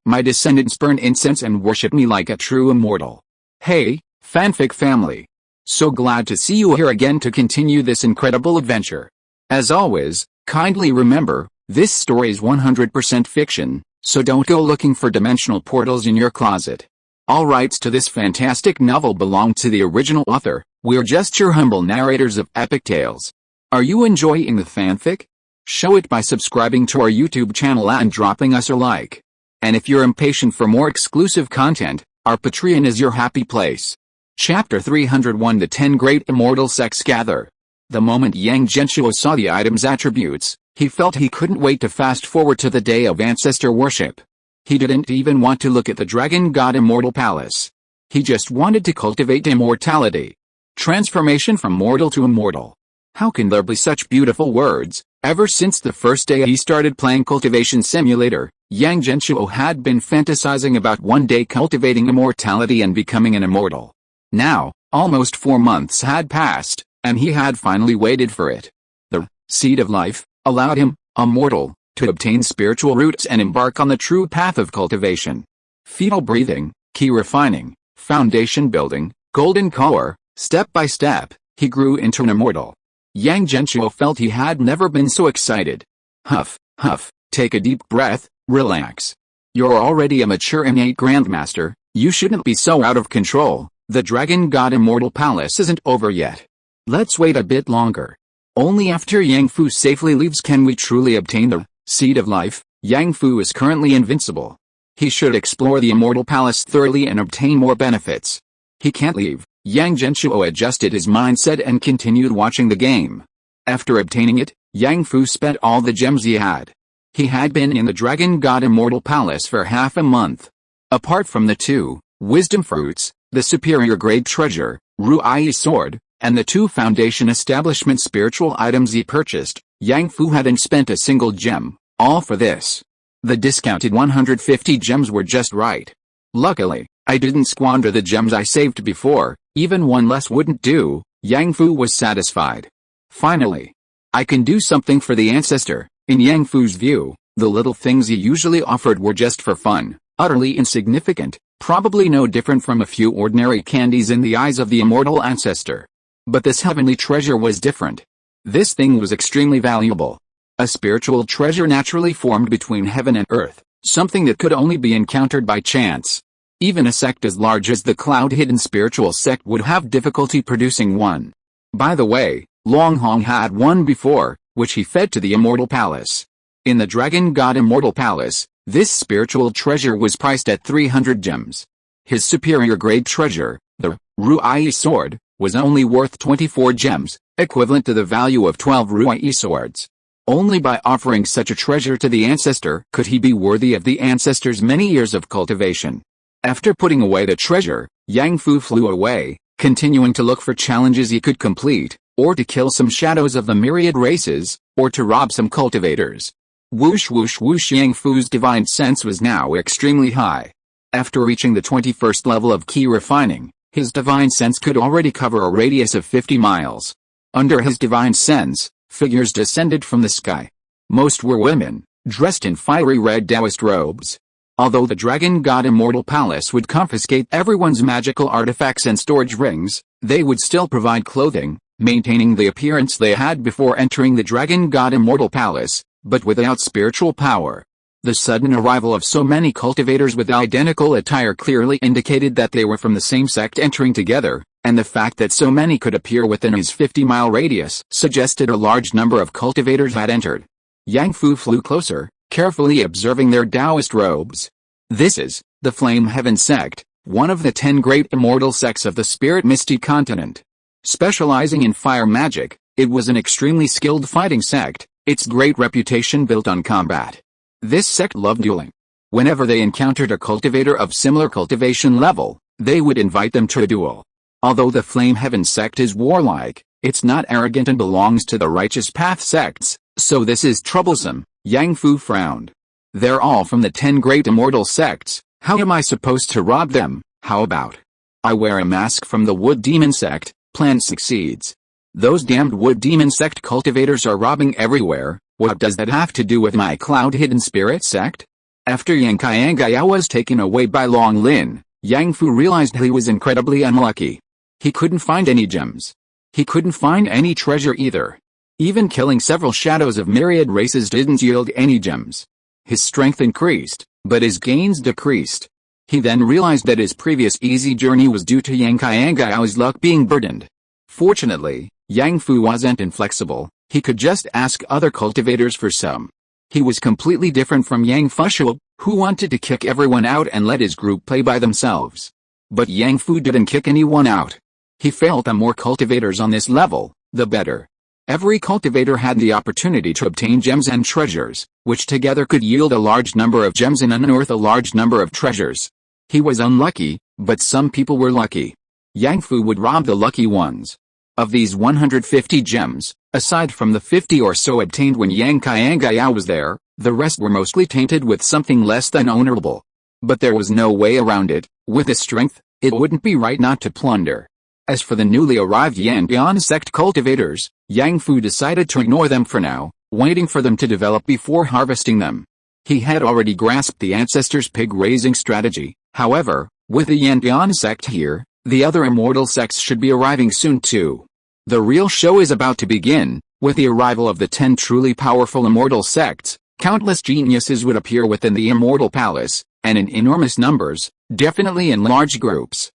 My descendants burn incense and worship me like a true immortal. Hey, fanfic family. So glad to see you here again to continue this incredible adventure. As always, kindly remember, this story is 100% fiction, so don't go looking for dimensional portals in your closet. All rights to this fantastic novel belong to the original author. We're just your humble narrators of epic tales. Are you enjoying the fanfic? Show it by subscribing to our YouTube channel and dropping us a like. And if you're impatient for more exclusive content, our Patreon is your happy place. Chapter 301 The 10 Great Immortal Sects Gather. The moment Yang Genshuo saw the item's attributes, he felt he couldn't wait to fast forward to the day of ancestor worship. He didn't even want to look at the dragon god immortal palace. He just wanted to cultivate immortality. Transformation from mortal to immortal. How can there be such beautiful words? Ever since the first day he started playing Cultivation Simulator, Yang Genshuo had been fantasizing about one day cultivating immortality and becoming an immortal. Now, almost 4 months had passed, and he had finally waited for it. The seed of life allowed him, a mortal, to obtain spiritual roots and embark on the true path of cultivation. Fetal breathing, key refining, foundation building, golden core, step by step, he grew into an immortal. Yang Genshuo felt he had never been so excited. Huff, huff, take a deep breath, relax. You're already a mature innate grandmaster, you shouldn't be so out of control. The dragon god immortal palace isn't over yet. Let's wait a bit longer. Only after Yang Fu safely leaves can we truly obtain the seed of life. Yang Fu is currently invincible. He should explore the immortal palace thoroughly and obtain more benefits. He can't leave. Yang Genshuo adjusted his mindset and continued watching the game. After obtaining it, Yang Fu spent all the gems he had. He had been in the dragon god immortal palace for half a month. Apart from the 2 wisdom fruits, the superior grade treasure, Ruai sword, and the 2 foundation establishment spiritual items he purchased, Yang Fu hadn't spent a single gem, all for this. The discounted 150 gems were just right. Luckily, I didn't squander the gems I saved before, even one less wouldn't do. Yang Fu was satisfied. Finally, I can do something for the ancestor. In Yang Fu's view, the little things he usually offered were just for fun, utterly insignificant, probably no different from a few ordinary candies in the eyes of the immortal ancestor. But this heavenly treasure was different. This thing was extremely valuable. A spiritual treasure naturally formed between heaven and earth, something that could only be encountered by chance. Even a sect as large as the cloud-hidden spiritual sect would have difficulty producing one. By the way, Long Hong had one before, which he fed to the immortal palace. In the dragon god immortal palace, this spiritual treasure was priced at 300 gems. His superior grade treasure, the Ruai sword, was only worth 24 gems, equivalent to the value of 12 Ruai swords. Only by offering such a treasure to the ancestor could he be worthy of the ancestor's many years of cultivation. After putting away the treasure, Yang Fu flew away, continuing to look for challenges he could complete, or to kill some shadows of the myriad races, or to rob some cultivators. Whoosh whoosh whoosh. Yang Fu's divine sense was now extremely high. After reaching the 21st level of key refining, his divine sense could already cover a radius of 50 miles. Under his divine sense, figures descended from the sky. Most were women, dressed in fiery red Taoist robes. Although the dragon god immortal palace would confiscate everyone's magical artifacts and storage rings, they would still provide clothing, maintaining the appearance they had before entering the dragon god immortal palace, but without spiritual power. The sudden arrival of so many cultivators with identical attire clearly indicated that they were from the same sect entering together, and the fact that so many could appear within his 50-mile radius suggested a large number of cultivators had entered. Yang Fu flew closer, carefully observing their Taoist robes. This is the Flame Heaven sect, one of the 10 great immortal sects of the Spirit Misty continent. Specializing in fire magic, it was an extremely skilled fighting sect, its great reputation built on combat. This sect loved dueling. Whenever they encountered a cultivator of similar cultivation level, they would invite them to a duel. Although the Flame Heaven sect is warlike, it's not arrogant and belongs to the Righteous Path sects, so this is troublesome. Yang Fu frowned. They're all from the 10 great immortal sects, how am I supposed to rob them? How about I wear a mask from the Wood Demon sect? Plan succeeds. Those damned Wood Demon sect cultivators are robbing everywhere. What does that have to do with my cloud hidden spirit sect? After Yang Qianggaya was taken away by Long Lin, Yang Fu realized he was incredibly unlucky. He couldn't find any gems. He couldn't find any treasure either. Even killing several shadows of myriad races didn't yield any gems. His strength increased, but his gains decreased. He then realized that his previous easy journey was due to Yang Qianggayao's luck being burdened. Fortunately, Yang Fu wasn't inflexible. He could just ask other cultivators for some. He was completely different from Yang Fushuo, who wanted to kick everyone out and let his group play by themselves. But Yang Fu didn't kick anyone out. He felt the more cultivators on this level, the better. Every cultivator had the opportunity to obtain gems and treasures, which together could yield a large number of gems and unearth a large number of treasures. He was unlucky, but some people were lucky. Yang Fu would rob the lucky ones. Of these 150 gems, aside from the 50 or so obtained when Yang Qianggaya was there, the rest were mostly tainted with something less than honorable. But there was no way around it. With his strength, it wouldn't be right not to plunder. As for the newly arrived Yanbian sect cultivators, Yang Fu decided to ignore them for now, waiting for them to develop before harvesting them. He had already grasped the ancestors' pig-raising strategy. However, with the Yanbian sect here, the other immortal sects should be arriving soon too. The real show is about to begin. With the arrival of the 10 truly powerful immortal sects, countless geniuses would appear within the immortal palace, and in enormous numbers, definitely in large groups.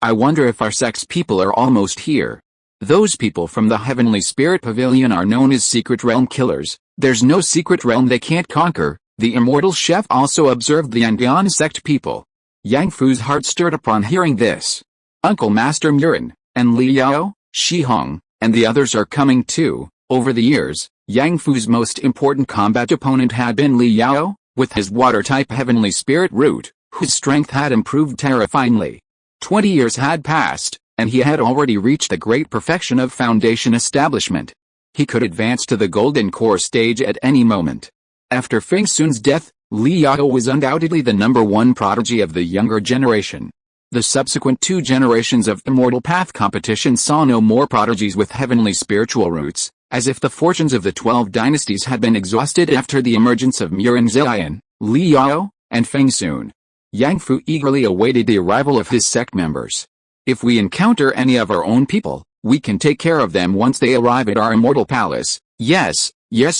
I wonder if our sect's people are almost here. Those people from the Heavenly Spirit Pavilion are known as Secret Realm Killers. There's no secret realm they can't conquer. The immortal chef also observed the Yanbian sect people. Yang Fu's heart stirred upon hearing this. Uncle Master Murin, and Li Yao, Shi Hong, and the others are coming too. Over the years, Yang Fu's most important combat opponent had been Li Yao, with his water-type Heavenly Spirit root, whose strength had improved terrifyingly. 20 years had passed, and he had already reached the great perfection of foundation establishment. He could advance to the golden core stage at any moment. After Feng Sun's death, Li Yao was undoubtedly the #1 prodigy of the younger generation. The subsequent 2 generations of Immortal Path competition saw no more prodigies with heavenly spiritual roots, as if the fortunes of the 12 dynasties had been exhausted after the emergence of Murin Ziyan, Li Yao, and Feng Sun. Yang Fu eagerly awaited the arrival of his sect members. If we encounter any of our own people, we can take care of them once they arrive at our immortal palace. Yes,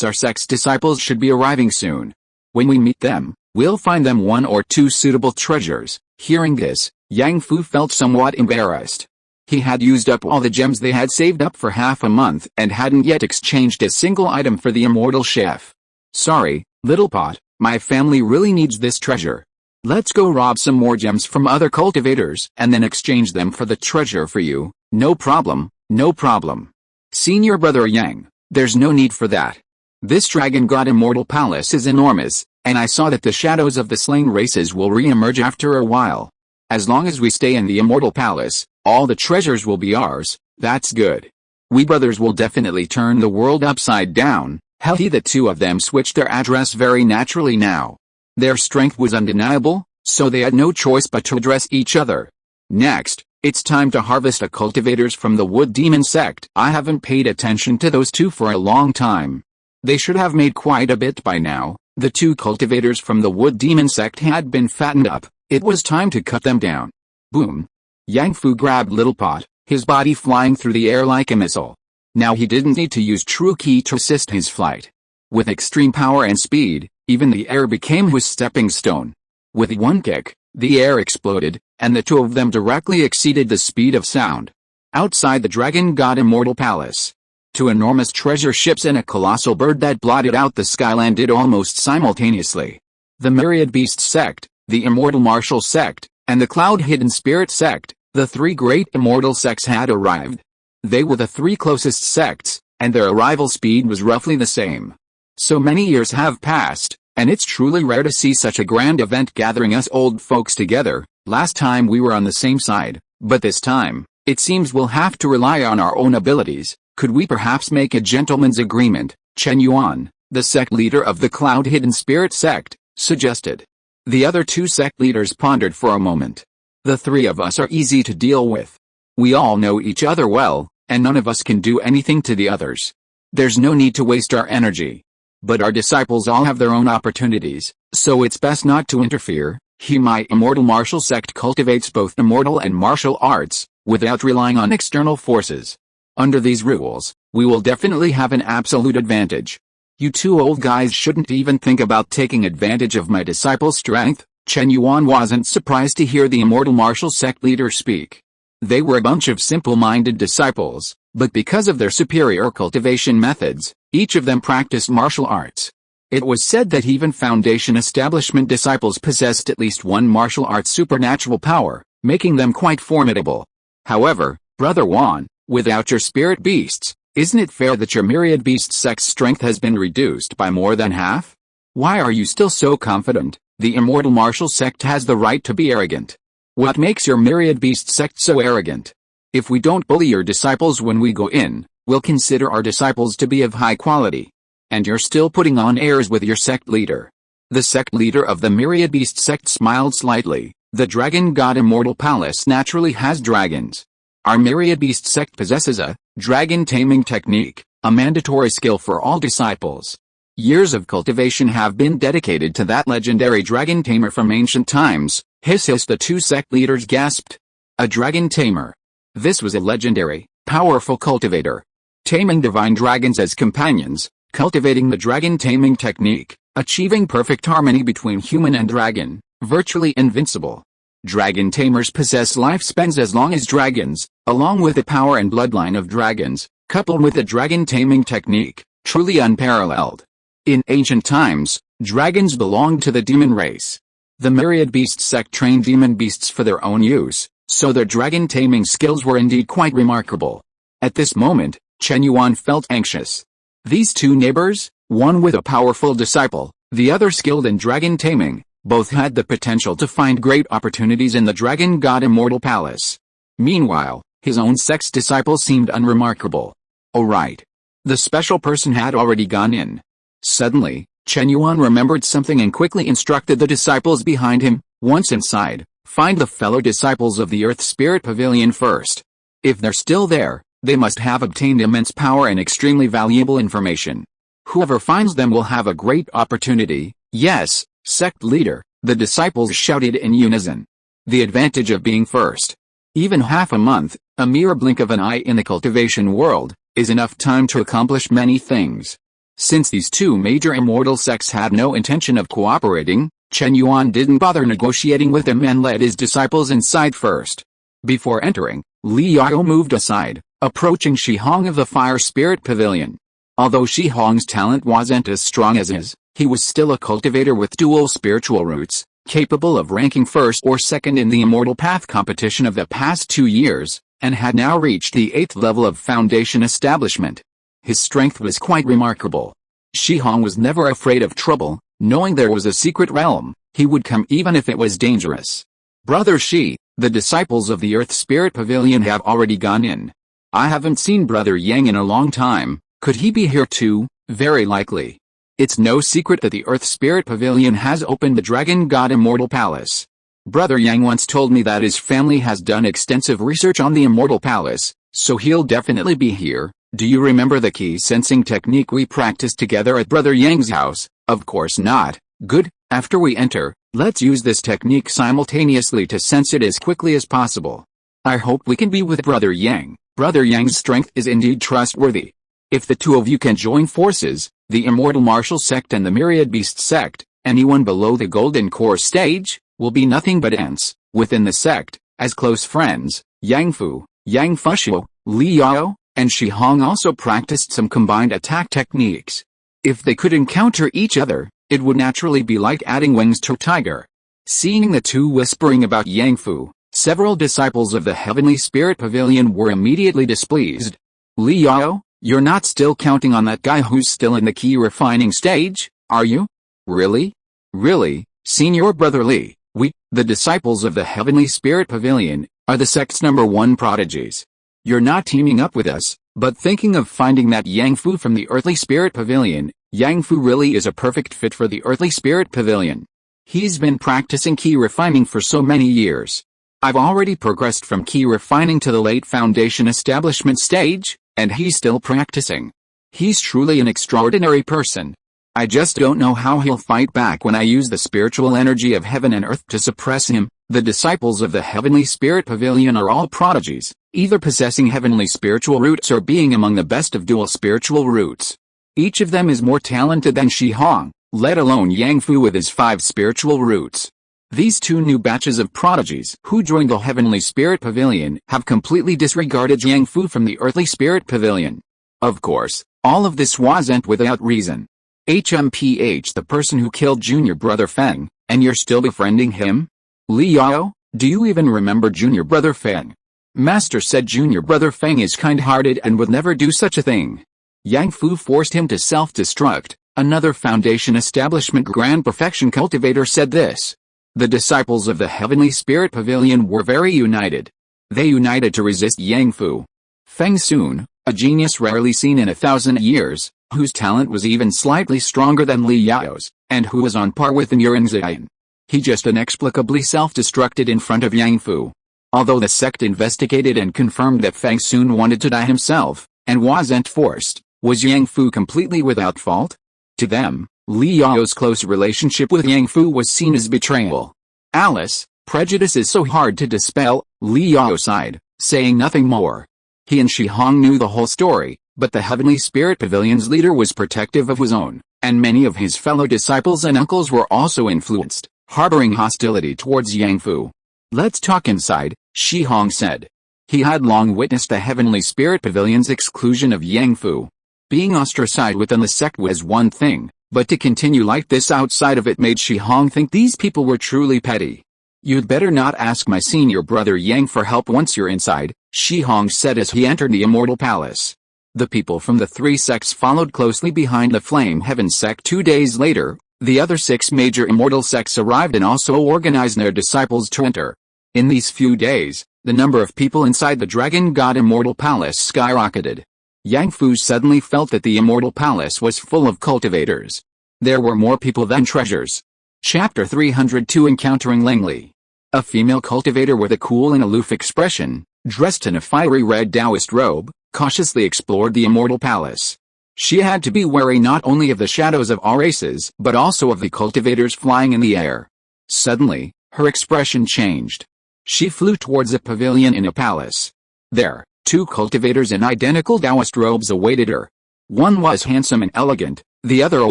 our sect's disciples should be arriving soon. When we meet them, we'll find them 1 or 2 suitable treasures. Hearing this, Yang Fu felt somewhat embarrassed. He had used up all the gems they had saved up for half a month and hadn't yet exchanged a single item for the immortal chef. Sorry, little pot, my family really needs this treasure. Let's go rob some more gems from other cultivators and then exchange them for the treasure for you. No problem, no problem. Senior brother Yang, there's no need for that. This Dragon God Immortal Palace is enormous, and I saw that the shadows of the slain races will re-emerge after a while. As long as we stay in the Immortal Palace, all the treasures will be ours. That's good. We brothers will definitely turn the world upside down. Hell, the 2 of them switched their address very naturally now. Their strength was undeniable, so they had no choice but to address each other. Next, it's time to harvest the cultivators from the Wood Demon sect. I haven't paid attention to those 2 for a long time. They should have made quite a bit by now. The 2 cultivators from the Wood Demon sect had been fattened up. It was time to cut them down. Boom. Yang Fu grabbed Little Pot, his body flying through the air like a missile. Now he didn't need to use True Ki to assist his flight. With extreme power and speed, even the air became his stepping stone. With one kick, the air exploded, and the 2 of them directly exceeded the speed of sound. Outside the Dragon God Immortal Palace, 2 enormous treasure ships and a colossal bird that blotted out the sky landed almost simultaneously. The Myriad Beast sect, the Immortal Martial sect, and the Cloud Hidden Spirit sect, the 3 great immortal sects had arrived. They were the 3 closest sects, and their arrival speed was roughly the same. So many years have passed, and it's truly rare to see such a grand event gathering us old folks together. Last time we were on the same side, but this time, it seems we'll have to rely on our own abilities. Could we perhaps make a gentleman's agreement? Chen Yuan, the sect leader of the Cloud Hidden Spirit sect, suggested. The other 2 sect leaders pondered for a moment. The 3 of us are easy to deal with. We all know each other well, and none of us can do anything to the others. There's no need to waste our energy. But our disciples all have their own opportunities. So it's best not to interfere. My immortal martial sect cultivates both immortal and martial arts, without relying on external forces. Under these rules, we will definitely have an absolute advantage. You two old guys shouldn't even think about taking advantage of my disciples' strength. Chen Yuan wasn't surprised to hear the immortal martial sect leader speak. They were a bunch of simple-minded disciples, but because of their superior cultivation methods, each of them practiced martial arts. It was said that even Foundation establishment disciples possessed at least one martial arts supernatural power, making them quite formidable. However, Brother Wan, without your spirit beasts, isn't it fair that your myriad beast sect's strength has been reduced by more than half? Why are you still so confident? The immortal martial sect has the right to be arrogant. What makes your myriad beast sect so arrogant? If we don't bully your disciples when we go in, we'll consider our disciples to be of high quality. And you're still putting on airs with your sect leader. The sect leader of the myriad beast sect smiled slightly. The dragon god immortal palace naturally has dragons. Our myriad beast sect possesses a dragon taming technique, a mandatory skill for all disciples. Years of cultivation have been dedicated to that legendary dragon tamer from ancient times. Hiss, the two sect leaders gasped. A dragon tamer. This was a legendary, powerful cultivator. Taming divine dragons as companions, cultivating the dragon taming technique, achieving perfect harmony between human and dragon, virtually invincible. Dragon tamers possess lifespans as long as dragons, along with the power and bloodline of dragons, coupled with the dragon taming technique, truly unparalleled. In ancient times, dragons belonged to the demon race. The myriad beast sect trained demon beasts for their own use, so their dragon taming skills were indeed quite remarkable. At this moment, Chen Yuan felt anxious. These two neighbors, one with a powerful disciple, the other skilled in dragon taming, both had the potential to find great opportunities in the dragon god immortal palace. Meanwhile, his own sect's disciple seemed unremarkable. Oh right. The special person had already gone in. Suddenly, Chen Yuan remembered something and quickly instructed the disciples behind him, once inside, find the fellow disciples of the Earth Spirit Pavilion first. If they're still there, they must have obtained immense power and extremely valuable information. Whoever finds them will have a great opportunity. Yes, sect leader, the disciples shouted in unison. The advantage of being first. Even half a month, a mere blink of an eye in the cultivation world, is enough time to accomplish many things. Since these two major immortal sects had no intention of cooperating, Chen Yuan didn't bother negotiating with them and led his disciples inside first. Before entering, Li Yao moved aside, approaching Shi Hong of the Fire Spirit Pavilion. Although Shi Hong's talent wasn't as strong as his, he was still a cultivator with dual spiritual roots, capable of ranking first or second in the Immortal Path competition of the past 2 years, and had now reached the 8th level of Foundation establishment. His strength was quite remarkable. Shi Hong was never afraid of trouble, knowing there was a secret realm, he would come even if it was dangerous. Brother Shi, the disciples of the Earth Spirit Pavilion have already gone in. I haven't seen Brother Yang in a long time, could he be here too? Very likely. It's no secret that the Earth Spirit Pavilion has opened the Dragon God Immortal Palace. Brother Yang once told me that his family has done extensive research on the Immortal Palace, so he'll definitely be here. Do you remember the key sensing technique we practiced together at Brother Yang's house? Of course not. Good, after we enter, let's use this technique simultaneously to sense it as quickly as possible. I hope we can be with Brother Yang. Brother Yang's strength is indeed trustworthy. If the two of you can join forces, the Immortal Martial Sect and the Myriad Beast Sect, anyone below the Golden Core stage, will be nothing but ants. Within the sect, as close friends, Yang Fu, Yang Fushuo, Li Yao, and Shi Hong also practiced some combined attack techniques. If they could encounter each other, it would naturally be like adding wings to a tiger. Seeing the two whispering about Yang Fu, several disciples of the Heavenly Spirit Pavilion were immediately displeased. Li Yao, you're not still counting on that guy who's still in the key refining stage, are you? Really? Really, Senior Brother Li, we, the disciples of the Heavenly Spirit Pavilion, are the sect's #1 prodigies. You're not teaming up with us, but thinking of finding that Yang Fu from the Earthly Spirit Pavilion. Yang Fu really is a perfect fit for the Earthly Spirit Pavilion. He's been practicing key refining for so many years. I've already progressed from key refining to the late Foundation establishment stage, and he's still practicing. He's truly an extraordinary person. I just don't know how he'll fight back when I use the spiritual energy of heaven and earth to suppress him. The disciples of the Heavenly Spirit Pavilion are all prodigies, either possessing heavenly spiritual roots or being among the best of dual spiritual roots. Each of them is more talented than Shi Hong, let alone Yang Fu with his 5 spiritual roots. These 2 new batches of prodigies who joined the Heavenly Spirit Pavilion have completely disregarded Yang Fu from the Earthly Spirit Pavilion. Of course, all of this wasn't without reason. HMPH, the person who killed junior brother Feng, and you're still befriending him? Li Yao, do you even remember junior brother Feng? Master said junior brother Feng is kind-hearted and would never do such a thing. Yang Fu forced him to self-destruct. Another Foundation Establishment Grand Perfection cultivator said this. The disciples of the Heavenly Spirit Pavilion were very united. They united to resist Yang Fu. Feng Sun, a genius rarely seen in 1,000 years, whose talent was even slightly stronger than Li Yao's, and who was on par with Yuan Ziyan. He just inexplicably self-destructed in front of Yang Fu. Although the sect investigated and confirmed that Feng Sun wanted to die himself, and wasn't forced, was Yang Fu completely without fault? To them, Li Yao's close relationship with Yang Fu was seen as betrayal. Alice, prejudice is so hard to dispel, Li Yao sighed, saying nothing more. He and Shi Hong knew the whole story, but the Heavenly Spirit Pavilion's leader was protective of his own, and many of his fellow disciples and uncles were also influenced, harboring hostility towards Yang Fu. Let's talk inside, Shi Hong said. He had long witnessed the Heavenly Spirit Pavilion's exclusion of Yang Fu. Being ostracized within the sect was one thing, but to continue like this outside of it made Shi Hong think these people were truly petty. You'd better not ask my senior brother Yang for help once you're inside, Shi Hong said as he entered the Immortal Palace. The people from the 3 sects followed closely behind the Flame Heaven sect. 2 days later, the other 6 major immortal sects arrived and also organized their disciples to enter. In these few days, the number of people inside the Dragon God Immortal Palace skyrocketed. Yang Fu suddenly felt that the Immortal Palace was full of cultivators. There were more people than treasures. Chapter 302 Encountering Langley. A female cultivator with a cool and aloof expression, dressed in a fiery red Taoist robe, cautiously explored the Immortal Palace. She had to be wary not only of the shadows of all races but also of the cultivators flying in the air. Suddenly, her expression changed. She flew towards a pavilion in a palace. There, 2 cultivators in identical Taoist robes awaited her. One was handsome and elegant, the other a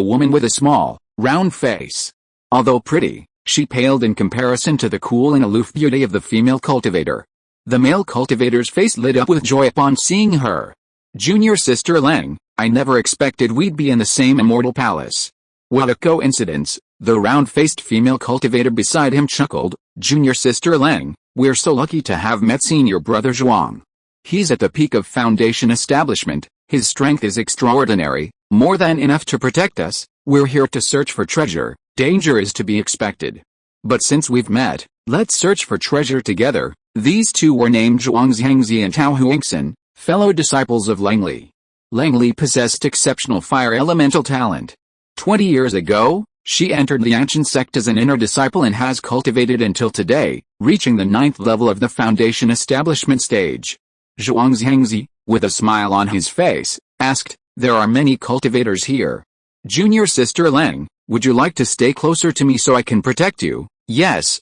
woman with a small, round face. Although pretty, she paled in comparison to the cool and aloof beauty of the female cultivator. The male cultivator's face lit up with joy upon seeing her. Junior Sister Leng, I never expected we'd be in the same Immortal Palace. What a coincidence, the round-faced female cultivator beside him chuckled. Junior Sister Leng, we're so lucky to have met senior brother Zhuang. He's at the peak of Foundation Establishment, his strength is extraordinary, more than enough to protect us. We're here to search for treasure, danger is to be expected. But since we've met, let's search for treasure together. These 2 were named Zhuang Zhangzi and Tao Huixin, fellow disciples of Langley. Langley possessed exceptional fire elemental talent. 20 years ago, she entered the ancient sect as an inner disciple and has cultivated until today, reaching the 9th level of the Foundation Establishment stage. Zhuang Zhangzi, with a smile on his face, asked, there are many cultivators here. Junior Sister Leng, would you like to stay closer to me so I can protect you? Yes,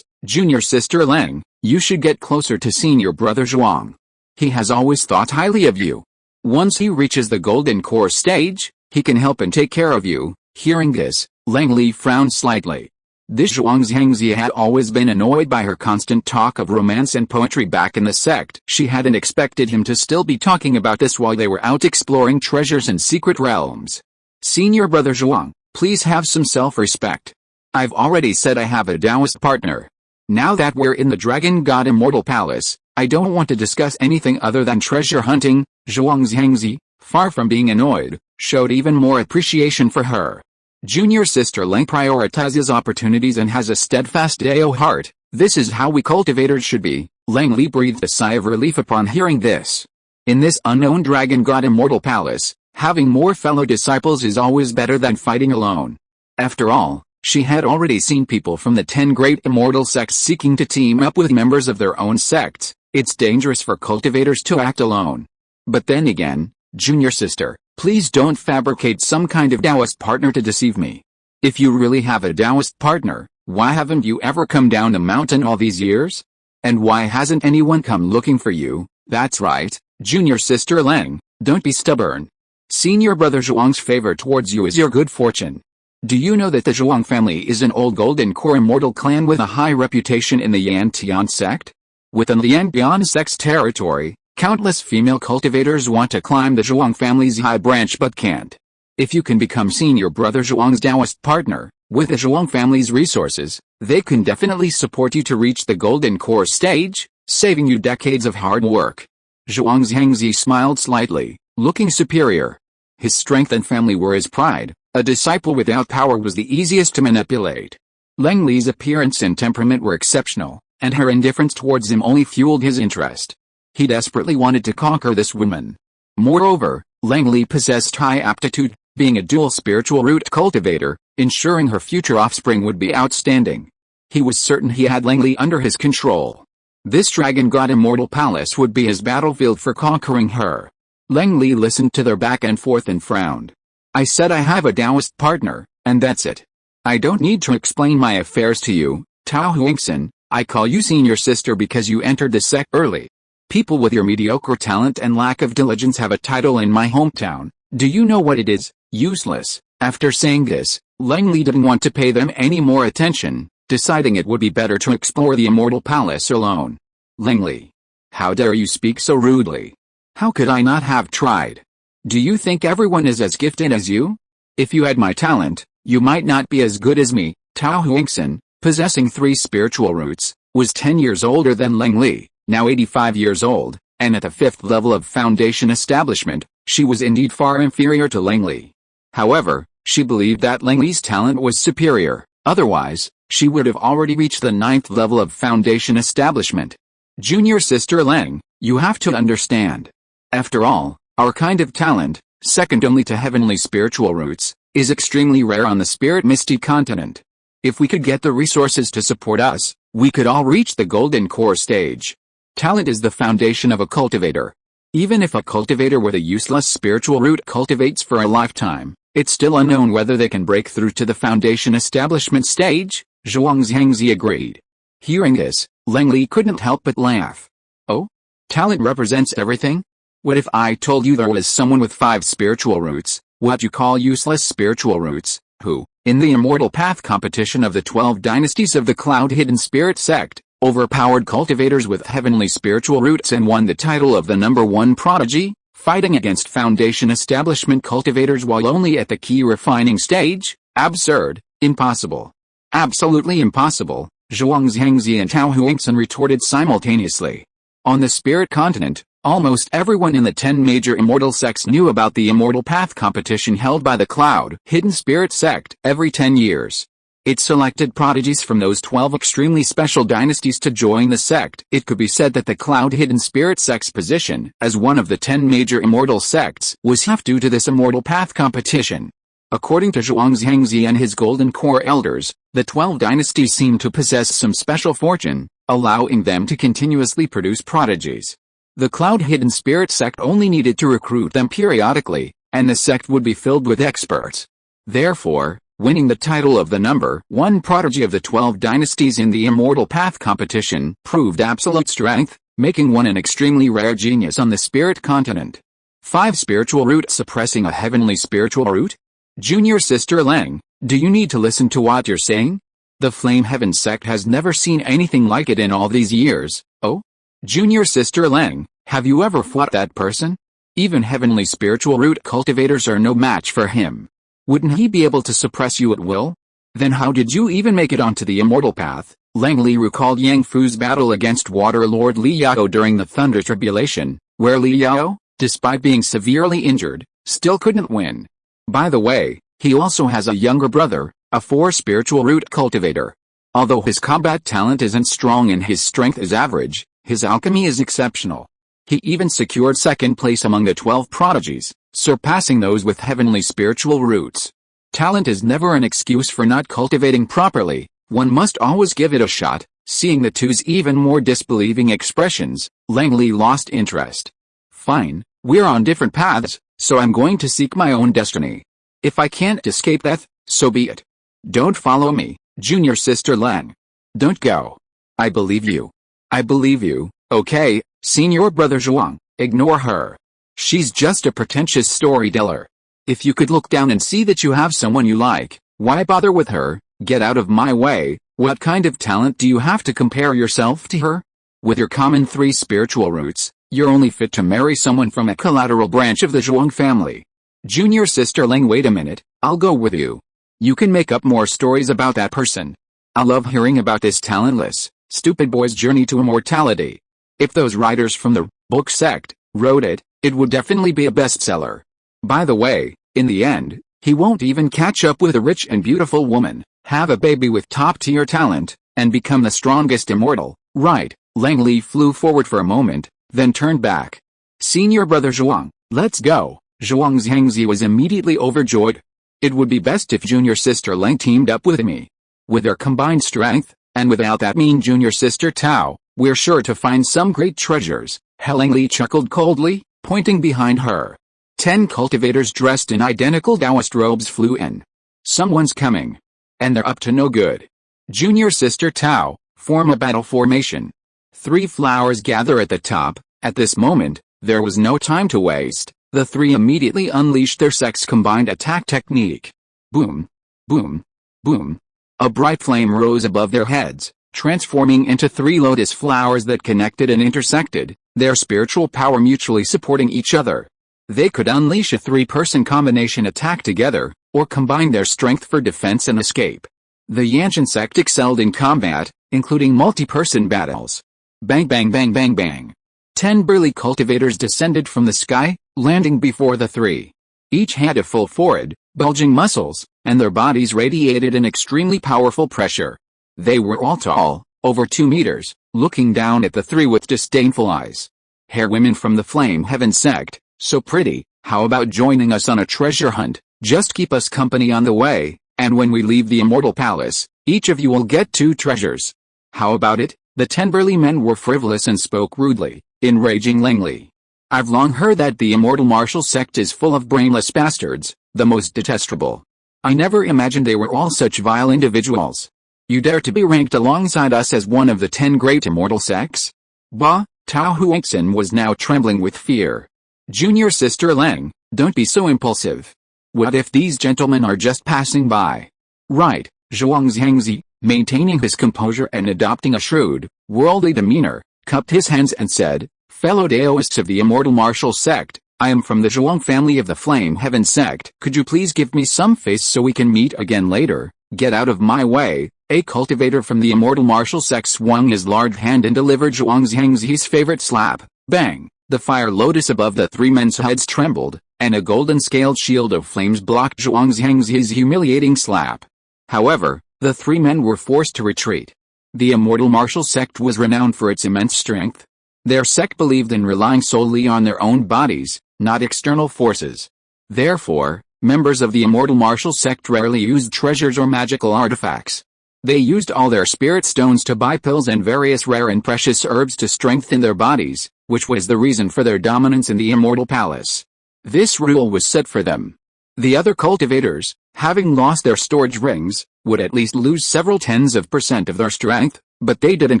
Junior Sister Leng, you should get closer to senior brother Zhuang. He has always thought highly of you. Once he reaches the Golden Core stage, he can help and take care of you. Hearing this, Langley frowned slightly. This Zhuang Zhangzi had always been annoyed by her constant talk of romance and poetry back in the sect. She hadn't expected him to still be talking about this while they were out exploring treasures in secret realms. Senior brother Zhuang, please have some self-respect. I've already said I have a Taoist partner. Now that we're in the Dragon God Immortal Palace, I don't want to discuss anything other than treasure hunting. Zhuang Zhangzi, far from being annoyed, showed even more appreciation for her. Junior Sister Leng prioritizes opportunities and has a steadfast Dao heart. This is how we cultivators should be. Langley breathed a sigh of relief upon hearing this. In this unknown Dragon God Immortal Palace, having more fellow disciples is always better than fighting alone. After all, she had already seen people from the 10 great immortal sects seeking to team up with members of their own sects. It's dangerous for cultivators to act alone. But then again, Junior Sister, Please don't fabricate some kind of Taoist partner to deceive me. If you really have a Taoist partner, why haven't you ever come down the mountain all these years? And why hasn't anyone come looking for you? That's right, junior sister Lang, don't be stubborn. Senior brother Zhuang's favor towards you is your good fortune. Do you know that the Zhuang family is an old golden core immortal clan with a high reputation in the Yantian sect? Within the Yantian sect's territory, countless female cultivators want to climb the Zhuang family's high branch but can't. If you can become senior brother Zhuang's Taoist partner, with the Zhuang family's resources, they can definitely support you to reach the golden core stage, saving you decades of hard work. Zhuang's Yang Shi smiled slightly, looking superior. His strength and family were his pride. A disciple without power was the easiest to manipulate. Lang Li's appearance and temperament were exceptional, and her indifference towards him only fueled his interest. He desperately wanted to conquer this woman. Moreover, Lang Li possessed high aptitude, being a dual spiritual root cultivator, ensuring her future offspring would be outstanding. He was certain he had Lang Li under his control. This dragon god immortal palace would be his battlefield for conquering her. Lang Li listened to their back and forth and frowned. I said I have a Taoist partner, and that's it. I don't need to explain my affairs to you, Tao Huangxin. I call you senior sister because you entered the sect early. People with your mediocre talent and lack of diligence have a title in my hometown. Do you know what it is? Useless. After saying this, Lang Li didn't want to pay them any more attention, deciding it would be better to explore the immortal palace alone. Lang Li. How dare you speak so rudely? How could I not have tried? Do you think everyone is as gifted as you? If you had my talent, you might not be as good as me. Tao Huangxin, possessing 3 spiritual roots, was 10 years older than Lang Li, now 85 years old, and at the 5th level of foundation establishment, she was indeed far inferior to Lang Li. However, she believed that Lang Li's talent was superior, otherwise, she would have already reached the 9th level of foundation establishment. Junior sister Lang, you have to understand. After all, our kind of talent, second only to heavenly spiritual roots, is extremely rare on the spirit misty continent. If we could get the resources to support us, we could all reach the golden core stage. Talent is the foundation of a cultivator. Even if a cultivator with a useless spiritual root cultivates for a lifetime, it's still unknown whether they can break through to the foundation establishment stage. Zhuang's Yang Shi agreed. Hearing this, Lang Li couldn't help but laugh. Oh? Talent represents everything? What if I told you there was someone with 5 spiritual roots, what you call useless spiritual roots, who, in the immortal path competition of the 12 dynasties of the Cloud Hidden Spirit sect, overpowered cultivators with heavenly spiritual roots and won the title of the #1 prodigy, fighting against foundation establishment cultivators while only at the key refining stage? Absurd, impossible. Absolutely impossible, Zhuang's Yang Shi and Tao Huangxin retorted simultaneously. On the spirit continent, almost everyone in the 10 major immortal sects knew about the immortal path competition held by the Cloud Hidden Spirit sect every 10 years. It selected prodigies from those 12 extremely special dynasties to join the sect. It could be said that the Cloud Hidden Spirit sect's position as one of the 10 major immortal sects was half due to this immortal path competition. According to Zhuang's Yang Shi and his Golden Core elders, the 12 dynasties seem to possess some special fortune, allowing them to continuously produce prodigies. The Cloud Hidden Spirit sect only needed to recruit them periodically, and the sect would be filled with experts. Therefore, winning the title of the #1 prodigy of the 12 dynasties in the Immortal Path competition proved absolute strength, making one an extremely rare genius on the spirit continent. 5 spiritual roots suppressing a heavenly spiritual root? Junior sister Lang, do you need to listen to what you're saying? The Flame Heaven sect has never seen anything like it in all these years. Oh? Junior sister Lang, have you ever fought that person? Even heavenly spiritual root cultivators are no match for him. Wouldn't he be able to suppress you at will? Then how did you even make it onto the immortal path? Lang Li recalled Yang Fu's battle against Water Lord Li Yao during the Thunder Tribulation, where Li Yao, despite being severely injured, still couldn't win. By the way, he also has a younger brother, a 4 spiritual root cultivator. Although his combat talent isn't strong and his strength is average, his alchemy is exceptional. He even secured 2nd place among the 12 prodigies, surpassing those with heavenly spiritual roots. Talent is never an excuse for not cultivating properly, one must always give it a shot. Seeing the two's even more disbelieving expressions, Lang Li lost interest. Fine, we're on different paths, So I'm going to seek my own destiny. If I can't escape death, so be it. Don't follow me, junior sister Lang. Don't go. I believe you. I believe you, okay, senior brother Zhuang, ignore her. She's just a pretentious storyteller. If you could look down and see that you have someone you like, why bother with her? Get out of my way. What kind of talent do you have to compare yourself to her? With your common 3 spiritual roots, you're only fit to marry someone from a collateral branch of the Zhuang family. Junior sister Lang, wait a minute, I'll go with you. You can make up more stories about that person. I love hearing about this talentless, stupid boy's journey to immortality. If those writers from the book sect wrote it, it would definitely be a bestseller. By the way, in the end, he won't even catch up with a rich and beautiful woman, have a baby with top-tier talent, and become the strongest immortal, right? Lang Li flew forward for a moment, then turned back. Senior brother Zhuang, let's go. Zhuang Zhangzi was immediately overjoyed. It would be best if junior sister Lang teamed up with me. With their combined strength, and without that mean junior sister Tao, we're sure to find some great treasures. Lang Li chuckled coldly, pointing behind her. 10 cultivators dressed in identical Taoist robes flew in. Someone's coming. And they're up to no good. Junior sister Tao, form a battle formation. 3 flowers gather at the top. At this moment, there was no time to waste. The 3 immediately unleashed their sex-combined attack technique. Boom. Boom. Boom. A bright flame rose above their heads, transforming into 3 lotus flowers that connected and intersected, their spiritual power mutually supporting each other. They could unleash a 3-person combination attack together, or combine their strength for defense and escape. The Yanshan sect excelled in combat, including multi-person battles. Bang bang bang bang bang. 10 burly cultivators descended from the sky, landing before the 3. Each had a full forehead, bulging muscles, and their bodies radiated an extremely powerful pressure. They were all tall, over 2 meters, looking down at the 3 with disdainful eyes. Hair women from the Flame Heaven sect, so pretty, how about joining us on a treasure hunt? Just keep us company on the way, and when we leave the Immortal Palace, each of you will get 2 treasures. How about it? The 10 burly men were frivolous and spoke rudely, enraging Lang Li. I've long heard that the Immortal Martial Sect is full of brainless bastards, the most detestable. I never imagined they were all such vile individuals. You dare to be ranked alongside us as one of the 10 great immortal sects? Bah, Tao Huixin was now trembling with fear. Junior sister Lang, don't be so impulsive. What if these gentlemen are just passing by? Right, Zhuang Zhangzi, maintaining his composure and adopting a shrewd, worldly demeanor, cupped his hands and said, fellow Daoists of the Immortal Martial Sect, I am from the Zhuang family of the Flame Heaven sect. Could you please give me some face so we can meet again later? Get out of my way. A cultivator from the Immortal Martial Sect swung his large hand and delivered Zhuang Zhangzi's favorite slap. Bang! The fire lotus above the 3 men's heads trembled, and a golden-scaled shield of flames blocked Zhuang Zhangzi's humiliating slap. However, the 3 men were forced to retreat. The Immortal Martial Sect was renowned for its immense strength. Their sect believed in relying solely on their own bodies, not external forces. Therefore, members of the Immortal Martial Sect rarely used treasures or magical artifacts. They used all their spirit stones to buy pills and various rare and precious herbs to strengthen their bodies, which was the reason for their dominance in the Immortal Palace. This rule was set for them. The other cultivators, having lost their storage rings, would at least lose several tens of % of their strength, but they didn't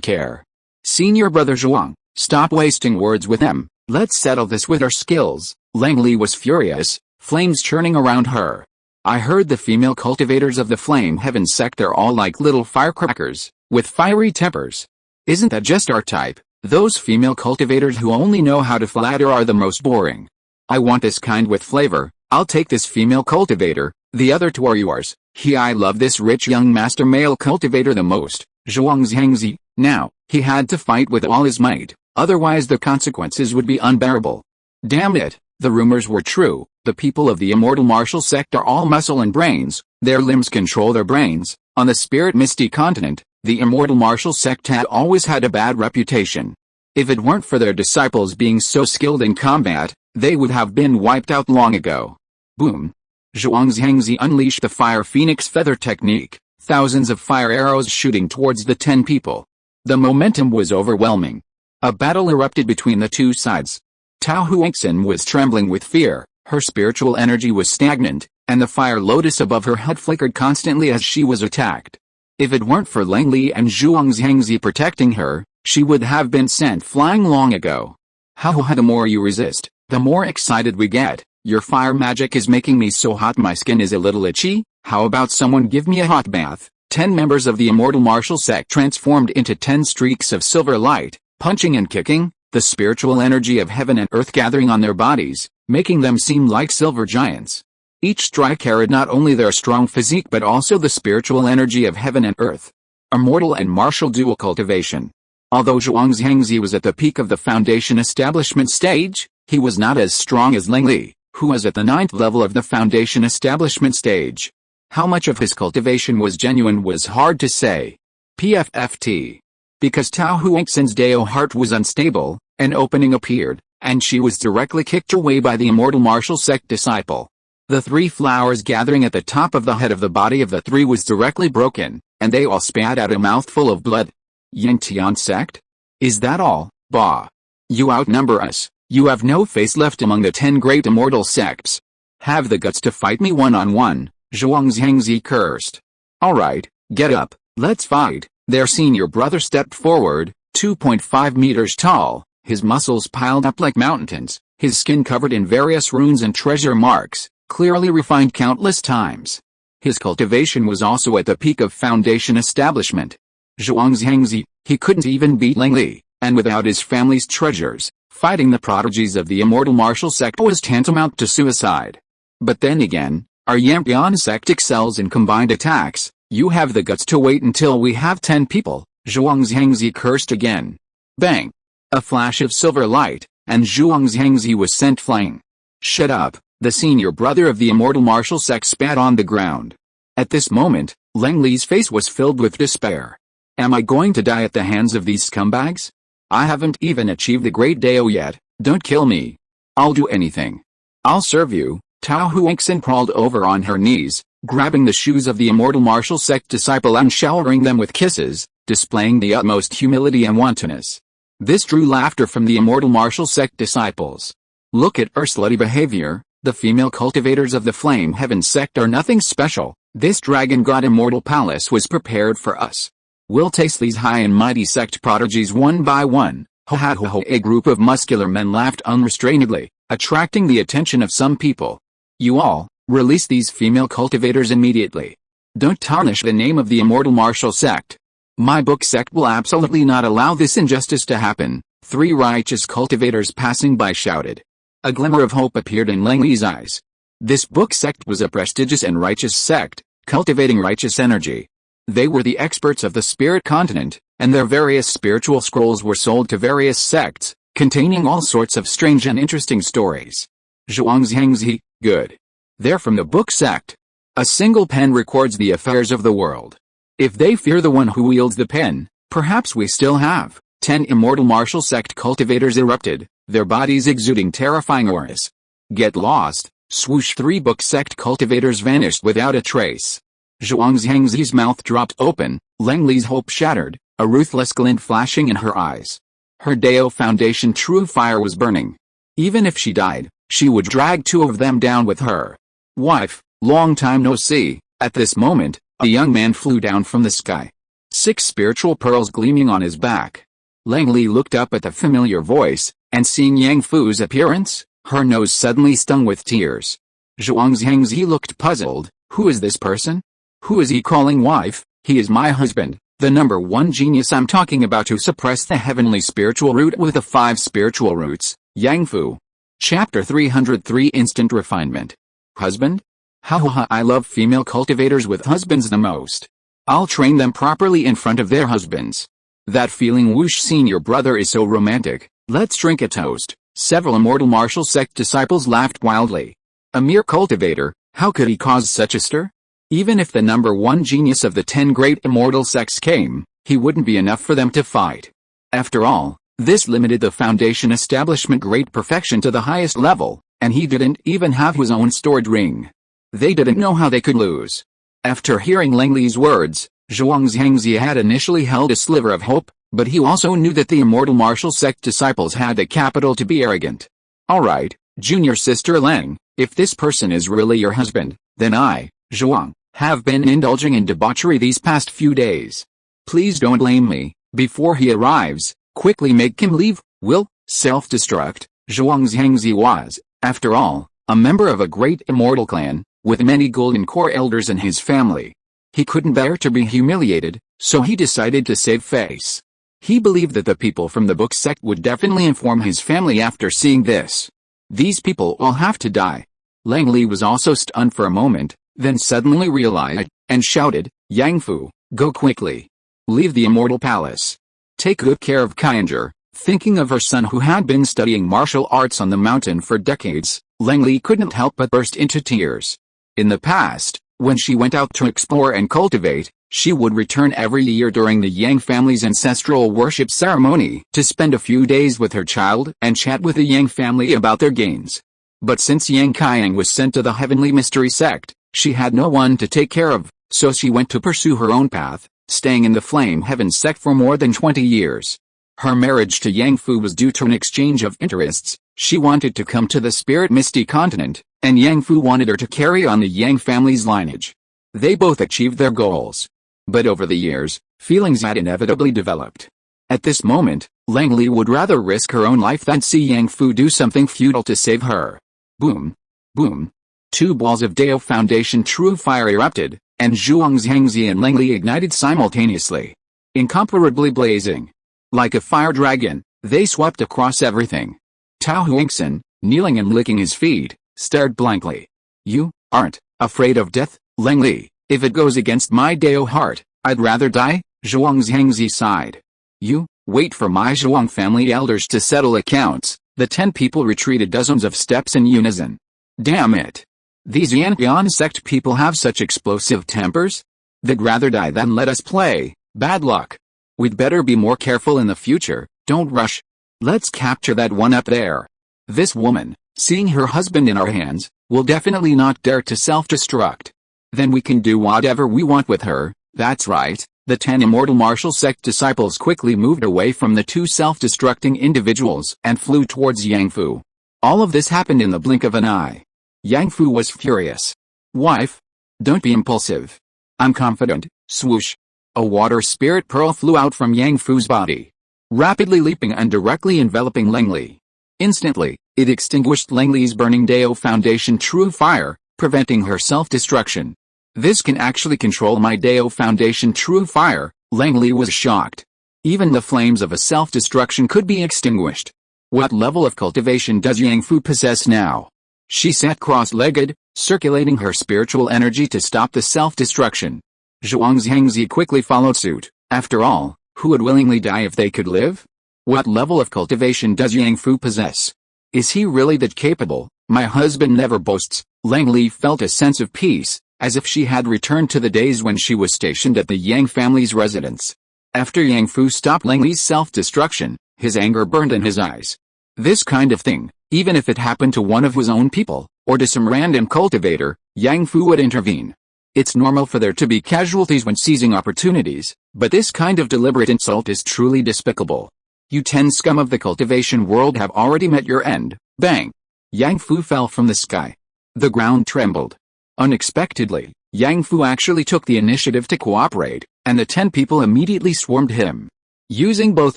care. Senior brother Zhuang, stop wasting words with them, let's settle this with our skills. Lang Li was furious, flames churning around her. I heard the female cultivators of the Flame Heaven sect are all like little firecrackers, with fiery tempers. Isn't that just our type? Those female cultivators who only know how to flatter are the most boring. I want this kind with flavor. I'll take this female cultivator, the other 2 are yours. I love this rich young master male cultivator the most, Zhuang Zhangzi. Now, he had to fight with all his might, otherwise the consequences would be unbearable. Damn it, the rumors were true. The people of the Immortal Martial Sect are all muscle and brains, their limbs control their brains. On the Spirit Misty continent, the Immortal Martial Sect had always had a bad reputation. If it weren't for their disciples being so skilled in combat, they would have been wiped out long ago. Boom. Zhuang Zhangzi unleashed the Fire Phoenix Feather technique, thousands of fire arrows shooting towards the 10 people. The momentum was overwhelming. A battle erupted between the 2 sides. Tao Huixin was trembling with fear, Her spiritual energy was stagnant, and the fire lotus above her head flickered constantly as she was attacked. If it weren't for Lang Li and Zhuang Zhangzi protecting her, she would have been sent flying long ago. The more you resist, the more excited we get. Your fire magic is making me so hot my skin is a little itchy. How about someone give me a hot bath? 10 members of the immortal martial sect transformed into 10 streaks of silver light, punching and kicking, the spiritual energy of heaven and earth gathering on their bodies, making them seem like silver giants. Each strike carried not only their strong physique but also the spiritual energy of heaven and earth. Immortal and martial dual cultivation. Although Zhuang Zhangzi was at the peak of the foundation establishment stage, he was not as strong as Lang Li, who was at the 9th level of the foundation establishment stage. How much of his cultivation was genuine was hard to say. PFFT. Because Tao Huangxin's Dao heart was unstable, an opening appeared, and she was directly kicked away by the immortal martial sect disciple. The 3 flowers gathering at the top of the head of the body of the 3 was directly broken, and they all spat out a mouthful of blood. Yang Tian sect? Is that all? Bah. You outnumber us. You have no face left among the 10 great immortal sects. Have the guts to fight me one-on-one, Zhuang Zhangzi cursed. Alright, get up, let's fight. Their senior brother stepped forward, 2.5 meters tall, his muscles piled up like mountains, his skin covered in various runes and treasure marks, clearly refined countless times. His cultivation was also at the peak of foundation establishment. Zhuang Zhangzi, he couldn't even beat Lang Li, and without his family's treasures, fighting the prodigies of the immortal martial sect was tantamount to suicide. But then again, our Yangtian sect excels in combined attacks. You have the guts to wait until we have 10 people, Zhuang Zhangzi cursed again. Bang! A flash of silver light, and Zhuang Zhangzi was sent flying. Shut up, the senior brother of the immortal martial sect spat on the ground. At this moment, Lang Li's face was filled with despair. Am I going to die at the hands of these scumbags? I haven't even achieved the great Dao yet, don't kill me. I'll do anything. I'll serve you. Tao Huangxin crawled over on her knees, grabbing the shoes of the immortal martial sect disciple and showering them with kisses, displaying the utmost humility and wantonness. This drew laughter from the immortal martial sect disciples. Look at her slutty behavior, the female cultivators of the flame heaven sect are nothing special, this dragon god immortal palace was prepared for us. We'll taste these high and mighty sect prodigies one by one. Ho ha ho ho. A group of muscular men laughed unrestrainedly, attracting the attention of some people. You all, release these female cultivators immediately. Don't tarnish the name of the immortal martial sect. My book sect will absolutely not allow this injustice to happen, 3 righteous cultivators passing by shouted. A glimmer of hope appeared in Lang Li's eyes. This book sect was a prestigious and righteous sect, cultivating righteous energy. They were the experts of the spirit continent, and their various spiritual scrolls were sold to various sects, containing all sorts of strange and interesting stories. Zhuang Zhangzi, good. They're from the book sect. A single pen records the affairs of the world. If they fear the one who wields the pen, perhaps we still have. 10 immortal martial sect cultivators erupted, their bodies exuding terrifying auras. Get lost, swoosh. 3 book sect cultivators vanished without a trace. Zhuang Zhangzi's mouth dropped open, Lang Li's hope shattered, a ruthless glint flashing in her eyes. Her Dao Foundation true fire was burning. Even if she died, she would drag 2 of them down with her. Wife, long time no see. At this moment, a young man flew down from the sky. 6 spiritual pearls gleaming on his back. Lang Li looked up at the familiar voice, and seeing Yang Fu's appearance, her nose suddenly stung with tears. Zhuang Zhangzi looked puzzled. Who is this person? Who is he calling wife? He is my husband, the number 1 genius I'm talking about who suppressed the heavenly spiritual root with the 5 spiritual roots, Yang Fu. Chapter 303 Instant Refinement. Husband? Ha, I love female cultivators with husbands the most. I'll train them properly in front of their husbands. That feeling whoosh senior brother is so romantic, let's drink a toast. Several immortal martial sect disciples laughed wildly. A mere cultivator, how could he cause such a stir? Even if the number 1 genius of the 10 great immortal sects came, he wouldn't be enough for them to fight. After all, this limited the foundation establishment great perfection to the highest level, and he didn't even have his own stored ring. They didn't know how they could lose. After hearing Lang Li's words, Zhuang Zhangzi had initially held a sliver of hope, but he also knew that the immortal martial sect disciples had the capital to be arrogant. Alright, junior sister Lang, If this person is really your husband, then I, Zhuang, have been indulging in debauchery these past few days. Please don't blame me. Before he arrives, quickly make him leave. Will self-destruct. Zhuang Zhangzi was, after all, a member of a great immortal clan, with many golden core elders in his family. He couldn't bear to be humiliated, so he decided to save face. He believed that the people from the book sect would definitely inform his family after seeing this. These people all have to die. Langley was also stunned for a moment, then suddenly realized, and shouted, Yang Fu, go quickly. Leave the immortal palace. Take good care of Kyanger. Thinking of her son who had been studying martial arts on the mountain for decades, Langley couldn't help but burst into tears. In the past, when she went out to explore and cultivate, she would return every year during the Yang family's ancestral worship ceremony to spend a few days with her child and chat with the Yang family about their gains. But since Yang Qiang was sent to the Heavenly Mystery Sect, she had no one to take care of, so she went to pursue her own path, staying in the Flame Heaven sect for more than 20 years. Her marriage to Yang Fu was due to an exchange of interests. She wanted to come to the Spirit Misty continent, and Yang Fu wanted her to carry on the Yang family's lineage. They both achieved their goals. But over the years, feelings had inevitably developed. At this moment, Langley would rather risk her own life than see Yang Fu do something futile to save her. Boom. Boom. Two balls of Dao Foundation true fire erupted, and Zhuang Zhangzi and Langley ignited simultaneously. Incomparably blazing. Like a fire dragon, they swept across everything. Tao Huixin, kneeling and licking his feet, stared blankly. You aren't afraid of death, Langley? If it goes against my Dao heart, I'd rather die, Zhuang Zhangzi sighed. You wait for my Zhuang family elders to settle accounts. The 10 people retreated dozens of steps in unison. Damn it. These Yantian sect people have such explosive tempers? They'd rather die than let us play. Bad luck. We'd better be more careful in the future. Don't rush. Let's capture that one up there. This woman, seeing her husband in our hands, will definitely not dare to self-destruct. Then we can do whatever we want with her. That's right. The 10 immortal martial sect disciples quickly moved away from the two self-destructing individuals and flew towards Yang Fu. All of this happened in the blink of an eye. Yang Fu was furious. Wife, don't be impulsive. I'm confident. Swoosh. A water spirit pearl flew out from Yang Fu's body, rapidly leaping and directly enveloping Langley. Instantly, it extinguished Langley's burning Dao Foundation true fire, preventing her self-destruction. This can actually control my Dao Foundation true fire, Langley was shocked. Even the flames of a self-destruction could be extinguished. What level of cultivation does Yang Fu possess now? She sat cross-legged, circulating her spiritual energy to stop the self-destruction. Zhuang Zhangzi quickly followed suit. After all, who would willingly die if they could live? What level of cultivation does Yang Fu possess? Is he really that capable? My husband never boasts. Langley felt a sense of peace, as if she had returned to the days when she was stationed at the Yang family's residence. After Yang Fu stopped Langley's self-destruction, his anger burned in his eyes. This kind of thing, even if it happened to one of his own people, or to some random cultivator, Yang Fu would intervene. It's normal for there to be casualties when seizing opportunities, but this kind of deliberate insult is truly despicable. You 10 scum of the cultivation world have already met your end. Bang! Yang Fu fell from the sky. The ground trembled. Unexpectedly, Yang Fu actually took the initiative to cooperate, and the 10 people immediately swarmed him. Using both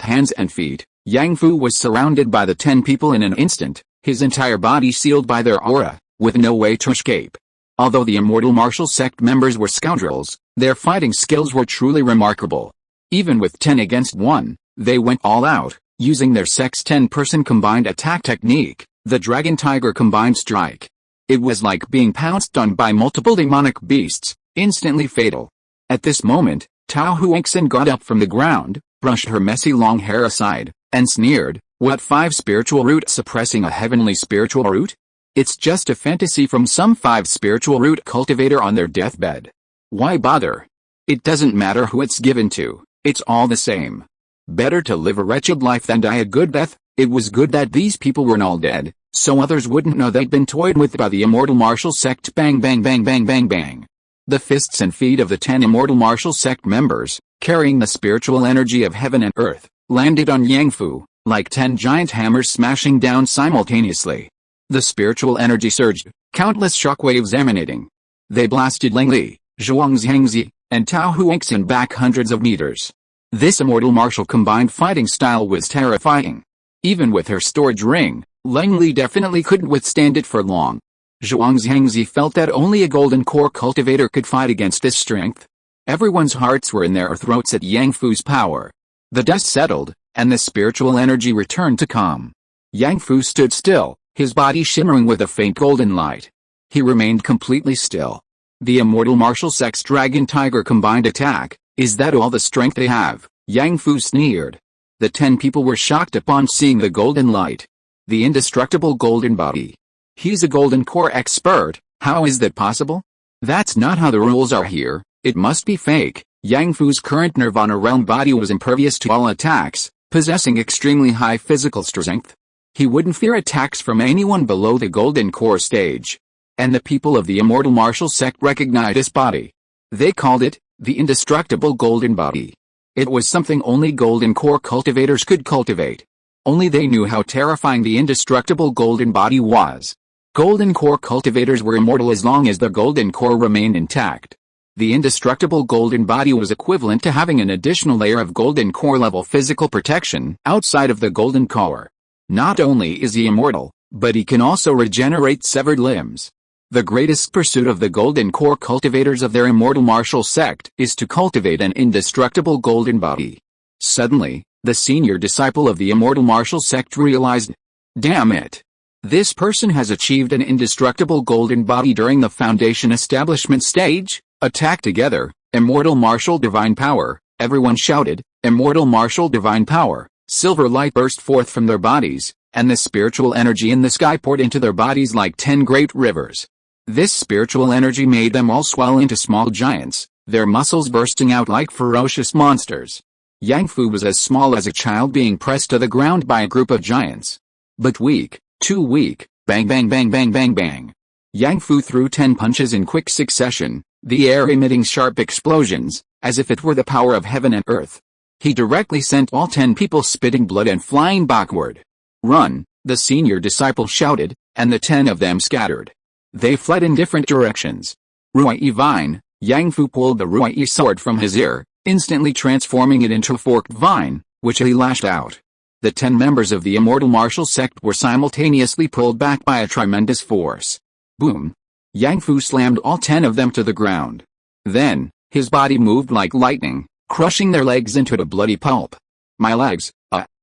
hands and feet, Yang Fu was surrounded by the 10 people in an instant, his entire body sealed by their aura, with no way to escape. Although the immortal martial sect members were scoundrels, their fighting skills were truly remarkable. Even with 10 against 1, they went all out, using their sect's 10-person combined attack technique, the Dragon Tiger combined strike. It was like being pounced on by multiple demonic beasts, instantly fatal. At this moment, Tao Huixin got up from the ground, brushed her messy long hair aside, and sneered, "What 5 spiritual root suppressing a heavenly spiritual root? It's just a fantasy from some 5 spiritual root cultivator on their deathbed. Why bother? It doesn't matter who it's given to, it's all the same. Better to live a wretched life than die a good death." It was good that these people were all dead, so others wouldn't know they'd been toyed with by the immortal martial sect. Bang bang bang bang bang bang. The fists and feet of the 10 immortal martial sect members, carrying the spiritual energy of heaven and earth, landed on Yang Fu, like 10 giant hammers smashing down simultaneously. The spiritual energy surged, countless shockwaves emanating. They blasted Lang Li, Zhuangzi, and Tao Huixin back hundreds of meters. This immortal martial combined fighting style was terrifying. Even with her storage ring, Lang Li definitely couldn't withstand it for long. Zhuangzi felt that only a golden core cultivator could fight against this strength. Everyone's hearts were in their throats at Yang Fu's power. The dust settled, and the spiritual energy returned to calm. Yang Fu stood still, his body shimmering with a faint golden light. He remained completely still. The immortal martial sex dragon tiger combined attack, is that all the strength they have? Yang Fu sneered. The 10 people were shocked upon seeing the golden light. The indestructible golden body. He's a golden core expert, how is that possible? That's not how the rules are here, it must be fake. Yang Fu's current nirvana realm body was impervious to all attacks, possessing extremely high physical strength. He wouldn't fear attacks from anyone below the golden core stage. And the people of the immortal martial sect recognized this body. They called it, the indestructible golden body. It was something only golden core cultivators could cultivate. Only they knew how terrifying the indestructible golden body was. Golden core cultivators were immortal as long as their golden core remained intact. The indestructible golden body was equivalent to having an additional layer of golden core level physical protection outside of the golden core. Not only is he immortal, but he can also regenerate severed limbs. The greatest pursuit of the golden core cultivators of their immortal martial sect is to cultivate an indestructible golden body. Suddenly, the senior disciple of the immortal martial sect realized, damn it! This person has achieved an indestructible golden body during the foundation establishment stage. Attack together, immortal martial divine power, everyone shouted, immortal martial divine power. Silver light burst forth from their bodies, and the spiritual energy in the sky poured into their bodies like 10 great rivers. This spiritual energy made them all swell into small giants, their muscles bursting out like ferocious monsters. Yang Fu was as small as a child being pressed to the ground by a group of giants. But weak, too weak, bang bang bang bang bang bang. Yang Fu threw 10 punches in quick succession, the air emitting sharp explosions, as if it were the power of heaven and earth. He directly sent all 10 people spitting blood and flying backward. Run, the senior disciple shouted, and the 10 of them scattered. They fled in different directions. Ruai vine, Yang Fu pulled the Ruai sword from his ear, instantly transforming it into a forked vine, which he lashed out. The 10 members of the immortal martial sect were simultaneously pulled back by a tremendous force. Boom! Yang Fu slammed all 10 of them to the ground. Then, his body moved like lightning, crushing their legs into a bloody pulp. My legs,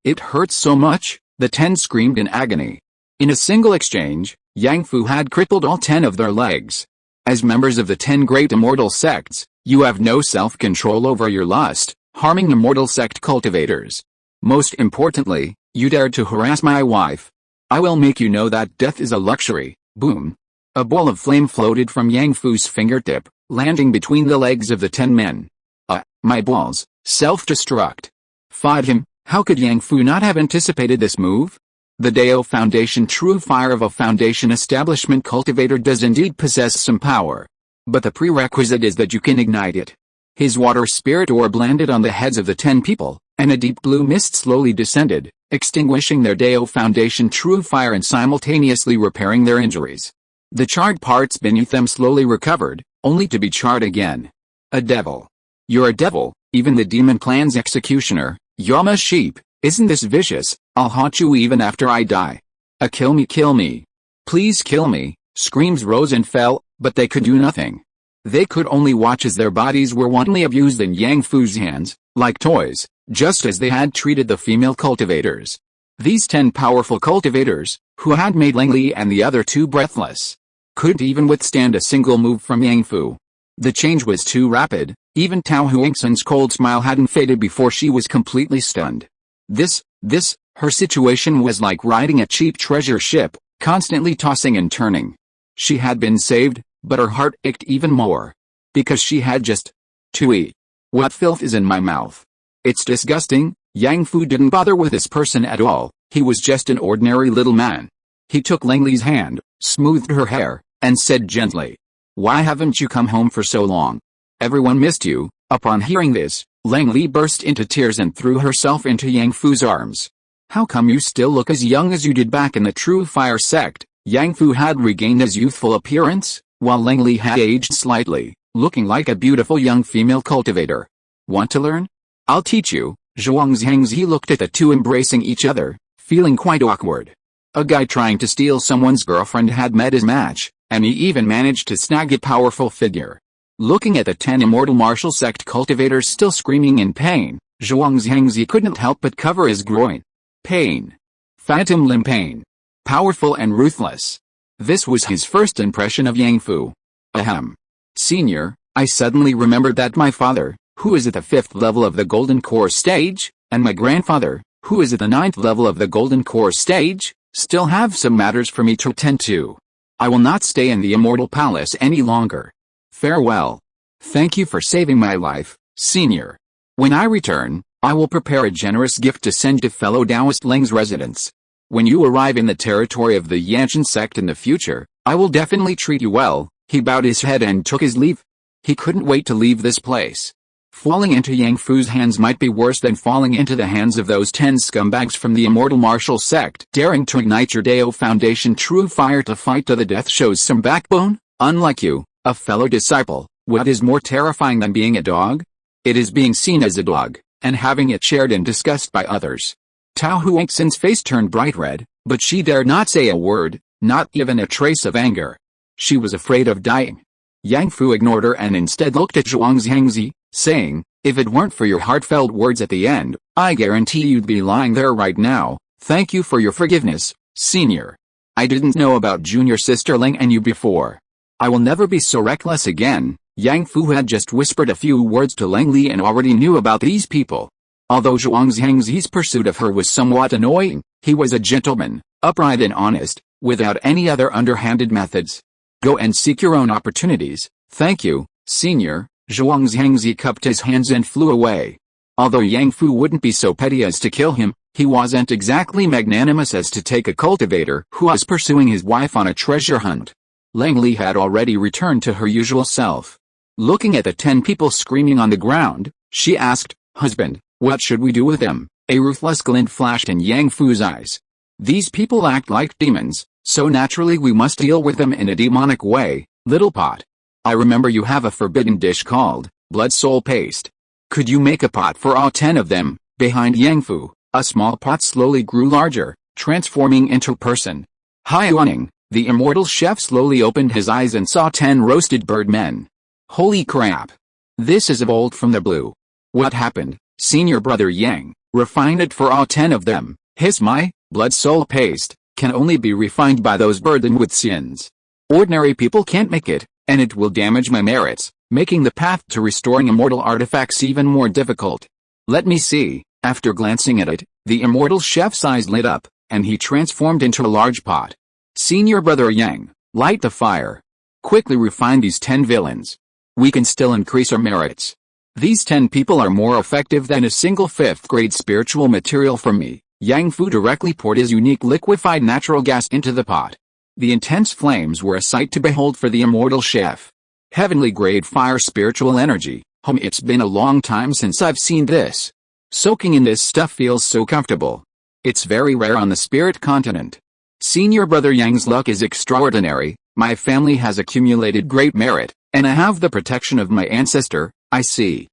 it hurts so much, the 10 screamed in agony. In a single exchange, Yang Fu had crippled all 10 of their legs. As members of the 10 great immortal sects, you have no self-control over your lust, harming immortal sect cultivators. Most importantly, you dared to harass my wife. I will make you know that death is a luxury. Boom. A ball of flame floated from Yang Fu's fingertip, landing between the legs of the 10 men. My balls, self-destruct. Fight him. How could Yang Fu not have anticipated this move? The Dao Foundation true fire of a foundation establishment cultivator does indeed possess some power. But the prerequisite is that you can ignite it. His water spirit orb landed on the heads of the 10 people, and a deep blue mist slowly descended, extinguishing their Dao Foundation true fire and simultaneously repairing their injuries. The charred parts beneath them slowly recovered, only to be charred again. A devil. You're a devil, even the demon clan's executioner, Yama sheep, isn't this vicious? I'll haunt you even after I die. Kill me. Please kill me. Screams rose and fell, but they could do nothing. They could only watch as their bodies were wantonly abused in Yang Fu's hands, like toys, just as they had treated the female cultivators. These 10 powerful cultivators, who had made Lang Li and the other 2 breathless, couldn't even withstand a single move from Yang Fu. The change was too rapid, even Tao Huixin's cold smile hadn't faded before she was completely stunned. Her situation was like riding a cheap treasure ship, constantly tossing and turning. She had been saved, but her heart ached even more. Because she had just to eat. What filth is in my mouth? It's disgusting. Yang Fu didn't bother with this person at all, he was just an ordinary little man. He took Lang Li's hand, smoothed her hair, and said gently, "Why haven't you come home for so long? Everyone missed you." Upon hearing this, Lang Li burst into tears and threw herself into Yang Fu's arms. "How come you still look as young as you did back in the True Fire sect?" Yang Fu had regained his youthful appearance, while Langley had aged slightly, looking like a beautiful young female cultivator. Want to learn? I'll teach you. Zhuang Zhangzi looked at the two embracing each other, feeling quite awkward. A guy trying to steal someone's girlfriend had met his match, and he even managed to snag a powerful figure. Looking at the 10 immortal martial sect cultivators still screaming in pain, Zhuang Zhangzi couldn't help but cover his groin. Pain. Phantom limb pain. Powerful and ruthless. This was his first impression of Yang Fu. Ahem. Senior, I suddenly remembered that my father, who is at the 5th level of the Golden Core stage, and my grandfather, who is at the 9th level of the Golden Core stage, still have some matters for me to attend to. I will not stay in the Immortal Palace any longer. Farewell. Thank you for saving my life, Senior. When I return, I will prepare a generous gift to send to fellow Taoist Ling's residents. When you arrive in the territory of the Yanshan sect in the future, I will definitely treat you well. He bowed his head and took his leave. He couldn't wait to leave this place. Falling into Yang Fu's hands might be worse than falling into the hands of those 10 scumbags from the immortal martial sect. Daring to ignite your Dao Foundation true fire to fight to the death shows some backbone? Unlike you, a fellow disciple, what is more terrifying than being a dog? It is being seen as a dog, and having it shared and discussed by others. Tao Huangxin's face turned bright red, but she dared not say a word, not even a trace of anger. She was afraid of dying. Yang Fu ignored her and instead looked at Zhuang Zhangzi, saying, if it weren't for your heartfelt words at the end, I guarantee you'd be lying there right now. Thank you for your forgiveness, Senior. I didn't know about junior sister Ling and you before. I will never be so reckless again. Yang Fu had just whispered a few words to Lang Li and already knew about these people. Although Zhuang Zhangzi's pursuit of her was somewhat annoying, he was a gentleman, upright and honest, without any other underhanded methods. Go and seek your own opportunities. Thank you, Senior. Zhuang Zhangzi cupped his hands and flew away. Although Yang Fu wouldn't be so petty as to kill him, he wasn't exactly magnanimous as to take a cultivator who was pursuing his wife on a treasure hunt. Lang Li had already returned to her usual self. Looking at the 10 people screaming on the ground, she asked, Husband, what should we do with them? A ruthless glint flashed in Yang Fu's eyes. These people act like demons, so naturally we must deal with them in a demonic way, little pot. I remember you have a forbidden dish called blood soul paste. Could you make a pot for all 10 of them? Behind Yang Fu, a small pot slowly grew larger, transforming into a person. Yuaning, the immortal chef slowly opened his eyes and saw 10 roasted bird men. Holy crap! This is a bolt from the blue. What happened? Senior brother Yang, refine it for all 10 of them. My blood soul paste can only be refined by those burdened with sins. Ordinary people can't make it, and it will damage my merits, making the path to restoring immortal artifacts even more difficult. Let me see. After glancing at it, the immortal chef's eyes lit up, and he transformed into a large pot. Senior brother Yang, light the fire. Quickly refine these 10 villains. We can still increase our merits. These 10 people are more effective than a single 5th grade spiritual material from me. Yang Fu directly poured his unique liquefied natural gas into the pot. The intense flames were a sight to behold for the immortal chef. Heavenly grade fire spiritual energy. It's been a long time since I've seen this. Soaking in this stuff feels so comfortable. It's very rare on the spirit continent. Senior brother Yang's luck is extraordinary. My family has accumulated great merit, and I have the protection of my ancestor. I see.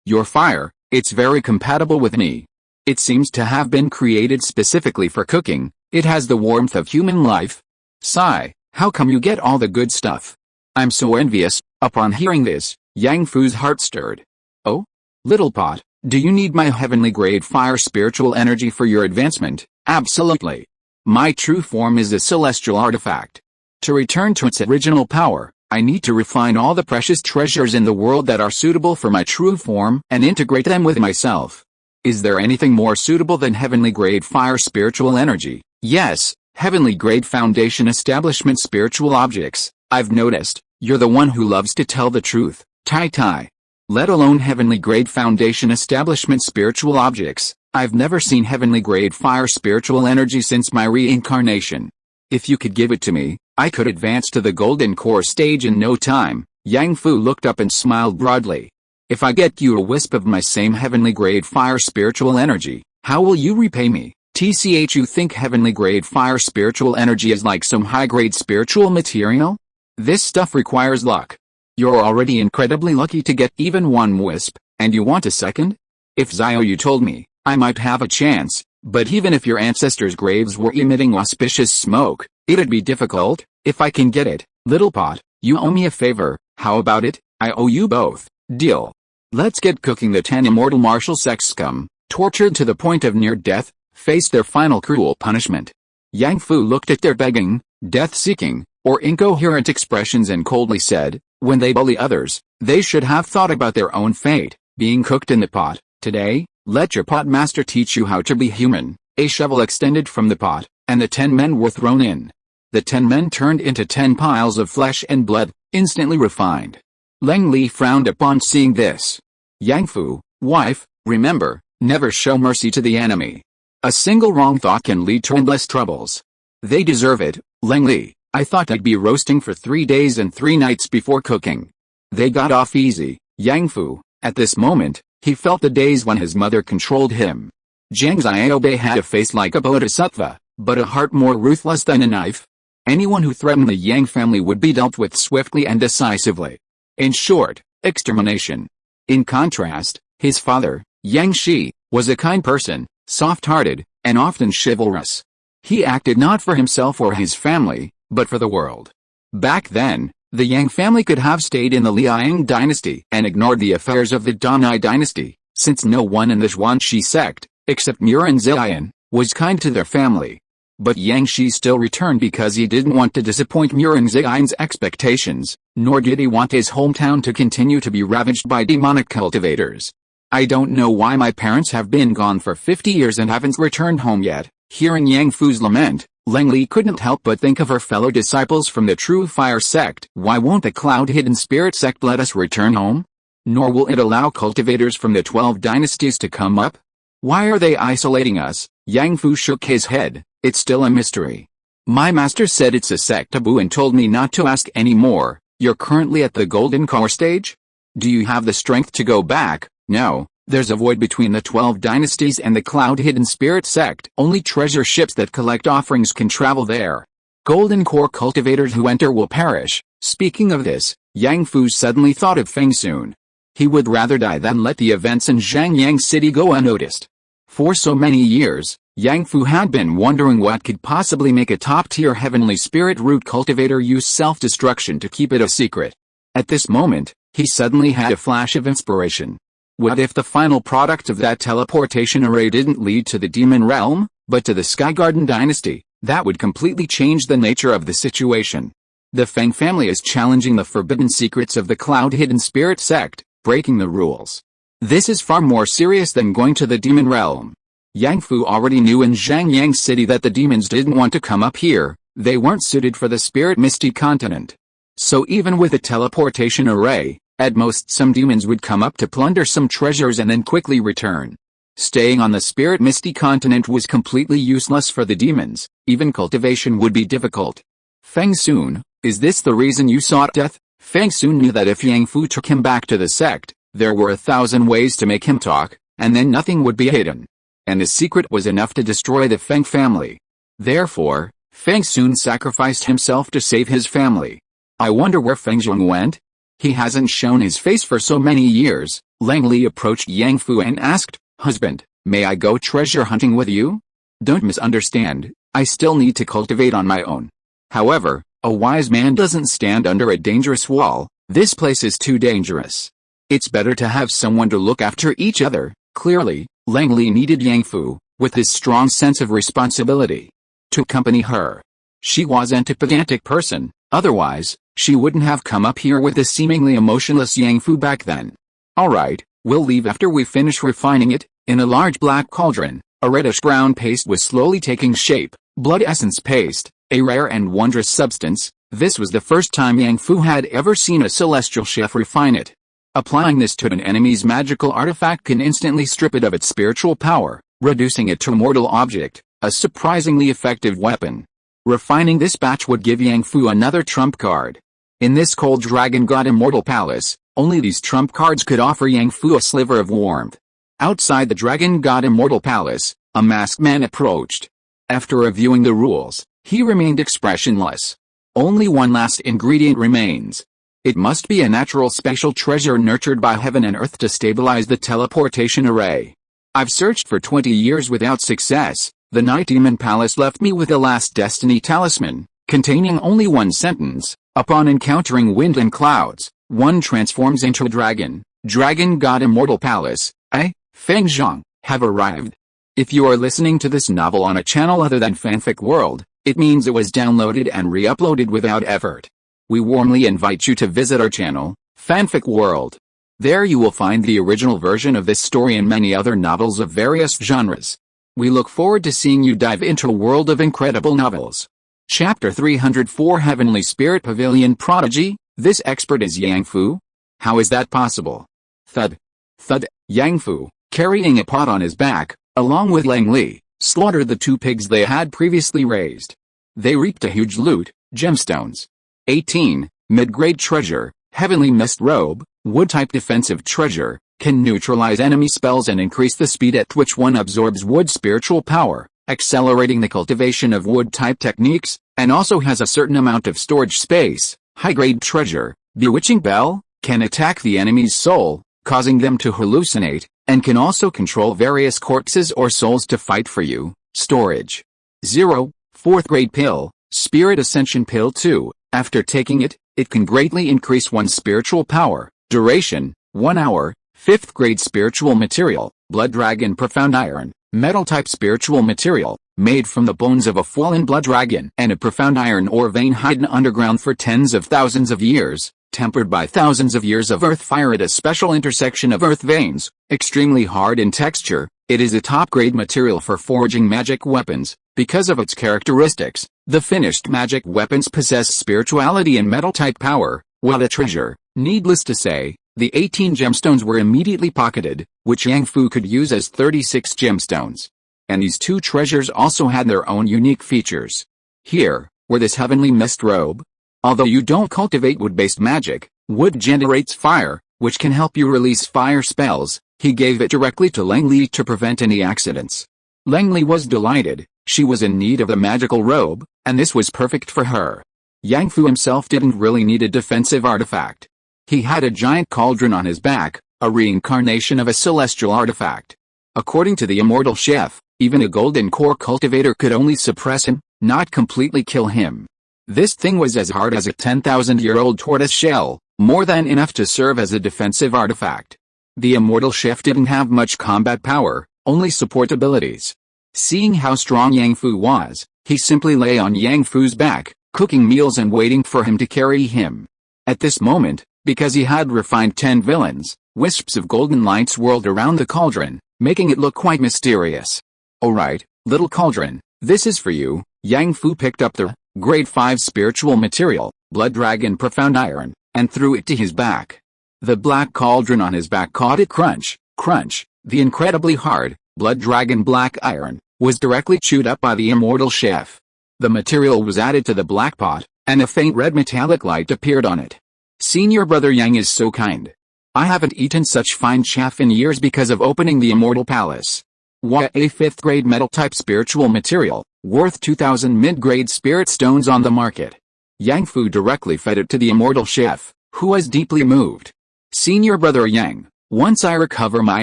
Your fire, it's very compatible with me. It seems to have been created specifically for cooking. It has the warmth of human life. Sigh, how come you get all the good stuff? I'm so envious. Upon hearing this, Yang Fu's heart stirred. Oh? Little pot, do you need my heavenly grade fire spiritual energy for your advancement? Absolutely. My true form is a celestial artifact. To return to its original power, I need to refine all the precious treasures in the world that are suitable for my true form and integrate them with myself. Is there anything more suitable than heavenly grade fire spiritual energy? Yes, heavenly grade foundation establishment spiritual objects. I've noticed, you're the one who loves to tell the truth, Tai Tai. Let alone heavenly grade foundation establishment spiritual objects. I've never seen heavenly grade fire spiritual energy since my reincarnation. If you could give it to me, I could advance to the golden core stage in no time. Yang Fu looked up and smiled broadly. If I get you a wisp of my same heavenly grade fire spiritual energy, how will you repay me? You think heavenly grade fire spiritual energy is like some high grade spiritual material? This stuff requires luck. You're already incredibly lucky to get even one wisp, and you want a second? If you told me, I might have a chance, but even if your ancestors' graves were emitting auspicious smoke, it'd be difficult. If I can get it, little pot, you owe me a favor. How about it? I owe you both. Deal. Let's get cooking. The 10 immortal martial sex scum, tortured to the point of near death, faced their final cruel punishment. Yang Fu looked at their begging, death-seeking, or incoherent expressions and coldly said, when they bully others, they should have thought about their own fate, being cooked in the pot. Today, let your pot master teach you how to be human. A shovel extended from the pot, and the 10 men were thrown in. The 10 men turned into 10 piles of flesh and blood, instantly refined. Leng Li frowned upon seeing this. Yang Fu, wife, remember, never show mercy to the enemy. A single wrong thought can lead to endless troubles. They deserve it. Leng Li, I thought I'd be roasting for 3 days and 3 nights before cooking. They got off easy. Yang Fu, at this moment, he felt the days when his mother controlled him. Zhang Xiaobei had a face like a bodhisattva, but a heart more ruthless than a knife. Anyone who threatened the Yang family would be dealt with swiftly and decisively. In short, extermination. In contrast, his father, Yang Shi, was a kind person, soft-hearted, and often chivalrous. He acted not for himself or his family, but for the world. Back then, the Yang family could have stayed in the Liang dynasty and ignored the affairs of the Danai dynasty, since no one in the Xuanxi sect, except Muren Ziyan, was kind to their family. But Yang Shi still returned because he didn't want to disappoint Muren Ziyan's expectations, nor did he want his hometown to continue to be ravaged by demonic cultivators. I don't know why my parents have been gone for 50 years and haven't returned home yet. Hearing Yang Fu's lament, Leng Li couldn't help but think of her fellow disciples from the True Fire sect. Why won't the Cloud Hidden Spirit sect let us return home? Nor will it allow cultivators from the 12 dynasties to come up? Why are they isolating us? Yang Fu shook his head. It's still a mystery. My master said it's a sect taboo and told me not to ask any more. You're currently at the golden core stage? Do you have the strength to go back? No, there's a void between the 12 dynasties and the Cloud Hidden Spirit sect. Only treasure ships that collect offerings can travel there. Golden core cultivators who enter will perish. Speaking of this, Yang Fu suddenly thought of Feng Sun. He would rather die than let the events in Zhangyang City go unnoticed. For so many years, Yang Fu had been wondering what could possibly make a top-tier heavenly spirit root cultivator use self-destruction to keep it a secret. At this moment, he suddenly had a flash of inspiration. What if the final product of that teleportation array didn't lead to the demon realm, but to the Sky Garden dynasty? That would completely change the nature of the situation. The Feng family is challenging the forbidden secrets of the Cloud Hidden Spirit sect, breaking the rules. This is far more serious than going to the demon realm. Yang Fu already knew in Zhangyang City that the demons didn't want to come up here. They weren't suited for the Spirit Misty continent. So even with a teleportation array, at most some demons would come up to plunder some treasures and then quickly return. Staying on the Spirit Misty continent was completely useless for the demons. Even cultivation would be difficult. Feng Sun, is this the reason you sought death? Feng Sun knew that if Yang Fu took him back to the sect, there were 1,000 ways to make him talk, and then nothing would be hidden. And the secret was enough to destroy the Feng family. Therefore, Feng Sun sacrificed himself to save his family. I wonder where Feng Zhong went? He hasn't shown his face for so many years. Leng Li approached Yang Fu and asked, Husband, may I go treasure hunting with you? Don't misunderstand, I still need to cultivate on my own. However, a wise man doesn't stand under a dangerous wall. This place is too dangerous. It's better to have someone to look after each other. Clearly, Leng Li needed Yang Fu, with his strong sense of responsibility, to accompany her. She wasn't a pedantic person, otherwise, she wouldn't have come up here with the seemingly emotionless Yang Fu back then. Alright, we'll leave after we finish refining it. In a large black cauldron, a reddish-brown paste was slowly taking shape. Blood essence paste, a rare and wondrous substance. This was the first time Yang Fu had ever seen a celestial chef refine it. Applying this to an enemy's magical artifact can instantly strip it of its spiritual power, reducing it to a mortal object, a surprisingly effective weapon. Refining this batch would give Yang Fu another trump card. In this cold dragon god immortal palace, only these trump cards could offer Yang Fu a sliver of warmth. Outside the dragon god immortal palace, A masked man approached. After reviewing the rules, he remained expressionless. Only one last ingredient remains. It must be a natural special treasure nurtured by heaven and earth to stabilize the teleportation array. I've searched for 20 years without success. The Night Demon Palace left me with the last destiny talisman, containing only one sentence. Upon encountering wind and clouds, one transforms into a dragon. Dragon God Immortal Palace, I, Feng Zhang, have arrived. If you are listening to this novel on a channel other than Fanfic World, it means it was downloaded and re-uploaded without effort. We warmly invite you to visit our channel, Fanfic World. There you will find the original version of this story and many other novels of various genres. We look forward to seeing you dive into a world of incredible novels. Chapter 304 Heavenly Spirit Pavilion Prodigy. This expert is Yang Fu? How is that possible? Thud. Thud. Yang Fu, carrying a pot on his back, along with Lang Li, slaughtered the 2 pigs they had previously raised. They reaped a huge loot, gemstones. 18. Mid-grade treasure, Heavenly Mist Robe, wood-type defensive treasure, can neutralize enemy spells and increase the speed at which one absorbs wood spiritual power, accelerating the cultivation of wood-type techniques, and also has a certain amount of storage space. High-grade treasure, Bewitching Bell, can attack the enemy's soul, causing them to hallucinate, and can also control various corpses or souls to fight for you. Storage. 0. 4th grade pill, Spirit Ascension Pill 2. After taking it, it can greatly increase one's spiritual power. Duration, 1 hour. 5th grade spiritual material, Blood Dragon Profound Iron, metal-type spiritual material, made from the bones of a fallen blood dragon and a profound iron ore vein hidden underground for tens of thousands of years, tempered by thousands of years of earth fire at a special intersection of earth veins, extremely hard in texture. It is a top-grade material for forging magic weapons. Because of its characteristics, the finished magic weapons possess spirituality and metal-type power. What a treasure! Needless to say, the 18 gemstones were immediately pocketed, which Yang Fu could use as 36 gemstones. And these 2 treasures also had their own unique features. Here, were this Heavenly Mist Robe. Although you don't cultivate wood-based magic, wood generates fire, which can help you release fire spells. He gave it directly to Lang Li to prevent any accidents. Lang Li was delighted. She was in need of the magical robe, and this was perfect for her. Yang Fu himself didn't really need a defensive artifact. He had a giant cauldron on his back, a reincarnation of a celestial artifact. According to the immortal chef, even a golden core cultivator could only suppress him, not completely kill him. This thing was as hard as a 10,000-year-old tortoise shell, more than enough to serve as a defensive artifact. The immortal chef didn't have much combat power, only support abilities. Seeing how strong Yang Fu was, he simply lay on Yang Fu's back, cooking meals and waiting for him to carry him. At this moment, because he had refined 10 villains, wisps of golden light swirled around the cauldron, making it look quite mysterious. Alright, little cauldron, this is for you. Yang Fu picked up the grade 5 spiritual material, Blood Dragon Profound Iron, and threw it to his back. The black cauldron on his back caught it crunch, crunch. The incredibly hard, Blood Dragon Black Iron, was directly chewed up by the immortal chef. The material was added to the black pot, and a faint red metallic light appeared on it. Senior brother Yang is so kind. I haven't eaten such fine chaff in years because of opening the Immortal Palace. What a 5th grade metal type spiritual material, worth 2,000 mid-grade spirit stones on the market. Yang Fu directly fed it to the immortal chef, who was deeply moved. Senior brother Yang, once I recover my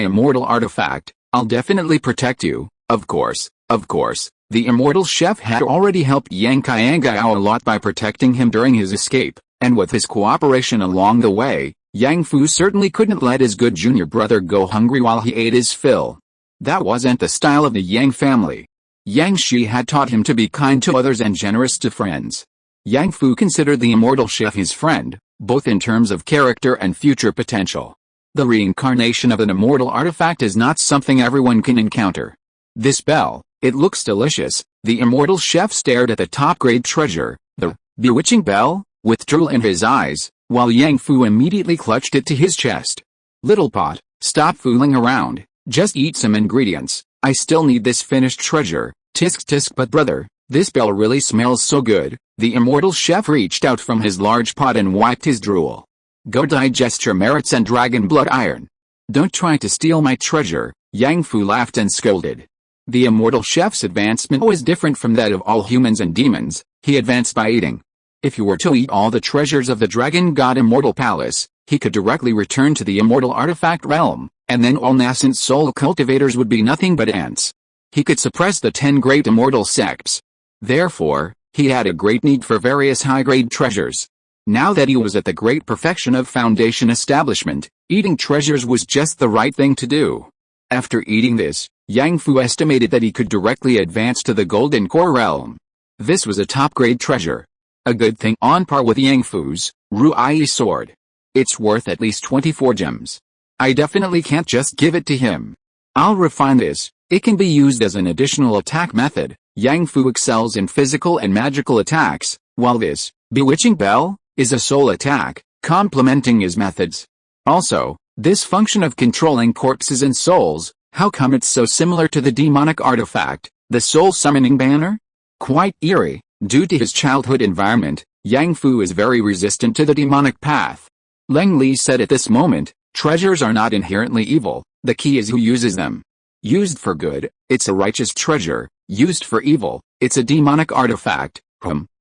immortal artifact, I'll definitely protect you. Of course, the immortal chef had already helped Yang Qianggao a lot by protecting him during his escape, and with his cooperation along the way, Yang Fu certainly couldn't let his good junior brother go hungry while he ate his fill. That wasn't the style of the Yang family. Yang Shi had taught him to be kind to others and generous to friends. Yang Fu considered the immortal chef his friend, both in terms of character and future potential. The reincarnation of an immortal artifact is not something everyone can encounter. This bell, it looks delicious. The immortal chef stared at the top-grade treasure, the bewitching bell, with drool in his eyes, while Yang Fu immediately clutched it to his chest. Little pot, stop fooling around, just eat some ingredients. I still need this finished treasure. Tisk tisk, but brother, this bell really smells so good. The immortal chef reached out from his large pot and wiped his drool. Go digest your merits and dragon blood iron. Don't try to steal my treasure. Yang Fu laughed and scolded. The immortal chef's advancement was different from that of all humans and demons. He advanced by eating. If he were to eat all the treasures of the dragon god immortal palace, he could directly return to the immortal artifact realm, and then all nascent soul cultivators would be nothing but ants. He could suppress the 10 great immortal sects. Therefore, he had a great need for various high-grade treasures. Now that he was at the great perfection of foundation establishment, eating treasures was just the right thing to do. After eating this, Yang Fu estimated that he could directly advance to the golden core realm. This was a top-grade treasure. A good thing on par with Yang Fu's Ruai sword. It's worth at least 24 gems. I definitely can't just give it to him. I'll refine this. It can be used as an additional attack method. Yang Fu excels in physical and magical attacks, while this bewitching bell is a soul attack, complementing his methods. Also, this function of controlling corpses and souls, how come it's so similar to the demonic artifact, the soul summoning banner? Quite eerie. Due to his childhood environment, Yang Fu is very resistant to the demonic path. Leng Li said at this moment, treasures are not inherently evil, the key is who uses them. Used for good, it's a righteous treasure. Used for evil, it's a demonic artifact.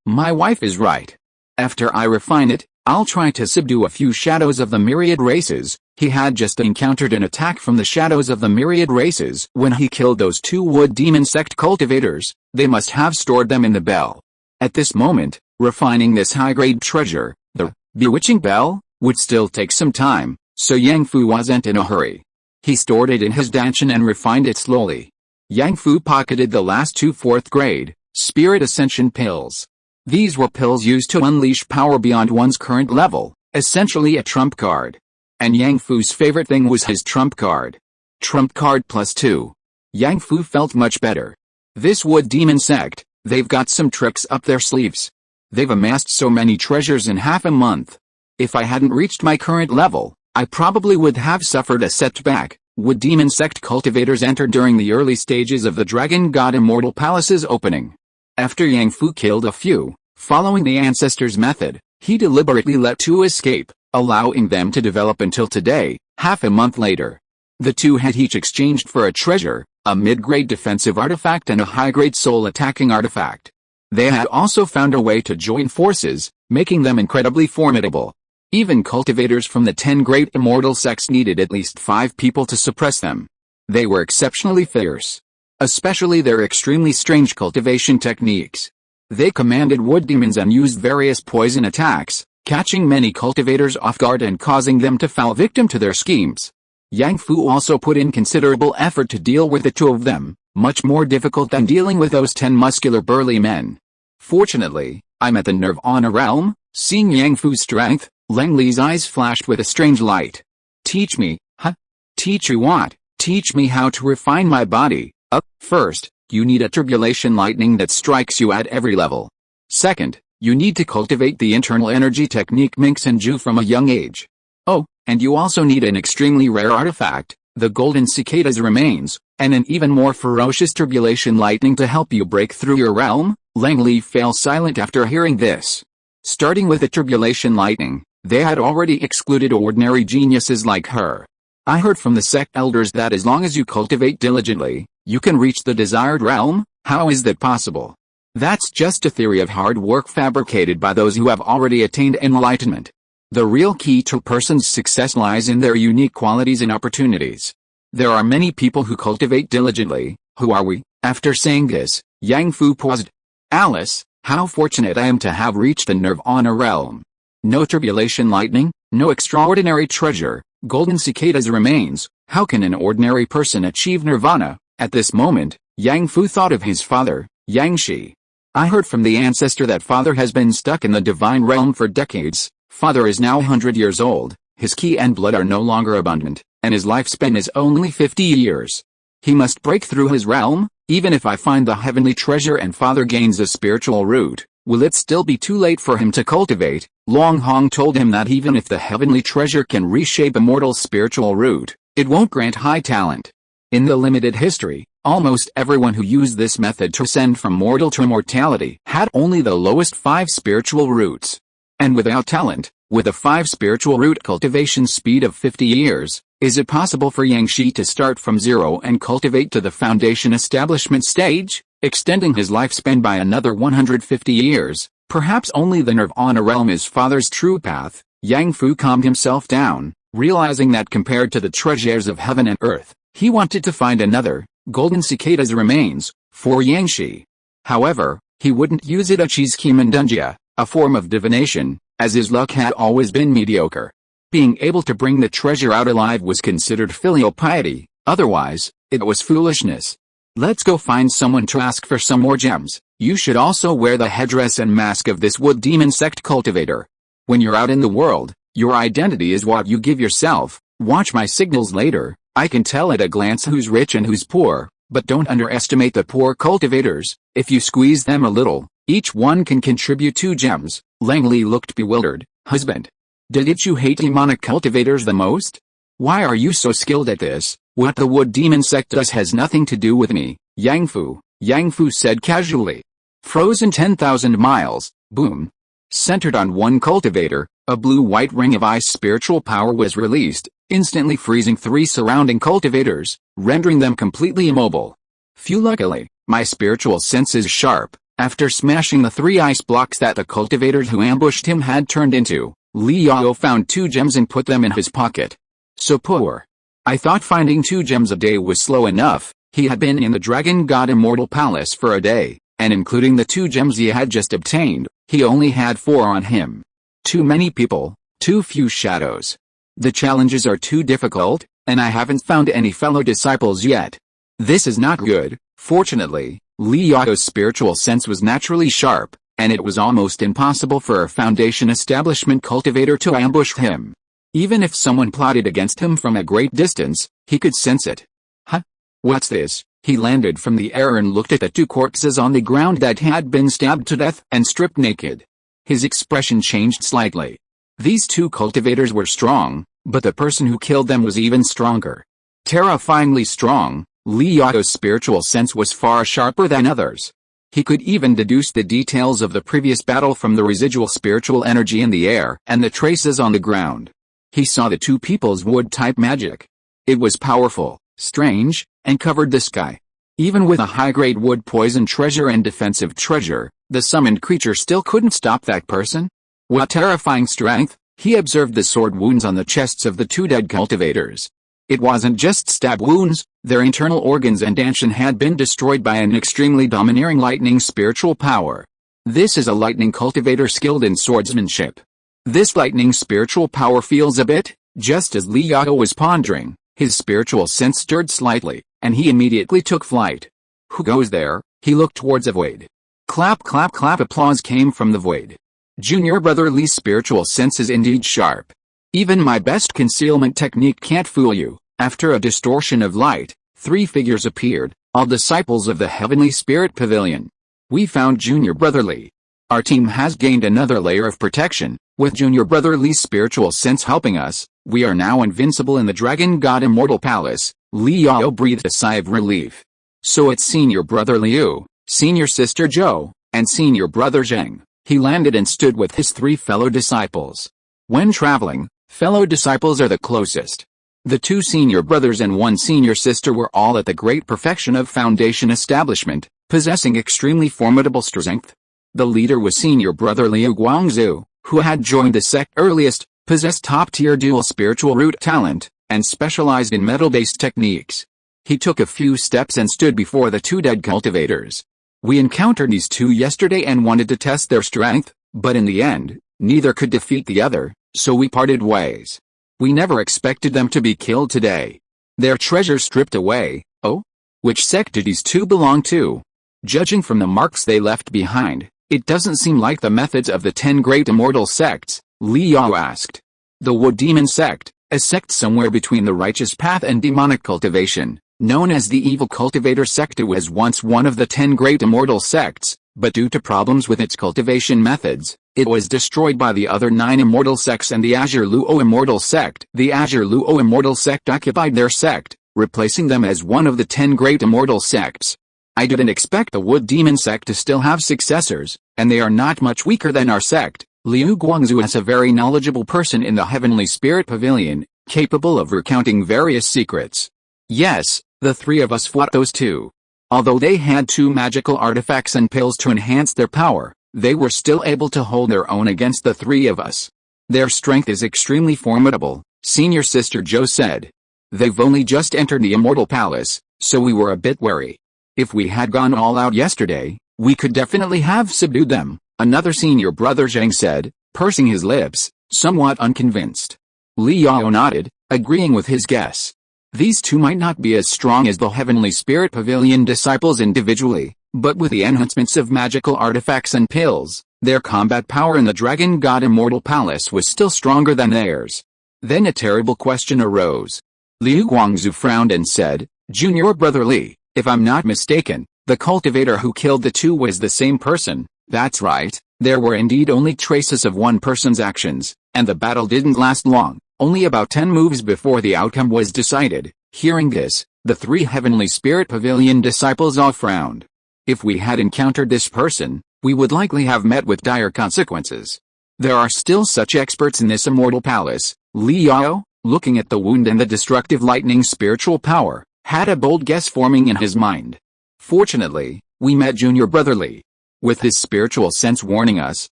My wife is right. After I refine it, I'll try to subdue a few shadows of the myriad races. He had just encountered an attack from the shadows of the myriad races when he killed those 2 wood demon sect cultivators. They must have stored them in the bell. At this moment, refining this high-grade treasure, the bewitching bell, would still take some time, so Yang Fu wasn't in a hurry. He stored it in his dungeon and refined it slowly. Yang Fu pocketed the last 2 4th-grade Spirit Ascension pills. These were pills used to unleash power beyond one's current level, essentially a trump card. And Yang Fu's favorite thing was his trump card. Trump card +2. Yang Fu felt much better. This wood demon sect, they've got some tricks up their sleeves. They've amassed so many treasures in half a month. If I hadn't reached my current level, I probably would have suffered a setback. Wood demon sect cultivators entered during the early stages of the dragon god immortal palace's opening. After Yang Fu killed a few, following the ancestors' method, he deliberately let 2 escape, allowing them to develop until today, half a month later. The 2 had each exchanged for a treasure, a mid-grade defensive artifact and a high-grade soul-attacking artifact. They had also found a way to join forces, making them incredibly formidable. Even cultivators from the 10 great immortal sects needed at least 5 people to suppress them. They were exceptionally fierce. Especially their extremely strange cultivation techniques. They commanded wood demons and used various poison attacks, catching many cultivators off guard and causing them to fall victim to their schemes. Yang Fu also put in considerable effort to deal with the 2 of them, much more difficult than dealing with those 10 muscular burly men. Fortunately, I'm at the Nirvana realm. Seeing Yang Fu's strength, Leng Li's eyes flashed with a strange light. Teach me, huh? Teach you what? Teach me how to refine my body. First, you need a tribulation lightning that strikes you at every level. Second, you need to cultivate the internal energy technique Minx and Ju from a young age. Oh, and you also need an extremely rare artifact, the golden cicada's remains, and an even more ferocious tribulation lightning to help you break through your realm. Leng Li fell silent after hearing this. Starting with the tribulation lightning, they had already excluded ordinary geniuses like her. I heard from the sect elders that as long as you cultivate diligently, you can reach the desired realm. How is that possible? That's just a theory of hard work fabricated by those who have already attained enlightenment. The real key to a person's success lies in their unique qualities and opportunities. There are many people who cultivate diligently. Who are we? After saying this, Yang Fu paused. Alice, how fortunate I am to have reached the Nirvana realm. No tribulation lightning, no extraordinary treasure, golden cicada's remains. How can an ordinary person achieve nirvana? At this moment, Yang Fu thought of his father, Yang Shi. I heard from the ancestor that father has been stuck in the divine realm for decades. Father is now 100 years old, his ki and blood are no longer abundant, and his lifespan is only 50 years. He must break through his realm. Even if I find the heavenly treasure and father gains a spiritual root, will it still be too late for him to cultivate? Long Hong told him that even if the heavenly treasure can reshape a mortal's spiritual root, it won't grant high talent. In the limited history, almost everyone who used this method to ascend from mortal to immortality had only the lowest 5 spiritual roots. And without talent, With a 5 spiritual root cultivation speed of 50 years, is it possible for Yang Shi to start from zero and cultivate to the foundation establishment stage, extending his lifespan by another 150 years? Perhaps only the Nirvana realm is father's true path. Yang Fu calmed himself down, realizing that compared to the treasures of heaven and earth, he wanted to find another, golden cicada's remains, for Yang Shi. However, he wouldn't use it as Chizkimandunjia, a form of divination, as his luck had always been mediocre. Being able to bring the treasure out alive was considered filial piety, otherwise, it was foolishness. Let's go find someone to ask for some more gems. You should also wear the headdress and mask of this wood demon sect cultivator. When you're out in the world, your identity is what you give yourself. Watch my signals later. I can tell at a glance who's rich and who's poor, but don't underestimate the poor cultivators. If you squeeze them a little, each one can contribute 2 gems. Langley looked bewildered. Husband, did you hate demonic cultivators the most? Why are you so skilled at this? What the wood demon sect does has nothing to do with me, Yang Fu said casually. Frozen 10,000 miles, boom. Centered on one cultivator, a blue-white ring of ice spiritual power was released, instantly freezing 3 surrounding cultivators, rendering them completely immobile. Phew, luckily, my spiritual sense is sharp. After smashing the 3 ice blocks that the cultivators who ambushed him had turned into, Li Yao found 2 gems and put them in his pocket. So poor. I thought finding 2 gems a day was slow enough. He had been in the Dragon God Immortal Palace for a day, and including the 2 gems he had just obtained, he only had 4 on him. Too many people, too few shadows. The challenges are too difficult, and I haven't found any fellow disciples yet. This is not good. Fortunately, Li Yao's spiritual sense was naturally sharp, and it was almost impossible for a foundation establishment cultivator to ambush him. Even if someone plotted against him from a great distance, he could sense it. Huh? What's this? He landed from the air and looked at the 2 corpses on the ground that had been stabbed to death and stripped naked. His expression changed slightly. These 2 cultivators were strong, but the person who killed them was even stronger. Terrifyingly strong. Li Yao's spiritual sense was far sharper than others. He could even deduce the details of the previous battle from the residual spiritual energy in the air and the traces on the ground. He saw the 2 people's wood-type magic. It was powerful, strange, and covered the sky. Even with a high-grade wood poison treasure and defensive treasure, the summoned creature still couldn't stop that person. What terrifying strength! He observed the sword wounds on the chests of the 2 dead cultivators. It wasn't just stab wounds, their internal organs and danshan had been destroyed by an extremely domineering lightning spiritual power. This is a lightning cultivator skilled in swordsmanship. This lightning spiritual power feels a bit, just as Li Yao was pondering, his spiritual sense stirred slightly, and he immediately took flight. Who goes there? He looked towards a void. Clap clap clap, applause came from the void. Junior brother Li's spiritual sense is indeed sharp. Even my best concealment technique can't fool you. After a distortion of light, 3 figures appeared, all disciples of the Heavenly Spirit Pavilion. We found Junior Brother Li. Our team has gained another layer of protection. With Junior Brother Li's spiritual sense helping us, we are now invincible in the Dragon God Immortal Palace. Li Yao breathed a sigh of relief. So it's Senior Brother Liu, Senior Sister Zhou, and Senior Brother Zheng. He landed and stood with his 3 fellow disciples. When traveling, fellow disciples are the closest. The 2 senior brothers and 1 senior sister were all at the great perfection of foundation establishment, possessing extremely formidable strength. The leader was Senior Brother Liu Guangzhu, who had joined the sect earliest, possessed top-tier dual spiritual root talent, and specialized in metal-based techniques. He took a few steps and stood before the 2 dead cultivators. We encountered these 2 yesterday and wanted to test their strength, but in the end, neither could defeat the other, so we parted ways. We never expected them to be killed today. Their treasure stripped away. Oh? Which sect did these 2 belong to? Judging from the marks they left behind, it doesn't seem like the methods of the 10 great immortal sects, Li Yao asked. The Wood Demon sect, a sect somewhere between the righteous path and demonic cultivation, known as the evil cultivator sect, was once one of the 10 great immortal sects, but due to problems with its cultivation methods, it was destroyed by the other 9 immortal sects and the Azure Luo immortal sect. The Azure Luo immortal sect occupied their sect, replacing them as one of the 10 great immortal sects. I didn't expect the Wood Demon sect to still have successors, and they are not much weaker than our sect, Liu Guangzhu is a very knowledgeable person in the Heavenly Spirit Pavilion, capable of recounting various secrets. Yes, the three of us fought those two. Although they had 2 magical artifacts and pills to enhance their power, they were still able to hold their own against the 3 of us. Their strength is extremely formidable, Senior Sister Zhou said. They've only just entered the Immortal Palace, so we were a bit wary. If we had gone all out yesterday, we could definitely have subdued them, another senior brother Zhang said, pursing his lips, somewhat unconvinced. Li Yao nodded, agreeing with his guess. These 2 might not be as strong as the Heavenly Spirit Pavilion disciples individually, but with the enhancements of magical artifacts and pills, their combat power in the Dragon God Immortal Palace was still stronger than theirs. Then a terrible question arose. Liu Guangzhu frowned and said, Junior Brother Li, if I'm not mistaken, the cultivator who killed the 2 was the same person. That's right, there were indeed only traces of one person's actions, and the battle didn't last long, only about 10 moves before the outcome was decided. Hearing this, the 3 Heavenly Spirit Pavilion disciples all frowned. If we had encountered this person, we would likely have met with dire consequences. There are still such experts in this Immortal Palace. Li Yao, looking at the wound and the destructive lightning spiritual power, had a bold guess forming in his mind. Fortunately, we met Junior Brother Li. With his spiritual sense warning us,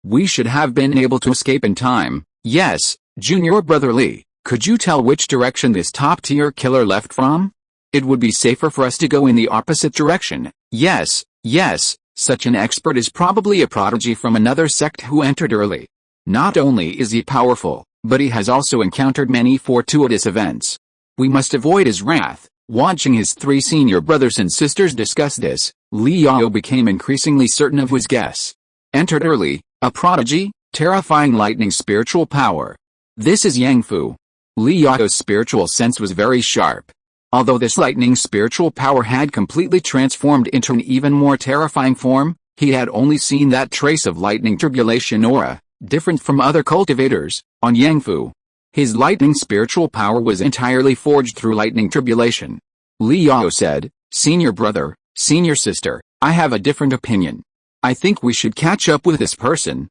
we should have been able to escape in time. Yes, Junior Brother Li, could you tell which direction this top-tier killer left from? It would be safer for us to go in the opposite direction. Yes, such an expert is probably a prodigy from another sect who entered early. Not only is he powerful, but he has also encountered many fortuitous events. We must avoid his wrath. Watching his 3 senior brothers and sisters discuss this, Li Yao became increasingly certain of his guess. Entered early, a prodigy, terrifying lightning spiritual power. This is Yang Fu. Li Yao's spiritual sense was very sharp. Although this lightning spiritual power had completely transformed into an even more terrifying form, he had only seen that trace of lightning tribulation aura, different from other cultivators, on Yang Fu. His lightning spiritual power was entirely forged through lightning tribulation. Li Yao said, Senior brother, senior sister, I have a different opinion. I think we should catch up with this person.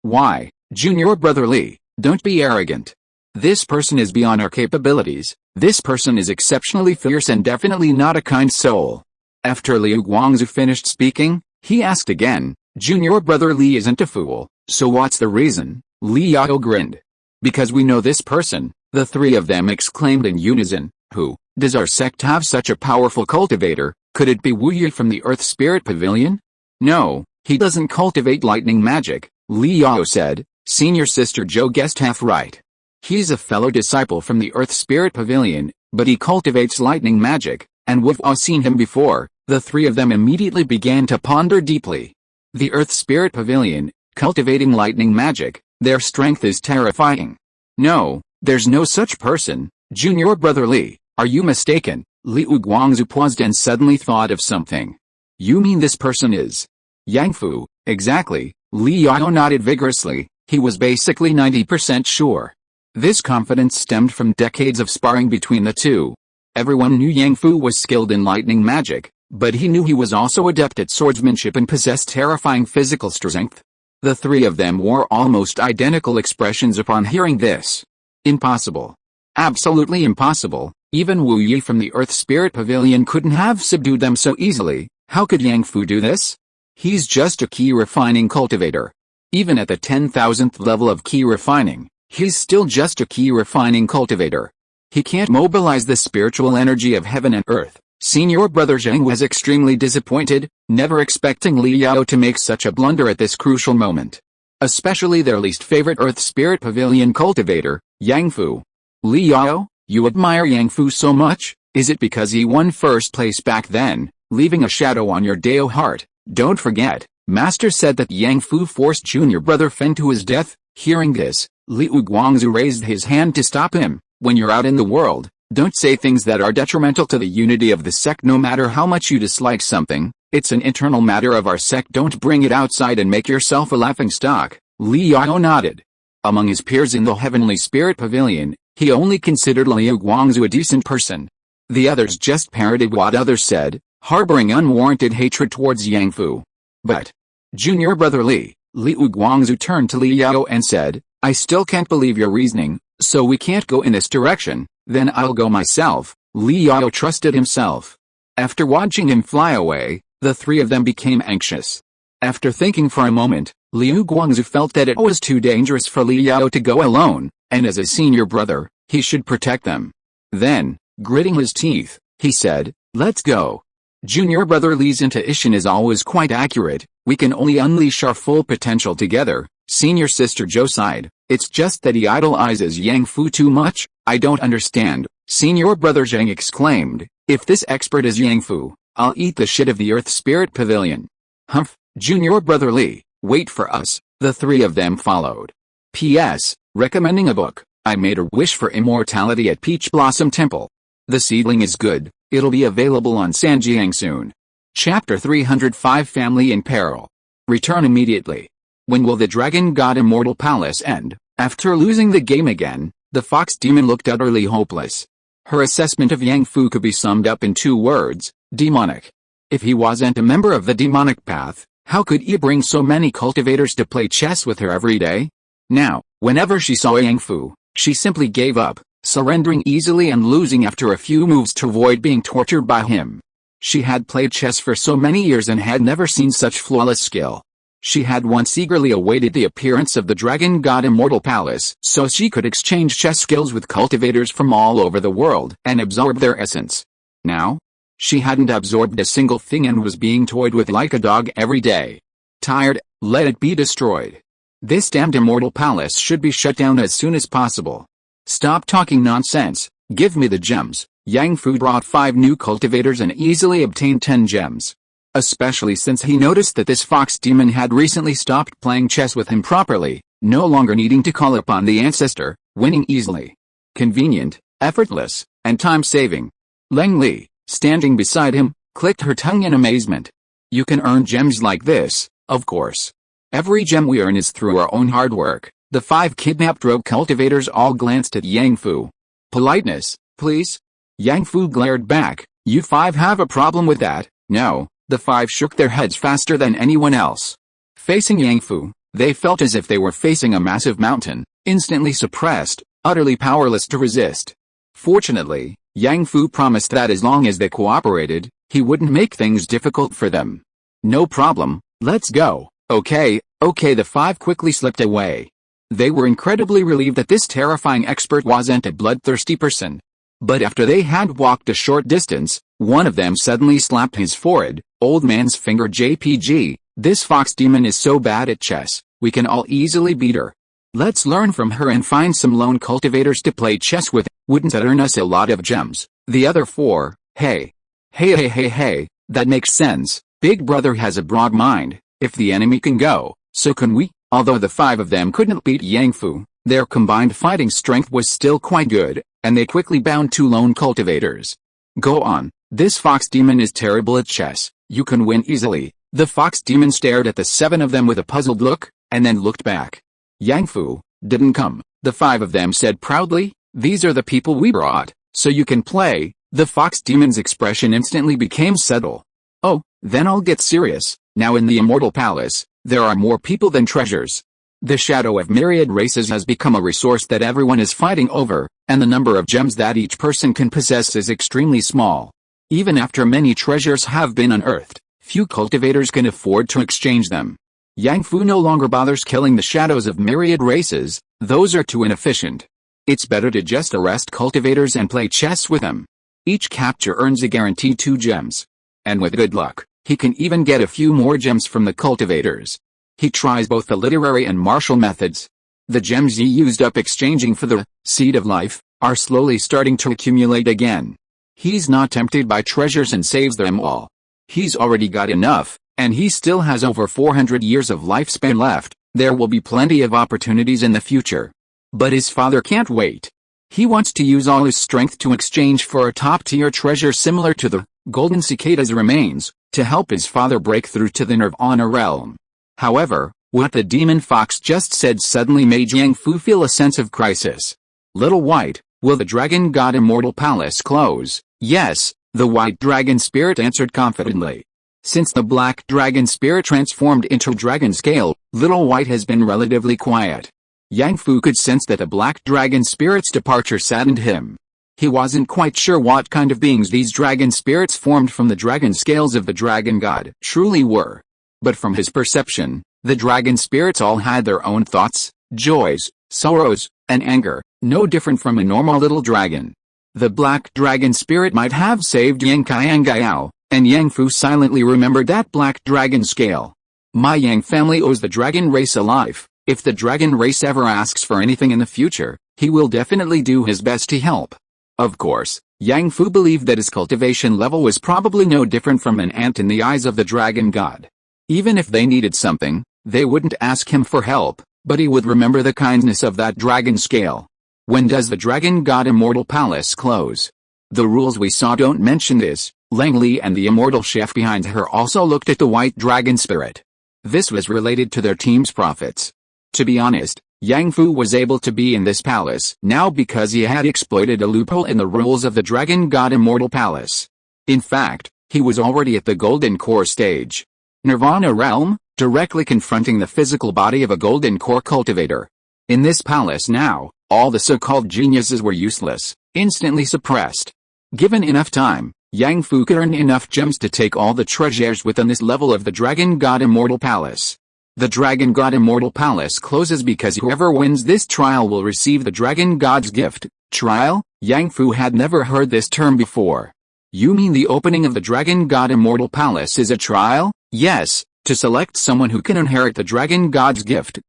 Why, Junior Brother Li, don't be arrogant. This person is beyond our capabilities. This person is exceptionally fierce and definitely not a kind soul. After Liu Guangzhu finished speaking, he asked again, Junior Brother Li isn't a fool, so what's the reason? Li Yao grinned. Because we know this person, the 3 of them exclaimed in unison. Who? Does our sect have such a powerful cultivator? Could it be Wu Yi from the Earth Spirit Pavilion? No, he doesn't cultivate lightning magic, Li Yao said. Senior Sister Zhou guessed half right. He's a fellow disciple from the Earth Spirit Pavilion, but he cultivates lightning magic, and we've all seen him before. The 3 of them immediately began to ponder deeply. The Earth Spirit Pavilion, cultivating lightning magic, their strength is terrifying. No, there's no such person, Junior Brother Li, are you mistaken? Liu Guangzhu paused and suddenly thought of something. You mean this person is Yang Fu? Exactly, Li Yao nodded vigorously. He was basically 90% sure. This confidence stemmed from decades of sparring between the 2. Everyone knew Yang Fu was skilled in lightning magic, but he knew he was also adept at swordsmanship and possessed terrifying physical strength. The 3 of them wore almost identical expressions upon hearing this. Impossible. Absolutely impossible. Even Wu Yi from the Earth Spirit Pavilion couldn't have subdued them so easily. How could Yang Fu do this? He's just a key refining cultivator. Even at the 10,000th level of key refining, he's still just a key refining cultivator. He can't mobilize the spiritual energy of heaven and earth. Senior Brother Zhang was extremely disappointed, never expecting Li Yao to make such a blunder at this crucial moment. Especially their least favorite Earth Spirit Pavilion cultivator, Yang Fu. Li Yao, you admire Yang Fu so much? Is it because he won first place back then, leaving a shadow on your Dao heart? Don't forget, Master said that Yang Fu forced Junior Brother Fen to his death. Hearing this, Liu Guangzhu raised his hand to stop him. When you're out in the world, don't say things that are detrimental to the unity of the sect. No matter how much you dislike something, it's an internal matter of our sect. Don't bring it outside and make yourself a laughingstock. Li Yao nodded. Among his peers in the Heavenly Spirit Pavilion, he only considered Liu Guangzhu a decent person. The others just parroted what others said, harboring unwarranted hatred towards Yang Fu. But, Junior Brother Li, Liu Guangzu turned to Li Yao and said, I still can't believe your reasoning, so we can't go in this direction, then I'll go myself. Li Yao trusted himself. After watching him fly away, the three of them became anxious. After thinking for a moment, Liu Guangzu felt that it was too dangerous for Li Yao to go alone, and as a senior brother, he should protect them. Then, gritting his teeth, he said, let's go. Junior brother Li's intuition is always quite accurate, we can only unleash our full potential together. Senior sister Zhou sighed, it's just that he idolizes Yang Fu too much, I don't understand. Senior brother Zhang exclaimed, if this expert is Yang Fu, I'll eat the shit of the Earth Spirit Pavilion. Humph, junior brother Li, wait for us. The three of them followed. P.S. Recommending a book, I made a wish for immortality at Peach Blossom Temple. The seedling is good, it'll be available on Sanjiang soon. Chapter 305 Family in Peril. Return immediately. When will the Dragon God Immortal Palace end? After losing the game again, the fox demon looked utterly hopeless. Her assessment of Yang Fu could be summed up in 2 words, demonic. If he wasn't a member of the demonic path, how could he bring so many cultivators to play chess with her every day? Now, whenever she saw Yang Fu, she simply gave up, surrendering easily and losing after a few moves to avoid being tortured by him. She had played chess for so many years and had never seen such flawless skill. She had once eagerly awaited the appearance of the Dragon God Immortal Palace so she could exchange chess skills with cultivators from all over the world and absorb their essence. Now, she hadn't absorbed a single thing and was being toyed with like a dog every day. Tired, let it be destroyed. This damned Immortal Palace should be shut down as soon as possible. Stop talking nonsense, give me the gems. Yang Fu brought 5 new cultivators and easily obtained 10 gems. Especially since he noticed that this fox demon had recently stopped playing chess with him properly, no longer needing to call upon the ancestor, winning easily. Convenient, effortless, and time-saving. Leng Li, standing beside him, clicked her tongue in amazement. You can earn gems like this, of course. Every gem we earn is through our own hard work. The 5 kidnapped rogue cultivators all glanced at Yang Fu. Politeness, please? Yang Fu glared back, you 5 have a problem with that? No. The 5 shook their heads faster than anyone else. Facing Yang Fu, they felt as if they were facing a massive mountain, instantly suppressed, utterly powerless to resist. Fortunately, Yang Fu promised that as long as they cooperated, he wouldn't make things difficult for them. No problem, let's go. Okay, the 5 quickly slipped away. They were incredibly relieved that this terrifying expert wasn't a bloodthirsty person. But after they had walked a short distance, one of them suddenly slapped his forehead. Old man's finger JPG, this fox demon is so bad at chess, we can all easily beat her. Let's learn from her and find some lone cultivators to play chess with. Wouldn't that earn us a lot of gems? The other 4, hey, that makes sense. Big brother has a broad mind. If the enemy can go, so can we. Although the 5 of them couldn't beat Yang Fu, their combined fighting strength was still quite good, and they quickly bound 2 lone cultivators. Go on, this fox demon is terrible at chess, you can win easily. The fox demon stared at the 7 of them with a puzzled look, and then looked back. Yang Fu didn't come, the 5 of them said proudly, these are the people we brought, so you can play. The fox demon's expression instantly became subtle. Oh, then I'll get serious. Now in the Immortal Palace, there are more people than treasures. The shadow of myriad races has become a resource that everyone is fighting over, and the number of gems that each person can possess is extremely small. Even after many treasures have been unearthed, few cultivators can afford to exchange them. Yang Fu no longer bothers killing the shadows of myriad races, those are too inefficient. It's better to just arrest cultivators and play chess with them. Each capture earns a guaranteed 2 gems. And with good luck, he can even get a few more gems from the cultivators. He tries both the literary and martial methods. The gems he used up exchanging for the seed of life are slowly starting to accumulate again. He's not tempted by treasures and saves them all. He's already got enough, and he still has over 400 years of lifespan left. There will be plenty of opportunities in the future. But his father can't wait. He wants to use all his strength to exchange for a top-tier treasure similar to the golden cicada's remains, to help his father break through to the Nirvana realm. However, what the demon fox just said suddenly made Yang Fu feel a sense of crisis. Little White, will the Dragon God Immortal Palace close? Yes, the White Dragon Spirit answered confidently. Since the black dragon spirit transformed into dragon scale, Little White has been relatively quiet. Yang Fu could sense that the black dragon spirit's departure saddened him. He wasn't quite sure what kind of beings these dragon spirits formed from the dragon scales of the dragon god truly were. But from his perception, the dragon spirits all had their own thoughts, joys, sorrows, and anger, no different from a normal little dragon. The black dragon spirit might have saved Yang Qianggao, and Yang Fu silently remembered that black dragon scale. My Yang family owes the dragon race a life. If the dragon race ever asks for anything in the future, he will definitely do his best to help. Of course, Yang Fu believed that his cultivation level was probably no different from an ant in the eyes of the dragon god. Even if they needed something, they wouldn't ask him for help, but he would remember the kindness of that dragon scale. When does the dragon god immortal palace close? The rules we saw don't mention this. Langley and the immortal chef behind her also looked at the white dragon spirit. This was related to their team's profits. To be honest, Yang Fu was able to be in this palace now because he had exploited a loophole in the rules of the dragon god immortal palace. In fact, he was already at the golden core stage. Nirvana realm, directly confronting the physical body of a golden core cultivator. In this palace now, all the so-called geniuses were useless, instantly suppressed. Given enough time, Yang Fu could earn enough gems to take all the treasures within this level of the Dragon God Immortal Palace. The Dragon God Immortal Palace closes because whoever wins this trial will receive the Dragon God's gift. Trial? Yang Fu had never heard this term before. You mean the opening of the Dragon God Immortal Palace is a trial? Yes, to select someone who can inherit the Dragon God's gift.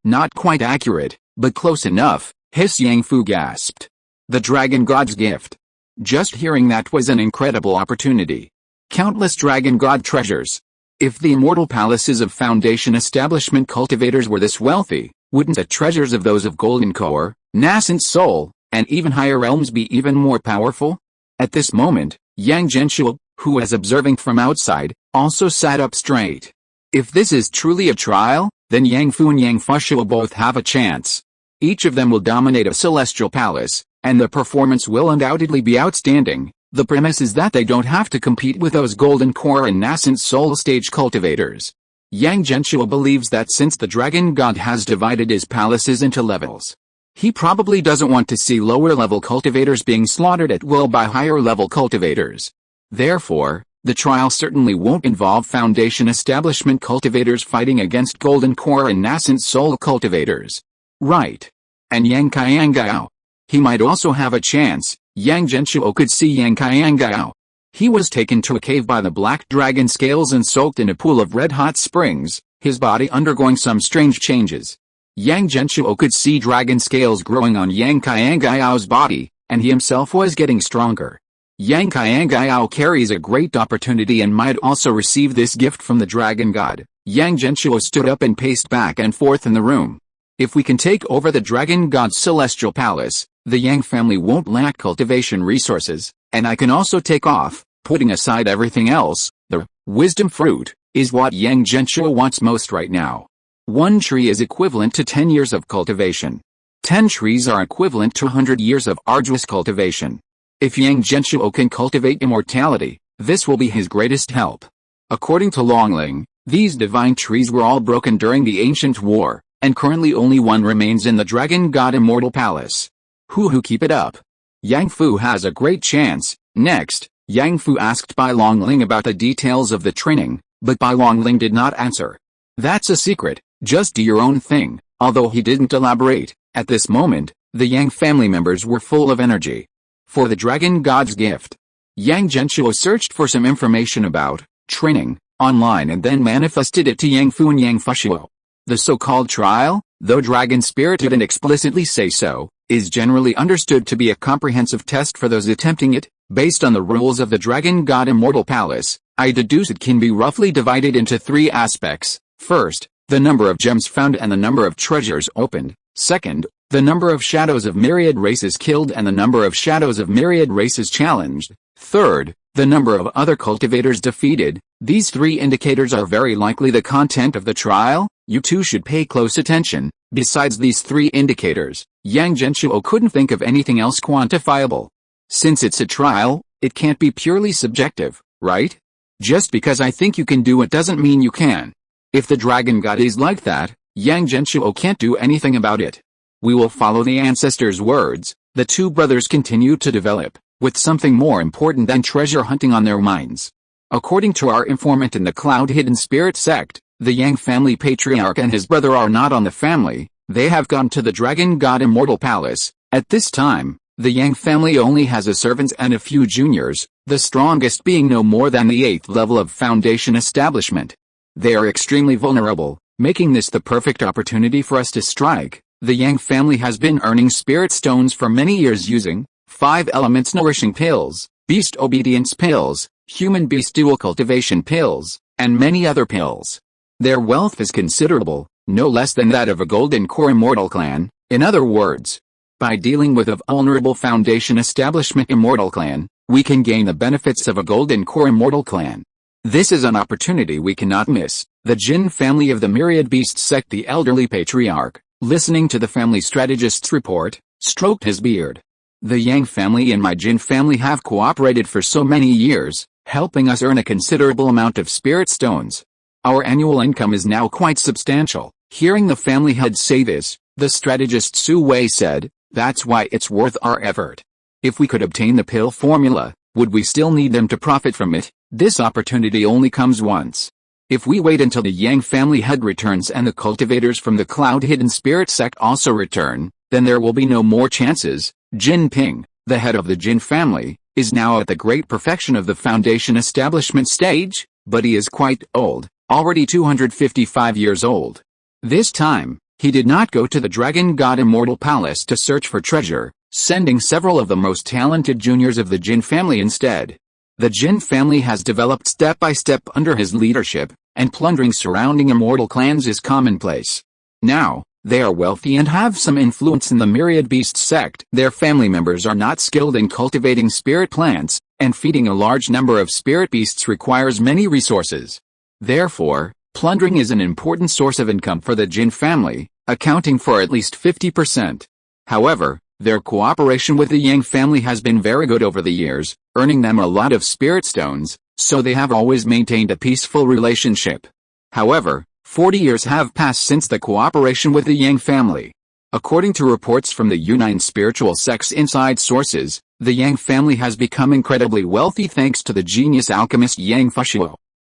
Not quite accurate, but close enough, Yang Fu gasped. The Dragon God's gift. Just hearing that was an incredible opportunity. Countless Dragon God treasures. If the immortal palaces of Foundation Establishment cultivators were this wealthy, wouldn't the treasures of those of Golden Core, Nascent Soul, and even higher realms be even more powerful? At this moment, Yang Genshuo, who was observing from outside, also sat up straight. If this is truly a trial, then Yang Fu and Yang Fushuo both have a chance. Each of them will dominate a celestial palace, and the performance will undoubtedly be outstanding. The premise is that they don't have to compete with those Golden Core and Nascent Soul stage cultivators. Yang Genshuo believes that since the Dragon God has divided his palaces into levels, he probably doesn't want to see lower-level cultivators being slaughtered at will by higher-level cultivators. Therefore, the trial certainly won't involve Foundation Establishment cultivators fighting against Golden Core and Nascent Soul cultivators. Right. And Yang Qianggao. He might also have a chance. Yang Genshuo could see Yang Qianggao. He was taken to a cave by the black dragon scales and soaked in a pool of red-hot springs, his body undergoing some strange changes. Yang Genshuo could see dragon scales growing on Yang Qianggao's body, and he himself was getting stronger. Yang Qianggao carries a great opportunity and might also receive this gift from the dragon god. Yang Genshuo stood up and paced back and forth in the room. If we can take over the dragon god's celestial palace, the Yang family won't lack cultivation resources, and I can also take off, putting aside everything else. The wisdom fruit is what Yang Genshuo wants most right now. 1 tree is equivalent to 10 years of cultivation. 10 trees are equivalent to 100 years of arduous cultivation. If Yang Genshuo can cultivate immortality, this will be his greatest help. According to Longling, these divine trees were all broken during the ancient war, and currently only one remains in the Dragon God Immortal Palace. Who keep it up? Yang Fu has a great chance. Next, Yang Fu asked Bai Longling about the details of the training, but Bai Longling did not answer. That's a secret, just do your own thing. Although he didn't elaborate, at this moment, the Yang family members were full of energy. For the Dragon God's gift, Yang Genshuo searched for some information about training online and then manifested it to Yang Fu and Yang Fushuo. The so-called trial, though Dragon Spirit didn't explicitly say so, is generally understood to be a comprehensive test for those attempting it. Based on the rules of the Dragon God Immortal Palace, I deduce it can be roughly divided into 3 aspects. First, the number of gems found and the number of treasures opened. Second, the number of shadows of myriad races killed and the number of shadows of myriad races challenged. Third, the number of other cultivators defeated. These 3 indicators are very likely the content of the trial. You too should pay close attention. Besides these 3 indicators, Yang Genshuo couldn't think of anything else quantifiable. Since it's a trial, it can't be purely subjective, right? Just because I think you can do it doesn't mean you can. If the dragon god is like that, Yang Genshuo can't do anything about it. We will follow the ancestors' words. The two brothers continue to develop, with something more important than treasure hunting on their minds. According to our informant in the cloud-hidden spirit sect, the Yang family patriarch and his brother are not on the family. They have gone to the dragon god immortal palace. At this time, the Yang family only has a servant and a few juniors, the strongest being no more than the 8th level of foundation establishment. They are extremely vulnerable, making this the perfect opportunity for us to strike. The Yang family has been earning spirit stones for many years using 5 elements nourishing pills, beast obedience pills, human beast dual cultivation pills, and many other pills. Their wealth is considerable, no less than that of a golden core immortal clan. In other words, by dealing with a vulnerable foundation establishment immortal clan, we can gain the benefits of a golden core immortal clan. This is an opportunity we cannot miss. The Jin family of the Myriad Beast sect, the elderly patriarch, listening to the family strategist's report, stroked his beard. The Yang family and my Jin family have cooperated for so many years, helping us earn a considerable amount of spirit stones. Our annual income is now quite substantial. Hearing the family head say this, the strategist Su Wei said, "That's why it's worth our effort. If we could obtain the pill formula, would we still need them to profit from it? This opportunity only comes once. If we wait until the Yang family head returns and the cultivators from the cloud-hidden spirit sect also return, then there will be no more chances." Jin Ping, the head of the Jin family, is now at the great perfection of the foundation establishment stage, but he is quite old, already 255 years old. This time, he did not go to the Dragon God Immortal Palace to search for treasure, sending several of the most talented juniors of the Jin family instead. The Jin family has developed step by step under his leadership, and plundering surrounding immortal clans is commonplace. Now, they are wealthy and have some influence in the Myriad Beast sect. Their family members are not skilled in cultivating spirit plants, and feeding a large number of spirit beasts requires many resources. Therefore, plundering is an important source of income for the Jin family, accounting for at least 50%. However, their cooperation with the Yang family has been very good over the years, earning them a lot of spirit stones, so they have always maintained a peaceful relationship. However, 40 years have passed since the cooperation with the Yang family. According to reports from the Yunnan spiritual sect's inside sources, the Yang family has become incredibly wealthy thanks to the genius alchemist Yang Shi.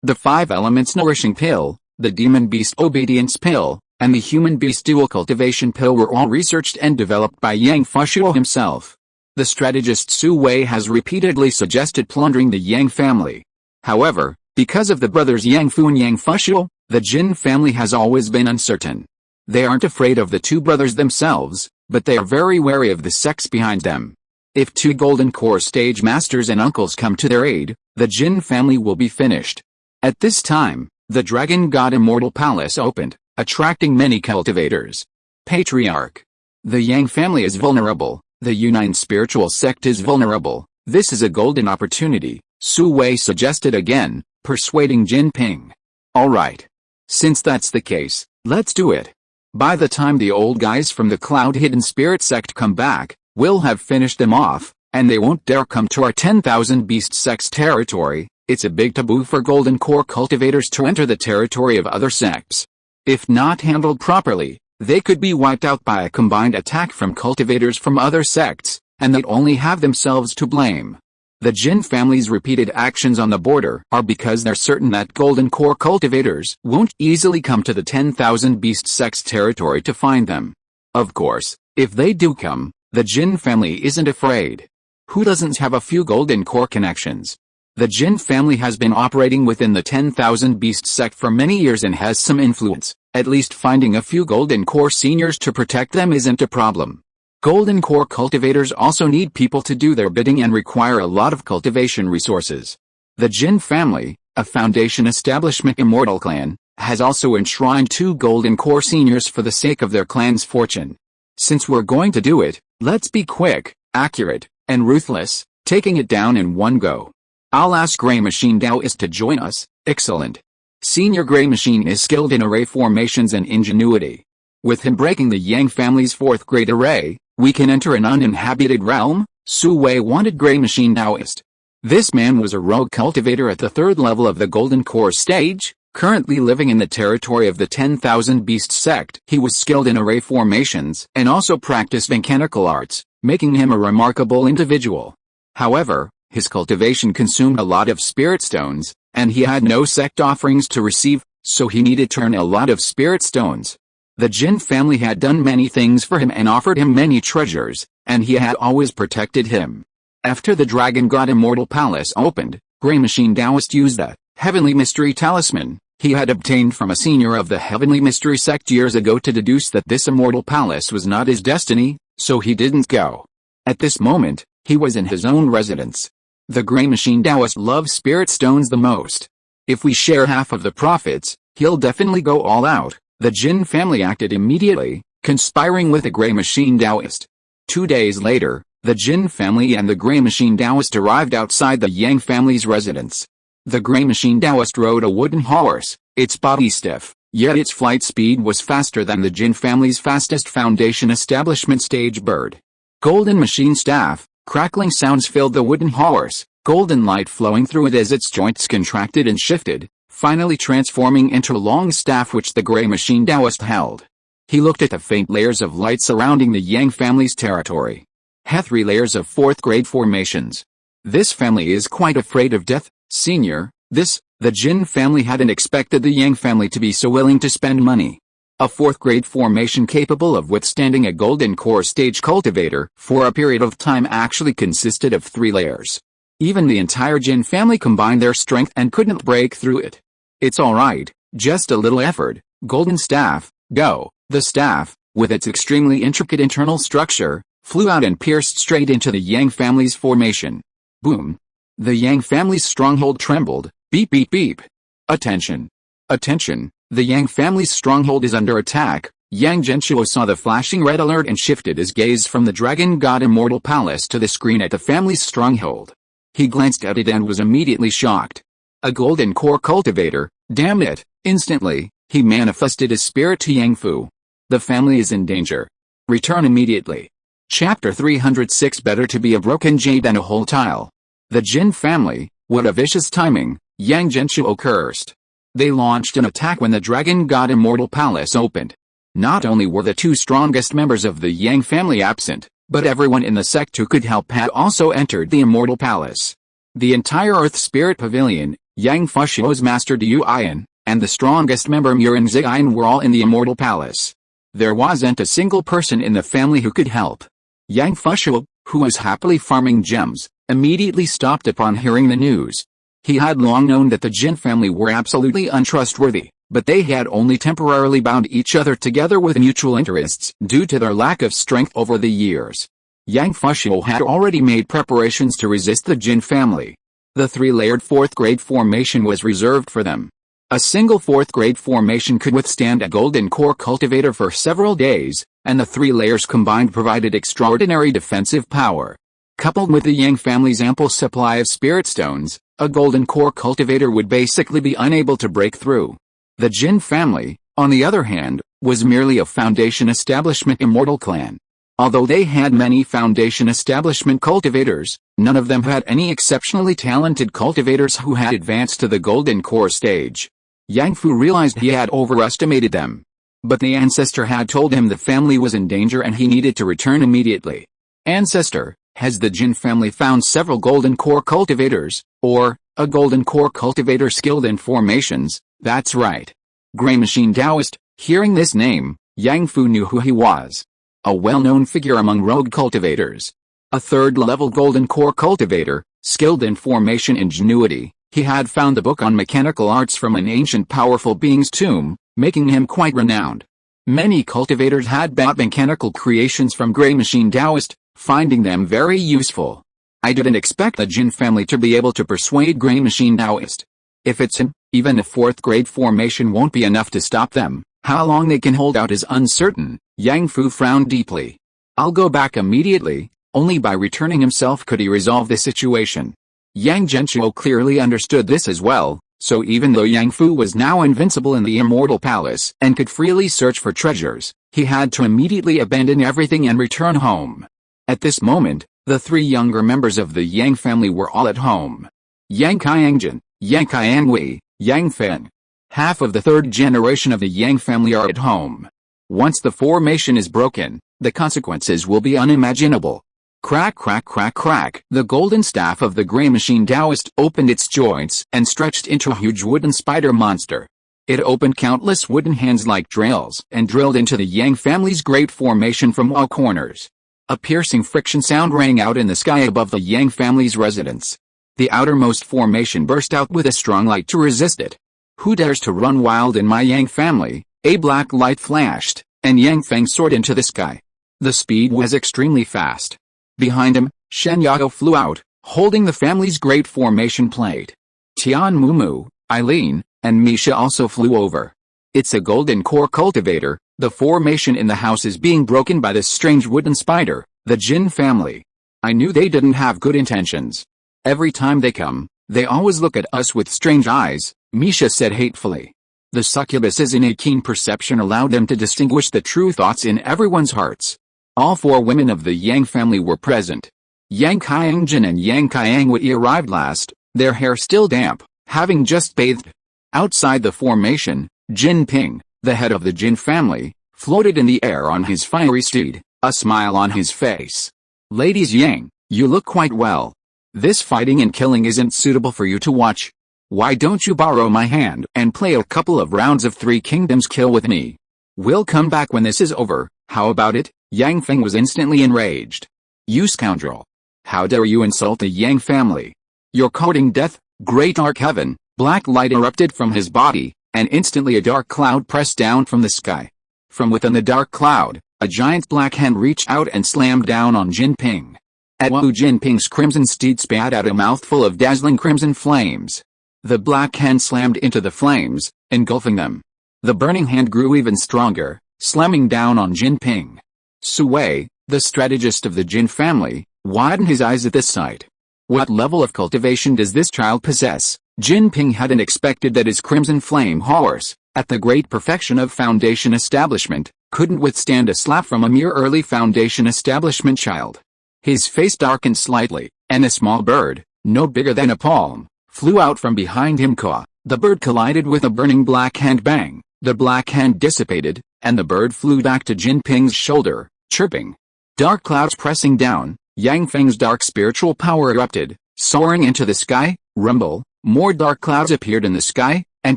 The 5 elements nourishing pill, the demon beast obedience pill, and the human beast dual cultivation pill were all researched and developed by Yang Shi himself. The strategist Su Wei has repeatedly suggested plundering the Yang family. However, because of the brothers Yang Fu and Yang Shi, the Jin family has always been uncertain. They aren't afraid of the two brothers themselves, but they are very wary of the sects behind them. If 2 golden core stage masters and uncles come to their aid, the Jin family will be finished. At this time, the Dragon God Immortal Palace opened, attracting many cultivators. Patriarch. The Yang family is vulnerable, the Yunnan spiritual sect is vulnerable. This is a golden opportunity, Su Wei suggested again, persuading Jin Ping. Alright. Since that's the case, let's do it. By the time the old guys from the cloud-hidden spirit sect come back, we'll have finished them off, and they won't dare come to our 10,000 beast sects territory. It's a big taboo for golden core cultivators to enter the territory of other sects. If not handled properly, they could be wiped out by a combined attack from cultivators from other sects, and they'd only have themselves to blame. The Jin family's repeated actions on the border are because they're certain that golden core cultivators won't easily come to the 10,000 beast sects territory to find them. Of course, if they do come, the Jin family isn't afraid. Who doesn't have a few golden core connections? The Jin family has been operating within the 10,000 beast sect for many years and has some influence. At least finding a few golden core seniors to protect them isn't a problem. Golden core cultivators also need people to do their bidding and require a lot of cultivation resources. The Jin family, a foundation establishment immortal clan, has also enshrined 2 golden core seniors for the sake of their clan's fortune. Since we're going to do it, let's be quick, accurate, and ruthless, taking it down in one go. I'll ask Grey Machine Taoist to join us. Excellent. Senior Grey Machine is skilled in array formations and ingenuity. With him breaking the Yang family's 4th grade array, we can enter an uninhabited realm. Su Wei wanted Grey Machine Taoist. This man was a rogue cultivator at the third level of the Golden Core stage, currently living in the territory of the 10,000 Beast sect. He was skilled in array formations and also practiced mechanical arts, making him a remarkable individual. However, his cultivation consumed a lot of spirit stones, and he had no sect offerings to receive, so he needed to earn a lot of spirit stones. The Jin family had done many things for him and offered him many treasures, and he had always protected him. After the Dragon God Immortal Palace opened, Grey Machine Taoist used the Heavenly Mystery Talisman he had obtained from a senior of the Heavenly Mystery sect years ago to deduce that this Immortal Palace was not his destiny, so he didn't go. At this moment, he was in his own residence. The Grey Machine Taoist loves spirit stones the most. If we share half of the profits, he'll definitely go all out. The Jin family acted immediately, conspiring with the Grey Machine Taoist. 2 days later, the Jin family and the Grey Machine Taoist arrived outside the Yang family's residence. The Grey Machine Taoist rode a wooden horse, its body stiff, yet its flight speed was faster than the Jin family's fastest Foundation Establishment stage bird. Golden machine staff, crackling sounds filled the wooden horse, golden light flowing through it as its joints contracted and shifted, finally transforming into a long staff which the Grey Machine Taoist held. He looked at the faint layers of light surrounding the Yang family's territory. 3 layers of 4th grade formations. This family is quite afraid of death, senior. The Jin family hadn't expected the Yang family to be so willing to spend money. A 4th grade formation capable of withstanding a Golden Core stage cultivator for a period of time actually consisted of 3 layers. Even the entire Jin family combined their strength and couldn't break through it. It's alright, just a little effort. Golden staff, go. The staff, with its extremely intricate internal structure, flew out and pierced straight into the Yang family's formation. Boom. The Yang family's stronghold trembled. Beep beep beep. Attention. Attention, the Yang family's stronghold is under attack. Yang Genshuo saw the flashing red alert and shifted his gaze from the Dragon God Immortal Palace to the screen at the family's stronghold. He glanced at it and was immediately shocked. A Golden Core cultivator, damn it! Instantly, he manifested his spirit to Yang Fu. The family is in danger. Return immediately. Chapter 306. Better to be a broken jade than a whole tile. The Jin family, what a vicious timing, Yang Genshuo cursed. They launched an attack when the Dragon God Immortal Palace opened. Not only were the 2 strongest members of the Yang family absent, but everyone in the sect who could help had also entered the Immortal Palace. The entire Earth Spirit Pavilion, Yang Fushio's master Diu Ian, and the strongest member Murin Ziyin were all in the Immortal Palace. There wasn't a single person in the family who could help. Yang Fushio, who was happily farming gems, immediately stopped upon hearing the news. He had long known that the Jin family were absolutely untrustworthy, but they had only temporarily bound each other together with mutual interests due to their lack of strength over the years. Yang Fushio had already made preparations to resist the Jin family. The 3-layered 4th grade formation was reserved for them. A single 4th grade formation could withstand a Golden Core cultivator for several days, and the 3 layers combined provided extraordinary defensive power. Coupled with the Yang family's ample supply of spirit stones, a Golden Core cultivator would basically be unable to break through. The Jin family, on the other hand, was merely a Foundation Establishment immortal clan. Although they had many Foundation Establishment cultivators, none of them had any exceptionally talented cultivators who had advanced to the Golden Core stage. Yang Fu realized he had overestimated them. But the ancestor had told him the family was in danger and he needed to return immediately. Ancestor, has the Jin family found several Golden Core cultivators, or a Golden Core cultivator skilled in formations? That's right. Grey Machine Taoist. Hearing this name, Yang Fu knew who he was. A well-known figure among rogue cultivators. A 3rd-level Golden Core cultivator, skilled in formation ingenuity. He had found the book on mechanical arts from an ancient powerful being's tomb, making him quite renowned. Many cultivators had bought mechanical creations from Grey Machine Taoist, finding them very useful. I didn't expect the Jin family to be able to persuade Grey Machine Taoist. If it's him, even a 4th grade formation won't be enough to stop them. How long they can hold out is uncertain. Yang Fu frowned deeply. I'll go back immediately. Only by returning himself could he resolve the situation. Yang Genshuo clearly understood this as well, so even though Yang Fu was now invincible in the Immortal Palace and could freely search for treasures, he had to immediately abandon everything and return home. At this moment, The three younger members of the Yang family were all at home. Yang Qiangjin, Yang Qiangwei, Yang Feng. Half of the third generation of the Yang family are at home. Once the formation is broken, the consequences will be unimaginable. Crack crack crack crack. The golden staff of the gray machine Taoist opened its joints and stretched into a huge wooden spider monster. It opened countless wooden hands like drills and drilled into the Yang family's great formation from all corners. A piercing friction sound rang out in the sky above the Yang family's residence. The outermost formation burst out with a strong light to resist it. Who dares to run wild in my Yang family? A black light flashed, and Yang Feng soared into the sky. The speed was extremely fast. Behind him, Shen Yao flew out, holding the family's great formation plate. Tian Mumu, Eileen, and Misha also flew over. It's a golden core cultivator. The formation in the house is being broken by this strange wooden spider, the Jin family. I knew they didn't have good intentions. Every time they come, they always look at us with strange eyes, Misha said hatefully. The succubus's innate keen perception allowed them to distinguish the true thoughts in everyone's hearts. All four women of the Yang family were present. Yang Qiangjin and Yang Qiangwei arrived last, their hair still damp, having just bathed. Outside the formation, Jin Ping, the head of the Jin family, floated in the air on his fiery steed, a smile on his face. Ladies Yang, you look quite well. This fighting and killing isn't suitable for you to watch. Why don't you borrow my hand and play a couple of rounds of Three Kingdoms kill with me? We'll come back when this is over, how about it? Yang Feng was instantly enraged. You scoundrel! How dare you insult the Yang family? You're courting death, great dark heaven. Black light erupted from his body, and instantly a dark cloud pressed down from the sky. From within the dark cloud, a giant black hand reached out and slammed down on Jin Ping. At Wu Jin Ping's crimson steed spat out a mouthful of dazzling crimson flames. The black hand slammed into the flames, engulfing them. The burning hand grew even stronger, slamming down on Jin Ping. Su Wei, the strategist of the Jin family, widened his eyes at this sight. What level of cultivation does this child possess? Jin Ping hadn't expected that his crimson flame horse, at the great perfection of foundation establishment, couldn't withstand a slap from a mere early foundation establishment child. His face darkened slightly, and a small bird, no bigger than a palm, flew out from behind him. The bird collided with a burning black hand. Bang! The black hand dissipated, and the bird flew back to Jin Ping's shoulder, chirping. Dark clouds pressing down, Yang Feng's dark spiritual power erupted, soaring into the sky. Rumble! More dark clouds appeared in the sky, and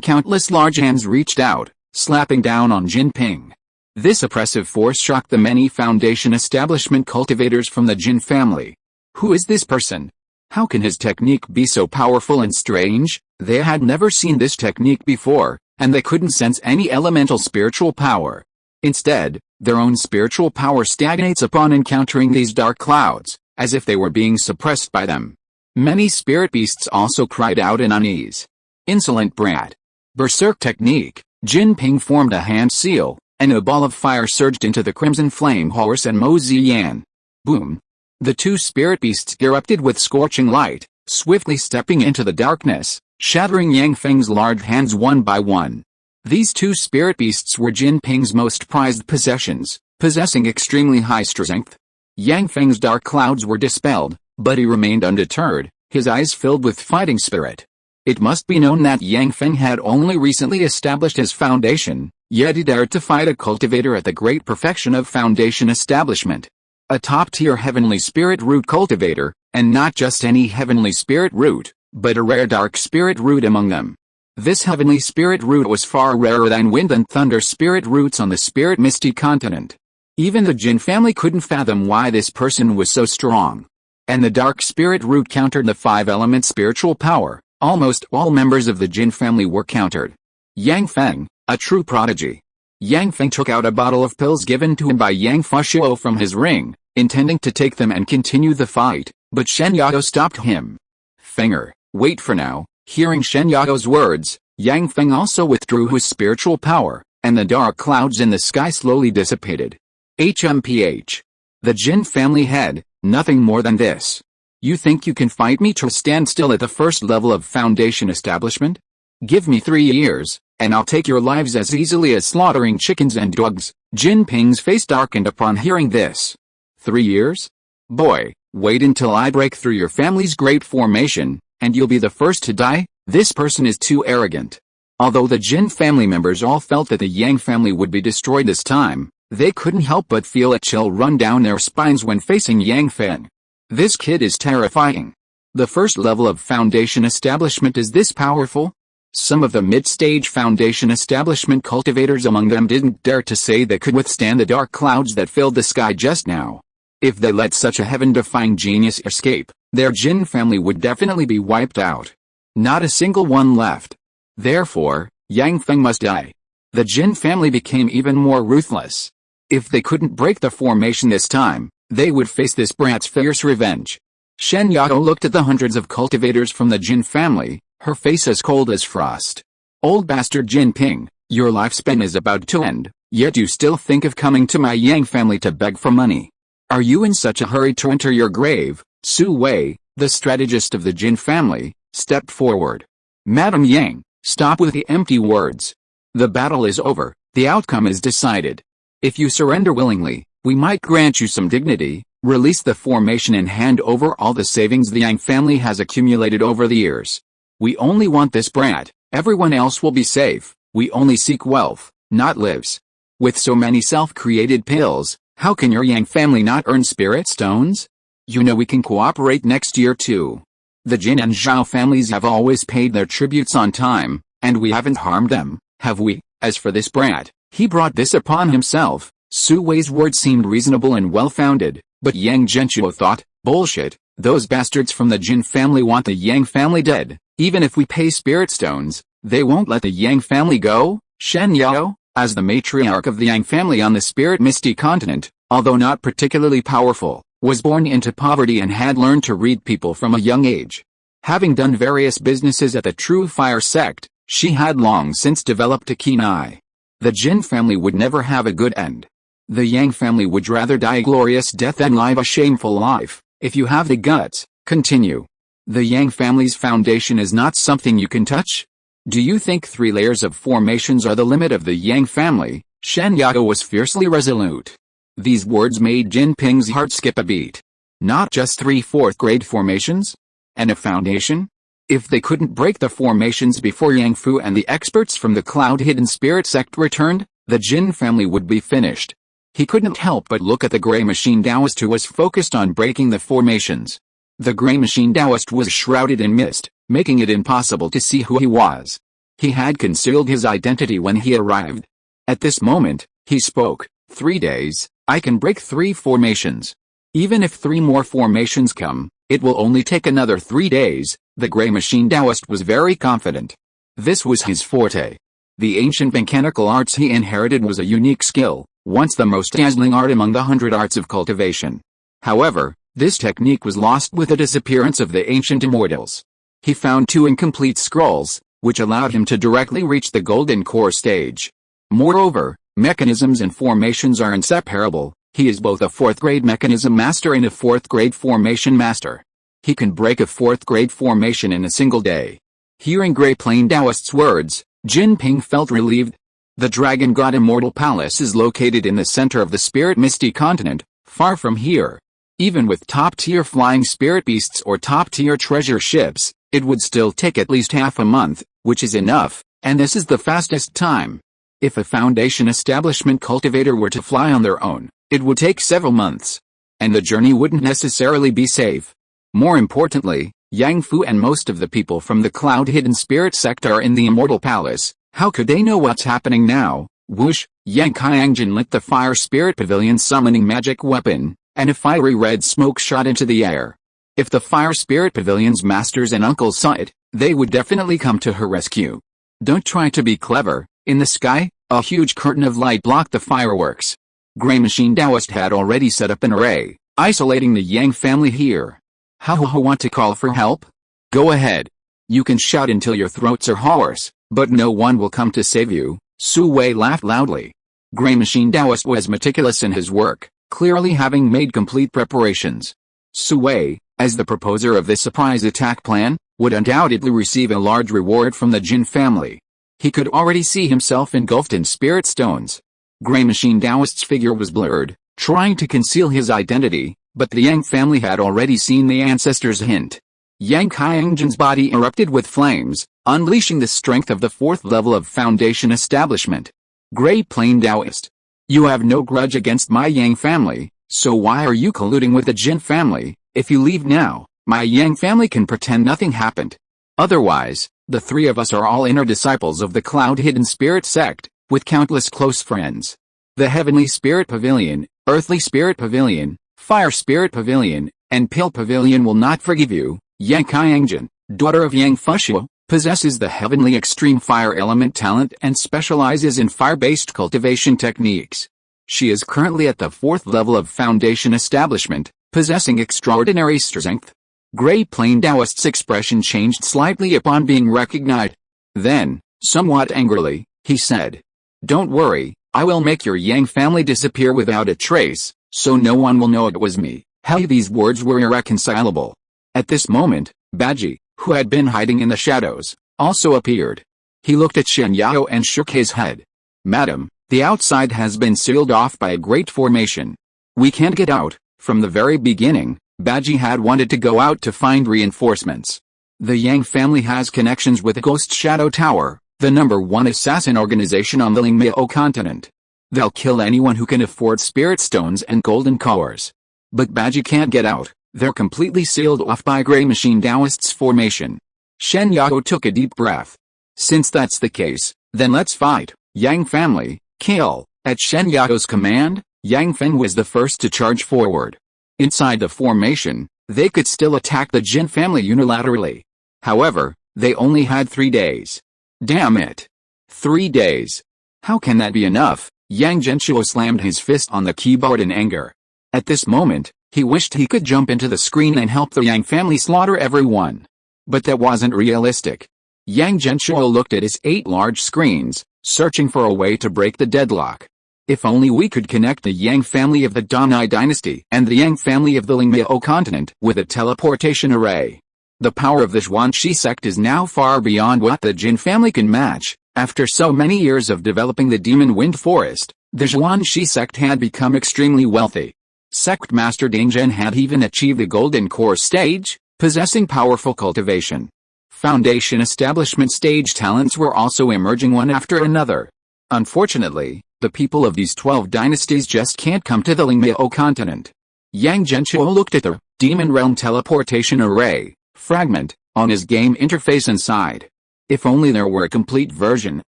countless large hands reached out, slapping down on Jin Ping. This oppressive force shocked the many foundation establishment cultivators from the Jin family. Who is this person? How can his technique be so powerful and strange? They had never seen this technique before, and they couldn't sense any elemental spiritual power. Instead, their own spiritual power stagnates upon encountering these dark clouds, as if they were being suppressed by them. Many spirit beasts also cried out in unease. Insolent brat! Berserk technique! Jin Ping formed a hand seal, and a ball of fire surged into the crimson flame horse and Mo Ziyan. Boom! The two spirit beasts erupted with scorching light, swiftly stepping into the darkness, shattering Yang Feng's large hands one by one. These two spirit beasts were Jin Ping's most prized possessions, possessing extremely high strength. Yang Feng's dark clouds were dispelled, but he remained undeterred, his eyes filled with fighting spirit. It must be known that Yang Feng had only recently established his foundation, yet he dared to fight a cultivator at the great perfection of foundation establishment. A top-tier heavenly spirit root cultivator, and not just any heavenly spirit root, but a rare dark spirit root among them. This heavenly spirit root was far rarer than wind and thunder spirit roots on the spirit misty continent. Even the Jin family couldn't fathom why this person was so strong. And the dark spirit root countered the five-element spiritual power. Almost all members of the Jin family were countered. Yang Feng, a true prodigy. Yang Feng took out a bottle of pills given to him by Yang Fushuo from his ring, intending to take them and continue the fight, but Shen Yao stopped him. Fenger, wait for now. Hearing Shen Yao's words, Yang Feng also withdrew his spiritual power, and the dark clouds in the sky slowly dissipated. HMPH. The Jin family head, nothing more than this. You think you can fight me to stand still at the first level of foundation establishment? Give me 3 years, and I'll take your lives as easily as slaughtering chickens and dogs. Jin Ping's face darkened upon hearing this. 3 years? Boy, Wait until I break through your family's great formation, and you'll be the first to die. This person is too arrogant. Although the Jin family members all felt that the Yang family would be destroyed this time, they couldn't help but feel a chill run down their spines when facing Yang Feng. This kid is terrifying. The first level of foundation establishment is this powerful? Some of the mid-stage foundation establishment cultivators among them didn't dare to say they could withstand the dark clouds that filled the sky just now. If they let such a heaven-defying genius escape, their Jin family would definitely be wiped out. Not a single one left. Therefore, Yang Feng must die. The Jin family became even more ruthless. If they couldn't break the formation this time, they would face this brat's fierce revenge. Shen Yao looked at the hundreds of cultivators from the Jin family, her face as cold as frost. Old bastard Jin Ping, your lifespan is about to end, yet you still think of coming to my Yang family to beg for money. Are you in such a hurry to enter your grave? Su Wei, the strategist of the Jin family, stepped forward. Madam Yang, stop with the empty words. The battle is over, the outcome is decided. If you surrender willingly, we might grant you some dignity, release the formation and hand over all the savings the Yang family has accumulated over the years. We only want this brat, everyone else will be safe, we only seek wealth, not lives. With so many self-created pills, how can your Yang family not earn spirit stones? You know we can cooperate next year too. The Jin and Zhao families have always paid their tributes on time, and we haven't harmed them, have we? As for this brat, he brought this upon himself. Su Wei's words seemed reasonable and well-founded, but Yang Genshuo thought, bullshit, those bastards from the Jin family want the Yang family dead. Even if we pay spirit stones, they won't let the Yang family go. Shen Yao, as the matriarch of the Yang family on the spirit misty continent, although not particularly powerful, was born into poverty and had learned to read people from a young age. Having done various businesses at the True Fire sect, she had long since developed a keen eye. The Jin family would never have a good end. The Yang family would rather die a glorious death than live a shameful life. If you have the guts, continue. The Yang family's foundation is not something you can touch. Do you think 3 layers of formations are the limit of the Yang family? Shen Yao was fiercely resolute. These words made Jin Ping's heart skip a beat. Not just 3 4th-grade formations? And a foundation? If they couldn't break the formations before Yang Fu and the experts from the Cloud-Hidden Spirit sect returned, the Jin family would be finished. He couldn't help but look at the Grey Machine Taoist who was focused on breaking the formations. The Grey Machine Taoist was shrouded in mist, making it impossible to see who he was. He had concealed his identity when he arrived. At this moment, he spoke. 3 days, I can break 3 formations. Even if 3 more formations come, it will only take another 3 days. The Grey Machine Taoist was very confident. This was his forte. The ancient mechanical arts he inherited was a unique skill, once the most dazzling art among the 100 arts of cultivation. However, this technique was lost with the disappearance of the ancient immortals. He found 2 incomplete scrolls, which allowed him to directly reach the golden core stage. Moreover, mechanisms and formations are inseparable. He is both a 4th-grade mechanism master and a 4th-grade formation master. He can break a 4th-grade formation in a single day. Hearing Grey Plain Taoist's words, Jin Ping felt relieved. The Dragon God Immortal Palace is located in the center of the Spirit Misty Continent, far from here. Even with top-tier flying spirit beasts or top-tier treasure ships, it would still take at least half a month, which is enough, and this is the fastest time. If a foundation establishment cultivator were to fly on their own, it would take several months. And the journey wouldn't necessarily be safe. More importantly, Yang Fu and most of the people from the Cloud-Hidden Spirit sect are in the Immortal Palace. How could they know what's happening now? Whoosh, Yang Qiangjin lit the Fire Spirit Pavilion summoning magic weapon, and a fiery red smoke shot into the air. If the Fire Spirit Pavilion's masters and uncles saw it, they would definitely come to her rescue. Don't try to be clever. In the sky, a huge curtain of light blocked the fireworks. Grey Machine Taoist had already set up an array, isolating the Yang family here. How want to call for help? Go ahead. You can shout until your throats are hoarse, but no one will come to save you. Su Wei laughed loudly. Grey Machine Taoist was meticulous in his work, clearly having made complete preparations. Su Wei, as the proposer of this surprise attack plan, would undoubtedly receive a large reward from the Jin family. He could already see himself engulfed in spirit stones. Grey Machine Taoist's figure was blurred, trying to conceal his identity, But the Yang family had already seen the ancestors' hint. Yang Qiangjin's body erupted with flames, unleashing the strength of the 4th level of Foundation establishment. Great Plain Taoist. You have no grudge against my Yang family, so why are you colluding with the Jin family? If you leave now, my Yang family can pretend nothing happened. Otherwise, the 3 of us are all inner disciples of the Cloud Hidden Spirit sect, with countless close friends. The Heavenly Spirit Pavilion, Earthly Spirit Pavilion, Fire Spirit Pavilion, and Pill Pavilion will not forgive you. Yang Qiangjin, daughter of Yang Fushuo, possesses the heavenly extreme fire element talent and specializes in fire-based cultivation techniques. She is currently at the 4th level of Foundation establishment, possessing extraordinary strength. Great Plain Taoist's expression changed slightly upon being recognized. Then, somewhat angrily, he said, "Don't worry, I will make your Yang family disappear without a trace, so no one will know it was me." How these words were irreconcilable. At this moment, Baji, who had been hiding in the shadows, also appeared. He looked at Shen Yao and shook his head. "Madam, the outside has been sealed off by a great formation. We can't get out." From the very beginning, Baji had wanted to go out to find reinforcements. The Yang family has connections with the Ghost Shadow Tower, the #1 assassin organization on the Lingmiao continent. They'll kill anyone who can afford spirit stones and golden cores. But Baji can't get out. They're completely sealed off by Grey Machine Taoist's formation. Shen Yao took a deep breath. "Since that's the case, then let's fight. Yang family, kill." At Shen Yao's command, Yang Feng was the first to charge forward. Inside the formation, they could still attack the Jin family unilaterally. However, they only had 3 days. Damn it. 3 days. How can that be enough? Yang Genshuo slammed his fist on the keyboard in anger. At this moment, he wished he could jump into the screen and help the Yang family slaughter everyone. But that wasn't realistic. Yang Genshuo looked at his 8 large screens, searching for a way to break the deadlock. If only we could connect the Yang family of the Danai dynasty and the Yang family of the Lingmiao continent with a teleportation array. The power of the Yang Shi sect is now far beyond what the Jin family can match. After so many years of developing the Demon Wind Forest, the Yang Shi sect had become extremely wealthy. Sect Master Dingzhen had even achieved the Golden Core stage, possessing powerful cultivation. Foundation establishment stage talents were also emerging one after another. Unfortunately, the people of these 12 dynasties just can't come to the Lingmiao continent. Yang Genshuo looked at the Demon Realm Teleportation Array fragment on his game interface and sighed. If only there were a complete version.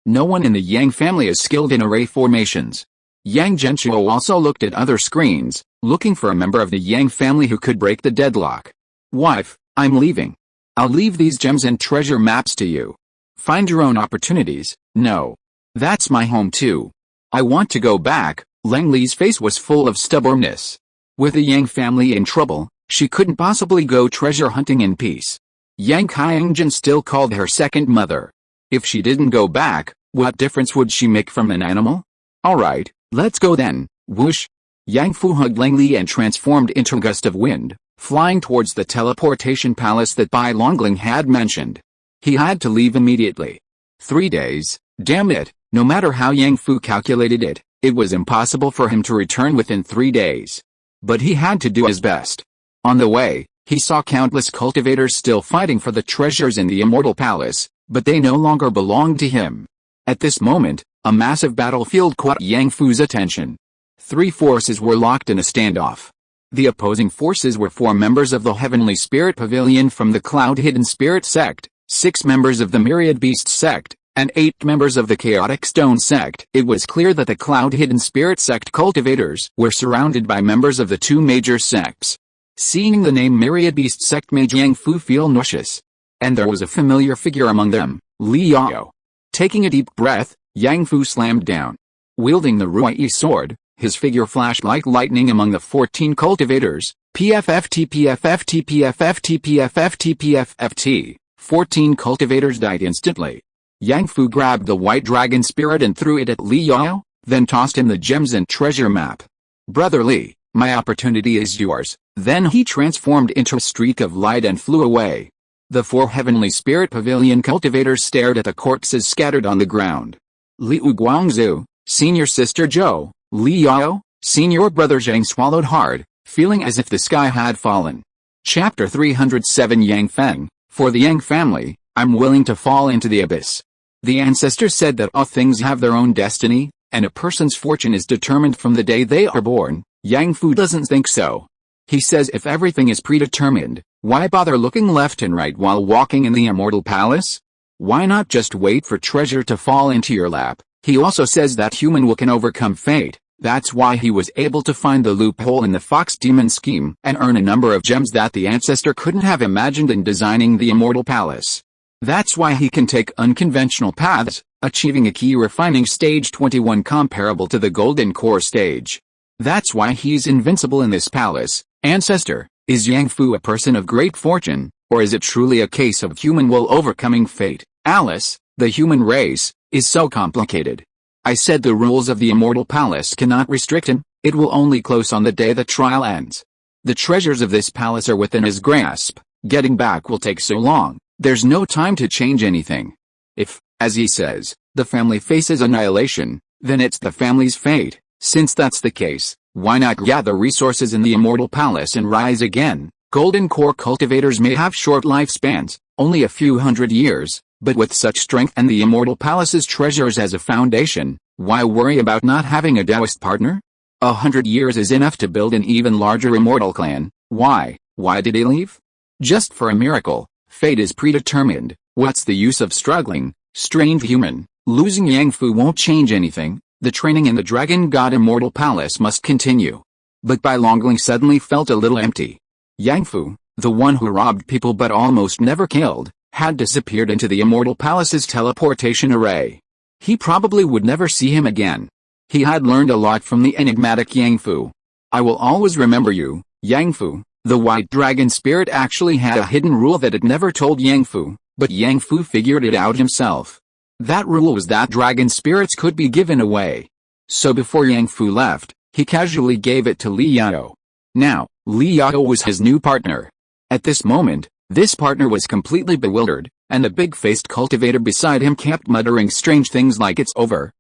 No one in the Yang family is skilled in array formations. Yang Genshuo also looked at other screens, looking for a member of the Yang family who could break the deadlock. "Wife, I'm leaving. I'll leave these gems and treasure maps to you. Find your own opportunities." "No. That's my home too. I want to go back." Leng Li's face was full of stubbornness. With the Yang family in trouble, she couldn't possibly go treasure hunting in peace. Yang Qiangjin still called her second mother. If she didn't go back, what difference would she make from an animal? "Alright, let's go then." Whoosh! Yang Fu hugged Leng Li and transformed into a gust of wind, flying towards the teleportation palace that Bai Longling had mentioned. He had to leave immediately. 3 days, damn it, no matter how Yang Fu calculated it, it was impossible for him to return within 3 days. But he had to do his best. On the way, he saw countless cultivators still fighting for the treasures in the Immortal Palace, but they no longer belonged to him. At this moment, a massive battlefield caught Yang Fu's attention. 3 forces were locked in a standoff. The opposing forces were 4 members of the Heavenly Spirit Pavilion from the Cloud Hidden Spirit sect, 6 members of the Myriad Beast sect, and 8 members of the Chaotic Stone sect. It was clear that the Cloud Hidden Spirit sect cultivators were surrounded by members of the 2 major sects. Seeing the name Myriad Beast sect made Yang Fu feel nauseous. And there was a familiar figure among them, Li Yao. Taking a deep breath, Yang Fu slammed down. Wielding the Ruai sword, his figure flashed like lightning among the 14 cultivators. PFFT PFFT PFFT PFFT PFFT. 14 cultivators died instantly. Yang Fu grabbed the white dragon spirit and threw it at Li Yao, then tossed him the gems and treasure map. "Brother Li, my opportunity is yours." Then he transformed into a streak of light and flew away. The 4 Heavenly Spirit Pavilion cultivators stared at the corpses scattered on the ground. Liu Guangzhu, senior sister Zhou, Li Yao, senior brother Zhang swallowed hard. feeling as if the sky had fallen. Chapter 307 Yang Feng. For the Yang family, I'm willing to fall into the abyss. The ancestors said that all things have their own destiny, and a person's fortune is determined from the day they are born. Yang Fu doesn't think so. He says if everything is predetermined, why bother looking left and right while walking in the immortal palace? Why not just wait for treasure to fall into your lap? He also says that human will can overcome fate. That's why he was able to find the loophole in the fox demon scheme and earn a number of gems that the ancestor couldn't have imagined in designing the immortal palace. That's why he can take unconventional paths, achieving a key refining stage 21 comparable to the golden core stage. That's why he's invincible in this palace. Ancestor, is Yang Fu a person of great fortune, or is it truly a case of human will overcoming fate? Alice, the human race, is so complicated. I said the rules of the immortal palace cannot restrict him, it will only close on the day the trial ends. The treasures of this palace are within his grasp, getting back will take so long, there's no time to change anything. If, as he says, the family faces annihilation, then it's the family's fate. Since that's the case, why not gather resources in the immortal palace and rise again? Golden core cultivators may have short lifespans, only a few hundred years, but with such strength and the immortal palace's treasures as a foundation, why worry about not having a Taoist partner? 100 years is enough to build an even larger immortal clan. Why did he leave? Just for a miracle. Fate is predetermined. What's the use of struggling? Strange human. Losing Yang Fu won't change anything. The training in the Dragon God Immortal Palace must continue. But Bai Longling suddenly felt a little empty. Yang Fu, the one who robbed people but almost never killed, had disappeared into the Immortal Palace's teleportation array. He probably would never see him again. He had learned a lot from the enigmatic Yang Fu. I will always remember you, Yang Fu. The White Dragon Spirit actually had a hidden rule that it never told Yang Fu, but Yang Fu figured it out himself. That rule was that dragon spirits could be given away. So before Yang Fu left, he casually gave it to Li Yao. Now, Li Yao was his new partner. At this moment, this partner was completely bewildered, and the big-faced cultivator beside him kept muttering strange things like it's over,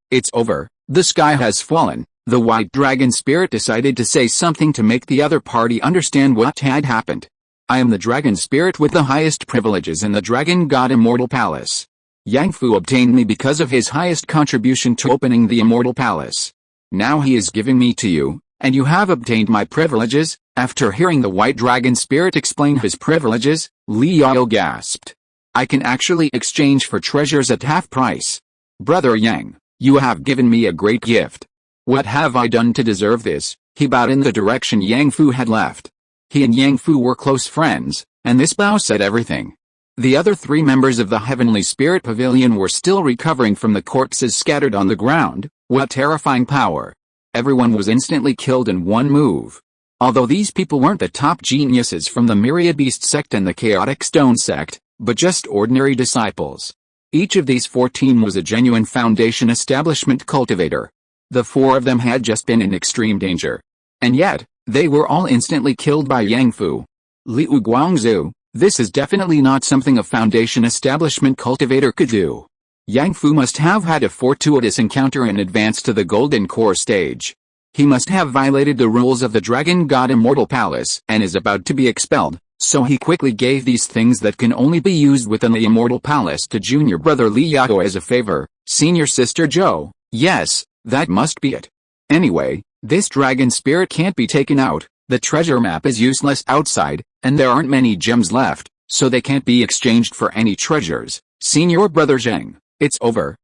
the sky has fallen. The White Dragon Spirit decided to say something to make the other party understand what had happened. I am the Dragon Spirit with the highest privileges in the Dragon God Immortal Palace. Yang Fu obtained me because of his highest contribution to opening the Immortal Palace. Now he is giving me to you, and you have obtained my privileges. After hearing the White Dragon Spirit explain his privileges, Li Yao gasped. I can actually exchange for treasures at half price. Brother Yang, you have given me a great gift. What have I done to deserve this? He bowed in the direction Yang Fu had left. He and Yang Fu were close friends, and this bow said everything. The other three members of the Heavenly Spirit Pavilion were still recovering from the corpses scattered on the ground. What terrifying power! Everyone was instantly killed in one move. Although these people weren't the top geniuses from the Myriad Beast sect and the Chaotic Stone sect, but just ordinary disciples. Each of these 14 was a genuine Foundation establishment cultivator. The 4 of them had just been in extreme danger. And yet, they were all instantly killed by Yang Fu. Liu Guangzhu, this is definitely not something a Foundation establishment cultivator could do. Yang Fu must have had a fortuitous encounter in advance to the Golden Core stage. He must have violated the rules of the Dragon God Immortal Palace and is about to be expelled, so he quickly gave these things that can only be used within the Immortal Palace to junior brother Li Yao as a favor. Senior sister Zhou, yes, that must be it. Anyway, this dragon spirit can't be taken out, the treasure map is useless outside, and there aren't many gems left, so they can't be exchanged for any treasures. Senior brother Zheng, it's over.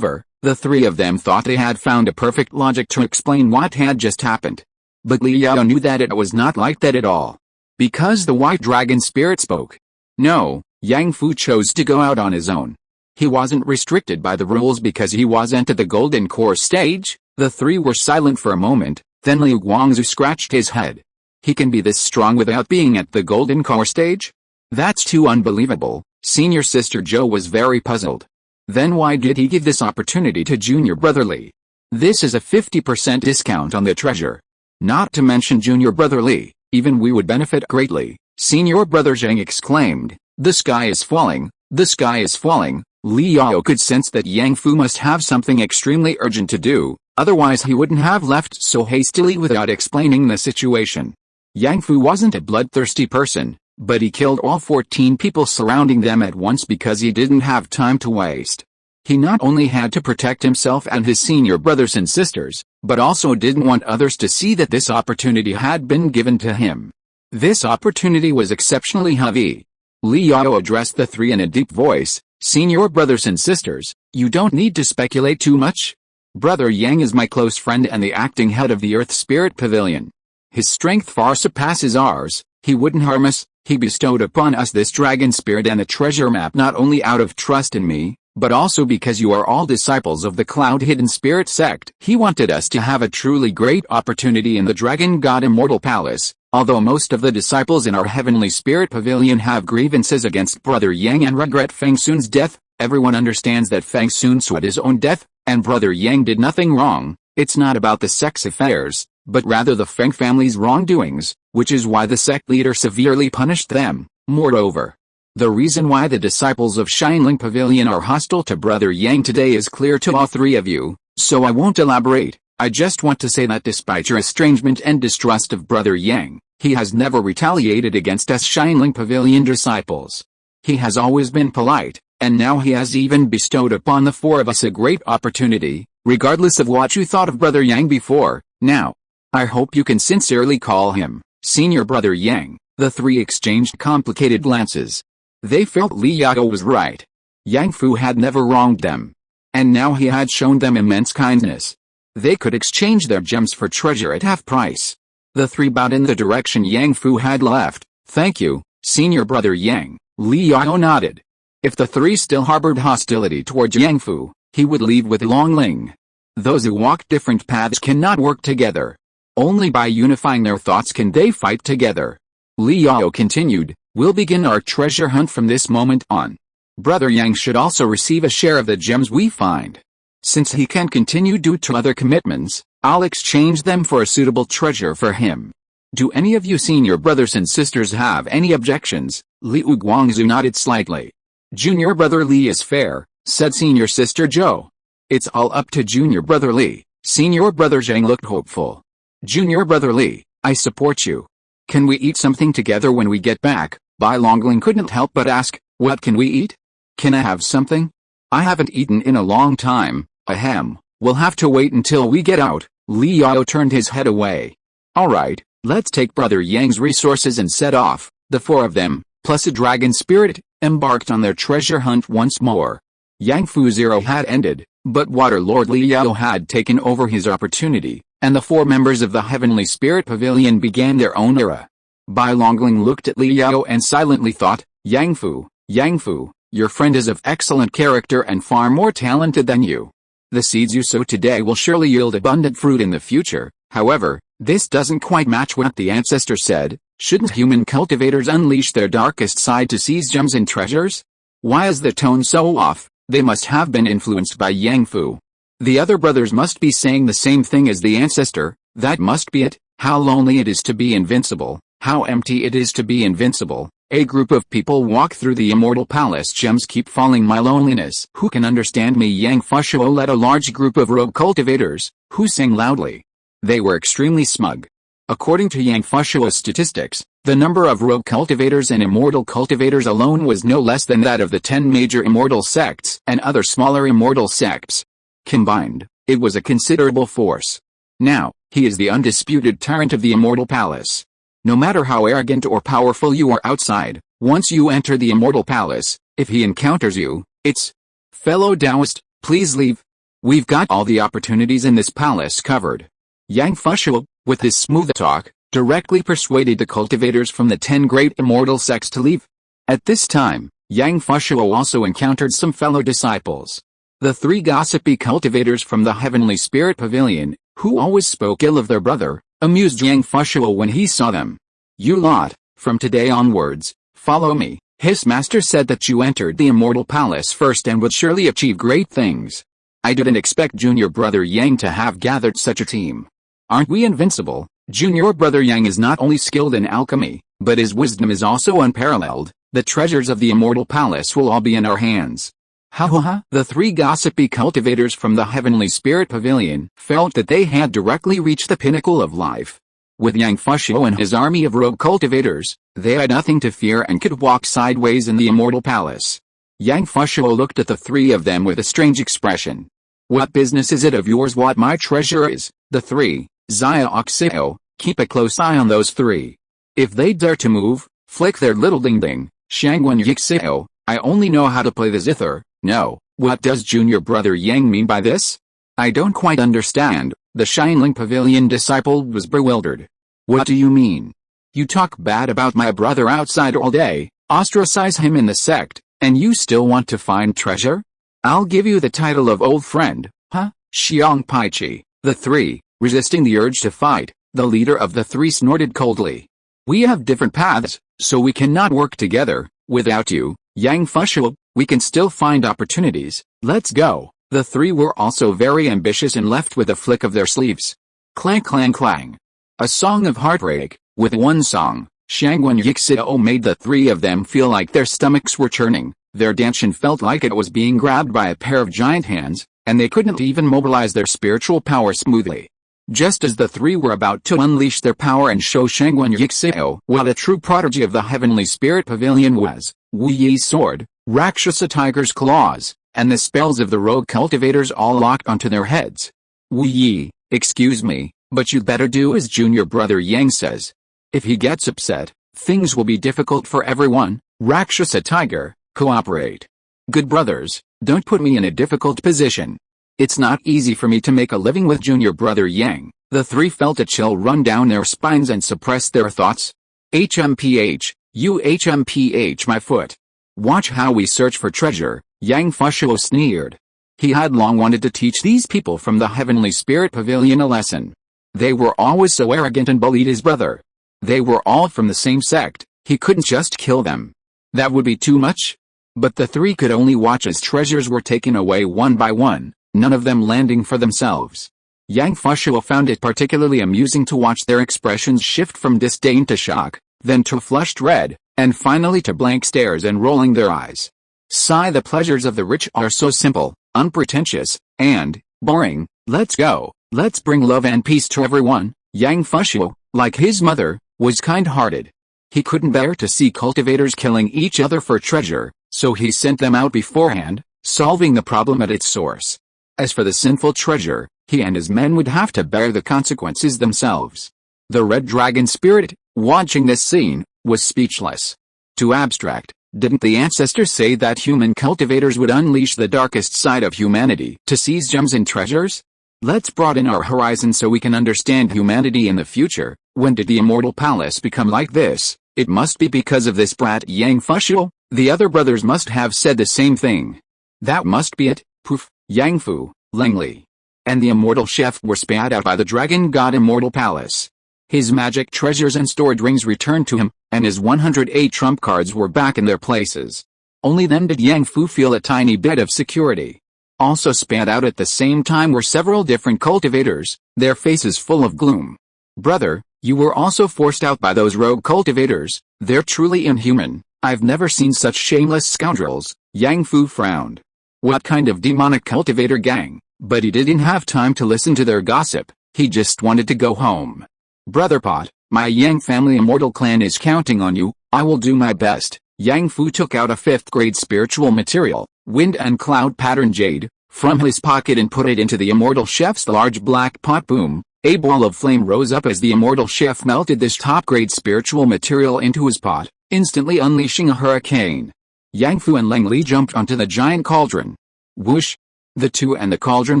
The 3 of them thought they had found a perfect logic to explain what had just happened. But Li Yao knew that it was not like that at all. Because the White Dragon Spirit spoke. No, Yang Fu chose to go out on his own. He wasn't restricted by the rules because he wasn't at the Golden Core stage. The 3 were silent for a moment, then Liu Guangzhu scratched his head. He can be this strong without being at the Golden Core stage? That's too unbelievable. Senior sister Zhou was very puzzled. Then why did he give this opportunity to junior brother Li? This is a 50% discount on the treasure. Not to mention junior brother Li, even we would benefit greatly. Senior brother Zheng exclaimed, the sky is falling, the sky is falling. Li Yao could sense that Yang Fu must have something extremely urgent to do, otherwise he wouldn't have left so hastily without explaining the situation. Yang Fu wasn't a bloodthirsty person, but he killed all 14 people surrounding them at once because he didn't have time to waste. He not only had to protect himself and his senior brothers and sisters, but also didn't want others to see that this opportunity had been given to him. This opportunity was exceptionally heavy. Li Yao addressed the three in a deep voice, "Senior brothers and sisters, you don't need to speculate too much. Brother Yang is my close friend and the acting head of the Earth Spirit Pavilion. His strength far surpasses ours. He wouldn't harm us. He bestowed upon us this dragon spirit and the treasure map not only out of trust in me, but also because you are all disciples of the Cloud Hidden Spirit sect. He wanted us to have a truly great opportunity in the Dragon God Immortal Palace. Although most of the disciples in our Heavenly Spirit Pavilion have grievances against Brother Yang and regret Feng Sun's death, everyone understands that Feng Sun sought his own death, and Brother Yang did nothing wrong. It's not about the sect's affairs, but rather the Feng family's wrongdoings, which is why the sect leader severely punished them. Moreover, the reason why the disciples of Xianling Pavilion are hostile to Brother Yang today is clear to all three of you, so I won't elaborate. I just want to say that despite your estrangement and distrust of Brother Yang, he has never retaliated against us Xianling Pavilion disciples. He has always been polite, and now he has even bestowed upon the four of us a great opportunity, regardless of what you thought of Brother Yang before. Now, I hope you can sincerely call him Senior Brother Yang." The three exchanged complicated glances. They felt Li Yao was right. Yang Fu had never wronged them. And now he had shown them immense kindness. They could exchange their gems for treasure at half price. The three bowed in the direction Yang Fu had left. "Thank you, Senior Brother Yang." Li Yao nodded. If the three still harbored hostility towards Yang Fu, he would leave with Long Ling. Those who walk different paths cannot work together. Only by unifying their thoughts can they fight together. Li Yao continued, "We'll begin our treasure hunt from this moment on. Brother Yang should also receive a share of the gems we find. Since he can't continue due to other commitments, I'll exchange them for a suitable treasure for him. Do any of you senior brothers and sisters have any objections?" Liu Guangzhu nodded slightly. "Junior brother Li is fair," said senior sister Zhou. "It's all up to junior brother Li." Senior brother Zhang looked hopeful. "Junior brother Li, I support you. Can we eat something together when we get back?" Bai Longling couldn't help but ask, "What can we eat? Can I have something? I haven't eaten in a long time." "Ahem, we'll have to wait until we get out." Li Yao turned his head away. "Alright, let's take Brother Yang's resources and set off." The four of them, plus a dragon spirit, embarked on their treasure hunt once more. Yang Fu's era had ended, but Water Lord Li Yao had taken over his opportunity, and the four members of the Heavenly Spirit Pavilion began their own era. Bai Longling looked at Li Yao and silently thought, Yang Fu, your friend is of excellent character and far more talented than you. The seeds you sow today will surely yield abundant fruit in the future. However, this doesn't quite match what the ancestor said. Shouldn't human cultivators unleash their darkest side to seize gems and treasures? Why is the tone so off? They must have been influenced by Yang Fu. The other brothers must be saying the same thing as the ancestor. That must be it. How lonely it is to be invincible. How empty it is to be invincible. A group of people walk through the immortal palace. Gems keep falling. My loneliness. Who can understand me? Yang Fushuo led a large group of rogue cultivators, who sang loudly. They were extremely smug. According to Yang Fushuo's statistics, the number of rogue cultivators and immortal cultivators alone was no less than that of the 10 major immortal sects and other smaller immortal sects. Combined, it was a considerable force. Now, he is the undisputed tyrant of the immortal palace. No matter how arrogant or powerful you are outside, once you enter the immortal palace, if he encounters you, it's, "Fellow Taoist, please leave. We've got all the opportunities in this palace covered." Yang Fushuo, with his smooth talk, directly persuaded the cultivators from the 10 great immortal sects to leave. At this time, Yang Fushuo also encountered some fellow disciples. The 3 gossipy cultivators from the Heavenly Spirit Pavilion, who always spoke ill of their brother, amused Yang Fushuo when he saw them. "You lot, from today onwards, follow me." His master said that you entered the immortal palace first and would surely achieve great things. I didn't expect junior brother Yang to have gathered such a team. Aren't we invincible? Junior brother Yang is not only skilled in alchemy, but his wisdom is also unparalleled. The treasures of the immortal palace will all be in our hands. Ha ha ha. The 3 gossipy cultivators from the Heavenly Spirit Pavilion felt that they had directly reached the pinnacle of life. With Yang Fushuo and his army of rogue cultivators, they had nothing to fear and could walk sideways in the immortal palace. Yang Fushuo looked at the three of them with a strange expression. What business is it of yours what my treasure is? The three, Xia Oxio, keep a close eye on those three. If they dare to move, flick their little ding-ding. Shangwen Yixio, I only know how to play the zither. No, what does junior brother Yang mean by this? I don't quite understand. The Shineling Pavilion disciple was bewildered. What do you mean? You talk bad about my brother outside all day, ostracize him in the sect, and you still want to find treasure? I'll give you the title of old friend, huh? Xiang Paichi. The three, resisting the urge to fight, the leader of the three snorted coldly. We have different paths, so we cannot work together. Without you, Yang Fushuo, we can still find opportunities. Let's go. The three were also very ambitious and left with a flick of their sleeves. Clang clang clang. A song of heartbreak. With one song, Shangwen Yixio made the three of them feel like their stomachs were churning, their dantian felt like it was being grabbed by a pair of giant hands, and they couldn't even mobilize their spiritual power smoothly. Just as the three were about to unleash their power and show Shangwen Yixio what a true prodigy of the Heavenly Spirit Pavilion was, Wu Yi's sword, Rakshasa Tiger's claws, and the spells of the rogue cultivators all locked onto their heads. Wu Yi, excuse me, but you'd better do as junior brother Yang says. If he gets upset, things will be difficult for everyone. Rakshasa Tiger, cooperate. Good brothers, don't put me in a difficult position. It's not easy for me to make a living with junior brother Yang. The three felt a chill run down their spines and suppressed their thoughts. HMPH, you HMPH my foot. Watch how we search for treasure, Yang Fushuo sneered. He had long wanted to teach these people from the Heavenly Spirit Pavilion a lesson. They were always so arrogant and bullied his brother. They were all from the same sect, he couldn't just kill them. That would be too much. But the three could only watch as treasures were taken away one by one, none of them landing for themselves. Yang Fushuo found it particularly amusing to watch their expressions shift from disdain to shock, then to flushed red, and finally to blank stares and rolling their eyes. Sigh, the pleasures of the rich are so simple, unpretentious, and boring. Let's go, let's bring love and peace to everyone. Yang Fushuo, like his mother, was kind-hearted. He couldn't bear to see cultivators killing each other for treasure, so he sent them out beforehand, solving the problem at its source. As for the sinful treasure, he and his men would have to bear the consequences themselves. The red dragon spirit, watching this scene, was speechless. Too abstract. Didn't the ancestors say that human cultivators would unleash the darkest side of humanity to seize gems and treasures? Let's broaden our horizon so we can understand humanity in the future. When did the immortal palace become like this? It must be because of this brat Yang Fushuo. The other brothers must have said the same thing. That must be it. Poof, Yang Fu, Lengli, and the immortal chef were spat out by the dragon god immortal palace. His magic treasures and stored rings returned to him, and his 108 trump cards were back in their places. Only then did Yang Fu feel a tiny bit of security. Also spat out at the same time were several different cultivators, their faces full of gloom. Brother, you were also forced out by those rogue cultivators. They're truly inhuman. I've never seen such shameless scoundrels. Yang Fu frowned. What kind of demonic cultivator gang? But he didn't have time to listen to their gossip. He just wanted to go home. Brother Pot, my Yang family immortal clan is counting on you. I will do my best. Yang Fu took out a 5th grade spiritual material, wind and cloud pattern jade, from his pocket and put it into the immortal chef's large black pot. Boom. A ball of flame rose up as the immortal chef melted this top-grade spiritual material into his pot, instantly unleashing a hurricane. Yang Fu and Leng Li jumped onto the giant cauldron. Whoosh! The two and the cauldron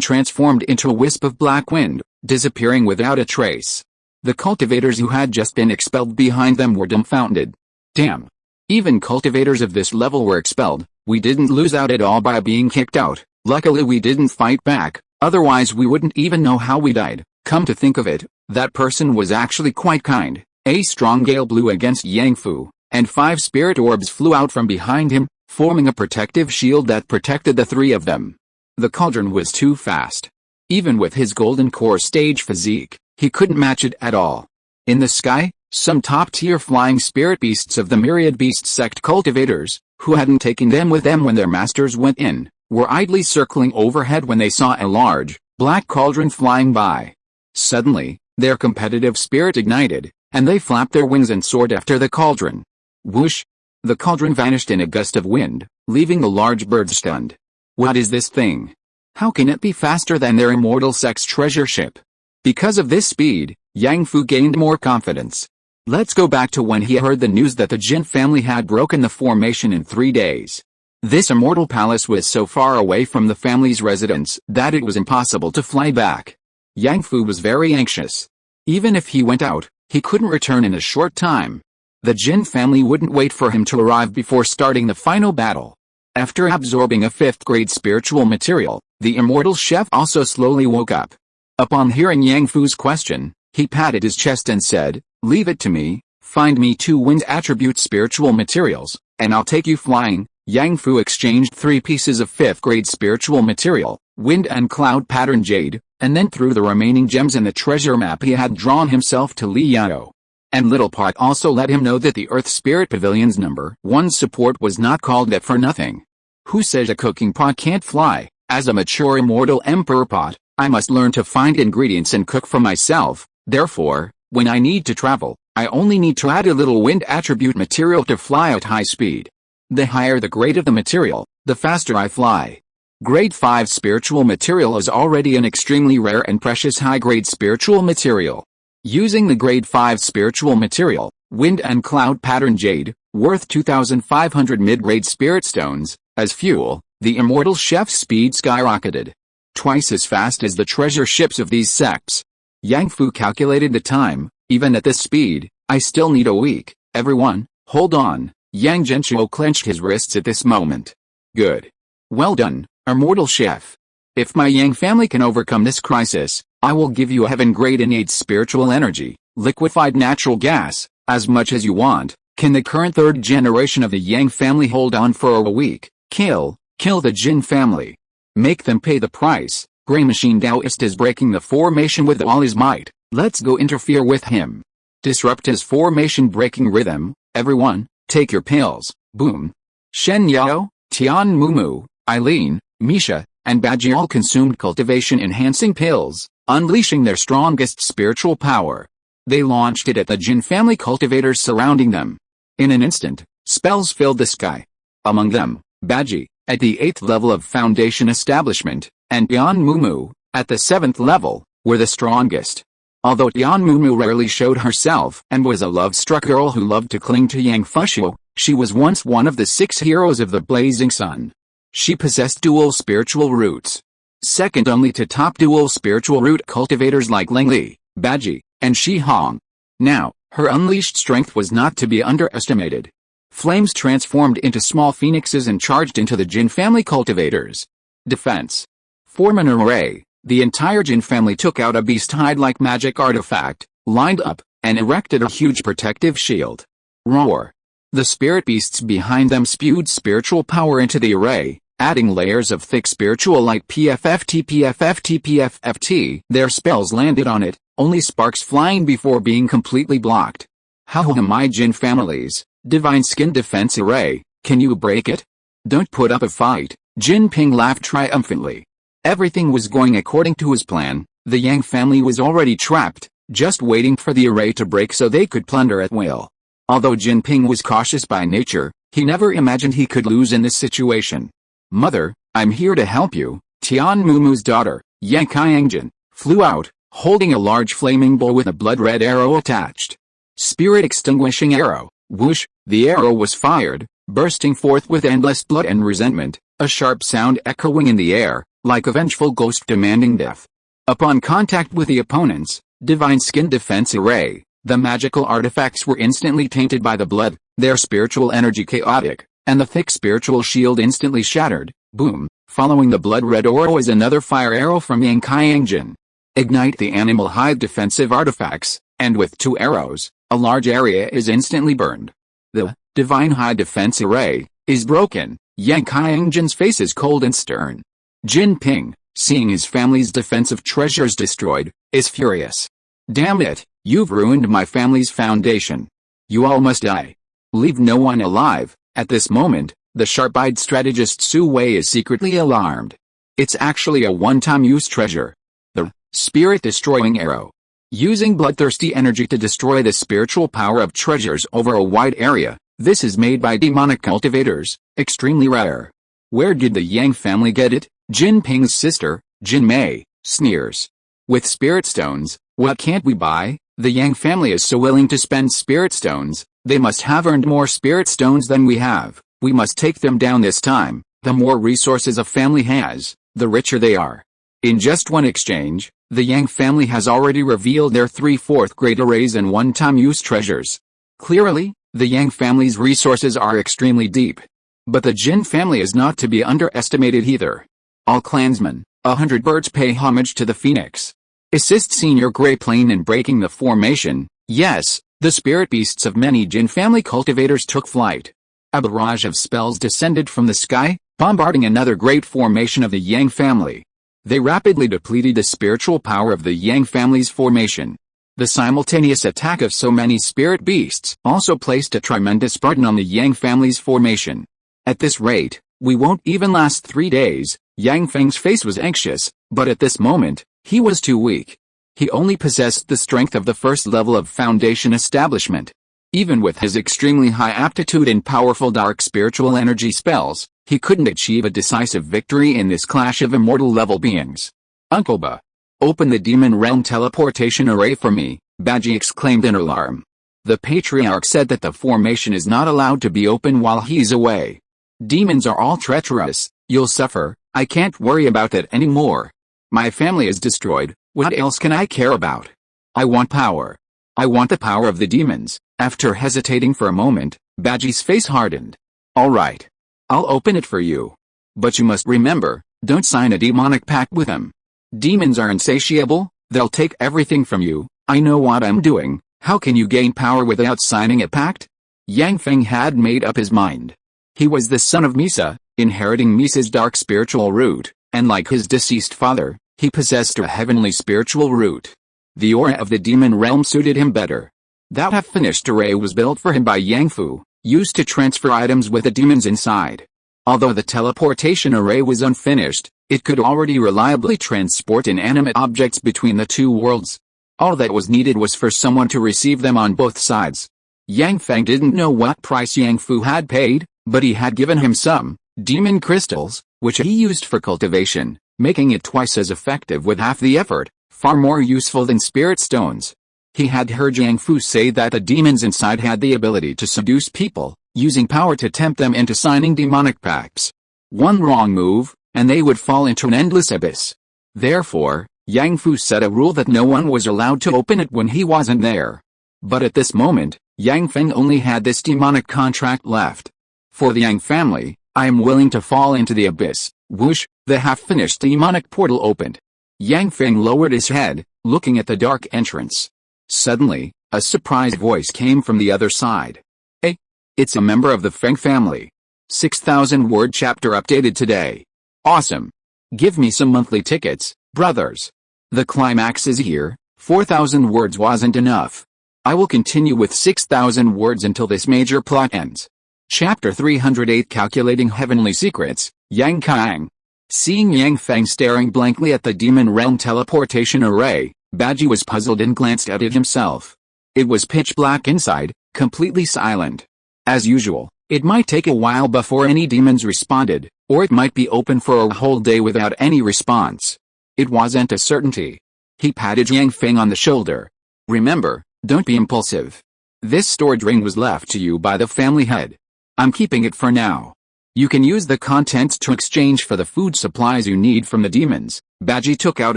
transformed into a wisp of black wind, disappearing without a trace. The cultivators who had just been expelled behind them were dumbfounded. Damn! Even cultivators of this level were expelled. We didn't lose out at all by being kicked out. Luckily we didn't fight back, otherwise we wouldn't even know how we died. Come to think of it, that person was actually quite kind. A strong gale blew against Yang Fu, and 5 spirit orbs flew out from behind him, forming a protective shield that protected the three of them. The cauldron was too fast. Even with his golden core stage physique, he couldn't match it at all. In the sky, some top-tier flying spirit beasts of the myriad beast sect cultivators, who hadn't taken them with them when their masters went in, were idly circling overhead when they saw a large, black cauldron flying by. Suddenly, Their competitive spirit ignited, and they flapped their wings and soared after the cauldron. Whoosh! The cauldron vanished in a gust of wind, leaving the large birds stunned. What is this thing? How can it be faster than their immortal sex treasure ship? Because of this speed, Yang Fu gained more confidence. Let's go back to when he heard the news that the Jin family had broken the formation in 3 days. This immortal palace was so far away from the family's residence that it was impossible to fly back. Yang Fu was very anxious. Even if he went out, he couldn't return in a short time. The Jin family wouldn't wait for him to arrive before starting the final battle. After absorbing a 5th-grade spiritual material, the immortal chef also slowly woke up. Upon hearing Yang Fu's question, he patted his chest and said, "Leave it to me, find me 2 wind attribute spiritual materials, and I'll take you flying." Yang Fu exchanged 3 pieces of 5th-grade spiritual material, wind and cloud pattern jade, and then threw the remaining gems in the treasure map he had drawn himself to Li Yao. And Little Pot also let him know that the Earth Spirit Pavilion's number 1 support was not called that for nothing. Who says a cooking pot can't fly? As a mature immortal emperor pot, I must learn to find ingredients and cook for myself. Therefore, when I need to travel, I only need to add a little wind attribute material to fly at high speed. The higher the grade of the material, the faster I fly. Grade 5 spiritual material is already an extremely rare and precious high-grade spiritual material. Using the grade 5 spiritual material, wind and cloud pattern jade, worth 2,500 mid-grade spirit stones, as fuel, the immortal chef's speed skyrocketed. Twice as fast as the treasure ships of these sects. Yang Fu calculated the time. Even at this speed, I still need a week. Everyone, hold on. Yang Genshuo clenched his wrists at this moment. Good. Well done, immortal chef. If my Yang family can overcome this crisis, I will give you a heaven-grade innate spiritual energy, liquefied natural gas, as much as you want. Can the current 3rd generation of the Yang family hold on for a week? Kill the Jin family. Make them pay the price. Grey Machine Taoist is breaking the formation with all his might. Let's go interfere with him. Disrupt his formation-breaking rhythm. Everyone, take your pills. Boom. Shen Yao, Tian Mumu, Eileen, Misha, and Baji all consumed cultivation-enhancing pills, unleashing their strongest spiritual power. They launched it at the Jin family cultivators surrounding them. In an instant, spells filled the sky. Among them, Baji, at the 8th level of Foundation Establishment, and Tian Mumu, at the 7th level, were the strongest. Although Tian Mumu rarely showed herself and was a love-struck girl who loved to cling to Yang Fushuo, she was once one of the 6 heroes of the Blazing Sun. She possessed dual spiritual roots. Second only to top dual spiritual root cultivators like Leng Li, Baji, and Shi Hong. Now, her unleashed strength was not to be underestimated. Flames transformed into small phoenixes and charged into the Jin family cultivators. Defense. Form an array. The entire Jin family took out a beast hide-like magic artifact, lined up, and erected a huge protective shield. Roar. The spirit beasts behind them spewed spiritual power into the array, adding layers of thick spiritual light PFFT PFFT PFFT. Their spells landed on it, only sparks flying before being completely blocked. How am I Jin families? Divine Skin Defense Array, can you break it? Don't put up a fight. Jin Ping laughed triumphantly. Everything was going according to his plan. The Yang family was already trapped, just waiting for the array to break so they could plunder at will. Although Jin Ping was cautious by nature, he never imagined he could lose in this situation. Mother, I'm here to help you. Tian Mumu's daughter, Yang Qiangjin, flew out, holding a large flaming bowl with a blood-red arrow attached. Spirit extinguishing arrow. Whoosh, the arrow was fired, bursting forth with endless blood and resentment, a sharp sound echoing in the air, like a vengeful ghost demanding death. Upon contact with the opponent's Divine Skin Defense Array, the magical artifacts were instantly tainted by the blood, their spiritual energy chaotic, and the thick spiritual shield instantly shattered. Boom, following the blood-red aura is another fire arrow from Yang Qiangjin. Ignite the animal hide defensive artifacts, and with 2 arrows, a large area is instantly burned. The Divine High Defense Array is broken. Yang Qiangjin's face is cold and stern. Jin Ping, seeing his family's defensive treasures destroyed, is furious. Damn it, you've ruined my family's foundation. You all must die. Leave no one alive. At this moment, the sharp-eyed strategist Su Wei is secretly alarmed. It's actually a one-time use treasure. The Spirit-Destroying Arrow. Using bloodthirsty energy to destroy the spiritual power of treasures over a wide area, this is made by demonic cultivators, extremely rare. Where did the Yang family get it? Jin Ping's sister, Jin Mei, sneers. With spirit stones, what can't we buy? The Yang family is so willing to spend spirit stones, they must have earned more spirit stones than we have. We must take them down this time. The more resources a family has, the richer they are. In just one exchange, the Yang family has already revealed their 3 4th-grade arrays and one-time use treasures. Clearly, the Yang family's resources are extremely deep. But the Jin family is not to be underestimated either. All clansmen, 100 birds pay homage to the phoenix. Assist Senior Grey Plane in breaking the formation. Yes, the spirit beasts of many Jin family cultivators took flight. A barrage of spells descended from the sky, bombarding another great formation of the Yang family. They rapidly depleted the spiritual power of the Yang family's formation. The simultaneous attack of so many spirit beasts also placed a tremendous burden on the Yang family's formation. At this rate, we won't even last 3 days. Yang Feng's face was anxious, but at this moment, he was too weak. He only possessed the strength of the first level of foundation establishment. Even with his extremely high aptitude in powerful dark spiritual energy spells, he couldn't achieve a decisive victory in this clash of immortal level beings. Uncle Ba, open the demon realm teleportation array for me, Baji exclaimed in alarm. The patriarch said that the formation is not allowed to be open while he's away. Demons are all treacherous, you'll suffer. I can't worry about that anymore. My family is destroyed, what else can I care about? I want power. I want the power of the demons. After hesitating for a moment, Baji's face hardened. Alright. I'll open it for you. But you must remember, don't sign a demonic pact with them. Demons are insatiable, they'll take everything from you. I know what I'm doing. How can you gain power without signing a pact? Yang Feng had made up his mind. He was the son of Misa, inheriting Misa's dark spiritual root, and like his deceased father, he possessed a heavenly spiritual root. The aura of the demon realm suited him better. That half-finished array was built for him by Yang Fu, used to transfer items with the demons inside. Although the teleportation array was unfinished, it could already reliably transport inanimate objects between the two worlds. All that was needed was for someone to receive them on both sides. Yang Feng didn't know what price Yang Fu had paid, but he had given him some demon crystals, which he used for cultivation, making it twice as effective with half the effort, far more useful than spirit stones. He had heard Yang Fu say that the demons inside had the ability to seduce people, using power to tempt them into signing demonic pacts. One wrong move, and they would fall into an endless abyss. Therefore, Yang Fu set a rule that no one was allowed to open it when he wasn't there. But at this moment, Yang Feng only had this demonic contract left. For the Yang family, I am willing to fall into the abyss. Whoosh, the half-finished demonic portal opened. Yang Feng lowered his head, looking at the dark entrance. Suddenly, a surprised voice came from the other side. Hey, it's a member of the Feng family. 6,000-word chapter updated today. Awesome. Give me some monthly tickets, brothers. The climax is here. 4,000 words wasn't enough. I will continue with 6,000 words until this major plot ends. Chapter 308 Calculating Heavenly Secrets, Yang Kang. Seeing Yang Feng staring blankly at the demon realm teleportation array, Baji was puzzled and glanced at it himself. It was pitch black inside, completely silent. As usual, it might take a while before any demons responded, or it might be open for a whole day without any response. It wasn't a certainty. He patted Yang Feng on the shoulder. Remember, don't be impulsive. This stored ring was left to you by the family head. I'm keeping it for now. You can use the contents to exchange for the food supplies you need from the demons. Baji took out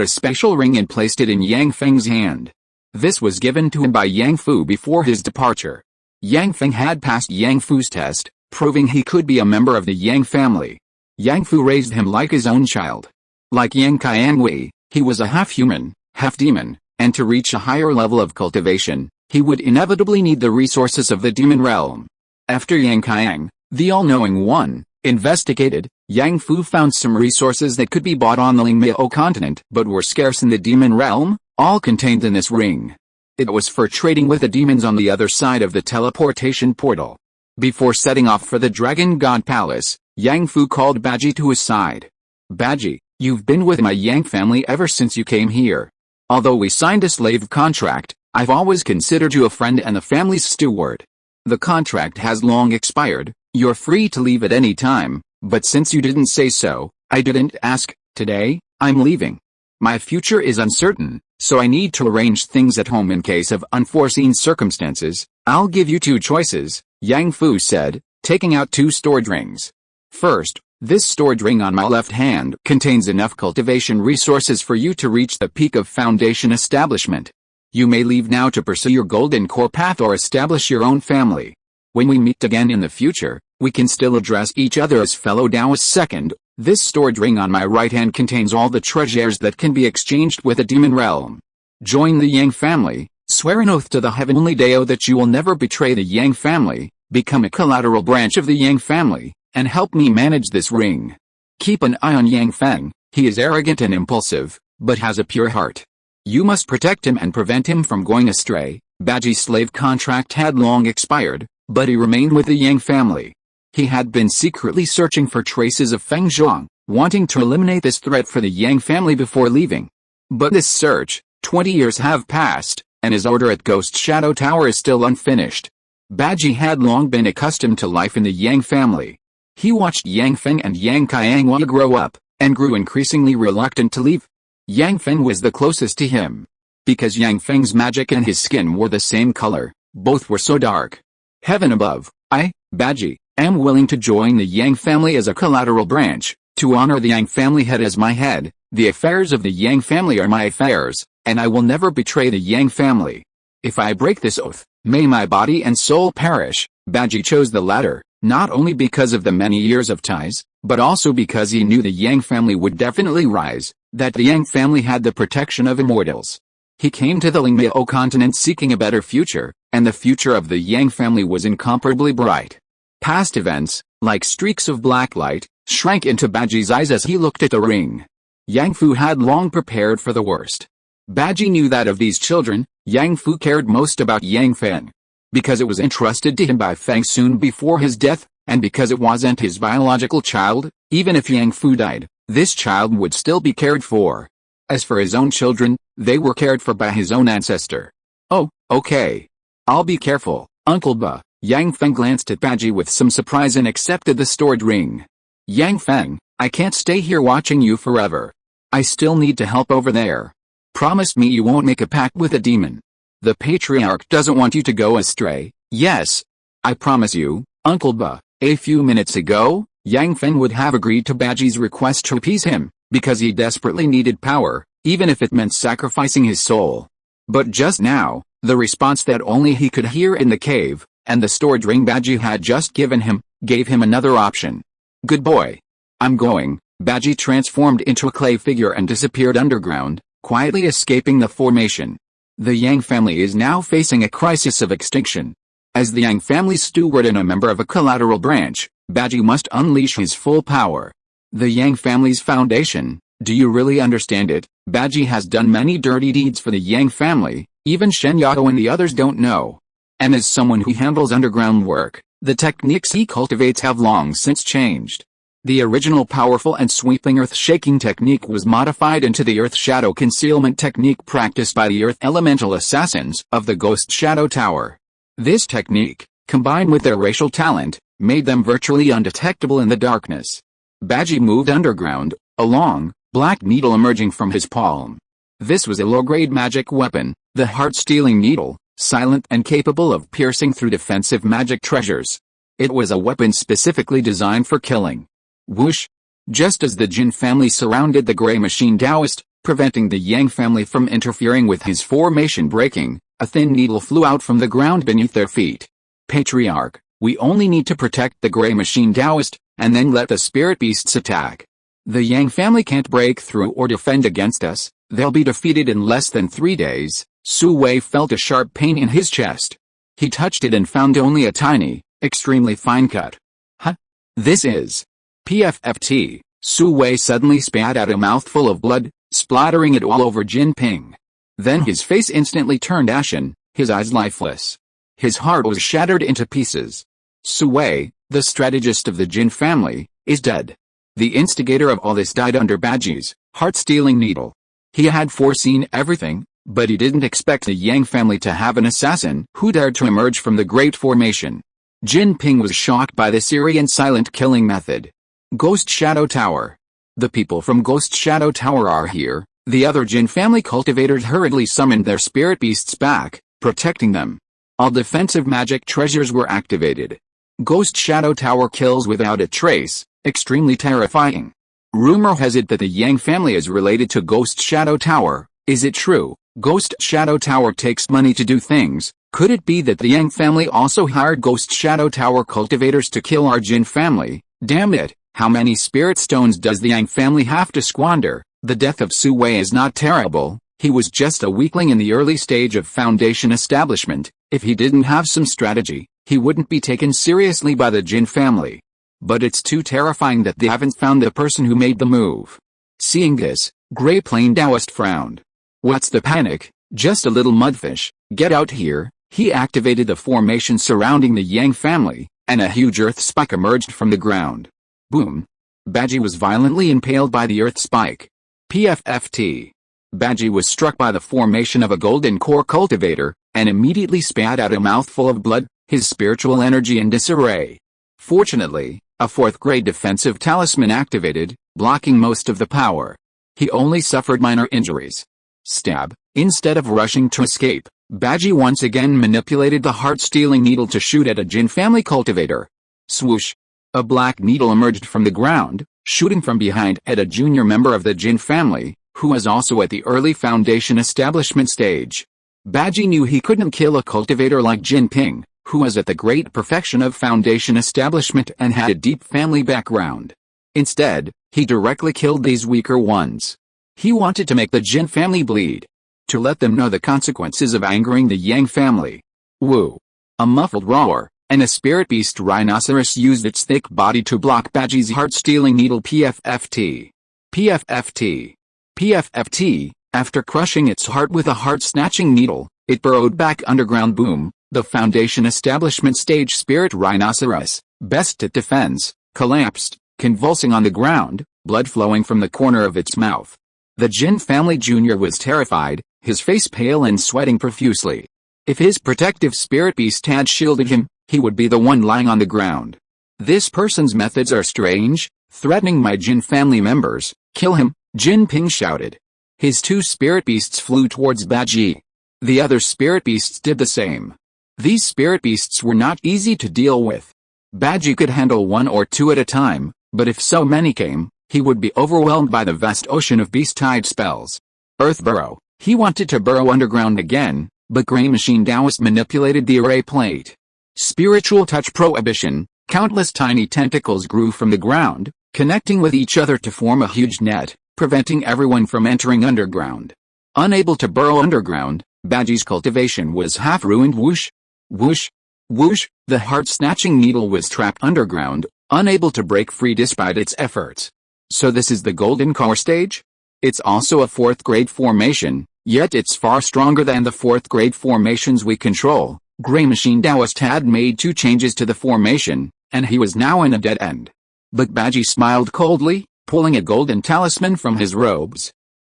a special ring and placed it in Yang Feng's hand. This was given to him by Yang Fu before his departure. Yang Feng had passed Yang Fu's test, proving he could be a member of the Yang family. Yang Fu raised him like his own child. Like Yang Qiangwei, he was a half-human, half-demon, and to reach a higher level of cultivation, he would inevitably need the resources of the demon realm. After Yang Qiang, the all-knowing one, investigated, Yang Fu found some resources that could be bought on the Lingmiao continent but were scarce in the demon realm, all contained in this ring. It was for trading with the demons on the other side of the teleportation portal. Before setting off for the Dragon God Palace, Yang Fu called Baji to his side. Baji, you've been with my Yang family ever since you came here. Although we signed a slave contract, I've always considered you a friend and the family's steward. The contract has long expired, you're free to leave at any time, but since you didn't say so, I didn't ask. Today, I'm leaving. My future is uncertain, so I need to arrange things at home in case of unforeseen circumstances. I'll give you two choices, Yang Fu said, taking out two storage rings. First, this storage ring on my left hand contains enough cultivation resources for you to reach the peak of foundation establishment. You may leave now to pursue your golden core path or establish your own family. When we meet again in the future, we can still address each other as fellow Taoists. Second, this storage ring on my right hand contains all the treasures that can be exchanged with the demon realm. Join the Yang family, swear an oath to the heavenly Dao that you will never betray the Yang family, become a collateral branch of the Yang family, and help me manage this ring. Keep an eye on Yang Feng, he is arrogant and impulsive, but has a pure heart. You must protect him and prevent him from going astray. Baji's slave contract had long expired, but he remained with the Yang family. He had been secretly searching for traces of Feng Zhuang, wanting to eliminate this threat for the Yang family before leaving. But this search, 20 years have passed, and his order at Ghost Shadow Tower is still unfinished. Baji had long been accustomed to life in the Yang family. He watched Yang Feng and Yang Qianghua grow up, and grew increasingly reluctant to leave. Yang Feng was the closest to him. Because Yang Feng's magic and his skin were the same color, both were so dark. Heaven above, I, Baji, am willing to join the Yang family as a collateral branch, to honor the Yang family head as my head. The affairs of the Yang family are my affairs, and I will never betray the Yang family. If I break this oath, may my body and soul perish. Baji chose the latter, not only because of the many years of ties, but also because he knew the Yang family would definitely rise, that the Yang family had the protection of immortals. He came to the Lingmiao continent seeking a better future, and the future of the Yang family was incomparably bright. Past events, like streaks of black light, shrank into Baji's eyes as he looked at the ring. Yang Fu had long prepared for the worst. Baji knew that of these children, Yang Fu cared most about Yang Feng. Because it was entrusted to him by Feng soon before his death, and because it wasn't his biological child, even if Yang Fu died, this child would still be cared for. As for his own children, they were cared for by his own ancestor. Oh, okay. I'll be careful, Uncle Ba. Yang Feng glanced at Baji with some surprise and accepted the stored ring. Yang Feng, I can't stay here watching you forever. I still need to help over there. Promise me you won't make a pact with a demon. The patriarch doesn't want you to go astray. Yes. I promise you, Uncle Ba. A few minutes ago, Yang Feng would have agreed to Baji's request to appease him, because he desperately needed power, even if it meant sacrificing his soul. But just now, the response that only he could hear in the cave, and the storage ring Baji had just given him, gave him another option. Good boy. I'm going. Baji transformed into a clay figure and disappeared underground, quietly escaping the formation. The Yang family is now facing a crisis of extinction. As the Yang family's steward and a member of a collateral branch, Baji must unleash his full power. The Yang family's foundation, do you really understand it? Baji has done many dirty deeds for the Yang family, even Shen Yao and the others don't know. And as someone who handles underground work, the techniques he cultivates have long since changed. The original powerful and sweeping earth-shaking technique was modified into the earth shadow concealment technique practiced by the earth elemental assassins of the Ghost Shadow Tower. This technique, combined with their racial talent, made them virtually undetectable in the darkness. Baji moved underground, a long, black needle emerging from his palm. This was a low-grade magic weapon, the heart-stealing needle, silent and capable of piercing through defensive magic treasures. It was a weapon specifically designed for killing. Whoosh! Just as the Jin family surrounded the gray machine Taoist, preventing the Yang family from interfering with his formation breaking, a thin needle flew out from the ground beneath their feet. Patriarch, we only need to protect the gray machine Taoist, and then let the spirit beasts attack. The Yang family can't break through or defend against us, they'll be defeated in less than 3 days. Su Wei felt a sharp pain in his chest. He touched it and found only a tiny, extremely fine cut. Huh? This is PFFT. Su Wei suddenly spat out a mouthful of blood, splattering it all over Jin Ping. Then his face instantly turned ashen, his eyes lifeless. His heart was shattered into pieces. Su Wei, the strategist of the Jin family, is dead. The instigator of all this died under Baji's heart-stealing needle. He had foreseen everything, but he didn't expect the Yang family to have an assassin who dared to emerge from the Great Formation. Jinping was shocked by this eerie and silent killing method. Ghost Shadow Tower. The people from Ghost Shadow Tower are here. The other Jin family cultivators hurriedly summoned their spirit beasts back, protecting them. All defensive magic treasures were activated. Ghost Shadow Tower kills without a trace, extremely terrifying. Rumor has it that the Yang family is related to Ghost Shadow Tower. Is it true? Ghost Shadow Tower takes money to do things. Could it be that the Yang family also hired Ghost Shadow Tower cultivators to kill our Jin family? Damn it, how many spirit stones does the Yang family have to squander? The death of Su Wei is not terrible. He was just a weakling in the early stage of Foundation establishment. If he didn't have some strategy, he wouldn't be taken seriously by the Jin family. But it's too terrifying that they haven't found the person who made the move. Seeing this, Grey Plain Taoist frowned. What's the panic? Just a little mudfish. Get out here. He activated the formation surrounding the Yang family, and a huge earth spike emerged from the ground. Boom. Baji was violently impaled by the earth spike. PFFT. Baji was struck by the formation of a golden core cultivator, and immediately spat out a mouthful of blood, his spiritual energy in disarray. Fortunately, a 4th grade defensive talisman activated, blocking most of the power. He only suffered minor injuries. Stab. Instead of rushing to escape, Baji once again manipulated the heart-stealing needle to shoot at a Jin family cultivator. Swoosh. A black needle emerged from the ground, shooting from behind at a junior member of the Jin family, who was also at the early Foundation establishment stage. Baji knew he couldn't kill a cultivator like Jinping, who was at the great perfection of Foundation establishment and had a deep family background. Instead, he directly killed these weaker ones. He wanted to make the Jin family bleed, to let them know the consequences of angering the Yang family. Woo! A muffled roar, and a spirit beast rhinoceros used its thick body to block Baji's heart-stealing needle. PFFT. PFFT. PFFT. After crushing its heart with a heart-snatching needle, it burrowed back underground. Boom. The Foundation establishment stage spirit rhinoceros, best at defense, collapsed, convulsing on the ground, blood flowing from the corner of its mouth. The Jin family junior was terrified, his face pale and sweating profusely. If his protective spirit beast had shielded him, he would be the one lying on the ground. This person's methods are strange, threatening my Jin family members. Kill him, Jinping shouted. His 2 spirit beasts flew towards Baji. The other spirit beasts did the same. These spirit beasts were not easy to deal with. Baji could handle 1 or 2 at a time, but if so many came, he would be overwhelmed by the vast ocean of beast-tide spells. Earth burrow. He wanted to burrow underground again, but Grey Machine Taoist manipulated the array plate. Spiritual touch prohibition. Countless tiny tentacles grew from the ground, connecting with each other to form a huge net, preventing everyone from entering underground. Unable to burrow underground, Baji's cultivation was half ruined. Whoosh! Whoosh! Whoosh! The heart-snatching needle was trapped underground, unable to break free despite its efforts. So this is the golden core stage? It's also a 4th grade formation, yet it's far stronger than the 4th grade formations we control. Grey Machine Taoist had made 2 changes to the formation, and he was now in a dead end. But Baji smiled coldly, pulling a golden talisman from his robes.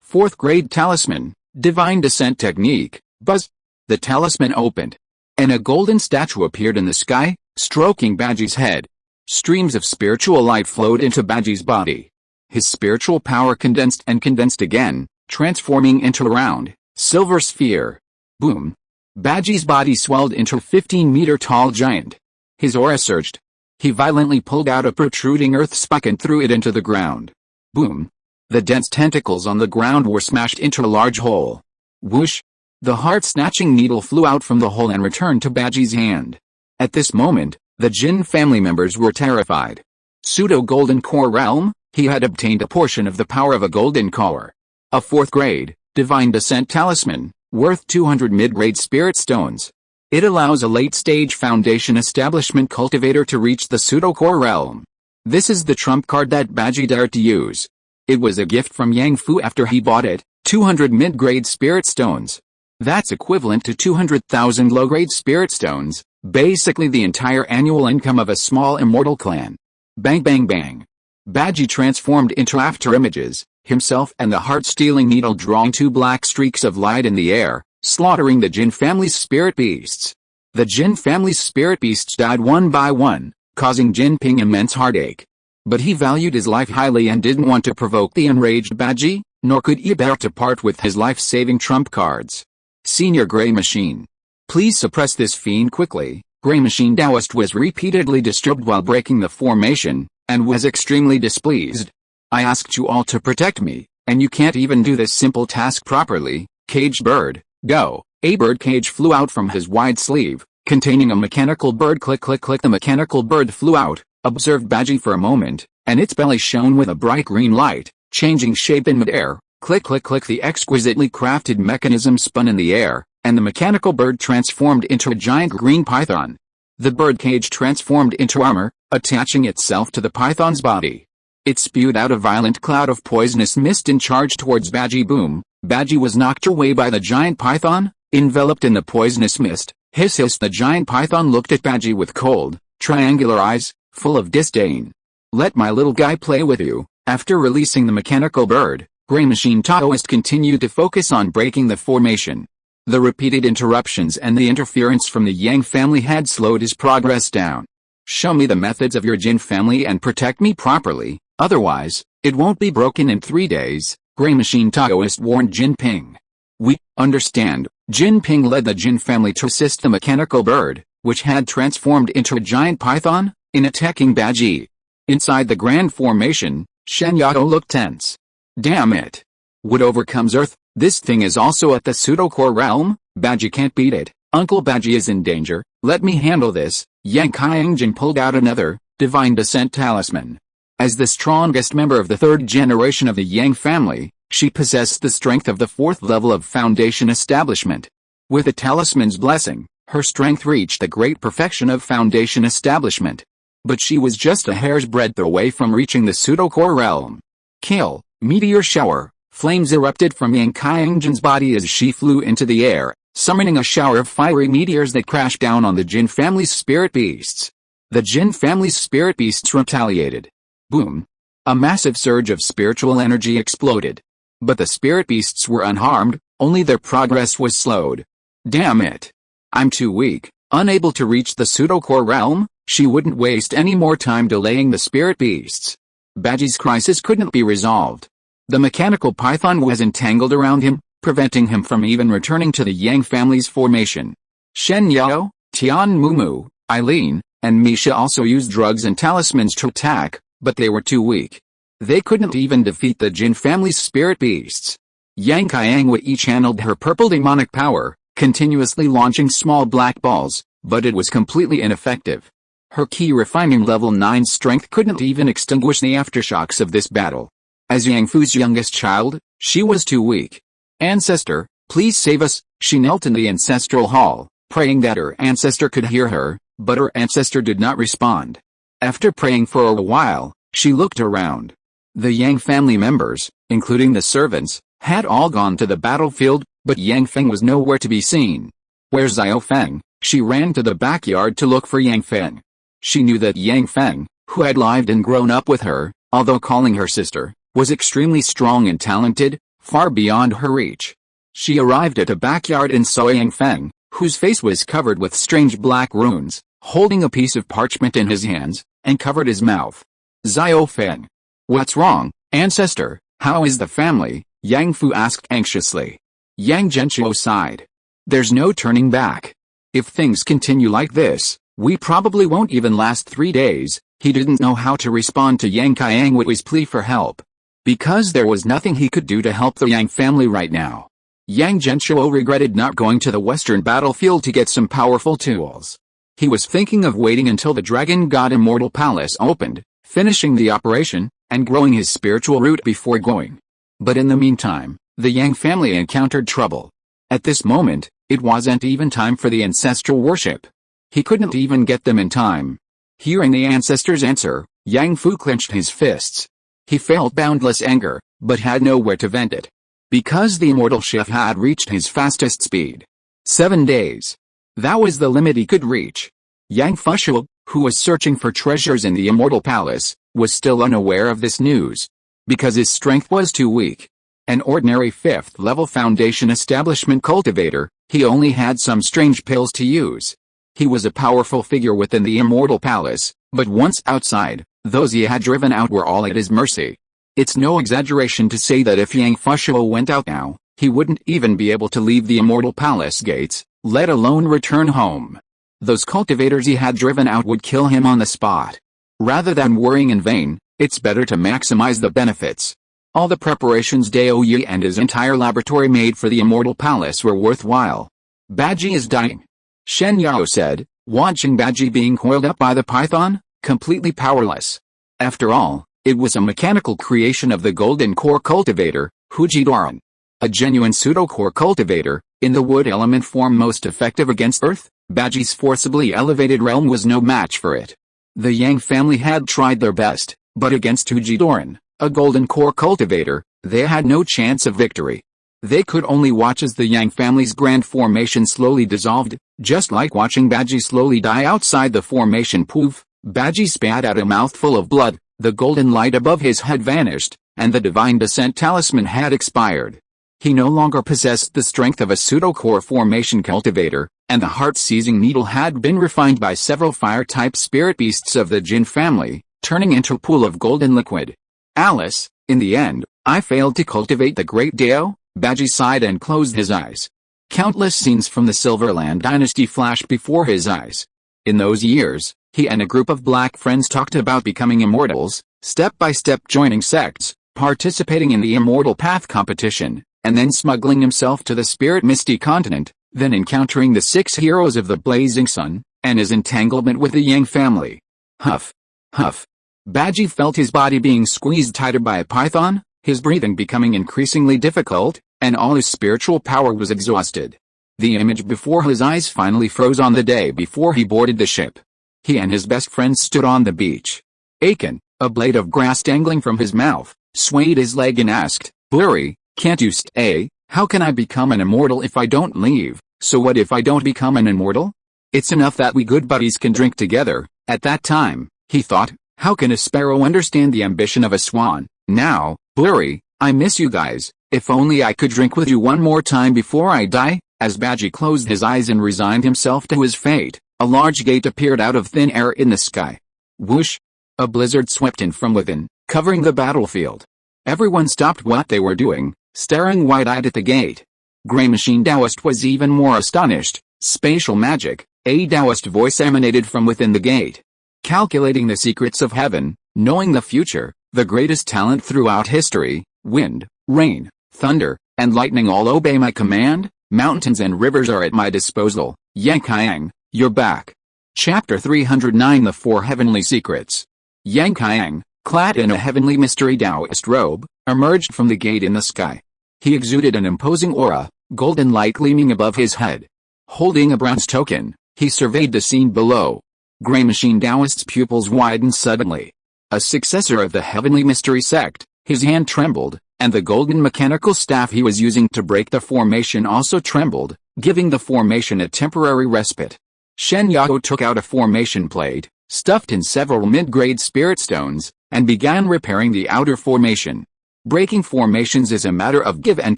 4th grade talisman, divine descent technique. Buzz! The talisman opened, and a golden statue appeared in the sky, stroking Baji's head. Streams of spiritual light flowed into Baji's body. His spiritual power condensed and condensed again, transforming into a round, silver sphere. Boom! Baji's body swelled into a 15-meter-tall giant. His aura surged. He violently pulled out a protruding earth spike and threw it into the ground. Boom! The dense tentacles on the ground were smashed into a large hole. Whoosh! The heart-snatching needle flew out from the hole and returned to Baji's hand. At this moment, the Jin family members were terrified. Pseudo-golden core realm? He had obtained a portion of the power of a golden core. A 4th grade, divine descent talisman, worth 200 mid-grade spirit stones. It allows a late-stage Foundation establishment cultivator to reach the pseudo-core realm. This is the trump card that Baji dared to use. It was a gift from Yang Fu after he bought it, 200 mid-grade spirit stones. That's equivalent to 200,000 low-grade spirit stones, basically the entire annual income of a small immortal clan. Bang bang bang. Baji transformed into afterimages, himself and the heart-stealing needle drawing two black streaks of light in the air, slaughtering the Jin family's spirit beasts. The Jin family's spirit beasts died one by one, causing Jinping immense heartache. But he valued his life highly and didn't want to provoke the enraged Baji, nor could he bear to part with his life-saving trump cards. Senior Grey Machine. Please suppress this fiend quickly. Grey Machine Taoist was repeatedly disturbed while breaking the formation, and was extremely displeased. I asked you all to protect me, and you can't even do this simple task properly. Caged bird, go. A bird cage flew out from his wide sleeve, containing a mechanical bird. Click click click. The mechanical bird flew out, observed Baji for a moment, and its belly shone with a bright green light, changing shape in midair. Click click click. The exquisitely crafted mechanism spun in the air, and the mechanical bird transformed into a giant green python. The bird cage transformed into armor, attaching itself to the python's body. It spewed out a violent cloud of poisonous mist and charged towards Baji. Boom! Baji was knocked away by the giant python, enveloped in the poisonous mist. Hiss hiss. The giant python looked at Baji with cold, triangular eyes, full of disdain. Let my little guy play with you. After releasing the mechanical bird, Grey Machine Taoist continued to focus on breaking the formation. The repeated interruptions and the interference from the Yang family had slowed his progress down. Show me the methods of your Jin family and protect me properly, otherwise, it won't be broken in 3 days, Grey Machine Taoist warned Jinping. We understand. Jinping led the Jin family to assist the mechanical bird, which had transformed into a giant python, in attacking Baji. Inside the grand formation, Shen Yao looked tense. Damn it! Wood overcomes earth. This thing is also at the pseudo-core realm. Baji can't beat it. Uncle Baji is in danger. Let me handle this. Yang Qiangjin pulled out another, divine descent talisman. As the strongest member of the third generation of the Yang family, she possessed the strength of the fourth level of foundation establishment. With the talisman's blessing, her strength reached the great perfection of foundation establishment. But she was just a hair's breadth away from reaching the pseudo-core realm. Kill! Meteor shower! Flames erupted from Yang Qiangjin's body as she flew into the air, summoning a shower of fiery meteors that crashed down on the Jin family's spirit beasts. The Jin family's spirit beasts retaliated. Boom! A massive surge of spiritual energy exploded. But the spirit beasts were unharmed, only their progress was slowed. Damn it! I'm too weak, unable to reach the pseudo-core realm. She wouldn't waste any more time delaying the spirit beasts. Baji's crisis couldn't be resolved. The mechanical python was entangled around him, preventing him from even returning to the Yang family's formation. Shen Yao, Tian Mumu, Eileen, and Misha also used drugs and talismans to attack, but they were too weak. They couldn't even defeat the Jin family's spirit beasts. Yang Qiangwei channeled her purple demonic power, continuously launching small black balls, but it was completely ineffective. Her key refining level 9 strength couldn't even extinguish the aftershocks of this battle. As Yang Fu's youngest child, she was too weak. Ancestor, please save us. She knelt in the ancestral hall, praying that her ancestor could hear her, but her ancestor did not respond. After praying for a while, she looked around. The Yang family members, including the servants, had all gone to the battlefield, but Yang Feng was nowhere to be seen. Where's Xiao Feng? She ran to the backyard to look for Yang Feng. She knew that Yang Feng, who had lived and grown up with her, although calling her sister, was extremely strong and talented, far beyond her reach. She arrived at a backyard and saw Yang Feng, whose face was covered with strange black runes, holding a piece of parchment in his hands, and covered his mouth. Xiao Feng. What's wrong, ancestor? How is the family? Yang Fu asked anxiously. Yang Genshuo sighed. There's no turning back. If things continue like this, we probably won't even last 3 days. He didn't know how to respond to Yang Qiangwei's plea for help, because there was nothing he could do to help the Yang family right now. Yang Genshuo regretted not going to the western battlefield to get some powerful tools. He was thinking of waiting until the Dragon God Immortal Palace opened, finishing the operation, and growing his spiritual root before going. But in the meantime, the Yang family encountered trouble. At this moment, it wasn't even time for the ancestral worship. He couldn't even get them in time. Hearing the ancestors' answer, Yang Fu clenched his fists. He felt boundless anger, but had nowhere to vent it. Because the immortal chef had reached his fastest speed. 7 days. That was the limit he could reach. Yang Fushul, who was searching for treasures in the immortal palace, was still unaware of this news. because his strength was too weak. An ordinary 5th-level foundation establishment cultivator, he only had some strange pills to use. He was a powerful figure within the immortal palace, but once outside, those he had driven out were all at his mercy. It's no exaggeration to say that if Yang Shi went out now, he wouldn't even be able to leave the immortal palace gates, let alone return home. Those cultivators he had driven out would kill him on the spot. Rather than worrying in vain, it's better to maximize the benefits. All the preparations Dao Yi and his entire laboratory made for the immortal palace were worthwhile. Baji is dying, Shen Yao said, watching Baji being coiled up by the python, completely powerless. After all, it was a mechanical creation of the golden core cultivator, Hujidoran. A genuine pseudo-core cultivator, in the wood element form most effective against Earth, Baji's forcibly elevated realm was no match for it. The Yang family had tried their best, but against Hujidoran, a golden core cultivator, they had no chance of victory. They could only watch as the Yang family's grand formation slowly dissolved, just like watching Baji slowly die outside the formation. Poof, Baji spat out a mouthful of blood, the golden light above his head vanished, and the divine descent talisman had expired. He no longer possessed the strength of a pseudo-core formation cultivator, and the heart-seizing needle had been refined by several fire-type spirit beasts of the Jin family, turning into a pool of golden liquid. Alice, in the end, I failed to cultivate the great Dao, Baji sighed and closed his eyes. Countless scenes from the Silverland dynasty flashed before his eyes. In those years, he and a group of black friends talked about becoming immortals, step by step joining sects, participating in the immortal path competition, and then smuggling himself to the spirit misty continent, then encountering the 6 heroes of the blazing sun, and his entanglement with the Yang family. Huff. Huff. Baji felt his body being squeezed tighter by a python, his breathing becoming increasingly difficult, and all his spiritual power was exhausted. The image before his eyes finally froze on the day before he boarded the ship. He and his best friend stood on the beach. Aiken, a blade of grass dangling from his mouth, swayed his leg and asked, "Blurry, can't you stay? How can I become an immortal if I don't leave? So what if I don't become an immortal? It's enough that we good buddies can drink together." At that time, he thought, how can a sparrow understand the ambition of a swan? Now, Blurry, I miss you guys, if only I could drink with you one more time before I die. As Baji closed his eyes and resigned himself to his fate, a large gate appeared out of thin air in the sky. Whoosh! A blizzard swept in from within, covering the battlefield. Everyone stopped what they were doing, staring wide-eyed at the gate. Grey Machine Taoist was even more astonished. Spatial magic, a Taoist voice emanated from within the gate. Calculating the secrets of heaven, knowing the future, the greatest talent throughout history, wind, rain, thunder, and lightning all obey my command, mountains and rivers are at my disposal. Yang Qiang, you're back. Chapter 309 The 4 Heavenly Secrets. Yang Qiang, clad in a heavenly mystery Taoist robe, emerged from the gate in the sky. He exuded an imposing aura, golden light gleaming above his head. Holding a bronze token, he surveyed the scene below. Grey Machine Taoist's pupils widened suddenly. A successor of the heavenly mystery sect, his hand trembled, and the golden mechanical staff he was using to break the formation also trembled, giving the formation a temporary respite. Shen Yao took out a formation plate, stuffed in several mid-grade spirit stones, and began repairing the outer formation. Breaking formations is a matter of give and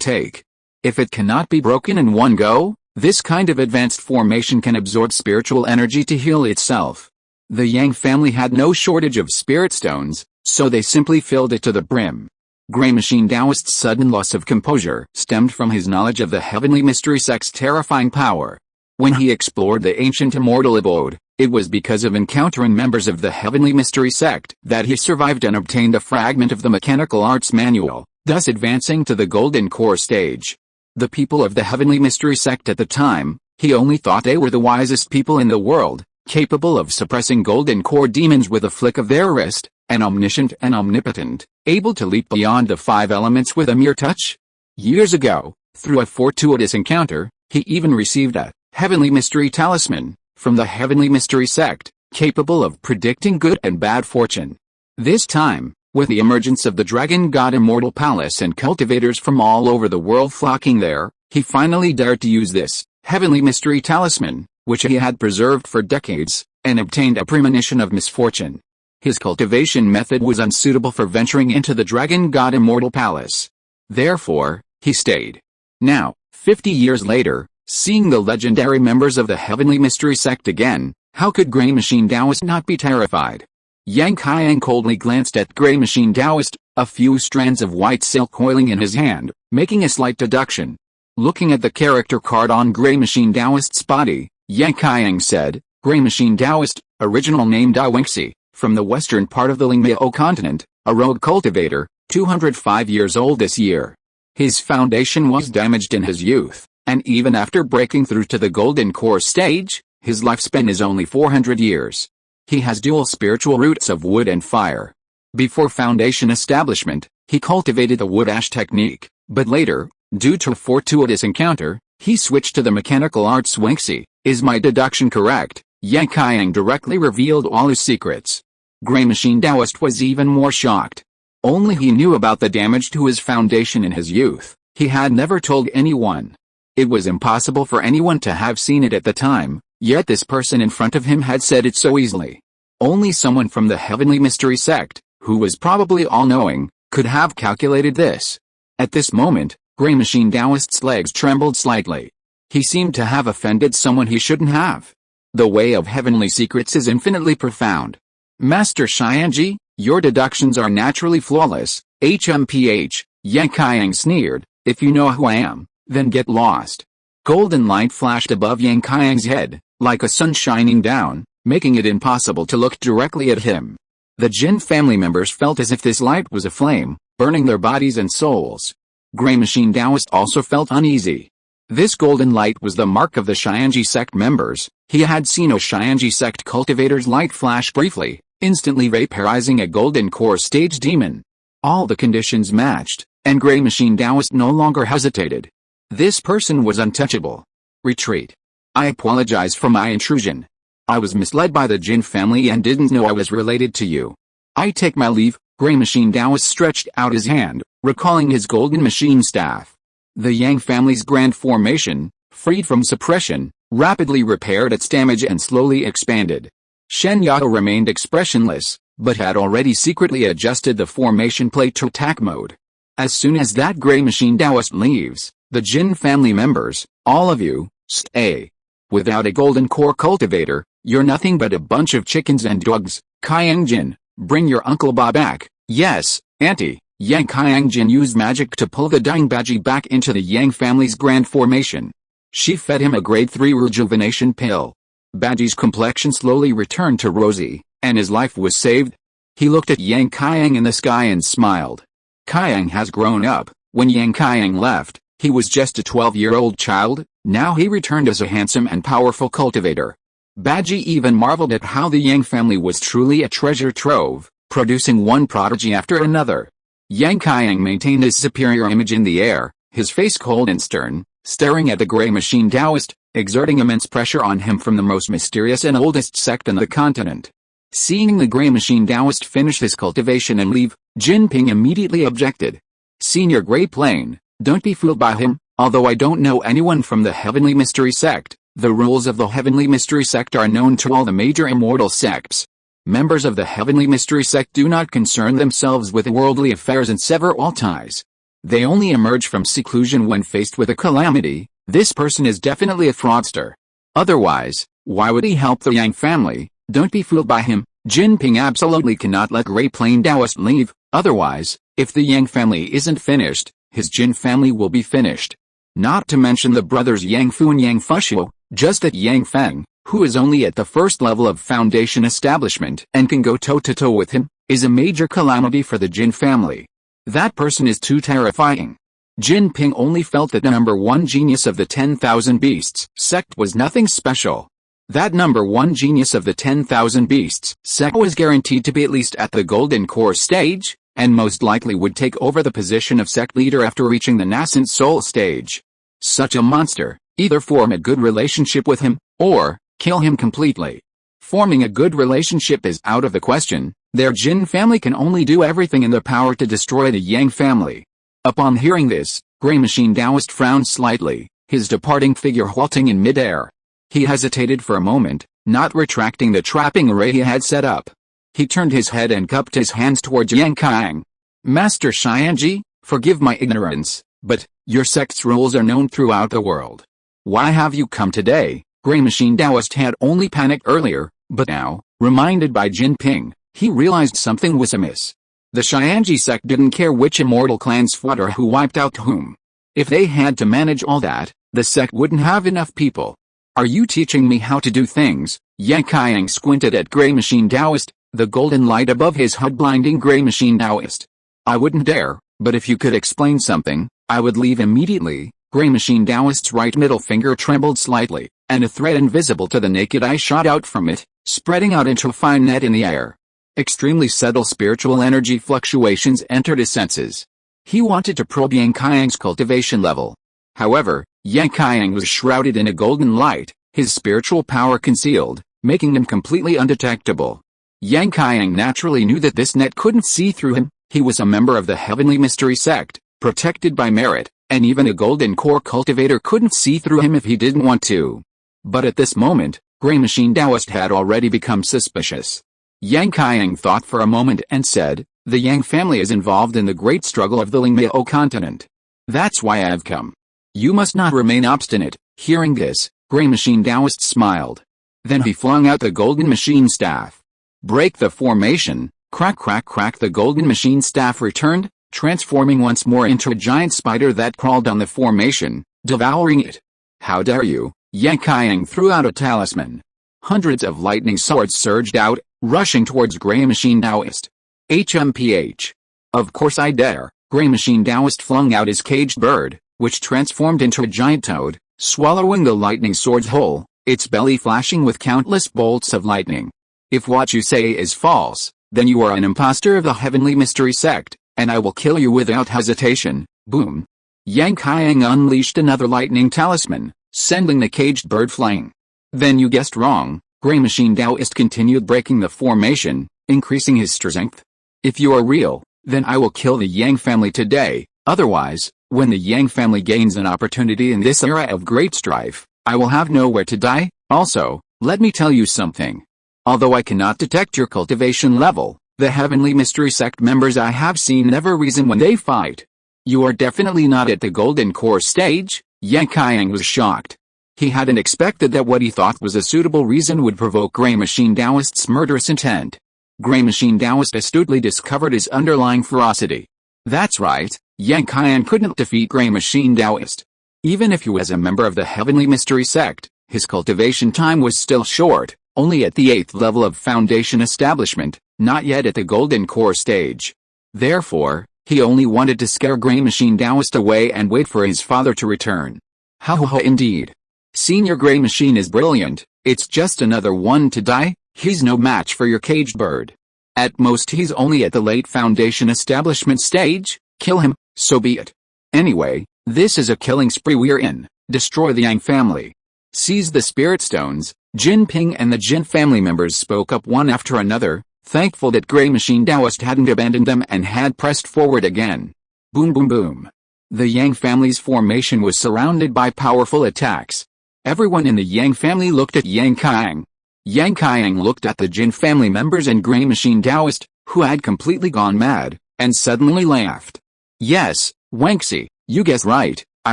take. If it cannot be broken in one go, this kind of advanced formation can absorb spiritual energy to heal itself. The Yang family had no shortage of spirit stones, so they simply filled it to the brim. Grey Machine Taoist's sudden loss of composure stemmed from his knowledge of the heavenly mystery sect's terrifying power. When he explored the ancient immortal abode, it was because of encountering members of the heavenly mystery sect that he survived and obtained a fragment of the mechanical arts manual, thus advancing to the golden core stage. The people of the heavenly mystery sect at the time, he only thought they were the wisest people in the world, capable of suppressing golden core demons with a flick of their wrist, and omniscient and omnipotent, able to leap beyond the 5 elements with a mere touch. Years ago, through a fortuitous encounter, he even received a heavenly mystery talisman from the heavenly mystery sect, capable of predicting good and bad fortune. This time, with the emergence of the Dragon God Immortal Palace and cultivators from all over the world flocking there, he finally dared to use this heavenly mystery talisman, which he had preserved for decades, and obtained a premonition of misfortune. His cultivation method was unsuitable for venturing into the dragon god immortal palace. Therefore, he stayed. Now, 50 years later, seeing the legendary members of the Heavenly Mystery Sect again, how could Grey Machine Taoist not be terrified? Yang Qiang coldly glanced at Grey Machine Taoist, a few strands of white silk coiling in his hand, making a slight deduction. Looking at the character card on Grey Machine Taoist's body, Yang Qiang said, Grey Machine Taoist, original name Yang Shi, from the western part of the Lingmiao continent, a rogue cultivator, 205 years old this year. His foundation was damaged in his youth, and even after breaking through to the golden core stage, his lifespan is only 400 years. He has dual spiritual roots of wood and fire. Before foundation establishment, he cultivated the wood ash technique, but later, due to a fortuitous encounter, he switched to the mechanical arts Yang Shi. Is my deduction correct? Yang Qiang directly revealed all his secrets. Grey Machine Taoist was even more shocked. Only he knew about the damage to his foundation in his youth. He had never told anyone. It was impossible for anyone to have seen it at the time, yet this person in front of him had said it so easily. Only someone from the Heavenly Mystery Sect, who was probably all-knowing, could have calculated this. At this moment, Grey Machine Taoist's legs trembled slightly. He seemed to have offended someone he shouldn't have. The way of heavenly secrets is infinitely profound. Master Xianji, your deductions are naturally flawless. HMPH, Yang Qiang sneered, if you know who I am, then get lost. Golden light flashed above Yang Qiang's head, like a sun shining down, making it impossible to look directly at him. The Jin family members felt as if this light was a flame, burning their bodies and souls. Grey Machine Taoist also felt uneasy. This golden light was the mark of the Xianji sect members. He had seen a Xianji sect cultivator's light flash briefly, instantly vaporizing a golden core stage demon. All the conditions matched, and Grey Machine Taoist no longer hesitated. This person was untouchable. Retreat. I apologize for my intrusion. I was misled by the Jin family and didn't know I was related to you. I take my leave. Grey Machine Taoist stretched out his hand, recalling his golden machine staff. The Yang family's grand formation, freed from suppression, rapidly repaired its damage and slowly expanded. Shen Yao remained expressionless, but had already secretly adjusted the formation plate to attack mode. As soon as that Grey Machine Taoist leaves, the Jin family members, all of you, stay. Without a golden core cultivator, you're nothing but a bunch of chickens and dogs. Qiang Jin, bring your Uncle Ba back. Yes, Auntie. Yang Qiang Jin used magic to pull the dying Baji back into the Yang family's grand formation. She fed him a grade 3 rejuvenation pill. Baji's complexion slowly returned to rosy, and his life was saved. He looked at Yang Qiang in the sky and smiled. Qiang has grown up. When Yang Qiang left, he was just a 12-year-old child. Now he returned as a handsome and powerful cultivator. Baji even marveled at how the Yang family was truly a treasure trove, producing one prodigy after another. Yang Qiang maintained his superior image in the air, his face cold and stern, staring at the Grey Machine Taoist, exerting immense pressure on him from the most mysterious and oldest sect on the continent. Seeing the Grey Machine Taoist finish his cultivation and leave, Jinping immediately objected. Senior Grey Plane, don't be fooled by him. Although I don't know anyone from the Heavenly Mystery Sect, the rules of the Heavenly Mystery Sect are known to all the major immortal sects. Members of the Heavenly Mystery Sect do not concern themselves with worldly affairs and sever all ties. They only emerge from seclusion when faced with a calamity. This person is definitely a fraudster. Otherwise, why would he help the Yang family? Don't be fooled by him. Jinping absolutely cannot let Grey Plane Taoist leave. Otherwise, if the Yang family isn't finished, his Jin family will be finished. Not to mention the brothers Yang Fu and Yang Fushuo, just that Yang Feng, who is only at the first level of foundation establishment and can go toe-to-toe with him, is a major calamity for the Jin family. That person is too terrifying. Jinping only felt that the number one genius of the 10,000 Beasts sect was nothing special. That number one genius of the 10,000 Beasts sect was guaranteed to be at least at the Golden Core stage, and most likely would take over the position of sect leader after reaching the nascent soul stage. Such a monster, either form a good relationship with him, or kill him completely. Forming a good relationship is out of the question. Their Jin family can only do everything in their power to destroy the Yang family. Upon hearing this, Grey Machine Taoist frowned slightly, his departing figure halting in midair. He hesitated for a moment, not retracting the trapping array he had set up. He turned his head and cupped his hands towards Yang Qiang. Master Xianji, forgive my ignorance, but your sect's rules are known throughout the world. Why have you come today? Gray Machine Taoist had only panicked earlier, but now, reminded by Jinping, he realized something was amiss. The Xianji sect didn't care which immortal clans fought or who wiped out whom. If they had to manage all that, the sect wouldn't have enough people. Are you teaching me how to do things? Yang Qiang squinted at Gray Machine Taoist, the golden light above his head blinding Gray Machine Taoist. I wouldn't dare, but if you could explain something, I would leave immediately. Gray Machine Taoist's right middle finger trembled slightly, and a thread invisible to the naked eye shot out from it, spreading out into a fine net in the air. Extremely subtle spiritual energy fluctuations entered his senses. He wanted to probe Yang Qiang's cultivation level. However, Yang Qiang was shrouded in a golden light, his spiritual power concealed, making him completely undetectable. Yang Qiang naturally knew that this net couldn't see through him. He was a member of the Heavenly Mystery Sect, protected by merit, and even a golden core cultivator couldn't see through him if he didn't want to. But at this moment, Gray Machine Taoist had already become suspicious. Yang Qiang thought for a moment and said, the Yang family is involved in the great struggle of the Lingmiao continent. That's why I've come. You must not remain obstinate. Hearing this, Gray Machine Taoist smiled. Then he flung out the golden machine staff. Break the formation. Crack crack crack. The golden machine staff returned, transforming once more into a giant spider that crawled on the formation, devouring it. How dare you? Yang Qiang threw out a talisman. Hundreds of lightning swords surged out, rushing towards Gray Machine Taoist. HMPH. Of course I dare. Gray Machine Taoist flung out his caged bird, which transformed into a giant toad, swallowing the lightning sword's whole, its belly flashing with countless bolts of lightning. If what you say is false, then you are an impostor of the Heavenly Mystery Sect, and I will kill you without hesitation. Boom. Yang Qiang unleashed another lightning talisman, sending the caged bird flying. Then you guessed wrong. Gray Machine Taoist continued breaking the formation, increasing his strength. If you are real, then I will kill the Yang family today. Otherwise, when the Yang family gains an opportunity in this era of great strife, I will have nowhere to die. Also, let me tell you something. Although I cannot detect your cultivation level, the Heavenly Mystery Sect members I have seen never reason when they fight. You are definitely not at the Golden Core stage. Yang Qiang was shocked. He hadn't expected that what he thought was a suitable reason would provoke Gray Machine Taoist's murderous intent. Gray Machine Taoist astutely discovered his underlying ferocity. That's right, Yang Qiang couldn't defeat Gray Machine Taoist. Even if he was a member of the Heavenly Mystery Sect, his cultivation time was still short, only at the 8th level of Foundation establishment, not yet at the Golden Core stage. Therefore, he only wanted to scare Gray Machine Taoist away and wait for his father to return. Ha indeed. Senior Gray Machine is brilliant, it's just another one to die. He's no match for your caged bird. At most he's only at the late Foundation establishment stage. Kill him, so be it. Anyway, this is a killing spree we're in. Destroy the Yang family. Seize the spirit stones. Jinping and the Jin family members spoke up one after another, thankful that Gray Machine Taoist hadn't abandoned them and had pressed forward again. Boom boom boom. The Yang family's formation was surrounded by powerful attacks. Everyone in the Yang family looked at Yang Qiang. Yang Qiang looked at the Jin family members and Gray Machine Taoist, who had completely gone mad, and suddenly laughed. Yes, Wangxi, you guessed right, I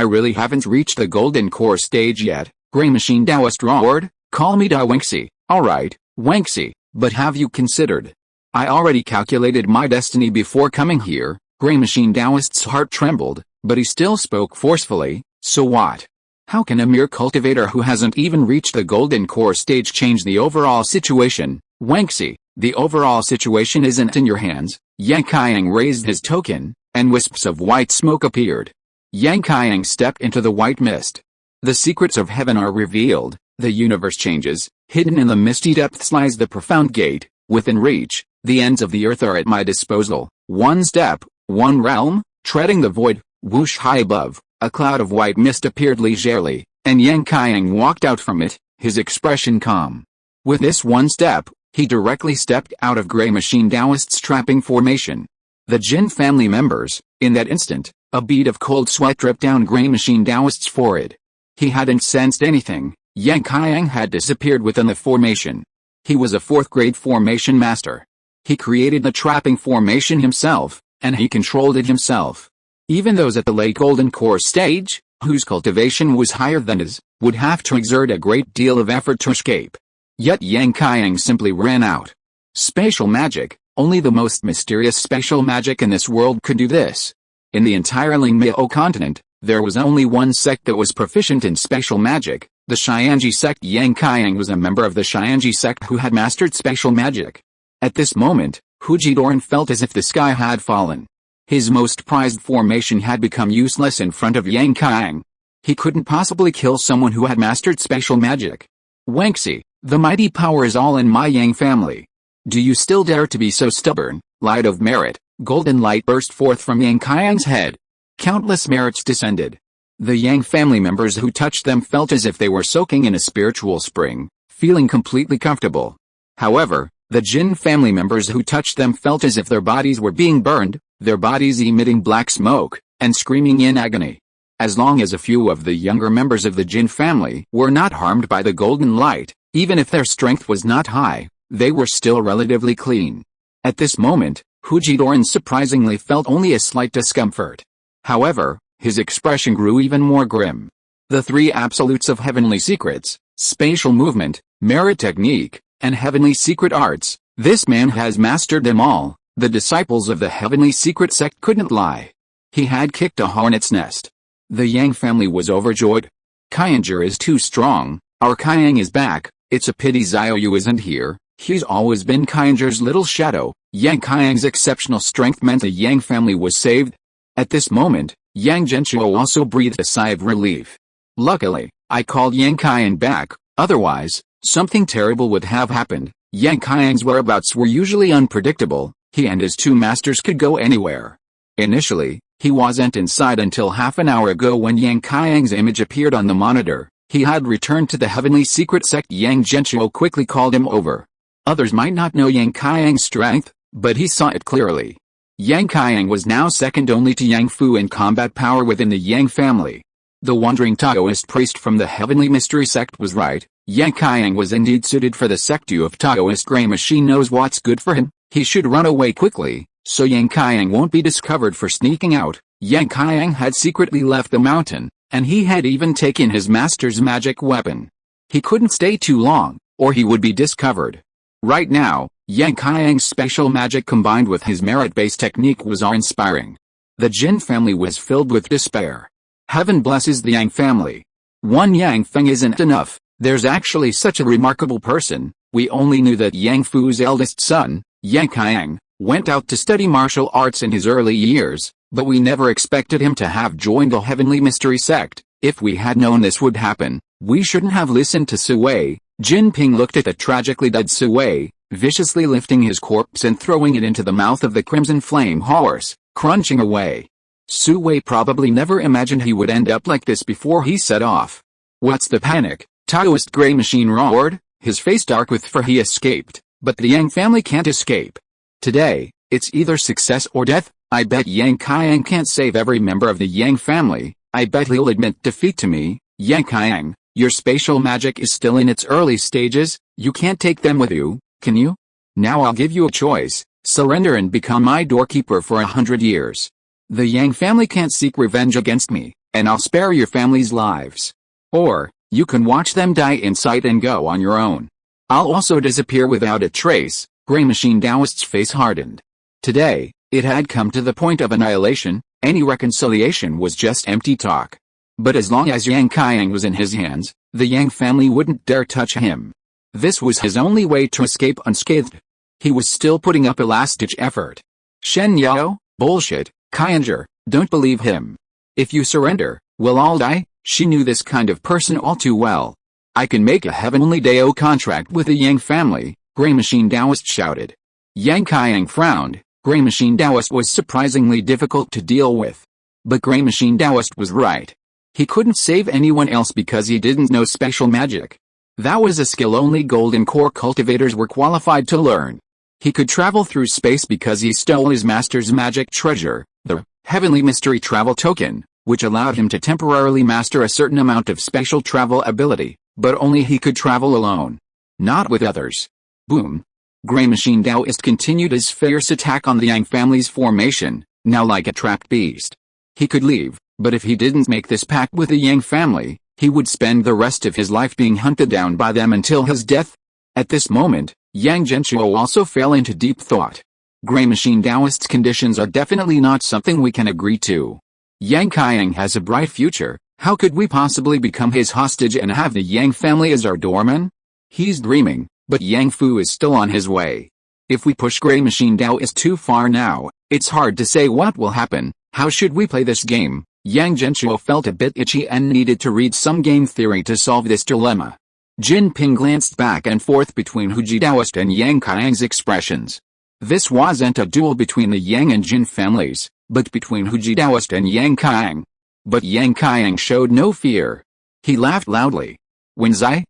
really haven't reached the Golden Core stage yet. Gray Machine Taoist roared, call me Da Wangxi. Alright, Wangxi, but have you considered? I already calculated my destiny before coming here. Gray Machine Taoist's heart trembled, but he still spoke forcefully. So what? How can a mere cultivator who hasn't even reached the Golden Core stage change the overall situation? Wangxi, the overall situation isn't in your hands. Yang Qiang raised his token, and wisps of white smoke appeared. Yang Qiang stepped into the white mist. The secrets of heaven are revealed, the universe changes, hidden in the misty depths lies the profound gate, within reach, the ends of the earth are at my disposal. One step, one realm, treading the void, whoosh high above. A cloud of white mist appeared leisurely, and Yang Qiang walked out from it, his expression calm. With this one step, he directly stepped out of Gray Machine Taoist's trapping formation. The Jin family members, in that instant, a bead of cold sweat dripped down Gray Machine Taoist's forehead. He hadn't sensed anything. Yang Qiang had disappeared within the formation. He was a 4th grade formation master. He created the trapping formation himself, and he controlled it himself. Even those at the late golden core stage, whose cultivation was higher than his, would have to exert a great deal of effort to escape. Yet Yang Qiang simply ran out. Spatial magic, only the most mysterious spatial magic in this world could do this. In the entire Lingmiao continent, there was only one sect that was proficient in spatial magic, the Xianji sect. Yang Qiang was a member of the Xianji sect who had mastered spatial magic. At this moment, Hu Jidoran felt as if the sky had fallen. His most prized formation had become useless in front of Yang Qiang. He couldn't possibly kill someone who had mastered spatial magic. Wangxi, the mighty power is all in my Yang family. Do you still dare to be so stubborn? Light of merit, golden light burst forth from Yang Qiang's head. Countless merits descended. The Yang family members who touched them felt as if they were soaking in a spiritual spring, feeling completely comfortable. However, the Jin family members who touched them felt as if their bodies were being burned, their bodies emitting black smoke, and screaming in agony. As long as a few of the younger members of the Jin family were not harmed by the golden light, even if their strength was not high, they were still relatively clean. At this moment, Hu Jidoran surprisingly felt only a slight discomfort. However, his expression grew even more grim. The three absolutes of heavenly secrets, spatial movement, merit technique, and heavenly secret arts, this man has mastered them all. The disciples of the heavenly secret sect couldn't lie. He had kicked a hornet's nest. The Yang family was overjoyed. Qianger is too strong, our Qiang is back, it's a pity Xiaoyu isn't here, he's always been Qianger's little shadow. Yang Qiang's exceptional strength meant the Yang family was saved. At this moment, Yang Genshuo also breathed a sigh of relief. Luckily, I called Yang Qiang back, otherwise, something terrible would have happened. Yang Qiang's whereabouts were usually unpredictable. He and his two masters could go anywhere. Initially, he wasn't inside until half an hour ago when Yang Qiang's image appeared on the monitor. He had returned to the heavenly secret sect. Yang Genshuo quickly called him over. Others might not know Yang Qiang's strength, but he saw it clearly. Yang Qiang was now second only to Yang Fu in combat power within the Yang family. The wandering Taoist priest from the heavenly mystery sect was right. Yang Qiang was indeed suited for the sect. If Taoist Grey Machine knows what's good for him, he should run away quickly, so Yang Qiang won't be discovered for sneaking out. Yang Qiang had secretly left the mountain, and he had even taken his master's magic weapon. He couldn't stay too long, or he would be discovered. Right now, Yang Qiang's special magic combined with his merit-based technique was awe-inspiring. The Jin family was filled with despair. Heaven blesses the Yang family. One Yang Feng isn't enough, there's actually such a remarkable person. We only knew that Yang Fu's eldest son, Yang Qiang, went out to study martial arts in his early years, but we never expected him to have joined the heavenly mystery sect. If we had known this would happen, we shouldn't have listened to Sui. Jinping looked at the tragically dead Sui, viciously lifting his corpse and throwing it into the mouth of the crimson flame horse, crunching away. Sui probably never imagined he would end up like this before he set off. What's the panic? Taoist Grey Machine roared, his face dark with fear. He escaped, but the Yang family can't escape. Today, it's either success or death. I bet Yang Qiang can't save every member of the Yang family. I bet he'll admit defeat to me. Yang Qiang, your spatial magic is still in its early stages, you can't take them with you, can you? Now I'll give you a choice, surrender and become my doorkeeper for 100 years. The Yang family can't seek revenge against me, and I'll spare your family's lives. Or, you can watch them die in sight and go on your own. I'll also disappear without a trace. Grey Machine Taoist's face hardened. Today, it had come to the point of annihilation. Any reconciliation was just empty talk. But as long as Yang Qiang was in his hands, the Yang family wouldn't dare touch him. This was his only way to escape unscathed. He was still putting up a last-ditch effort. Shen Yao, bullshit, Qianger, don't believe him. If you surrender, we'll all die. She knew this kind of person all too well. I can make a heavenly Dao contract with the Yang family, Grey Machine Taoist shouted. Yang Qiang frowned. Grey Machine Taoist was surprisingly difficult to deal with. But Grey Machine Taoist was right. He couldn't save anyone else because he didn't know special magic. That was a skill only golden core cultivators were qualified to learn. He could travel through space because he stole his master's magic treasure, the heavenly mystery travel token, which allowed him to temporarily master a certain amount of special travel ability, but only he could travel alone. Not with others. Boom. Gray Machine Taoist continued his fierce attack on the Yang family's formation, now like a trapped beast. He could leave, but if he didn't make this pact with the Yang family, he would spend the rest of his life being hunted down by them until his death. At this moment, Yang Genshuo also fell into deep thought. Gray Machine Taoist's conditions are definitely not something we can agree to. Yang Qiang has a bright future. How could we possibly become his hostage and have the Yang family as our doorman? He's dreaming, but Yang Fu is still on his way. If we push Gray Machine Taoist too far now, it's hard to say what will happen. How should we play this game? Yang Genshuo felt a bit itchy and needed to read some game theory to solve this dilemma. Jin Ping glanced back and forth between Huji Taoist and Yang Qiang's expressions. This wasn't a duel between the Yang and Jin families, but between Huji Taoist and Yang Qiang. But Yang Qiang showed no fear. He laughed loudly. Wenzai,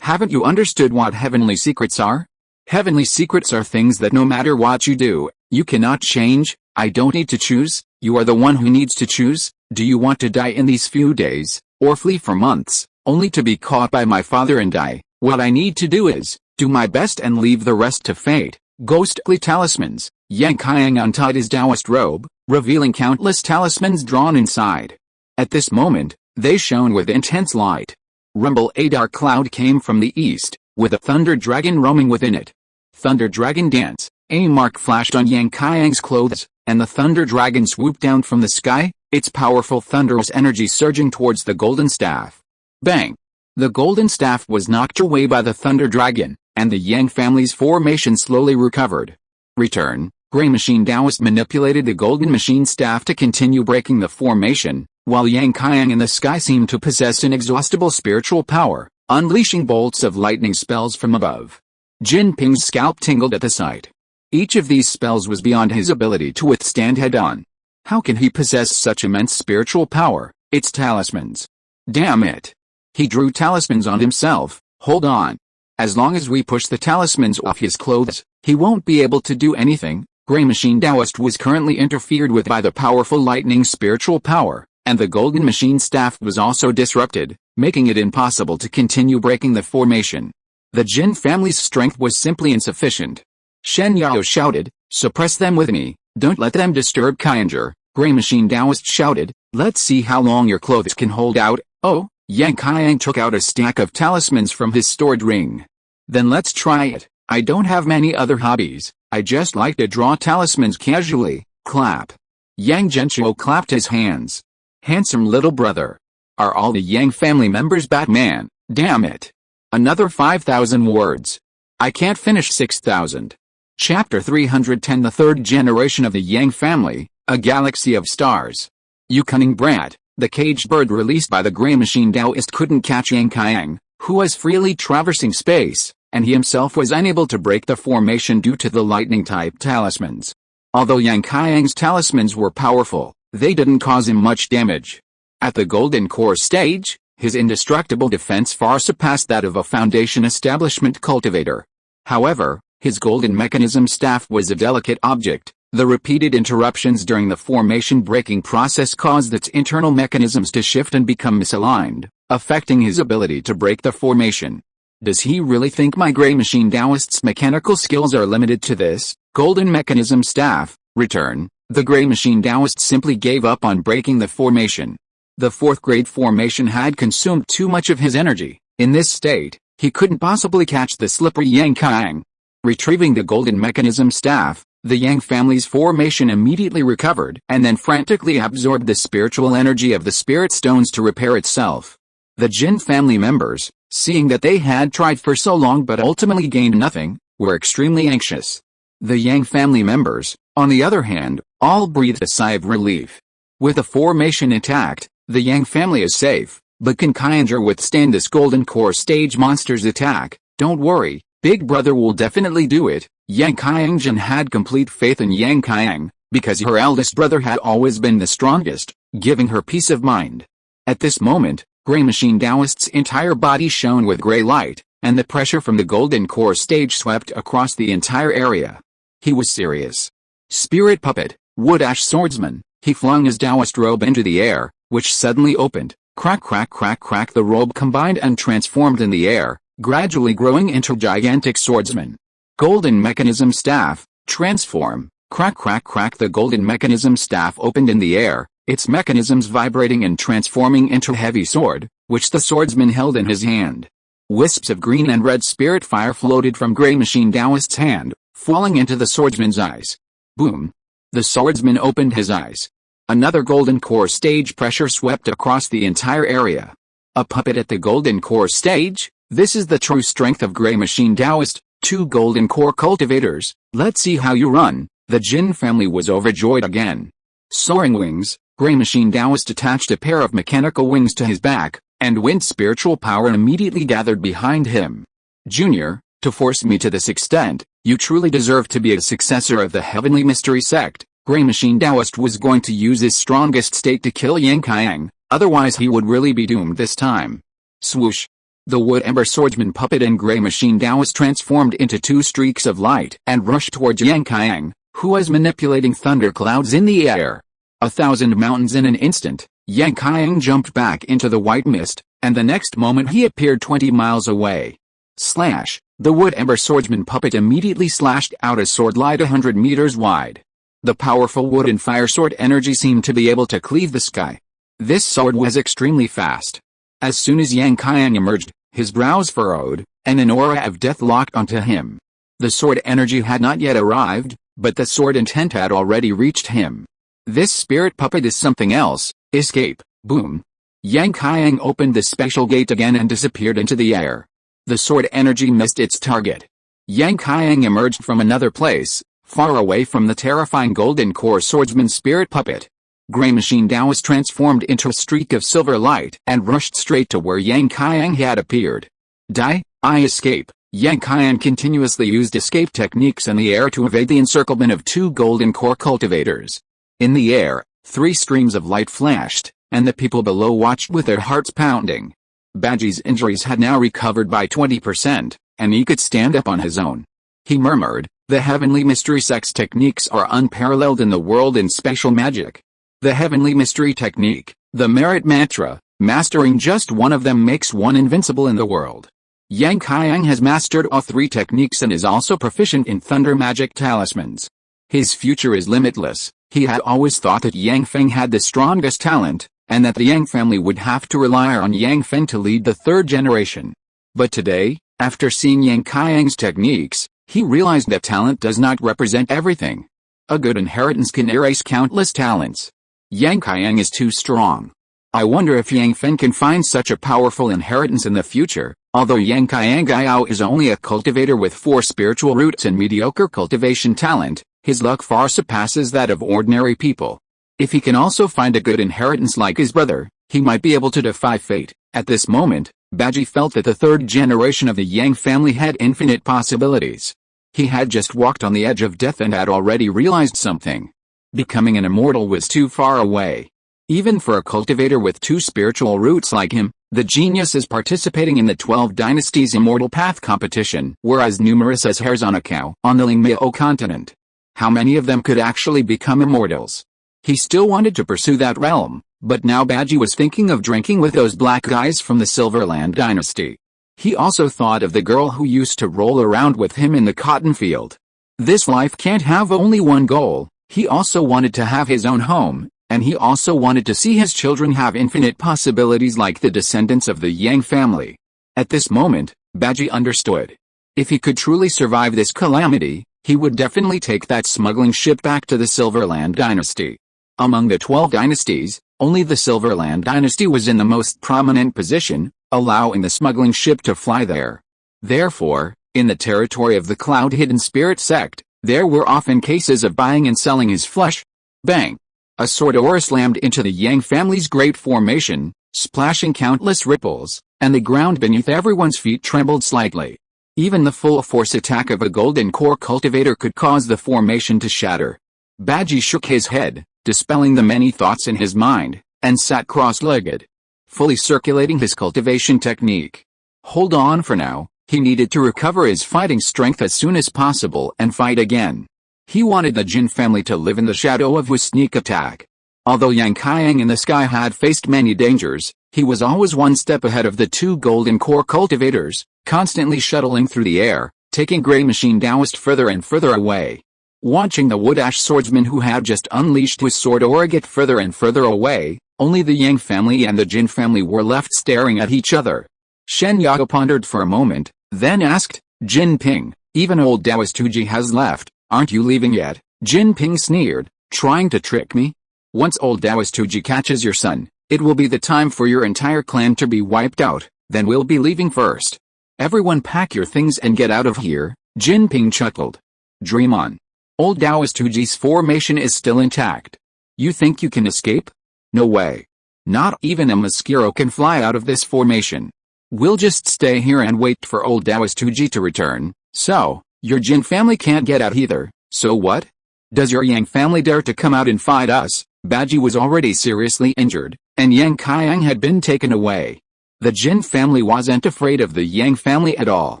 haven't you understood what heavenly secrets are? Heavenly secrets are things that no matter what you do, you cannot change. I don't need to choose, you are the one who needs to choose. Do you want to die in these few days, or flee for months, only to be caught by my father and die? What I need to do is, do my best and leave the rest to fate. Ghostly talismans. Yang Qiang untied his Taoist robe, revealing countless talismans drawn inside. At this moment, they shone with intense light. Rumble, a dark cloud came from the east, with a thunder dragon roaming within it. Thunder dragon dance. A mark flashed on Yang Qiang's clothes, and the thunder dragon swooped down from the sky, its powerful thunderous energy surging towards the golden staff. Bang! The golden staff was knocked away by the thunder dragon, and the Yang family's formation slowly recovered. Return. Gray Machine Taoist manipulated the golden machine staff to continue breaking the formation, while Yang Qiang in the sky seemed to possess inexhaustible spiritual power, unleashing bolts of lightning spells from above. Jin Ping's scalp tingled at the sight. Each of these spells was beyond his ability to withstand head-on. How can he possess such immense spiritual power? It's talismans. Damn it. He drew talismans on himself. Hold on. As long as we push the talismans off his clothes, he won't be able to do anything. Gray Machine Taoist was currently interfered with by the powerful lightning spiritual power, and the golden machine staff was also disrupted, making it impossible to continue breaking the formation. The Jin family's strength was simply insufficient. Shen Yao shouted, suppress them with me, don't let them disturb Qianger. Gray Machine Taoist shouted, let's see how long your clothes can hold out. Oh, Yang Qiang took out a stack of talismans from his stored ring. Then let's try it. I don't have many other hobbies, I just like to draw talismans casually. Clap. Yang Genshuo clapped his hands. Handsome little brother. Are all the Yang family members Batman? Damn it. Another 5,000 words. I can't finish 6,000. Chapter 310. The third generation of the Yang family, a galaxy of stars. You cunning brat. The caged bird released by the Gray Machine Taoist couldn't catch Yang Qiang, who was freely traversing space, and he himself was unable to break the formation due to the lightning-type talismans. Although Yang Qiang's talismans were powerful, they didn't cause him much damage. At the Golden Core stage, his indestructible defense far surpassed that of a Foundation establishment cultivator. However, his golden mechanism staff was a delicate object. The repeated interruptions during the formation-breaking process caused its internal mechanisms to shift and become misaligned, affecting his ability to break the formation. Does he really think my Gray Machine Taoist's mechanical skills are limited to this? Golden mechanism staff. Return. The Gray Machine Taoist simply gave up on breaking the formation. The fourth grade formation had consumed too much of his energy. In this state, he couldn't possibly catch the slippery Yang Qiang. Retrieving the golden mechanism staff, the Yang family's formation immediately recovered and then frantically absorbed the spiritual energy of the spirit stones to repair itself. The Jin family members, seeing that they had tried for so long but ultimately gained nothing, were extremely anxious. The Yang family members, on the other hand, all breathed a sigh of relief. With the formation intact, the Yang family is safe, but can Qianger withstand this Golden Core stage monster's attack? Don't worry, Big Brother will definitely do it. Yang Qiangjin had complete faith in Yang Qiang, because her eldest brother had always been the strongest, giving her peace of mind. At this moment, Gray Machine Taoist's entire body shone with gray light, and the pressure from the Golden Core stage swept across the entire area. He was serious. Spirit Puppet, Wood Ash Swordsman, he flung his Taoist robe into the air, which suddenly opened. Crack crack crack crack, the robe combined and transformed in the air, gradually growing into gigantic swordsman. Golden mechanism staff, transform. Crack crack crack. The golden mechanism staff opened in the air, its mechanisms vibrating and transforming into a heavy sword, which the swordsman held in his hand. Wisps of green and red spirit fire floated from Grey Machine Taoist's hand, falling into the swordsman's eyes. Boom! The swordsman opened his eyes. Another golden core stage pressure swept across the entire area. A puppet at the golden core stage? This is the true strength of Grey Machine Taoist. 2 golden core cultivators, let's see how you run. The Jin family was overjoyed again. Soaring wings, Grey Machine Taoist attached a pair of mechanical wings to his back, and wind spiritual power immediately gathered behind him. Junior, to force me to this extent, you truly deserve to be a successor of the Heavenly Mystery Sect. Grey Machine Taoist was going to use his strongest state to kill Yang Qiang, otherwise he would really be doomed this time. Swoosh! The wood ember swordsman puppet and Grey Machine Taoist transformed into 2 streaks of light and rushed towards Yang Qiang, who was manipulating thunderclouds in the air. 1,000 mountains in an instant. Yang Qiang jumped back into the white mist, and the next moment he appeared 20 miles away. Slash! The wood ember swordsman puppet immediately slashed out a sword light 100 meters wide. The powerful wood and fire sword energy seemed to be able to cleave the sky. This sword was extremely fast. As soon as Yang Qiang emerged, his brows furrowed, and an aura of death locked onto him. The sword energy had not yet arrived, but the sword intent had already reached him. This spirit puppet is something else. Escape! Boom! Yang Qiang opened the special gate again and disappeared into the air. The sword energy missed its target. Yang Qiang emerged from another place, far away from the terrifying golden core swordsman spirit puppet. Grey Machine Taoist transformed into a streak of silver light and rushed straight to where Yang Qiang had appeared. I escape. Yang Qiang continuously used escape techniques in the air to evade the encirclement of 2 golden core cultivators. In the air, 3 streams of light flashed, and the people below watched with their hearts pounding. Badgie's injuries had now recovered by 20%, and he could stand up on his own. He murmured, "The Heavenly Mystery Sect's techniques are unparalleled in the world in special magic. The Heavenly Mystery Technique, the Merit Mantra, mastering just one of them makes one invincible in the world." Yang Qiang has mastered all 3 techniques and is also proficient in thunder magic talismans. His future is limitless. He had always thought that Yang Feng had the strongest talent, and that the Yang family would have to rely on Yang Feng to lead the 3rd generation. But today, after seeing Yang Qiang's techniques, he realized that talent does not represent everything. A good inheritance can erase countless talents. Yang Qiang is too strong. I wonder if Yang Feng can find such a powerful inheritance in the future. Although Yang Qiang Gaiao is only a cultivator with 4 spiritual roots and mediocre cultivation talent, his luck far surpasses that of ordinary people. If he can also find a good inheritance like his brother, he might be able to defy fate. At this moment, Badgie felt that the 3rd generation of the Yang family had infinite possibilities. He had just walked on the edge of death and had already realized something. Becoming an immortal was too far away. Even for a cultivator with 2 spiritual roots like him, the genius is participating in the 12 Dynasties Immortal Path competition, were as numerous as hairs on a cow on the Lingmiao continent. How many of them could actually become immortals? He still wanted to pursue that realm, but now Badgie was thinking of drinking with those black guys from the Silverland dynasty. He also thought of the girl who used to roll around with him in the cotton field. This life can't have only one goal. He also wanted to have his own home, and he also wanted to see his children have infinite possibilities like the descendants of the Yang family. At this moment, Badgie understood. If he could truly survive this calamity, he would definitely take that smuggling ship back to the Silverland dynasty. Among the 12 dynasties, only the Silverland dynasty was in the most prominent position, allowing the smuggling ship to fly there. Therefore, in the territory of the Cloud-Hidden Spirit sect, there were often cases of buying and selling his flesh. Bang! A sword aura slammed into the Yang family's great formation, splashing countless ripples, and the ground beneath everyone's feet trembled slightly. Even the full-force attack of a golden core cultivator could cause the formation to shatter. Badgie shook his head, dispelling the many thoughts in his mind, and sat cross-legged, fully circulating his cultivation technique. Hold on for now. He needed to recover his fighting strength as soon as possible and fight again. He wanted the Jin family to live in the shadow of his sneak attack. Although Yang Qiang in the sky had faced many dangers, he was always one step ahead of the 2 golden core cultivators, constantly shuttling through the air, taking Grey Machine Taoist further and further away. Watching the wood ash swordsman who had just unleashed his sword aura get further and further away, only the Yang family and the Jin family were left staring at each other. Shen Yao pondered for a moment, then asked, Jin Ping, even old Taoist Huji has left, aren't you leaving yet? Jin Ping sneered, trying to trick me? Once old Taoist Huji catches your son, it will be the time for your entire clan to be wiped out, then we'll be leaving first. Everyone pack your things and get out of here, Jin Ping chuckled. Dream on. Old Taoist Huji's formation is still intact. You think you can escape? No way. Not even a mosquito can fly out of this formation. We'll just stay here and wait for old Taoist Huji to return. So, your Jin family can't get out either, so what? Does your Yang family dare to come out and fight us? Baji was already seriously injured, and Yang Qiang had been taken away. The Jin family wasn't afraid of the Yang family at all.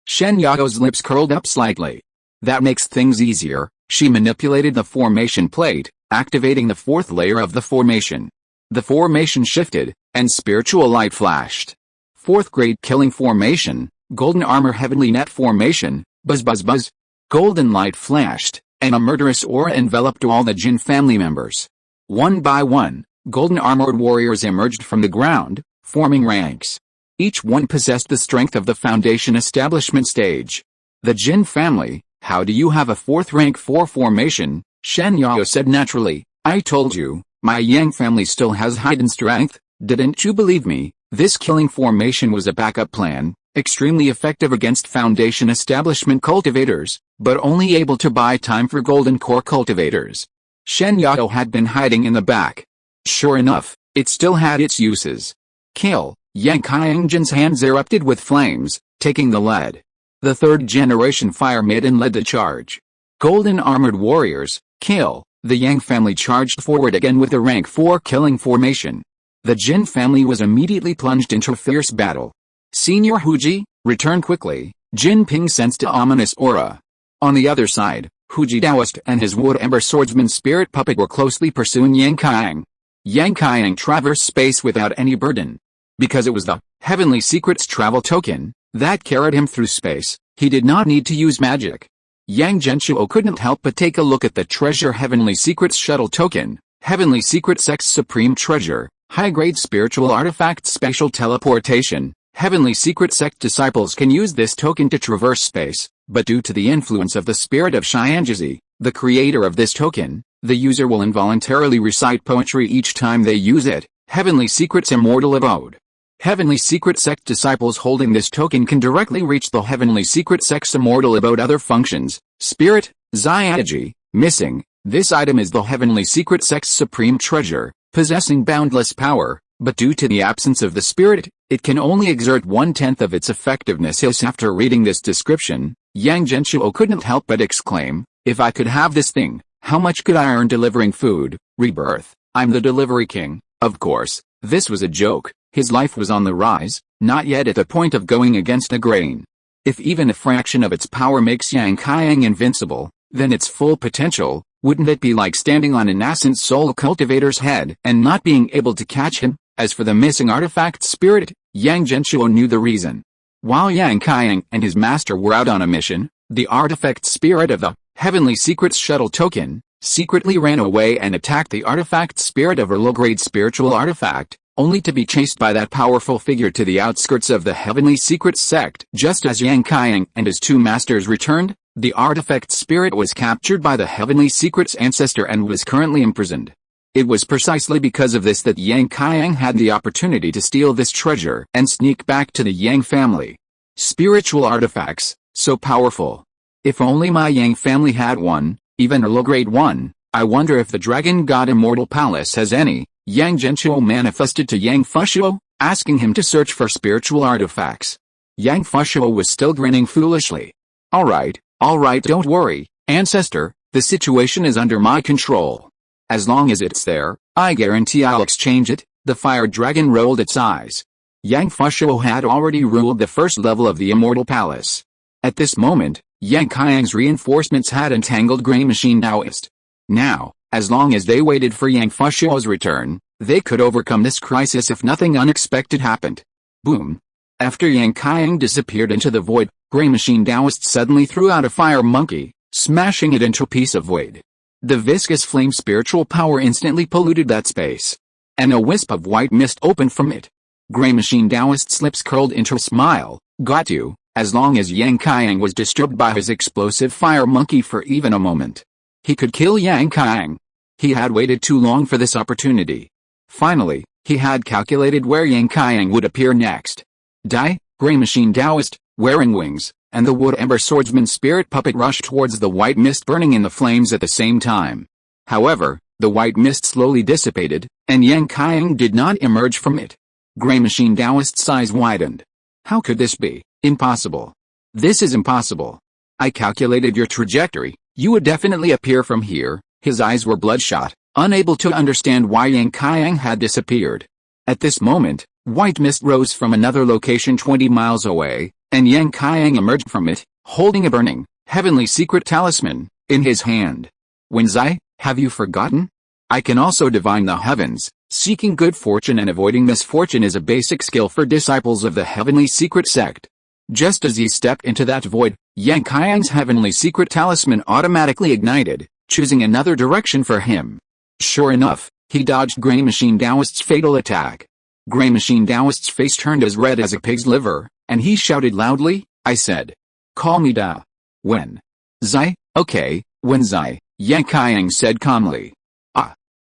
Shen Yao's lips curled up slightly. That makes things easier. She manipulated the formation plate, activating the fourth layer of the formation. The formation shifted, and spiritual light flashed. Fourth grade killing formation, golden armor heavenly net formation, buzz buzz buzz. Golden light flashed, and a murderous aura enveloped all the Jin family members. One by one, golden armored warriors emerged from the ground, forming ranks. Each one possessed the strength of the foundation establishment stage. The Jin family, how do you have a fourth rank 4 formation? Shen Yao said naturally, I told you, my Yang family still has hidden strength, didn't you believe me? This killing formation was a backup plan, extremely effective against foundation establishment cultivators, but only able to buy time for golden core cultivators. Shen Yao had been hiding in the back. Sure enough, it still had its uses. Kill. Yang Qiangjin's hands erupted with flames, taking the lead. The third generation fire maiden led the charge. Golden armored warriors, kill. The Yang family charged forward again with a rank 4 killing formation. The Jin family was immediately plunged into fierce battle. Senior Huji, return quickly. Jin Ping sensed an ominous aura. On the other side, Huji Taoist and his wood ember swordsman spirit puppet were closely pursuing Yang Qiang. Yang Qiang traversed space without any burden. Because it was the Heavenly Secrets travel token that carried him through space, he did not need to use magic. Yang Genshuo couldn't help but take a look at the treasure Heavenly Secrets shuttle token, Heavenly Secrets X Supreme Treasure, high-grade spiritual artifact spatial teleportation. Heavenly Secret sect disciples can use this token to traverse space, but due to the influence of the spirit of Xianzhi, the creator of this token, the user will involuntarily recite poetry each time they use it. Heavenly Secret's immortal abode. Heavenly Secret sect disciples holding this token can directly reach the Heavenly Secret sect's immortal abode. Other functions, spirit, Xianzhi, missing. This item is the Heavenly Secret sect's supreme treasure, possessing boundless power, but due to the absence of the spirit, it can only exert 1/10 of its effectiveness. After reading this description, Yang Genshuo couldn't help but exclaim, if I could have this thing, how much could I earn delivering food? Rebirth, I'm the delivery king. Of course, this was a joke. His life was on the rise, not yet at the point of going against the grain. If even a fraction of its power makes Yang Qiang invincible, then its full potential, wouldn't it be like standing on a nascent soul cultivator's head and not being able to catch him? As for the missing artifact spirit, Yang Genshuo knew the reason. While Yang Qiang and his master were out on a mission, the artifact spirit of the Heavenly Secrets shuttle token secretly ran away and attacked the artifact spirit of a low-grade spiritual artifact, only to be chased by that powerful figure to the outskirts of the Heavenly Secrets sect. Just as Yang Qiang and his two masters returned, the artifact spirit was captured by the Heavenly Secrets ancestor and was currently imprisoned. It was precisely because of this that Yang Qiang had the opportunity to steal this treasure and sneak back to the Yang family. Spiritual artifacts, so powerful. If only my Yang family had one, even a low-grade one. I wonder if the Dragon God Immortal Palace has any. Yang Genshuo manifested to Yang Fushuo, asking him to search for spiritual artifacts. Yang Fushuo was still grinning foolishly. Alright, don't worry, ancestor, the situation is under my control. As long as it's there, I guarantee I'll exchange it. The fire dragon rolled its eyes. Yang Fushuo had already ruled the first level of the Immortal Palace. At this moment, Yang Qiang's reinforcements had entangled Grey Machine Taoist. Now, as long as they waited for Yang Fushuo's return, they could overcome this crisis if nothing unexpected happened. Boom. After Yang Qiang disappeared into the void, Grey Machine Taoist suddenly threw out a fire monkey, smashing it into a piece of void. The viscous flame spiritual power instantly polluted that space, and a wisp of white mist opened from it. Grey Machine Taoist's lips curled into a smile. Got you, as long as Yang Qiang was disturbed by his explosive fire monkey for even a moment. He could kill Yang Qiang. He had waited too long for this opportunity. Finally, he had calculated where Yang Qiang would appear next. Die, Grey Machine Taoist, wearing wings, and the Wood Ember Swordsman spirit puppet rushed towards the white mist burning in the flames at the same time. However, the white mist slowly dissipated, and Yang Qiang did not emerge from it. Grey Machine Taoist's eyes widened. How could this be? Impossible. This is impossible. I calculated your trajectory. You would definitely appear from here. His eyes were bloodshot, unable to understand why Yang Qiang had disappeared. At this moment, white mist rose from another location 20 miles away, and Yang Qiang emerged from it, holding a burning, heavenly secret talisman in his hand. Wenzai, have you forgotten? I can also divine the heavens. Seeking good fortune and avoiding misfortune is a basic skill for disciples of the heavenly secret sect. Just as he stepped into that void, Yang Qiang's heavenly secret talisman automatically ignited, choosing another direction for him. Sure enough, he dodged Grey Machine Taoist's fatal attack. Grey Machine Taoist's face turned as red as a pig's liver, and he shouted loudly, I said. Call me Da. When? Zai, okay, when Zai, Yang Qiang said calmly.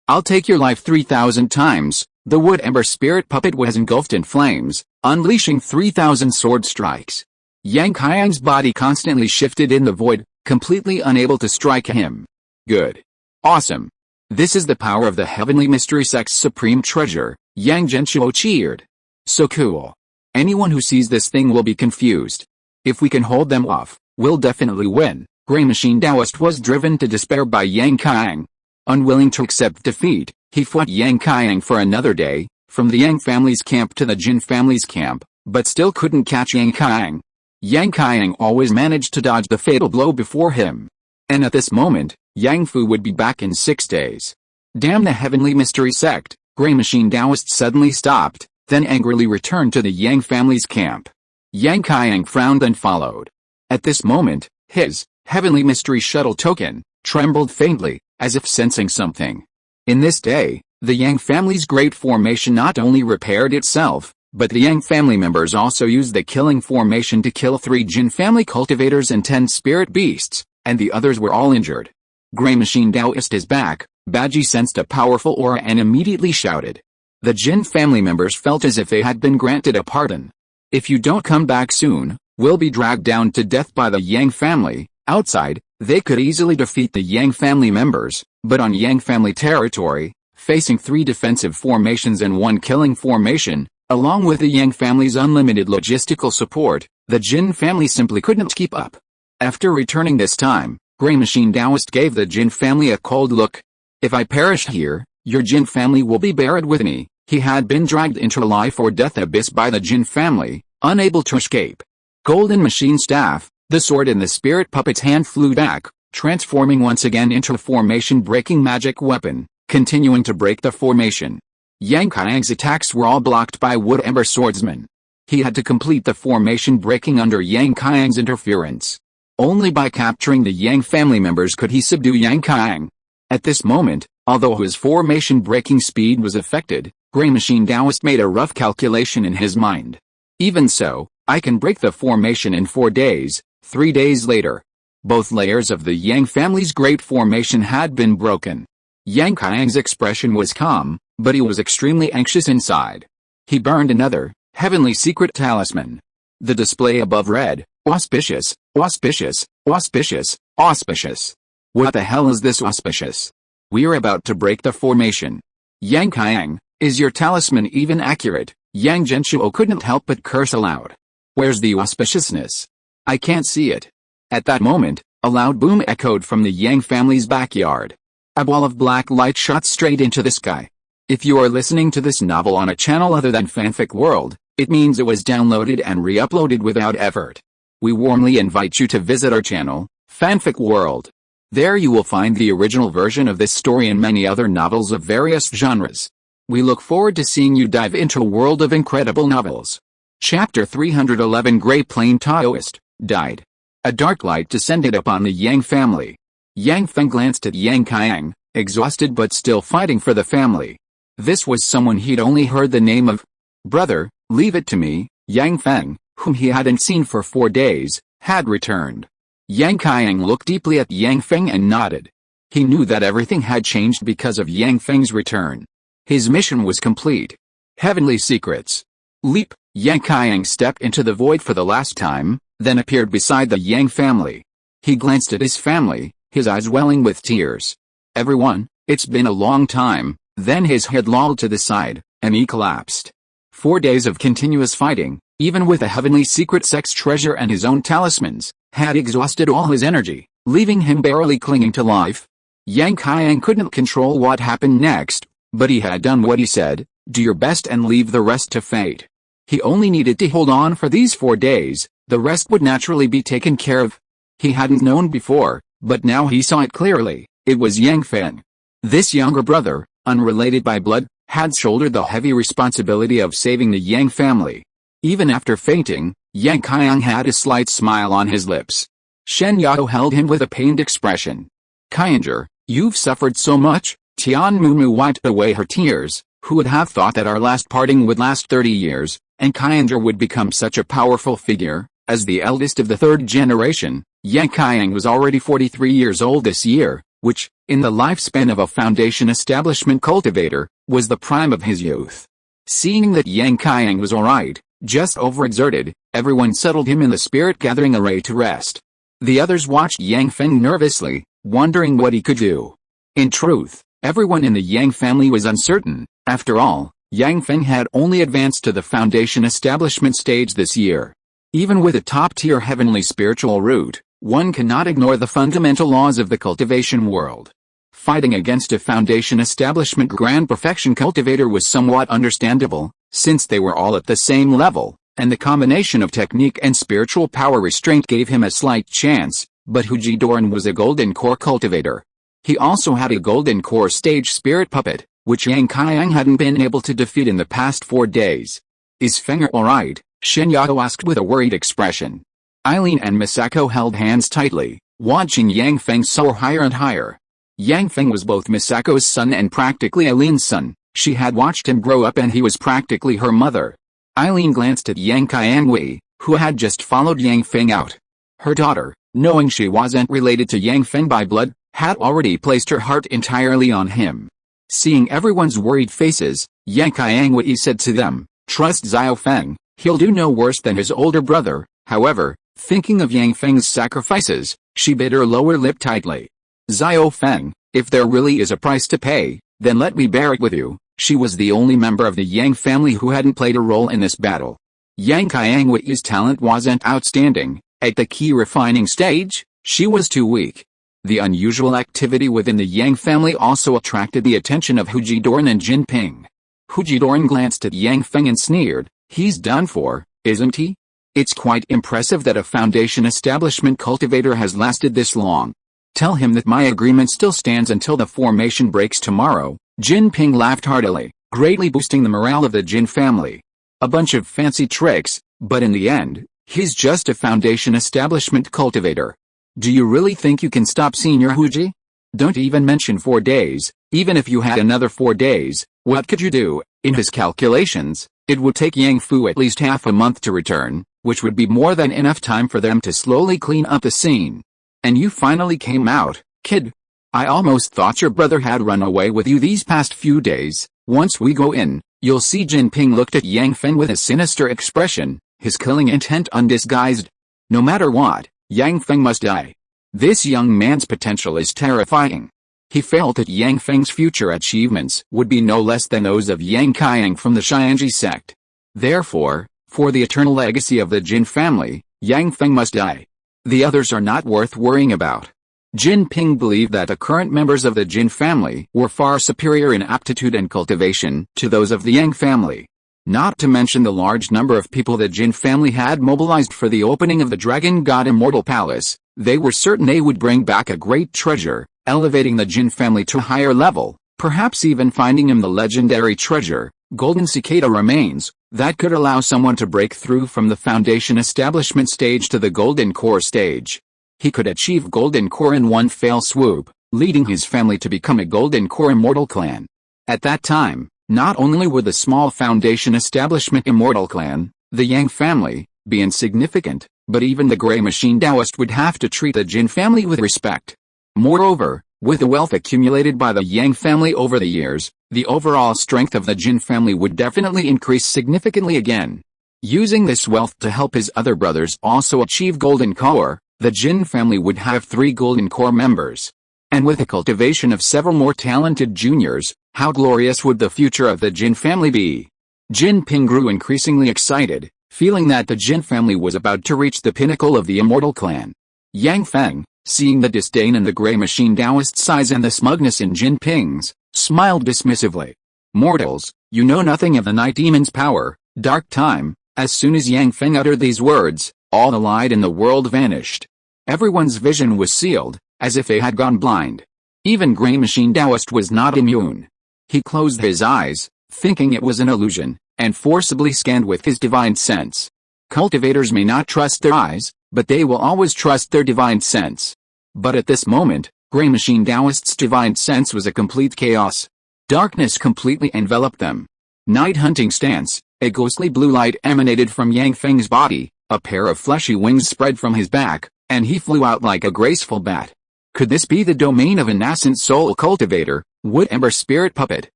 I'll take your life 3,000 times. The Wood Ember spirit puppet was engulfed in flames, unleashing 3,000 sword strikes. Yang Qiang's body constantly shifted in the void, completely unable to strike him. Good. Awesome. This is the power of the Heavenly Mystery Sect's supreme treasure, Yang Genshuo cheered. So cool. Anyone who sees this thing will be confused. If we can hold them off, we'll definitely win. Grey Machine Taoist was driven to despair by Yang Qiang. Unwilling to accept defeat, he fought Yang Qiang for another day, from the Yang family's camp to the Jin family's camp, but still couldn't catch Yang Qiang. Yang Qiang always managed to dodge the fatal blow before him. And at this moment, Yang Fu would be back in 6 days. Damn the Heavenly Mystery Sect, Grey Machine Taoist suddenly stopped, then angrily returned to the Yang family's camp. Yang Qiang frowned and followed. At this moment, his Heavenly Mystery Shuttle token trembled faintly, as if sensing something. In this day, the Yang family's great formation not only repaired itself, but the Yang family members also used the killing formation to kill 3 Jin family cultivators and 10 spirit beasts, and the others were all injured. Grey Machine Taoist is back. Baji sensed a powerful aura and immediately shouted. The Jin family members felt as if they had been granted a pardon. If you don't come back soon, we'll be dragged down to death by the Yang family. Outside, they could easily defeat the Yang family members, but on Yang family territory, facing 3 defensive formations and 1 killing formation, along with the Yang family's unlimited logistical support, the Jin family simply couldn't keep up. After returning this time, Grey Machine Taoist gave the Jin family a cold look. If I perish here, your Jin family will be buried with me. He had been dragged into a life or death abyss by the Jin family, unable to escape. Golden Machine Staff, the sword in the spirit puppet's hand flew back, transforming once again into a formation-breaking magic weapon, continuing to break the formation. Yang Qiang's attacks were all blocked by Wood Ember Swordsman. He had to complete the formation breaking under Yang Qiang's interference. Only by capturing the Yang family members could he subdue Yang Qiang. At this moment, although his formation breaking speed was affected, Grey Machine Taoist made a rough calculation in his mind. Even so, I can break the formation in 4 days. 3 days later, both layers of the Yang family's great formation had been broken. Yang Qiang's expression was calm, but he was extremely anxious inside. He burned another heavenly secret talisman. The display above read, auspicious, auspicious, auspicious, auspicious. What the hell is this auspicious? We're about to break the formation. Yang Qiang, is your talisman even accurate? Yang Genshuo couldn't help but curse aloud. Where's the auspiciousness? I can't see it. At that moment, a loud boom echoed from the Yang family's backyard. A ball of black light shot straight into the sky. If you are listening to this novel on a channel other than Fanfic World, it means it was downloaded and re-uploaded without effort. We warmly invite you to visit our channel, Fanfic World. There you will find the original version of this story and many other novels of various genres. We look forward to seeing you dive into a world of incredible novels. Chapter 311 Great Plain Taoist, died. A dark light descended upon the Yang family. Yang Feng glanced at Yang Qiang, exhausted but still fighting for the family. This was someone he'd only heard the name of. Brother, leave it to me. Yang Feng, whom he hadn't seen for 4 days, had returned. Yang Qiang looked deeply at Yang Feng and nodded. He knew that everything had changed because of Yang Feng's return. His mission was complete. Heavenly secrets. Leap. Yang Qiang stepped into the void for the last time, then appeared beside the Yang family. He glanced at his family, his eyes welling with tears. Everyone, it's been a long time. Then his head lolled to the side, and he collapsed. 4 days of continuous fighting, even with a heavenly secret sex treasure and his own talismans, had exhausted all his energy, leaving him barely clinging to life. Yang Qiang couldn't control what happened next, but he had done what he said: do your best and leave the rest to fate. He only needed to hold on for these 4 days, the rest would naturally be taken care of. He hadn't known before, but now he saw it clearly. It was Yang Feng. This younger brother, unrelated by blood, had shouldered the heavy responsibility of saving the Yang family. Even after fainting, Yang Qiang had a slight smile on his lips. Shen Yao held him with a pained expression. Qianger, you've suffered so much. Tian Mumu wiped away her tears. Who would have thought that our last parting would last 30 years, and Qianger would become such a powerful figure? As the eldest of the 3rd generation, Yang Qiang was already 43 years old this year, which, in the lifespan of a foundation establishment cultivator, was the prime of his youth. Seeing that Yang Qiang was alright, just overexerted, everyone settled him in the spirit-gathering array to rest. The others watched Yang Feng nervously, wondering what he could do. In truth, everyone in the Yang family was uncertain. After all, Yang Feng had only advanced to the foundation establishment stage this year. Even with a top-tier heavenly spiritual root, one cannot ignore the fundamental laws of the cultivation world. Fighting against a foundation establishment grand perfection cultivator was somewhat understandable, since they were all at the same level, and the combination of technique and spiritual power restraint gave him a slight chance, but Hu Jidorn was a golden core cultivator. He also had a golden core stage spirit puppet, which Yang Qiang hadn't been able to defeat in the past 4 days. Is Feng alright? Shen Yao asked with a worried expression. Eileen and Misako held hands tightly, watching Yang Feng soar higher and higher. Yang Feng was both Misako's son and practically Eileen's son. She had watched him grow up and he was practically her mother. Eileen glanced at Yang Qiang, who had just followed Yang Feng out. Her daughter, knowing she wasn't related to Yang Feng by blood, had already placed her heart entirely on him. Seeing everyone's worried faces, Yang Qiang said to them, "Trust Xiao Feng, he'll do no worse than his older brother." However, thinking of Yang Feng's sacrifices, she bit her lower lip tightly. "Xiao Feng, if there really is a price to pay, then let me bear it with you." She was the only member of the Yang family who hadn't played a role in this battle. Yang Qiang's talent wasn't outstanding. At the key refining stage, she was too weak. The unusual activity within the Yang family also attracted the attention of Hu Jidorn and Jinping. Hu Jidorn glanced at Yang Feng and sneered, "He's done for, isn't he? It's quite impressive that a foundation establishment cultivator has lasted this long. Tell him that my agreement still stands until the formation breaks tomorrow." Jinping laughed heartily, greatly boosting the morale of the Jin family. A bunch of fancy tricks, but in the end, he's just a foundation establishment cultivator. Do you really think you can stop Senior Huji? Don't even mention 4 days. Even if you had another 4 days, what could you do? In his calculations, it would take Yang Fu at least half a month to return, which would be more than enough time for them to slowly clean up the scene. And you finally came out, kid. I almost thought your brother had run away with you these past few days. Once we go in, you'll see. Jinping looked at Yang Feng with a sinister expression, his killing intent undisguised. No matter what, Yang Feng must die. This young man's potential is terrifying. He felt that Yang Feng's future achievements would be no less than those of Yang Qiang from the Xianji sect. Therefore, for the eternal legacy of the Jin family, Yang Feng must die. The others are not worth worrying about. Jinping believed that the current members of the Jin family were far superior in aptitude and cultivation to those of the Yang family. Not to mention the large number of people the Jin family had mobilized for the opening of the Dragon God Immortal Palace. They were certain they would bring back a great treasure, elevating the Jin family to a higher level, perhaps even finding him the legendary treasure, golden cicada remains, that could allow someone to break through from the foundation establishment stage to the golden core stage. He could achieve golden core in one fell swoop, leading his family to become a golden core immortal clan. At that time, not only would the small foundation establishment immortal clan, the Yang family, be insignificant, but even the Gray Machine Taoist would have to treat the Jin family with respect. Moreover, with the wealth accumulated by the Yang family over the years, the overall strength of the Jin family would definitely increase significantly again. Using this wealth to help his other brothers also achieve golden core, the Jin family would have 3 golden core members. And with the cultivation of several more talented juniors, how glorious would the future of the Jin family be? Jin Ping grew increasingly excited, feeling that the Jin family was about to reach the pinnacle of the immortal clan. Yang Feng, seeing the disdain in the Gray Machine Taoist's eyes and the smugness in Jin Ping's, smiled dismissively. Mortals, you know nothing of the Night Demon's power, dark time. As soon as Yang Feng uttered these words, all the light in the world vanished. Everyone's vision was sealed, as if they had gone blind. Even Gray Machine Taoist was not immune. He closed his eyes, thinking it was an illusion, and forcibly scanned with his divine sense. Cultivators may not trust their eyes, but they will always trust their divine sense. But at this moment, Gray Machine Taoist's divine sense was a complete chaos. Darkness completely enveloped them. Night hunting stance, a ghostly blue light emanated from Yang Feng's body, a pair of fleshy wings spread from his back, and he flew out like a graceful bat. Could this be the domain of a nascent soul cultivator? Wood Ember Spirit Puppet,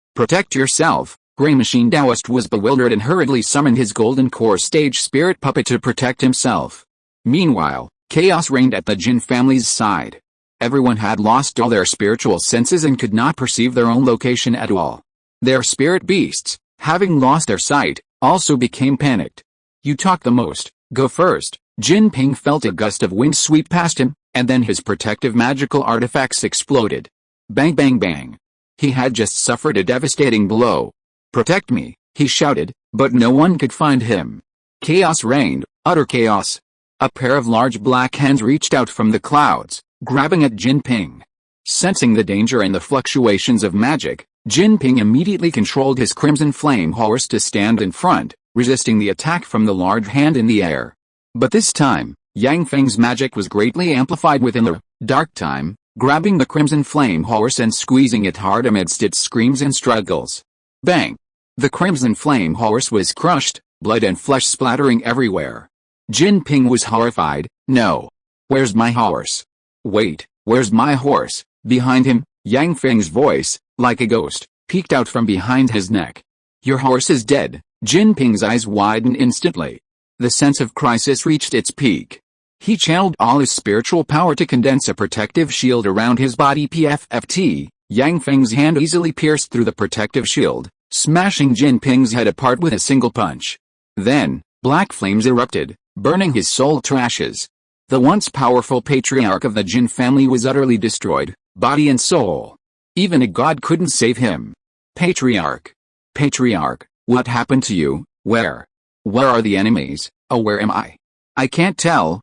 protect yourself. Gray Machine Taoist was bewildered and hurriedly summoned his golden core stage spirit puppet to protect himself. Meanwhile, chaos reigned at the Jin family's side. Everyone had lost all their spiritual senses and could not perceive their own location at all. Their spirit beasts, having lost their sight, also became panicked. You talk the most, go first. Jin Ping felt a gust of wind sweep past him, and then his protective magical artifacts exploded. Bang bang bang. He had just suffered a devastating blow. Protect me, he shouted, but no one could find him. Chaos reigned, utter chaos. A pair of large black hands reached out from the clouds, grabbing at Jin Ping. Sensing the danger and the fluctuations of magic, Jin Ping immediately controlled his crimson flame horse to stand in front, resisting the attack from the large hand in the air. But this time, Yang Feng's magic was greatly amplified within the dark time, grabbing the crimson flame horse and squeezing it hard amidst its screams and struggles. Bang! The crimson flame horse was crushed, blood and flesh splattering everywhere. Jin Ping was horrified. No. Where's my horse? Wait, where's my horse? Behind him, Yang Feng's voice, like a ghost, peeked out from behind his neck. Your horse is dead. Jin Ping's eyes widened instantly. The sense of crisis reached its peak. He channeled all his spiritual power to condense a protective shield around his body. PFFT, Yang Feng's hand easily pierced through the protective shield, smashing Jin Ping's head apart with a single punch. Then, black flames erupted, burning his soul to ashes. The once powerful patriarch of the Jin family was utterly destroyed, body and soul. Even a god couldn't save him. Patriarch. Patriarch, what happened to you? Where are the enemies? Oh, where am I? I can't tell.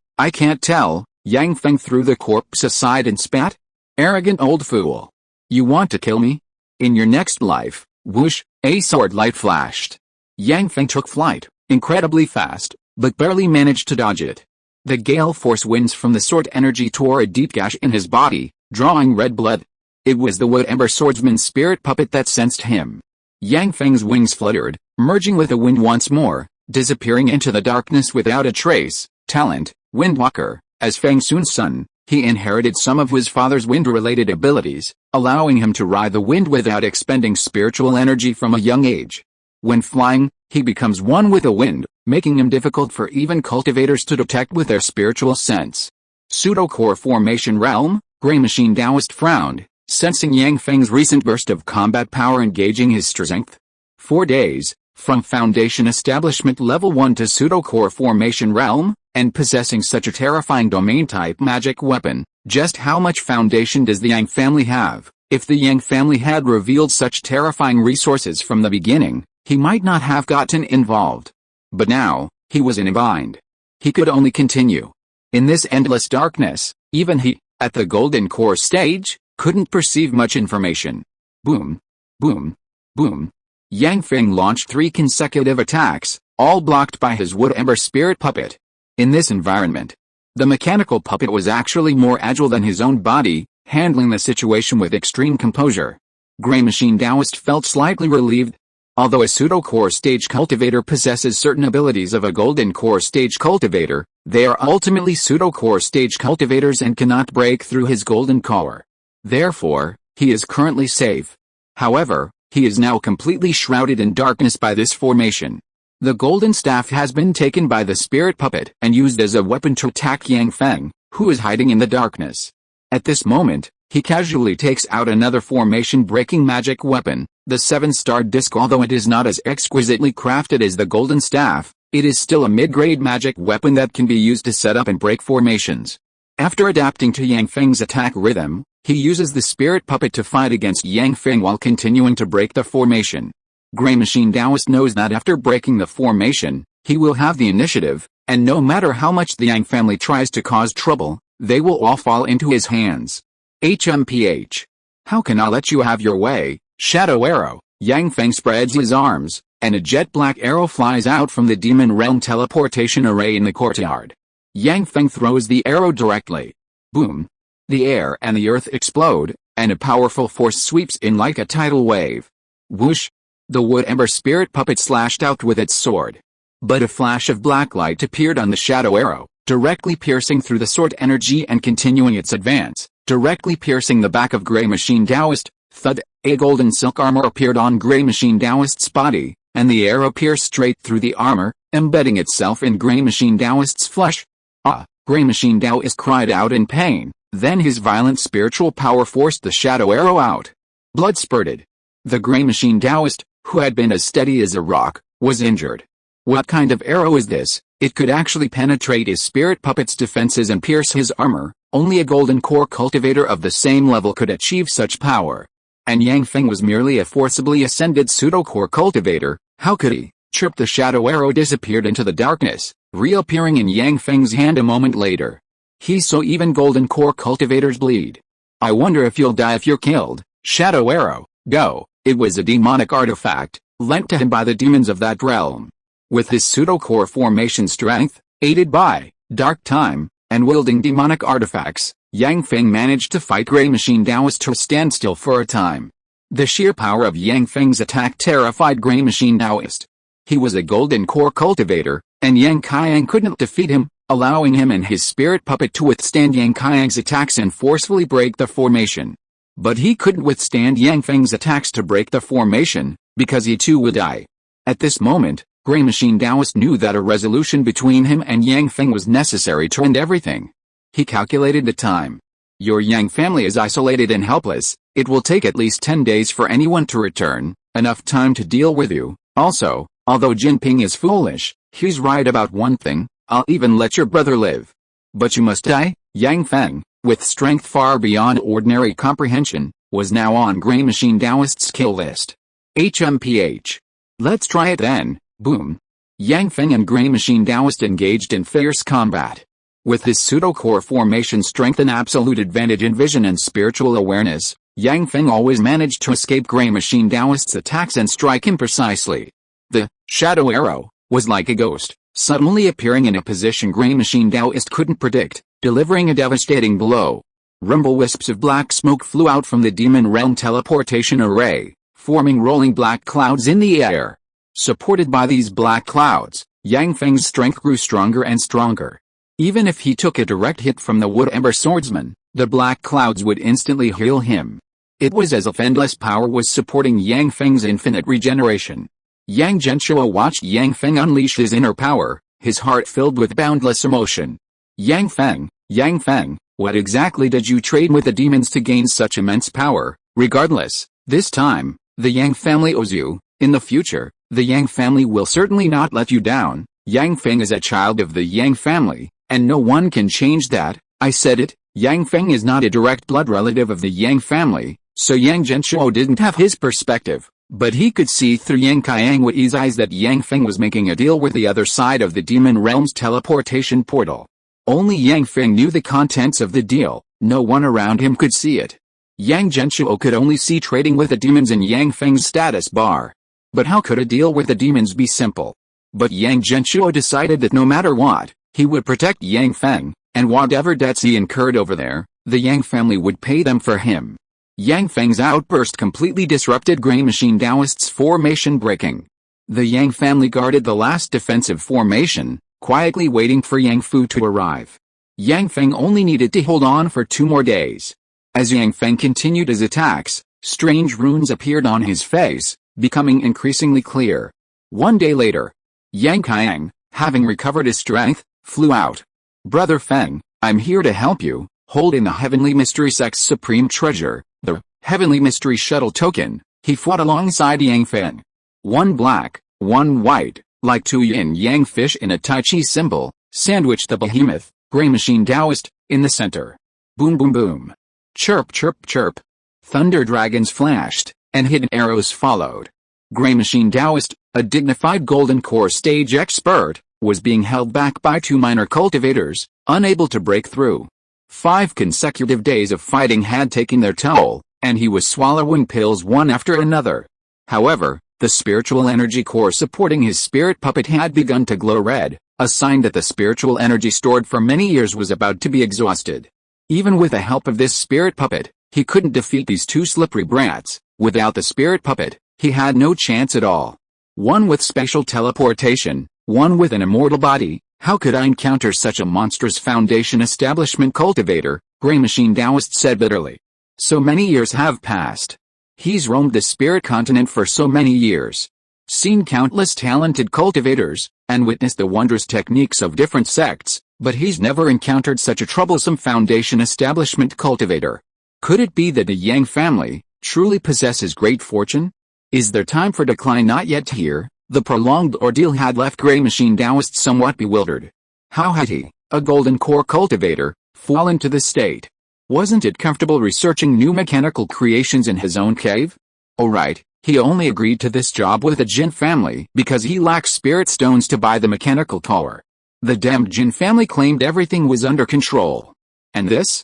Yang Feng threw the corpse aside and spat. Arrogant old fool. You want to kill me? In your next life, whoosh, a sword light flashed. Yang Feng took flight, incredibly fast, but barely managed to dodge it. The gale force winds from the sword energy tore a deep gash in his body, drawing red blood. It was the Wood Ember swordsman's spirit puppet that sensed him. Yang Feng's wings fluttered, merging with the wind once more, disappearing into the darkness without a trace. Talent, Windwalker. As Feng Sun's son, he inherited some of his father's wind-related abilities, allowing him to ride the wind without expending spiritual energy from a young age. When flying, he becomes one with the wind, making him difficult for even cultivators to detect with their spiritual sense. Pseudo-core formation realm, Gray Machine Taoist frowned, sensing Yang Feng's recent burst of combat power engaging his strength. 4 days, from Foundation Establishment Level 1 to Pseudo-core Formation Realm, and possessing such a terrifying domain-type magic weapon, just how much foundation does the Yang family have? If the Yang family had revealed such terrifying resources from the beginning, he might not have gotten involved. But now, he was in a bind. He could only continue. In this endless darkness, even he, at the Golden Core stage, couldn't perceive much information. Boom. Boom. Boom. Yang Feng launched 3 consecutive attacks, all blocked by his wood ember spirit puppet. In this environment, the mechanical puppet was actually more agile than his own body, handling the situation with extreme composure. Grey Machine Taoist felt slightly relieved. Although a pseudo-core stage cultivator possesses certain abilities of a golden core stage cultivator, they are ultimately pseudo-core stage cultivators and cannot break through his golden core. Therefore, he is currently safe. However, he is now completely shrouded in darkness by this formation. The golden staff has been taken by the spirit puppet and used as a weapon to attack Yang Feng, who is hiding in the darkness. At this moment, he casually takes out another formation-breaking magic weapon, the 7-star disc. Although it is not as exquisitely crafted as the golden staff, it is still a mid-grade magic weapon that can be used to set up and break formations. After adapting to Yang Feng's attack rhythm, he uses the spirit puppet to fight against Yang Feng while continuing to break the formation. Grey Machine Taoist knows that after breaking the formation, he will have the initiative, and no matter how much the Yang family tries to cause trouble, they will all fall into his hands. HMPH. How can I let you have your way, Shadow Arrow? Yang Feng spreads his arms, and a jet black arrow flies out from the demon realm teleportation array in the courtyard. Yang Feng throws the arrow directly. Boom. The air and the earth explode, and a powerful force sweeps in like a tidal wave. Whoosh! The wood ember spirit puppet slashed out with its sword. But a flash of black light appeared on the shadow arrow, directly piercing through the sword energy and continuing its advance, directly piercing the back of Grey Machine Taoist. Thud! A golden silk armor appeared on Grey Machine Taoist's body, and the arrow pierced straight through the armor, embedding itself in Grey Machine Taoist's flesh. Ah! Grey Machine Taoist cried out in pain, then his violent spiritual power forced the shadow arrow out. Blood spurted. The Grey Machine Taoist, who had been as steady as a rock, was injured. What kind of arrow is this? It could actually penetrate his spirit puppet's defenses and pierce his armor. Only a golden core cultivator of the same level could achieve such power. And Yang Feng was merely a forcibly ascended pseudo-core cultivator. How could he? Chirp! The shadow arrow disappeared into the darkness, reappearing in Yang Feng's hand a moment later. He saw even golden core cultivators bleed. I wonder if you'll die if you're killed, Shadow Arrow. Go! It was a demonic artifact, lent to him by the demons of that realm. With his pseudo-core formation strength, aided by dark time, and wielding demonic artifacts, Yang Feng managed to fight Grey Machine Taoist to a standstill for a time. The sheer power of Yang Feng's attack terrified Grey Machine Taoist. He was a golden core cultivator, and Yang Qiang couldn't defeat him, allowing him and his spirit puppet to withstand Yang Qiang's attacks and forcefully break the formation. But he couldn't withstand Yang Feng's attacks to break the formation, because he too would die. At this moment, Grey Machine Taoist knew that a resolution between him and Yang Feng was necessary to end everything. He calculated the time. Your Yang family is isolated and helpless. It will take at least 10 days for anyone to return, enough time to deal with you. Also, although Jinping is foolish, he's right about one thing. I'll even let your brother live. But you must die. Yang Feng, with strength far beyond ordinary comprehension, was now on Grey Machine Taoist's kill list. HMPH. Let's try it then. Boom. Yang Feng and Grey Machine Taoist engaged in fierce combat. With his pseudo-core formation strength and absolute advantage in vision and spiritual awareness, Yang Feng always managed to escape Grey Machine Taoist's attacks and strike him precisely. The shadow arrow was like a ghost, suddenly appearing in a position Grey Machine Taoist couldn't predict, delivering a devastating blow. Rumble wisps of black smoke flew out from the demon realm teleportation array, forming rolling black clouds in the air. Supported by these black clouds, Yang Feng's strength grew stronger and stronger. Even if he took a direct hit from the wood ember swordsman, the black clouds would instantly heal him. It was as if endless power was supporting Yang Feng's infinite regeneration. Yang Genshuo watched Yang Feng unleash his inner power, his heart filled with boundless emotion. Yang Feng, what exactly did you trade with the demons to gain such immense power? Regardless, this time, the Yang family owes you. In the future, the Yang family will certainly not let you down. Yang Feng is a child of the Yang family, and no one can change that. I said it. Yang Feng is not a direct blood relative of the Yang family, so Yang Genshuo didn't have his perspective. But he could see through Yang Qiang's eyes that Yang Feng was making a deal with the other side of the demon realm's teleportation portal. Only Yang Feng knew the contents of the deal, no one around him could see it. Yang Genshuo could only see trading with the demons in Yang Feng's status bar. But how could a deal with the demons be simple? But Yang Genshuo decided that no matter what, he would protect Yang Feng, and whatever debts he incurred over there, the Yang family would pay them for him. Yang Feng's outburst completely disrupted Grey Machine Taoist's formation breaking. The Yang family guarded the last defensive formation, quietly waiting for Yang Fu to arrive. Yang Feng only needed to hold on for 2 more days. As Yang Feng continued his attacks, strange runes appeared on his face, becoming increasingly clear. 1 day later, Yang Qiang, having recovered his strength, flew out. Brother Feng, I'm here to help you, holding the Heavenly Mystery Sect's supreme treasure, the Heavenly Mystery Shuttle token. He fought alongside Yang Feng. 1 black, 1 white, like 2 yin-yang fish in a Tai Chi symbol, sandwiched the behemoth, Grey Machine Taoist, in the center. Boom boom boom. Chirp chirp chirp. Thunder dragons flashed, and hidden arrows followed. Grey Machine Taoist, a dignified golden core stage expert, was being held back by 2 minor cultivators, unable to break through. 5 consecutive days of fighting had taken their toll, and he was swallowing pills one after another. However, the spiritual energy core supporting his spirit puppet had begun to glow red, a sign that the spiritual energy stored for many years was about to be exhausted. Even with the help of this spirit puppet, he couldn't defeat these 2 slippery brats. Without the spirit puppet, he had no chance at all. One with spatial teleportation, one with an immortal body. How could I encounter such a monstrous Foundation establishment cultivator? Grey Machine Taoist said bitterly. So many years have passed. He's roamed the spirit continent for so many years, seen countless talented cultivators, and witnessed the wondrous techniques of different sects, but he's never encountered such a troublesome Foundation establishment cultivator. Could it be that the Yang family truly possesses great fortune? Is their time for decline not yet here? The prolonged ordeal had left Grey Machine Taoist somewhat bewildered. How had he, a golden core cultivator, fallen to this state? Wasn't it comfortable researching new mechanical creations in his own cave? Alright, he only agreed to this job with the Jin family because he lacked spirit stones to buy the mechanical core. The damned Jin family claimed everything was under control. And this?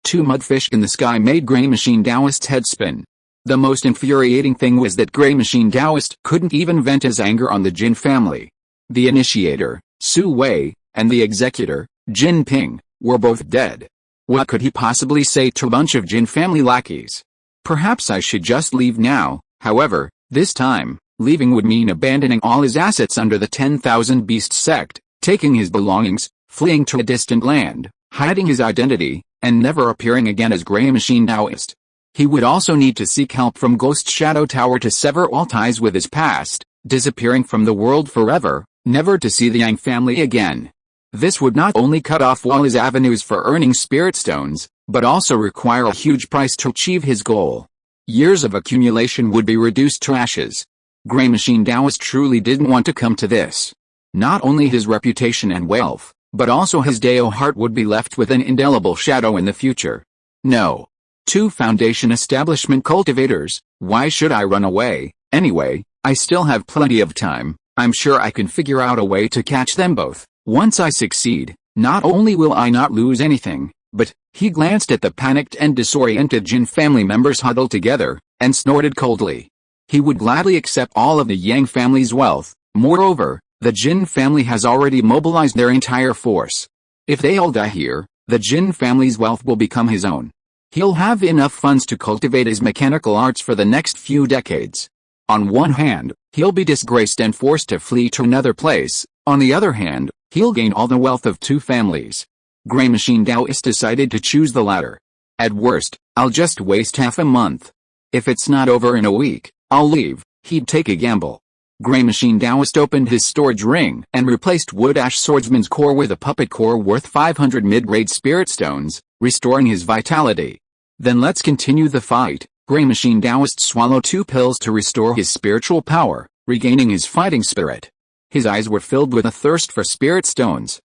2 mudfish in the sky made Grey Machine Taoist's head spin. The most infuriating thing was that Grey Machine Taoist couldn't even vent his anger on the Jin family. The initiator, Su Wei, and the executor, Jin Ping, were both dead. What could he possibly say to a bunch of Jin family lackeys? Perhaps I should just leave now. However, this time, leaving would mean abandoning all his assets under the 10,000 Beast sect, taking his belongings, fleeing to a distant land, hiding his identity, and never appearing again as Grey Machine Taoist. He would also need to seek help from Ghost Shadow Tower to sever all ties with his past, disappearing from the world forever, never to see the Yang family again. This would not only cut off all his avenues for earning spirit stones, but also require a huge price to achieve his goal. Years of accumulation would be reduced to ashes. Grey Machine Taoist truly didn't want to come to this. Not only his reputation and wealth, but also his Dao heart would be left with an indelible shadow in the future. No. 2 Foundation establishment cultivators, why should I run away? Anyway, I still have plenty of time. I'm sure I can figure out a way to catch them both. Once I succeed, not only will I not lose anything, but, he glanced at the panicked and disoriented Jin family members huddled together, and snorted coldly. He would gladly accept all of the Yang family's wealth. Moreover, the Jin family has already mobilized their entire force. If they all die here, the Jin family's wealth will become his own. He'll have enough funds to cultivate his mechanical arts for the next few decades. On one hand, he'll be disgraced and forced to flee to another place. On the other hand, he'll gain all the wealth of 2 families. Grey Machine Taoist decided to choose the latter. At worst, I'll just waste half a month. If it's not over in a week, I'll leave. He'd take a gamble. Grey Machine Taoist opened his storage ring and replaced Wood Ash Swordsman's core with a puppet core worth 500 mid-grade spirit stones, restoring his vitality. Then let's continue the fight. Grey Machine Taoist swallowed 2 pills to restore his spiritual power, regaining his fighting spirit. His eyes were filled with a thirst for spirit stones.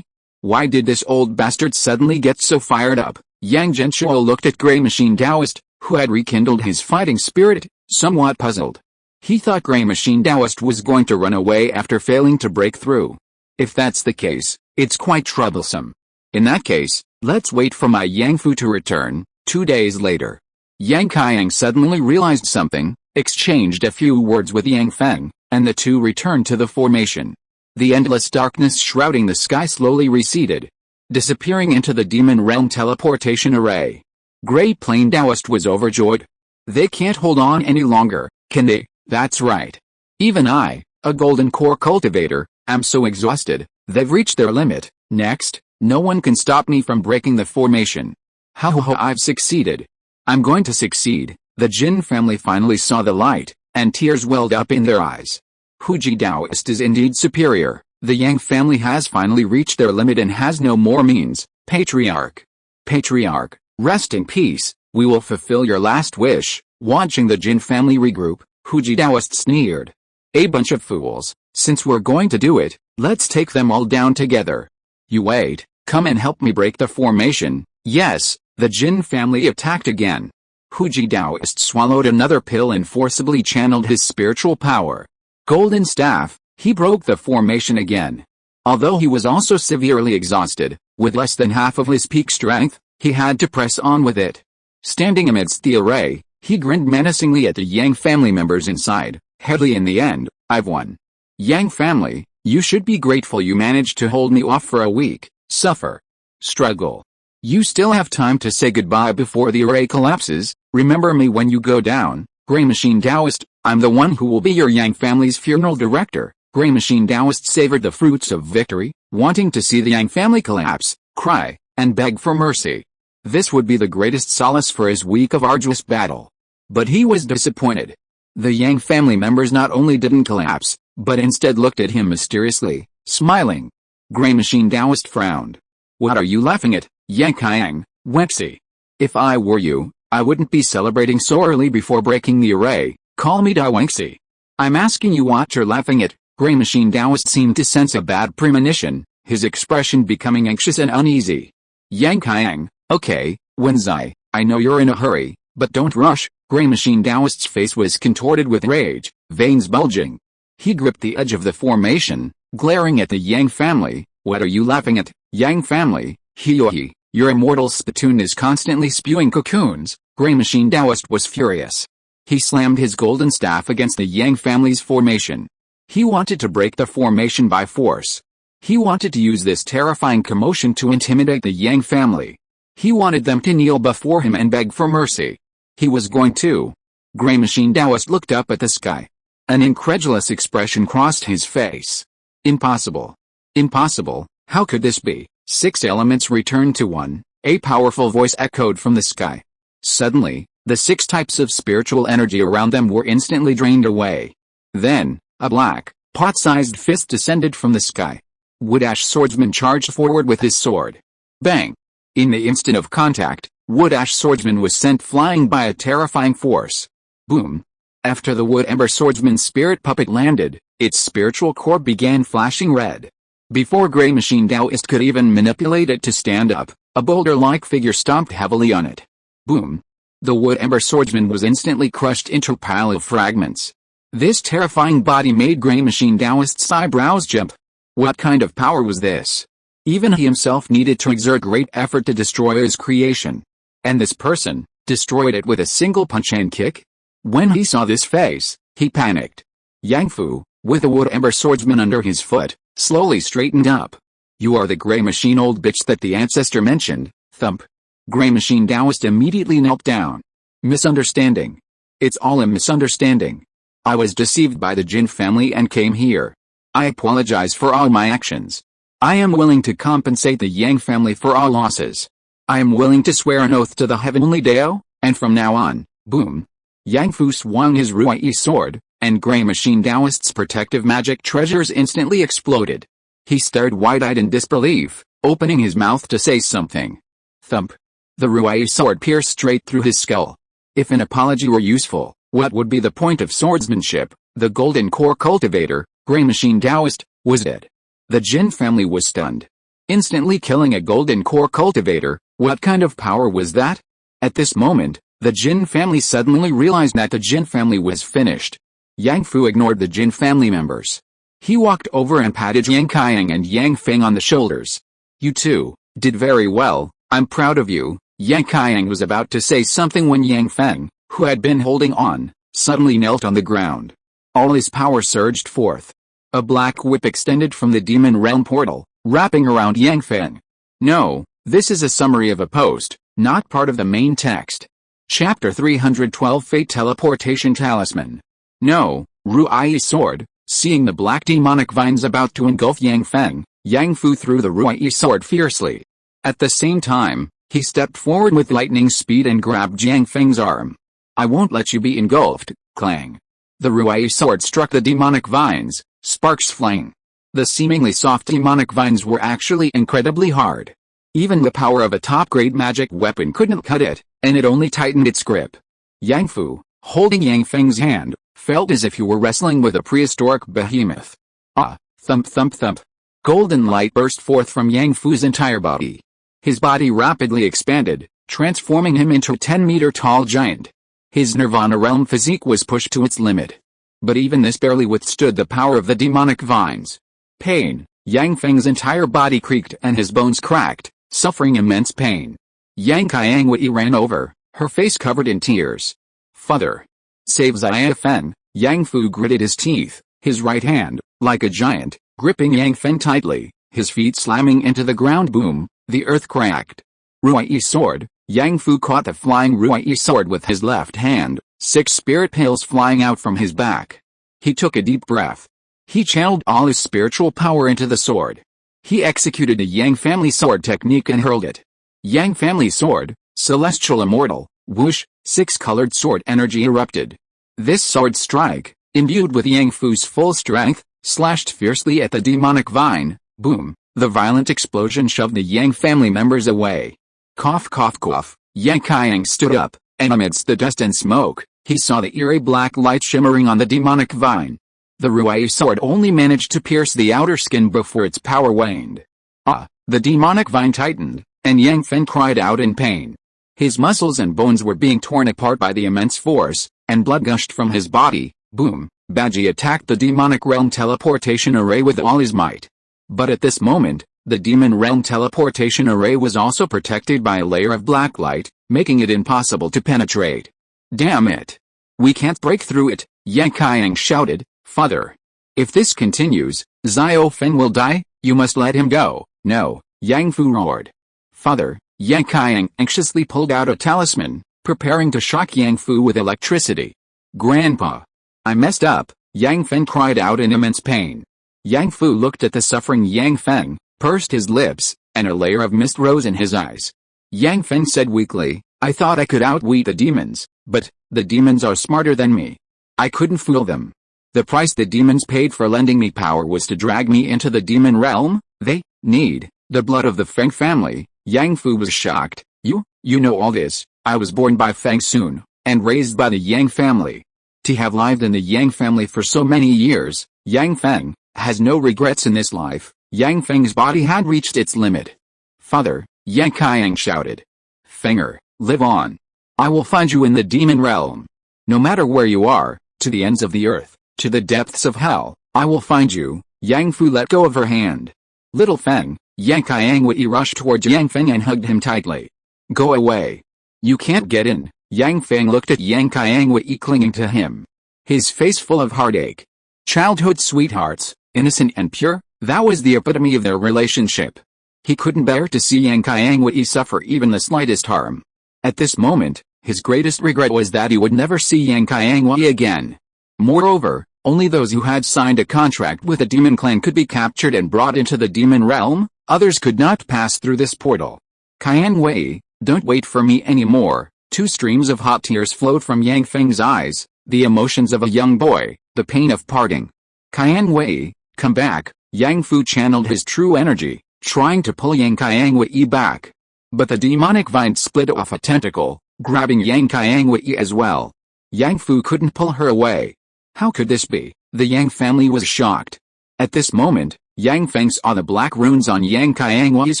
Why did this old bastard suddenly get so fired up? Yang Genshuo looked at Grey Machine Taoist, who had rekindled his fighting spirit, somewhat puzzled. He thought Grey Machine Taoist was going to run away after failing to break through. If that's the case, it's quite troublesome. In that case, let's wait for my Yang Fu to return. 2 days later, Yang Qiang suddenly realized something. exchanged a few words with Yang Feng, and the two returned to the formation. The endless darkness shrouding the sky slowly receded, disappearing into the demon realm teleportation array. Great Plain Taoist was overjoyed. They can't hold on any longer, can they? That's right. Even I, a golden core cultivator, am so exhausted. They've reached their limit. Next, no one can stop me from breaking the formation. Ho, I've succeeded. I'm going to succeed. The Jin family finally saw the light, and tears welled up in their eyes. Huji Taoist is indeed superior. The Yang family has finally reached their limit and has no more means. Patriarch. Patriarch, rest in peace. We will fulfill your last wish. Watching the Jin family regroup, Huji Taoist sneered. A bunch of fools. Since we're going to do it, let's take them all down together. You wait, come and help me break the formation. Yes, the Jin family attacked again. Huji Taoist swallowed another pill and forcibly channeled his spiritual power. Golden staff, he broke the formation again. Although he was also severely exhausted, with less than half of his peak strength, he had to press on with it. Standing amidst the array, he grinned menacingly at the Yang family members inside. Headley, in the end, I've won. Yang family, you should be grateful you managed to hold me off for a week. Suffer. Struggle. You still have time to say goodbye before the array collapses. Remember me when you go down. Grey Machine Taoist, I'm the one who will be your Yang family's funeral director. Grey Machine Taoist savored the fruits of victory, wanting to see the Yang family collapse, cry, and beg for mercy. This would be the greatest solace for his week of arduous battle. But he was disappointed. The Yang family members not only didn't collapse, but instead looked at him mysteriously, smiling. Grey Machine Taoist frowned. What are you laughing at, Yang Qiang, Wexi? If I were you, I wouldn't be celebrating so early before breaking the array. Call me Da Wexi. I'm asking you what you're laughing at. Grey Machine Taoist seemed to sense a bad premonition, his expression becoming anxious and uneasy. Yang Qiang, okay, Wenzai, I know you're in a hurry, but don't rush. Grey Machine Taoist's face was contorted with rage, veins bulging. He gripped the edge of the formation, glaring at the Yang family. What are you laughing at, Yang family? Hiohi, your immortal spittoon is constantly spewing cocoons. Grey Machine Taoist was furious. He slammed his golden staff against the Yang family's formation. He wanted to break the formation by force. He wanted to use this terrifying commotion to intimidate the Yang family. He wanted them to kneel before him and beg for mercy. He was going to. Grey Machine Taoist looked up at the sky. An incredulous expression crossed his face. Impossible. Impossible, how could this be? 6 elements returned to 1, a powerful voice echoed from the sky. Suddenly, the 6 types of spiritual energy around them were instantly drained away. Then, a black, pot-sized fist descended from the sky. Wood Ash Swordsman charged forward with his sword. Bang! In the instant of contact, Wood Ash Swordsman was sent flying by a terrifying force. Boom! After the Wood Ember Swordsman's spirit puppet landed, its spiritual core began flashing red. Before Grey Machine Taoist could even manipulate it to stand up, a boulder-like figure stomped heavily on it. Boom! The Wood Ember Swordsman was instantly crushed into a pile of fragments. This terrifying body made Grey Machine Taoist's eyebrows jump. What kind of power was this? Even he himself needed to exert great effort to destroy his creation. And this person destroyed it with a single punch and kick? When he saw this face, he panicked. Yang Fu, with the Wood Ember Swordsman under his foot, slowly straightened up. You are the Grey Machine old bitch that the ancestor mentioned. Thump. Grey Machine Taoist immediately knelt down. Misunderstanding. It's all a misunderstanding. I was deceived by the Jin family and came here. I apologize for all my actions. I am willing to compensate the Yang family for all losses. I am willing to swear an oath to the Heavenly Dao, and from now on, boom. Yang Fu swung his Ruai sword, and Grey Machine Taoist's protective magic treasures instantly exploded. He stared wide-eyed in disbelief, opening his mouth to say something. Thump. The Ruai sword pierced straight through his skull. If an apology were useful, what would be the point of swordsmanship? The Golden Core Cultivator, Grey Machine Taoist, was dead. The Jin family was stunned. Instantly killing a Golden Core Cultivator, what kind of power was that? At this moment, the Jin family suddenly realized that the Jin family was finished. Yang Fu ignored the Jin family members. He walked over and patted Yang Qiang and Yang Feng on the shoulders. You two did very well, I'm proud of you. Yang Qiang was about to say something when Yang Feng, who had been holding on, suddenly knelt on the ground. All his power surged forth. A black whip extended from the demon realm portal, wrapping around Yang Feng. No, this is a summary of a post, not part of the main text. Chapter 312 Fate Teleportation Talisman. No, Rui's sword. Seeing the black demonic vines about to engulf Yang Feng, Yang Fu threw the Rui's sword fiercely. At the same time, he stepped forward with lightning speed and grabbed Yang Feng's arm. I won't let you be engulfed, clang. The Rui's sword struck the demonic vines, sparks flying. The seemingly soft demonic vines were actually incredibly hard. Even the power of a top-grade magic weapon couldn't cut it, and it only tightened its grip. Yang Fu, holding Yang Feng's hand, felt as if he were wrestling with a prehistoric behemoth. Ah, thump thump thump. Golden light burst forth from Yang Fu's entire body. His body rapidly expanded, transforming him into a 10-meter-tall giant. His Nirvana realm physique was pushed to its limit. But even this barely withstood the power of the demonic vines. Pain. Yang Feng's entire body creaked and his bones cracked, suffering immense pain. Yang Qiangwei ran over, her face covered in tears. Father. Save Xia Feng. Yang Fu gritted his teeth, his right hand, like a giant, gripping Yang Feng tightly, his feet slamming into the ground. Boom, the earth cracked. Rui's sword. Yang Fu caught the flying Rui's sword with his left hand, 6 spirit pails flying out from his back. He took a deep breath. He channeled all his spiritual power into the sword. He executed the Yang family sword technique and hurled it. Yang family sword, celestial immortal, whoosh, 6-colored sword energy erupted. This sword strike, imbued with Yang Fu's full strength, slashed fiercely at the demonic vine. Boom, the violent explosion shoved the Yang family members away. Cough cough cough. Yang Qiang stood up, and amidst the dust and smoke, he saw the eerie black light shimmering on the demonic vine. The Rui's sword only managed to pierce the outer skin before its power waned. Ah! The demonic vine tightened, and Yang Feng cried out in pain. His muscles and bones were being torn apart by the immense force, and blood gushed from his body. Boom! Baji attacked the demonic realm teleportation array with all his might. But at this moment, the demon realm teleportation array was also protected by a layer of black light, making it impossible to penetrate. Damn it! We can't break through it, Yang Qiang shouted. Father. If this continues, Xiao Feng will die, you must let him go. No, Yang Fu roared. Father. Yang Qiang anxiously pulled out a talisman, preparing to shock Yang Fu with electricity. Grandpa. I messed up, Yang Feng cried out in immense pain. Yang Fu looked at the suffering Yang Feng, pursed his lips, and a layer of mist rose in his eyes. Yang Feng said weakly, I thought I could outwit the demons, but the demons are smarter than me. I couldn't fool them. The price the demons paid for lending me power was to drag me into the demon realm. They need the blood of the Feng family. Yang Fu was shocked. You know all this. I was born by Feng Sun, and raised by the Yang family. To have lived in the Yang family for so many years, Yang Feng has no regrets in this life. Yang Feng's body had reached its limit. Father, Yang Qiang shouted. Fenger, live on. I will find you in the demon realm. No matter where you are, to the ends of the earth, to the depths of hell, I will find you. Yang Fu let go of her hand. Little Feng, Yang Qiangwei rushed towards Yang Feng and hugged him tightly. Go away. You can't get in. Yang Feng looked at Yang Qiangwei clinging to him. His face full of heartache. Childhood sweethearts, innocent and pure, that was the epitome of their relationship. He couldn't bear to see Yang Qiangwei suffer even the slightest harm. At this moment, his greatest regret was that he would never see Yang Qiangwei again. Moreover, only those who had signed a contract with the demon clan could be captured and brought into the demon realm. Others could not pass through this portal. Qiangwei, don't wait for me anymore. 2 streams of hot tears flowed from Yang Feng's eyes, the emotions of a young boy, the pain of parting. Qiangwei, come back. Yang Fu channeled his true energy, trying to pull Yang Qiangwei back. But the demonic vine split off a tentacle, grabbing Yang Qiangwei as well. Yang Fu couldn't pull her away. How could this be? The Yang family was shocked. At this moment, Yang Feng saw the black runes on Yang Qiangwei's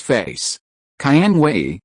face. Qiangwei,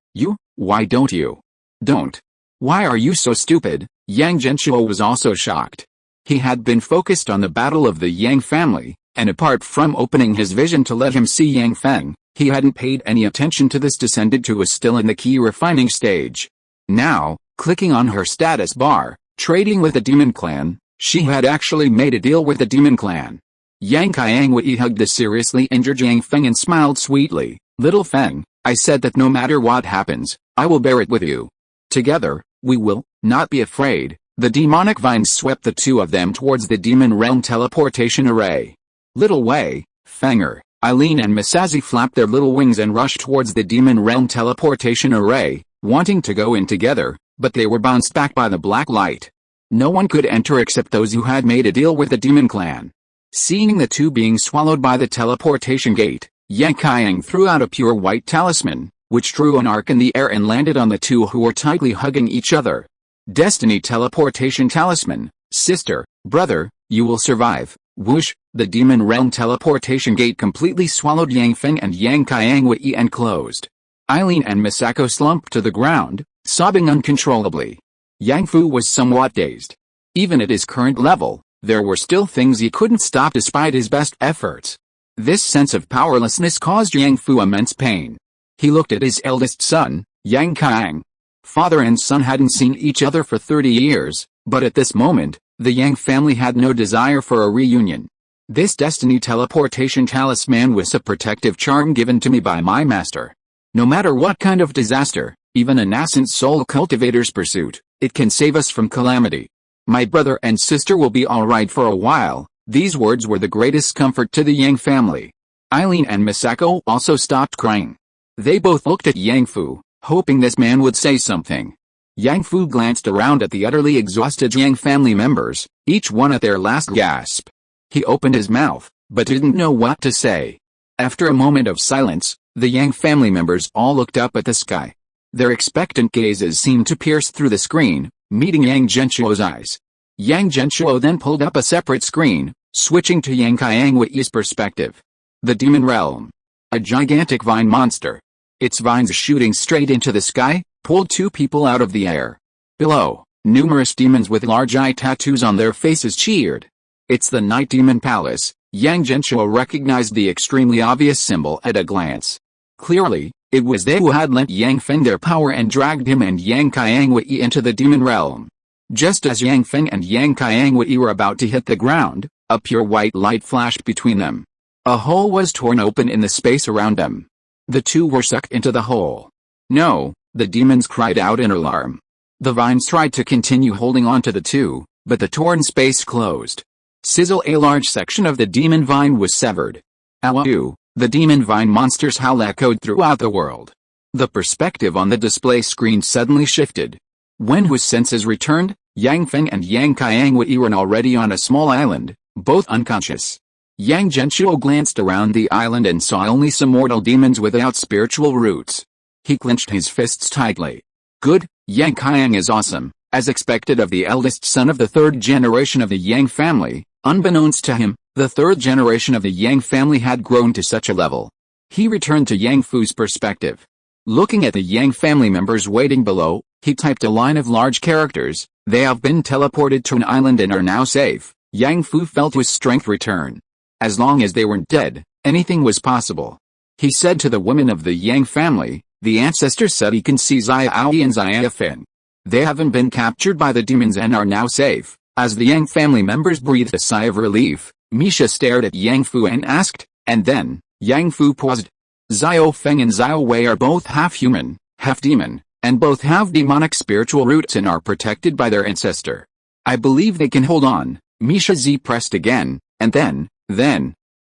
why don't you? Don't. Why are you so stupid? Yang Genshuo was also shocked. He had been focused on the battle of the Yang family, and apart from opening his vision to let him see Yang Feng, he hadn't paid any attention to this descendant who was still in the key refining stage. Now, clicking on her status bar, Trading with the demon clan, she had actually made a deal with the demon clan. Yang Qiangwei hugged the seriously injured Yang Feng and smiled sweetly. Little Feng, I said that no matter what happens, I will bear it with you. Together, we will not be afraid. The demonic vines swept the two of them towards the demon realm teleportation array. Little Wei, Fenger, Eileen and Masazi flapped their little wings and rushed towards the demon realm teleportation array, wanting to go in together, but they were bounced back by the black light. No one could enter except those who had made a deal with the demon clan. Seeing the two being swallowed by the teleportation gate, Yang Qiang threw out a pure white talisman, which drew an arc in the air and landed on the two who were tightly hugging each other. Destiny teleportation talisman, sister, brother, you will survive. Whoosh, the demon realm teleportation gate completely swallowed Yang Feng and Yang Qiangwei and closed. Eileen and Misako slumped to the ground, sobbing uncontrollably. Yang Fu was somewhat dazed. Even at his current level, there were still things he couldn't stop despite his best efforts. This sense of powerlessness caused Yang Fu immense pain. He looked at his eldest son, Yang Qiang. Father and son hadn't seen each other for 30 years, but at this moment, the Yang family had no desire for a reunion. This destiny teleportation talisman was a protective charm given to me by my master. No matter what kind of disaster, even a nascent soul cultivator's pursuit, it can save us from calamity. My brother and sister will be alright for a while. These words were the greatest comfort to the Yang family. Eileen and Misako also stopped crying. They both looked at Yang Fu, hoping this man would say something. Yang Fu glanced around at the utterly exhausted Yang family members, each one at their last gasp. He opened his mouth, but didn't know what to say. After a moment of silence, the Yang family members all looked up at the sky. Their expectant gazes seemed to pierce through the screen, meeting Yang Genshuo's eyes. Yang Genshuo then pulled up a separate screen, switching to Yang Qiangwei's perspective. The demon realm. A gigantic vine monster. Its vines shooting straight into the sky, pulled two people out of the air. Below, numerous demons with large eye tattoos on their faces cheered. It's the Night Demon Palace. Yang Genshuo recognized the extremely obvious symbol at a glance. Clearly, it was they who had lent Yang Feng their power and dragged him and Yang Qiangwei into the demon realm. Just as Yang Feng and Yang Qiangwei were about to hit the ground, a pure white light flashed between them. A hole was torn open in the space around them. The two were sucked into the hole. No, the demons cried out in alarm. The vines tried to continue holding on to the two, but the torn space closed. Sizzle, a large section of the demon vine was severed. Ow! The demon vine monster's howl echoed throughout the world. The perspective on the display screen suddenly shifted. When his senses returned, Yang Feng and Yang Qiangwei were already on a small island, both unconscious. Yang Genshuo glanced around the island and saw only some mortal demons without spiritual roots. He clenched his fists tightly. Good, Yang Qiang is awesome, as expected of the eldest son of the third generation of the Yang family. Unbeknownst to him, the third generation of the Yang family had grown to such a level. He returned to Yang Fu's perspective. Looking at the Yang family members waiting below, he typed a line of large characters. They have been teleported to an island and are now safe. Yang Fu felt his strength return. As long as they weren't dead, anything was possible. He said to the women of the Yang family, the ancestor said he can see Xia Aoi and Xia Feng. They haven't been captured by the demons and are now safe. As the Yang family members breathed a sigh of relief, Misha stared at Yang Fu and asked, and then, Yang Fu paused. Xiao Feng and Xiao Wei are both half human, half demon, and both have demonic spiritual roots and are protected by their ancestor. I believe they can hold on. Misha Z pressed again, and then,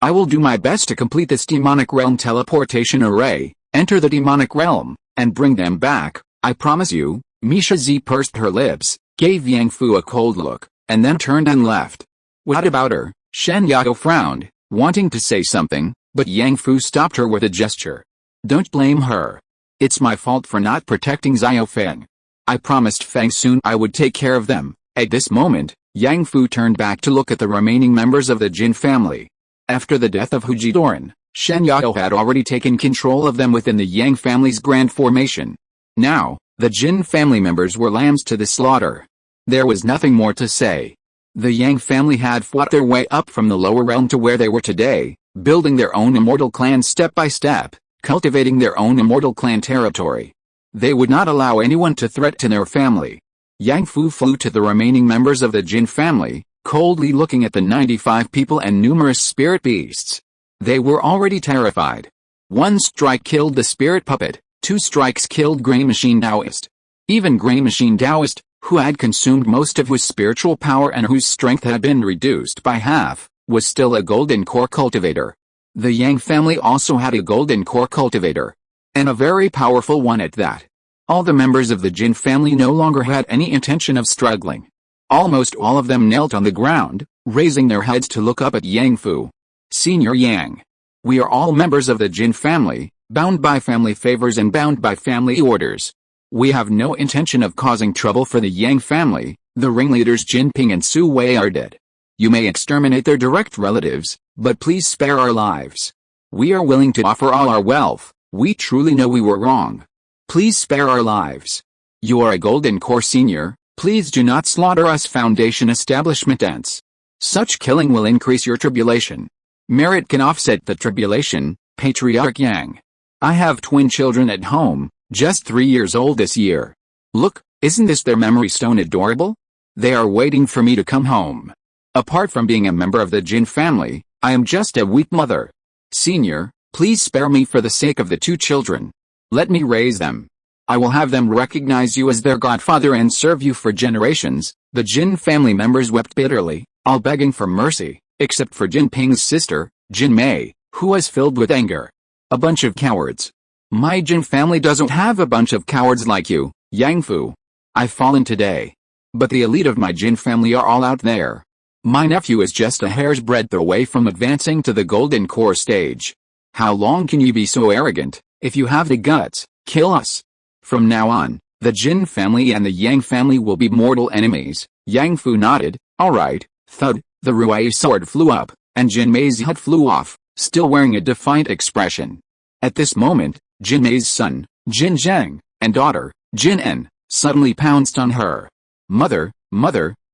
I will do my best to complete this demonic realm teleportation array, enter the demonic realm, and bring them back, I promise you. Misha Z pursed her lips, gave Yang Fu a cold look, and then turned and left. What about her? Shen Yao frowned, wanting to say something, but Yang Fu stopped her with a gesture. Don't blame her. It's my fault for not protecting Xiao Feng. I promised Feng soon I would take care of them. At this moment, Yang Fu turned back to look at the remaining members of the Jin family. After the death of Hujidoran, Shen Yao had already taken control of them within the Yang family's grand formation. Now, the Jin family members were lambs to the slaughter. There was nothing more to say. The Yang family had fought their way up from the lower realm to where they were today, building their own immortal clan step by step, cultivating their own immortal clan territory. They would not allow anyone to threaten their family. Yang Fu flew to the remaining members of the Jin family, coldly looking at the 95 people and numerous spirit beasts. They were already terrified. 1 strike killed the spirit puppet, 2 strikes killed Grey Machine Taoist. Even Grey Machine Taoist, who had consumed most of his spiritual power and whose strength had been reduced by half, was still a golden core cultivator. The Yang family also had a golden core cultivator. And a very powerful one at that. All the members of the Jin family no longer had any intention of struggling. Almost all of them knelt on the ground, raising their heads to look up at Yang Fu. Senior Yang. We are all members of the Jin family, bound by family favors and bound by family orders. We have no intention of causing trouble for the Yang family. The ringleaders Jinping and Su Wei are dead. You may exterminate their direct relatives, but please spare our lives. We are willing to offer all our wealth. We truly know we were wrong. Please spare our lives. You are a golden core senior. Please do not slaughter us foundation establishment ants. Such killing will increase your tribulation. Merit can offset the tribulation, Patriarch Yang. I have twin children at home, just 3 years old this year. Look, isn't this their memory stone adorable? They are waiting for me to come home. Apart from being a member of the Jin family, I am just a weak mother. Senior, please spare me for the sake of the 2 children. Let me raise them. I will have them recognize you as their godfather and serve you for generations. The Jin family members wept bitterly, all begging for mercy, except for Jinping's sister, Jin Mei, who was filled with anger. A bunch of cowards. My Jin family doesn't have a bunch of cowards like you, Yang Fu. I've fallen today. But the elite of my Jin family are all out there. My nephew is just a hair's breadth away from advancing to the golden core stage. How long can you be so arrogant? If you have the guts, kill us. From now on, the Jin family and the Yang family will be mortal enemies. Yang Fu nodded. Alright. Thud, the Ruai sword flew up, and Jin Mei's head flew off, still wearing a defiant expression. At this moment, Jin Mei's son, Jin Zheng, and daughter, Jin En, suddenly pounced on her. Mother,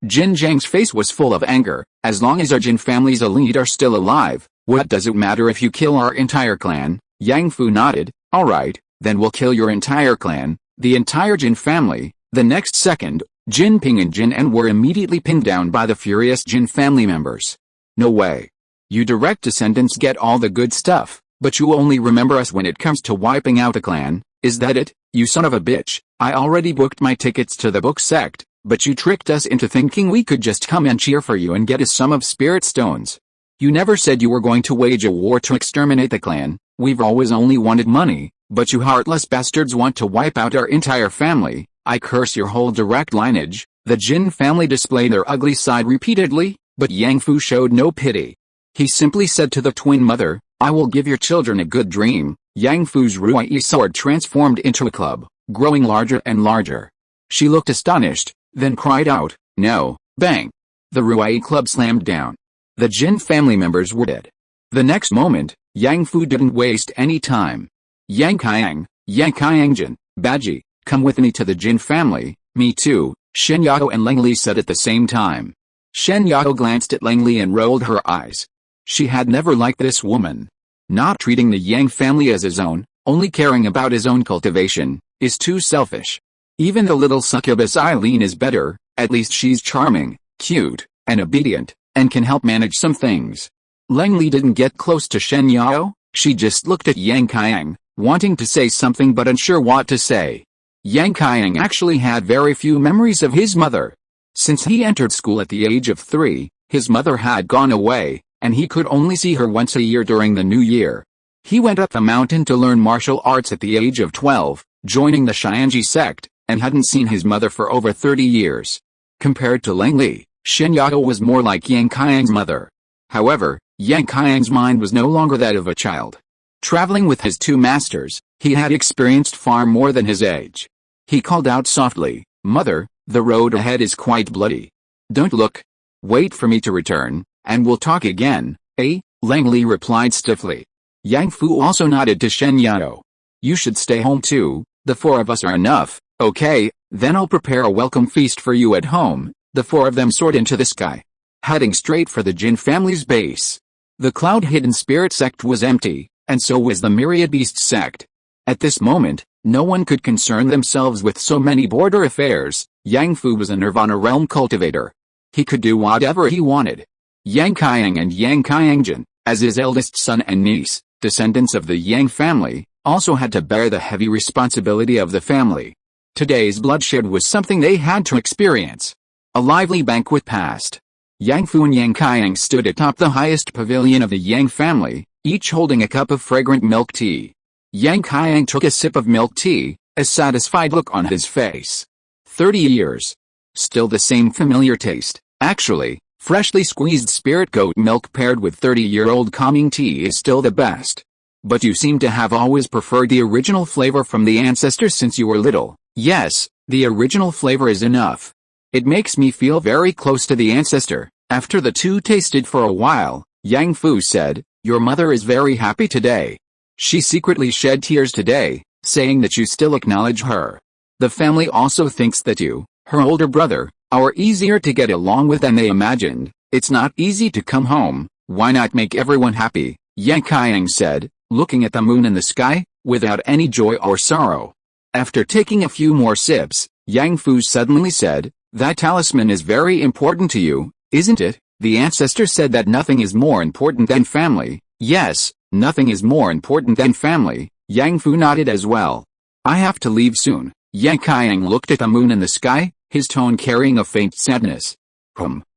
Jin Zheng's face was full of anger. As long as our Jin family's elite are still alive, what does it matter if you kill our entire clan? Yang Fu nodded. Alright, then we'll kill your entire clan, the entire Jin family. The next second, Jinping and Jin En were immediately pinned down by the furious Jin family members. No way. You direct descendants get all the good stuff, but you only remember us when it comes to wiping out a clan. Is that it, you son of a bitch? I already booked my tickets to the book sect, but you tricked us into thinking we could just come and cheer for you and get a sum of spirit stones. You never said you were going to wage a war to exterminate the clan. We've always only wanted money, but you heartless bastards want to wipe out our entire family. I curse your whole direct lineage. The Jin family displayed their ugly side repeatedly, but Yang Fu showed no pity. He simply said to the twin mother, I will give your children a good dream. Yang Fu's Ruai sword transformed into a club, growing larger and larger. She looked astonished, then cried out, no, bang. The Ruai club slammed down. The Jin family members were dead. The next moment, Yang Fu didn't waste any time. Yang Kayang Jin, Baji, come with me to the Jin family. Me too, Shen Yao and Leng Li said at the same time. Shen Yao glanced at Leng Li and rolled her eyes. She had never liked this woman. Not treating the Yang family as his own, only caring about his own cultivation, is too selfish. Even the little succubus Eileen is better, at least she's charming, cute, and obedient, and can help manage some things. Leng Li didn't get close to Shen Yao, she just looked at Yang Kayang, wanting to say something but unsure what to say. Yang Kayang actually had very few memories of his mother. Since he entered school at the age of 3, his mother had gone away, and he could only see her once a year during the new year. He went up the mountain to learn martial arts at the age of 12, joining the Xianji sect, and hadn't seen his mother for over 30 years. Compared to Leng Li, Shen Yao was more like Yang Kayang's mother. However, Yang Kayang's mind was no longer that of a child. Traveling with his 2 masters, he had experienced far more than his age. He called out softly, Mother, the road ahead is quite bloody. Don't look. Wait for me to return, and we'll talk again, eh? Leng Li replied stiffly. Yang Fu also nodded to Shen Yao. You should stay home too, the 4 of us are enough, okay, then I'll prepare a welcome feast for you at home. The 4 of them soared into the sky, heading straight for the Jin family's base. The cloud-hidden spirit sect was empty, and so was the myriad beast sect. At this moment, No one could concern themselves with so many border affairs. Yang Fu was a Nirvana realm cultivator. He could do whatever he wanted. Yang Qiang and Yang Qiangjin, as his eldest son and niece, descendants of the Yang family, also had to bear the heavy responsibility of the family. Today's bloodshed was something they had to experience. A lively banquet passed. Yang Fu and Yang Qiang stood atop the highest pavilion of the Yang family, each holding a cup of fragrant milk tea. Yang Qiang took a sip of milk tea, a satisfied look on his face. 30 years. Still the same familiar taste. Actually, freshly squeezed spirit goat milk paired with 30-year-old calming tea is still the best. But you seem to have always preferred the original flavor from the ancestors since you were little. Yes, the original flavor is enough. It makes me feel very close to the ancestor. After the two tasted for a while, Yang Fu said, "Your mother is very happy today. She secretly shed tears today, saying that you still acknowledge her. The family also thinks that you, her older brother, are easier to get along with than they imagined. It's not easy to come home. Why not make everyone happy?" Yang Qiang said, looking at the moon in the sky, without any joy or sorrow. After taking a few more sips, Yang Fu suddenly said, "That talisman is very important to you, isn't it?" The ancestor said that nothing is more important than family. Yes, nothing is more important than family. Yang Fu nodded as well. "I have to leave soon." Yang Qiang looked at the moon in the sky, his tone carrying a faint sadness.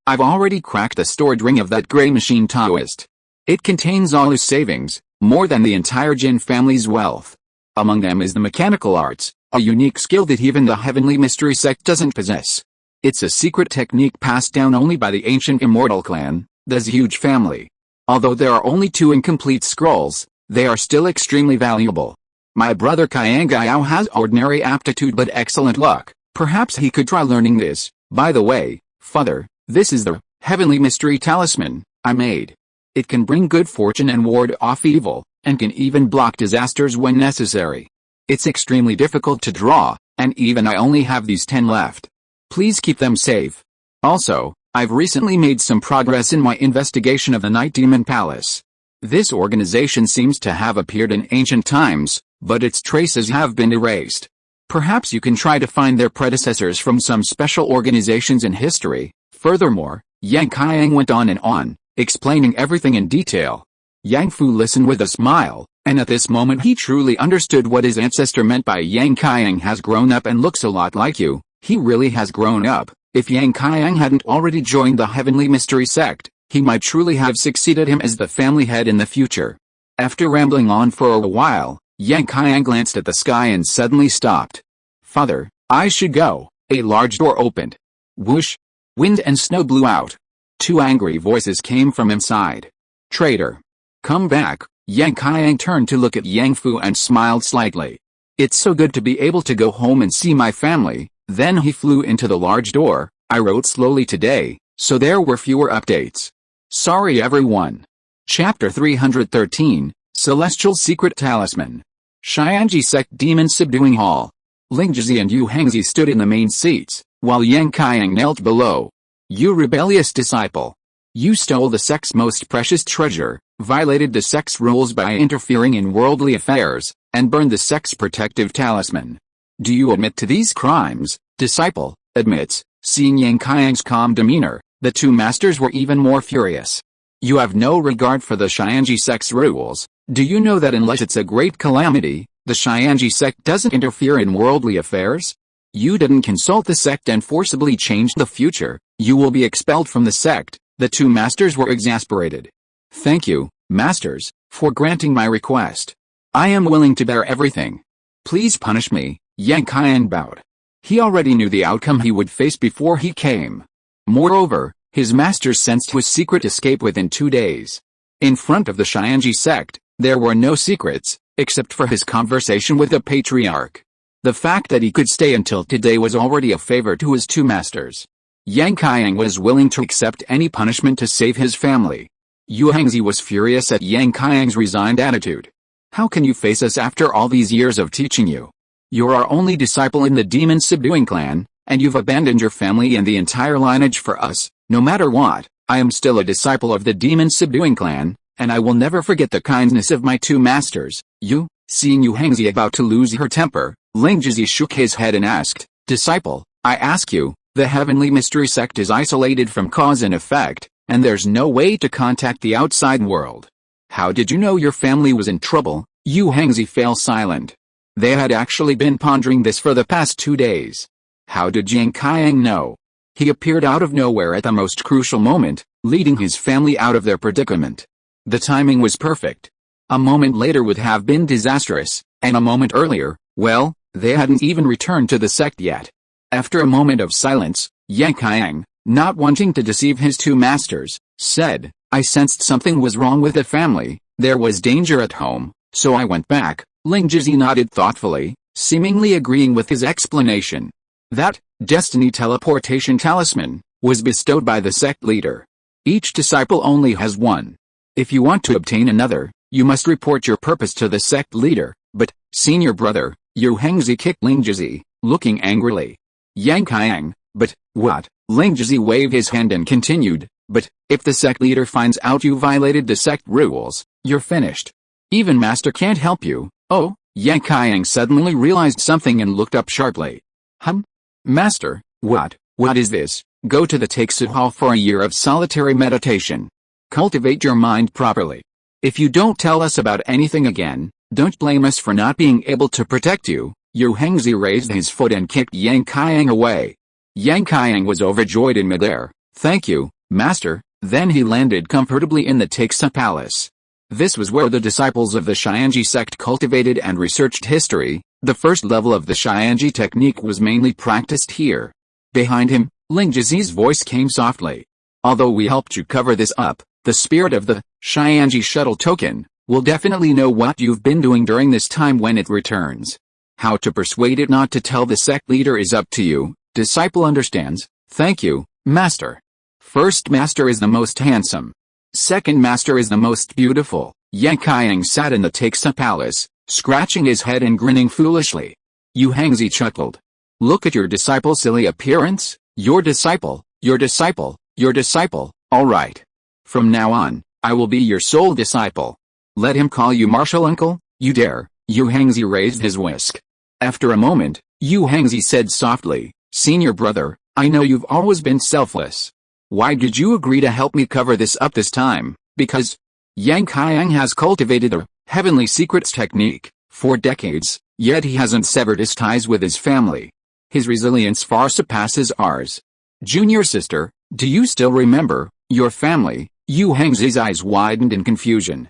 I've already cracked the stored ring of that gray machine Taoist. It contains all his savings, more than the entire Jin family's wealth. Among them is the mechanical arts, a unique skill that even the Heavenly Mystery sect doesn't possess. It's a secret technique passed down only by the ancient immortal clan, the huge family. Although there are only 2 incomplete scrolls, they are still extremely valuable. My brother Qiang Gao has ordinary aptitude but excellent luck. Perhaps he could try learning this. By the way, father, this is the Heavenly Mystery Talisman I made. It can bring good fortune and ward off evil, and can even block disasters when necessary. It's extremely difficult to draw, and even I only have these 10 left. Please keep them safe. Also, I've recently made some progress in my investigation of the Night Demon Palace. This organization seems to have appeared in ancient times, but its traces have been erased. Perhaps you can try to find their predecessors from some special organizations in history. Furthermore, Yang Qiang went on, explaining everything in detail. Yang Fu listened with a smile, and at this moment he truly understood what his ancestor meant by Yang Qiang has grown up and looks a lot like you. He really has grown up. If Yang Qiang hadn't already joined the Heavenly Mystery sect, he might truly have succeeded him as the family head in the future. After rambling on for a while, Yang Qiang glanced at the sky and suddenly stopped. "Father, I should go." A large door opened. Whoosh! Wind and snow blew out. 2 angry voices came from inside. "Traitor! Come back!" Yang Qiang turned to look at Yang Fu and smiled slightly. "It's so good to be able to go home and see my family." Then he flew into the large door. I wrote slowly today, so there were fewer updates. Sorry everyone. Chapter 313, Celestial Secret Talisman. Xianji Sect Demon Subduing Hall. Lingzhi and Yu Hangzi stood in the main seats, while Yang Qiang knelt below. "You rebellious disciple. You stole the sect's most precious treasure, violated the sect's rules by interfering in worldly affairs, and burned the sect's protective talisman. Do you admit to these crimes?" Disciple admits. Seeing Yang Qiang's calm demeanor, the 2 masters were even more furious. "You have no regard for the Xianji sect's rules. Do you know that unless it's a great calamity, the Xianji sect doesn't interfere in worldly affairs? You didn't consult the sect and forcibly changed the future. You will be expelled from the sect." The 2 masters were exasperated. "Thank you, masters, for granting my request. I am willing to bear everything. Please punish me." Yang Qiang bowed. He already knew the outcome he would face before he came. Moreover, his masters sensed his secret escape within 2 days. In front of the Xianji sect, there were no secrets, except for his conversation with the patriarch. The fact that he could stay until today was already a favor to his 2 masters. Yang Qiang was willing to accept any punishment to save his family. Yu Hangzi was furious at Yang Qiang's resigned attitude. "How can you face us after all these years of teaching you? You're our only disciple in the demon subduing clan, and you've abandoned your family and the entire lineage for us. No matter what, I am still a disciple of the demon subduing clan, and I will never forget the kindness of my 2 masters." "You, Seeing Yu Hengzi about to lose her temper, Lingzhi shook his head and asked, "Disciple, I ask you, the heavenly mystery sect is isolated from cause and effect, and there's no way to contact the outside world. How did you know your family was in trouble?" Yu Hengzi fell silent. They had actually been pondering this for the past 2 days. How did Yang Qiang know? He appeared out of nowhere at the most crucial moment, leading his family out of their predicament. The timing was perfect. A moment later would have been disastrous, and a moment earlier, well, they hadn't even returned to the sect yet. After a moment of silence, Yang Qiang, not wanting to deceive his two masters, said, "I sensed something was wrong with the family, there was danger at home, so I went back." Lingzhi nodded thoughtfully, seemingly agreeing with his explanation. That destiny teleportation talisman was bestowed by the sect leader. Each disciple only has one. If you want to obtain another, you must report your purpose to the sect leader. But, senior brother, Yu Hengzi kicked Lingzhi, looking angrily. Yang Qiang, "But, what?" Lingzhi waved his hand and continued, "But, if the sect leader finds out you violated the sect rules, you're finished. Even master can't help you." "Oh," Yang Qiang suddenly realized something and looked up sharply. Master, what is this?" "Go to the Taixu Hall for a year of solitary meditation. Cultivate your mind properly. If you don't tell us about anything again, don't blame us for not being able to protect you." Yu Hengzi raised his foot and kicked Yang Qiang away. Yang Qiang was overjoyed in midair. "Thank you, master." Then he landed comfortably in the Taixu Palace. This was where the disciples of the Xianji sect cultivated and researched history. The first level of the Xianji technique was mainly practiced here. Behind him, Lingzhi's voice came softly. "Although we helped you cover this up, the spirit of the Xianji shuttle token will definitely know what you've been doing during this time when it returns. How to persuade it not to tell the sect leader is up to you." Disciple understands. "Thank you, master." First master is the most handsome. Second master is the most beautiful. Yang Qiang sat in the Taixu Palace, scratching his head and grinning foolishly. Yu Hengzi chuckled. "Look at your disciple's silly appearance. Your disciple, your disciple, your disciple, all right. From now on, I will be your sole disciple. Let him call you Marshal Uncle, you dare." Yu Hengzi raised his whisk. After a moment, Yu Hengzi said softly, "Senior brother, I know you've always been selfless. Why did you agree to help me cover this up this time?" "Because Yang Qiang has cultivated a heavenly secrets technique for decades, yet he hasn't severed his ties with his family. His resilience far surpasses ours. Junior sister, do you still remember your family?" Yu Hengzi's eyes widened in confusion.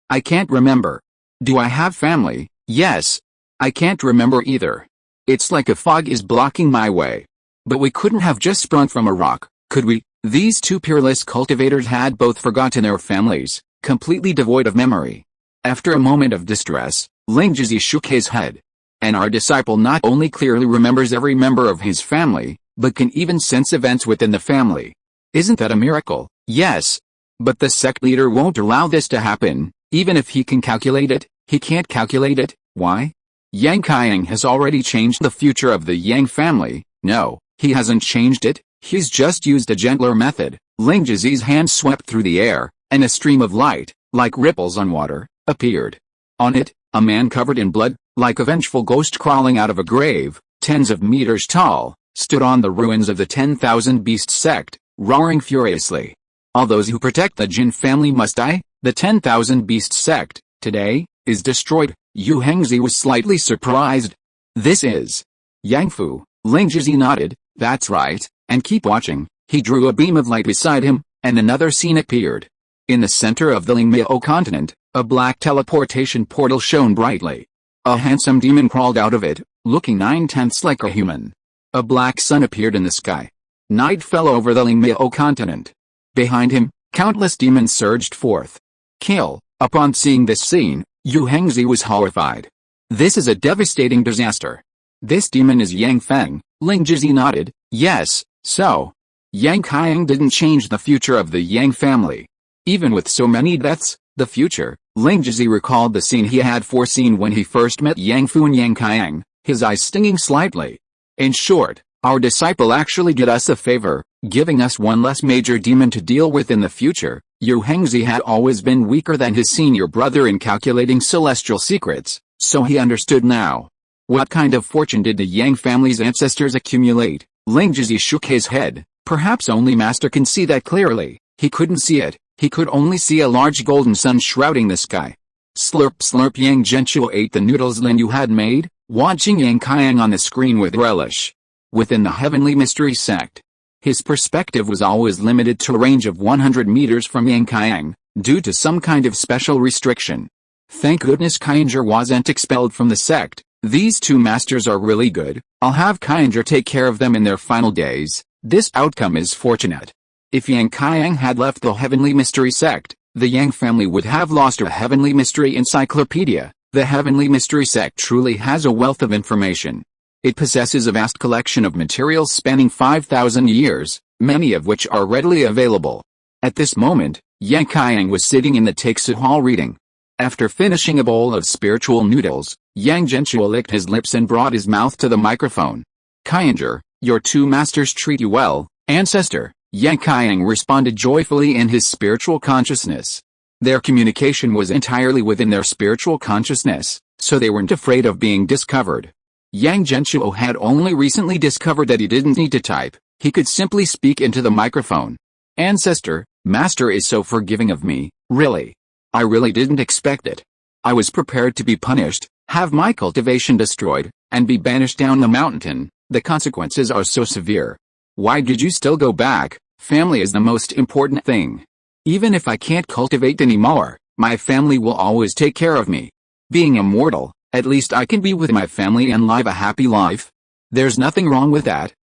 I can't remember. Do I have family?" "Yes. I can't remember either. It's like a fog is blocking my way. But we couldn't have just sprung from a rock, could we?" These two peerless cultivators had both forgotten their families, completely devoid of memory. After a moment of distress, Lingzhi shook his head. "And our disciple not only clearly remembers every member of his family, but can even sense events within the family. Isn't that a miracle?" "Yes. But the sect leader won't allow this to happen. Even if he can calculate it, he can't calculate it." "Why?" "Yang Qiang has already changed the future of the Yang family." "No, he hasn't changed it. He's just used a gentler method." Lingzhi's hand swept through the air, and a stream of light, like ripples on water, appeared. On it, a man covered in blood, like a vengeful ghost crawling out of a grave, tens of meters tall, stood on the ruins of the 10,000 Beast sect, roaring furiously. "All those who protect the Jin family must die. The 10,000 Beast sect, today, is destroyed." Yu Hengzi was slightly surprised. "This is Yang Fu." Lingzhi nodded. "That's right, and keep watching." He drew a beam of light beside him, and another scene appeared. In the center of the Lingmiao continent, a black teleportation portal shone brightly. A handsome demon crawled out of it, looking 9/10 like a human. A black sun appeared in the sky. Night fell over the Lingmiao continent. Behind him, countless demons surged forth. Kill. Upon seeing this scene, Yu Hengzi was horrified. "This is a devastating disaster. This demon is Yang Feng." Lingzhi nodded. "Yes, so Yang Qiang didn't change the future of the Yang family. Even with so many deaths, the future." Lingzhi recalled the scene he had foreseen when he first met Yang Fu and Yang Qiang, his eyes stinging slightly. "In short, our disciple actually did us a favor, giving us one less major demon to deal with in the future." Yu Hengzi had always been weaker than his senior brother in calculating celestial secrets, so he understood now. What kind of fortune did the Yang family's ancestors accumulate? Ling Jizi shook his head. Perhaps only Master can see that clearly. He couldn't see it. He could only see a large golden sun shrouding the sky. Slurp slurp. Yang Genshuo ate the noodles Lin Yu had made, watching Yang Qiang on the screen with relish. Within the heavenly mystery sect, his perspective was always limited to a range of 100 meters from Yang Qiang, due to some kind of special restriction. Thank goodness Qianger wasn't expelled from the sect. These two masters are really good. I'll have Qianger take care of them in their final days. This outcome is fortunate. If Yang Qiang had left the heavenly mystery sect, the Yang family would have lost a heavenly mystery encyclopedia. The heavenly mystery sect truly has a wealth of information. It possesses a vast collection of materials spanning 5,000 years, many of which are readily available. At this moment, Yang Qiang was sitting in the Taixi hall reading. After finishing a bowl of spiritual noodles, Yang Genshuo licked his lips and brought his mouth to the microphone. Qianger, your two masters treat you well, ancestor. Yang Qiang responded joyfully in his spiritual consciousness. Their communication was entirely within their spiritual consciousness, so they weren't afraid of being discovered. Yang Genshuo had only recently discovered that he didn't need to type, he could simply speak into the microphone. Ancestor, Master is so forgiving of me, really. I really didn't expect it. I was prepared to be punished, have my cultivation destroyed, and be banished down the mountain. The consequences are so severe. Why did you still go back? Family is the most important thing. Even if I can't cultivate anymore, my family will always take care of me. Being immortal, at least I can be with my family and live a happy life. There's nothing wrong with that.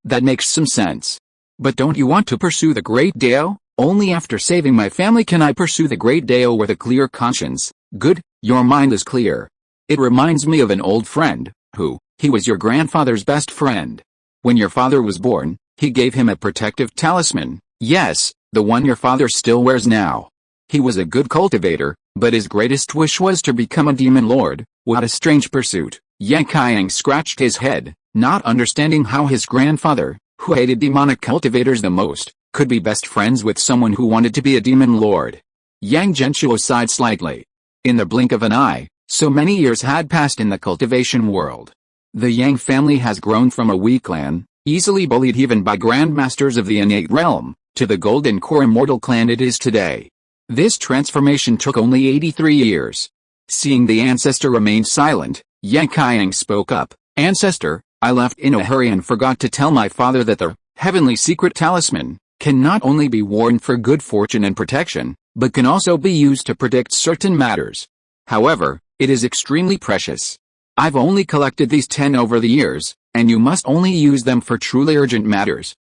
That makes some sense. But don't you want to pursue the Great Dao? Only after saving my family can I pursue the Great Dao with a clear conscience. Good, your mind is clear. It reminds me of an old friend, he was your grandfather's best friend. When your father was born, he gave him a protective talisman. Yes, the one your father still wears now. He was a good cultivator, but his greatest wish was to become a demon lord. What a strange pursuit. Yang Qiang scratched his head, not understanding how his grandfather, who hated demonic cultivators the most, could be best friends with someone who wanted to be a demon lord. Yang Genshuo sighed slightly. In the blink of an eye, so many years had passed in the cultivation world. The Yang family has grown from a weak clan, easily bullied even by grandmasters of the innate realm, to the golden core immortal clan it is today. This transformation took only 83 years. Seeing the ancestor remain silent, Yang Qiang spoke up. Ancestor, I left in a hurry and forgot to tell my father that the heavenly secret talisman can not only be worn for good fortune and protection, but can also be used to predict certain matters. However, it is extremely precious. I've only collected these 10 over the years, and you must only use them for truly urgent matters.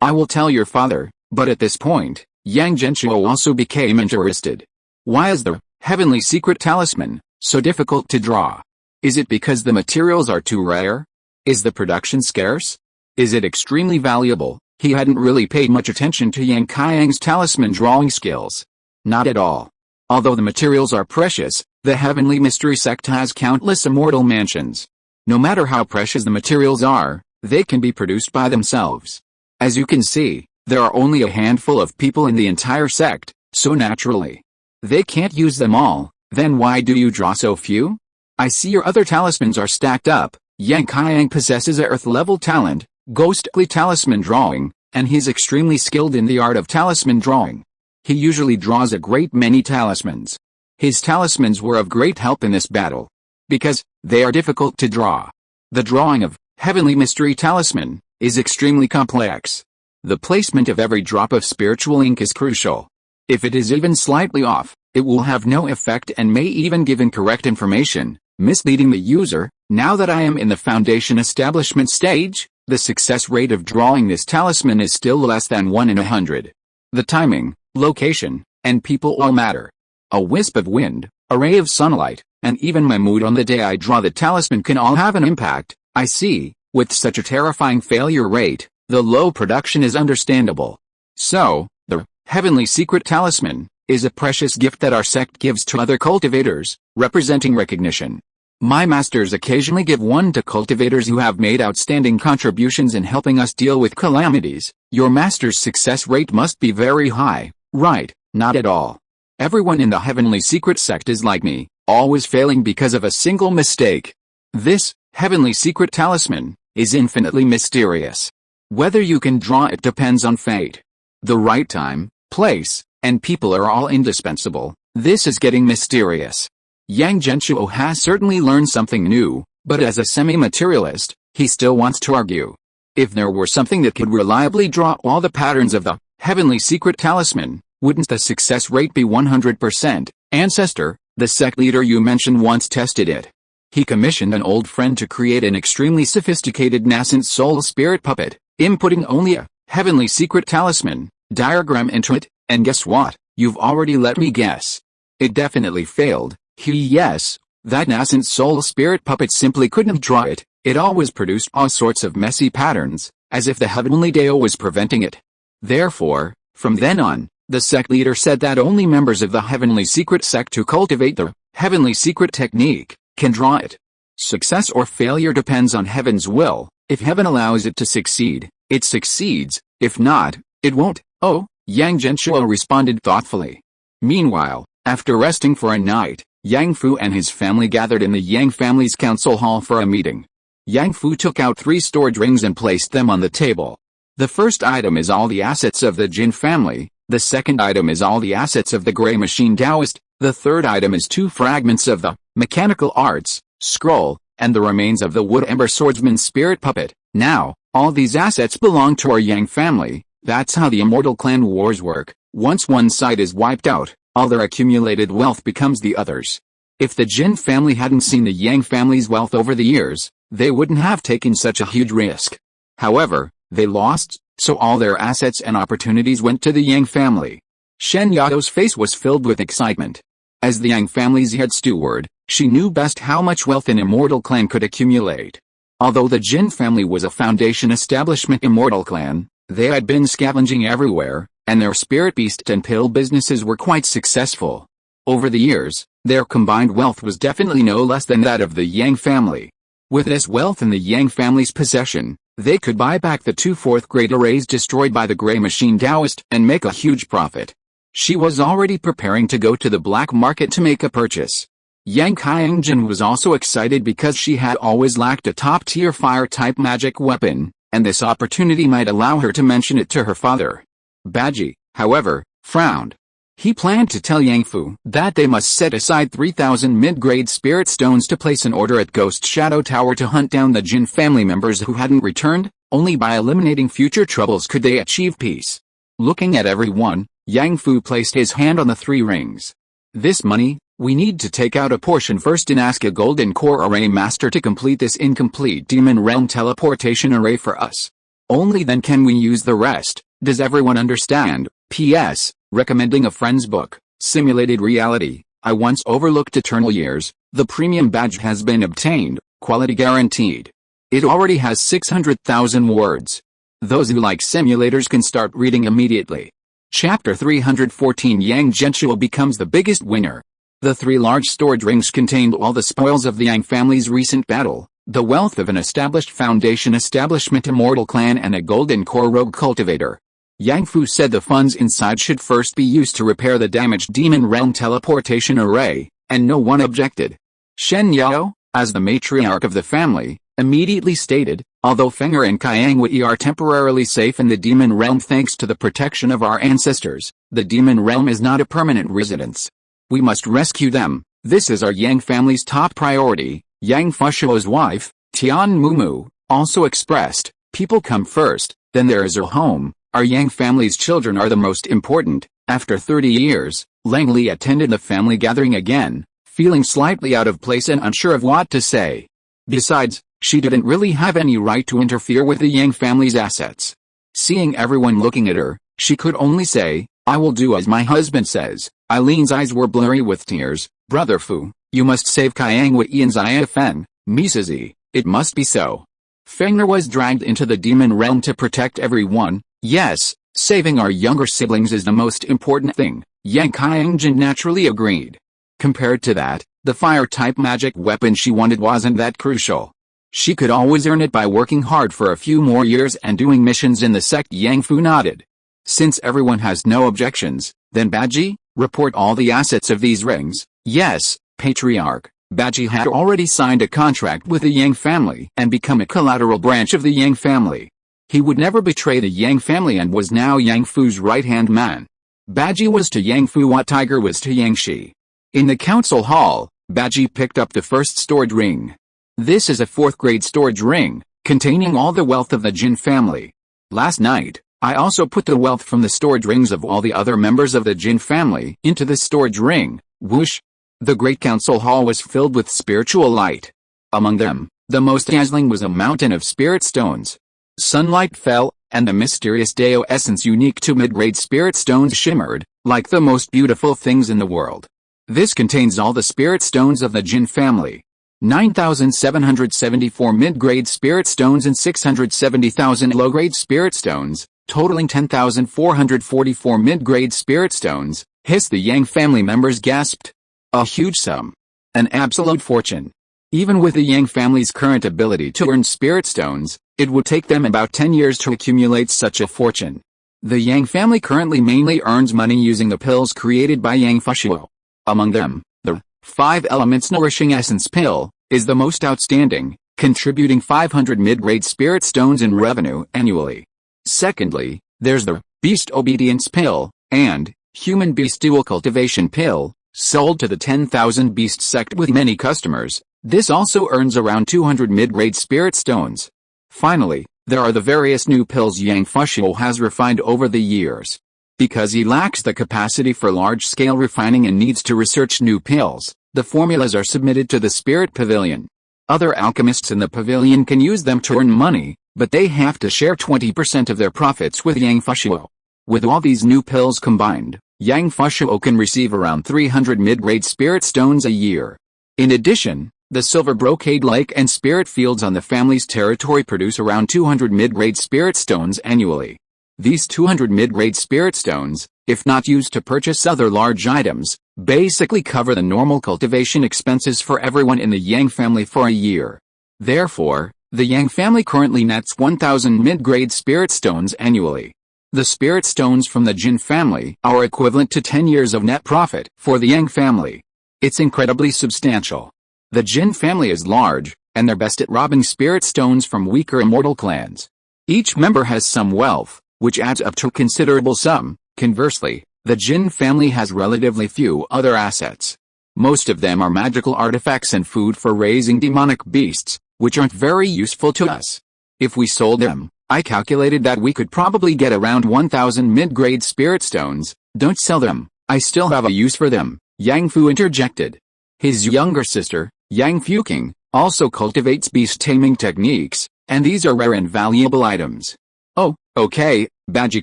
I will tell your father, but at this point, Yang Genshuo also became interested. Why is the heavenly secret talisman so difficult to draw? Is it because the materials are too rare? Is the production scarce? Is it extremely valuable? He hadn't really paid much attention to Yang Qiang's talisman drawing skills. Not at all. Although the materials are precious, the heavenly mystery sect has countless immortal mansions. No matter how precious the materials are, they can be produced by themselves. As you can see, there are only a handful of people in the entire sect, so naturally, they can't use them all. Then why do you draw so few? I see your other talismans are stacked up. Yang Qiang possesses a earth-level talent, ghostly talisman drawing, and he's extremely skilled in the art of talisman drawing. He usually draws a great many talismans. His talismans were of great help in this battle, because they are difficult to draw. The drawing of heavenly mystery talisman is extremely complex. The placement of every drop of spiritual ink is crucial. If it is even slightly off, it will have no effect and may even give incorrect information, misleading the user. Now that I am in the foundation establishment stage, the success rate of drawing this talisman is still less than 1 in 100. The timing, location, and people all matter. A wisp of wind, a ray of sunlight, and even my mood on the day I draw the talisman can all have an impact. I see, with such a terrifying failure rate, the low production is understandable. So, the heavenly secret talisman is a precious gift that our sect gives to other cultivators, representing recognition. My masters occasionally give one to cultivators who have made outstanding contributions in helping us deal with calamities. Your master's success rate must be very high, right? Not at all. Everyone in the heavenly secret sect is like me, always failing because of a single mistake. This heavenly secret talisman is infinitely mysterious. Whether you can draw it depends on fate. The right time, place, and people are all indispensable. This is getting mysterious. Yang Genshuo has certainly learned something new, but as a semi-materialist, he still wants to argue. If there were something that could reliably draw all the patterns of the heavenly secret talisman, wouldn't the success rate be 100%? Ancestor, the sect leader you mentioned, once tested it. He commissioned an old friend to create an extremely sophisticated nascent soul spirit puppet, inputting only a heavenly secret talisman diagram into it, and guess what? You've already let me guess. It definitely failed. Yes, that nascent soul spirit puppet simply couldn't draw it. It always produced all sorts of messy patterns, as if the heavenly Dao was preventing it. Therefore, from then on, the sect leader said that only members of the heavenly secret sect who cultivate the heavenly secret technique can draw it. Success or failure depends on heaven's will. If heaven allows it to succeed, it succeeds. If not, it won't. Oh, Yang Genshuo responded thoughtfully. Meanwhile, after resting for a night, Yang Fu and his family gathered in the Yang family's council hall for a meeting. Yang Fu took out 3 storage rings and placed them on the table. The first item is all the assets of the Jin family, the second item is all the assets of the Gray Machine Taoist, the third item is 2 fragments of the mechanical arts scroll, and the remains of the wood ember swordsman spirit puppet. Now, all these assets belong to our Yang family. That's how the immortal clan wars work. Once one side is wiped out, all their accumulated wealth becomes the others. If the Jin family hadn't seen the Yang family's wealth over the years, they wouldn't have taken such a huge risk. However, they lost, so all their assets and opportunities went to the Yang family. Shen Yao's face was filled with excitement. As the Yang family's head steward, she knew best how much wealth an immortal clan could accumulate. Although the Jin family was a foundation establishment immortal clan, they had been scavenging everywhere, and their spirit beast and pill businesses were quite successful. Over the years, their combined wealth was definitely no less than that of the Yang family. With this wealth in the Yang family's possession, they could buy back the 2 fourth-grade arrays destroyed by the Gray Machine Taoist and make a huge profit. She was already preparing to go to the black market to make a purchase. Yang Qiangjin was also excited because she had always lacked a top-tier fire-type magic weapon, and this opportunity might allow her to mention it to her father. Baji, however, frowned. He planned to tell Yang Fu that they must set aside 3,000 mid-grade spirit stones to place an order at Ghost Shadow Tower to hunt down the Jin family members who hadn't returned. Only by eliminating future troubles could they achieve peace. Looking at everyone, Yang Fu placed his hand on the 3 rings. This money, we need to take out a portion first and ask a golden core array master to complete this incomplete demon realm teleportation array for us. Only then can we use the rest. Does everyone understand? P.S. Recommending a friend's book, Simulated Reality. I once overlooked Eternal Years. The premium badge has been obtained, quality guaranteed. It already has 600,000 words. Those who like simulators can start reading immediately. Chapter 314 Yang Genshuo becomes the biggest winner. The 3 large storage rings contained all the spoils of the Yang family's recent battle, the wealth of an established foundation establishment immortal clan and a golden core rogue cultivator. Yang Fu said the funds inside should first be used to repair the damaged demon realm teleportation array, and no one objected. Shen Yao, as the matriarch of the family, immediately stated, although Fenger and Qiangwei are temporarily safe in the demon realm thanks to the protection of our ancestors, the demon realm is not a permanent residence. We must rescue them. This is our Yang family's top priority. Yang Fushuo's wife, Tian Mumu, also expressed, people come first, then there is our home. Our Yang family's children are the most important. After 30 years, Langley attended the family gathering again, feeling slightly out of place and unsure of what to say. Besides, she didn't really have any right to interfere with the Yang family's assets. Seeing everyone looking at her, she could only say, I will do as my husband says. Eileen's eyes were blurry with tears. Brother Fu, you must save Qiangwei and Xia Fen, Misazi, it must be so. Fenger was dragged into the demon realm to protect everyone. Yes, saving our younger siblings is the most important thing. Yang Qiangjin naturally agreed. Compared to that, the fire-type magic weapon she wanted wasn't that crucial. She could always earn it by working hard for a few more years and doing missions in the sect. Yang Fu nodded. Since everyone has no objections, then Baji, report all the assets of these rings. Yes, Patriarch. Baji had already signed a contract with the Yang family and become a collateral branch of the Yang family. He would never betray the Yang family and was now Yang Fu's right-hand man. Baji was to Yang Fu what Tiger was to Yang Shi. In the council hall, Baji picked up the first stored ring. This is a 4th-grade storage ring, containing all the wealth of the Jin family. Last night, I also put the wealth from the storage rings of all the other members of the Jin family into this storage ring. Whoosh! The great council hall was filled with spiritual light. Among them, the most dazzling was a mountain of spirit stones. Sunlight fell, and the mysterious Dao essence unique to mid-grade spirit stones shimmered, like the most beautiful things in the world. This contains all the spirit stones of the Jin family. 9,774 mid-grade spirit stones and 670,000 low-grade spirit stones, totaling 10,444 mid-grade spirit stones, hissed the Yang family members gasped. A huge sum. An absolute fortune. Even with the Yang family's current ability to earn spirit stones, it would take them about 10 years to accumulate such a fortune. The Yang family currently mainly earns money using the pills created by Yang Fushuo. Among them, the 5 elements nourishing essence pill is the most outstanding, contributing 500 mid-grade spirit stones in revenue annually. Secondly, there's the beast obedience pill and human beast dual cultivation pill, sold to the 10,000 beast sect with many customers. This also earns around 200 mid-grade spirit stones. Finally, there are the various new pills Yang Fushuo has refined over the years. Because he lacks the capacity for large-scale refining and needs to research new pills, the formulas are submitted to the Spirit Pavilion. Other alchemists in the pavilion can use them to earn money, but they have to share 20% of their profits with Yang Fushuo. With all these new pills combined, Yang Fushuo can receive around 300 mid-grade spirit stones a year. In addition, the Silver Brocade Lake and Spirit Fields on the family's territory produce around 200 mid-grade spirit stones annually. These 200 mid-grade spirit stones, if not used to purchase other large items, basically cover the normal cultivation expenses for everyone in the Yang family for a year. Therefore, the Yang family currently nets 1,000 mid-grade spirit stones annually. The spirit stones from the Jin family are equivalent to 10 years of net profit for the Yang family. It's incredibly substantial. The Jin family is large, and they're best at robbing spirit stones from weaker immortal clans. Each member has some wealth, which adds up to a considerable sum. Conversely, the Jin family has relatively few other assets. Most of them are magical artifacts and food for raising demonic beasts, which aren't very useful to us. If we sold them, I calculated that we could probably get around 1,000 mid-grade spirit stones. Don't sell them, I still have a use for them, Yang Fu interjected. His younger sister, Yang Fuking, also cultivates beast taming techniques, and these are rare and valuable items. Oh, okay, Baji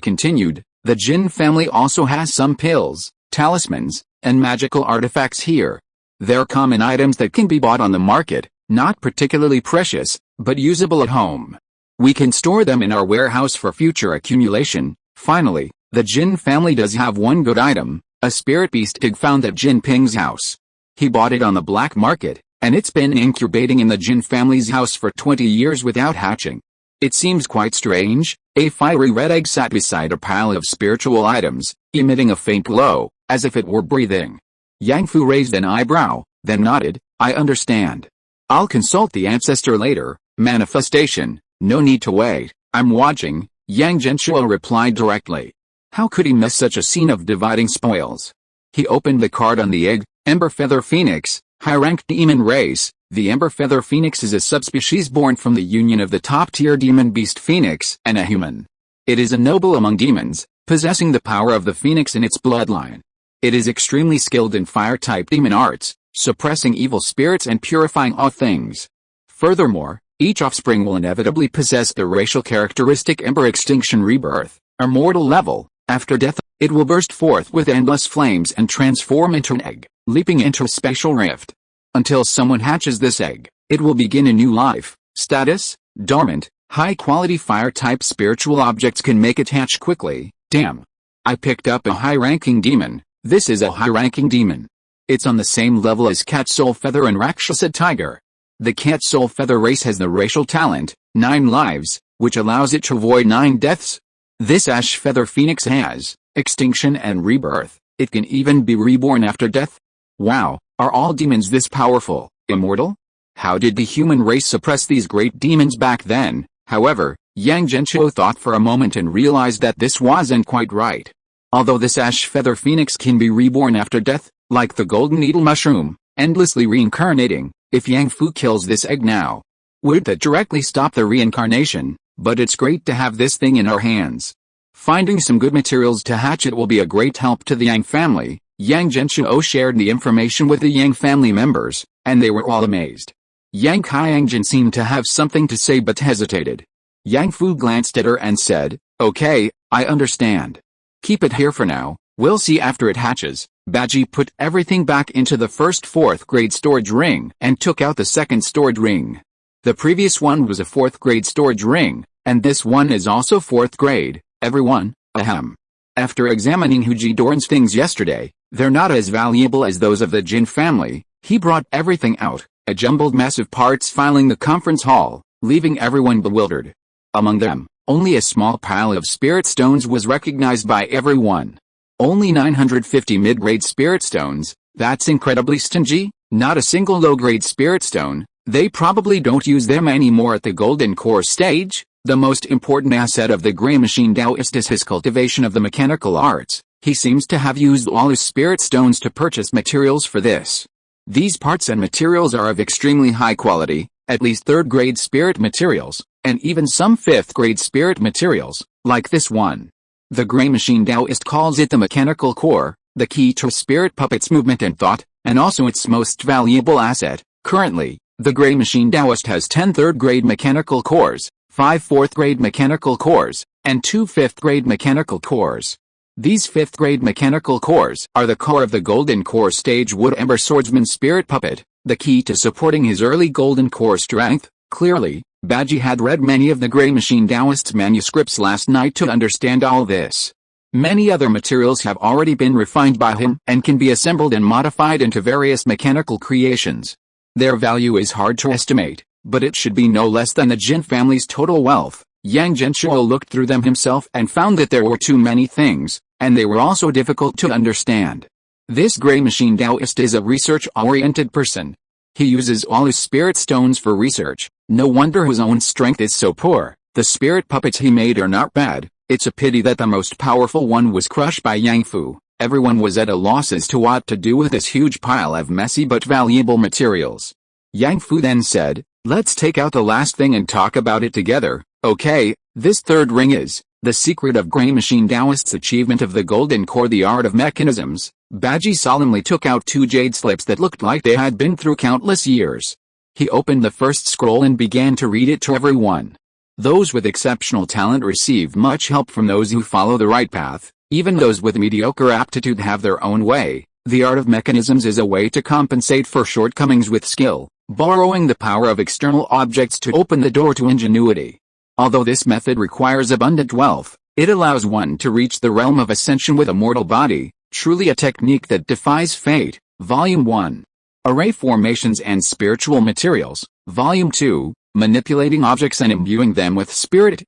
continued, the Jin family also has some pills, talismans, and magical artifacts here. They're common items that can be bought on the market, not particularly precious, but usable at home. We can store them in our warehouse for future accumulation. Finally, the Jin family does have one good item, a spirit beast pig found at Jin Ping's house. He bought it on the black market, and it's been incubating in the Jin family's house for 20 years without hatching. It seems quite strange. A fiery red egg sat beside a pile of spiritual items, emitting a faint glow, as if it were breathing. Yang Fu raised an eyebrow, then nodded. I understand. I'll consult the ancestor later. Manifestation. No need to wait. I'm watching, Yang Genshuo replied directly. How could he miss such a scene of dividing spoils? He opened the card on the egg. Ember Feather Phoenix, high-ranked demon race. The Ember Feather Phoenix is a subspecies born from the union of the top-tier demon beast Phoenix and a human. It is a noble among demons, possessing the power of the Phoenix in its bloodline. It is extremely skilled in fire-type demon arts, suppressing evil spirits and purifying all things. Furthermore, each offspring will inevitably possess the racial characteristic Ember Extinction Rebirth, immortal level. After death, it will burst forth with endless flames and transform into an egg, leaping into a spatial rift. Until someone hatches this egg, it will begin a new life. Status: dormant. High-quality fire-type spiritual objects can make it hatch quickly. Damn. I picked up a high-ranking demon. This is a high-ranking demon. It's on the same level as Cat Soul Feather and Rakshasa Tiger. The Cat Soul Feather race has the racial talent, 9 lives, which allows it to avoid 9 deaths. This ash feather phoenix has extinction and rebirth. It can even be reborn after death. Wow, are all demons this powerful, immortal? How did the human race suppress these great demons back then? However, Yang Genshuo thought for a moment and realized that this wasn't quite right. Although this ash feather phoenix can be reborn after death, like the golden needle mushroom, endlessly reincarnating, if Yang Fu kills this egg now, would that directly stop the reincarnation? But it's great to have this thing in our hands. Finding some good materials to hatch it will be a great help to the Yang family. Yang Genshuo shared the information with the Yang family members, and they were all amazed. Yang Qiangjin seemed to have something to say but hesitated. Yang Fu glanced at her and said, "Okay, I understand. Keep it here for now, we'll see after it hatches." Baji put everything back into the first 4th grade storage ring and took out the second storage ring. The previous one was a 4th grade storage ring, and this one is also 4th grade. Everyone, ahem. After examining Huji Doran's things yesterday, they're not as valuable as those of the Jin family. He brought everything out, a jumbled mess of parts filling the conference hall, leaving everyone bewildered. Among them, only a small pile of spirit stones was recognized by everyone. Only 950 mid-grade spirit stones, that's incredibly stingy. Not a single low-grade spirit stone. They probably don't use them anymore at the golden core stage. The most important asset of the Grey Machine Taoist is his cultivation of the mechanical arts. He seems to have used all his spirit stones to purchase materials for this. These parts and materials are of extremely high quality, at least 3rd grade spirit materials, and even some 5th grade spirit materials, like this one. The Grey Machine Taoist calls it the mechanical core, the key to spirit puppet's movement and thought, and also its most valuable asset. Currently, the Grey Machine Taoist has 10 3rd grade mechanical cores, 5 4th grade mechanical cores, and 2 5th grade mechanical cores. These 5th grade mechanical cores are the core of the golden core stage wood ember swordsman spirit puppet, the key to supporting his early golden core strength. Clearly, Baji had read many of the Grey Machine Taoist's manuscripts last night to understand all this. Many other materials have already been refined by him and can be assembled and modified into various mechanical creations. Their value is hard to estimate, but it should be no less than the Jin family's total wealth. Yang Genshuo looked through them himself and found that there were too many things, and they were also difficult to understand. This Grey Machine Taoist is a research-oriented person. He uses all his spirit stones for research. No wonder his own strength is so poor. The spirit puppets he made are not bad. It's a pity that the most powerful one was crushed by Yang Fu. Everyone was at a loss as to what to do with this huge pile of messy but valuable materials. Yang Fu then said, "Let's take out the last thing and talk about it together." Okay, this 3rd ring is the secret of Grey Machine Taoist's achievement of the golden core, the art of mechanisms. Baji solemnly took out 2 jade slips that looked like they had been through countless years. He opened the first scroll and began to read it to everyone. Those with exceptional talent receive much help from those who follow the right path. Even those with mediocre aptitude have their own way. The art of mechanisms is a way to compensate for shortcomings with skill, borrowing the power of external objects to open the door to ingenuity. Although this method requires abundant wealth, it allows one to reach the realm of ascension with a mortal body, truly a technique that defies fate. Volume 1. Array Formations and Spiritual Materials. Volume 2. Manipulating Objects and Imbuing Them with Spirit.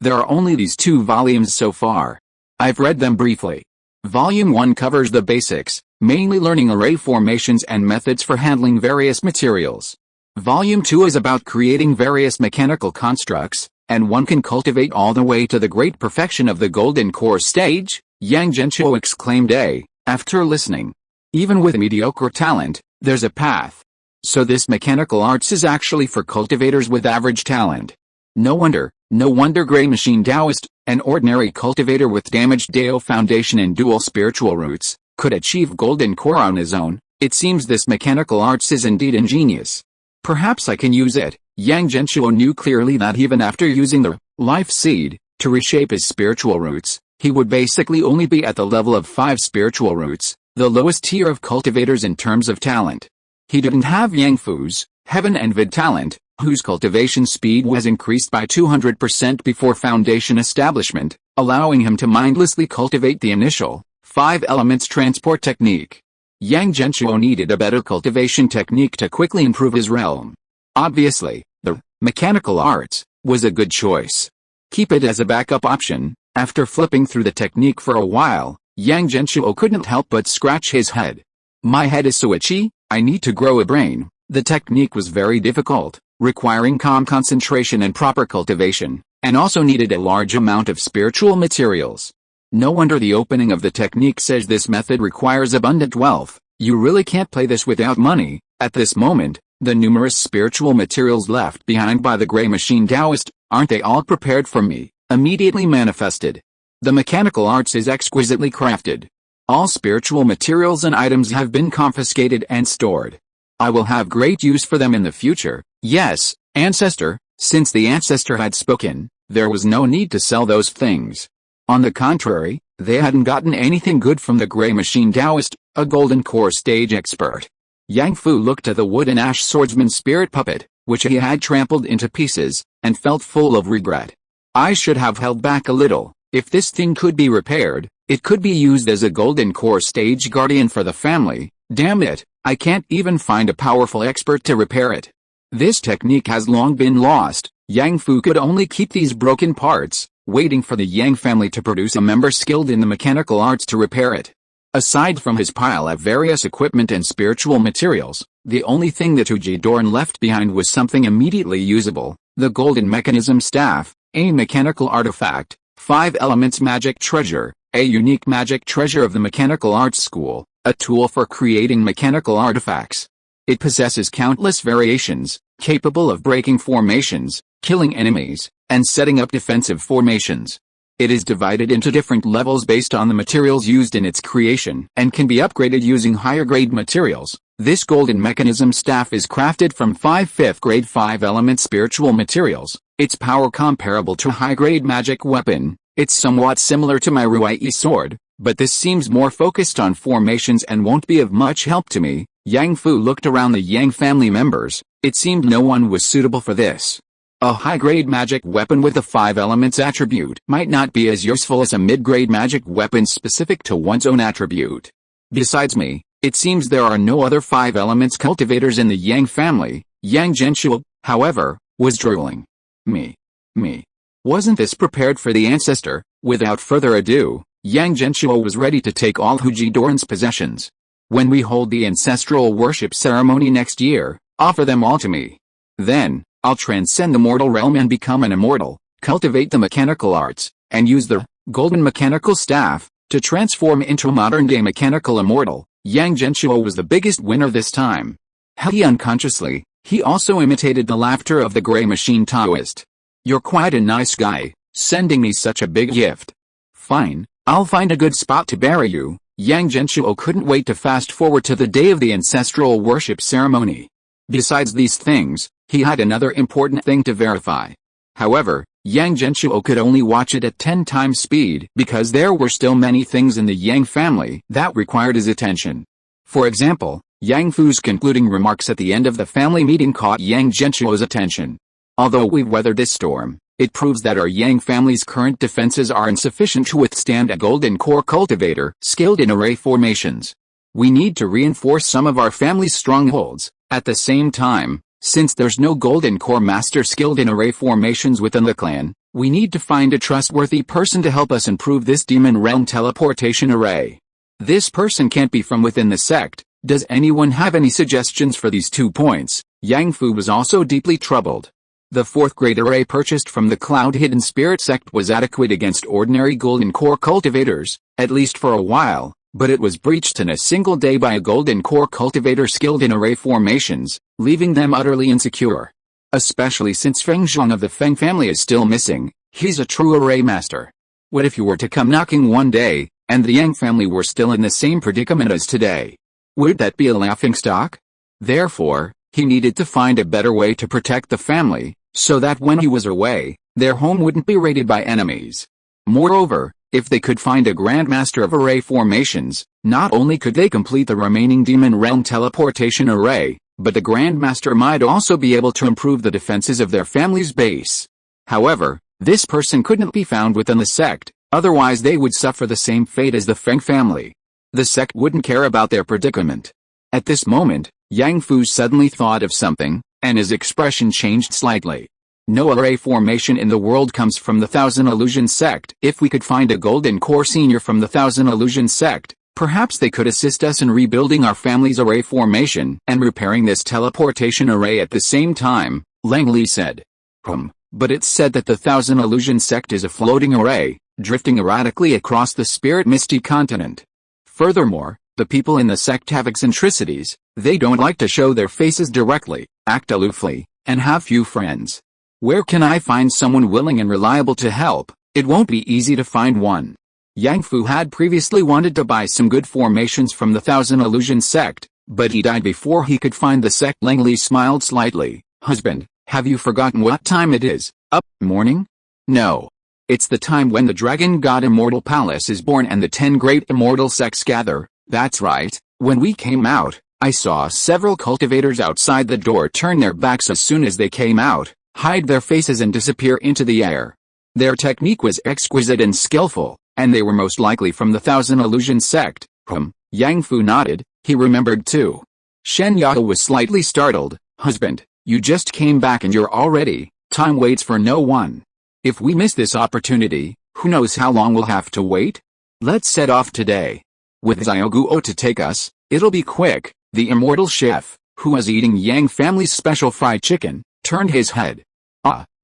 There are only these 2 volumes so far. I've read them briefly. Volume 1 covers the basics, mainly learning array formations and methods for handling various materials. Volume 2 is about creating various mechanical constructs, and one can cultivate all the way to the great perfection of the golden core stage. Yang Genshuo exclaimed after listening. Even with mediocre talent, there's a path. So this mechanical arts is actually for cultivators with average talent. No wonder Grey Machine Taoist, an ordinary cultivator with damaged Dao foundation and dual spiritual roots, could achieve golden core on his own. It seems this mechanical arts is indeed ingenious. Perhaps I can use it. Yang Genshuo knew clearly that even after using the life seed to reshape his spiritual roots, he would basically only be at the level of 5 spiritual roots, the lowest tier of cultivators in terms of talent. He didn't have Yang Fu's heaven and vid talent, whose cultivation speed was increased by 200% before foundation establishment, allowing him to mindlessly cultivate the initial 5 elements transport technique. Yang Genshuo needed a better cultivation technique to quickly improve his realm. Obviously, the mechanical arts was a good choice. Keep it as a backup option. After flipping through the technique for a while, Yang Genshuo couldn't help but scratch his head. My head is so itchy, I need to grow a brain. The technique was very difficult, requiring calm concentration and proper cultivation, and also needed a large amount of spiritual materials. No wonder the opening of the technique says this method requires abundant wealth. You really can't play this without money. At this moment, the numerous spiritual materials left behind by the gray machine Taoist, aren't they all prepared for me, immediately manifested. The mechanical arts is exquisitely crafted. All spiritual materials and items have been confiscated and stored. I will have great use for them in the future. Yes, ancestor. Since the ancestor had spoken, there was no need to sell those things. On the contrary, they hadn't gotten anything good from the gray machine Taoist, a golden core stage expert. Yang Fu looked at the wooden ash swordsman spirit puppet, which he had trampled into pieces, and felt full of regret. I should have held back a little. If this thing could be repaired, it could be used as a golden core stage guardian for the family. Damn it, I can't even find a powerful expert to repair it. This technique has long been lost. Yang Fu could only keep these broken parts, waiting for the Yang family to produce a member skilled in the mechanical arts to repair it. Aside from his pile of various equipment and spiritual materials, the only thing that Ujidorn left behind was something immediately usable, the golden mechanism staff, a mechanical artifact, 5 elements magic treasure, a unique magic treasure of the mechanical arts school, a tool for creating mechanical artifacts. It possesses countless variations, capable of breaking formations, killing enemies, and setting up defensive formations. It is divided into different levels based on the materials used in its creation and can be upgraded using higher grade materials. This golden mechanism staff is crafted from 5 5th grade 5 element spiritual materials. Its power comparable to high grade magic weapon. It's somewhat similar to my Ruai sword, but this seems more focused on formations and won't be of much help to me. Yang Fu looked around the Yang family members. It seemed no one was suitable for this. A high-grade magic weapon with a 5 elements attribute might not be as useful as a mid-grade magic weapon specific to one's own attribute. Besides me, it seems there are no other 5 elements cultivators in the Yang family. Yang Genshuo, however, was drooling. Me. Wasn't this prepared for the ancestor? Without further ado, Yang Genshuo was ready to take all Ujidorn's possessions. When we hold the ancestral worship ceremony next year, offer them all to me. Then, I'll transcend the mortal realm and become an immortal, cultivate the mechanical arts, and use the golden mechanical staff to transform into a modern-day mechanical immortal. Yang Genshuo was the biggest winner this time. Unconsciously, he also imitated the laughter of the gray machine Taoist. You're quite a nice guy, sending me such a big gift. Fine, I'll find a good spot to bury you. Yang Genshuo couldn't wait to fast forward to the day of the ancestral worship ceremony. Besides these things, he had another important thing to verify. However, Yang Genshuo could only watch it at 10 times speed because there were still many things in the Yang family that required his attention. For example, Yang Fu's concluding remarks at the end of the family meeting caught Yang Genshuo's attention. Although we've weathered this storm, it proves that our Yang family's current defenses are insufficient to withstand a golden core cultivator skilled in array formations. We need to reinforce some of our family's strongholds. At the same time, since there's no golden core master skilled in array formations within the clan, we need to find a trustworthy person to help us improve this demon realm teleportation array. This person can't be from within the sect. Does anyone have any suggestions for these 2 points? Yang Fu was also deeply troubled. The 4th grade array purchased from the Cloud Hidden Spirit sect was adequate against ordinary golden core cultivators, at least for a while, but it was breached in a single day by a golden core cultivator skilled in array formations, leaving them utterly insecure. Especially since Feng Zhang of the Feng family is still missing, he's a true array master. What if you were to come knocking one day, and the Yang family were still in the same predicament as today? Would that be a laughingstock? Therefore, he needed to find a better way to protect the family, so that when he was away, their home wouldn't be raided by enemies. Moreover, if they could find a Grandmaster of Array formations, not only could they complete the remaining Demon Realm teleportation array, but the Grandmaster might also be able to improve the defenses of their family's base. However, this person couldn't be found within the sect, otherwise they would suffer the same fate as the Feng family. The sect wouldn't care about their predicament. At this moment, Yang Fu suddenly thought of something, and his expression changed slightly. No array formation in the world comes from the Thousand Illusion sect. If we could find a golden core senior from the Thousand Illusion sect, perhaps they could assist us in rebuilding our family's array formation and repairing this teleportation array at the same time, Langley said. But it's said that the Thousand Illusion sect is a floating array, drifting erratically across the spirit misty continent. Furthermore, the people in the sect have eccentricities. They don't like to show their faces directly, act aloofly, and have few friends. Where can I find someone willing and reliable to help? It won't be easy to find one. Yang Fu had previously wanted to buy some good formations from the Thousand Illusion sect, but he died before he could find the sect. Langley smiled slightly. Husband, have you forgotten what time it is? Up, morning? No. It's the time when the dragon god Immortal Palace is born and the 10 great immortal sects gather. That's right. When we came out, I saw several cultivators outside the door turn their backs as soon as they came out, hide their faces and disappear into the air. Their technique was exquisite and skillful, and they were most likely from the Thousand Illusion sect. Yang Fu nodded. He remembered too. Shen Yao was slightly startled. Husband, you just came back and you're already. Time waits for no one. If we miss this opportunity, who knows how long we'll have to wait? Let's set off today. With Xiaoguo to take us, it'll be quick. The immortal chef, who was eating Yang family's special fried chicken, turned his head.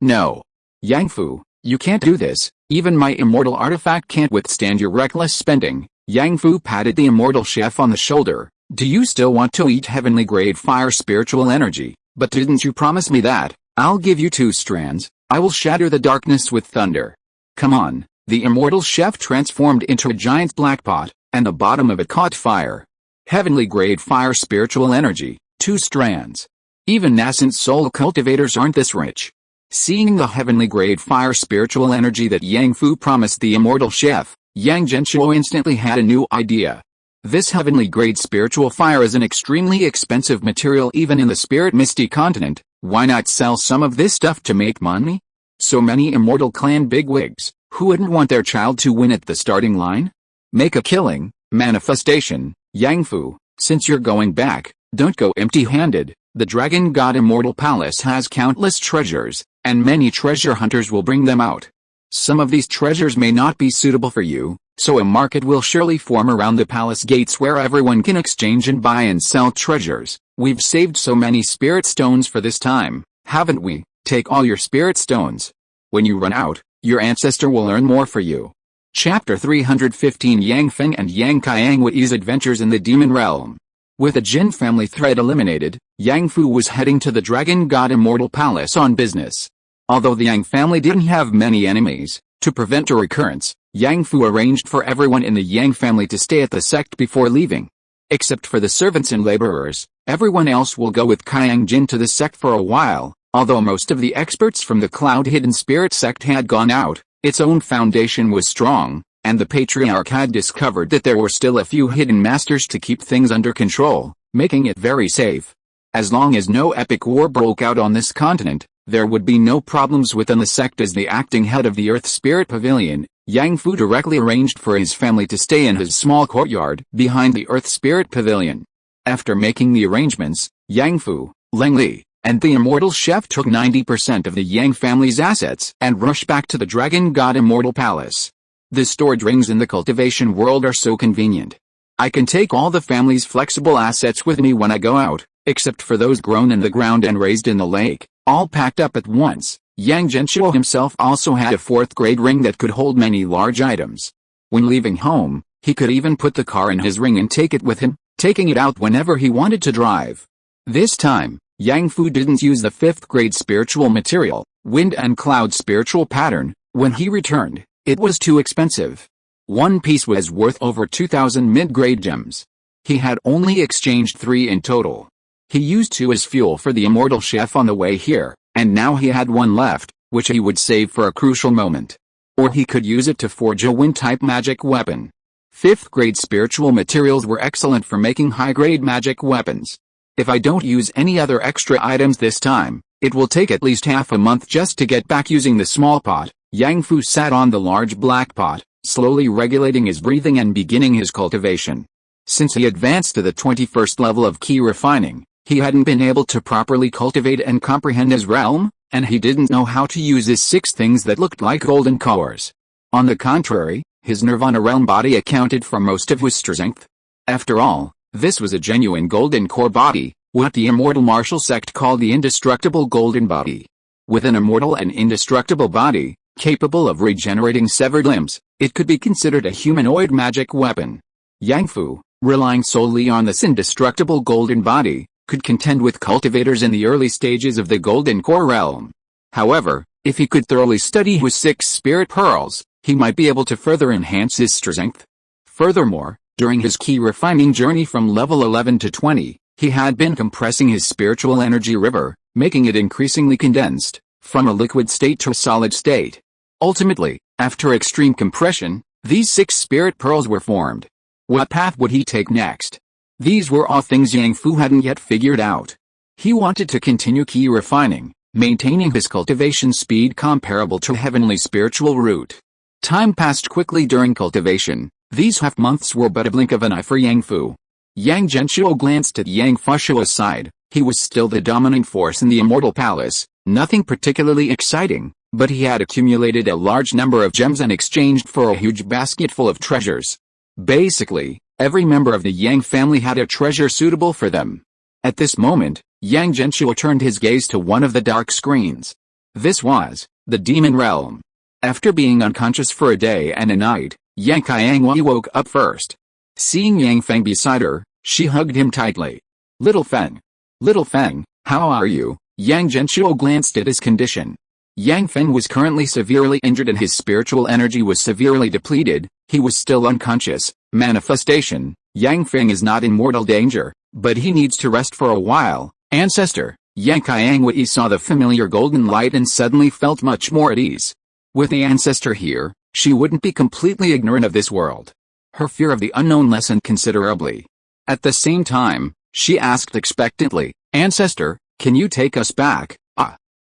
No. Yang Fu, you can't do this. Even my immortal artifact can't withstand your reckless spending. Yang Fu patted the immortal chef on the shoulder. Do you still want to eat heavenly grade fire spiritual energy? But didn't you promise me that? I'll give you 2 strands. I will shatter the darkness with thunder. Come on. The immortal chef transformed into a giant black pot, and the bottom of it caught fire. Heavenly grade fire spiritual energy, 2 strands. Even nascent soul cultivators aren't this rich. Seeing the heavenly grade fire spiritual energy that Yang Fu promised the immortal chef, Yang Genshuo instantly had a new idea. This heavenly grade spiritual fire is an extremely expensive material even in the spirit misty continent. Why not sell some of this stuff to make money? So many immortal clan bigwigs, who wouldn't want their child to win at the starting line? Make a killing, manifestation. Yang Fu, since you're going back, don't go empty-handed. The Dragon God Immortal Palace has countless treasures, and many treasure hunters will bring them out. Some of these treasures may not be suitable for you, so a market will surely form around the palace gates where everyone can exchange and buy and sell treasures. We've saved so many spirit stones for this time, haven't we? Take all your spirit stones. When you run out, your ancestor will earn more for you. Chapter 315 Yang Feng and Yang Qianghui's adventures in the demon realm. With the Jin family threat eliminated, Yang Fu was heading to the Dragon God Immortal Palace on business. Although the Yang family didn't have many enemies, to prevent a recurrence, Yang Fu arranged for everyone in the Yang family to stay at the sect before leaving. Except for the servants and laborers, everyone else will go with Qiang Jin to the sect for a while. Although most of the experts from the Cloud Hidden Spirit sect had gone out, its own foundation was strong, and the Patriarch had discovered that there were still a few hidden masters to keep things under control, making it very safe. As long as no epic war broke out on this continent, there would be no problems within the sect. As the acting head of the Earth Spirit Pavilion, Yang Fu directly arranged for his family to stay in his small courtyard behind the Earth Spirit Pavilion. After making the arrangements, Yang Fu, Langley, and the immortal chef took 90% of the Yang family's assets and rushed back to the Dragon God Immortal Palace. The stored rings in the cultivation world are so convenient. I can take all the family's flexible assets with me when I go out, except for those grown in the ground and raised in the lake, all packed up at once. Yang Genshuo himself also had a 4th grade ring that could hold many large items. When leaving home, he could even put the car in his ring and take it with him, taking it out whenever he wanted to drive. This time, Yang Fu didn't use the 5th grade spiritual material, wind and cloud spiritual pattern. When he returned, it was too expensive. One piece was worth over 2,000 mid-grade gems. He had only exchanged 3 in total. He used 2 as fuel for the immortal chef on the way here, and now he had 1 left, which he would save for a crucial moment. Or he could use it to forge a wind-type magic weapon. 5th grade spiritual materials were excellent for making high-grade magic weapons. If I don't use any other extra items this time, it will take at least half a month just to get back using the small pot. Yang Fu sat on the large black pot, slowly regulating his breathing and beginning his cultivation. Since he advanced to the 21st level of key refining, he hadn't been able to properly cultivate and comprehend his realm, and he didn't know how to use his 6 things that looked like golden cores. On the contrary, his Nirvana realm body accounted for most of his strength. After all, this was a genuine golden core body, what the immortal martial sect called the indestructible golden body. With an immortal and indestructible body, capable of regenerating severed limbs, it could be considered a humanoid magic weapon. Yang Fu, relying solely on this indestructible golden body, could contend with cultivators in the early stages of the golden core realm. However, if he could thoroughly study his 6 spirit pearls, he might be able to further enhance his strength. Furthermore, during his key refining journey from level 11 to 20, he had been compressing his spiritual energy river, making it increasingly condensed, from a liquid state to a solid state. Ultimately, after extreme compression, these 6 spirit pearls were formed. What path would he take next? These were all things Yang Fu hadn't yet figured out. He wanted to continue key refining, maintaining his cultivation speed comparable to heavenly spiritual root. Time passed quickly during cultivation. These half-months were but a blink of an eye for Yang Fu. Yang Genshuo glanced at Yang Fushuo's side. He was still the dominant force in the Immortal Palace, nothing particularly exciting, but he had accumulated a large number of gems and exchanged for a huge basket full of treasures. Basically, every member of the Yang family had a treasure suitable for them. At this moment, Yang Genshuo turned his gaze to one of the dark screens. This was the demon realm. After being unconscious for a day and a night, Yang Qiangwei woke up first. Seeing Yang Feng beside her, she hugged him tightly. Little Feng, how are you?" Yang Genshuo glanced at his condition. Yang Feng was currently severely injured and his spiritual energy was severely depleted. He was still unconscious. Manifestation: Yang Feng is not in mortal danger, but he needs to rest for a while. Ancestor. Yang Qiangwei saw the familiar golden light and suddenly felt much more at ease. With the ancestor here, she wouldn't be completely ignorant of this world. Her fear of the unknown lessened considerably. At the same time, she asked expectantly, "Ancestor, can you take us back?"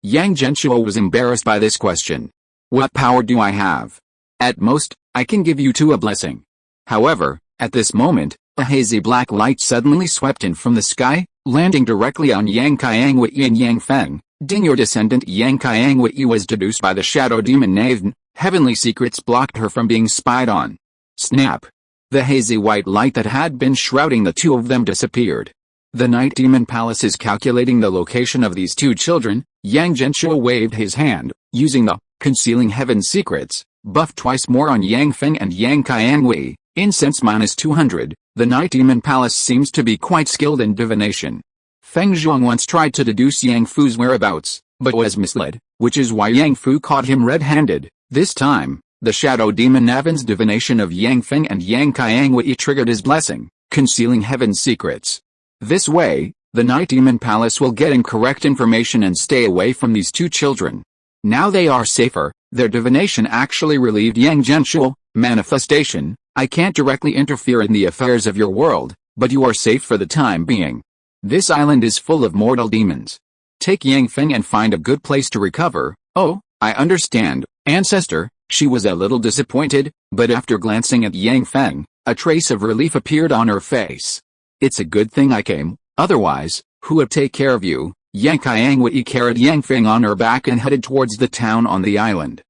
Yang Genshuo was embarrassed by this question. "What power do I have? At most, I can give you 2 a blessing." However, at this moment, a hazy black light suddenly swept in from the sky, landing directly on Yang Qiangwei and Yang Feng. Ding, your descendant Yang Qiangwei was deduced by the shadow demon Naven. Heavenly secrets blocked her from being spied on. Snap! The hazy white light that had been shrouding the 2 of them disappeared. The Night Demon Palace is calculating the location of these 2 children. Yang Genshuo waved his hand, using the concealing heaven secrets buff twice more on Yang Feng and Yang Qiangwei. Incense -200. The Night Demon Palace seems to be quite skilled in divination. Feng Zhuang once tried to deduce Yang Fu's whereabouts, but was misled, which is why Yang Fu caught him red-handed. This time, the shadow demon Navin's divination of Yang Feng and Yang Qiangwei triggered his blessing, concealing heaven's secrets. This way, the Night Demon Palace will get incorrect information and stay away from these 2 children. Now they are safer. Their divination actually relieved Yang Genshuo. Manifestation: I can't directly interfere in the affairs of your world, but you are safe for the time being. This island is full of mortal demons. Take Yang Feng and find a good place to recover. Oh, I understand, ancestor. She was a little disappointed, but after glancing at Yang Feng, a trace of relief appeared on her face. It's a good thing I came, otherwise, who would take care of you? Yang Qiangwei carried Yang Feng on her back and headed towards the town on the island.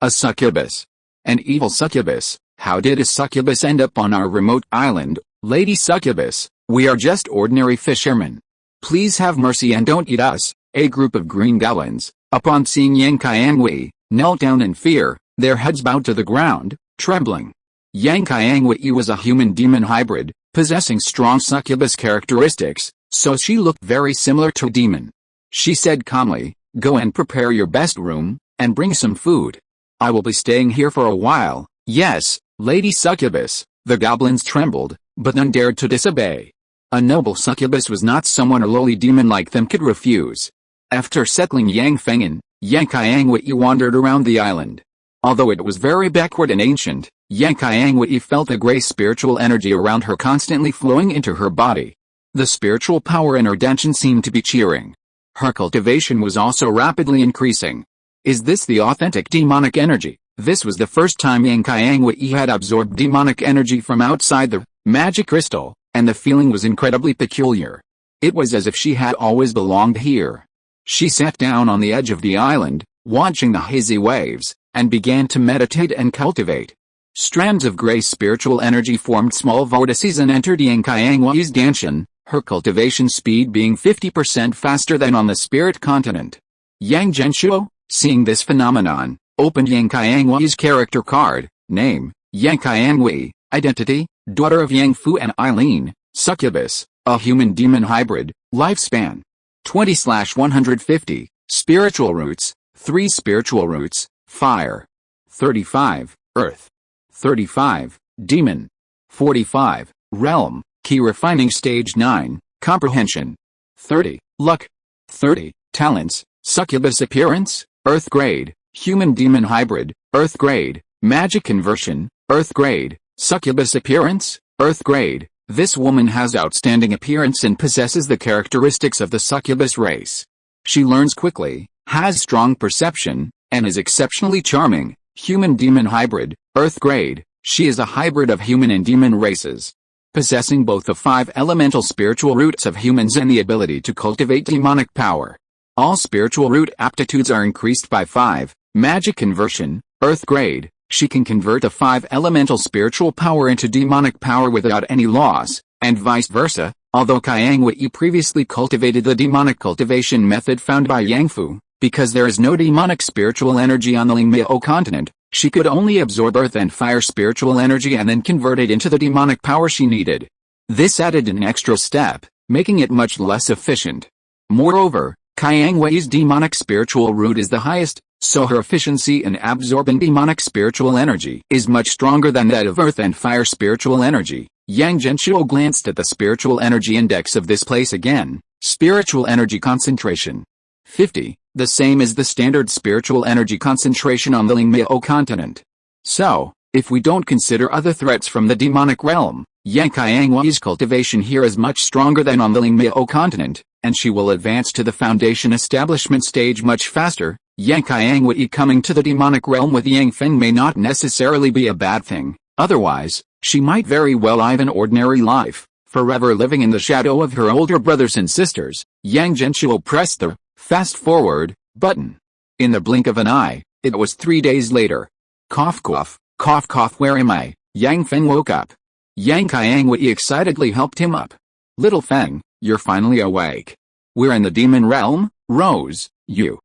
A succubus. An evil succubus. How did a succubus end up on our remote island? Lady Succubus, we are just ordinary fishermen. Please have mercy and don't eat us. A group of green goblins, upon seeing Yang Qiangwei, knelt down in fear, their heads bowed to the ground, trembling. Yang Qiangwei was a human-demon hybrid, possessing strong succubus characteristics, so she looked very similar to a demon. She said calmly, "Go and prepare your best room, and bring some food. I will be staying here for a while." "Yes, Lady Succubus." The goblins trembled, but none dared to disobey. A noble succubus was not someone a lowly demon like them could refuse. After settling Yang Feng in, Yang Qiangwei wandered around the island. Although it was very backward and ancient, Yang Qiangwei felt a grey spiritual energy around her constantly flowing into her body. The spiritual power in her dension seemed to be cheering. Her cultivation was also rapidly increasing. Is this the authentic demonic energy? This was the first time Yang Qiangwei had absorbed demonic energy from outside the magic crystal, and the feeling was incredibly peculiar. It was as if she had always belonged here. She sat down on the edge of the island, watching the hazy waves, and began to meditate and cultivate. Strands of gray spiritual energy formed small vortices and entered Yang Qiangwei's Danshan, her cultivation speed being 50% faster than on the spirit continent. Yang Genshuo, seeing this phenomenon, opened Yang Qiangwei's character card, name, Yang Qiangwei, identity, daughter of Yang Fu and Eileen, succubus, a human-demon hybrid, lifespan 20/150, spiritual roots, 3 spiritual roots, fire, 35, earth, 35, demon, 45, realm, key refining stage 9, comprehension, 30, luck, 30, talents, succubus appearance, earth grade, human-demon hybrid, earth grade, magic conversion, earth grade, succubus appearance, earth grade. This woman has outstanding appearance and possesses the characteristics of the succubus race. She learns quickly, has strong perception, and is exceptionally charming. Human-demon hybrid, earth grade. She is a hybrid of human and demon races, possessing both the 5 elemental spiritual roots of humans and the ability to cultivate demonic power. All spiritual root aptitudes are increased by 5. Magic conversion, earth grade. She can convert the 5 elemental spiritual power into demonic power without any loss, and vice versa. Although Qiangwei previously cultivated the demonic cultivation method found by Yang Fu, because there is no demonic spiritual energy on the Lingmiao continent, she could only absorb earth and fire spiritual energy and then convert it into the demonic power she needed. This added an extra step, making it much less efficient. Moreover, Qiangwei's demonic spiritual root is the highest, so her efficiency in absorbing demonic spiritual energy is much stronger than that of earth and fire spiritual energy. Yang Genshuo glanced at the spiritual energy index of this place again. Spiritual energy concentration, 50, the same as the standard spiritual energy concentration on the Lingmiao continent. So, if we don't consider other threats from the demonic realm, Yang Qiangwei's cultivation here is much stronger than on the Lingmiao continent, and she will advance to the foundation establishment stage much faster. Yang Qiangwei coming to the demonic realm with Yang Feng may not necessarily be a bad thing. Otherwise, she might very well live an ordinary life, forever living in the shadow of her older brothers and sisters. Yang Genshuo pressed the fast forward button. In the blink of an eye, it was 3 days later. Cough cough, cough cough, where am I? Yang Feng woke up. Yang Qiangwei excitedly helped him up. Little Feng, you're finally awake. We're in the demon realm, Rose, you.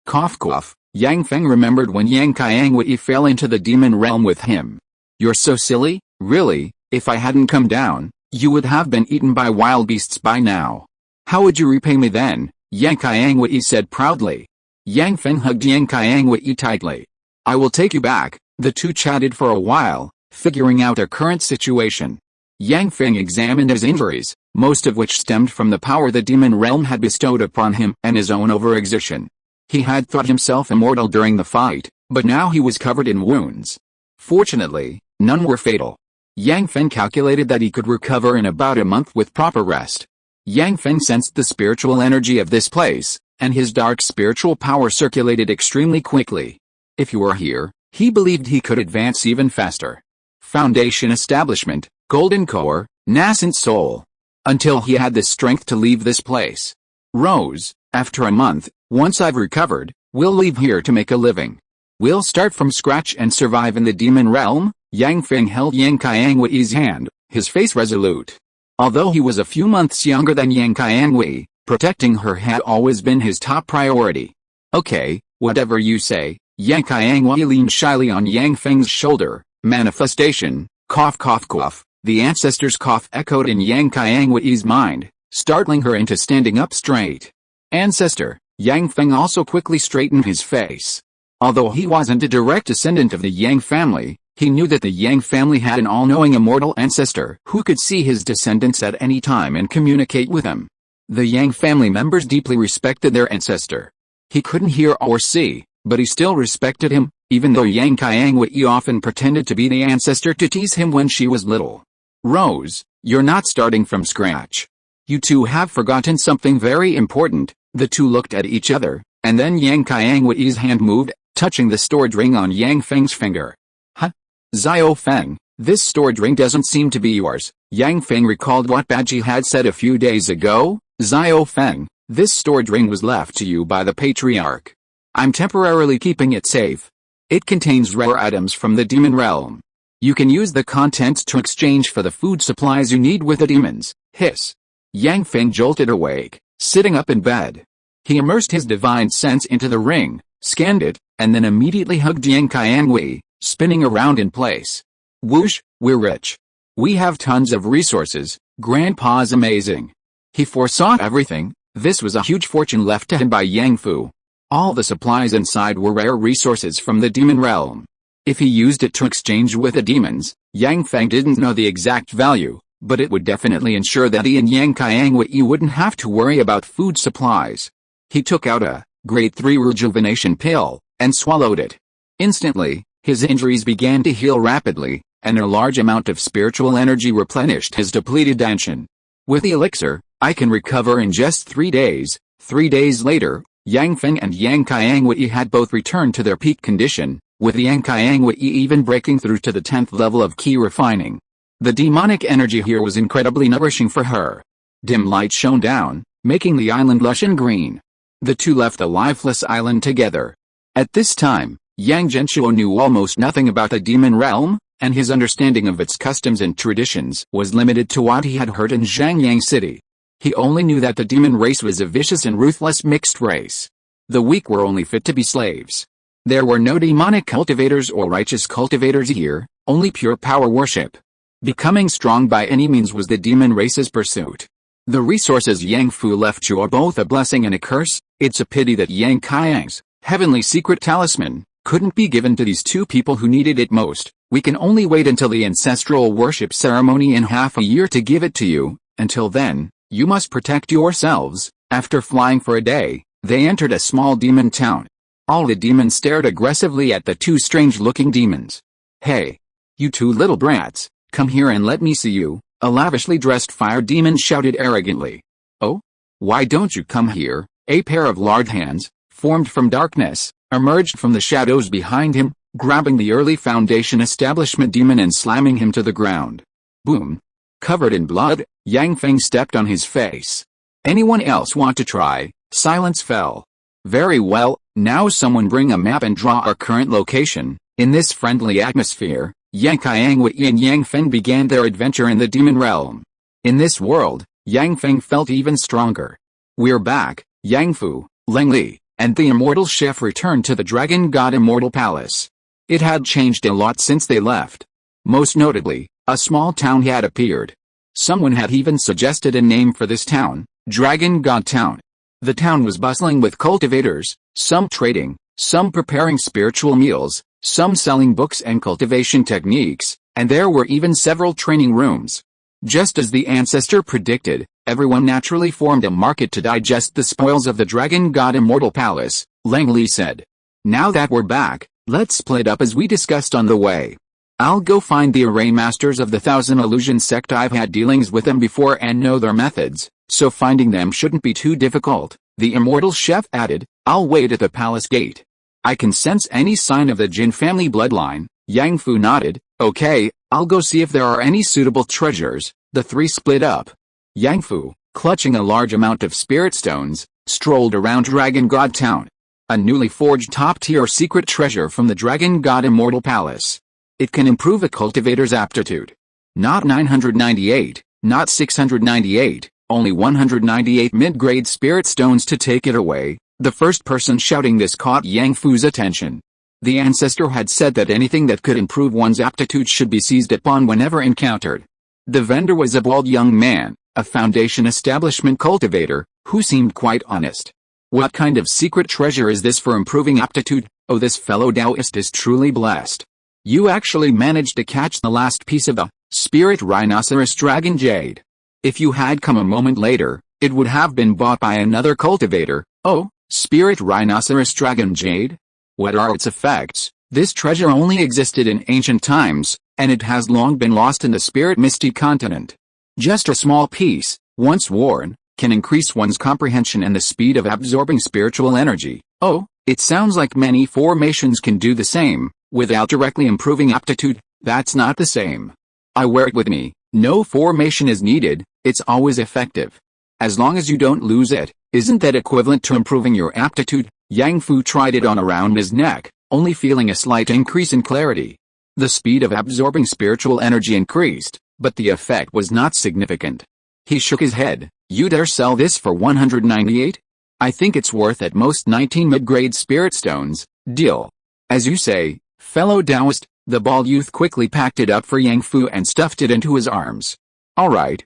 Cough cough. Yang Feng remembered when Yang Qiangwei fell into the demon realm with him. You're so silly, really, if I hadn't come down, you would have been eaten by wild beasts by now. How would you repay me then? Yang Qiangwei said proudly. Yang Feng hugged Yang Qiangwei tightly. I will take you back. The two chatted for a while, figuring out their current situation. Yang Feng examined his injuries, most of which stemmed from the power the demon realm had bestowed upon him and his own overexertion. He had thought himself immortal during the fight, but now he was covered in wounds. Fortunately, none were fatal. Yang Feng calculated that he could recover in about a month with proper rest. Yang Feng sensed the spiritual energy of this place, and his dark spiritual power circulated extremely quickly. If he were here, he believed he could advance even faster. Foundation establishment, golden core, nascent soul. Until he had the strength to leave this place. Rose, after a month, once I've recovered, we'll leave here to make a living. We'll start from scratch and survive in the demon realm. Yang Feng held Yang Qiangwei's hand, his face resolute. Although he was a few months younger than Yang Qiangwei, protecting her had always been his top priority. Okay, whatever you say. Yang Qiangwei leaned shyly on Yang Feng's shoulder. Manifestation, cough cough cough. The ancestor's cough echoed in Yang Qiangwei's mind, startling her into standing up straight. Ancestor. Yang Feng also quickly straightened his face. Although he wasn't a direct descendant of the Yang family, he knew that the Yang family had an all-knowing immortal ancestor who could see his descendants at any time and communicate with them. The Yang family members deeply respected their ancestor. He couldn't hear or see, but he still respected him, even though Yang Qiangwei often pretended to be the ancestor to tease him when she was little. Rose, you're not starting from scratch. You two have forgotten something very important. The two looked at each other, and then Yang Qiangwei's hand moved, touching the stored ring on Yang Feng's finger. Huh? Xiao Feng, this stored ring doesn't seem to be yours. Yang Feng recalled what Baji had said a few days ago. Xiao Feng, This stored ring was left to you by the patriarch. I'm temporarily keeping it safe. It contains rare items from the demon realm. You can use the contents to exchange for the food supplies you need with the demons. Hiss. Yang Feng jolted awake, sitting up in bed. He immersed his divine sense into the ring, scanned it, and then immediately hugged Yang Qiangwei, spinning around in place. Whoosh, we're rich. We have tons of resources, Grandpa's amazing. He foresaw everything. This was a huge fortune left to him by Yang Fu. All the supplies inside were rare resources from the demon realm. If he used it to exchange with the demons, Yang Feng didn't know the exact value, but it would definitely ensure that he and Yang Qiangwei wouldn't have to worry about food supplies. He took out a grade 3 rejuvenation pill and swallowed it. Instantly, his injuries began to heal rapidly, and a large amount of spiritual energy replenished his depleted Danshan. With the elixir, I can recover in just 3 days. 3 days later, Yang Feng and Yang Qiangwei had both returned to their peak condition, with Yang Qiangwei even breaking through to the 10th level of key refining. The demonic energy here was incredibly nourishing for her. Dim light shone down, making the island lush and green. The two left the lifeless island together. At this time, Yang Genshuo knew almost nothing about the demon realm, and his understanding of its customs and traditions was limited to what he had heard in Zhangyang City. He only knew that the demon race was a vicious and ruthless mixed race. The weak were only fit to be slaves. There were no demonic cultivators or righteous cultivators here, only pure power worship. Becoming strong by any means was the demon race's pursuit. The resources Yang Fu left you are both a blessing and a curse. It's a pity that Yang Qiang's heavenly secret talisman couldn't be given to these two people who needed it most. We can only wait until the ancestral worship ceremony in half a year to give it to you. Until then, you must protect yourselves. After flying for a day, they entered a small demon town. All the demons stared aggressively at the two strange-looking demons. Hey! You two little brats, come here and let me see you, a lavishly dressed fire demon shouted arrogantly. Oh? Why don't you come here? A pair of large hands, formed from darkness, emerged from the shadows behind him, grabbing the early Foundation establishment demon and slamming him to the ground. Boom! Covered in blood, Yang Feng stepped on his face. Anyone else want to try? Silence fell. Very well, now someone bring a map and draw our current location. In this friendly atmosphere, Yang Qiangwei and Yang Feng began their adventure in the demon realm. In this world, Yang Feng felt even stronger. We're back. Yang Fu, Leng Li, and the immortal chef returned to the Dragon God Immortal Palace. It had changed a lot since they left. Most notably, a small town had appeared. Someone had even suggested a name for this town, Dragon God Town. The town was bustling with cultivators, some trading, some preparing spiritual meals, some selling books and cultivation techniques, and there were even several training rooms. Just as the ancestor predicted, everyone naturally formed a market to digest the spoils of the Dragon God Immortal Palace, Leng Li said. Now that we're back, let's split up as we discussed on the way. I'll go find the array masters of the Thousand Illusion sect. I've had dealings with them before and know their methods, so finding them shouldn't be too difficult, the immortal chef added. I'll wait at the palace gate. I can sense any sign of the Jin family bloodline. Yang Fu nodded. Okay, I'll go see if there are any suitable treasures. The three split up. Yang Fu, clutching a large amount of spirit stones, strolled around Dragon God Town. A newly forged top-tier secret treasure from the Dragon God Immortal Palace. It can improve a cultivator's aptitude. Not 998, not 698, only 198 mid-grade spirit stones to take it away. The first person shouting this caught Yang Fu's attention. The ancestor had said that anything that could improve one's aptitude should be seized upon whenever encountered. The vendor was a bald young man, a Foundation establishment cultivator, who seemed quite honest. What kind of secret treasure is this for improving aptitude? Oh, this fellow Taoist is truly blessed. You actually managed to catch the last piece of the Spirit Rhinoceros Dragon Jade. If you had come a moment later, it would have been bought by another cultivator. Oh, Spirit Rhinoceros Dragon Jade? What are its effects? This treasure only existed in ancient times, and it has long been lost in the Spirit Misty continent. Just a small piece, once worn, can increase one's comprehension and the speed of absorbing spiritual energy. Oh, it sounds like many formations can do the same, without directly improving aptitude. That's not the same. I wear it with me. No formation is needed, it's always effective. as long as you don't lose it. Isn't that equivalent to improving your aptitude? Yang Fu tried it on around his neck, only feeling a slight increase in clarity. The speed of absorbing spiritual energy increased, but the effect was not significant. He shook his head. You dare sell this for 198? I think it's worth at most 19 mid-grade spirit stones. Deal. As you say, fellow Taoist. The bald youth quickly packed it up for Yang Fu and stuffed it into his arms. Alright,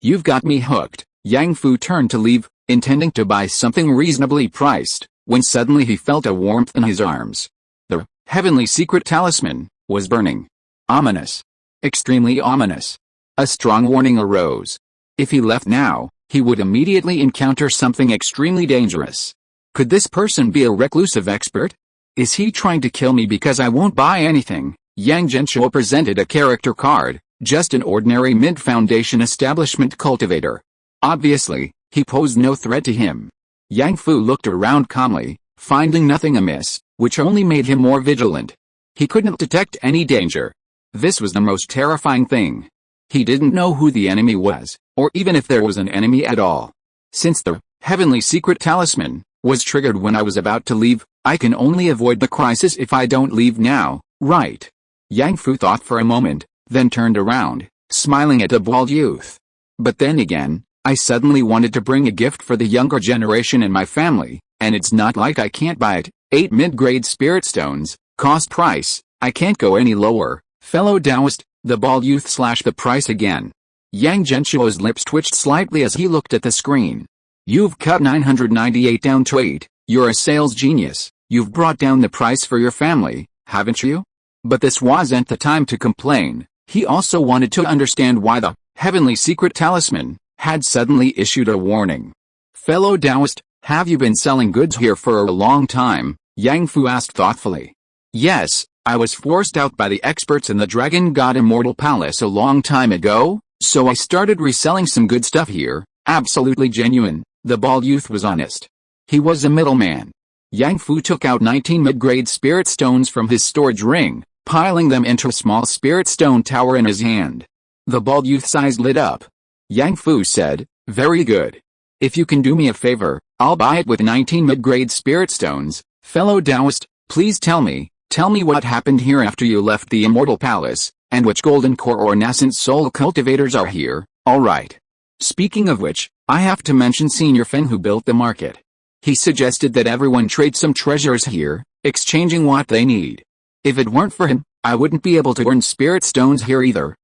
you've got me hooked. Yang Fu turned to leave, intending to buy something reasonably priced, when suddenly he felt a warmth in his arms. The heavenly secret talisman was burning. Ominous. Extremely ominous. A strong warning arose. If he left now, he would immediately encounter something extremely dangerous. Could this person be a reclusive expert? Is he trying to kill me because I won't buy anything? Yang Genshuo presented a character card, just an ordinary mid-foundation establishment cultivator. Obviously, he posed no threat to him. Yang Fu looked around calmly, finding nothing amiss, which only made him more vigilant. He couldn't detect any danger. This was the most terrifying thing. He didn't know who the enemy was, or even if there was an enemy at all. Since the heavenly secret talisman was triggered when I was about to leave, I can only avoid the crisis if I don't leave now, right? Yang Fu thought for a moment, then turned around, smiling at the bald youth. But then again, I suddenly wanted to bring a gift for the younger generation in my family, and it's not like I can't buy it. 8 mid-grade spirit stones, cost price, I can't go any lower. Fellow Taoist, the bald youth slashed the price again. Yang Genshuo's lips twitched slightly as he looked at the screen. You've cut 998 down to 8, you're a sales genius. You've brought down the price for your family, haven't you? But this wasn't the time to complain. He also wanted to understand why the heavenly secret talisman had suddenly issued a warning. Fellow Taoist, have you been selling goods here for a long time? Yang Fu asked thoughtfully. Yes, I was forced out by the experts in the Dragon God Immortal Palace a long time ago, so I started reselling some good stuff here. Absolutely genuine. The bald youth was honest. He was a middleman. Yang Fu took out 19 mid-grade spirit stones from his storage ring, piling them into a small spirit stone tower in his hand. The bald youth's eyes lit up. Yang Fu said, very good. If you can do me a favor, I'll buy it with 19 mid-grade spirit stones. Fellow Taoist, please tell me what happened here after you left the Immortal Palace, and which golden core or nascent soul cultivators are here. Alright. Speaking of which, I have to mention Senior Feng who built the market. He suggested that everyone trade some treasures here, exchanging what they need. If it weren't for him, I wouldn't be able to earn spirit stones here either.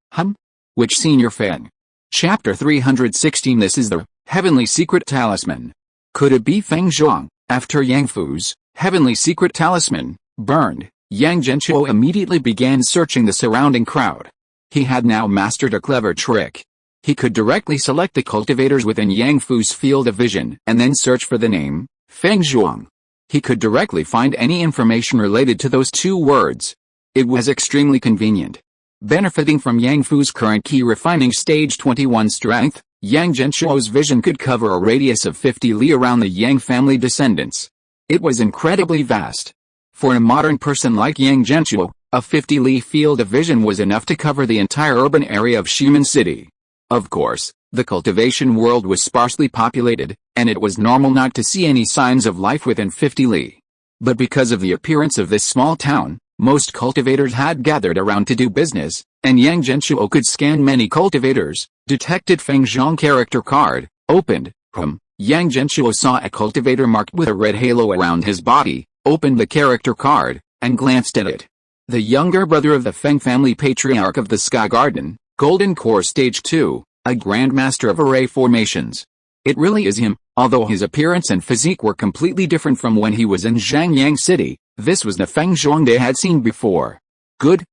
Which Senior Feng? Chapter 316. This is the heavenly secret talisman. Could it be Feng Zhuang? After Yang Fu's heavenly secret talisman burned, Yang Genshuo immediately began searching the surrounding crowd. He had now mastered a clever trick. He could directly select the cultivators within Yang Fu's field of vision and then search for the name, Feng Zhuang. He could directly find any information related to those two words. It was extremely convenient. Benefiting from Yang Fu's current key refining stage 21 strength, Yang Genshuo's vision could cover a radius of 50 li around the Yang family descendants. It was incredibly vast. For a modern person like Yang Genshuo, a 50 li field of vision was enough to cover the entire urban area of Ximen City. Of course, the cultivation world was sparsely populated, and it was normal not to see any signs of life within 50 li. But because of the appearance of this small town, most cultivators had gathered around to do business, and Yang Genshuo could scan many cultivators. Detected Feng Zhuang character card, opened. Yang Genshuo saw a cultivator marked with a red halo around his body, opened the character card, and glanced at it. The younger brother of the Feng family patriarch of the Sky Garden, Golden Core Stage 2, a grandmaster of array formations. It really is him, although his appearance and physique were completely different from when he was in Zhangyang City. This was the Feng Zhuang they had seen before. Good,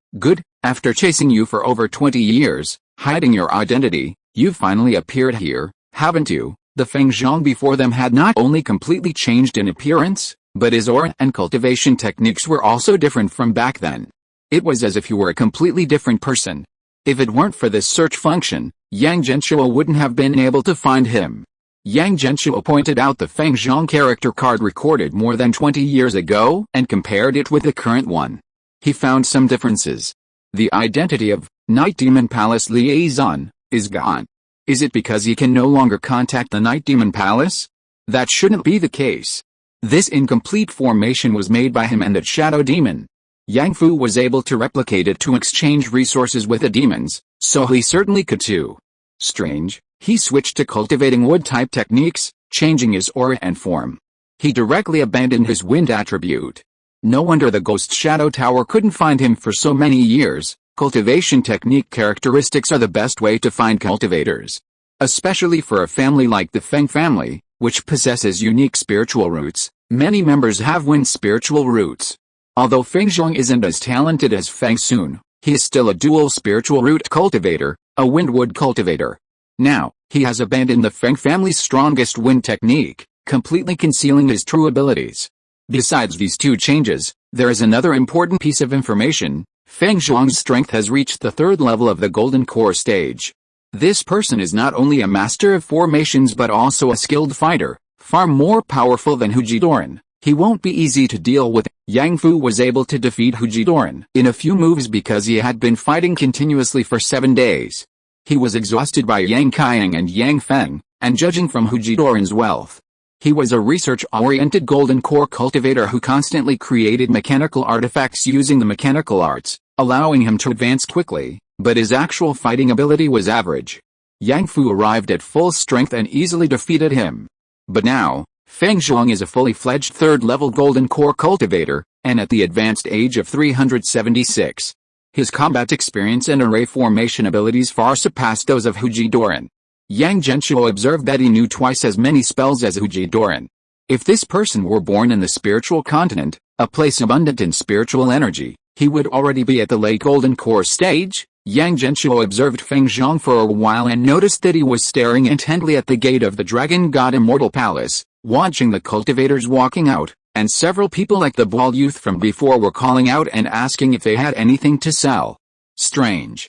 after chasing you for over 20 years, hiding your identity, you've finally appeared here, haven't you? The Feng Zhuang before them had not only completely changed in appearance, but his aura and cultivation techniques were also different from back then. It was as if he were a completely different person. If it weren't for this search function, Yang Genshuo wouldn't have been able to find him. Yang Genshuo pointed out the Feng Zhuang character card recorded more than 20 years ago and compared it with the current one. He found some differences. The identity of Night Demon Palace Liaison is gone. Is it because he can no longer contact the Night Demon Palace? That shouldn't be the case. This incomplete formation was made by him and the Shadow Demon. Yang Fu was able to replicate it to exchange resources with the demons, so he certainly could too. Strange, he switched to cultivating wood-type techniques, changing his aura and form. He directly abandoned his wind attribute. No wonder the Ghost Shadow Tower couldn't find him for so many years. Cultivation technique characteristics are the best way to find cultivators. Especially for a family like the Feng family, which possesses unique spiritual roots. Many members have wind spiritual roots. Although Feng Zhong isn't as talented as Feng Sun, he is still a dual spiritual root cultivator, a wind-wood cultivator. Now, he has abandoned the Feng family's strongest wind technique, completely concealing his true abilities. Besides these two changes, there is another important piece of information. Feng Zhong's strength has reached the third level of the Golden Core stage. This person is not only a master of formations but also a skilled fighter, far more powerful than Hujidoran. He won't be easy to deal with. Yang Fu was able to defeat Hujidoran in a few moves because he had been fighting continuously for 7 days. He was exhausted by Yang Qiang and Yang Feng, and judging from Hujidoran's wealth, he was a research-oriented Golden Core cultivator who constantly created mechanical artifacts using the mechanical arts, allowing him to advance quickly, but his actual fighting ability was average. Yang Fu arrived at full strength and easily defeated him. But now, Feng Zhong is a fully fledged third-level Golden Core cultivator, and at the advanced age of 376. His combat experience and array formation abilities far surpassed those of Hujidoran. Yang Genshuo observed that he knew twice as many spells as Hujidoran. If this person were born in the spiritual continent, a place abundant in spiritual energy, he would already be at the late Golden Core stage. Yang Genshuo observed Feng Zhong for a while and noticed that he was staring intently at the gate of the Dragon God Immortal Palace, watching the cultivators walking out, and several people like the bald youth from before were calling out and asking if they had anything to sell. Strange.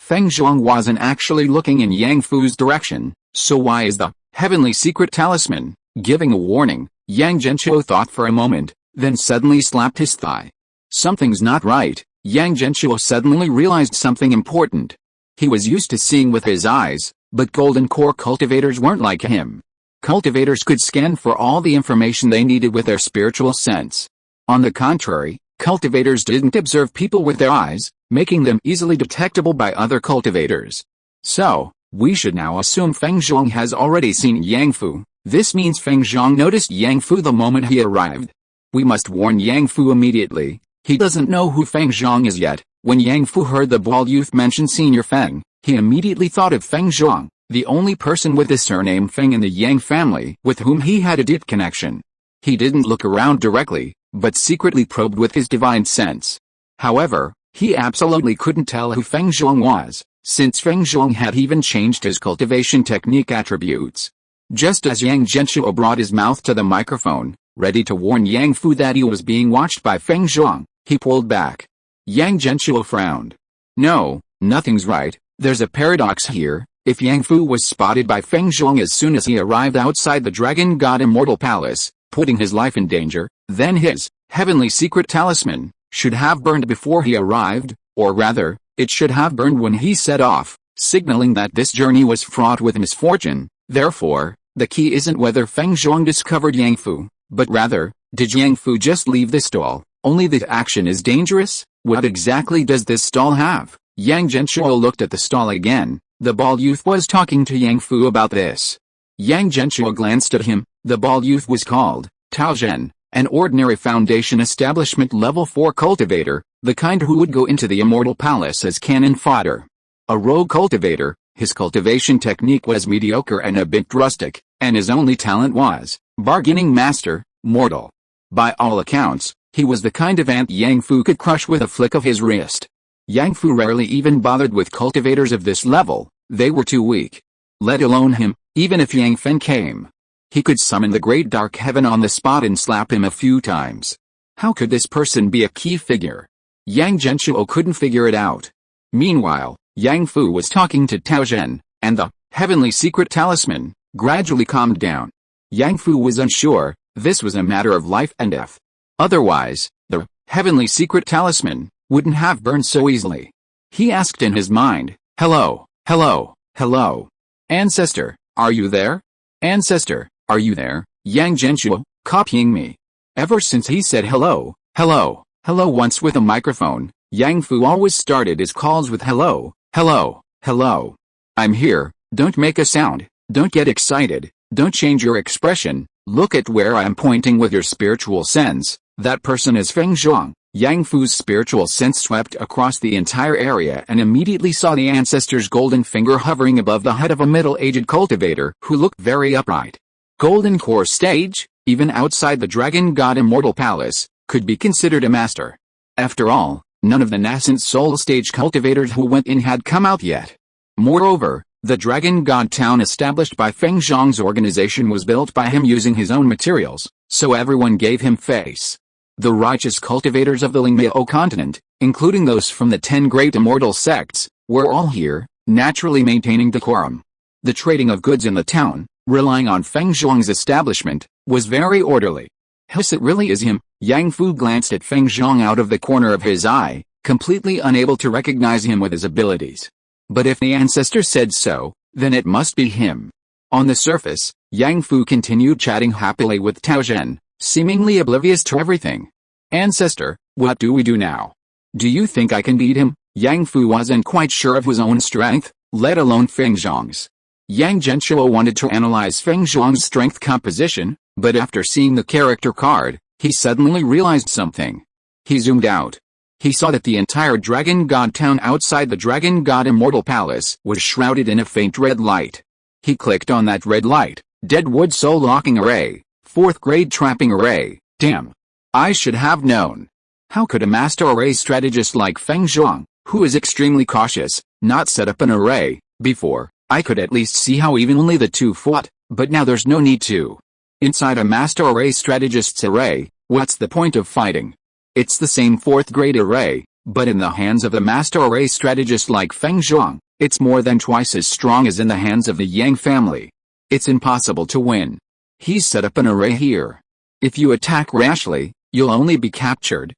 Feng Zhong wasn't actually looking in Yang Fu's direction, so why is the heavenly secret talisman giving a warning? Yang Genshuo thought for a moment, then suddenly slapped his thigh. Something's not right. Yang Genshuo suddenly realized something important. He was used to seeing with his eyes, but Golden Core cultivators weren't like him. Cultivators could scan for all the information they needed with their spiritual sense. On the contrary, cultivators didn't observe people with their eyes, making them easily detectable by other cultivators. So, we should now assume Feng Zhong has already seen Yang Fu. This means Feng Zhong noticed Yang Fu the moment he arrived. We must warn Yang Fu immediately. He doesn't know who Feng Zhong is yet. When Yang Fu heard the bald youth mention Senior Feng, he immediately thought of Feng Zhong, the only person with the surname Feng in the Yang family with whom he had a deep connection. He didn't look around directly, but secretly probed with his divine sense. However, he absolutely couldn't tell who Feng Zhong was, since Feng Zhong had even changed his cultivation technique attributes. Just as Yang Genshuo brought his mouth to the microphone, ready to warn Yang Fu that he was being watched by Feng Zhong, he pulled back. Yang Genshuo frowned. No, nothing's right. There's a paradox here. If Yang Fu was spotted by Feng Zhong as soon as he arrived outside the Dragon God Immortal Palace, putting his life in danger, then his heavenly secret talisman should have burned before he arrived, or rather, it should have burned when he set off, signaling that this journey was fraught with misfortune. Therefore, the key isn't whether Feng Zhong discovered Yang Fu, but rather, did Yang Fu just leave the stall? Only the action is dangerous? What exactly does this stall have? Yang Genshuo looked at the stall again. The bald youth was talking to Yang Fu about this. Yang Genshuo glanced at him. The bald youth was called Tao Zhen, an ordinary Foundation Establishment Level 4 cultivator, the kind who would go into the Immortal Palace as cannon fodder. A rogue cultivator, his cultivation technique was mediocre and a bit rustic, and his only talent was bargaining master, mortal. By all accounts, he was the kind of ant Yang Fu could crush with a flick of his wrist. Yang Fu rarely even bothered with cultivators of this level, they were too weak. Let alone him, even if Yang Fen came. He could summon the great dark heaven on the spot and slap him a few times. How could this person be a key figure? Yang Genshuo couldn't figure it out. Meanwhile, Yang Fu was talking to Tao Zhen, and the heavenly secret talisman gradually calmed down. Yang Fu was unsure, this was a matter of life and death. Otherwise, the heavenly secret talisman wouldn't have burned so easily. He asked in his mind, hello, hello, hello. Ancestor, are you there? Ancestor, are you there? Yang Genshuo, copying me. Ever since he said hello, hello, hello once with a microphone, Yang Fu always started his calls with hello, hello, hello. I'm here, don't make a sound, don't get excited, don't change your expression, look at where I am pointing with your spiritual sense. That person is Feng Zhuang. Yang Fu's spiritual sense swept across the entire area and immediately saw the ancestor's golden finger hovering above the head of a middle-aged cultivator who looked very upright. Golden core stage, even outside the Dragon God Immortal Palace, could be considered a master. After all, none of the nascent soul stage cultivators who went in had come out yet. Moreover, the Dragon God town established by Feng Zhang's organization was built by him using his own materials, so everyone gave him face. The righteous cultivators of the Lingneo continent, including those from the 10 great immortal sects, were all here, naturally maintaining decorum. The trading of goods in the town, relying on Feng Zhang's establishment, was very orderly. It really is him. Yang Fu glanced at Feng Zhang out of the corner of his eye, completely unable to recognize him with his abilities. But if the ancestor said so, then it must be him. On the surface, Yang Fu continued chatting happily with Tao Zhen, seemingly oblivious to everything. Ancestor, what do we do now? Do you think I can beat him? Yang Fu wasn't quite sure of his own strength, let alone Feng Zhang's. Yang Genshuo wanted to analyze Feng Zhang's strength composition, but after seeing the character card, he suddenly realized something. He zoomed out. He saw that the entire Dragon God town outside the Dragon God Immortal Palace was shrouded in a faint red light. He clicked on that red light. Deadwood Soul Locking Array. 4th grade trapping array. Damn. I should have known. How could a master array strategist like Feng Zhang, who is extremely cautious, not set up an array before? I could at least see how evenly the two fought, but now there's no need to. Inside a master array strategist's array, what's the point of fighting? It's the same 4th grade array, but in the hands of a master array strategist like Feng Zhang, it's more than twice as strong as in the hands of the Yang family. It's impossible to win. He's set up an array here. If you attack rashly, you'll only be captured.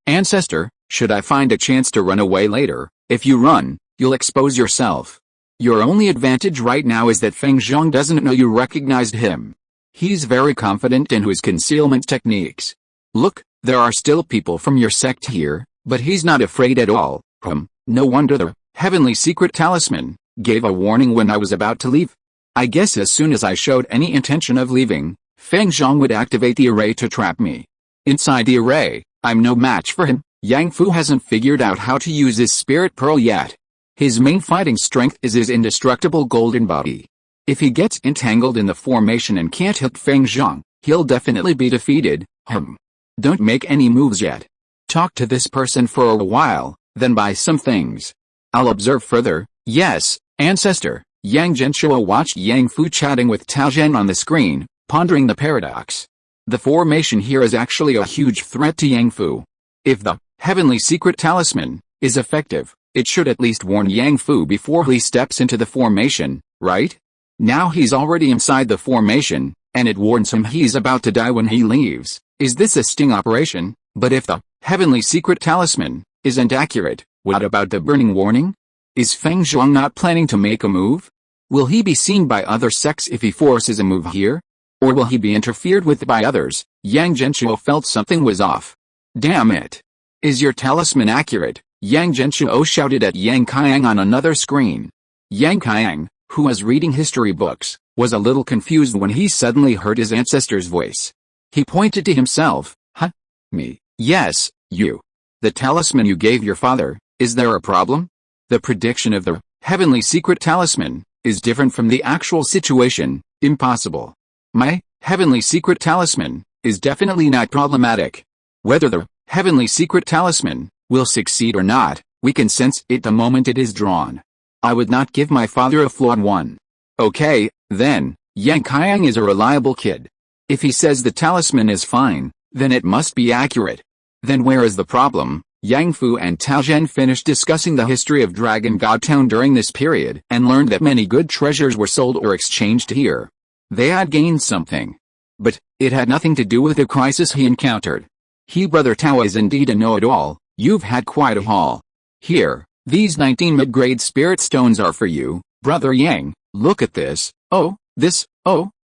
Ancestor, should I find a chance to run away later? If you run, you'll expose yourself. Your only advantage right now is that Feng Zhang doesn't know you recognized him. He's very confident in his concealment techniques. Look, there are still people from your sect here, but he's not afraid at all. No wonder the heavenly secret talisman gave a warning when I was about to leave. I guess as soon as I showed any intention of leaving, Feng Zhang would activate the array to trap me. Inside the array, I'm no match for him. Yang Fu hasn't figured out how to use his spirit pearl yet. His main fighting strength is his indestructible golden body. If he gets entangled in the formation and can't hit Feng Zhang, he'll definitely be defeated. Don't make any moves yet. Talk to this person for a while, then buy some things. I'll observe further. Yes, ancestor. Yang Genshuo watched Yang Fu chatting with Tao Zhen on the screen, pondering the paradox. The formation here is actually a huge threat to Yang Fu. If the heavenly secret talisman is effective, it should at least warn Yang Fu before he steps into the formation, right? Now he's already inside the formation, and it warns him he's about to die when he leaves. Is this a sting operation? But if the heavenly secret talisman isn't accurate, what about the burning warning? Is Feng Zhang not planning to make a move? Will he be seen by other sects if he forces a move here? Or will he be interfered with by others? Yang Genshuo felt something was off. Damn it. Is your talisman accurate? Yang Genshuo shouted at Yang Qiang on another screen. Yang Qiang, who was reading history books, was a little confused when he suddenly heard his ancestor's voice. He pointed to himself. Huh? Me? Yes, you. The talisman you gave your father, is there a problem? The prediction of the heavenly secret talisman is different from the actual situation. Impossible. My heavenly secret talisman is definitely not problematic. Whether the heavenly secret talisman will succeed or not, we can sense it the moment it is drawn. I would not give my father a flawed one. Okay, then, Yang Qiang is a reliable kid. If he says the talisman is fine, then it must be accurate. Then where is the problem? Yang Fu and Tao Zhen finished discussing the history of Dragon God Town during this period and learned that many good treasures were sold or exchanged here. They had gained something. But it had nothing to do with the crisis he encountered. He, Brother Tao, is indeed a know-it-all. You've had quite a haul. Here, these 19 mid-grade spirit stones are for you, Brother Yang. Look at this. Oh,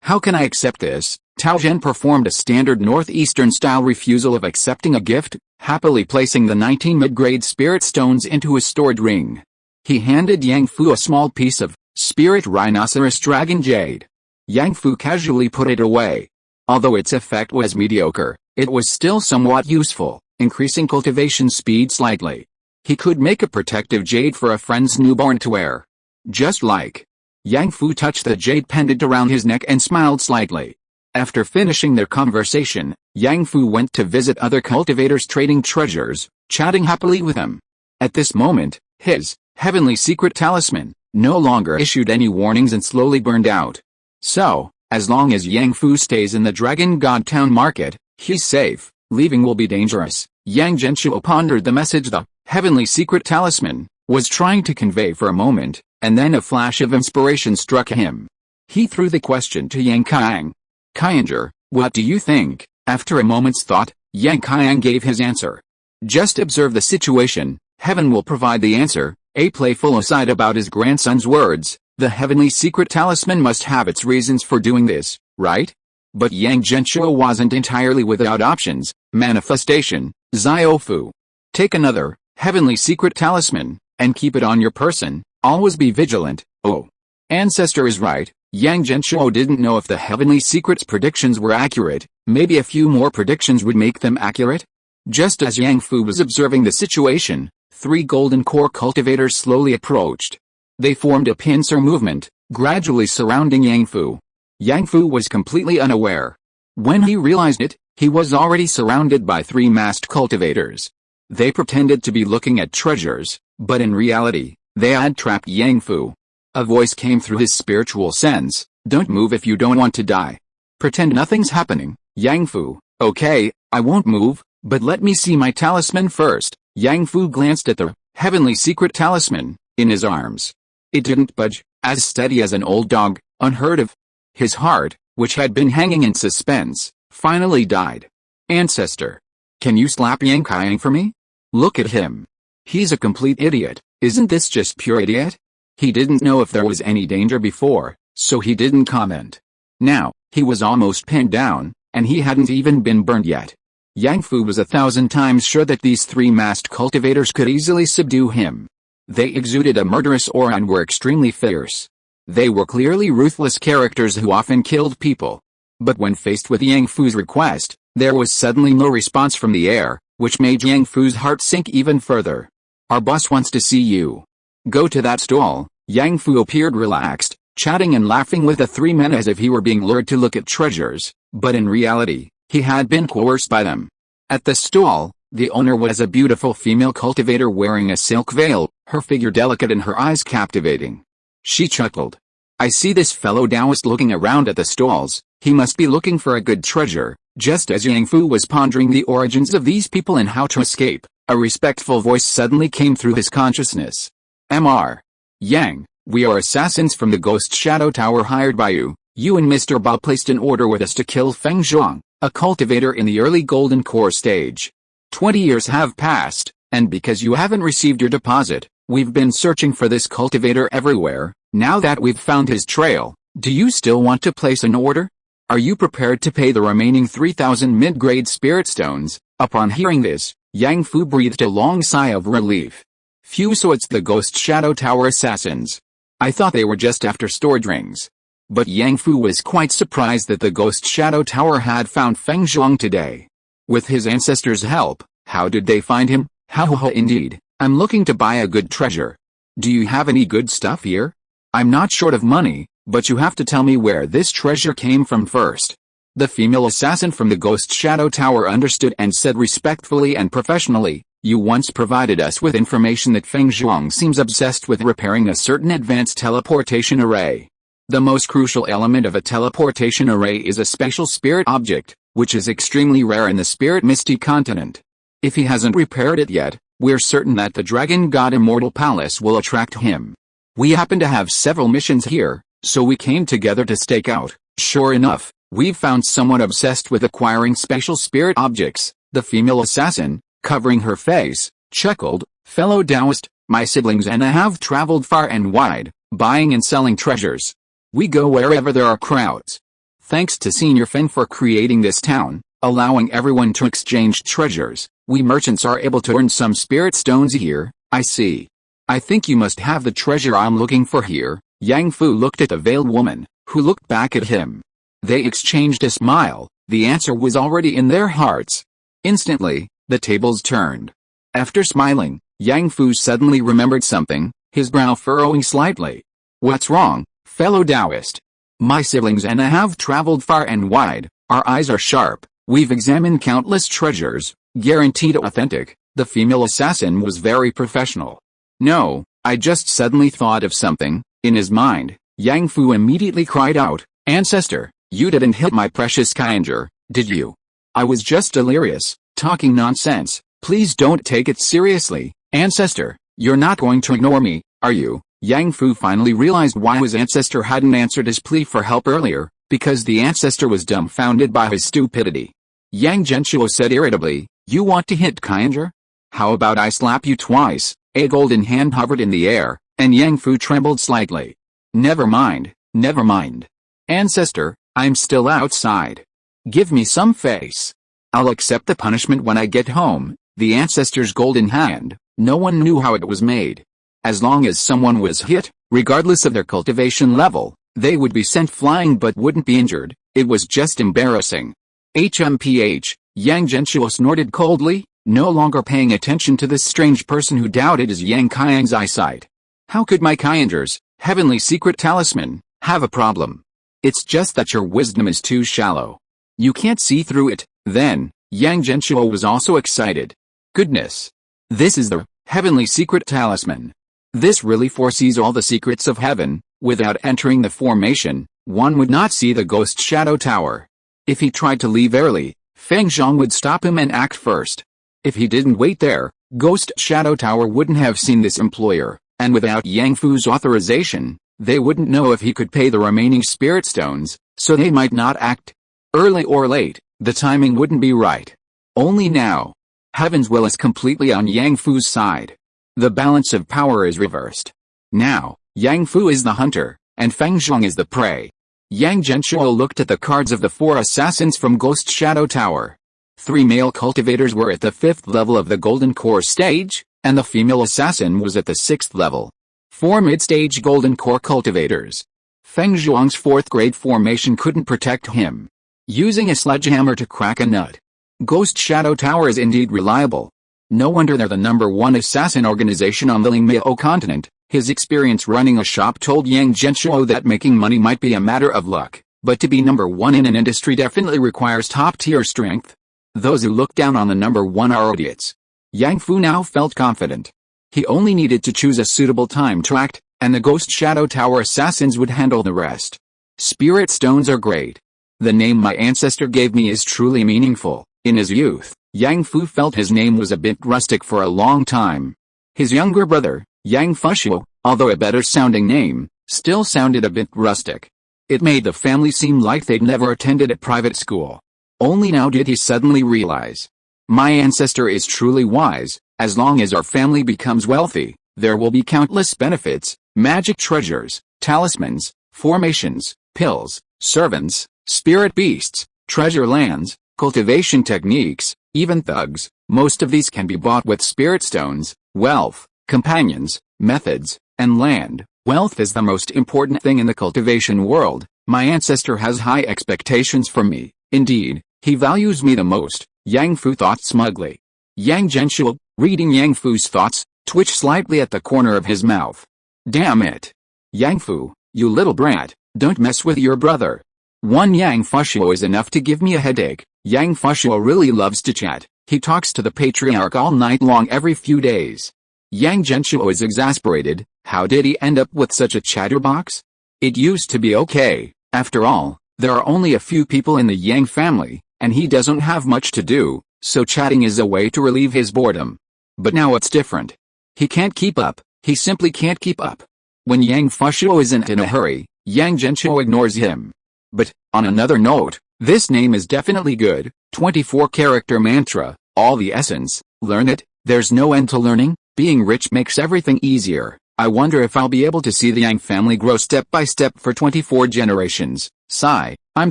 how can I accept this? Tao Zhen performed a standard northeastern-style refusal of accepting a gift, happily placing the 19 mid-grade spirit stones into his stored ring. He handed Yang Fu a small piece of spirit rhinoceros dragon jade. Yang Fu casually put it away. Although its effect was mediocre, it was still somewhat useful, increasing cultivation speed slightly. He could make a protective jade for a friend's newborn to wear. Just like. Yang Fu touched the jade pendant around his neck and smiled slightly. After finishing their conversation, Yang Fu went to visit other cultivators trading treasures, chatting happily with them. At this moment, his heavenly secret talisman no longer issued any warnings and slowly burned out. So, as long as Yang Fu stays in the Dragon God Town market, he's safe. Leaving will be dangerous. Yang Genshuo pondered the message the heavenly secret talisman was trying to convey for a moment, and then a flash of inspiration struck him. He threw the question to Yang Qiang. Qianger, what do you think? After a moment's thought, Yang Qiang gave his answer. Just observe the situation, heaven will provide the answer. A playful aside about his grandson's words, the heavenly secret talisman must have its reasons for doing this, right? But Yang Zhenshuo wasn't entirely without options. Manifestation, Ziofu. Take another heavenly secret talisman, and keep it on your person. Always be vigilant. Oh. Ancestor is right. Yang Zhenshuo didn't know if the heavenly secret's predictions were accurate. Maybe a few more predictions would make them accurate? Just as Yang Fu was observing the situation, 3 golden core cultivators slowly approached. They formed a pincer movement, gradually surrounding Yang Fu. Yang Fu was completely unaware. When he realized it, he was already surrounded by 3 masked cultivators. They pretended to be looking at treasures, but in reality, they had trapped Yang Fu. A voice came through his spiritual sense, don't move if you don't want to die. Pretend nothing's happening, Yang Fu. Okay, I won't move, but let me see my talisman first. Yang Fu glanced at the heavenly secret talisman in his arms. It didn't budge, as steady as an old dog, unheard of. His heart, which had been hanging in suspense, finally died. Ancestor. Can you slap Yang Qiang for me? Look at him. He's a complete idiot. Isn't this just pure idiot? He didn't know if there was any danger before, so he didn't comment. Now, he was almost pinned down, and he hadn't even been burned yet. Yang Fu was 1,000 times sure that these 3 masked cultivators could easily subdue him. They exuded a murderous aura and were extremely fierce. They were clearly ruthless characters who often killed people. But when faced with Yang Fu's request, there was suddenly no response from the air, which made Yang Fu's heart sink even further. Our boss wants to see you. Go to that stall. Yang Fu appeared relaxed, chatting and laughing with the 3 men as if he were being lured to look at treasures, but in reality, he had been coerced by them. At the stall, the owner was a beautiful female cultivator wearing a silk veil, her figure delicate and her eyes captivating. She chuckled. I see this fellow Taoist looking around at the stalls. He must be looking for a good treasure. Just as Yang Fu was pondering the origins of these people and how to escape, a respectful voice suddenly came through his consciousness. Mr. Yang, we are assassins from the Ghost Shadow Tower hired by you. You and Mr. Ba placed an order with us to kill Feng Zhuang, a cultivator in the early Golden Core stage. 20 years have passed, and because you haven't received your deposit, we've been searching for this cultivator everywhere. Now that we've found his trail, do you still want to place an order? Are you prepared to pay the remaining 3,000 mid-grade spirit stones? Upon hearing this, Yang Fu breathed a long sigh of relief. Phew, so it's the Ghost Shadow Tower assassins. I thought they were just after stored rings. But Yang Fu was quite surprised that the Ghost Shadow Tower had found Feng Zhuang today. With his ancestors' help, how did they find him? How indeed. I'm looking to buy a good treasure. Do you have any good stuff here? I'm not short of money, but you have to tell me where this treasure came from first. The female assassin from the Ghost Shadow Tower understood and said respectfully and professionally, you once provided us with information that Feng Zhuang seems obsessed with repairing a certain advanced teleportation array. The most crucial element of a teleportation array is a special spirit object, which is extremely rare in the Spirit Misty continent. If he hasn't repaired it yet, we're certain that the Dragon God Immortal Palace will attract him. We happen to have several missions here, so we came together to stake out. Sure enough, we've found someone obsessed with acquiring special spirit objects. The female assassin, covering her face, chuckled, fellow Taoist, my siblings and I have traveled far and wide, buying and selling treasures. We go wherever there are crowds. Thanks to Senior Fen for creating this town, allowing everyone to exchange treasures, we merchants are able to earn some spirit stones here. I see. I think you must have the treasure I'm looking for here. Yang Fu looked at the veiled woman, who looked back at him. They exchanged a smile. The answer was already in their hearts. Instantly, the tables turned. After smiling, Yang Fu suddenly remembered something, his brow furrowing slightly. What's wrong, fellow Taoist? My siblings and I have traveled far and wide, our eyes are sharp, we've examined countless treasures, guaranteed authentic. The female assassin was very professional. No, I just suddenly thought of something. In his mind, Yang Fu immediately cried out, Ancestor, you didn't hit my precious Kainger, did you? I was just delirious, talking nonsense. Please don't take it seriously, Ancestor. You're not going to ignore me, are you? Yang Fu finally realized why his ancestor hadn't answered his plea for help earlier, because the ancestor was dumbfounded by his stupidity. Yang Genshuo said irritably, you want to hit Kainger? How about I slap you twice? A golden hand hovered in the air, and Yang Fu trembled slightly. Never mind, never mind. Ancestor, I'm still outside. Give me some face. I'll accept the punishment when I get home. The ancestor's golden hand, no one knew how it was made. As long as someone was hit, regardless of their cultivation level, they would be sent flying but wouldn't be injured. It was just embarrassing. HMPH, Yang Genshuo snorted coldly, no longer paying attention to this strange person who doubted his Yang Kaiyang's eyesight. How could my Kaiyangers, heavenly secret talisman, have a problem? It's just that your wisdom is too shallow. You can't see through it. Then, Yang Genshuo was also excited. Goodness! This is the heavenly secret talisman. This really foresees all the secrets of heaven. Without entering the formation, one would not see the ghost shadow tower. If he tried to leave early, Feng Zhang would stop him and act first. If he didn't wait there, Ghost Shadow Tower wouldn't have seen this employer, and without Yang Fu's authorization, they wouldn't know if he could pay the remaining spirit stones, so they might not act. Early or late, the timing wouldn't be right. Only now. Heaven's will is completely on Yang Fu's side. The balance of power is reversed. Now, Yang Fu is the hunter, and Feng Zhang is the prey. Yang Genshuo looked at the cards of the 4 assassins from Ghost Shadow Tower. 3 male cultivators were at the 5th level of the Golden Core stage, and the female assassin was at the 6th level. 4 mid-stage Golden Core cultivators. Feng Zhuang's 4th grade formation couldn't protect him. Using a sledgehammer to crack a nut. Ghost Shadow Tower is indeed reliable. No wonder they're the #1 assassin organization on the Lingmiao continent. His experience running a shop told Yang Genshuo that making money might be a matter of luck, but to be #1 in an industry definitely requires top-tier strength. Those who look down on the #1 are idiots. Yang Fu now felt confident. He only needed to choose a suitable time to act, and the Ghost Shadow Tower assassins would handle the rest. Spirit stones are great. The name my ancestor gave me is truly meaningful. In his youth, Yang Fu felt his name was a bit rustic for a long time. His younger brother, Yang Fushuo, although a better-sounding name, still sounded a bit rustic. It made the family seem like they'd never attended a private school. Only now did he suddenly realize. My ancestor is truly wise. As long as our family becomes wealthy, there will be countless benefits, magic treasures, talismans, formations, pills, servants, spirit beasts, treasure lands, cultivation techniques, even thugs. Most of these can be bought with spirit stones, wealth, companions, methods, and land. Wealth is the most important thing in the cultivation world. My ancestor has high expectations for me. Indeed, he values me the most, Yang Fu thought smugly. Yang Genshuo, reading Yang Fu's thoughts, twitched slightly at the corner of his mouth. Damn it! Yang Fu, you little brat, don't mess with your brother. One Yang Fushuo is enough to give me a headache. Yang Fushuo really loves to chat. He talks to the patriarch all night long every few days. Yang Genshuo is exasperated. How did he end up with such a chatterbox? It used to be okay. After all, there are only a few people in the Yang family, and he doesn't have much to do, so chatting is a way to relieve his boredom. But now it's different. He can't keep up. He simply can't keep up. When Yang Fushuo isn't in a hurry, Yang Genshuo ignores him. But, on another note, this name is definitely good. 24-character mantra, all the essence, learn it, there's no end to learning, being rich makes everything easier. I wonder if I'll be able to see the Yang family grow step by step for 24 generations. Sigh, I'm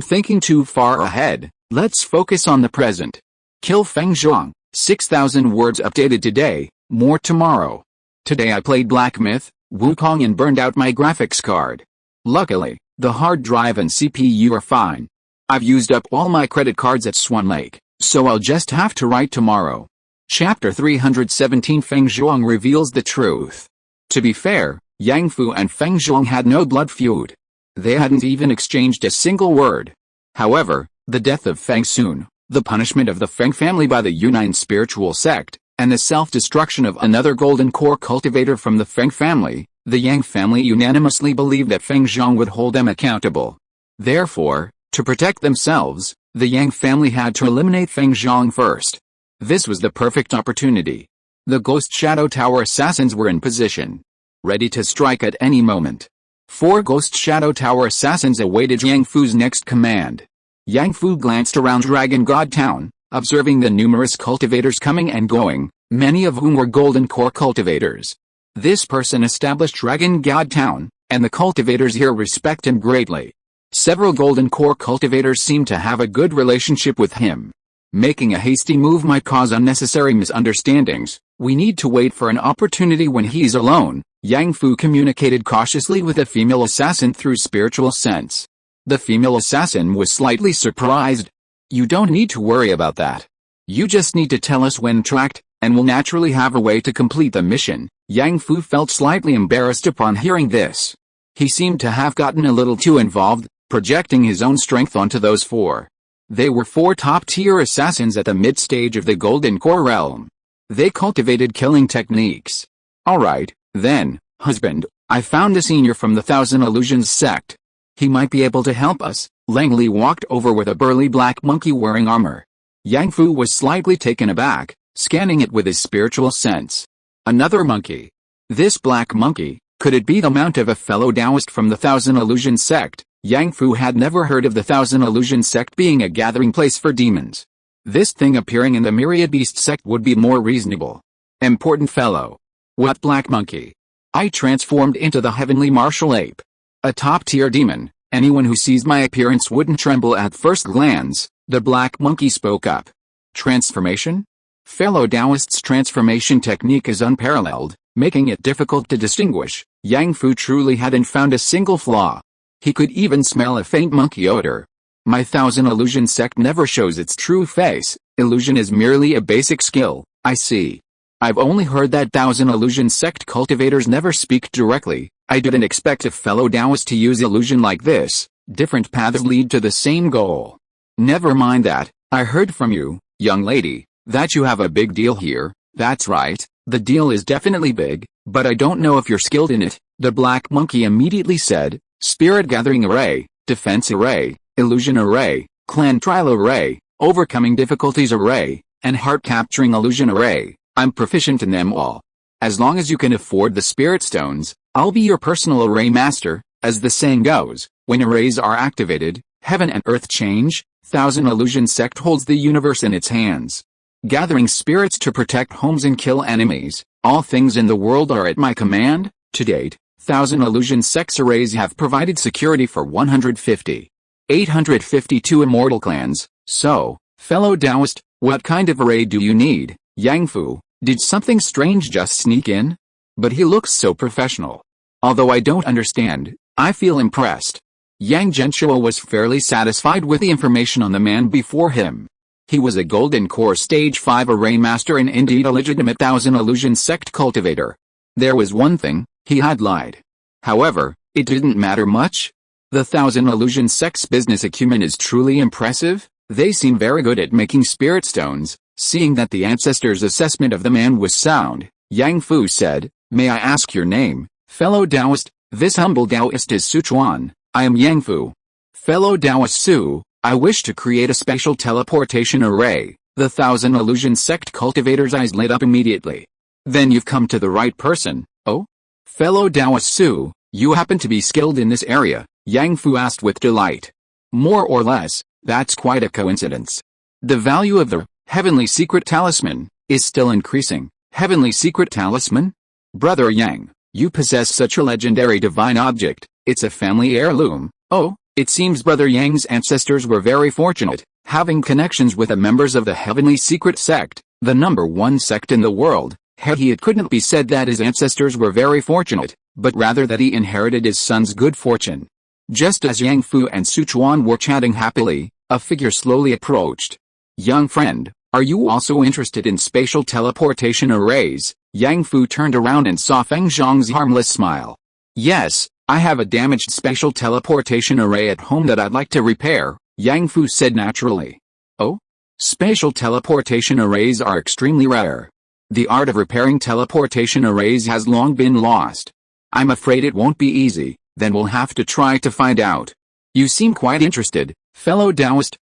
thinking too far ahead. Let's focus on the present. Kill Feng Zhuang. 6,000 words updated today, more tomorrow. Today I played Black Myth, Wukong and burned out my graphics card. Luckily, the hard drive and CPU are fine. I've used up all my credit cards at Swan Lake, so I'll just have to write tomorrow. Chapter 317 Feng Zhuang reveals the truth. To be fair, Yang Fu and Feng Zhuang had no blood feud. They hadn't even exchanged a single word. However, the death of Feng Sun, the punishment of the Feng family by the Yunnan spiritual sect, and the self-destruction of another golden core cultivator from the Feng family, the Yang family unanimously believed that Feng Zhuang would hold them accountable. Therefore, to protect themselves, the Yang family had to eliminate Feng Zhuang first. This was the perfect opportunity. The Ghost Shadow Tower assassins were in position, ready to strike at any moment. 4 Ghost Shadow Tower assassins awaited Yang Fu's next command. Yang Fu glanced around Dragon God Town, observing the numerous cultivators coming and going, many of whom were golden core cultivators. This person established Dragon God Town, and the cultivators here respect him greatly. Several golden core cultivators seem to have a good relationship with him. Making a hasty move might cause unnecessary misunderstandings. We need to wait for an opportunity when he's alone. Yang Fu communicated cautiously with a female assassin through spiritual sense. The female assassin was slightly surprised. You don't need to worry about that. You just need to tell us when tracked, and we'll naturally have a way to complete the mission. Yang Fu felt slightly embarrassed upon hearing this. He seemed to have gotten a little too involved, projecting his own strength onto those 4. They were 4 top-tier assassins at the mid-stage of the Golden Core realm. They cultivated killing techniques. Alright, then, husband, I found a senior from the Thousand Illusions sect. He might be able to help us. Langley walked over with a burly black monkey wearing armor. Yang Fu was slightly taken aback, scanning it with his spiritual sense. Another monkey. This black monkey, could it be the mount of a fellow Taoist from the Thousand Illusions sect? Yang Fu had never heard of the Thousand Illusions sect being a gathering place for demons. This thing appearing in the Myriad Beast sect would be more reasonable. Important fellow. What black monkey? I transformed into the heavenly martial ape. A top-tier demon. Anyone who sees my appearance wouldn't tremble at first glance. The black monkey spoke up. Transformation? Fellow Taoist's transformation technique is unparalleled, making it difficult to distinguish. Yang Fu truly hadn't found a single flaw. He could even smell a faint monkey odor. My Thousand Illusion sect never shows its true face. Illusion is merely a basic skill. I see. I've only heard that Thousand Illusion sect cultivators never speak directly. I didn't expect a fellow Taoist to use illusion like this. Different paths lead to the same goal. Never mind that. I heard from you, young lady, that you have a big deal here. That's right. The deal is definitely big, but I don't know if you're skilled in it. The black monkey immediately said. Spirit Gathering Array, Defense Array, Illusion Array, Clan Trial Array, Overcoming Difficulties Array, and Heart Capturing Illusion Array. I'm proficient in them all. As long as you can afford the Spirit Stones, I'll be your personal array master. As the saying goes, when arrays are activated, heaven and earth change. Thousand Illusion sect holds the universe in its hands. Gathering spirits to protect homes and kill enemies. All things in the world are at my command. To date, Thousand Illusion sect's arrays have provided security for 852 immortal clans. So, fellow Taoist, what kind of array do you need? Yang Fu, did something strange just sneak in? But he looks so professional. Although I don't understand, I feel impressed. Yang Genshuo was fairly satisfied with the information on the man before him. He was a Golden Core Stage 5 array master and indeed a legitimate Thousand Illusion sect cultivator. There was one thing. He had lied. However, it didn't matter much. The Thousand Illusion sect's business acumen is truly impressive. They seem very good at making spirit stones. Seeing that the ancestors' assessment of the man was sound, Yang Fu said, "May I ask your name, fellow Taoist?" "This humble Taoist is Sichuan. I am Yang Fu." "Fellow Taoist Su, I wish to create a special teleportation array." The Thousand Illusion sect cultivator's eyes lit up immediately. "Then you've come to the right person." "Oh? Fellow Taoist Su, you happen to be skilled in this area?" Yang Fu asked with delight. "More or less, that's quite a coincidence. The value of the Heavenly Secret Talisman is still increasing." "Heavenly Secret Talisman? Brother Yang, You possess such a legendary divine object. It's a family heirloom. Oh, it seems Brother Yang's ancestors were very fortunate, having connections with the members of the Heavenly Secret Sect, the #1 sect in the world. It couldn't be said that his ancestors were very fortunate, but rather that he inherited his son's good fortune. Just as Yang Fu and Sichuan were chatting happily, a figure slowly approached. Young friend, are you also interested in spatial teleportation arrays? Yang Fu turned around and saw Feng Zhang's harmless smile. Yes, I have a damaged spatial teleportation array at home that I'd like to repair, Yang Fu said naturally. Oh? Spatial teleportation arrays are extremely rare. The art of repairing teleportation arrays has long been lost. I'm afraid it won't be easy, then we'll have to try to find out. You seem quite interested, fellow Taoist.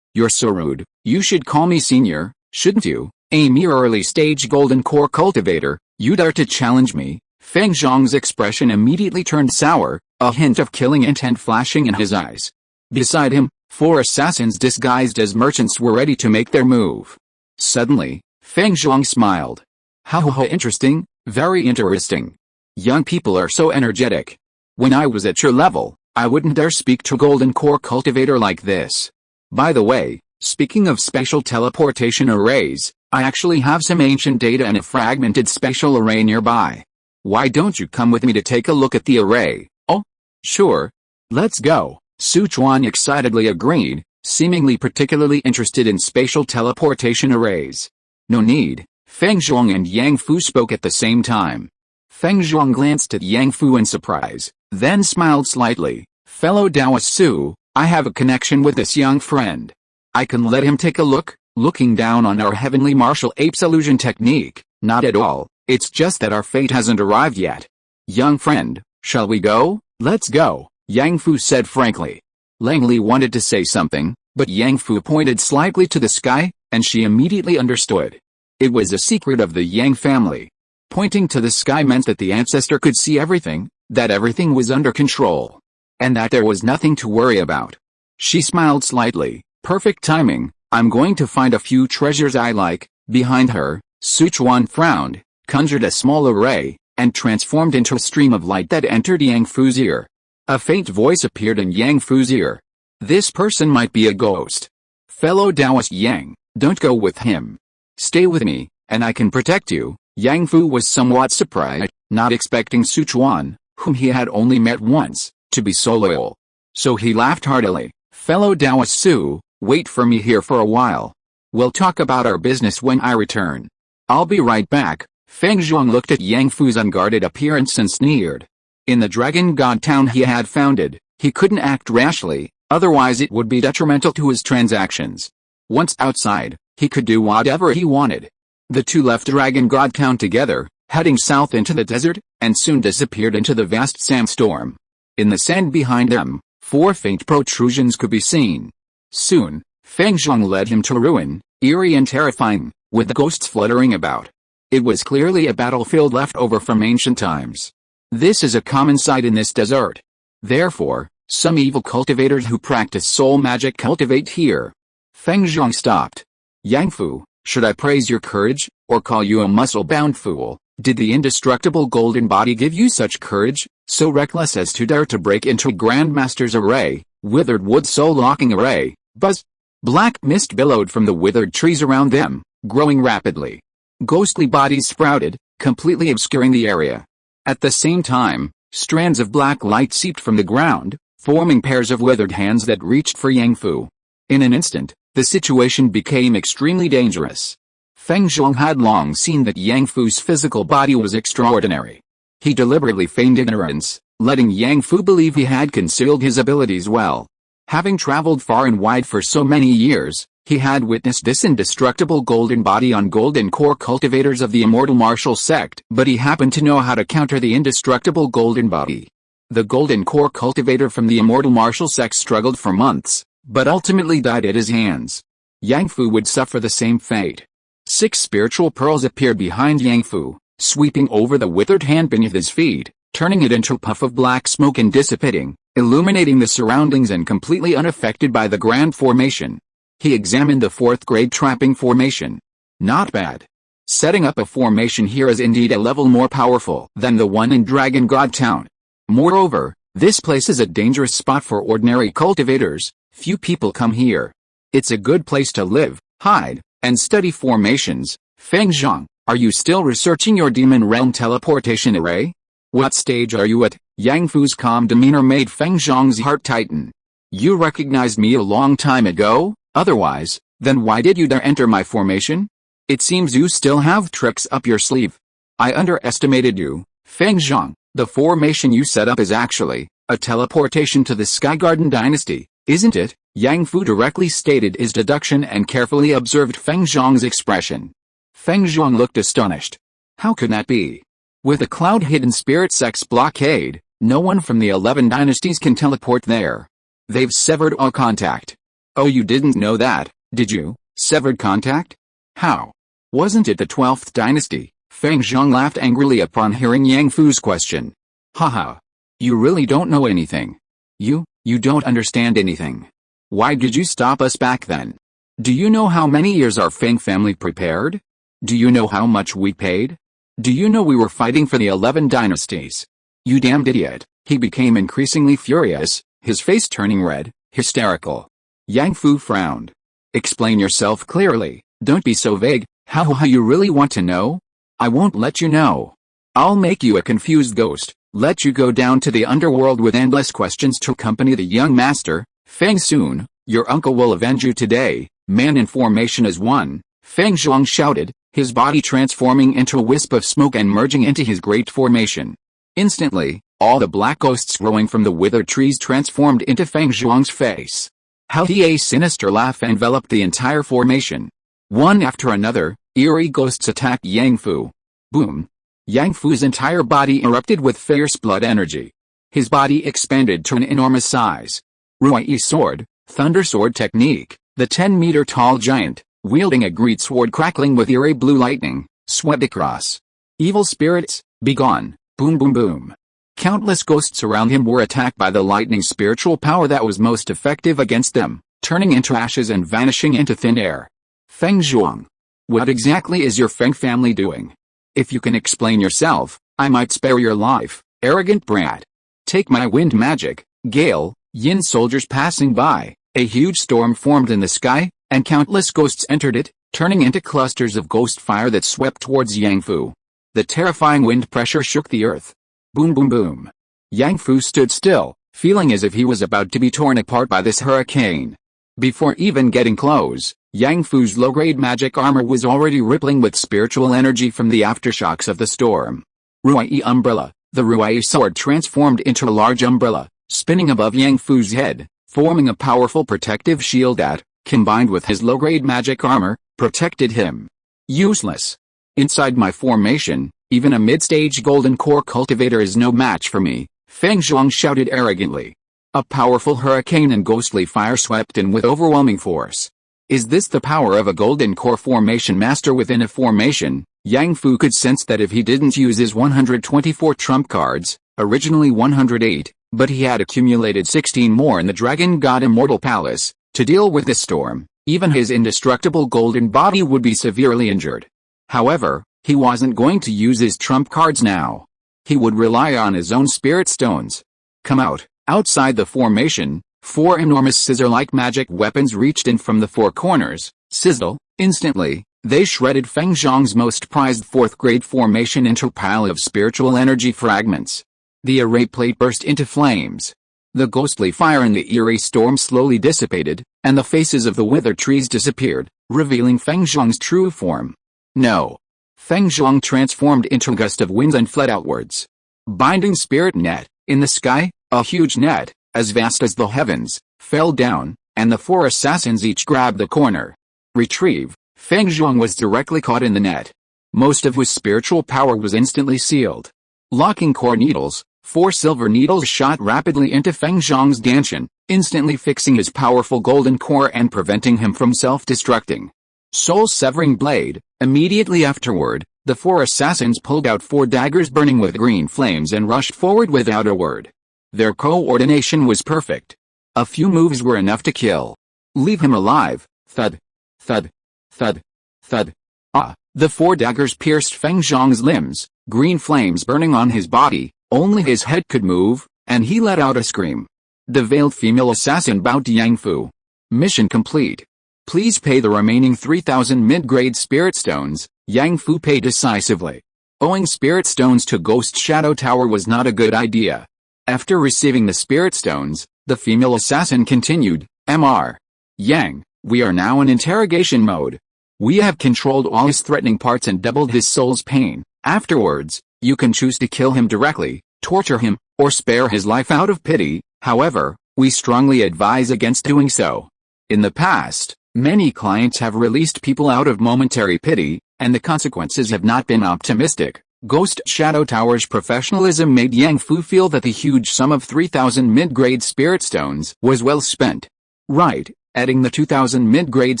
You're so rude, you should call me senior, shouldn't you? A mere early-stage golden core cultivator, you dare to challenge me? Feng Zhang's expression immediately turned sour, a hint of killing intent flashing in his eyes. Beside him, 4 assassins disguised as merchants were ready to make their move. Suddenly, Feng Zhang smiled. How interesting, very interesting. Young people are so energetic. When I was at your level, I wouldn't dare speak to a golden core cultivator like this. By the way, speaking of spatial teleportation arrays, I actually have some ancient data and a fragmented spatial array nearby. Why don't you come with me to take a look at the array? Oh, sure. Let's go. Sichuan excitedly agreed, seemingly particularly interested in spatial teleportation arrays. No need, Feng Zhang and Yang Fu spoke at the same time. Feng Zhang glanced at Yang Fu in surprise, then smiled slightly. Fellow Taoist Su, I have a connection with this young friend. I can let him take a look. Looking down on our heavenly martial apes illusion technique, not at all, it's just that our fate hasn't arrived yet. Young friend, shall we go? Let's go, Yang Fu said frankly. Langley wanted to say something, but Yang Fu pointed slightly to the sky, and she immediately understood. It was a secret of the Yang family. Pointing to the sky meant that the ancestor could see everything, that everything was under control, and that there was nothing to worry about. She smiled slightly. Perfect timing, I'm going to find a few treasures I like. Behind her, Sichuan frowned, conjured a small array, and transformed into a stream of light that entered Yang Fu's ear. A faint voice appeared in Yang Fu's ear. This person might be a ghost. Fellow Taoist Yang, don't go with him. Stay with me, and I can protect you. Yang Fu was somewhat surprised, not expecting Sichuan, whom he had only met once, to be so loyal. So he laughed heartily. Fellow Taoist Su, wait for me here for a while. We'll talk about our business when I return. I'll be right back. Feng Zhang looked at Yang Fu's unguarded appearance and sneered. In the dragon god town he had founded, he couldn't act rashly, otherwise it would be detrimental to his transactions. Once outside, he could do whatever he wanted. The two left dragon god town together, heading south into the desert, and soon disappeared into the vast sandstorm. In the sand behind them, 4 faint protrusions could be seen. Soon, Feng Zhang led him to ruin, eerie and terrifying, with the ghosts fluttering about. It was clearly a battlefield left over from ancient times. This is a common sight in this desert. Therefore, some evil cultivators who practice soul magic cultivate here. Feng Zhang stopped. Yang Fu, should I praise your courage, or call you a muscle-bound fool? Did the indestructible golden body give you such courage, so reckless as to dare to break into Grandmaster's array, withered wood soul-locking array? Buzz! Black mist billowed from the withered trees around them, growing rapidly. Ghostly bodies sprouted, completely obscuring the area. At the same time, strands of black light seeped from the ground, forming pairs of withered hands that reached for Yang Fu. In an instant, the situation became extremely dangerous. Feng Zhang had long seen that Yang Fu's physical body was extraordinary. He deliberately feigned ignorance, letting Yang Fu believe he had concealed his abilities well. Having traveled far and wide for so many years, he had witnessed this indestructible golden body on golden core cultivators of the immortal martial sect, but he happened to know how to counter the indestructible golden body. The golden core cultivator from the immortal martial sect struggled for months, but ultimately died at his hands. Yang Fu would suffer the same fate. 6 spiritual pearls appeared behind Yang Fu, sweeping over the withered hand beneath his feet, turning it into a puff of black smoke and dissipating, illuminating the surroundings and completely unaffected by the grand formation. He examined the 4th grade trapping formation. Not bad. Setting up a formation here is indeed a level more powerful than the one in Dragon God Town. Moreover, this place is a dangerous spot for ordinary cultivators. Few people come here. It's a good place to live, hide, and study formations. Feng Zhang, are you still researching your demon realm teleportation array? What stage are you at? Yang Fu's calm demeanor made Feng Zhang's heart tighten. You recognized me a long time ago? Otherwise, then why did you dare enter my formation? It seems you still have tricks up your sleeve. I underestimated you, Feng Zhang. The formation you set up is actually a teleportation to the Sky Garden dynasty, isn't it? Yang Fu directly stated his deduction and carefully observed Feng Zhang's expression. Feng Zhang looked astonished. How could that be? With a cloud-hidden spirit sex blockade, no one from the 11 dynasties can teleport there. They've severed all contact. Oh, you didn't know that, did you? Severed contact? How? Wasn't it the 12th dynasty? Feng Zhang laughed angrily upon hearing Yang Fu's question. Haha. You really don't know anything. You don't understand anything. Why did you stop us back then? Do you know how many years our Feng family prepared? Do you know how much we paid? Do you know we were fighting for the 11 dynasties? You damned idiot. He became increasingly furious, his face turning red, hysterical. Yang Fu frowned. Explain yourself clearly, don't be so vague. How you really want to know? I won't let you know. I'll make you a confused ghost, let you go down to the underworld with endless questions to accompany the young master, Feng Soon. Your uncle will avenge you today. Man in formation is one, Feng Zhang shouted, his body transforming into a wisp of smoke and merging into his great formation. Instantly, all the black ghosts growing from the withered trees transformed into Feng Zhang's face. A sinister laugh enveloped the entire formation. One after another, eerie ghosts attacked Yang Fu. Boom! Yang Fu's entire body erupted with fierce blood energy. His body expanded to an enormous size. Ruai sword, thunder sword technique, the 10-meter-tall giant, wielding a great sword crackling with eerie blue lightning, swept across. Evil spirits, begone! Boom boom boom. Countless ghosts around him were attacked by the lightning spiritual power that was most effective against them, turning into ashes and vanishing into thin air. Feng Zhang. What exactly is your Feng family doing? If you can explain yourself, I might spare your life, arrogant brat. Take my wind magic, gale, yin soldiers passing by, a huge storm formed in the sky, and countless ghosts entered it, turning into clusters of ghost fire that swept towards Yang Fu. The terrifying wind pressure shook the earth. Boom boom boom. Yang Fu stood still, feeling as if he was about to be torn apart by this hurricane. Before even getting close, Yang Fu's low-grade magic armor was already rippling with spiritual energy from the aftershocks of the storm. Ruai umbrella. The Ruai sword transformed into a large umbrella, spinning above Yang Fu's head, forming a powerful protective shield that, combined with his low-grade magic armor, protected him. Useless. Inside my formation, even a mid-stage golden core cultivator is no match for me, Feng Zhang shouted arrogantly. A powerful hurricane and ghostly fire swept in with overwhelming force. Is this the power of a golden core formation master within a formation? Yang Fu could sense that if he didn't use his 124 trump cards, originally 108, but he had accumulated 16 more in the Dragon God Immortal Palace, to deal with this storm, even his indestructible golden body would be severely injured. However, he wasn't going to use his trump cards now. He would rely on his own spirit stones. Come out. Outside the formation, 4 enormous scissor-like magic weapons reached in from the 4 corners. Sizzle! Instantly, they shredded Feng Zhang's most prized 4th-grade formation into a pile of spiritual energy fragments. The array plate burst into flames. The ghostly fire in the eerie storm slowly dissipated, and the faces of the withered trees disappeared, revealing Feng Zhang's true form. No. Feng Zhang transformed into a gust of winds and fled outwards. Binding spirit net. In the sky, a huge net, as vast as the heavens, fell down, and the 4 assassins each grabbed the corner. Retrieve. Feng Zhang was directly caught in the net. Most of his spiritual power was instantly sealed. Locking core needles, 4 silver needles shot rapidly into Feng Zhang's Danshan, instantly fixing his powerful golden core and preventing him from self-destructing. Soul-severing blade. Immediately afterward, the 4 assassins pulled out 4 daggers burning with green flames and rushed forward without a word. Their coordination was perfect. A few moves were enough to kill. Leave him alive. Thud. Thud. Thud. Thud. Ah, The 4 daggers pierced Feng Zhang's limbs, green flames burning on his body, only his head could move, and he let out a scream. The veiled female assassin bowed to Yang Fu. Mission complete. Please pay the remaining 3,000 mid-grade spirit stones. Yang Fu paid decisively. Owing spirit stones to Ghost Shadow Tower was not a good idea. After receiving the spirit stones, the female assassin continued, Mr. Yang, we are now in interrogation mode. We have controlled all his threatening parts and doubled his soul's pain. Afterwards, you can choose to kill him directly, torture him, or spare his life out of pity. However, we strongly advise against doing so. In the past, many clients have released people out of momentary pity, and the consequences have not been optimistic. Ghost Shadow Tower's professionalism made Yang Fu feel that the huge sum of 3,000 mid-grade spirit stones was well spent. Right, adding the 2,000 mid-grade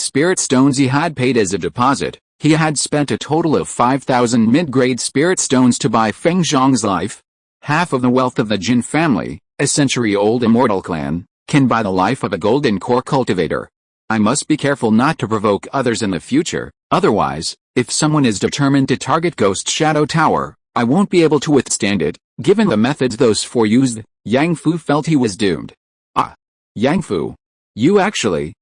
spirit stones he had paid as a deposit, he had spent a total of 5,000 mid-grade spirit stones to buy Feng Zhang's life. Half of the wealth of the Jin family, a century-old immortal clan, can buy the life of a golden core cultivator. I must be careful not to provoke others in the future, otherwise, if someone is determined to target Ghost Shadow Tower, I won't be able to withstand it. Given the methods those 4 used, Yang Fu felt he was doomed. Yang Fu. You actually,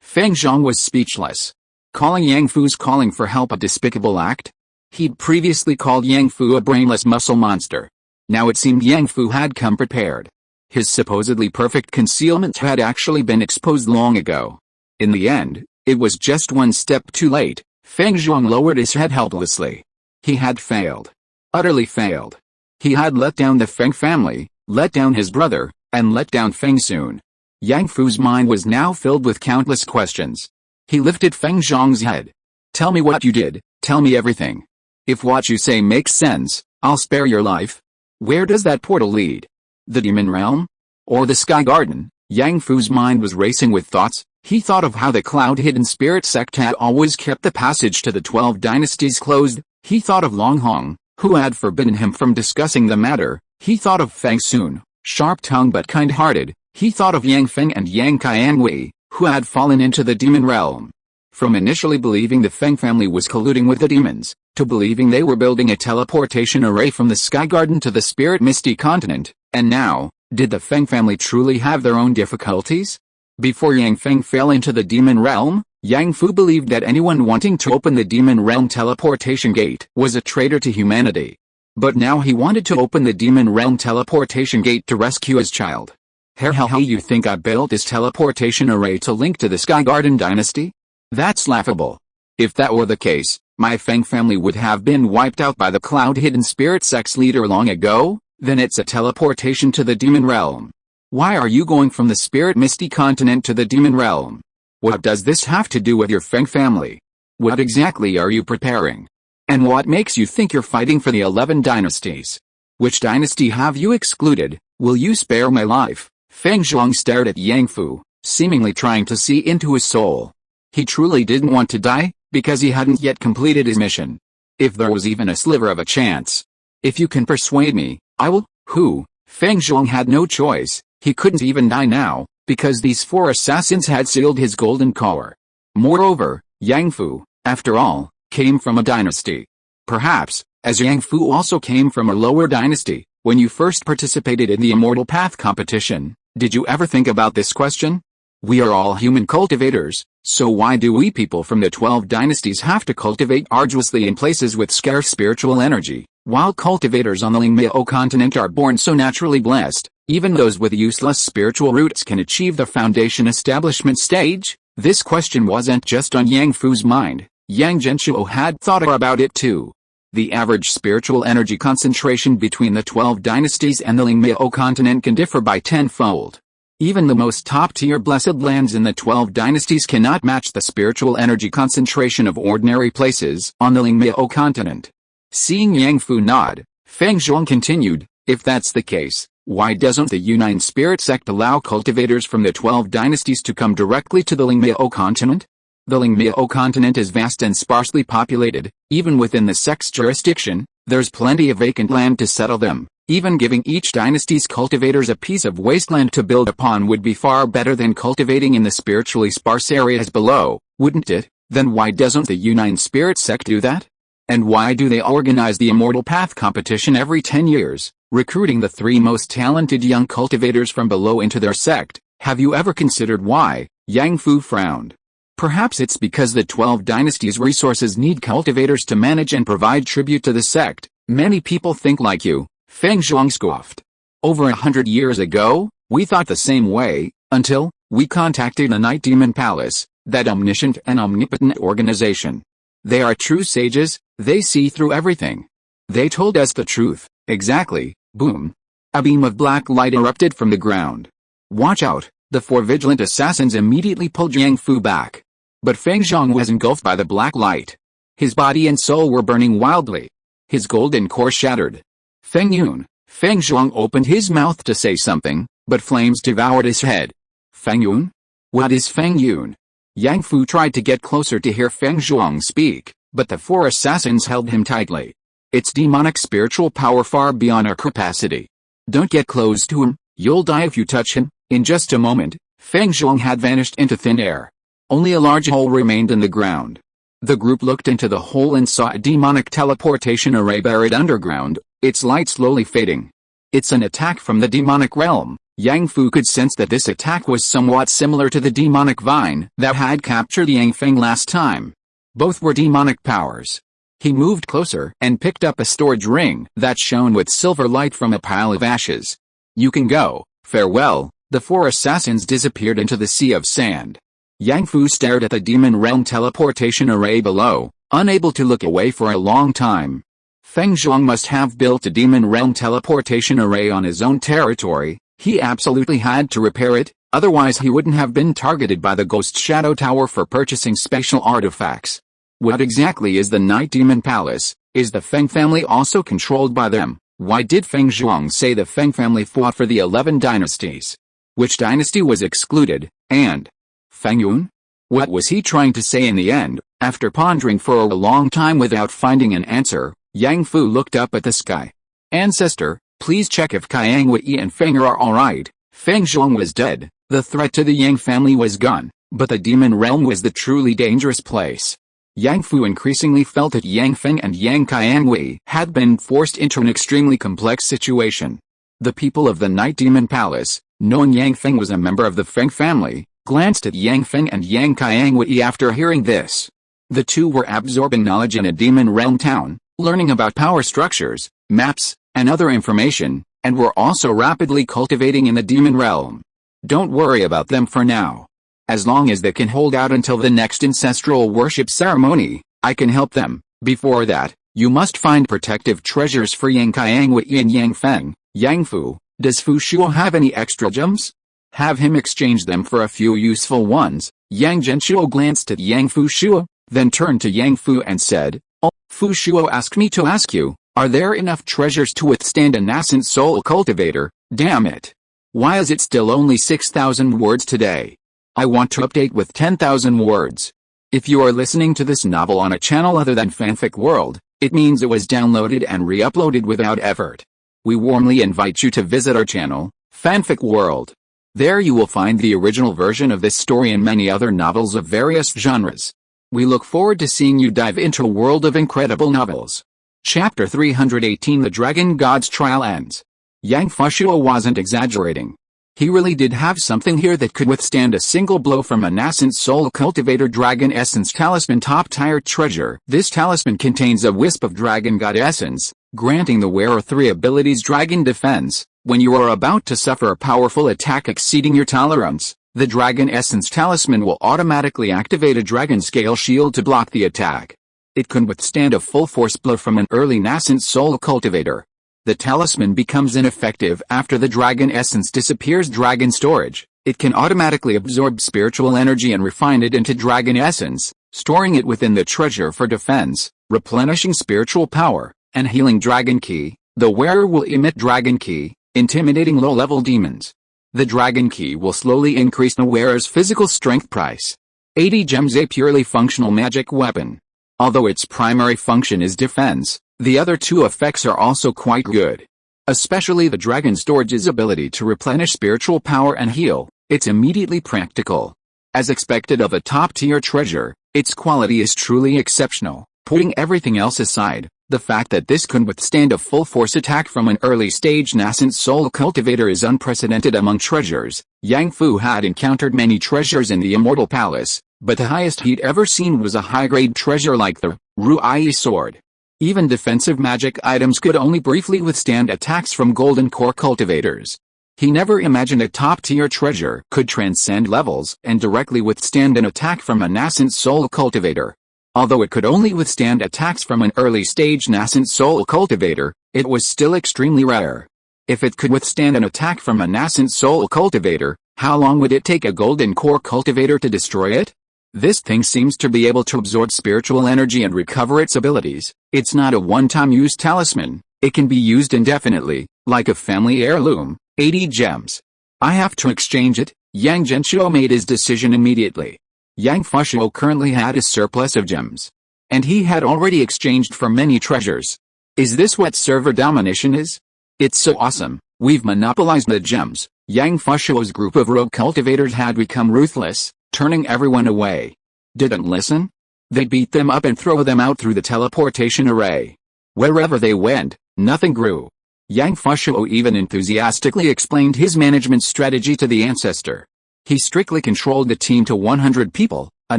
Feng Zhang was speechless. Calling Yang Fu's calling for help a despicable act? He'd previously called Yang Fu a brainless muscle monster. Now it seemed Yang Fu had come prepared. His supposedly perfect concealment had actually been exposed long ago. In the end, it was just one step too late. Feng Zhang lowered his head helplessly. He had failed. Utterly failed. He had let down the Feng family, let down his brother, and let down Feng Sun. Yang Fu's mind was now filled with countless questions. He lifted Feng Zhang's head. Tell me what you did, tell me everything. If what you say makes sense, I'll spare your life. Where does that portal lead? The demon realm? Or the sky garden? Yang Fu's mind was racing with thoughts. He thought of how the cloud-hidden spirit sect had always kept the passage to the 12 dynasties closed. He thought of Long Hong, who had forbidden him from discussing the matter. He thought of Feng Sun, sharp-tongued but kind-hearted. He thought of Yang Feng and Yang Qianwei, who had fallen into the demon realm. From initially believing the Feng family was colluding with the demons, to believing they were building a teleportation array from the Sky Garden to the Spirit Misty Continent, and now, did the Feng family truly have their own difficulties? Before Yang Feng fell into the demon realm, Yang Fu believed that anyone wanting to open the demon realm teleportation gate was a traitor to humanity. But now he wanted to open the demon realm teleportation gate to rescue his child. Hey, you think I built this teleportation array to link to the Sky Garden dynasty? That's laughable. If that were the case, my Feng family would have been wiped out by the cloud-hidden spirit sect's leader long ago. Then it's a teleportation to the demon realm. Why are you going from the Spirit Misty Continent to the demon realm? What does this have to do with your Feng family? What exactly are you preparing? And what makes you think you're fighting for the 11 dynasties? Which dynasty have you excluded? Will you spare my life? Feng Zhang stared at Yang Fu, seemingly trying to see into his soul. He truly didn't want to die, because he hadn't yet completed his mission. If there was even a sliver of a chance. If you can persuade me, I will. Who? Feng Zhang had no choice. He couldn't even die now, because these 4 assassins had sealed his golden core. Moreover, Yang Fu, after all, came from a dynasty. Perhaps, as Yang Fu also came from a lower dynasty, when you first participated in the Immortal Path competition, did you ever think about this question? We are all human cultivators, so why do we people from the 12 dynasties have to cultivate arduously in places with scarce spiritual energy, while cultivators on the Lingmiao continent are born so naturally blessed? Even those with useless spiritual roots can achieve the foundation establishment stage? This question wasn't just on Yang Fu's mind. Yang Genshuo had thought about it too. The average spiritual energy concentration between the 12 dynasties and the Lingmiao continent can differ by 10-fold. Even the most top-tier blessed lands in the 12 dynasties cannot match the spiritual energy concentration of ordinary places on the Lingmiao continent. Seeing Yang Fu nod, Feng Zhang continued, if that's the case, why doesn't the United Spirit sect allow cultivators from the 12 dynasties to come directly to the Lingmiao continent? The Lingmiao continent is vast and sparsely populated. Even within the sect's jurisdiction, there's plenty of vacant land to settle them. Even giving each dynasty's cultivators a piece of wasteland to build upon would be far better than cultivating in the spiritually sparse areas below, wouldn't it? Then why doesn't the United Spirit sect do that? And why do they organize the Immortal Path competition every 10 years, recruiting the 3 most talented young cultivators from below into their sect? Have you ever considered why? Yang Fu frowned. Perhaps it's because the 12 dynasties' resources need cultivators to manage and provide tribute to the sect. Many people think like you, Feng Zhuang scoffed. Over 100 years ago, we thought the same way, until we contacted the Night Demon Palace, that omniscient and omnipotent organization. They are true sages, they see through everything. They told us the truth. Exactly. Boom. A beam of black light erupted from the ground. Watch out, the 4 vigilant assassins immediately pulled Yang Fu back. But Feng Zhuang was engulfed by the black light. His body and soul were burning wildly. His golden core shattered. Feng Zhuang opened his mouth to say something, but flames devoured his head. Feng Yun? What is Feng Yun? Yang Fu tried to get closer to hear Feng Zhuang speak, but the 4 assassins held him tightly. It's demonic spiritual power far beyond our capacity. Don't get close to him, you'll die if you touch him. In just a moment, Feng Zhuang had vanished into thin air. Only a large hole remained in the ground. The group looked into the hole and saw a demonic teleportation array buried underground, its light slowly fading. It's an attack from the demonic realm. Yang Fu could sense that this attack was somewhat similar to the demonic vine that had captured Yang Feng last time. Both were demonic powers. He moved closer and picked up a storage ring that shone with silver light from a pile of ashes. You can go, farewell. The 4 assassins disappeared into the sea of sand. Yang Fu stared at the demon realm teleportation array below, unable to look away for a long time. Feng Zhuang must have built a demon realm teleportation array on his own territory. He absolutely had to repair it, otherwise he wouldn't have been targeted by the Ghost Shadow Tower for purchasing special artifacts. What exactly is the Night Demon Palace? Is the Feng family also controlled by them? Why did Feng Zhuang say the Feng family fought for the 11 dynasties? Which dynasty was excluded, and Feng Yun? What was he trying to say in the end? After pondering for a long time without finding an answer, Yang Fu looked up at the sky. Ancestor, please check if Yang Wei and Feng are alright. Feng Zhuang was dead, the threat to the Yang family was gone, but the demon realm was the truly dangerous place. Yang Fu increasingly felt that Yang Feng and Yang Wei had been forced into an extremely complex situation. The people of the Night Demon Palace, knowing Yang Feng was a member of the Feng family, glanced at Yang Feng and Yang Wei after hearing this. The two were absorbing knowledge in a demon realm town, learning about power structures, maps, and other information, and were also rapidly cultivating in the demon realm. Don't worry about them for now. As long as they can hold out until the next ancestral worship ceremony, I can help them. Before that, you must find protective treasures for Yang Wei and Yang Feng. Yang Fu, does Fu Shuo have any extra gems? Have him exchange them for a few useful ones. Yang Genshuo glanced at Yang Fu Shuo, then turned to Yang Fu and said, "Oh, Fu Shuo asked me to ask you, are there enough treasures to withstand a nascent soul cultivator? Damn it. Why is it still only 6,000 words today? I want to update with 10,000 words. If you are listening to this novel on a channel other than Fanfic World, it means it was downloaded and re-uploaded without effort. We warmly invite you to visit our channel, Fanfic World. There you will find the original version of this story and many other novels of various genres. We look forward to seeing you dive into a world of incredible novels." Chapter 318 The Dragon God's Trial Ends. Yang Fu wasn't exaggerating. He really did have something here that could withstand a single blow from a nascent soul cultivator dragon essence talisman top-tier treasure. This talisman contains a wisp of dragon god essence, granting the wearer 3 abilities: dragon defense. When you are about to suffer a powerful attack exceeding your tolerance, the dragon essence talisman will automatically activate a dragon scale shield to block the attack. It can withstand a full force blow from an early nascent soul cultivator. The talisman becomes ineffective after the dragon essence disappears. Dragon storage. It can automatically absorb spiritual energy and refine it into dragon essence, storing it within the treasure for defense, replenishing spiritual power, and healing. Dragon key. The wearer will emit dragon key, intimidating low-level demons. The dragon key will slowly increase the wearer's physical strength. Price: 80 gems. A purely functional magic weapon. Although its primary function is defense, the other 2 effects are also quite good. Especially the dragon storage's ability to replenish spiritual power and heal, it's immediately practical. As expected of a top-tier treasure, Its quality is truly exceptional. Putting everything else aside, the fact that this could withstand a full-force attack from an early-stage nascent soul cultivator is unprecedented among treasures. Yang Fu had encountered many treasures in the Immortal Palace, but the highest he'd ever seen was a high-grade treasure like the Ruai sword. Even defensive magic items could only briefly withstand attacks from golden core cultivators. He never imagined a top-tier treasure could transcend levels and directly withstand an attack from a nascent soul cultivator. Although it could only withstand attacks from an early-stage nascent soul cultivator, it was still extremely rare. If it could withstand an attack from a nascent soul cultivator, how long would it take a golden core cultivator to destroy it? This thing seems to be able to absorb spiritual energy and recover its abilities. It's not a one-time use talisman. It can be used indefinitely, like a family heirloom. 80 gems. I have to exchange it. Yang Genshuo made his decision immediately. Yang Fushuo currently had a surplus of gems. And he had already exchanged for many treasures. Is this what server domination is? It's so awesome. We've monopolized the gems. Yang Fushuo's group of rogue cultivators had become ruthless, turning everyone away. Didn't listen? They beat them up and throw them out through the teleportation array. Wherever they went, nothing grew. Yang Fushuo even enthusiastically explained his management strategy to the ancestor. He strictly controlled the team to 100 people, a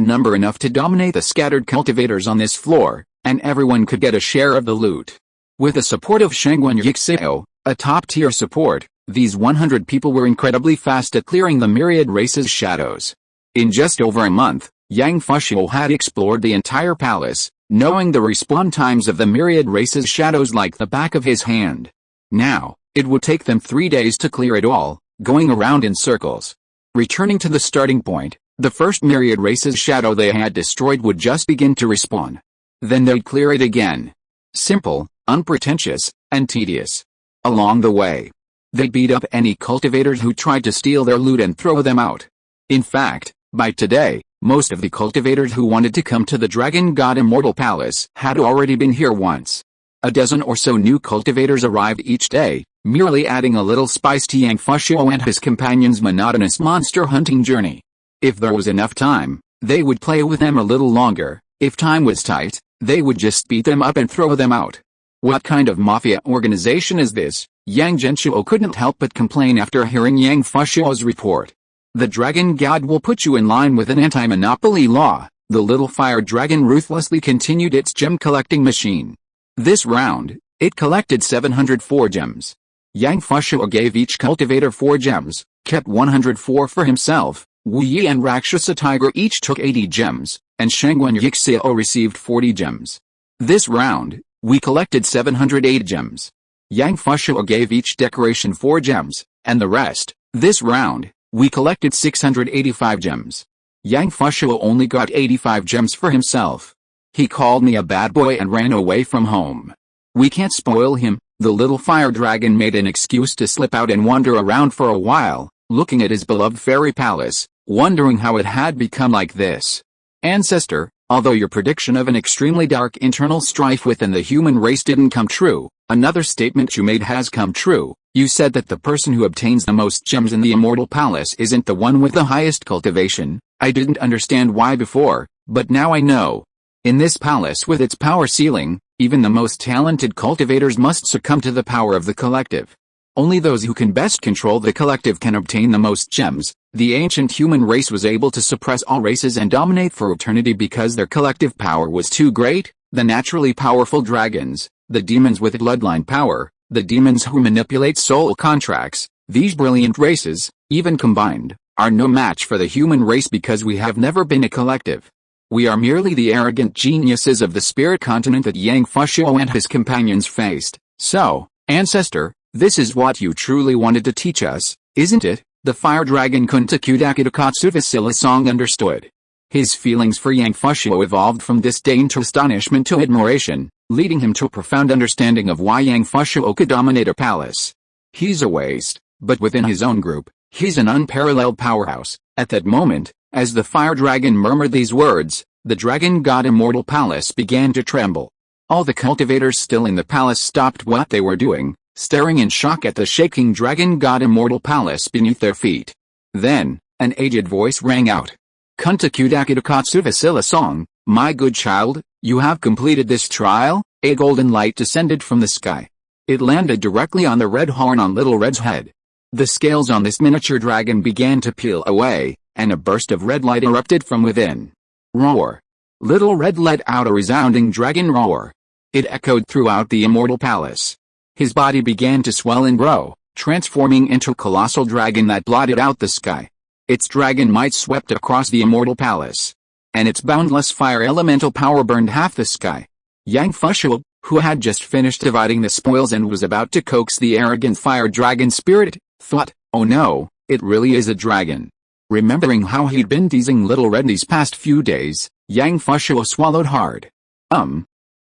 number enough to dominate the scattered cultivators on this floor, and everyone could get a share of the loot. With the support of Shengguan Yixio, a top-tier support, these 100 people were incredibly fast at clearing the myriad races' shadows. In just over a month, Yang Fushuo had explored the entire palace, knowing the respawn times of the myriad races' shadows like the back of his hand. Now, it would take them 3 days to clear it all, going around in circles. Returning to the starting point, the first myriad race's shadow they had destroyed would just begin to respawn. Then they'd clear it again. Simple, unpretentious, and tedious. Along the way, they'd beat up any cultivators who tried to steal their loot and throw them out. In fact, by today, most of the cultivators who wanted to come to the Dragon God Immortal Palace had already been here once. A dozen or so new cultivators arrived each day, merely adding a little spice to Yang Fushuo and his companions' monotonous monster hunting journey. If there was enough time, they would play with them a little longer. If time was tight, they would just beat them up and throw them out. What kind of mafia organization is this? Yang Genshuo couldn't help but complain after hearing Yang Fushuo's report. The Dragon God will put you in line with an anti-monopoly law. The little fire dragon ruthlessly continued its gem-collecting machine. This round, it collected 704 gems. Yang Fushuo gave each cultivator 4 gems, kept 104 for himself. Wu Yi and Rakshasa Tiger each took 80 gems, and Shengguan Yixio received 40 gems. This round, we collected 708 gems. Yang Fushuo gave each decoration 4 gems, and the rest. This round, we collected 685 gems. Yang Fushuo only got 85 gems for himself. He called me a bad boy and ran away from home. We can't spoil him. The little fire dragon made an excuse to slip out and wander around for a while, looking at his beloved fairy palace, wondering how it had become like this. Ancestor, although your prediction of an extremely dark internal strife within the human race didn't come true, another statement you made has come true. You said that the person who obtains the most gems in the Immortal Palace isn't the one with the highest cultivation. I didn't understand why before, but now I know. In this palace with its power ceiling, even the most talented cultivators must succumb to the power of the collective. Only those who can best control the collective can obtain the most gems. The ancient human race was able to suppress all races and dominate for eternity because their collective power was too great. The naturally powerful dragons, the demons with bloodline power, the demons who manipulate soul contracts, these brilliant races, even combined, are no match for the human race because we have never been a collective. We are merely the arrogant geniuses of the spirit continent that Yang Fushuo and his companions faced. So, ancestor, this is what you truly wanted to teach us, isn't it? The fire dragon Kuntakudakidakatsu Vasilisong understood. His feelings for Yang Fushuo evolved from disdain to astonishment to admiration, leading him to a profound understanding of why Yang Fushuo could dominate a palace. He's a waste, but within his own group, he's an unparalleled powerhouse. At that moment, as the fire dragon murmured these words, the Dragon God Immortal Palace began to tremble. All the cultivators still in the palace stopped what they were doing, staring in shock at the shaking Dragon God Immortal Palace beneath their feet. Then, an aged voice rang out. Kuntakudakidakatsu song, my good child, you have completed this trial. A golden light descended from the sky. It landed directly on the red horn on Little Red's head. The scales on this miniature dragon began to peel away, and a burst of red light erupted from within. Roar! Little Red let out a resounding dragon roar. It echoed throughout the immortal palace. His body began to swell and grow, transforming into a colossal dragon that blotted out the sky. Its dragon might swept across the immortal palace, and its boundless fire elemental power burned half the sky. Yang Shi, who had just finished dividing the spoils and was about to coax the arrogant fire dragon spirit, thought, oh no, it really is a dragon. Remembering how he'd been teasing Little Red these past few days, Yang Shi swallowed hard.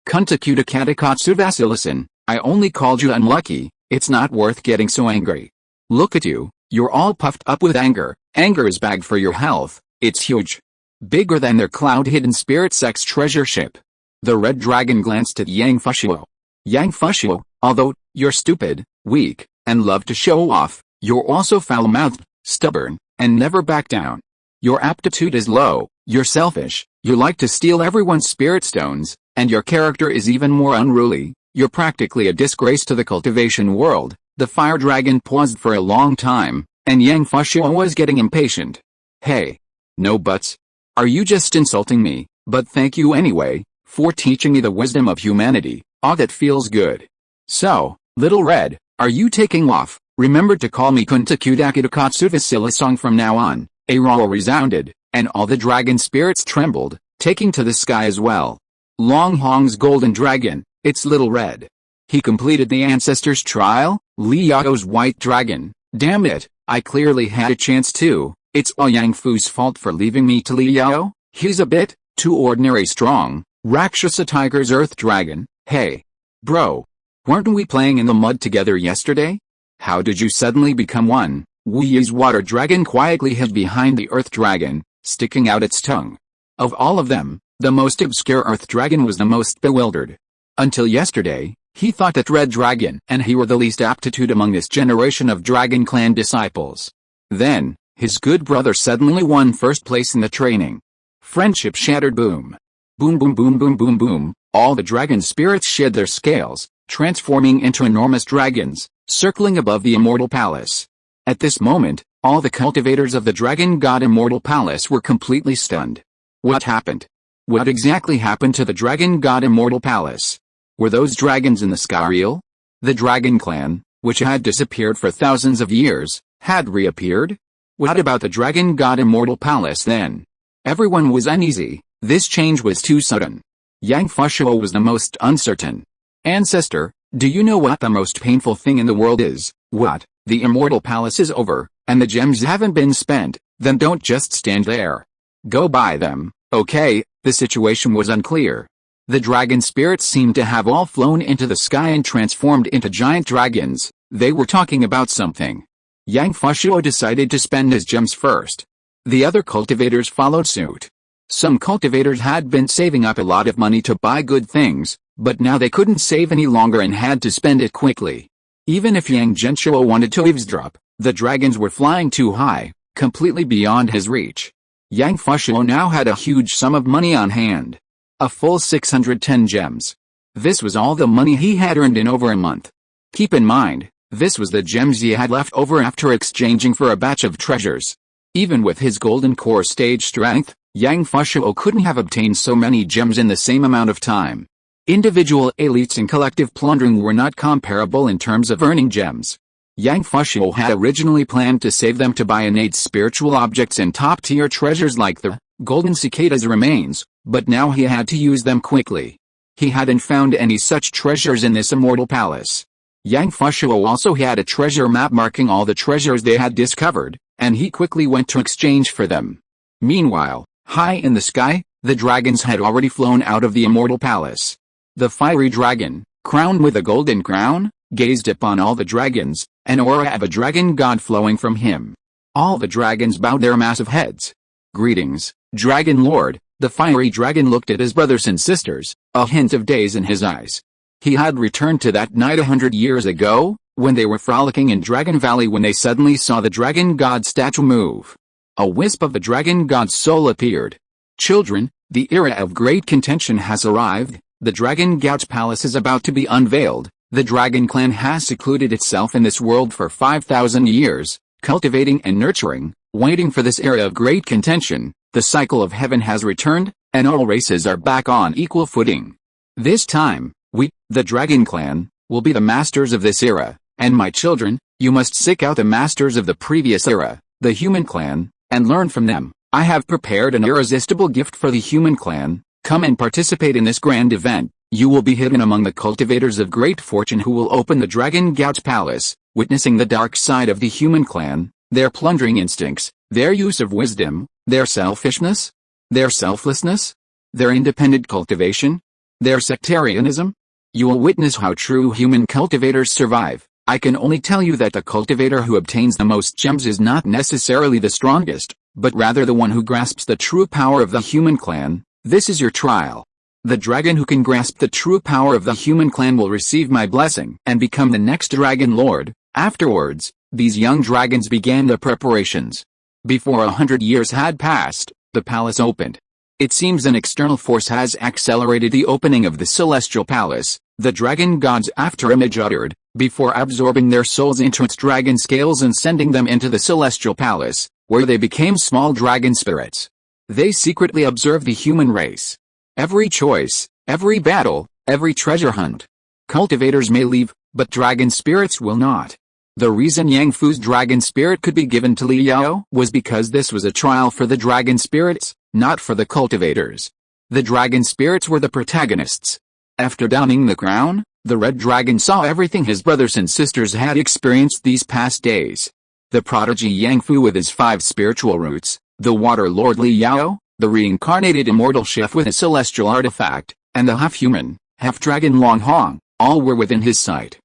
Kuntakudakatsu, I only called you unlucky, it's not worth getting so angry. Look at you, you're all puffed up with anger. Anger is bad for your health, it's huge. Bigger than their cloud-hidden spirit sex treasure ship. The red dragon glanced at Yang Shi. Yang Shi, although you're stupid, weak, and love to show off, you're also foul-mouthed, stubborn, and never back down. Your aptitude is low, you're selfish, you like to steal everyone's spirit stones, and your character is even more unruly. You're practically a disgrace to the cultivation world. The fire dragon paused for a long time, and Yang Shi was getting impatient. Hey. No buts. Are you just insulting me? But thank you anyway, for teaching me the wisdom of humanity. Oh, that feels good. So, Little Red, are you taking off? Remember to call me Kuntakudakatsu song from now on. A roar resounded, and all the dragon spirits trembled, taking to the sky as well. Long Hong's golden dragon, it's Little Red. He completed the ancestors' trial. Liao's white dragon, damn it, I clearly had a chance too. It's all Yang Fu's fault for leaving me to Liao. He's a bit too ordinary strong. Rakshasa Tiger's earth dragon, hey. Bro. Weren't we playing in the mud together yesterday? How did you suddenly become one? Wu Yi's water dragon quietly hid behind the earth dragon, sticking out its tongue. Of all of them, the most obscure earth dragon was the most bewildered. Until yesterday, he thought that Red Dragon and he were the least aptitude among this generation of Dragon Clan disciples. Then, his good brother suddenly won first place in the training. Friendship shattered. Boom. Boom boom boom boom boom boom, all the dragon spirits shed their scales, transforming into enormous dragons, circling above the immortal palace. At this moment, all the cultivators of the Dragon God Immortal Palace were completely stunned. What happened? What exactly happened to the Dragon God Immortal Palace? Were those dragons in the sky real? The Dragon Clan, which had disappeared for thousands of years, had reappeared? What about the Dragon God Immortal Palace then? Everyone was uneasy. This change was too sudden. Yang Shi was the most uncertain. Ancestor, do you know what the most painful thing in the world is? What? The Immortal Palace is over, and the gems haven't been spent. Then don't just stand there. Go buy them, okay? The situation was unclear. The dragon spirits seemed to have all flown into the sky and transformed into giant dragons. They were talking about something. Yang Shi decided to spend his gems first. The other cultivators followed suit. Some cultivators had been saving up a lot of money to buy good things, but now they couldn't save any longer and had to spend it quickly. Even if Genshuo wanted to eavesdrop, the dragons were flying too high, completely beyond his reach. Yang Shi now had a huge sum of money on hand. A full 610 gems. This was all the money he had earned in over a month. Keep in mind, this was the gems he had left over after exchanging for a batch of treasures. Even with his golden core stage strength, Yang Shi couldn't have obtained so many gems in the same amount of time. Individual elites and collective plundering were not comparable in terms of earning gems. Yang Shi had originally planned to save them to buy innate spiritual objects and top-tier treasures like the golden cicada's remains, but now he had to use them quickly. He hadn't found any such treasures in this immortal palace. Yang Shi also had a treasure map marking all the treasures they had discovered, and he quickly went to exchange for them. Meanwhile, high in the sky, the dragons had already flown out of the immortal palace. The fiery dragon, crowned with a golden crown, gazed upon all the dragons, an aura of a dragon god flowing from him. All the dragons bowed their massive heads. Greetings, Dragon Lord. The fiery dragon looked at his brothers and sisters, a hint of daze in his eyes. He had returned to that night 100 years ago, when they were frolicking in Dragon Valley when they suddenly saw the dragon god statue move. A wisp of the dragon god's soul appeared. Children, the era of great contention has arrived. The dragon god's palace is about to be unveiled. The dragon clan has secluded itself in this world for 5,000 years, cultivating and nurturing, waiting for this era of great contention. The cycle of heaven has returned, and all races are back on equal footing. This time, we, the dragon clan, will be the masters of this era, and my children, you must seek out the masters of the previous era, the human clan, and learn from them. I have prepared an irresistible gift for the human clan. Come and participate in this grand event. You will be hidden among the cultivators of great fortune who will open the dragon god's palace, witnessing the dark side of the human clan, their plundering instincts, their use of wisdom, their selfishness, their selflessness, their independent cultivation, their sectarianism. You will witness how true human cultivators survive. I can only tell you that the cultivator who obtains the most gems is not necessarily the strongest, but rather the one who grasps the true power of the human clan. This is your trial. The dragon who can grasp the true power of the human clan will receive my blessing and become the next dragon lord. Afterwards, these young dragons began the preparations. Before 100 years had passed, the palace opened. It seems an external force has accelerated the opening of the celestial palace. The dragon god's afterimage uttered, before absorbing their souls into its dragon scales and sending them into the celestial palace, where they became small dragon spirits. They secretly observe the human race. Every choice, every battle, every treasure hunt. Cultivators may leave, but dragon spirits will not. The reason Yang Fu's dragon spirit could be given to Li Yao was because this was a trial for the dragon spirits, not for the cultivators. The dragon spirits were the protagonists. After donning the crown, the red dragon saw everything his brothers and sisters had experienced these past days. The prodigy Yang Fu with his 5 spiritual roots, the water lord Li Yao, the reincarnated immortal chef with a celestial artifact, and the half-human, half-dragon Long Hong, all were within his sight.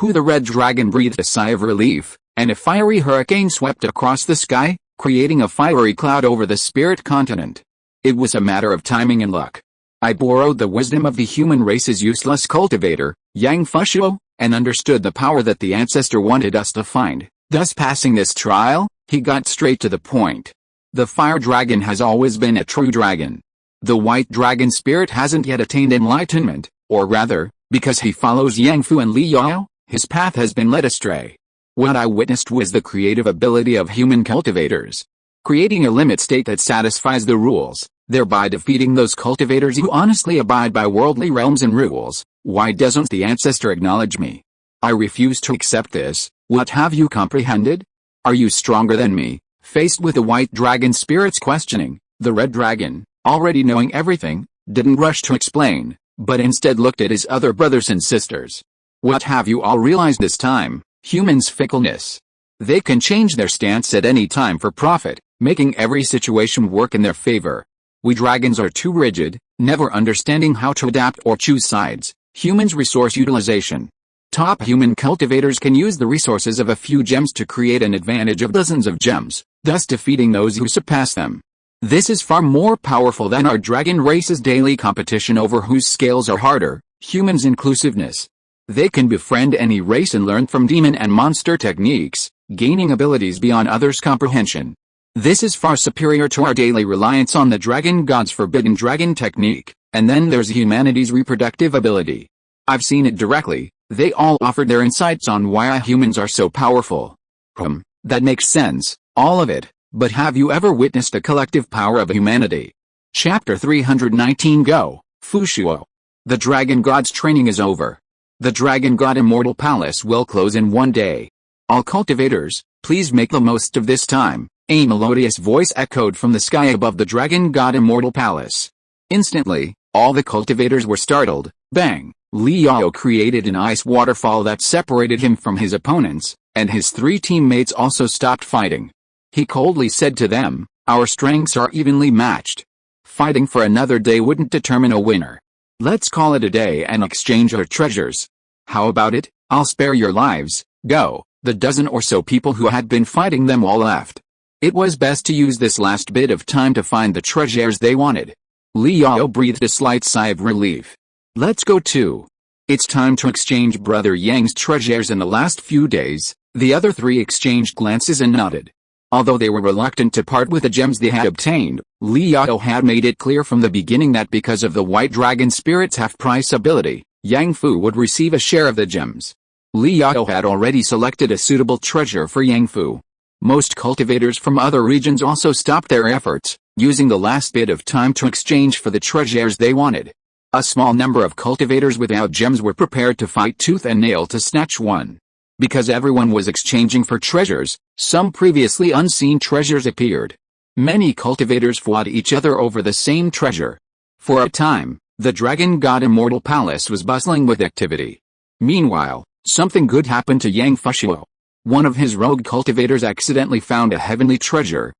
The red dragon breathed a sigh of relief, and a fiery hurricane swept across the sky, creating a fiery cloud over the spirit continent. It was a matter of timing and luck. I borrowed the wisdom of the human race's useless cultivator, Yang Fushuo, and understood the power that the ancestor wanted us to find. Thus passing this trial, he got straight to the point. The fire dragon has always been a true dragon. The white dragon spirit hasn't yet attained enlightenment, or rather, because he follows Yang Fu and Li Yao, his path has been led astray. What I witnessed was the creative ability of human cultivators. Creating a limit state that satisfies the rules, thereby defeating those cultivators who honestly abide by worldly realms and rules. Why doesn't the ancestor acknowledge me? I refuse to accept this. What have you comprehended? Are you stronger than me? Faced with the white dragon spirit's questioning, the red dragon, already knowing everything, didn't rush to explain, but instead looked at his other brothers and sisters. What have you all realized this time? Humans' fickleness. They can change their stance at any time for profit, making every situation work in their favor. We dragons are too rigid, never understanding how to adapt or choose sides. Humans' resource utilization. Top human cultivators can use the resources of a few gems to create an advantage of dozens of gems, thus defeating those who surpass them. This is far more powerful than our dragon race's daily competition over whose scales are harder, humans' inclusiveness. They can befriend any race and learn from demon and monster techniques, gaining abilities beyond others' comprehension. This is far superior to our daily reliance on the dragon god's forbidden dragon technique, and then there's humanity's reproductive ability. I've seen it directly. They all offered their insights on why humans are so powerful. That makes sense, all of it, but have you ever witnessed the collective power of humanity? Chapter 319 Go, Fushuo. The dragon god's training is over. The dragon god immortal palace will close in one day. All cultivators, please make the most of this time. A melodious voice echoed from the sky above the dragon god immortal palace. Instantly, all the cultivators were startled. Bang! Li Yao created an ice waterfall that separated him from his opponents, and his 3 teammates also stopped fighting. He coldly said to them, "Our strengths are evenly matched. Fighting for another day wouldn't determine a winner. Let's call it a day and exchange our treasures. How about it? I'll spare your lives." Go. The dozen or so people who had been fighting them all left. It was best to use this last bit of time to find the treasures they wanted. Li Yao breathed a slight sigh of relief. Let's go too. It's time to exchange Brother Yang's treasures. In the last few days, the other 3 exchanged glances and nodded. Although they were reluctant to part with the gems they had obtained, Li Yao had made it clear from the beginning that because of the White Dragon Spirit's half-price ability, Yang Fu would receive a share of the gems. Li Yao had already selected a suitable treasure for Yang Fu. Most cultivators from other regions also stopped their efforts, using the last bit of time to exchange for the treasures they wanted. A small number of cultivators without gems were prepared to fight tooth and nail to snatch one. Because everyone was exchanging for treasures, some previously unseen treasures appeared. Many cultivators fought each other over the same treasure. For a time, the Dragon God Immortal Palace was bustling with activity. Meanwhile, something good happened to Yang Fushuo. One of his rogue cultivators accidentally found a heavenly treasure,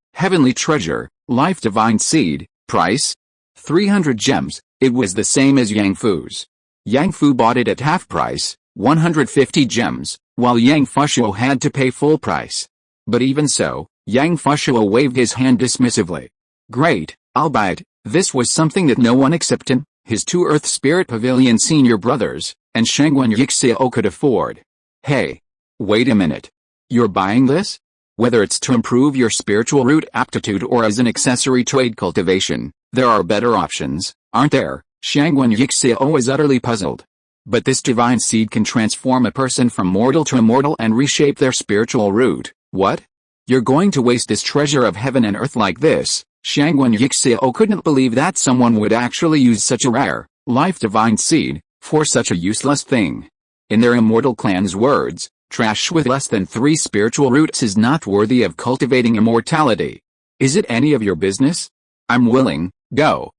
life divine seed, price 300 gems. It was the same as Yang Fu's. Yang Fu bought it at half price, 150 gems, while Yang Fushuo had to pay full price. But even so, Yang Fushuo waved his hand dismissively. Great, I'll buy it. This was something that no one except him, his two Earth Spirit Pavilion senior brothers, and Shangwen Yixio could afford. Hey! Wait a minute. You're buying this? Whether it's to improve your spiritual root aptitude or as an accessory to aid cultivation, there are better options, aren't there? Shangwen Yixio was utterly puzzled. But this divine seed can transform a person from mortal to immortal and reshape their spiritual root. What? You're going to waste this treasure of heaven and earth like this? Shangwen Yixio couldn't believe that someone would actually use such a rare, life divine seed, for such a useless thing. In their immortal clan's words, trash with less than 3 spiritual roots is not worthy of cultivating immortality. Is it any of your business? I'm willing. Go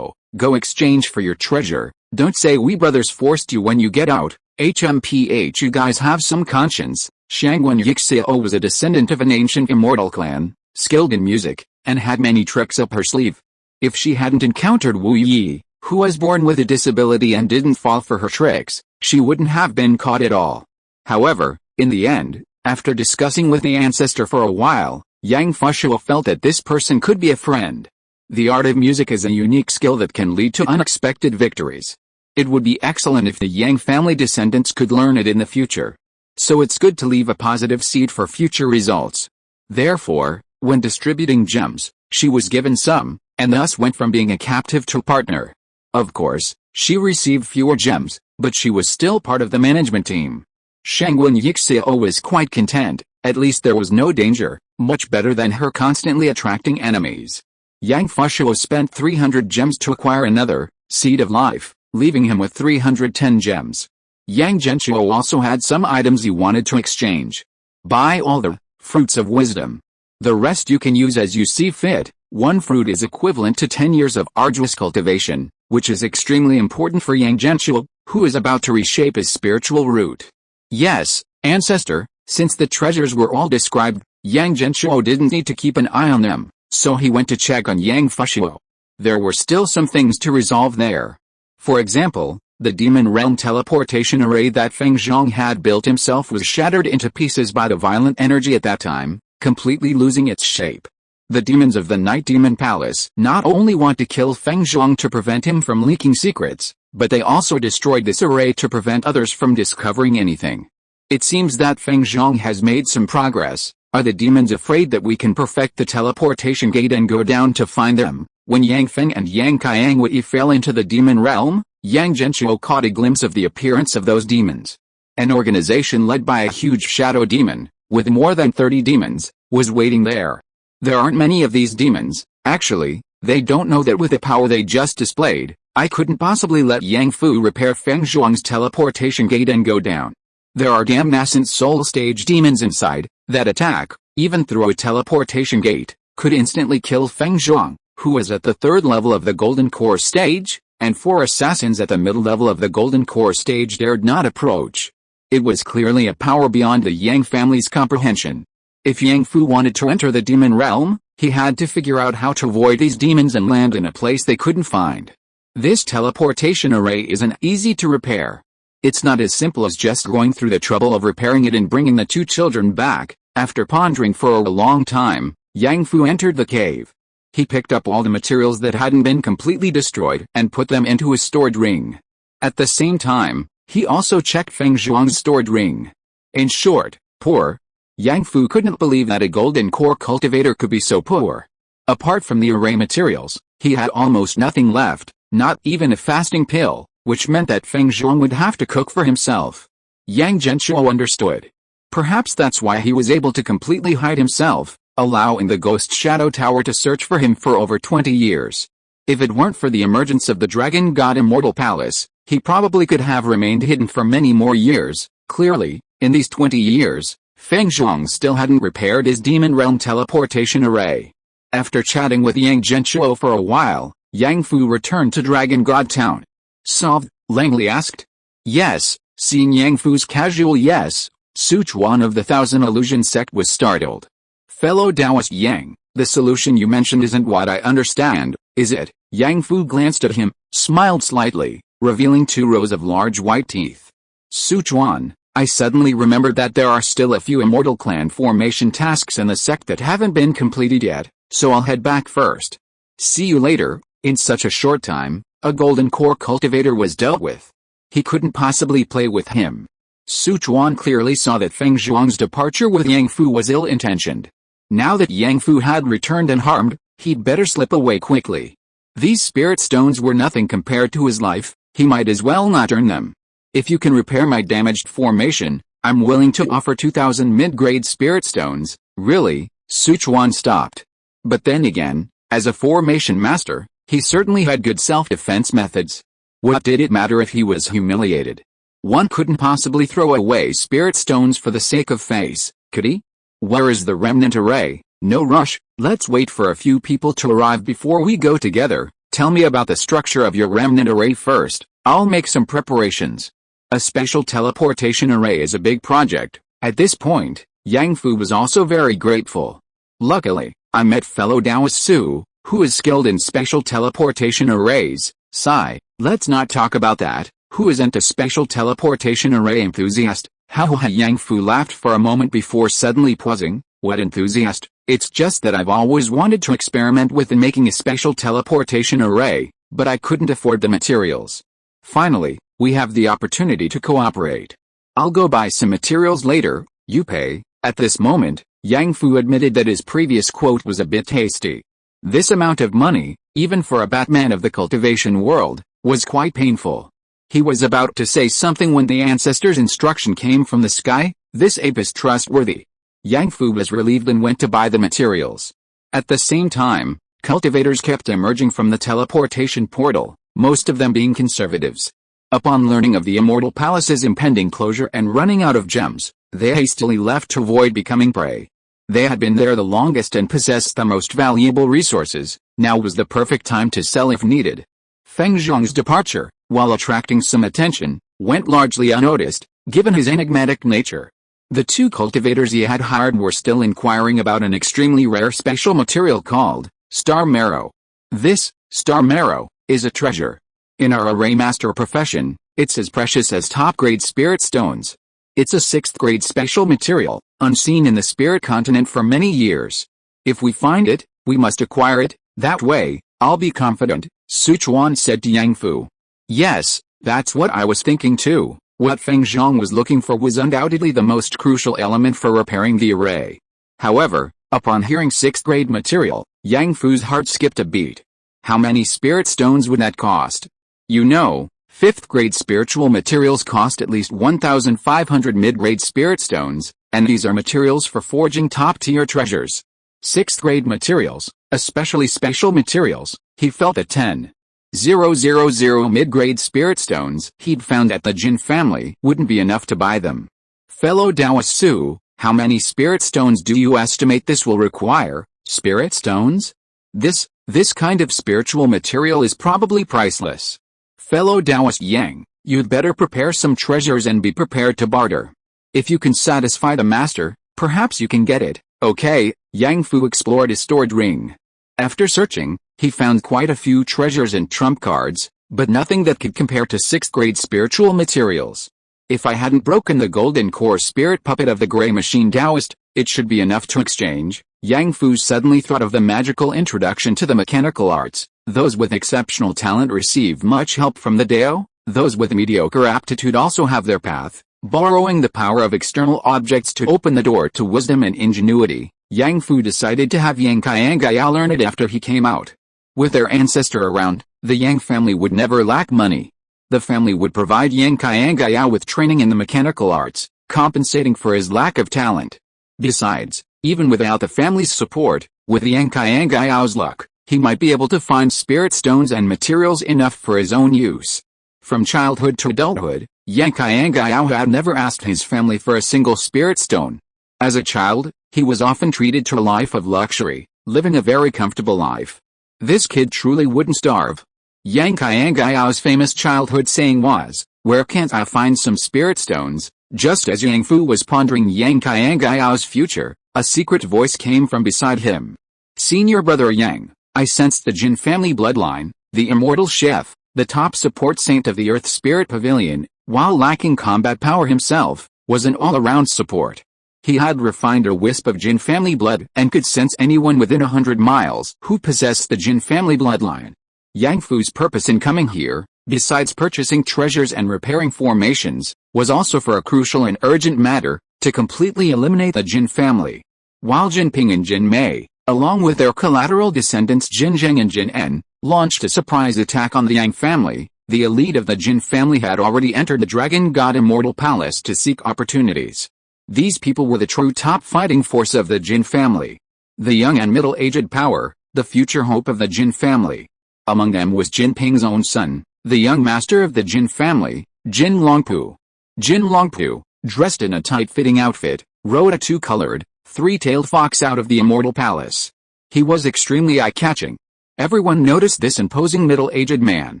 exchange for your treasure. Don't say we brothers forced you when you get out. HMPH, you guys have some conscience. Shangwen Yixio was a descendant of an ancient immortal clan, skilled in music, and had many tricks up her sleeve. If she hadn't encountered Wu Yi, who was born with a disability and didn't fall for her tricks, she wouldn't have been caught at all. However, in the end, after discussing with the ancestor for a while, Yang Fushuo felt that this person could be a friend. The art of music is a unique skill that can lead to unexpected victories. It would be excellent if the Yang family descendants could learn it in the future. So it's good to leave a positive seed for future results. Therefore, when distributing gems, she was given some, and thus went from being a captive to a partner. Of course, she received fewer gems, but she was still part of the management team. Shangwen Yixio was quite content, at least there was no danger, much better than her constantly attracting enemies. Yang Fushuo spent 300 gems to acquire another, seed of life, leaving him with 310 gems. Yang Genshuo also had some items he wanted to exchange. Buy all the fruits of wisdom. The rest you can use as you see fit. One fruit is equivalent to 10 years of arduous cultivation, which is extremely important for Yang Genshuo, who is about to reshape his spiritual root. Yes, ancestor, since the treasures were all described, Yang Genshuo didn't need to keep an eye on them, so he went to check on Yang Fushuo. There were still some things to resolve there. For example, the demon realm teleportation array that Feng Zhang had built himself was shattered into pieces by the violent energy at that time, completely losing its shape. The demons of the Night Demon Palace not only want to kill Feng Zhang to prevent him from leaking secrets, but they also destroyed this array to prevent others from discovering anything. It seems that Feng Zhang has made some progress. Are the demons afraid that we can perfect the teleportation gate and go down to find them? When Yang Feng and Yang Qiangwei fell into the demon realm, Yang Genshuo caught a glimpse of the appearance of those demons. An organization led by a huge shadow demon, with more than 30 demons, was waiting there. There aren't many of these demons. Actually, they don't know that with the power they just displayed, I couldn't possibly let Yang Fu repair Feng Zhuang's teleportation gate and go down. There are damn nascent soul stage demons inside, that attack, even through a teleportation gate, could instantly kill Feng Zhuang, who was at the 3rd level of the Golden Core stage, and 4 assassins at the middle level of the Golden Core stage dared not approach. It was clearly a power beyond the Yang family's comprehension. If Yang Fu wanted to enter the demon realm, he had to figure out how to avoid these demons and land in a place they couldn't find. This teleportation array isn't easy to repair. It's not as simple as just going through the trouble of repairing it and bringing the 2 children back. After pondering for a long time, Yang Fu entered the cave. He picked up all the materials that hadn't been completely destroyed and put them into his stored ring. At the same time, he also checked Feng Zhuang's stored ring. In short, poor Yang Fu couldn't believe that a golden core cultivator could be so poor. Apart from the array materials, he had almost nothing left, not even a fasting pill, which meant that Feng Zhuang would have to cook for himself. Yang Genshuo understood. Perhaps that's why he was able to completely hide himself, allowing the Ghost Shadow Tower to search for him for over 20 years. If it weren't for the emergence of the Dragon God Immortal Palace, he probably could have remained hidden for many more years. Clearly, in these 20 years, Feng Zhuang still hadn't repaired his Demon Realm teleportation array. After chatting with Yang Genshuo for a while, Yang Fu returned to Dragon God Town. Solved? Langley asked. Yes. Seeing Yang Fu's casual yes, Su Chuan of the Thousand Illusion sect was startled. Fellow Taoist Yang, the solution you mentioned isn't what I understand, is it? Yang Fu glanced at him, smiled slightly, revealing 2 rows of large white teeth. Su Chuan, I suddenly remembered that there are still a few immortal clan formation tasks in the sect that haven't been completed yet, so I'll head back first. See you later. In such a short time, a golden core cultivator was dealt with. He couldn't possibly play with him. Su Chuan clearly saw that Feng Zhuang's departure with Yang Fu was ill-intentioned. Now that Yang Fu had returned unharmed, he'd better slip away quickly. These spirit stones were nothing compared to his life, he might as well not earn them. If you can repair my damaged formation, I'm willing to offer 2,000 mid-grade spirit stones. Really? Su Chuan stopped. But then again, as a formation master, he certainly had good self-defense methods. What did it matter if he was humiliated? One couldn't possibly throw away spirit stones for the sake of face, could he? Where is the remnant array? No rush, let's wait for a few people to arrive before we go together. Tell me about the structure of your remnant array first, I'll make some preparations. A special teleportation array is a big project. At this point, Yang Fu was also very grateful. Luckily, I met fellow Taoist Su, who is skilled in special teleportation arrays. Sigh, let's not talk about that. Who isn't a special teleportation array enthusiast? How Yang Fu laughed for a moment before suddenly pausing. What enthusiast? It's just that I've always wanted to experiment with making a special teleportation array, but I couldn't afford the materials. Finally, we have the opportunity to cooperate. I'll go buy some materials later, you pay. At this moment, Yang Fu admitted that his previous quote was a bit hasty. This amount of money, even for a Batman of the cultivation world, was quite painful. He was about to say something when the ancestor's instruction came from the sky. This ape is trustworthy. Yang Fu was relieved and went to buy the materials. At the same time, cultivators kept emerging from the teleportation portal, most of them being conservatives. Upon learning of the Immortal Palace's impending closure and running out of gems, they hastily left to avoid becoming prey. They had been there the longest and possessed the most valuable resources. Now was the perfect time to sell if needed. Feng Zhuang's departure, while attracting some attention, went largely unnoticed, given his enigmatic nature. The 2 cultivators he had hired were still inquiring about an extremely rare special material called star marrow. This star marrow is a treasure. In our array master profession, it's as precious as top-grade spirit stones. It's a 6th-grade special material, unseen in the spirit continent for many years. If we find it, we must acquire it. That way, I'll be confident, Su Chuan said to Yang Fu. Yes, that's what I was thinking too. What Feng Zhuang was looking for was undoubtedly the most crucial element for repairing the array. However, upon hearing 6th-grade material, Yang Fu's heart skipped a beat. How many spirit stones would that cost? You know, 5th-grade spiritual materials cost at least 1,500 mid-grade spirit stones, and these are materials for forging top-tier treasures. 6th-grade materials, especially special materials, he felt that 10,000 mid-grade spirit stones he'd found at the Jin family wouldn't be enough to buy them. Fellow Taoist Su, how many spirit stones do you estimate this will require? Spirit stones? This kind of spiritual material is probably priceless. Fellow Taoist Yang, you'd better prepare some treasures and be prepared to barter. If you can satisfy the master, perhaps you can get it. Okay, Yang Fu explored his stored ring. After searching, he found quite a few treasures and trump cards, but nothing that could compare to 6th-grade spiritual materials. If I hadn't broken the golden core spirit puppet of the gray machine Taoist, it should be enough to exchange. Yang Fu suddenly thought of the magical introduction to the mechanical arts. Those with exceptional talent receive much help from the Dao. Those with mediocre aptitude also have their path. Borrowing the power of external objects to open the door to wisdom and ingenuity, Yang Fu decided to have Yang Qiangaya learn it after he came out. With their ancestor around, the Yang family would never lack money. The family would provide Yang Qiangaya with training in the mechanical arts, compensating for his lack of talent. Besides, even without the family's support, with Yang Qiangayao's luck, he might be able to find spirit stones and materials enough for his own use. From childhood to adulthood, Yang Qiangaya had never asked his family for a single spirit stone. As a child, he was often treated to a life of luxury, living a very comfortable life. This kid truly wouldn't starve. Yang Qiangayao's famous childhood saying was, "Where can't I find some spirit stones?" Just as Yang Fu was pondering Yang Qiangayao's future, a secret voice came from beside him. "Senior brother Yang, I sensed the Jin family bloodline, the immortal chef, the top support saint of the Earth Spirit Pavilion, while lacking combat power himself, was an all-around support. He had refined a wisp of Jin family blood and could sense anyone within 100 miles who possessed the Jin family bloodline. Yang Fu's purpose in coming here, besides purchasing treasures and repairing formations, was also for a crucial and urgent matter, to completely eliminate the Jin family. While Jin Ping and Jin Mei, along with their collateral descendants Jin Zheng and Jin En, launched a surprise attack on the Yang family, the elite of the Jin family had already entered the Dragon God Immortal Palace to seek opportunities. These people were the true top fighting force of the Jin family. The young and middle-aged power, the future hope of the Jin family. Among them was Jin Ping's own son, the young master of the Jin family, Jin Longpu. Jin Longpu, dressed in a tight-fitting outfit, rode a two-colored, three-tailed fox out of the Immortal Palace. He was extremely eye-catching. Everyone noticed this imposing middle-aged man,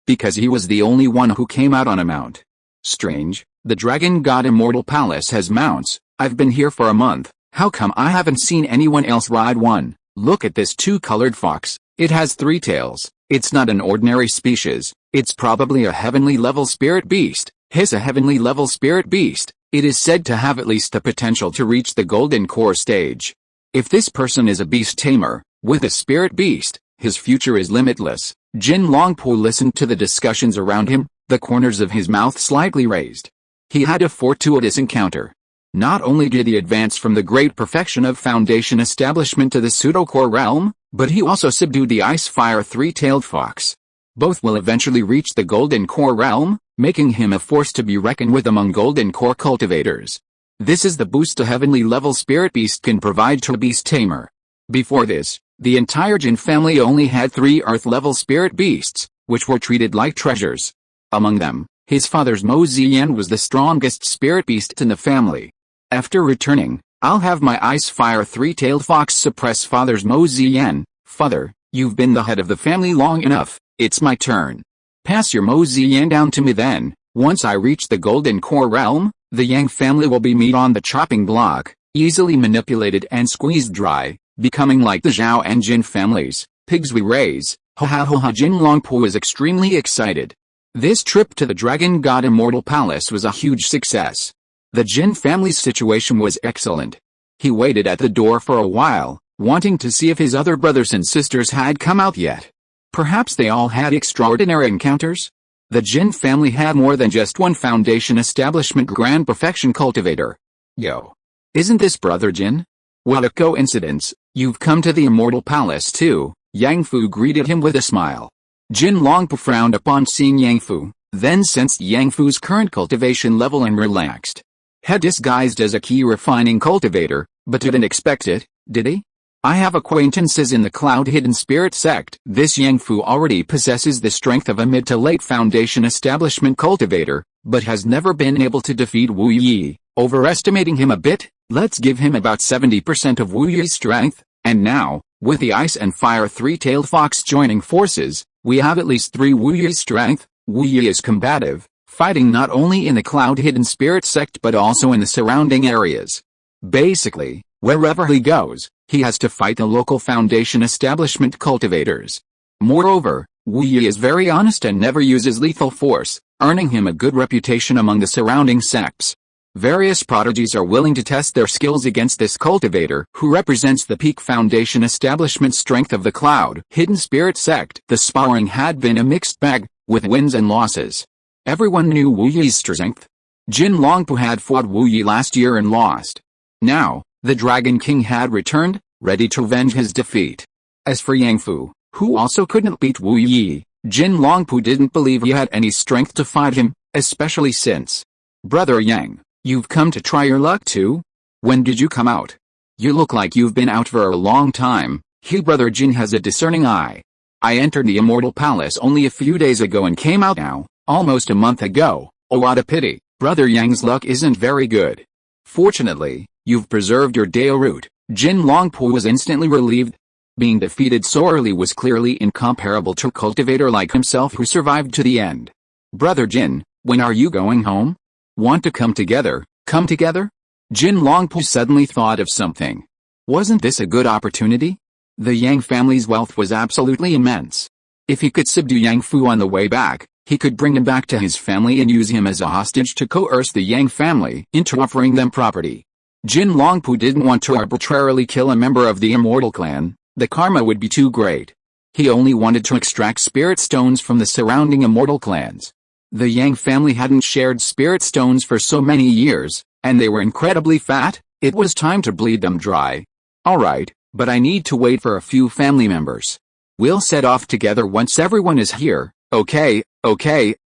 because he was the only one who came out on a mount. Strange, the Dragon God Immortal Palace has mounts. I've been here for a month, how come I haven't seen anyone else ride one? Look at this two-colored fox, it has three tails. It's not an ordinary species, it's probably a heavenly level spirit beast. Hiss, a heavenly level spirit beast. It is said to have at least the potential to reach the golden core stage. If this person is a beast tamer, with a spirit beast, his future is limitless. Jin Longpo listened to the discussions around him, the corners of his mouth slightly raised. He had a fortuitous encounter. Not only did he advance from the great perfection of foundation establishment to the pseudo-core realm, but he also subdued the ice-fire three-tailed fox. Both will eventually reach the golden core realm, making him a force to be reckoned with among golden core cultivators. This is the boost a heavenly level spirit beast can provide to a beast tamer. Before this, the entire Jin family only had 3 earth level spirit beasts, which were treated like treasures. Among them, his father's Mo Ziyan was the strongest spirit beast in the family. After returning, I'll have my ice-fire three-tailed fox suppress father's Mo Ziyan. Father, you've been the head of the family long enough, it's my turn. Pass your Mo Ziyan down to me then. Once I reach the golden core realm, the Yang family will be meat on the chopping block, easily manipulated and squeezed dry, becoming like the Zhao and Jin families, pigs we raise. Ha ha ha ha. Jin Longpo was extremely excited. This trip to the Dragon God Immortal Palace was a huge success. The Jin family's situation was excellent. He waited at the door for a while, wanting to see if his other brothers and sisters had come out yet. Perhaps they all had extraordinary encounters? The Jin family had more than just one foundation establishment grand perfection cultivator. Yo. Isn't this brother Jin? What a coincidence, you've come to the Immortal Palace too. Yang Fu greeted him with a smile. Jin Longpo frowned upon seeing Yang Fu, then sensed Yang Fu's current cultivation level and relaxed. Had disguised as a key refining cultivator, but didn't expect it, did he? I have acquaintances in the Cloud Hidden Spirit sect. This Yang Fu already possesses the strength of a mid to late foundation establishment cultivator, but has never been able to defeat Wu Yi. Overestimating him a bit, let's give him about 70% of Wu Yi's strength, and now, with the ice and fire three-tailed fox joining forces, we have at least 3 Wu Yi's strength. Wu Yi is combative, fighting not only in the Cloud Hidden Spirit sect but also in the surrounding areas. Basically, wherever he goes, he has to fight the local foundation establishment cultivators. Moreover, Wu Yi is very honest and never uses lethal force, earning him a good reputation among the surrounding sects. Various prodigies are willing to test their skills against this cultivator who represents the peak foundation establishment strength of the Cloud Hidden Spirit sect. The sparring had been a mixed bag, with wins and losses. Everyone knew Wu Yi's strength. Jin Longpu had fought Wu Yi last year and lost. Now, the Dragon King had returned, ready to avenge his defeat. As for Yang Fu, who also couldn't beat Wu Yi, Jin Longpu didn't believe he had any strength to fight him, especially since. Brother Yang, you've come to try your luck too? When did you come out? You look like you've been out for a long time. Brother Jin has a discerning eye. I entered the Immortal Palace only a few days ago and came out now, almost a month ago. Oh, what a pity. Brother Yang's luck isn't very good. Fortunately, you've preserved your Dao root. Jin Longpu was instantly relieved. Being defeated so early was clearly incomparable to a cultivator like himself who survived to the end. Brother Jin, when are you going home? Want to come together? Come together? Jin Longpu suddenly thought of something. Wasn't this a good opportunity? The Yang family's wealth was absolutely immense. If he could subdue Yang Fu on the way back, he could bring him back to his family and use him as a hostage to coerce the Yang family into offering them property. Jin Longpu didn't want to arbitrarily kill a member of the Immortal clan. The karma would be too great. He only wanted to extract spirit stones from the surrounding Immortal clans. The Yang family hadn't shared spirit stones for so many years, and they were incredibly fat. It was time to bleed them dry. Alright, but I need to wait for a few family members. We'll set off together once everyone is here. Okay,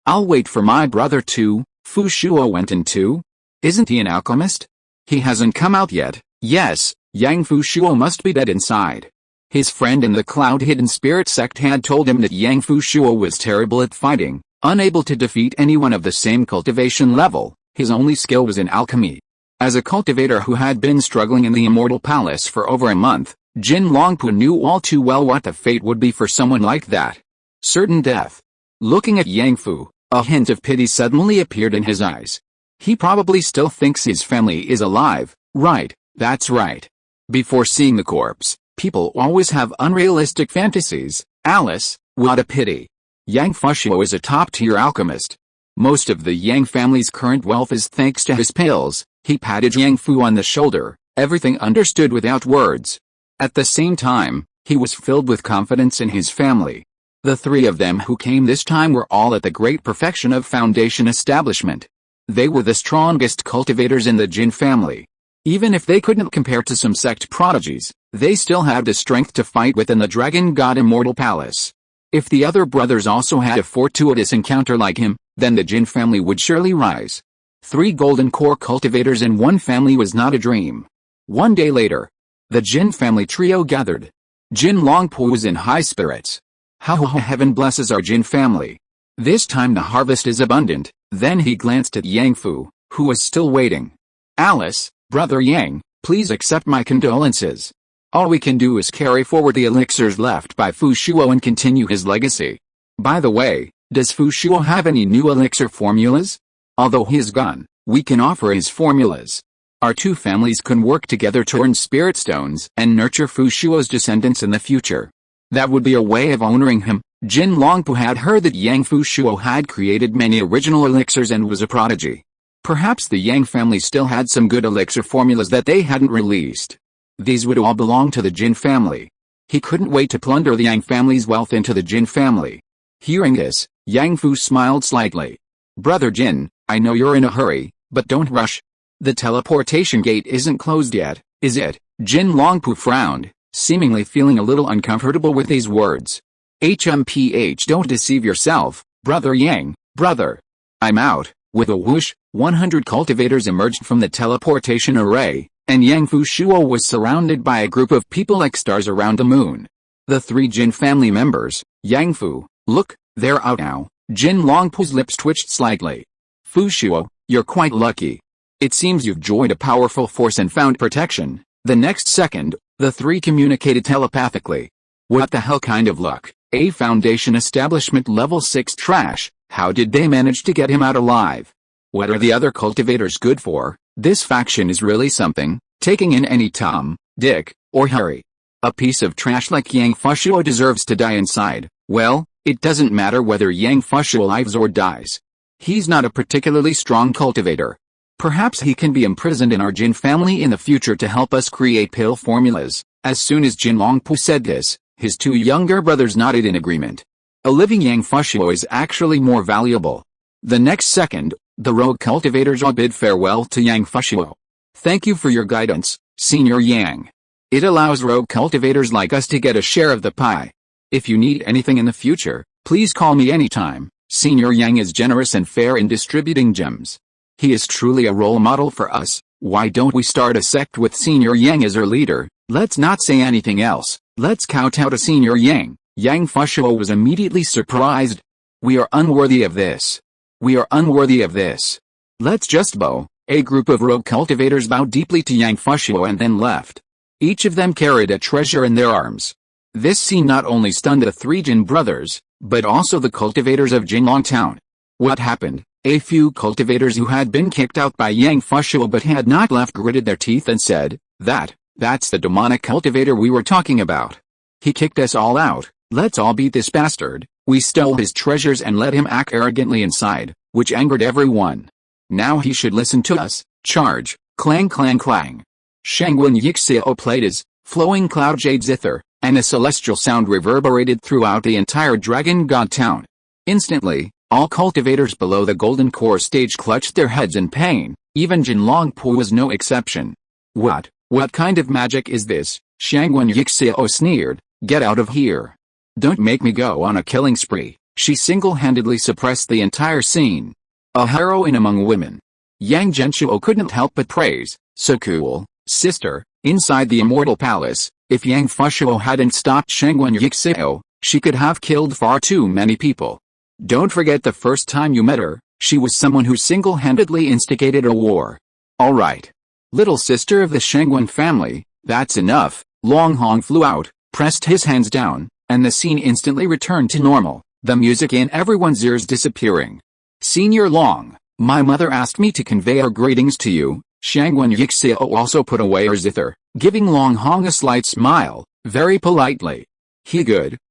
I'll wait for my brother too. Fu Shuo went in too? Isn't he an alchemist? He hasn't come out yet. Yes, Yang Fu Shuo must be dead inside. His friend in the cloud-hidden spirit sect had told him that Yang Fu Shuo was terrible at fighting, unable to defeat anyone of the same cultivation level. His only skill was in alchemy. As a cultivator who had been struggling in the Immortal Palace for over a month, Jin Longpu knew all too well what the fate would be for someone like that. Certain death. Looking at Yang Fu, a hint of pity suddenly appeared in his eyes. He probably still thinks his family is alive, right? That's right. Before seeing the corpse, people always have unrealistic fantasies. Alice, what a pity. Yang Fushuo is a top-tier alchemist. Most of the Yang family's current wealth is thanks to his pills. He patted Yang Fu on the shoulder, everything understood without words. At the same time, he was filled with confidence in his family. The three of them who came this time were all at the great perfection of foundation establishment. They were the strongest cultivators in the Jin family. Even if they couldn't compare to some sect prodigies, they still had the strength to fight within the Dragon God Immortal Palace. If the other brothers also had a fortuitous encounter like him, then the Jin family would surely rise. 3 golden core cultivators in one family was not a dream. One day later, the Jin family trio gathered. Jin Longpu was in high spirits. Heaven blesses our Jin family. This time the harvest is abundant. Then he glanced at Yang Fu, who was still waiting. Alice, Brother Yang, please accept my condolences. All we can do is carry forward the elixirs left by Fu Shuo and continue his legacy. By the way, does Fu Shuo have any new elixir formulas? Although he is gone, we can offer his formulas. Our two families can work together to earn spirit stones and nurture Fu Shuo's descendants in the future. That would be a way of honoring him. Jin Longpu had heard that Yang Fu Shuo had created many original elixirs and was a prodigy. Perhaps the Yang family still had some good elixir formulas that they hadn't released. These would all belong to the Jin family. He couldn't wait to plunder the Yang family's wealth into the Jin family. Hearing this, Yang Fu smiled slightly. Brother Jin, I know you're in a hurry, but don't rush. The teleportation gate isn't closed yet, is it? Jin Longpu frowned, seemingly feeling a little uncomfortable with these words. Don't deceive yourself, Brother Yang, brother. I'm out. With a whoosh, 100 cultivators emerged from the teleportation array, and Yang Fu Shuo was surrounded by a group of people like stars around the moon. The 3 Jin family members, Yang Fu, look, they're out now. Jin Longpu's lips twitched slightly. Fu Shuo, you're quite lucky. It seems you've joined a powerful force and found protection. The next second, the 3 communicated telepathically. What the hell kind of luck? A foundation establishment level 6 trash. How did they manage to get him out alive? What are the other cultivators good for? This faction is really something, taking in any Tom, Dick, or Harry. A piece of trash like Yang Fushuo deserves to die inside. Well, it doesn't matter whether Yang Fushuo lives or dies. He's not a particularly strong cultivator. Perhaps he can be imprisoned in our Jin family in the future to help us create pill formulas. As soon as Jin Longpu said this, his 2 younger brothers nodded in agreement. A living Yang Fushuo is actually more valuable. The next second, The rogue cultivators all bid farewell to Yang Fushuo. Thank you for your guidance, Senior Yang. It allows rogue cultivators like us to get a share of the pie. If you need anything in the future, please call me anytime. Senior Yang is generous and fair in distributing gems. He is truly a role model for us. Why don't we start a sect with Senior Yang as our leader? Let's not say anything else. Let's kowtow to Senior Yang. Yang Fushuo was immediately surprised. We are unworthy of this. We are unworthy of this. Let's just bow. A group of rogue cultivators bowed deeply to Yang Fushuo and then left. Each of them carried a treasure in their arms. This scene not only stunned the three Jin brothers, but also the cultivators of Jinlong Town. What happened? A few cultivators who had been kicked out by Yang Fushuo but had not left gritted their teeth and said, That's the demonic cultivator we were talking about. He kicked us all out. Let's all beat this bastard. We stole his treasures and let him act arrogantly inside, which angered everyone. Now he should listen to us. Charge. Clang clang clang. Shangwen Yixio played his flowing cloud jade zither, and a celestial sound reverberated throughout the entire Dragon God town. Instantly, all cultivators below the golden core stage clutched their heads in pain. Even Jinlongpu was no exception. What kind of magic is this? Shangwen Yixio sneered. Get out of here. Don't make me go on a killing spree. She single-handedly suppressed the entire scene. A heroine among women. Yang Genshuo couldn't help but praise. So cool, sister. Inside the immortal palace, if Yang Fushuo hadn't stopped Shangwen Yixio, she could have killed far too many people. Don't forget the first time you met her, she was someone who single-handedly instigated a war. Alright. Little sister of the Shangwen family, that's enough. Long Hong flew out, pressed his hands down, and the scene instantly returned to normal, the music in everyone's ears disappearing. Senior Long, my mother asked me to convey her greetings to you. Shangwen Yixio also put away her zither, giving Long Hong a slight smile, very politely.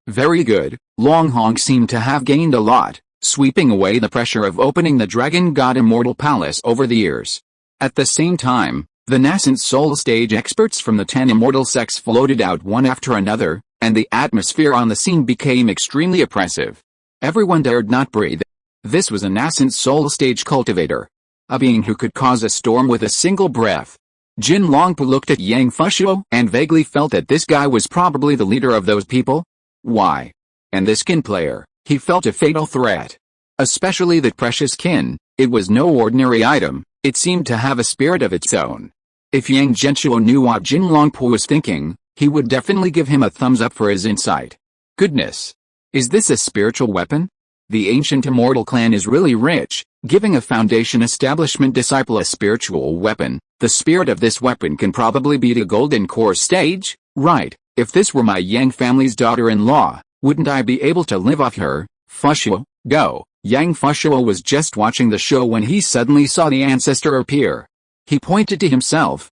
Very good. Long Hong seemed to have gained a lot, sweeping away the pressure of opening the Dragon God Immortal Palace over the years. At the same time, the nascent soul stage experts from the 10 immortal sects floated out one after another, and the atmosphere on the scene became extremely oppressive. Everyone dared not breathe. This was a nascent soul stage cultivator. A being who could cause a storm with a single breath. Jin Longpu looked at Yang Fushuo and vaguely felt that this guy was probably the leader of those people. Why? And this kin player, he felt a fatal threat. Especially that precious kin, it was no ordinary item, it seemed to have a spirit of its own. If Yang Genshuo knew what Jin Longpu was thinking, he would definitely give him a thumbs up for his insight. Goodness! Is this a spiritual weapon? The ancient immortal clan is really rich, giving a foundation establishment disciple a spiritual weapon. The spirit of this weapon can probably beat a golden core stage, right? If this were my Yang family's daughter-in-law, wouldn't I be able to live off her? Fushuo, go! Yang Fushuo was just watching the show when he suddenly saw the ancestor appear. He pointed to himself.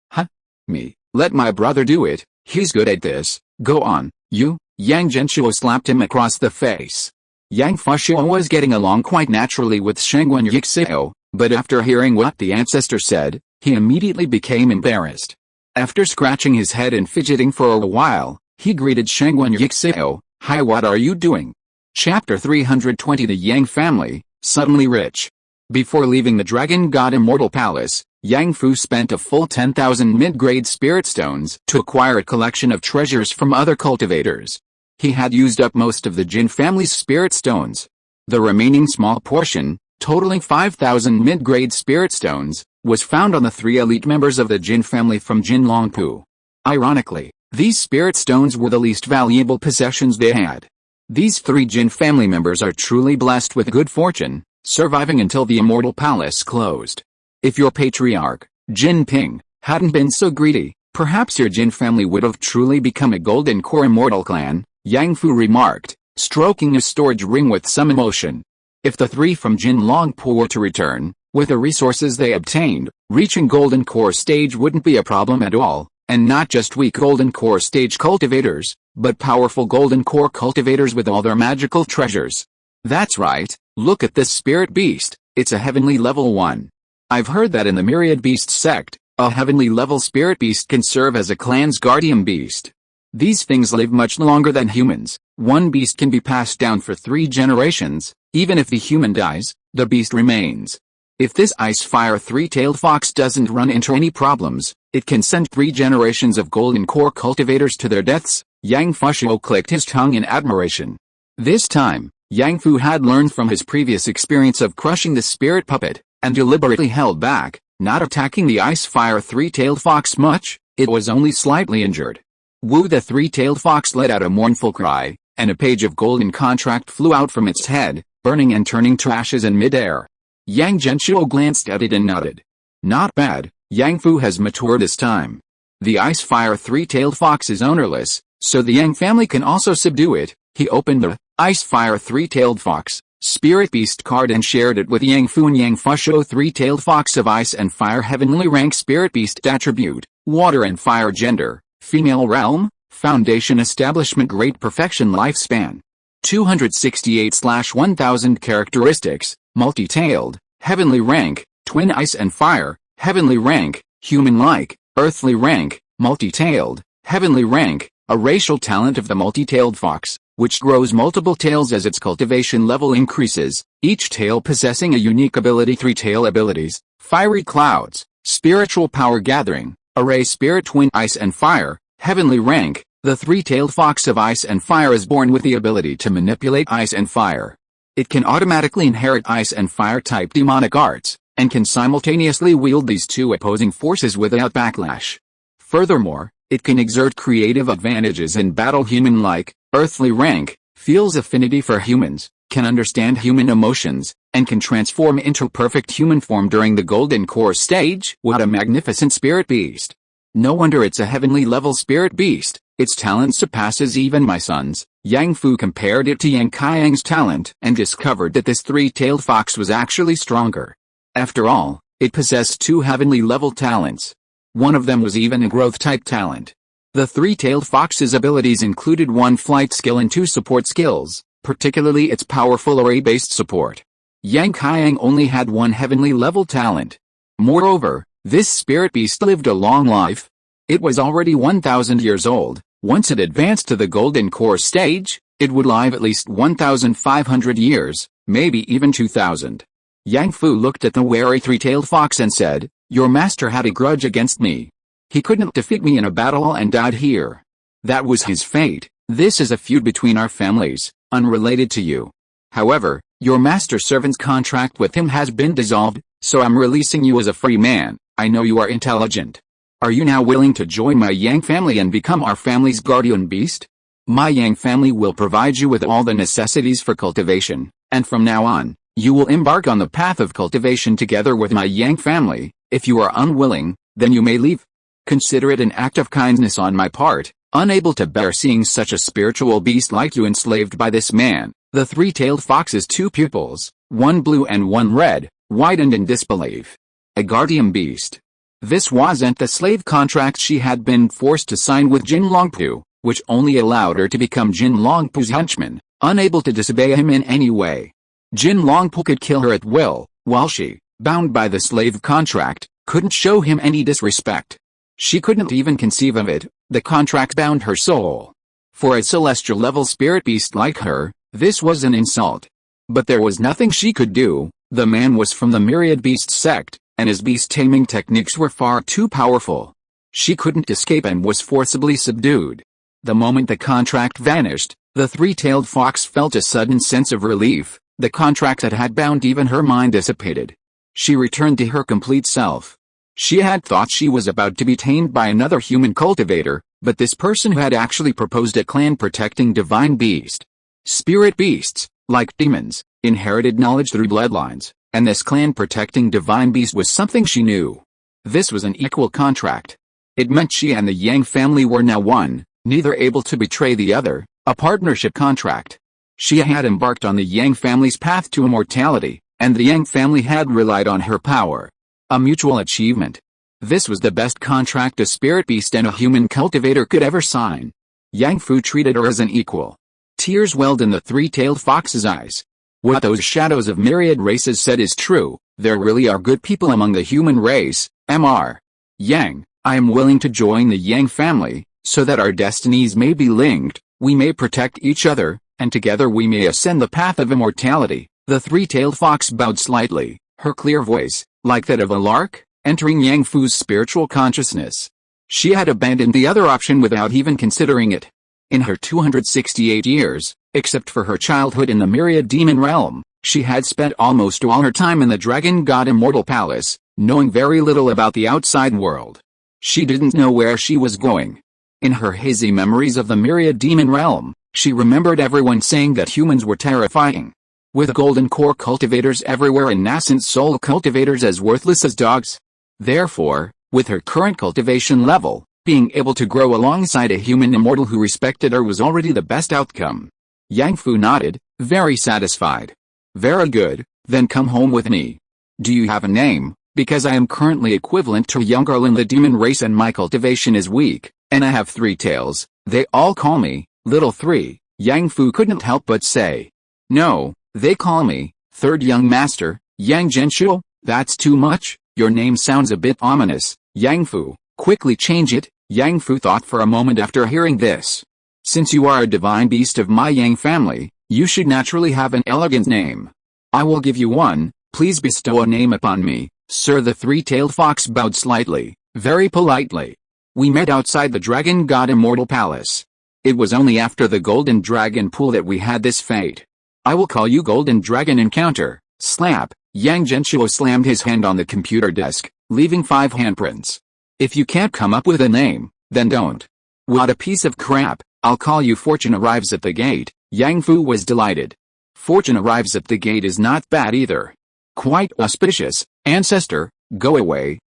Me. Let my brother do it, he's good at this. Go on, you. Yang Genshuo slapped him across the face. Yang Fushuo was getting along quite naturally with Shangwen Yixio, but after hearing what the ancestor said, he immediately became embarrassed. After scratching his head and fidgeting for a while, he greeted Shangwen Yixio. Hi, what are you doing? Chapter 320 The Yang family, suddenly rich. Before leaving the Dragon God Immortal Palace, Yang Fu spent a full 10,000 mid-grade spirit stones to acquire a collection of treasures from other cultivators. He had used up most of the Jin family's spirit stones. The remaining small portion, totaling 5,000 mid-grade spirit stones, was found on the 3 elite members of the Jin family from Jinlongpu. Ironically, these spirit stones were the least valuable possessions they had. These 3 Jin family members are truly blessed with good fortune, surviving until the Immortal Palace closed. If your patriarch, Jin Ping, hadn't been so greedy, perhaps your Jin family would have truly become a golden core immortal clan, Yang Fu remarked, stroking his storage ring with some emotion. If the 3 from Jinlongpu were to return, with the resources they obtained, reaching golden core stage wouldn't be a problem at all, and not just weak golden core stage cultivators, but powerful golden core cultivators with all their magical treasures. That's right, look at this spirit beast, it's a heavenly level 1. I've heard that in the Myriad Beast sect, a heavenly level spirit beast can serve as a clan's guardian beast. These things live much longer than humans. One beast can be passed down for 3 generations. Even if the human dies, the beast remains. If this ice-fire three-tailed fox doesn't run into any problems, it can send 3 generations of golden core cultivators to their deaths. Yang Fushuo clicked his tongue in admiration. This time, Yang Fu had learned from his previous experience of crushing the spirit puppet, and deliberately held back, not attacking the ice-fire three-tailed fox much. It was only slightly injured. Wu, the three-tailed fox, let out a mournful cry, and a page of golden contract flew out from its head, burning and turning to ashes in midair. Yang Genshuo glanced at it and nodded. Not bad, Yang Fu has matured this time. The ice-fire three-tailed fox is ownerless, so the Yang family can also subdue it. He opened the ice-fire three-tailed fox spirit beast card and shared it with Yang Fu and Yang Fushuo. Three-tailed fox of ice and fire, heavenly rank, spirit beast attribute, water and fire, gender, female, realm, foundation, establishment, great perfection, lifespan 268/1000, characteristics, multi-tailed, heavenly rank, twin, ice and fire, heavenly rank, human-like, earthly rank, multi-tailed, heavenly rank, a racial talent of the multi-tailed fox, which grows multiple tails as its cultivation level increases, each tail possessing a unique ability. 3 tail abilities, fiery clouds, spiritual power gathering, array, spirit, twin, ice and fire, heavenly rank. The three-tailed fox of ice and fire is born with the ability to manipulate ice and fire. It can automatically inherit ice and fire type demonic arts, and can simultaneously wield these 2 opposing forces without backlash. Furthermore, it can exert creative advantages in battle. Human-like, earthly rank, feels affinity for humans, can understand human emotions, and can transform into perfect human form during the golden core stage. What a magnificent spirit beast! No wonder it's a heavenly level spirit beast. Its talent surpasses even my son's. Yang Fu compared it to Yang Kaiyang's talent and discovered that this three-tailed fox was actually stronger. After all, it possessed 2 heavenly level talents. One of them was even a growth type talent. The three-tailed fox's abilities included 1 flight skill and 2 support skills, particularly its powerful array-based support. Yang Kaiyang only had 1 heavenly level talent. Moreover, this spirit beast lived a long life. It was already 1,000 years old. Once it advanced to the golden core stage, it would live at least 1,500 years, maybe even 2,000. Yang Fu looked at the wary three-tailed fox and said, "Your master had a grudge against me. He couldn't defeat me in a battle and died here. That was his fate. This is a feud between our families, unrelated to you. However, your master-servant's contract with him has been dissolved, so I'm releasing you as a free man. I know you are intelligent. Are you now willing to join my Yang family and become our family's guardian beast? My Yang family will provide you with all the necessities for cultivation, and from now on, you will embark on the path of cultivation together with my Yang family. If you are unwilling, then you may leave. Consider it an act of kindness on my part, unable to bear seeing such a spiritual beast like you enslaved by this man." The three-tailed fox's 2 pupils, 1 blue and 1 red, widened in disbelief. A guardian beast. This wasn't the slave contract she had been forced to sign with Jin Longpu, which only allowed her to become Jin Longpu's henchman, unable to disobey him in any way. Jin Longpu could kill her at will, while she, bound by the slave contract, couldn't show him any disrespect. She couldn't even conceive of it. The contract bound her soul. For a celestial-level spirit beast like her, this was an insult. But there was nothing she could do. The man was from the myriad beast sect, and his beast-taming techniques were far too powerful. She couldn't escape and was forcibly subdued. The moment the contract vanished, the three-tailed fox felt a sudden sense of relief. The contract that had bound even her mind dissipated. She returned to her complete self. She had thought she was about to be tamed by another human cultivator, but this person who had actually proposed a clan-protecting divine beast. Spirit beasts, like demons, inherited knowledge through bloodlines, and this clan-protecting divine beast was something she knew. This was an equal contract. It meant she and the Yang family were now one, neither able to betray the other, a partnership contract. She had embarked on the Yang family's path to immortality, and the Yang family had relied on her power. A mutual achievement. This was the best contract a spirit beast and a human cultivator could ever sign. Yang Fu treated her as an equal. Tears welled in the three-tailed fox's eyes. What those shadows of myriad races said is true. There really are good people among the human race. Mr. Yang, I am willing to join the Yang family, so that our destinies may be linked, we may protect each other, and together we may ascend the path of immortality. The three-tailed fox bowed slightly, Her clear voice, like that of a lark, entering Yang Fu's spiritual consciousness. She had abandoned the other option without even considering it. In her 268 years, except for her childhood in the myriad demon realm, she had spent almost all her time in the dragon god immortal palace, knowing very little about the outside world. She didn't know where she was going. In her hazy memories of the myriad demon realm, she remembered everyone saying that humans were terrifying. With golden core cultivators everywhere and nascent soul cultivators as worthless as dogs. Therefore, with her current cultivation level, being able to grow alongside a human immortal who respected her was already the best outcome. Yang Fu nodded, very satisfied. Very good, then come home with me. Do you have a name? Because I am currently equivalent to a young girl in the demon race and my cultivation is weak, and I have 3 tails, they all call me, Little 3, Yang Fu couldn't help but say. No, they call me, Third Young Master, Yang Genshuo, that's too much, your name sounds a bit ominous, Yang Fu, quickly change it, Yang Fu thought for a moment after hearing this. Since you are a divine beast of my Yang family, you should naturally have an elegant name. I will give you one, please bestow a name upon me. Sir, the 3-tailed fox bowed slightly, very politely. We met outside the dragon god immortal palace. It was only after the golden dragon pool that we had this fate. I will call you Golden Dragon Encounter. Slap. Yang Genshuo slammed his hand on the computer desk, leaving 5 handprints. If you can't come up with a name, then don't. What a piece of crap, I'll call you Fortune Arrives at the Gate. Yang Fu was delighted. Fortune Arrives at the Gate is not bad either. Quite auspicious. Ancestor, go away,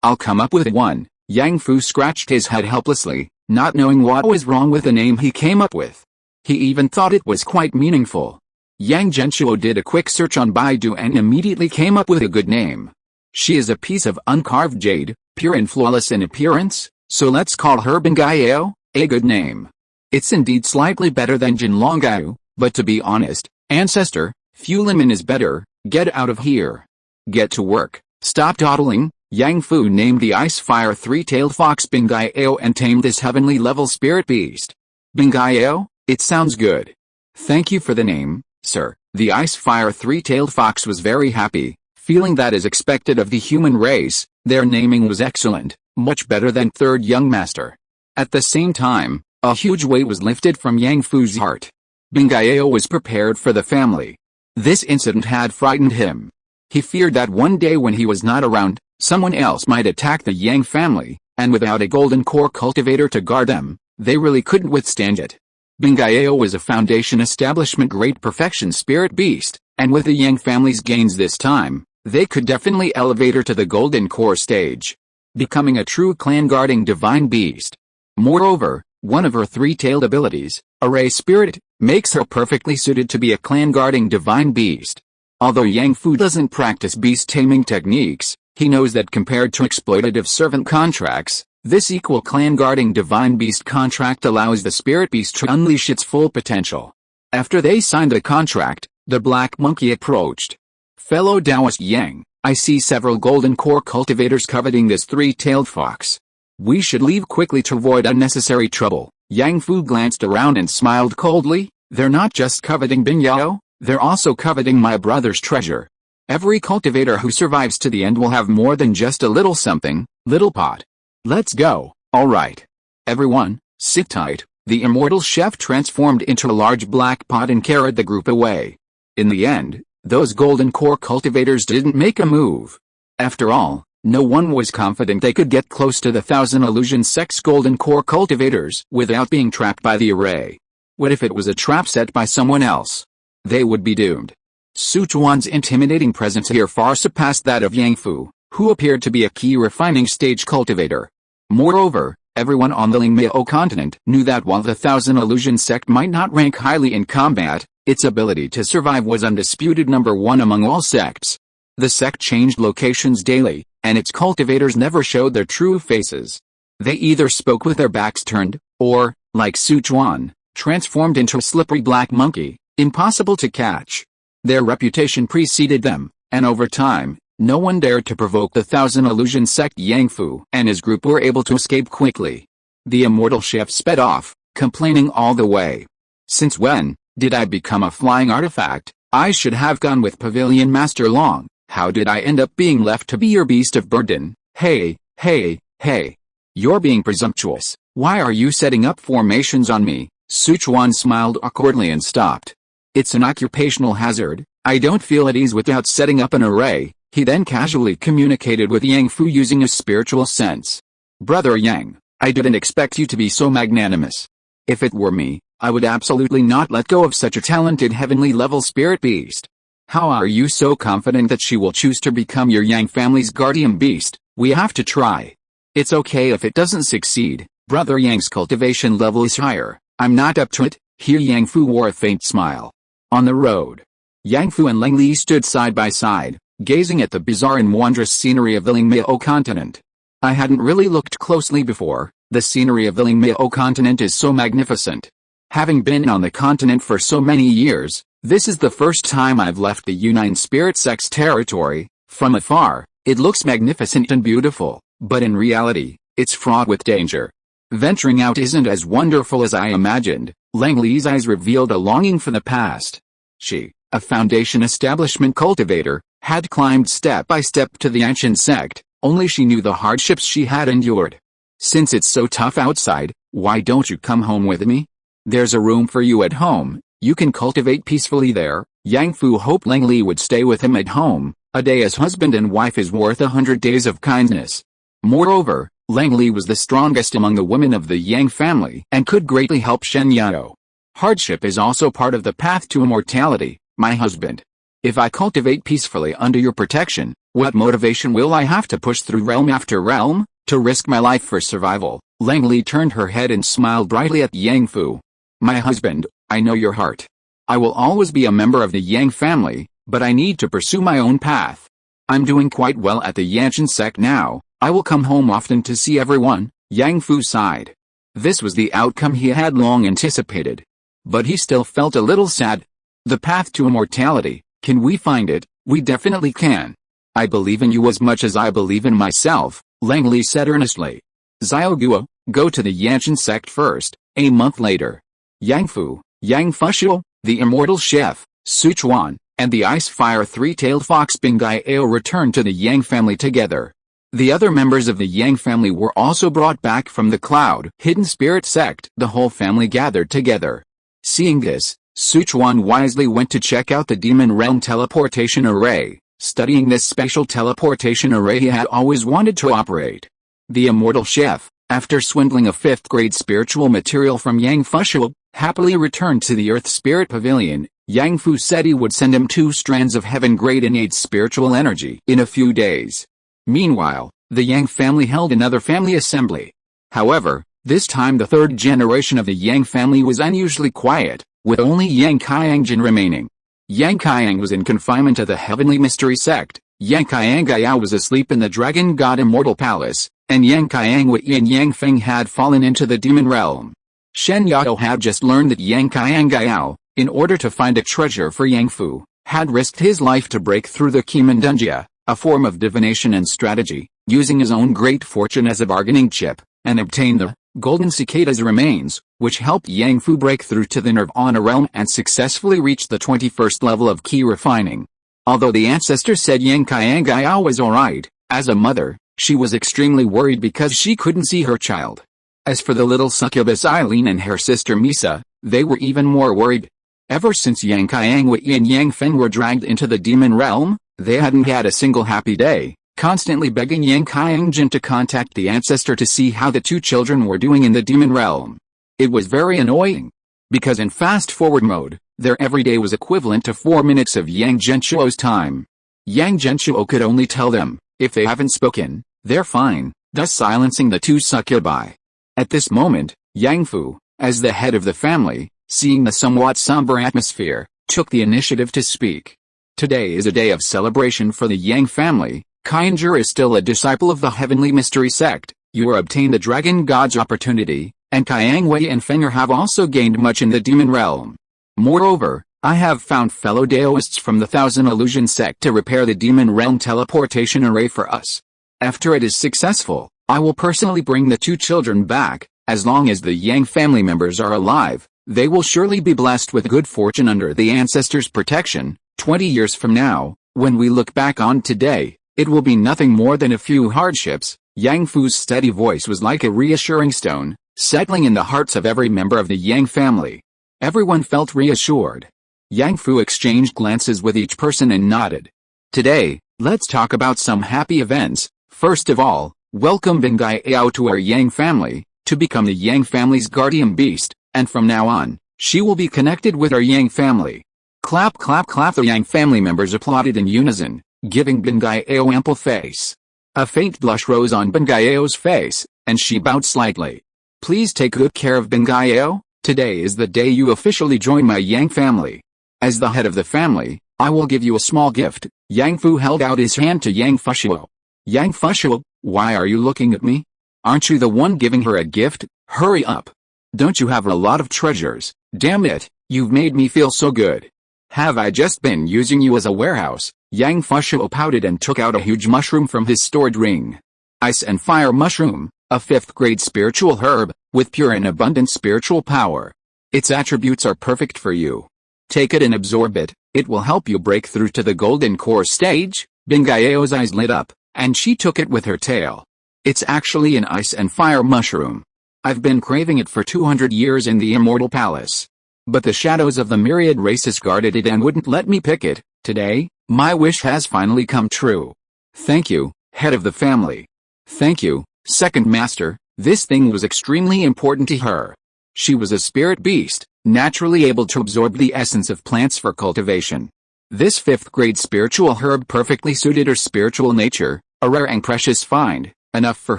I'll come up with one. Yang Fu scratched his head helplessly, not knowing what was wrong with the name he came up with. He even thought it was quite meaningful. Yang Genshuo did a quick search on Baidu and immediately came up with a good name. She is a piece of uncarved jade, pure and flawless in appearance, so let's call her Bingayao, a good name. It's indeed slightly better than Jinlongao, but to be honest, Ancestor, Fulimin is better, get out of here. Get to work, stop dawdling. Yang Fu named the Ice-Fire 3-tailed fox Bingayao and tamed this heavenly level spirit beast. Bingayao, it sounds good. Thank you for the name, sir. The Ice-Fire 3-tailed fox was very happy, feeling that as expected of the human race, their naming was excellent, much better than Third Young Master. At the same time, a huge weight was lifted from Yang Fu's heart. Bingayao was prepared for the family. This incident had frightened him. He feared that one day when he was not around, someone else might attack the Yang family, and without a golden core cultivator to guard them, they really couldn't withstand it. Bingayao was a foundation establishment great perfection spirit beast, and with the Yang family's gains this time, they could definitely elevate her to the golden core stage, becoming a true clan-guarding divine beast. Moreover, one of her 3-tailed abilities, Array Spirit, makes her perfectly suited to be a clan-guarding divine beast. Although Yang Fu doesn't practice beast taming techniques, he knows that compared to exploitative servant contracts, this equal clan-guarding divine beast contract allows the spirit beast to unleash its full potential. After they signed the contract, the black monkey approached. Fellow Taoist Yang, I see several golden core cultivators coveting this 3-tailed fox. We should leave quickly to avoid unnecessary trouble. Yang Fu glanced around and smiled coldly. They're not just coveting Bingyao, they're also coveting my brother's treasure. Every cultivator who survives to the end will have more than just a little something, little pot. Let's go. Alright. Everyone, sit tight. The immortal chef transformed into a large black pot and carried the group away. In the end, those golden core cultivators didn't make a move. After all, no one was confident they could get close to the 1,000 illusion sex golden core cultivators without being trapped by the array. What if it was a trap set by someone else? They would be doomed. Sichuan's intimidating presence here far surpassed that of Yang Fu, who appeared to be a key refining stage cultivator. Moreover, everyone on the Lingmiao continent knew that while the 1,000 illusion sect might not rank highly in combat, its ability to survive was undisputed number 1 among all sects. The sect changed locations daily, and its cultivators never showed their true faces. They either spoke with their backs turned, or, like Sichuan, transformed into a slippery black monkey, impossible to catch. Their reputation preceded them, and over time, no one dared to provoke the 1,000 illusion sect. Yang Fu and his group were able to escape quickly. The immortal chef sped off, complaining all the way. Since when did I become a flying artifact? I should have gone with Pavilion Master long How did I end up being left to be your beast of burden? Hey, hey, hey. You're being presumptuous. Why are you setting up formations on me? Sichuan smiled awkwardly and stopped. It's an occupational hazard. I don't feel at ease without setting up an array. He then casually communicated with Yang Fu using a spiritual sense. Brother Yang, I didn't expect you to be so magnanimous. If it were me, I would absolutely not let go of such a talented heavenly level spirit beast. How are you so confident that she will choose to become your Yang family's guardian beast? We have to try. It's okay if it doesn't succeed. Brother Yang's cultivation level is higher. I'm not up to it. Here Yang Fu wore a faint smile. On the road, Yang Fu and Leng Li stood side by side, gazing at the bizarre and wondrous scenery of the Lingmeo continent. I hadn't really looked closely before. The scenery of the Lingmeo continent is so magnificent. Having been on the continent for so many years, this is the first time I've left the Yunnan Spirit Sect's territory. From afar, it looks magnificent and beautiful, but in reality, it's fraught with danger. Venturing out isn't as wonderful as I imagined. Leng Li's eyes revealed a longing for the past. She, a Foundation establishment cultivator, had climbed step by step to the ancient sect, only she knew the hardships she had endured. Since it's so tough outside, why don't you come home with me? There's a room for you at home, you can cultivate peacefully there. Yang Fu hoped Leng Li would stay with him at home. A day as husband and wife is worth 100 days of kindness. Moreover, Leng Li was the strongest among the women of the Yang family and could greatly help Shen Yao. Hardship is also part of the path to immortality, my husband. If I cultivate peacefully under your protection, what motivation will I have to push through realm after realm, to risk my life for survival? Leng Li turned her head and smiled brightly at Yang Fu. My husband, I know your heart. I will always be a member of the Yang family, but I need to pursue my own path. I'm doing quite well at the Yanshan sect now. I will come home often to see everyone. Yang Fu sighed. This was the outcome he had long anticipated. But he still felt a little sad. The path to immortality, can we find it? We definitely can. I believe in you as much as I believe in myself, Leng Li said earnestly. Xiaoguo, go to the Yanshan sect first. A month later, Yang Fu, Yang Fushu, the immortal chef, Sichuan, and the ice-fire three-tailed fox Bingai Ao returned to the Yang family together. The other members of the Yang family were also brought back from the cloud-hidden spirit sect. The whole family gathered together. Seeing this, Sichuan wisely went to check out the demon realm teleportation array. Studying this special teleportation array he had always wanted to operate. The immortal chef, after swindling a 5th grade spiritual material from Yang Fushu, happily returned to the Earth Spirit Pavilion. Yang Fu said he would send him 2 strands of heaven-grade innate spiritual energy in a few days. Meanwhile, the Yang family held another family assembly. However, this time the 3rd generation of the Yang family was unusually quiet, with only Yang Qiangjin remaining. Yang Qiang was in confinement at the Heavenly Mystery Sect, Yang Qianggaya was asleep in the Dragon God Immortal Palace, and Yang Qiangwei and Yang Feng had fallen into the demon realm. Shen Yao had just learned that Yang Qianggaya, in order to find a treasure for Yang Fu, had risked his life to break through the Qimendunjia, a form of divination and strategy, using his own great fortune as a bargaining chip, and obtain the golden cicada's remains, which helped Yang Fu break through to the Nirvana realm and successfully reach the 21st level of key refining. Although the ancestor said Yang Qianggaya was alright, as a mother, she was extremely worried because she couldn't see her child. As for the little succubus Eileen and her sister Misa, they were even more worried. Ever since Yang Qiangwei and Yang Feng were dragged into the demon realm, they hadn't had a single happy day, constantly begging Yang Qiangjin to contact the ancestor to see how the 2 children were doing in the demon realm. It was very annoying. Because in fast-forward mode, their everyday was equivalent to 4 minutes of Yang Genshuo's time. Yang Genshuo could only tell them, if they haven't spoken, they're fine, thus silencing the 2 succubi. At this moment, Yang Fu, as the head of the family, seeing the somewhat somber atmosphere, took the initiative to speak. Today is a day of celebration for the Yang family. Qiangjin is still a disciple of the Heavenly Mystery Sect. You are obtained the Dragon God's opportunity, and Qiangwei and Fenger have also gained much in the demon realm. Moreover, I have found fellow Daoists from the Thousand Illusion sect to repair the demon realm teleportation array for us. After it is successful, I will personally bring the 2 children back. As long as the Yang family members are alive, they will surely be blessed with good fortune under the ancestors' protection. 20 years from now, When we look back on today, it will be nothing more than a few hardships. Yang Fu's steady voice was like a reassuring stone, settling in the hearts of every member of the Yang family. Everyone felt reassured. Yang Fu exchanged glances with each person and nodded. Today, let's talk about some happy events. First of all, welcome Bingayao to our Yang family, to become the Yang family's guardian beast, and from now on, she will be connected with our Yang family. Clap clap clap. The Yang family members applauded in unison, giving Bingayao ample face. A faint blush rose on Bingayao's face, and she bowed slightly. Please take good care of Bingayao. Today is the day you officially join my Yang family. As the head of the family, I will give you a small gift. Yang Fu held out his hand to Yang Fushuo. Yang Fushuo, why are you looking at me? Aren't you the one giving her a gift? Hurry up. Don't you have a lot of treasures? Damn it, you've made me feel so good. Have I just been using you as a warehouse? Yang Fushuo pouted and took out a huge mushroom from his stored ring. Ice and fire mushroom, a 5th grade spiritual herb, with pure and abundant spiritual power. Its attributes are perfect for you. Take it and absorb it, it will help you break through to the golden core stage. Bingayao's eyes lit up, and she took it with her tail. It's actually an ice and fire mushroom. I've been craving it for 200 years in the Immortal Palace. But the shadows of the myriad races guarded it and wouldn't let me pick it. Today, my wish has finally come true. Thank you, head of the family. Thank you, second master. This thing was extremely important to her. She was a spirit beast, naturally able to absorb the essence of plants for cultivation. This 5th grade spiritual herb perfectly suited her spiritual nature, a rare and precious find, enough for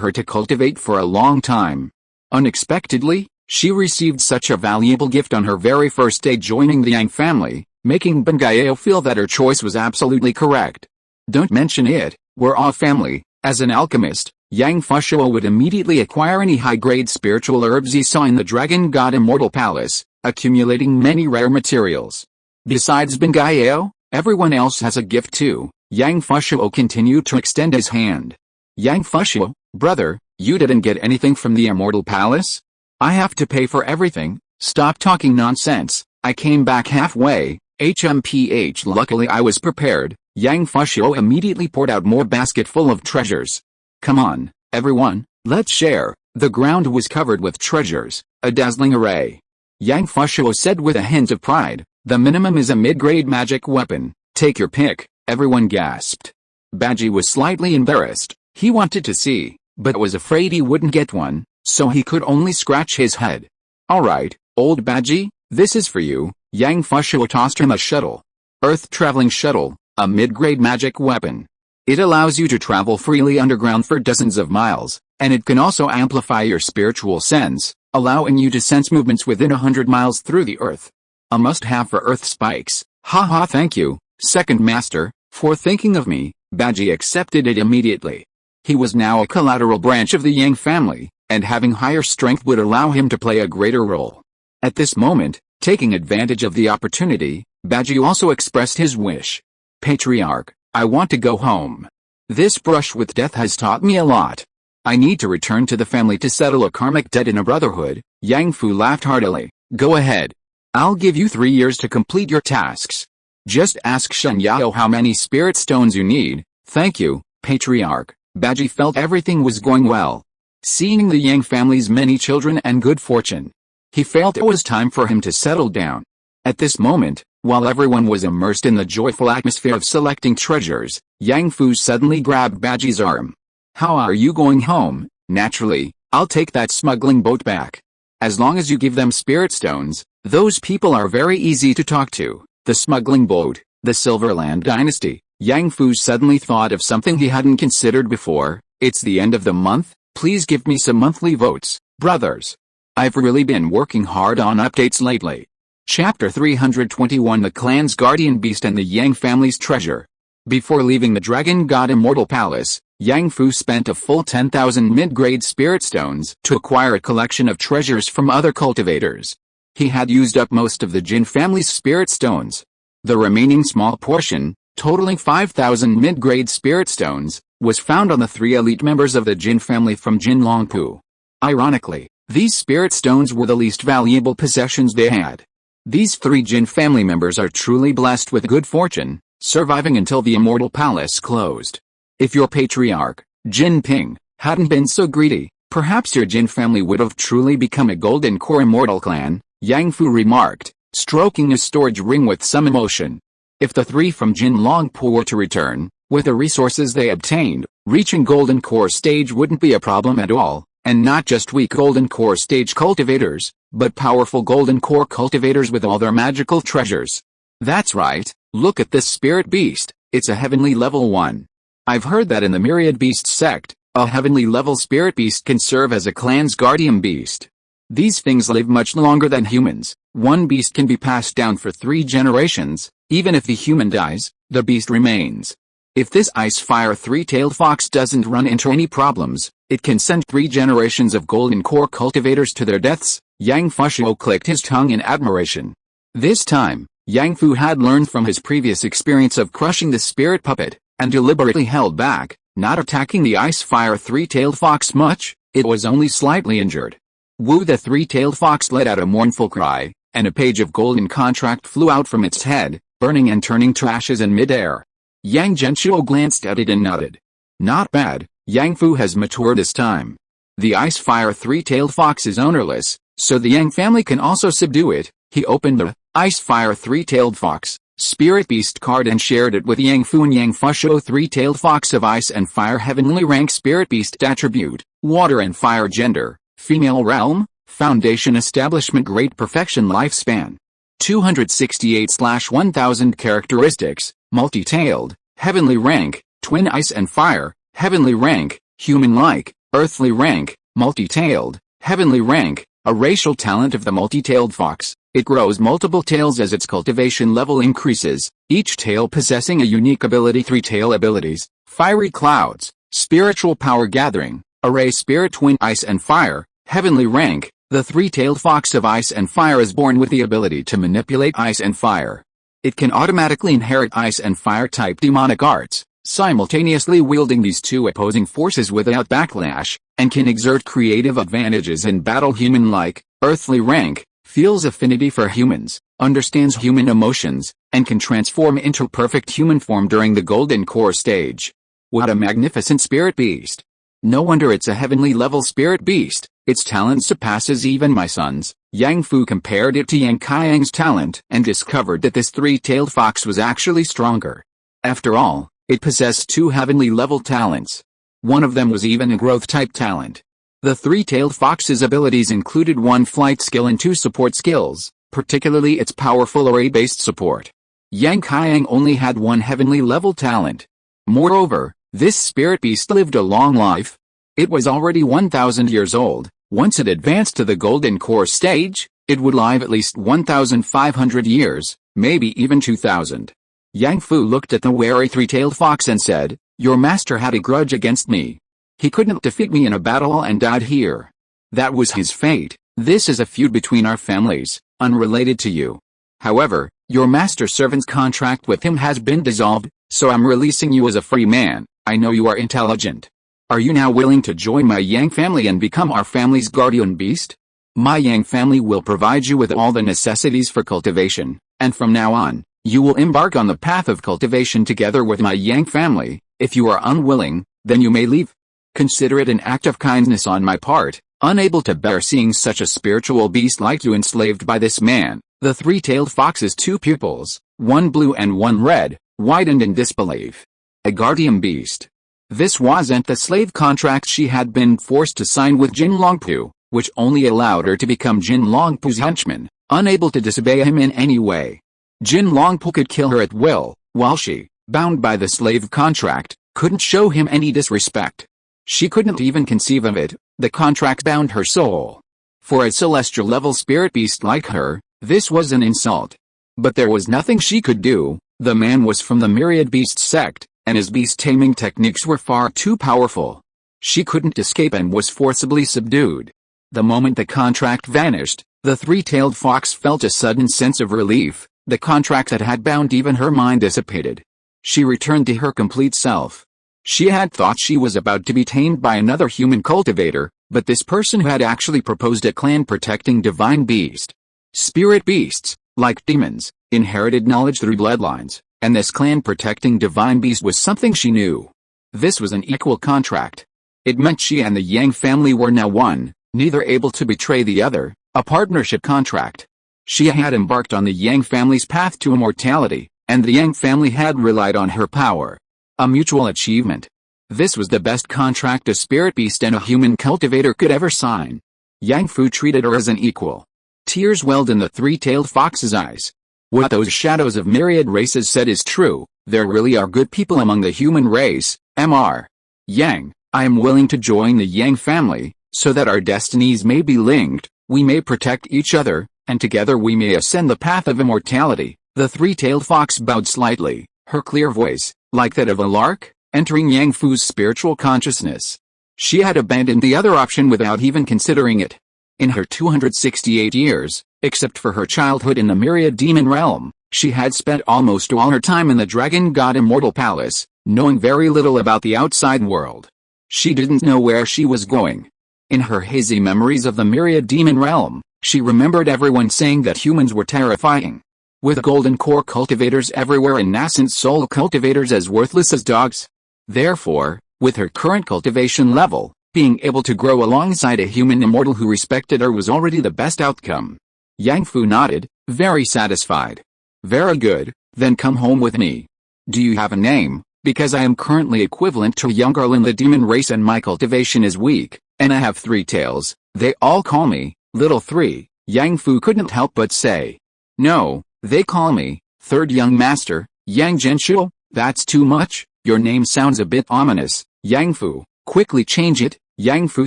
her to cultivate for a long time. Unexpectedly, she received such a valuable gift on her very first day joining the Yang family, making Bingayao feel that her choice was absolutely correct. Don't mention it, we're all family. As an alchemist, Yang Fushuo would immediately acquire any high-grade spiritual herbs he saw in the Dragon God Immortal Palace, accumulating many rare materials. Besides Bingayao, everyone else has a gift too. Yang Fushuo continued to extend his hand. Yang Fushuo, brother, you didn't get anything from the Immortal Palace? I have to pay for everything. Stop talking nonsense. I came back halfway. HMPH. Luckily I was prepared. Yang Fushuo immediately poured out more basket full of treasures. Come on, everyone, let's share. The ground was covered with treasures, a dazzling array. Yang Fushuo said with a hint of pride, the minimum is a mid-grade magic weapon. Take your pick. Everyone gasped. Baji was slightly embarrassed. He wanted to see, but was afraid he wouldn't get one, so he could only scratch his head. Alright, old Baji, this is for you. Yang Fushuo tossed him a shuttle. Earth-traveling shuttle, a mid-grade magic weapon. It allows you to travel freely underground for dozens of miles, and it can also amplify your spiritual sense, allowing you to sense movements within 100 miles through the earth. A must-have for earth spikes. Haha, thank you, second master, for thinking of me. Baji accepted it immediately. He was now a collateral branch of the Yang family, and having higher strength would allow him to play a greater role. At this moment, taking advantage of the opportunity, Baji also expressed his wish. Patriarch, I want to go home. This brush with death has taught me a lot. I need to return to the family to settle a karmic debt in a brotherhood. Yang Fu laughed heartily. Go ahead. I'll give you 3 years to complete your tasks. Just ask Shen Yao how many spirit stones you need. Thank you, Patriarch. Baji felt everything was going well. Seeing the Yang family's many children and good fortune, he felt it was time for him to settle down. At this moment, while everyone was immersed in the joyful atmosphere of selecting treasures, Yang Fu suddenly grabbed Baji's arm. How are you going home? Naturally, I'll take that smuggling boat back. As long as you give them spirit stones, those people are very easy to talk to. The smuggling boat, the Silverland dynasty. Yang Fu suddenly thought of something he hadn't considered before. It's the end of the month, please give me some monthly votes, brothers. I've really been working hard on updates lately. Chapter 321 The Clan's Guardian Beast and the Yang family's treasure. Before leaving the Dragon God Immortal Palace, Yang Fu spent a full 10,000 mid-grade spirit stones to acquire a collection of treasures from other cultivators. He had used up most of the Jin family's spirit stones. The remaining small portion, totaling 5,000 mid-grade spirit stones, was found on the 3 elite members of the Jin family from Jin Longpu. Ironically, these spirit stones were the least valuable possessions they had. These 3 Jin family members are truly blessed with good fortune. surviving until the immortal palace closed. If your patriarch, Jin Ping, hadn't been so greedy, perhaps your Jin family would have truly become a golden core immortal clan, Yang Fu remarked, stroking his storage ring with some emotion. If the three from Jin Longpo were to return, with the resources they obtained, reaching golden core stage wouldn't be a problem at all, and not just weak golden core stage cultivators, but powerful golden core cultivators with all their magical treasures. That's right, look at this spirit beast, it's a heavenly level 1. I've heard that in the Myriad Beasts sect, a heavenly level spirit beast can serve as a clan's guardian beast. These things live much longer than humans. One beast can be passed down for 3 generations. Even if the human dies, the beast remains. If this ice-fire 3-tailed fox doesn't run into any problems, it can send 3 generations of golden core cultivators to their deaths. Yang Fushuo clicked his tongue in admiration. This time, Yang Fu had learned from his previous experience of crushing the spirit puppet, and deliberately held back, not attacking the ice-fire 3-tailed fox much. It was only slightly injured. Wu, the 3-tailed fox, let out a mournful cry, and a page of golden contract flew out from its head, burning and turning to ashes in midair. Yang Genshuo glanced at it and nodded. Not bad, Yang Fu has matured this time. The ice-fire 3-tailed fox is ownerless, so the Yang family can also subdue it. He opened the ice-fire 3-tailed fox spirit beast card and shared it with Yang Fu and Yang Fushuo. 3-tailed fox of ice and fire, heavenly rank, spirit beast attribute, water and fire, gender, female, realm, foundation, establishment, great perfection, lifespan 268/1000, characteristics, multi-tailed, heavenly rank, twin, ice and fire, heavenly rank, human-like, earthly rank, multi-tailed, heavenly rank, a racial talent of the multi-tailed fox. It grows multiple tails as its cultivation level increases, each tail possessing a unique ability. 3 tail abilities: fiery clouds, spiritual power gathering, array, spirit, twin, ice and fire, heavenly rank. The 3-tailed fox of ice and fire is born with the ability to manipulate ice and fire. It can automatically inherit ice and fire type demonic arts, simultaneously wielding these 2 opposing forces without backlash, and can exert creative advantages in battle. Human-like, earthly rank, feels affinity for humans, understands human emotions, and can transform into perfect human form during the golden core stage. What a magnificent spirit beast! No wonder it's a heavenly level spirit beast. Its talent surpasses even my son's. Yang Fu compared it to Yang Kaiyang's talent and discovered that this 3-tailed fox was actually stronger. After all, it possessed 2 heavenly level talents. One of them was even a growth type talent. The 3-tailed fox's abilities included 1 flight skill and 2 support skills, particularly its powerful array-based support. Yang Kaiyang only had 1 heavenly level talent. Moreover, this spirit beast lived a long life. It was already 1,000 years old. Once it advanced to the golden core stage, it would live at least 1,500 years, maybe even 2,000. Yang Fu looked at the wary 3-tailed fox and said, "Your master had a grudge against me. He couldn't defeat me in a battle and died here. That was his fate. This is a feud between our families, unrelated to you. However, your master-servant's contract with him has been dissolved, so I'm releasing you as a free man. I know you are intelligent. Are you now willing to join my Yang family and become our family's guardian beast? My Yang family will provide you with all the necessities for cultivation, and from now on, you will embark on the path of cultivation together with my Yang family. If you are unwilling, then you may leave. Consider it an act of kindness on my part, unable to bear seeing such a spiritual beast like you enslaved by this man." The 3-tailed fox's 2 pupils, 1 blue and 1 red, widened in disbelief. A guardian beast. This wasn't the slave contract she had been forced to sign with Jin Longpu, which only allowed her to become Jin Longpu's henchman, unable to disobey him in any way. Jin Longpu could kill her at will, while she, bound by the slave contract, couldn't show him any disrespect. She couldn't even conceive of it. The contract bound her soul. For a celestial level spirit beast like her, this was an insult. But there was nothing she could do. The man was from the Myriad Beasts sect, and his beast taming techniques were far too powerful. She couldn't escape and was forcibly subdued. The moment the contract vanished, the 3-tailed fox felt a sudden sense of relief. The contract that had bound even her mind dissipated. She returned to her complete self. She had thought she was about to be tamed by another human cultivator, but this person had actually proposed a clan-protecting divine beast. Spirit beasts, like demons, inherited knowledge through bloodlines. and this clan-protecting divine beast was something she knew. This was an equal contract. It meant she and the Yang family were now one, neither able to betray the other, a partnership contract. She had embarked on the Yang family's path to immortality, and the Yang family had relied on her power. A mutual achievement. This was the best contract a spirit beast and a human cultivator could ever sign. Yang Fu treated her as an equal. Tears welled in the three-tailed fox's eyes. What those shadows of myriad races said is true, there really are good people among the human race, Mr. Yang. I am willing to join the Yang family, so that our destinies may be linked, we may protect each other, and together we may ascend the path of immortality. The three-tailed fox bowed slightly, her clear voice, like that of a lark, entering Yang Fu's spiritual consciousness. She had abandoned the other option without even considering it. In her 268 years, except for her childhood in the myriad demon realm, she had spent almost all her time in the dragon god immortal palace, knowing very little about the outside world. She didn't know where she was going. In her hazy memories of the myriad demon realm, she remembered everyone saying that humans were terrifying. With golden core cultivators everywhere and nascent soul cultivators as worthless as dogs. Therefore, with her current cultivation level, being able to grow alongside a human immortal who respected her was already the best outcome. Yang Fu nodded, very satisfied. Very good, then come home with me. Do you have a name? Because I am currently equivalent to a young girl in the demon race and my cultivation is weak, and I have 3 tails, they all call me, Little 3, Yang Fu couldn't help but say. No, they call me, Third Young Master, Yang Genshuo, that's too much, your name sounds a bit ominous, Yang Fu, quickly change it, Yang Fu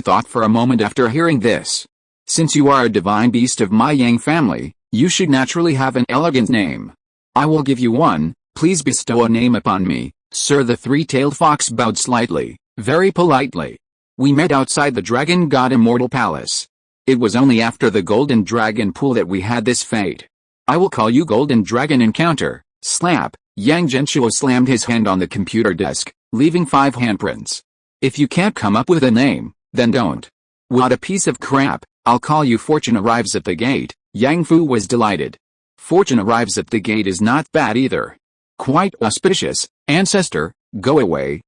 thought for a moment after hearing this. Since you are a divine beast of my Yang family, you should naturally have an elegant name. I will give you one, please bestow a name upon me. Sir, the three-tailed fox bowed slightly, very politely. We met outside the dragon god immortal palace. It was only after the golden dragon pool that we had this fate. I will call you Golden Dragon Encounter. Slap. Yang Genshuo slammed his hand on the computer desk, leaving 5 handprints. If you can't come up with a name, then don't. What a piece of crap. I'll call you Fortune Arrives at the Gate. Yang Fu was delighted. Fortune Arrives at the Gate is not bad either. Quite auspicious. Ancestor, go away,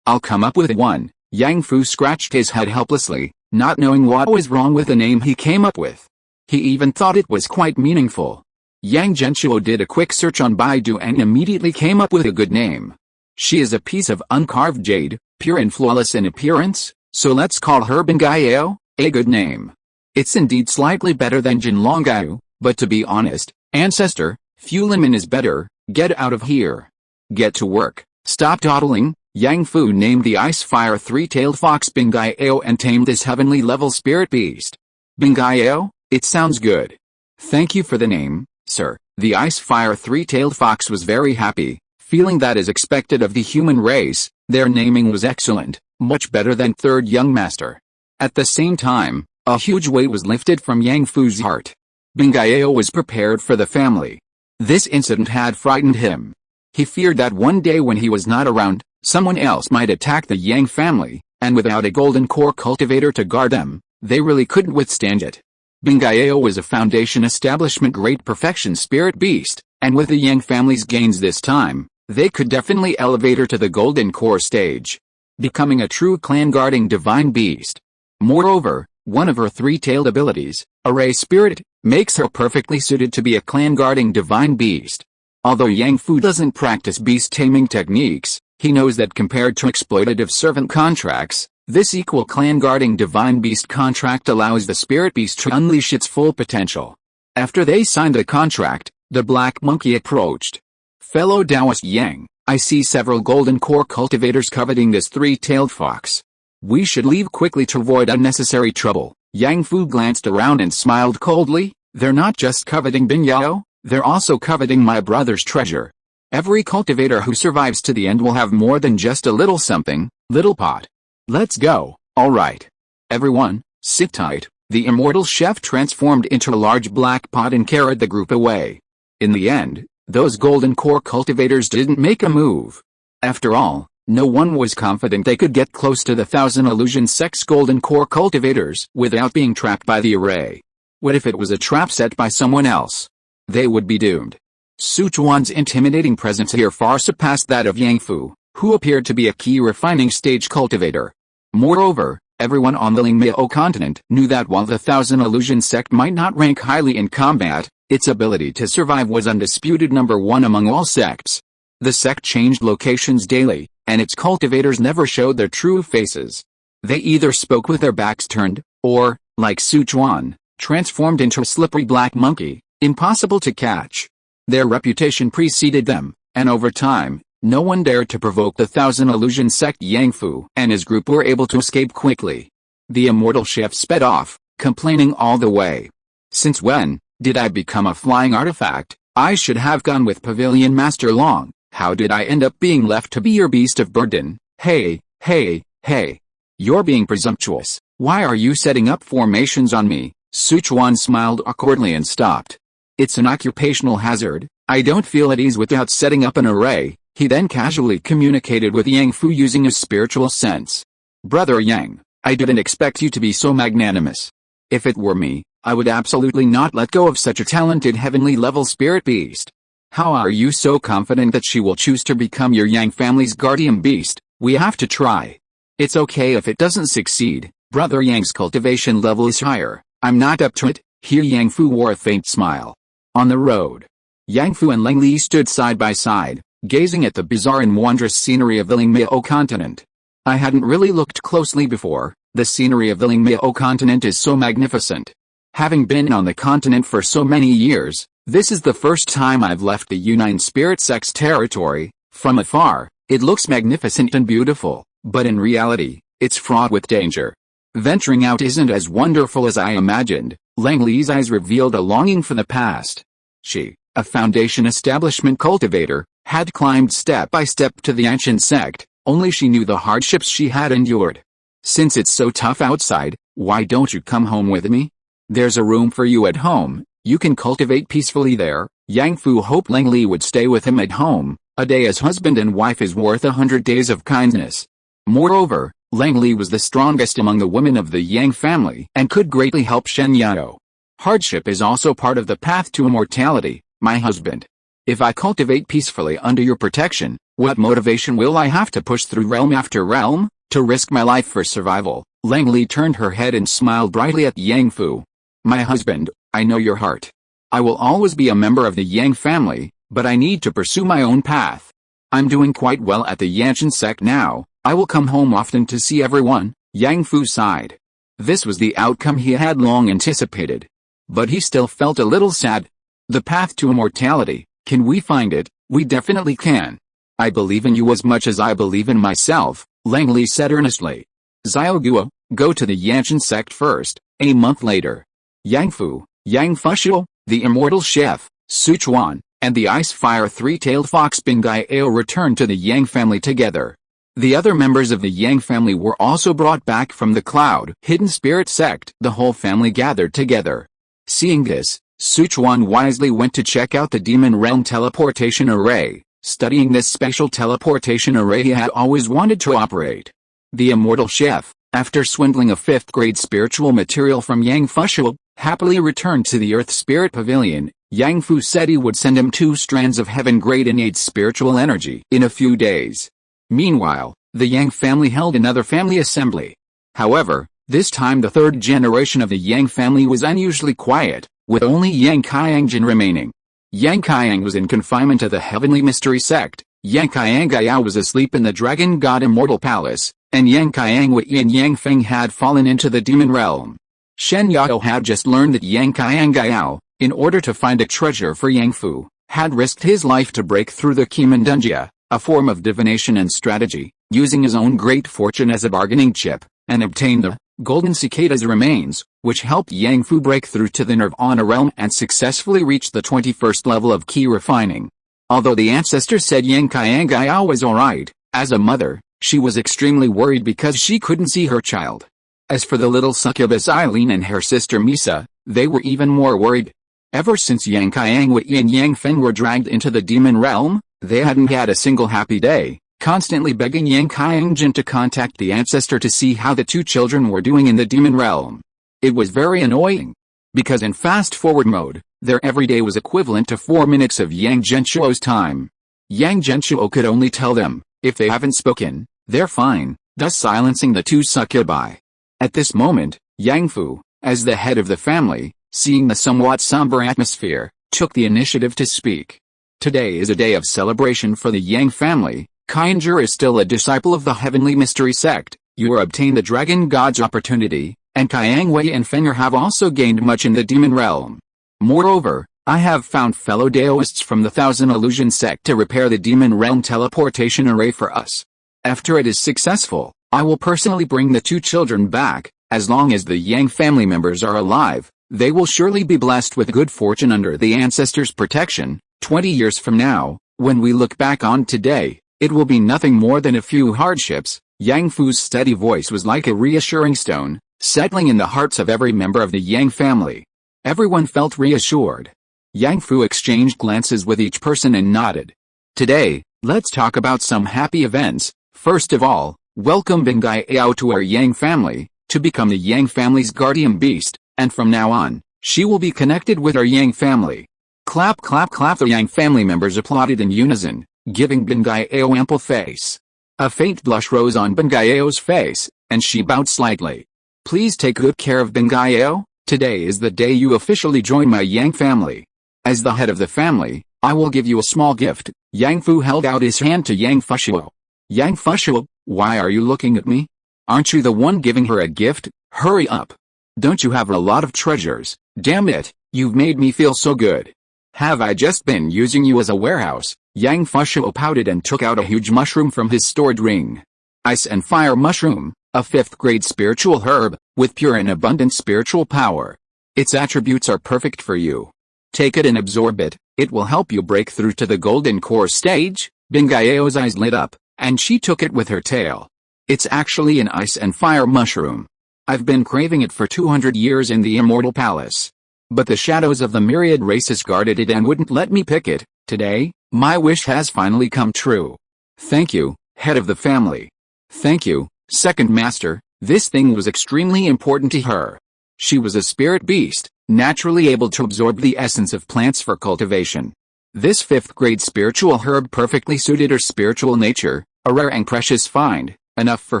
I'll come up with one. Yang Fu scratched his head helplessly, not knowing what was wrong with the name he came up with. He even thought it was quite meaningful. Yang Genshuo did a quick search on Baidu and immediately came up with a good name. She is a piece of uncarved jade, pure and flawless in appearance, so let's call her Bingayao, a good name. It's indeed slightly better than Jinlongao, but to be honest, Ancestor, Fulimin is better, get out of here. Get to work, stop dawdling. Yang Fu named the ice-fire three-tailed fox Bingayao and tamed this heavenly level spirit beast. Bingayao, it sounds good. Thank you for the name, sir. The ice-fire three-tailed fox was very happy, feeling that as expected of the human race, their naming was excellent, much better than Third Young Master. At the same time, a huge weight was lifted from Yang Fu's heart. Bingayao was prepared for the family. This incident had frightened him. He feared that one day when he was not around, someone else might attack the Yang family, and without a golden core cultivator to guard them, they really couldn't withstand it. Bingayao was a foundation establishment great perfection spirit beast, and with the Yang family's gains this time, they could definitely elevate her to the golden core stage, becoming a true clan-guarding divine beast. Moreover, one of her three-tailed abilities, Array Spirit, makes her perfectly suited to be a clan-guarding divine beast. Although Yang Fu doesn't practice beast-taming techniques, he knows that compared to exploitative servant contracts, this equal clan-guarding divine beast contract allows the spirit beast to unleash its full potential. After they signed the contract, the black monkey approached. Fellow Taoist Yang, I see several golden core cultivators coveting this three-tailed fox. We should leave quickly to avoid unnecessary trouble. Yang Fu glanced around and smiled coldly. They're not just coveting Bingyao, they're also coveting my brother's treasure. Every cultivator who survives to the end will have more than just a little something, little pot. Let's go, alright. Everyone, sit tight. The immortal chef transformed into a large black pot and carried the group away. In the end, those golden core cultivators didn't make a move. After all, no one was confident they could get close to the 1,000 illusion sex golden core cultivators without being trapped by the array. What if it was a trap set by someone else? They would be doomed. Sichuan's intimidating presence here far surpassed that of Yang Fu, who appeared to be a key refining stage cultivator. Moreover, everyone on the Lingmiao continent knew that while the Thousand Illusion sect might not rank highly in combat, its ability to survive was undisputed number one among all sects. The sect changed locations daily, and its cultivators never showed their true faces. They either spoke with their backs turned, or, like Sichuan, transformed into a slippery black monkey, impossible to catch. Their reputation preceded them, and over time, no one dared to provoke the Thousand Illusion sect. Yang Fu and his group were able to escape quickly. The immortal chef sped off, complaining all the way. Since when did I become a flying artifact? I should have gone with Pavilion Master long. How did I end up being left to be your beast of burden? Hey, hey, hey. You're being presumptuous. Why are you setting up formations on me? Sichuan smiled awkwardly and stopped. It's an occupational hazard. I don't feel at ease without setting up an array. He then casually communicated with Yang Fu using his spiritual sense. Brother Yang, I didn't expect you to be so magnanimous. If it were me, I would absolutely not let go of such a talented heavenly level spirit beast. How are you so confident that she will choose to become your Yang family's guardian beast? We have to try. It's okay if it doesn't succeed. Brother Yang's cultivation level is higher. I'm not up to it. Here Yang Fu wore a faint smile. On the road, Yang Fu and Leng Li stood side by side, gazing at the bizarre and wondrous scenery of the Lingmiao continent. I hadn't really looked closely before. The scenery of the Lingmiao continent is so magnificent. Having been on the continent for so many years, this is the first time I've left the United Spirit Sect's territory. From afar, it looks magnificent and beautiful, but in reality, it's fraught with danger. Venturing out isn't as wonderful as I imagined. Leng Li's eyes revealed a longing for the past. She, a Foundation establishment cultivator, had climbed step by step to the ancient sect, only she knew the hardships she had endured. Since it's so tough outside, why don't you come home with me? There's a room for you at home, you can cultivate peacefully there. Yang Fu hoped Leng Li would stay with him at home. A day as husband and wife is worth 100 days of kindness. Moreover, Leng Li was the strongest among the women of the Yang family and could greatly help Shen Yao. Hardship is also part of the path to immortality, my husband. If I cultivate peacefully under your protection, what motivation will I have to push through realm after realm, to risk my life for survival? Leng Li turned her head and smiled brightly at Yang Fu. My husband, I know your heart. I will always be a member of the Yang family, but I need to pursue my own path. I'm doing quite well at the Yanshan sect now. I will come home often to see everyone. Yang Fu sighed. This was the outcome he had long anticipated. But he still felt a little sad. The path to immortality, can we find it? We definitely can. I believe in you as much as I believe in myself, Leng Li said earnestly. Xiaoguo, go to the Yanshan sect first. A month later, Yang Fu, Yang Fushuo, the immortal chef, Sichuan, and the ice-fire three-tailed fox Bingaiao returned to the Yang family together. The other members of the Yang family were also brought back from the cloud-hidden spirit sect. The whole family gathered together. Seeing this, Sichuan wisely went to check out the demon realm teleportation array. Studying this special teleportation array he had always wanted to operate. The immortal chef, after swindling a 5th grade spiritual material from Yang Fushuo, happily returned to the Earth Spirit Pavilion. Yang Fu said he would send him 2 strands of heaven-grade innate spiritual energy in a few days. Meanwhile, the Yang family held another family assembly. However, this time the 3rd generation of the Yang family was unusually quiet, with only Yang Qiangjin remaining. Yang Qiang was in confinement to the Heavenly Mystery Sect, Yang Qianggao was asleep in the Dragon God Immortal Palace, and Yang Qiangwei and Yang Feng had fallen into the Demon Realm. Shen Yao had just learned that Yang Qianggao, in order to find a treasure for Yang Fu, had risked his life to break through the Qimendunjia, a form of divination and strategy, using his own great fortune as a bargaining chip, and obtain the Golden Cicada's remains, which helped Yang Fu break through to the Nirvana realm and successfully reach the 21st level of key refining. Although the ancestor said Yang Qianggao was alright, as a mother, she was extremely worried because she couldn't see her child. As for the little succubus Eileen and her sister Misa, they were even more worried. Ever since Yang Qiangwei and Yang Feng were dragged into the demon realm, they hadn't had a single happy day, constantly begging Yang Qiangjin to contact the ancestor to see how the 2 children were doing in the demon realm. It was very annoying. Because in fast-forward mode, Their everyday was equivalent to 4 minutes of Yang Genshuo's time. Yang Genshuo could only tell them, if they haven't spoken, they're fine, thus silencing the two succubi. At this moment, Yang Fu, as the head of the family, seeing the somewhat somber atmosphere, took the initiative to speak. Today is a day of celebration for the Yang family. Kainjer is still a disciple of the heavenly mystery sect. You are obtained the dragon god's opportunity, and Kayang Wei and Fenger have also gained much in the demon realm. Moreover, I have found fellow Daoists from the Thousand Illusion sect to repair the demon realm teleportation array for us. After it is successful, I will personally bring the two children back. As long as the Yang family members are alive, they will surely be blessed with good fortune under the ancestors' protection. 20 years from now, when we look back on today, it will be nothing more than a few hardships. Yang Fu's steady voice was like a reassuring stone, settling in the hearts of every member of the Yang family. Everyone felt reassured. Yang Fu exchanged glances with each person and nodded. Today, let's talk about some happy events. First of all, welcome Bengai Ao to our Yang family, to become the Yang family's guardian beast, and from now on, she will be connected with our Yang family. Clap clap clap. The Yang family members applauded in unison, giving Bengai Ao ample face. A faint blush rose on Bengai Ao's face, and she bowed slightly. Please take good care of Bengai Ao. Today is the day you officially join my Yang family. As the head of the family, I will give you a small gift. Yang Fu held out his hand to Yang Fushuo. Yang Fushuo, why are you looking at me? Aren't you the one giving her a gift? Hurry up. Don't you have a lot of treasures? Damn it, you've made me feel so good. Have I just been using you as a warehouse? Yang Fushuo pouted and took out a huge mushroom from his stored ring. Ice and fire mushroom, a 5th grade spiritual herb, with pure and abundant spiritual power. Its attributes are perfect for you. Take it and absorb it, it will help you break through to the golden core stage. Bengai Ao's eyes lit up, and she took it with her tail. It's actually an ice and fire mushroom. I've been craving it for 200 years in the Immortal Palace. But the shadows of the myriad races guarded it and wouldn't let me pick it. Today, my wish has finally come true. Thank you, head of the family. Thank you, second master. This thing was extremely important to her. She was a spirit beast, naturally able to absorb the essence of plants for cultivation. This 5th grade spiritual herb perfectly suited her spiritual nature, a rare and precious find, enough for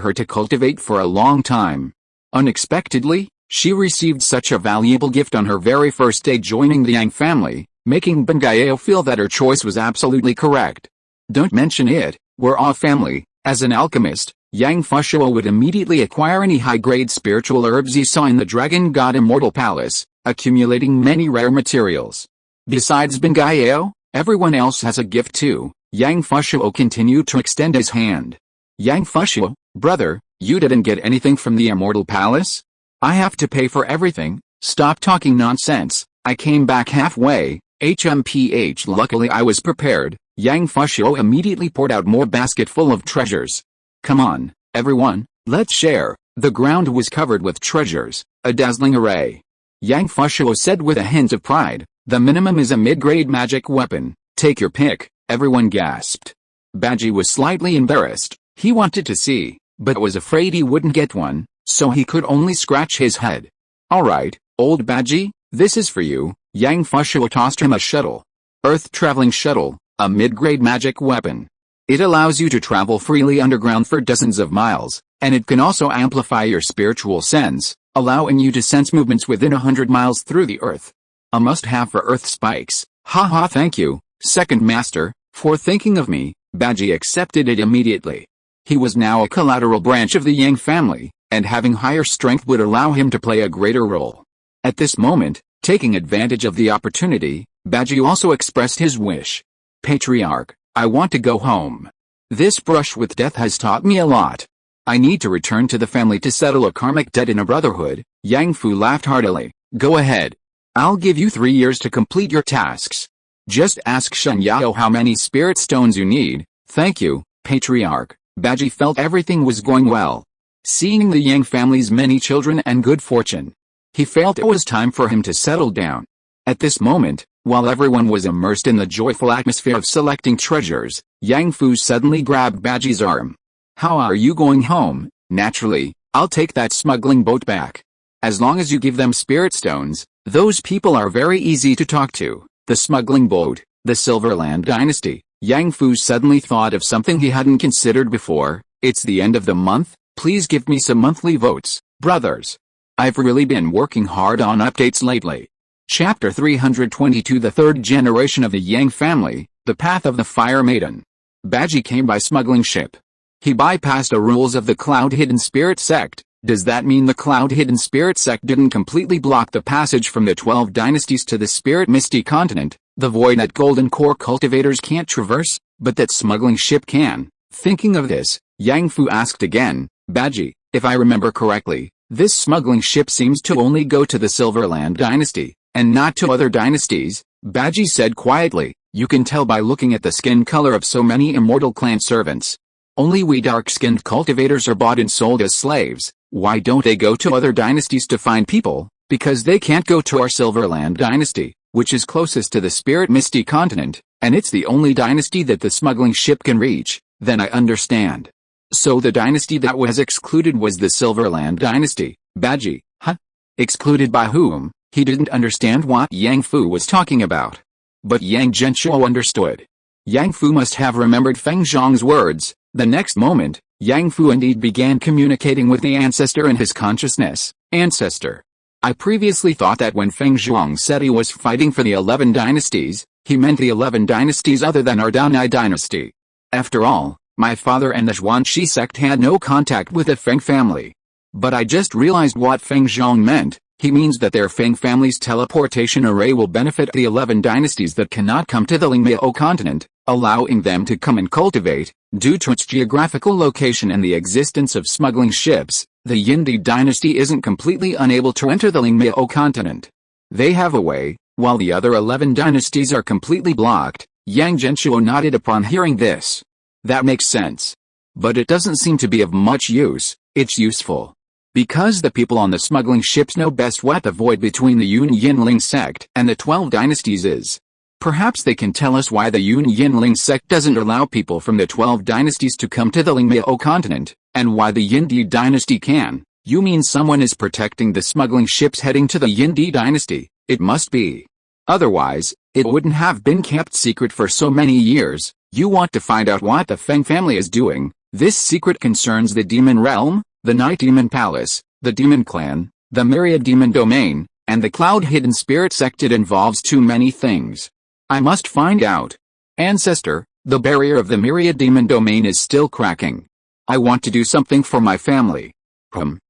her to cultivate for a long time. Unexpectedly, she received such a valuable gift on her very first day joining the Yang family, making Bengai Ao feel that her choice was absolutely correct. Don't mention it, we're all family. As an alchemist, Yang Fushuo would immediately acquire any high-grade spiritual herbs he saw in the Dragon God Immortal Palace, accumulating many rare materials. Besides Bengai Ao, everyone else has a gift too. Yang Fushuo continued to extend his hand. Yang Fushuo, brother, you didn't get anything from the Immortal Palace? I have to pay for everything. Stop talking nonsense. I came back halfway. HMPH. Luckily I was prepared. Yang Fushuo immediately poured out more basket full of treasures. Come on, everyone, let's share. The ground was covered with treasures, a dazzling array. Yang Fushuo said with a hint of pride, the minimum is a mid-grade magic weapon. Take your pick. Everyone gasped. Baji was slightly embarrassed. He wanted to see, but was afraid he wouldn't get one, so he could only scratch his head. Alright, old Baji, this is for you. Yang Fushuo tossed him a shuttle. Earth-traveling shuttle, a mid-grade magic weapon. It allows you to travel freely underground for dozens of miles, and it can also amplify your spiritual sense, allowing you to sense movements within 100 miles through the earth. A must-have for earth spikes. Haha, thank you, second master, for thinking of me. Baji accepted it immediately. He was now a collateral branch of the Yang family, and having higher strength would allow him to play a greater role. At this moment, taking advantage of the opportunity, Baji also expressed his wish. Patriarch, I want to go home. This brush with death has taught me a lot. I need to return to the family to settle a karmic debt in a brotherhood. Yang Fu laughed heartily. Go ahead. I'll give you 3 years to complete your tasks. Just ask Shen Yao how many spirit stones you need. Thank you, Patriarch. Baji felt everything was going well. Seeing the Yang family's many children and good fortune, he felt it was time for him to settle down. At this moment, while everyone was immersed in the joyful atmosphere of selecting treasures, Yang Fu suddenly grabbed Baji's arm. How are you going home? Naturally, I'll take that smuggling boat back. As long as you give them spirit stones, Those people are very easy to talk to. The smuggling boat, the Silverland dynasty. Yang Fu suddenly thought of something he hadn't considered before. It's the end of the month, please give me some monthly votes, brothers. I've really been working hard on updates lately. Chapter 322 The third generation of the Yang family, the path of the Fire Maiden. Baji came by smuggling ship. He bypassed the rules of the Cloud Hidden Spirit sect. Does that mean the Cloud Hidden Spirit sect didn't completely block the passage from the 12 dynasties to the Spirit Misty continent, the void that Golden Core cultivators can't traverse, but that smuggling ship can? Thinking of this, Yang Fu asked again, Baji, if I remember correctly, this smuggling ship seems to only go to the Silverland dynasty, and not to other dynasties. Baji said quietly, you can tell by looking at the skin color of so many immortal clan servants. Only we dark-skinned cultivators are bought and sold as slaves. Why don't they go to other dynasties to find people? Because they can't go to our Silverland dynasty, which is closest to the Spirit Misty continent, and it's the only dynasty that the smuggling ship can reach. Then I understand. So the dynasty that was excluded was the Silverland dynasty. Baji, huh? Excluded by whom? He didn't understand what Yang Fu was talking about. But Yang Genshuo understood. Yang Fu must have remembered Feng Zhang's words. The next moment, Yang Fu indeed began communicating with the ancestor in his consciousness. Ancestor. I previously thought that when Feng Zhang said he was fighting for the 11 dynasties, he meant the 11 dynasties other than our Danai dynasty. After all, my father and the Yang Shi sect had no contact with the Feng family. But I just realized what Feng Zhang meant. He means that their Feng family's teleportation array will benefit the 11 dynasties that cannot come to the Lingmiao continent, allowing them to come and cultivate. Due to its geographical location and the existence of smuggling ships, the Yindi dynasty isn't completely unable to enter the Lingmiao continent. They have a way, while the other 11 dynasties are completely blocked. Yang Genshuo nodded upon hearing this. That makes sense. But it doesn't seem to be of much use. It's useful. Because the people on the smuggling ships know best what the void between the Yun Yinling sect and the 12 dynasties is. Perhaps they can tell us why the Yun Yinling sect doesn't allow people from the 12 dynasties to come to the Lingmiao continent, and why the Yindi dynasty can. You mean someone is protecting the smuggling ships heading to the Yindi dynasty? It must be. Otherwise, it wouldn't have been kept secret for so many years. You want to find out what the Feng family is doing. This secret concerns the demon realm, the Night Demon Palace, the Demon Clan, the Myriad Demon Domain, and the Cloud Hidden Spirit sect. It involves too many things. I must find out. Ancestor, the barrier of the Myriad Demon Domain is still cracking. I want to do something for my family.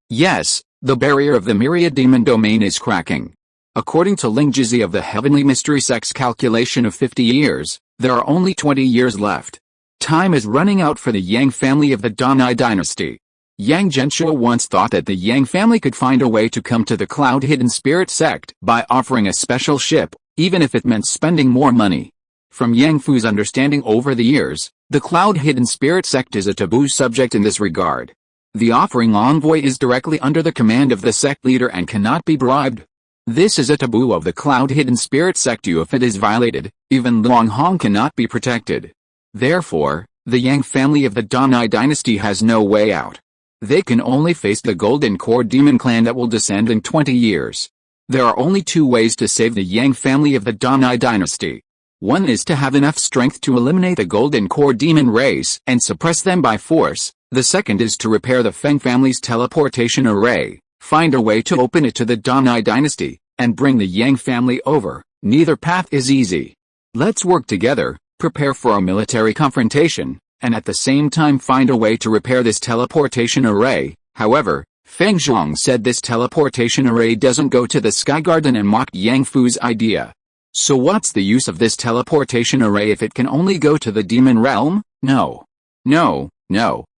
Yes, the barrier of the Myriad Demon Domain is cracking. According to Ling Jizi of the Heavenly Mystery Sect's calculation of 50 years, there are only 20 years left. Time is running out for the Yang family of the Danai dynasty. Yang Genshuo once thought that the Yang family could find a way to come to the Cloud Hidden Spirit sect by offering a special ship, even if it meant spending more money. From Yang Fu's understanding over the years, the Cloud Hidden Spirit sect is a taboo subject in this regard. The offering envoy is directly under the command of the sect leader and cannot be bribed. This is a taboo of the Cloud Hidden Spirit sect. If it is violated, even Luang Hong cannot be protected. Therefore, the Yang family of the Danai dynasty has no way out. They can only face the Golden Core Demon Clan that will descend in 20 years. There are only two ways to save the Yang family of the Danai dynasty. One is to have enough strength to eliminate the Golden Core Demon race and suppress them by force. The second is to repair the Feng family's teleportation array, find a way to open it to the Danai dynasty, and bring the Yang family over. Neither path is easy. Let's work together, prepare for a military confrontation, and at the same time find a way to repair this teleportation array. However, Feng Zhang said this teleportation array doesn't go to the Sky Garden and mocked Yang Fu's idea. So what's the use of this teleportation array if it can only go to the demon realm? No,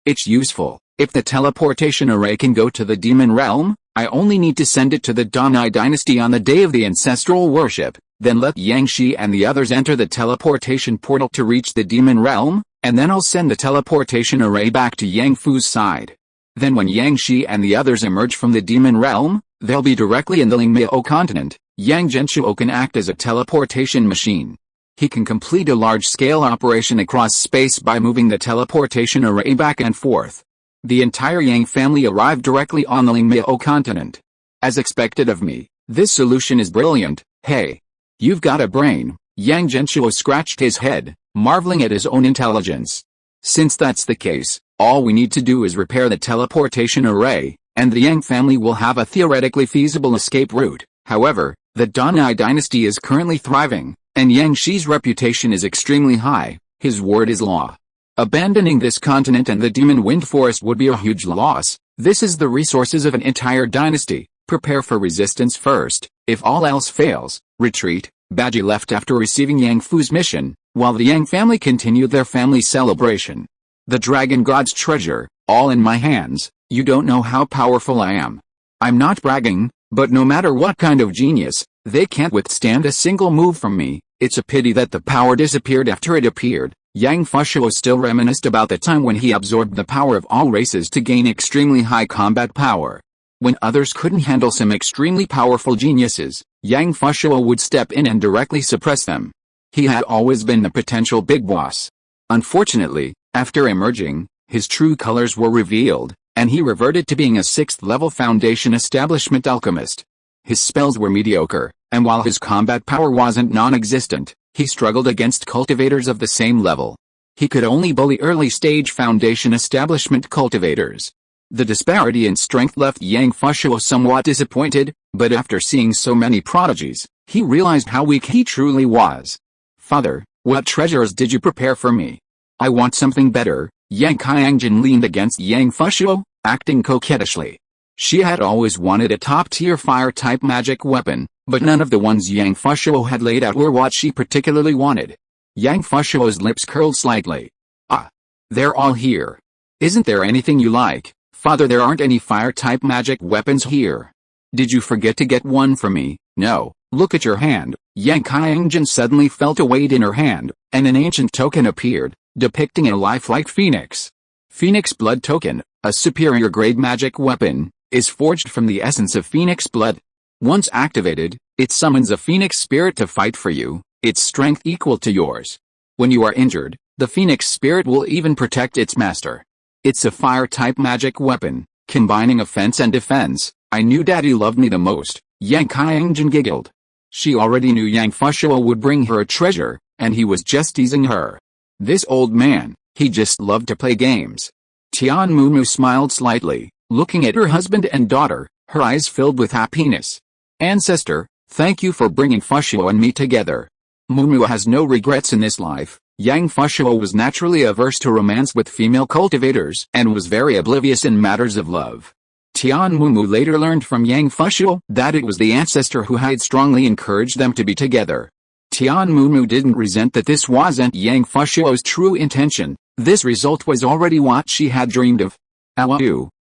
it's useful. If the teleportation array can go to the demon realm, I only need to send it to the Danai dynasty on the day of the ancestral worship, then let Yang Shi and the others enter the teleportation portal to reach the demon realm, and then I'll send the teleportation array back to Yang Fu's side. Then when Yang Shi and the others emerge from the demon realm, they'll be directly in the Lingmiao continent. Yang Genshuo can act as a teleportation machine. He can complete a large-scale operation across space by moving the teleportation array back and forth. The entire Yang family arrived directly on the Lingmiao continent. As expected of me, This solution is brilliant. Hey, you've got a brain. Yang Genshuo scratched his head, marveling at his own intelligence. Since that's the case, all we need to do is repair the teleportation array, and the Yang family will have a theoretically feasible escape route. However, the Danai dynasty is currently thriving, and Yang Shi's reputation is extremely high. His word is law. Abandoning this continent and the demon wind forest would be a huge loss. This is the resources of an entire dynasty. Prepare for resistance first. If all else fails, retreat. Baji left after receiving Yang Fu's mission, while the Yang family continued their family celebration. The dragon god's treasure, all in my hands. You don't know how powerful I am. I'm not bragging, but no matter what kind of genius, they can't withstand a single move from me. It's a pity that the power disappeared after it appeared. Yang Fushuo still reminisced about the time when he absorbed the power of all races to gain extremely high combat power. When others couldn't handle some extremely powerful geniuses, Yang Fushuo would step in and directly suppress them. He had always been the potential big boss. Unfortunately, after emerging, his true colors were revealed, and he reverted to being a 6th-level Foundation Establishment alchemist. His spells were mediocre, and while his combat power wasn't non-existent, he struggled against cultivators of the same level. He could only bully early-stage Foundation Establishment cultivators. The disparity in strength left Yang Fushuo somewhat disappointed, but after seeing so many prodigies, he realized how weak he truly was. Father, what treasures did you prepare for me? I want something better. Yang Qiangjin leaned against Yang Fushuo, acting coquettishly. She had always wanted a top-tier fire-type magic weapon, but none of the ones Yang Fushuo had laid out were what she particularly wanted. Yang Fushuo's lips curled slightly. Ah, they're all here. Isn't there anything you like? Father, there aren't any fire-type magic weapons here. Did you forget to get one for me? No, look at your hand. Yang Qiangjin suddenly felt a weight in her hand, and an ancient token appeared, depicting a lifelike phoenix. Phoenix blood token, a superior grade magic weapon, is forged from the essence of phoenix blood. Once activated, it summons a phoenix spirit to fight for you, its strength equal to yours. When you are injured, the phoenix spirit will even protect its master. It's a fire-type magic weapon, combining offense and defense. I knew Daddy loved me the most. Yang Qiangjin giggled. She already knew Yang Fushuo would bring her a treasure, and he was just teasing her. This old man, he just loved to play games. Tian Mumu smiled slightly, looking at her husband and daughter, her eyes filled with happiness. Ancestor, thank you for bringing Fushuo and me together. Mumu has no regrets in this life. Yang Fushuo was naturally averse to romance with female cultivators and was very oblivious in matters of love. Tian Mumu later learned from Yang Fushuo that it was the ancestor who had strongly encouraged them to be together. Tian Mumu didn't resent that this wasn't Yang Fushuo's true intention. This result was already what she had dreamed of.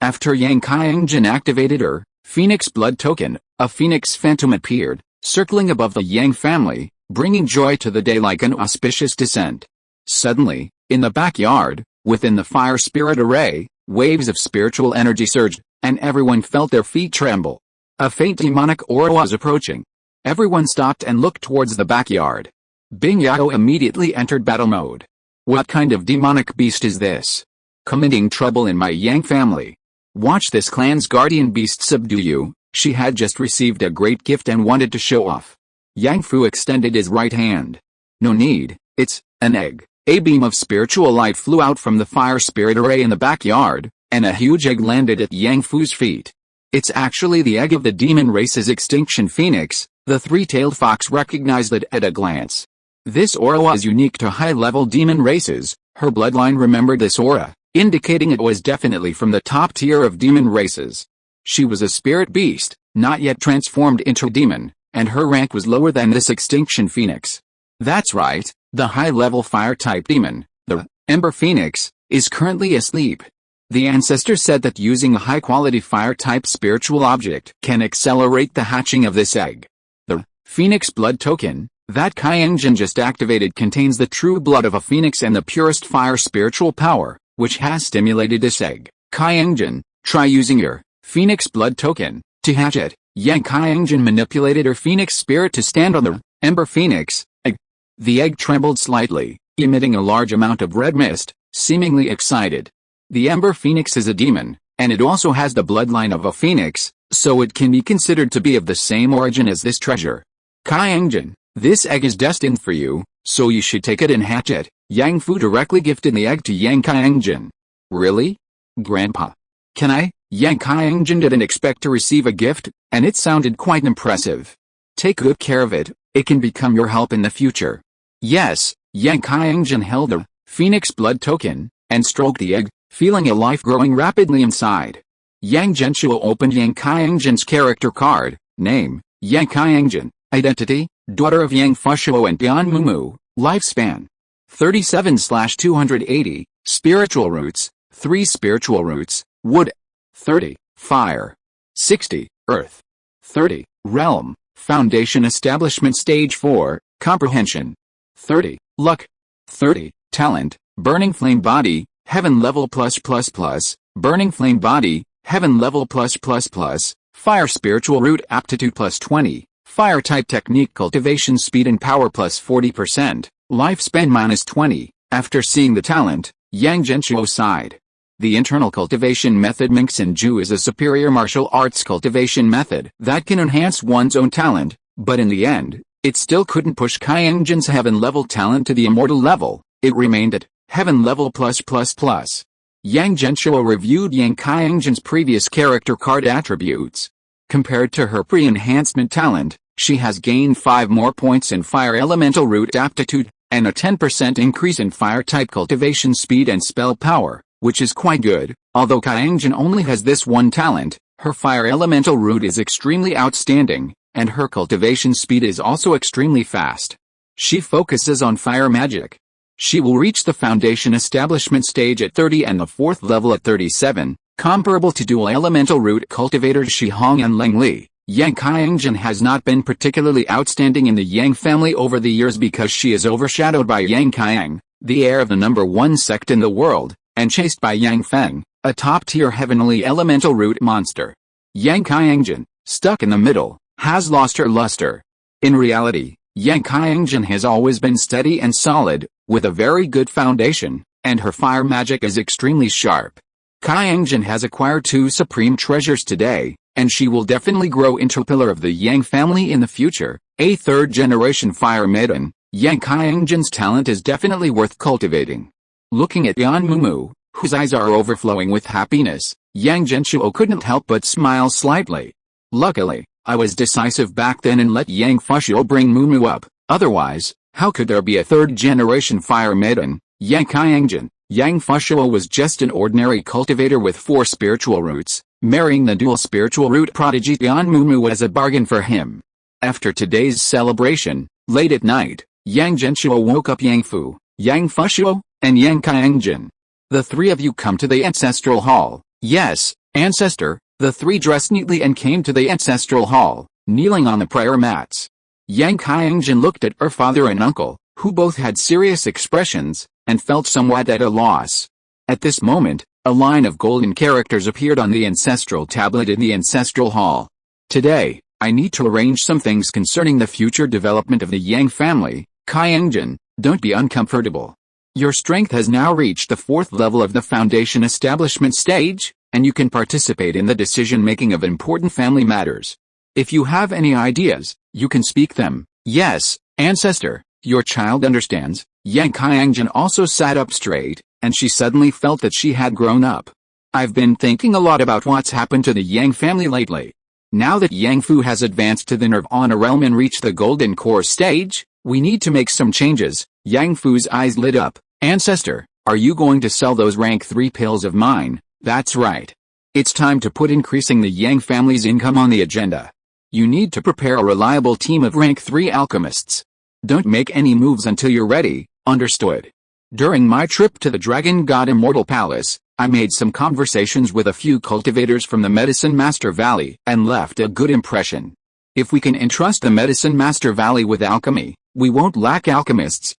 After Yang Qiangjin activated her Phoenix blood token, a phoenix phantom appeared, circling above the Yang family, bringing joy to the day like an auspicious descent. Suddenly, in the backyard, within the fire spirit array, waves of spiritual energy surged, and everyone felt their feet tremble. A faint demonic aura was approaching. Everyone stopped and looked towards the backyard. Bing Yao immediately entered battle mode. What kind of demonic beast is this? Committing trouble in my Yang family. Watch this clan's guardian beast subdue you. She had just received a great gift and wanted to show off. Yang Fu extended his right hand. No need, it's an egg. A beam of spiritual light flew out from the fire spirit array in the backyard, and a huge egg landed at Yang Fu's feet. It's actually the egg of the demon race's extinction phoenix. The three-tailed fox recognized it at a glance. This aura was unique to high-level demon races. Her bloodline remembered this aura, indicating it was definitely from the top tier of demon races. She was a spirit beast, not yet transformed into a demon, and her rank was lower than this extinction phoenix. That's right, the high-level fire-type demon, the Ember Phoenix, is currently asleep. The ancestor said that using a high-quality fire-type spiritual object can accelerate the hatching of this egg. The Phoenix blood token that Qiangjin just activated contains the true blood of a phoenix and the purest fire spiritual power, which has stimulated this egg. Qiangjin, try using your Phoenix blood token to hatch it. Yang Qiangjin manipulated her phoenix spirit to stand on the Ember Phoenix egg. The egg trembled slightly, emitting a large amount of red mist, seemingly excited. The Ember Phoenix is a demon, and it also has the bloodline of a phoenix, so it can be considered to be of the same origin as this treasure. Kaiyangjian, this egg is destined for you, so you should take it and hatch it. Yang Fu directly gifted the egg to Yang Kaiyangjian. Really? Grandpa? Can I? Yang Kaiyangjian didn't expect to receive a gift, and it sounded quite impressive. Take good care of it, it can become your help in the future. Yes, Yang Kaiyangjian held a phoenix blood token, and stroked the egg, feeling a life growing rapidly inside. Yang Genshuo opened Yang Kaiyangjian's character card. Name, Yang Kaiyangjian. Identity, daughter of Yang Fushuo and Bian Mumu. Lifespan, 37/280. Spiritual roots, 3 spiritual roots. Wood, 30. Fire, 60. Earth, 30. Realm, Foundation Establishment Stage 4. Comprehension, 30. Luck, 30. Talent, Burning Flame Body, Heaven Level +++. Burning Flame Body, Heaven Level +++. Fire Spiritual Root Aptitude +20. Fire Type Technique Cultivation Speed and Power +40%. Lifespan -20. After seeing the talent, Yang Genshuo sighed. The internal cultivation method Mingxinju is a superior martial arts cultivation method that can enhance one's own talent, but in the end, it still couldn't push Kaiyangjian's heaven level talent to the immortal level. It remained at heaven level +++. Yang Genshuo reviewed Yang Kaiyangjian's previous character card attributes. Compared to her pre-enhancement talent, she has gained 5 more points in fire elemental root aptitude, and a 10% increase in fire type cultivation speed and spell power, which is quite good. Although Kaiyangjian only has this one talent, her fire elemental root is extremely outstanding, and her cultivation speed is also extremely fast. She focuses on fire magic. She will reach the foundation establishment stage at 30 and the 4th level at 37, comparable to dual elemental root cultivators Shihong and Leng Li. Yang Kaiyangjian has not been particularly outstanding in the Yang family over the years because she is overshadowed by Yang Kaiyang, the heir of the #1 sect in the world, and chased by Yang Feng, a top-tier heavenly elemental root monster. Yang Kaiyangjian, stuck in the middle, has lost her luster. In reality, Yang Kaiyangjian has always been steady and solid, with a very good foundation, and her fire magic is extremely sharp. Kaiyangjian has acquired 2 supreme treasures today, and she will definitely grow into a pillar of the Yang family in the future. A 3rd-generation fire maiden, Yang Kaiyangjian's talent is definitely worth cultivating. Looking at Yan Mumu, whose eyes are overflowing with happiness, Yang Genshuo couldn't help but smile slightly. Luckily, I was decisive back then and let Yang Fushuo bring Mumu up, otherwise, how could there be a 3rd-generation fire maiden? Yang Kaiyangjian, Yang Fushuo was just an ordinary cultivator with 4 spiritual roots. Marrying the dual spiritual root prodigy Yan Mumu was a bargain for him. After today's celebration, late at night, Yang Genshuo woke up Yang Fu, Yang Fushuo, and Yang Kaiyangjian. The 3 of you come to the ancestral hall. Yes, ancestor. The 3 dressed neatly and came to the ancestral hall, kneeling on the prayer mats. Yang Kaiyangjian looked at her father and uncle, who both had serious expressions, and felt somewhat at a loss. At this moment, a line of golden characters appeared on the ancestral tablet in the ancestral hall. Today, I need to arrange some things concerning the future development of the Yang family. Kaiyangjian, don't be uncomfortable. Your strength has now reached the 4th level of the foundation establishment stage, and you can participate in the decision-making of important family matters. If you have any ideas, you can speak them. Yes, ancestor, your child understands. Yang Kaiyangjian also sat up straight, and she suddenly felt that she had grown up. I've been thinking a lot about what's happened to the Yang family lately. Now that Yang Fu has advanced to the Nirvana realm and reached the Golden Core stage, we need to make some changes. Yang Fu's eyes lit up. Ancestor, are you going to sell those rank 3 pills of mine? That's right. It's time to put increasing the Yang family's income on the agenda. You need to prepare a reliable team of rank 3 alchemists. Don't make any moves until you're ready, understood? During my trip to the Dragon God Immortal Palace, I made some conversations with a few cultivators from the Medicine Master Valley and left a good impression. If we can entrust the Medicine Master Valley with alchemy, we won't lack alchemists,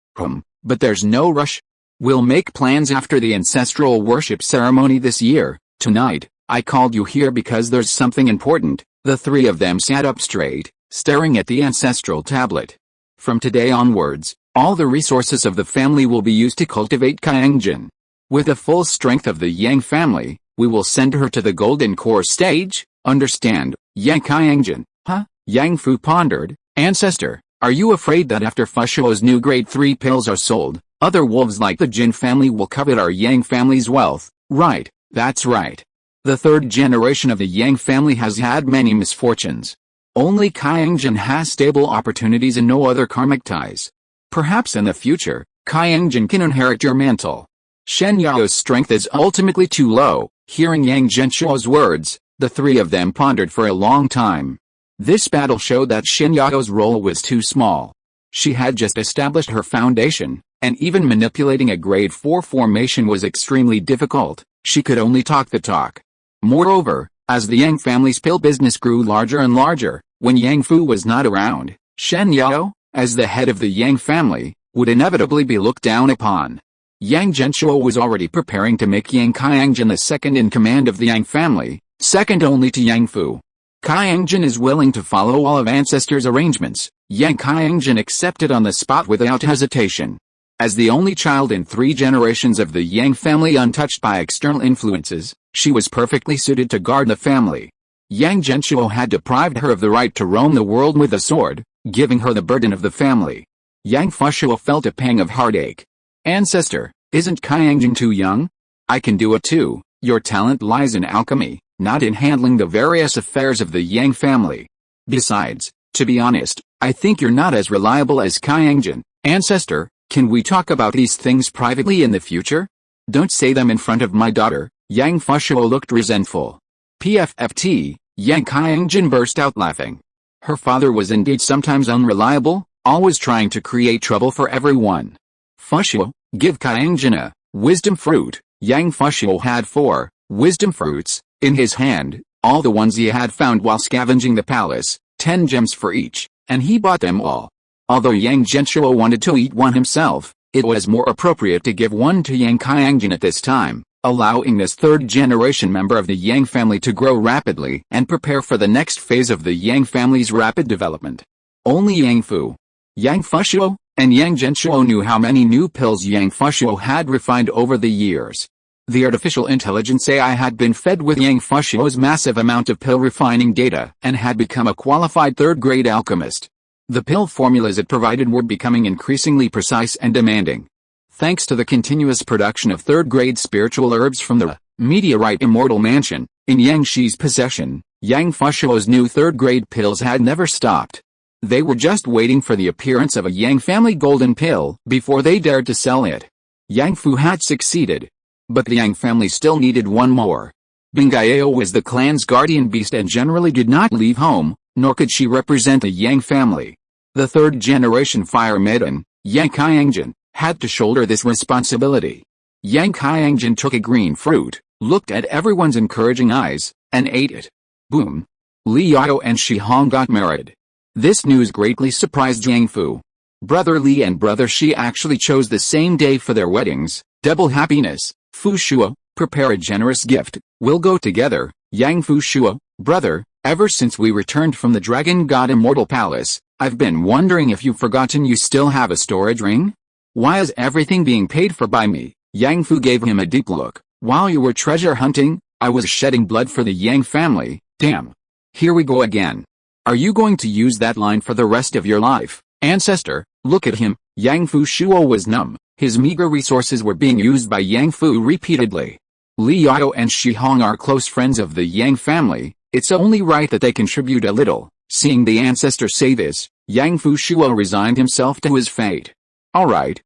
but there's no rush. We'll make plans after the ancestral worship ceremony this year. Tonight, I called you here because there's something important. The 3 of them sat up straight, staring at the ancestral tablet. From today onwards, all the resources of the family will be used to cultivate Kaiyangjian. With the full strength of the Yang family, We will send her to the golden core stage, understand, Yang Qiangjin? Huh? Yang Fu pondered. Ancestor, are you afraid that after Fushuo's new grade 3 pills are sold, other wolves like the Jin family will covet our Yang family's wealth? Right, that's right. The third generation of the Yang family has had many misfortunes. Only Qiangjin has stable opportunities and no other karmic ties. Perhaps in the future, Qiangjin can inherit your mantle. Shen Yao's strength is ultimately too low. Hearing Yang Zhenshuo's words, the three of them pondered for a long time. This battle showed that Shen Yao's role was too small. She had just established her foundation, and even manipulating a grade 4 formation was extremely difficult. She could only talk the talk. Moreover, as the Yang family's pill business grew larger and larger, when Yang Fu was not around, Shen Yao, as the head of the Yang family, would inevitably be looked down upon. Yang Zhenshuo was already preparing to make Yang Qiangjin the second in command of the Yang family, second only to Yang Fu. Qiangjin is willing to follow all of ancestors' arrangements. Yang Qiangjin accepted on the spot without hesitation. As the only child in 3 generations of the Yang family untouched by external influences, she was perfectly suited to guard the family. Yang Zhenshuo had deprived her of the right to roam the world with a sword, giving her the burden of the family. Yang Fushuo felt a pang of heartache. Ancestor, isn't Qiangjin too young? I can do it too. Your talent lies in alchemy, not in handling the various affairs of the Yang family. Besides, to be honest, I think you're not as reliable as Qiangjin. Ancestor, can we talk about these things privately in the future? Don't say them in front of my daughter. Yang Fushuo looked resentful. PFFT, Yang Qiangjin burst out laughing. Her father was indeed sometimes unreliable, always trying to create trouble for everyone. Fushuo, give Qiangjin a wisdom fruit. Yang Fushuo had 4 wisdom fruits in his hand, all the ones he had found while scavenging the palace, 10 gems for each, and he bought them all. Although Yang Zhenshuo wanted to eat one himself, it was more appropriate to give one to Yang Qiangjin at this time, allowing this third-generation member of the Yang family to grow rapidly and prepare for the next phase of the Yang family's rapid development. Only Yang Fu, Yang Fushuo, and Yang Zhenshuo knew how many new pills Yang Fushuo had refined over the years. The artificial intelligence AI had been fed with Yang Fushuo's massive amount of pill refining data and had become a qualified third-grade alchemist. The pill formulas it provided were becoming increasingly precise and demanding. Thanks to the continuous production of third-grade spiritual herbs from the meteorite immortal mansion, in Yang Shi's possession, Yang Fushuo's new third-grade pills had never stopped. They were just waiting for the appearance of a Yang family golden pill before they dared to sell it. Yang Fu had succeeded. But the Yang family still needed one more. Bingayao was the clan's guardian beast and generally did not leave home, nor could she represent the Yang family. The third-generation fire maiden, Yang Qiangjin, had to shoulder this responsibility. Yang Qiangjin took a green fruit, looked at everyone's encouraging eyes, and ate it. Boom! Li Yao and Shi Hong got married. This news greatly surprised Yang Fu. Brother Li and brother Shi actually chose the same day for their weddings. Double happiness. Fu Shuo, prepare a generous gift. We'll go together. Yang Fu Shuo, brother, ever since we returned from the Dragon God Immortal Palace, I've been wondering if you've forgotten you still have a storage ring? Why is everything being paid for by me? Yang Fu gave him a deep look. While you were treasure hunting, I was shedding blood for the Yang family. Damn. Here we go again. Are you going to use that line for the rest of your life? Ancestor, look at him. Yang Fu Shuo was numb. His meager resources were being used by Yang Fu repeatedly. Li Yao and Shi Hong are close friends of the Yang family. It's only right that they contribute a little. Seeing the ancestor say this, Yang Fu Shuo resigned himself to his fate. Alright,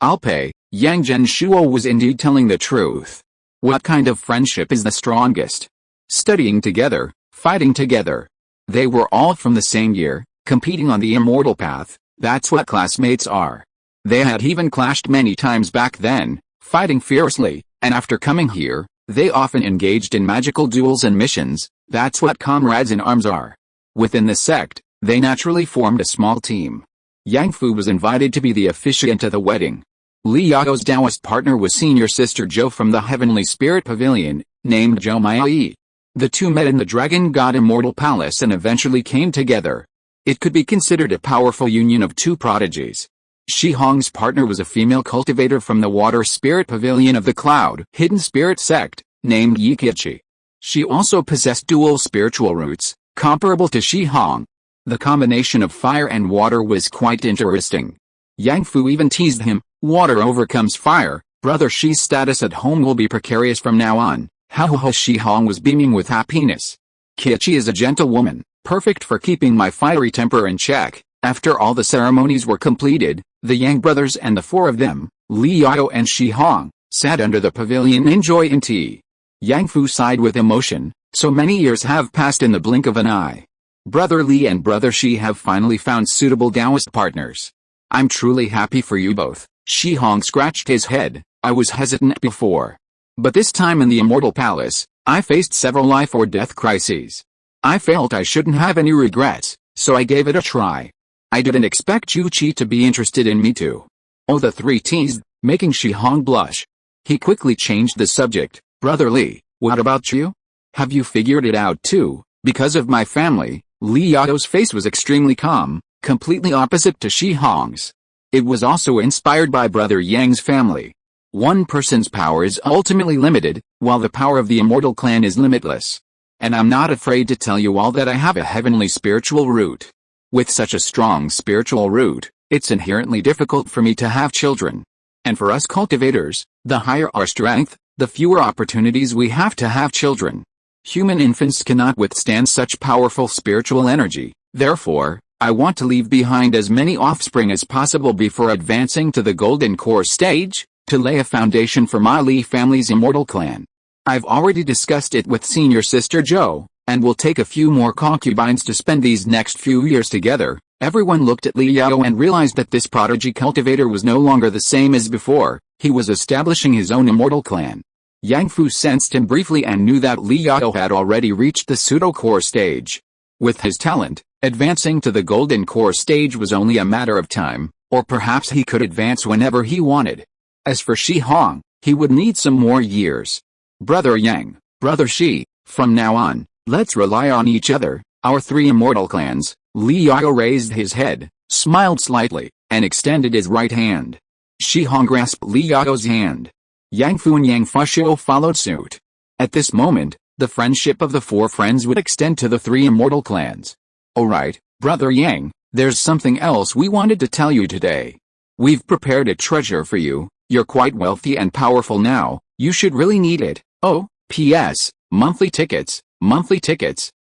I'll pay. Yang Zhenshuo was indeed telling the truth. What kind of friendship is the strongest? Studying together, fighting together. They were all from the same year, competing on the immortal path. That's what classmates are. They had even clashed many times back then, fighting fiercely, and after coming here, they often engaged in magical duels and missions. That's what comrades in arms are. Within the sect, they naturally formed a small team. Yang Fu was invited to be the officiant at the wedding. Li Yao's Taoist partner was senior sister Zhou from the Heavenly Spirit Pavilion, named Zhou Mai. The two met in the Dragon God Immortal Palace and eventually came together. It could be considered a powerful union of two prodigies. Shi Hong's partner was a female cultivator from the Water Spirit Pavilion of the Cloud Hidden Spirit Sect, named Yikichi. She also possessed dual spiritual roots, comparable to Shi Hong. The combination of fire and water was quite interesting. Yang Fu even teased him, "Water overcomes fire, brother Shi's status at home will be precarious from now on." How Shi Hong was beaming with happiness. "Kichi is a gentle woman, perfect for keeping my fiery temper in check." After all the ceremonies were completed, the Yang brothers and the four of them, Li Yao and Shi Hong, sat under the pavilion enjoying tea. Yang Fu sighed with emotion. So many years have passed in the blink of an eye. Brother Li and Brother Shi have finally found suitable Taoist partners. I'm truly happy for you both. Shi Hong scratched his head. I was hesitant before. But this time in the Immortal Palace, I faced several life or death crises. I felt I shouldn't have any regrets, so I gave it a try. I didn't expect Yu Qi to be interested in me too. Oh, the three teased, making Shi Hong blush. He quickly changed the subject. Brother Li, what about you? Have you figured it out too? Because of my family. Li Yao's face was extremely calm, completely opposite to Shi Hong's. It was also inspired by Brother Yang's family. One person's power is ultimately limited, while the power of the immortal clan is limitless. And I'm not afraid to tell you all that I have a heavenly spiritual root. With such a strong spiritual root, it's inherently difficult for me to have children. And for us cultivators, the higher our strength, the fewer opportunities we have to have children. Human infants cannot withstand such powerful spiritual energy. Therefore, I want to leave behind as many offspring as possible before advancing to the golden core stage, to lay a foundation for my Li family's immortal clan. I've already discussed it with senior sister Zhou, and will take a few more concubines to spend these next few years together. Everyone looked at Li Yao and realized that this prodigy cultivator was no longer the same as before. He was establishing his own immortal clan. Yang Fu sensed him briefly and knew that Li Yao had already reached the pseudo-core stage. With his talent, advancing to the golden core stage was only a matter of time, or perhaps he could advance whenever he wanted. As for Shi Hong, he would need some more years. Brother Yang, Brother Shi, from now on, let's rely on each other, our three immortal clans. Li Yao raised his head, smiled slightly, and extended his right hand. Shi Hong grasped Li Yao's hand. Yang Fu and Yang Fushio followed suit. At this moment, the friendship of the four friends would extend to the three immortal clans. Alright, Brother Yang, there's something else we wanted to tell you today. We've prepared a treasure for you. You're quite wealthy and powerful now, you should really need it. Oh, P.S. Monthly tickets,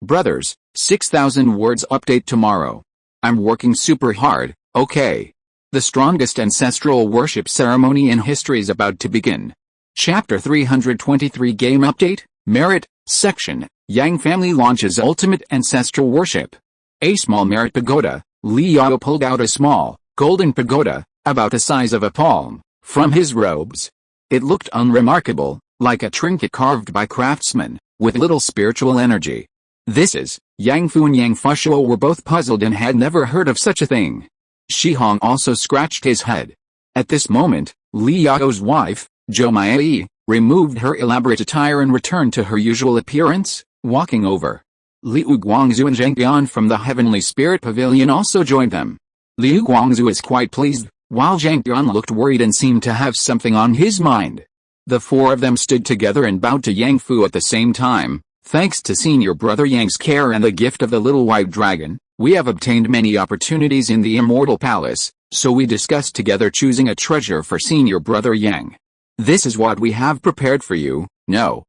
brothers, 6,000 words update tomorrow. I'm working super hard, okay. The strongest ancestral worship ceremony in history is about to begin. Chapter 323 Game Update, Merit, Section, Yang Family launches Ultimate Ancestral Worship. A small merit pagoda. Li Yao pulled out a small, golden pagoda, about the size of a palm, from his robes. It looked unremarkable, like a trinket carved by craftsmen, with little spiritual energy. This is, Yang Fu and Yang Fushio were both puzzled and had never heard of such a thing. Shi Hong also scratched his head. At this moment, Li Yao's wife, Zhou Mai, removed her elaborate attire and returned to her usual appearance, walking over. Liu Guangzhu and Zhang Bian from the Heavenly Spirit Pavilion also joined them. Liu Guangzhu is quite pleased, while Zhang Bian looked worried and seemed to have something on his mind. The four of them stood together and bowed to Yang Fu at the same time. Thanks to senior brother Yang's care and the gift of the little white dragon, we have obtained many opportunities in the Immortal Palace, so we discussed together choosing a treasure for senior brother Yang. This is what we have prepared for you. No,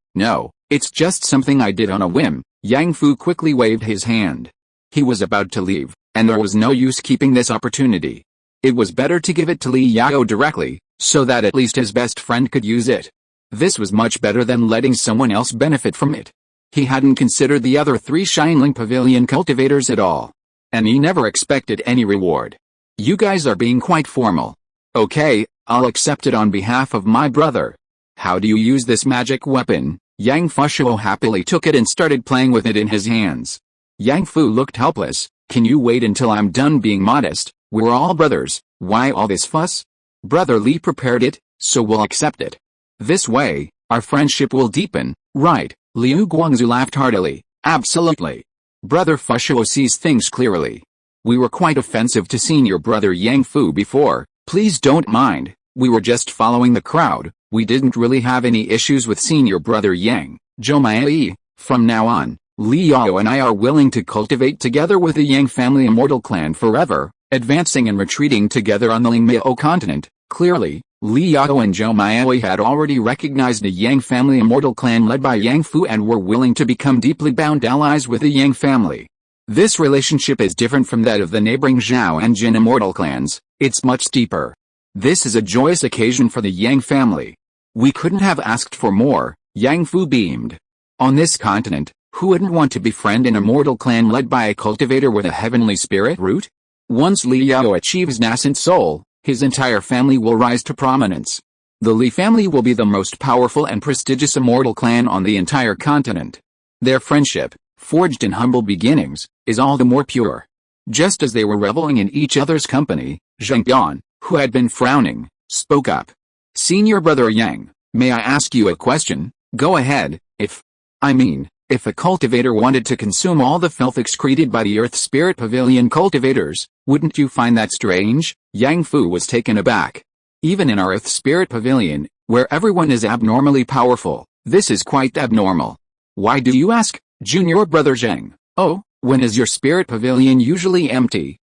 it's just something I did on a whim. Yang Fu quickly waved his hand. He was about to leave, and there was no use keeping this opportunity. It was better to give it to Li Yao directly, so that at least his best friend could use it. This was much better than letting someone else benefit from it. He hadn't considered the other three Shineling Pavilion cultivators at all. And he never expected any reward. You guys are being quite formal. Okay, I'll accept it on behalf of my brother. How do you use this magic weapon? Yang Fushio happily took it and started playing with it in his hands. Yang Fu looked helpless. Can you wait until I'm done being modest? We're all brothers, why all this fuss? Brother Li prepared it, so we'll accept it. This way, our friendship will deepen, right? Liu Guangzhu laughed heartily. Absolutely. Brother Fushio sees things clearly. We were quite offensive to senior brother Yang Fu before, please don't mind, we were just following the crowd. We didn't really have any issues with senior brother Yang, Zhou. From now on, Li Yao and I are willing to cultivate together with the Yang family immortal clan forever, advancing and retreating together on the Lingmiao continent. Clearly, Li Yao and Zhou had already recognized a Yang family immortal clan led by Yang Fu and were willing to become deeply bound allies with the Yang family. This relationship is different from that of the neighboring Zhao and Jin immortal clans. It's much deeper. This is a joyous occasion for the Yang family. We couldn't have asked for more, Yang Fu beamed. On this continent, who wouldn't want to befriend an immortal clan led by a cultivator with a heavenly spirit root? Once Li Yao achieves nascent soul, his entire family will rise to prominence. The Li family will be the most powerful and prestigious immortal clan on the entire continent. Their friendship, forged in humble beginnings, is all the more pure. Just as they were reveling in each other's company, Zheng Yan, who had been frowning, spoke up. Senior brother Yang, may I ask you a question? Go ahead. If a cultivator wanted to consume all the filth excreted by the Earth Spirit Pavilion cultivators, wouldn't you find that strange? Yang Fu was taken aback. Even in our Earth Spirit Pavilion, where everyone is abnormally powerful, this is quite abnormal. Why do you ask, Junior brother Zheng? Oh, when is your Spirit Pavilion usually empty?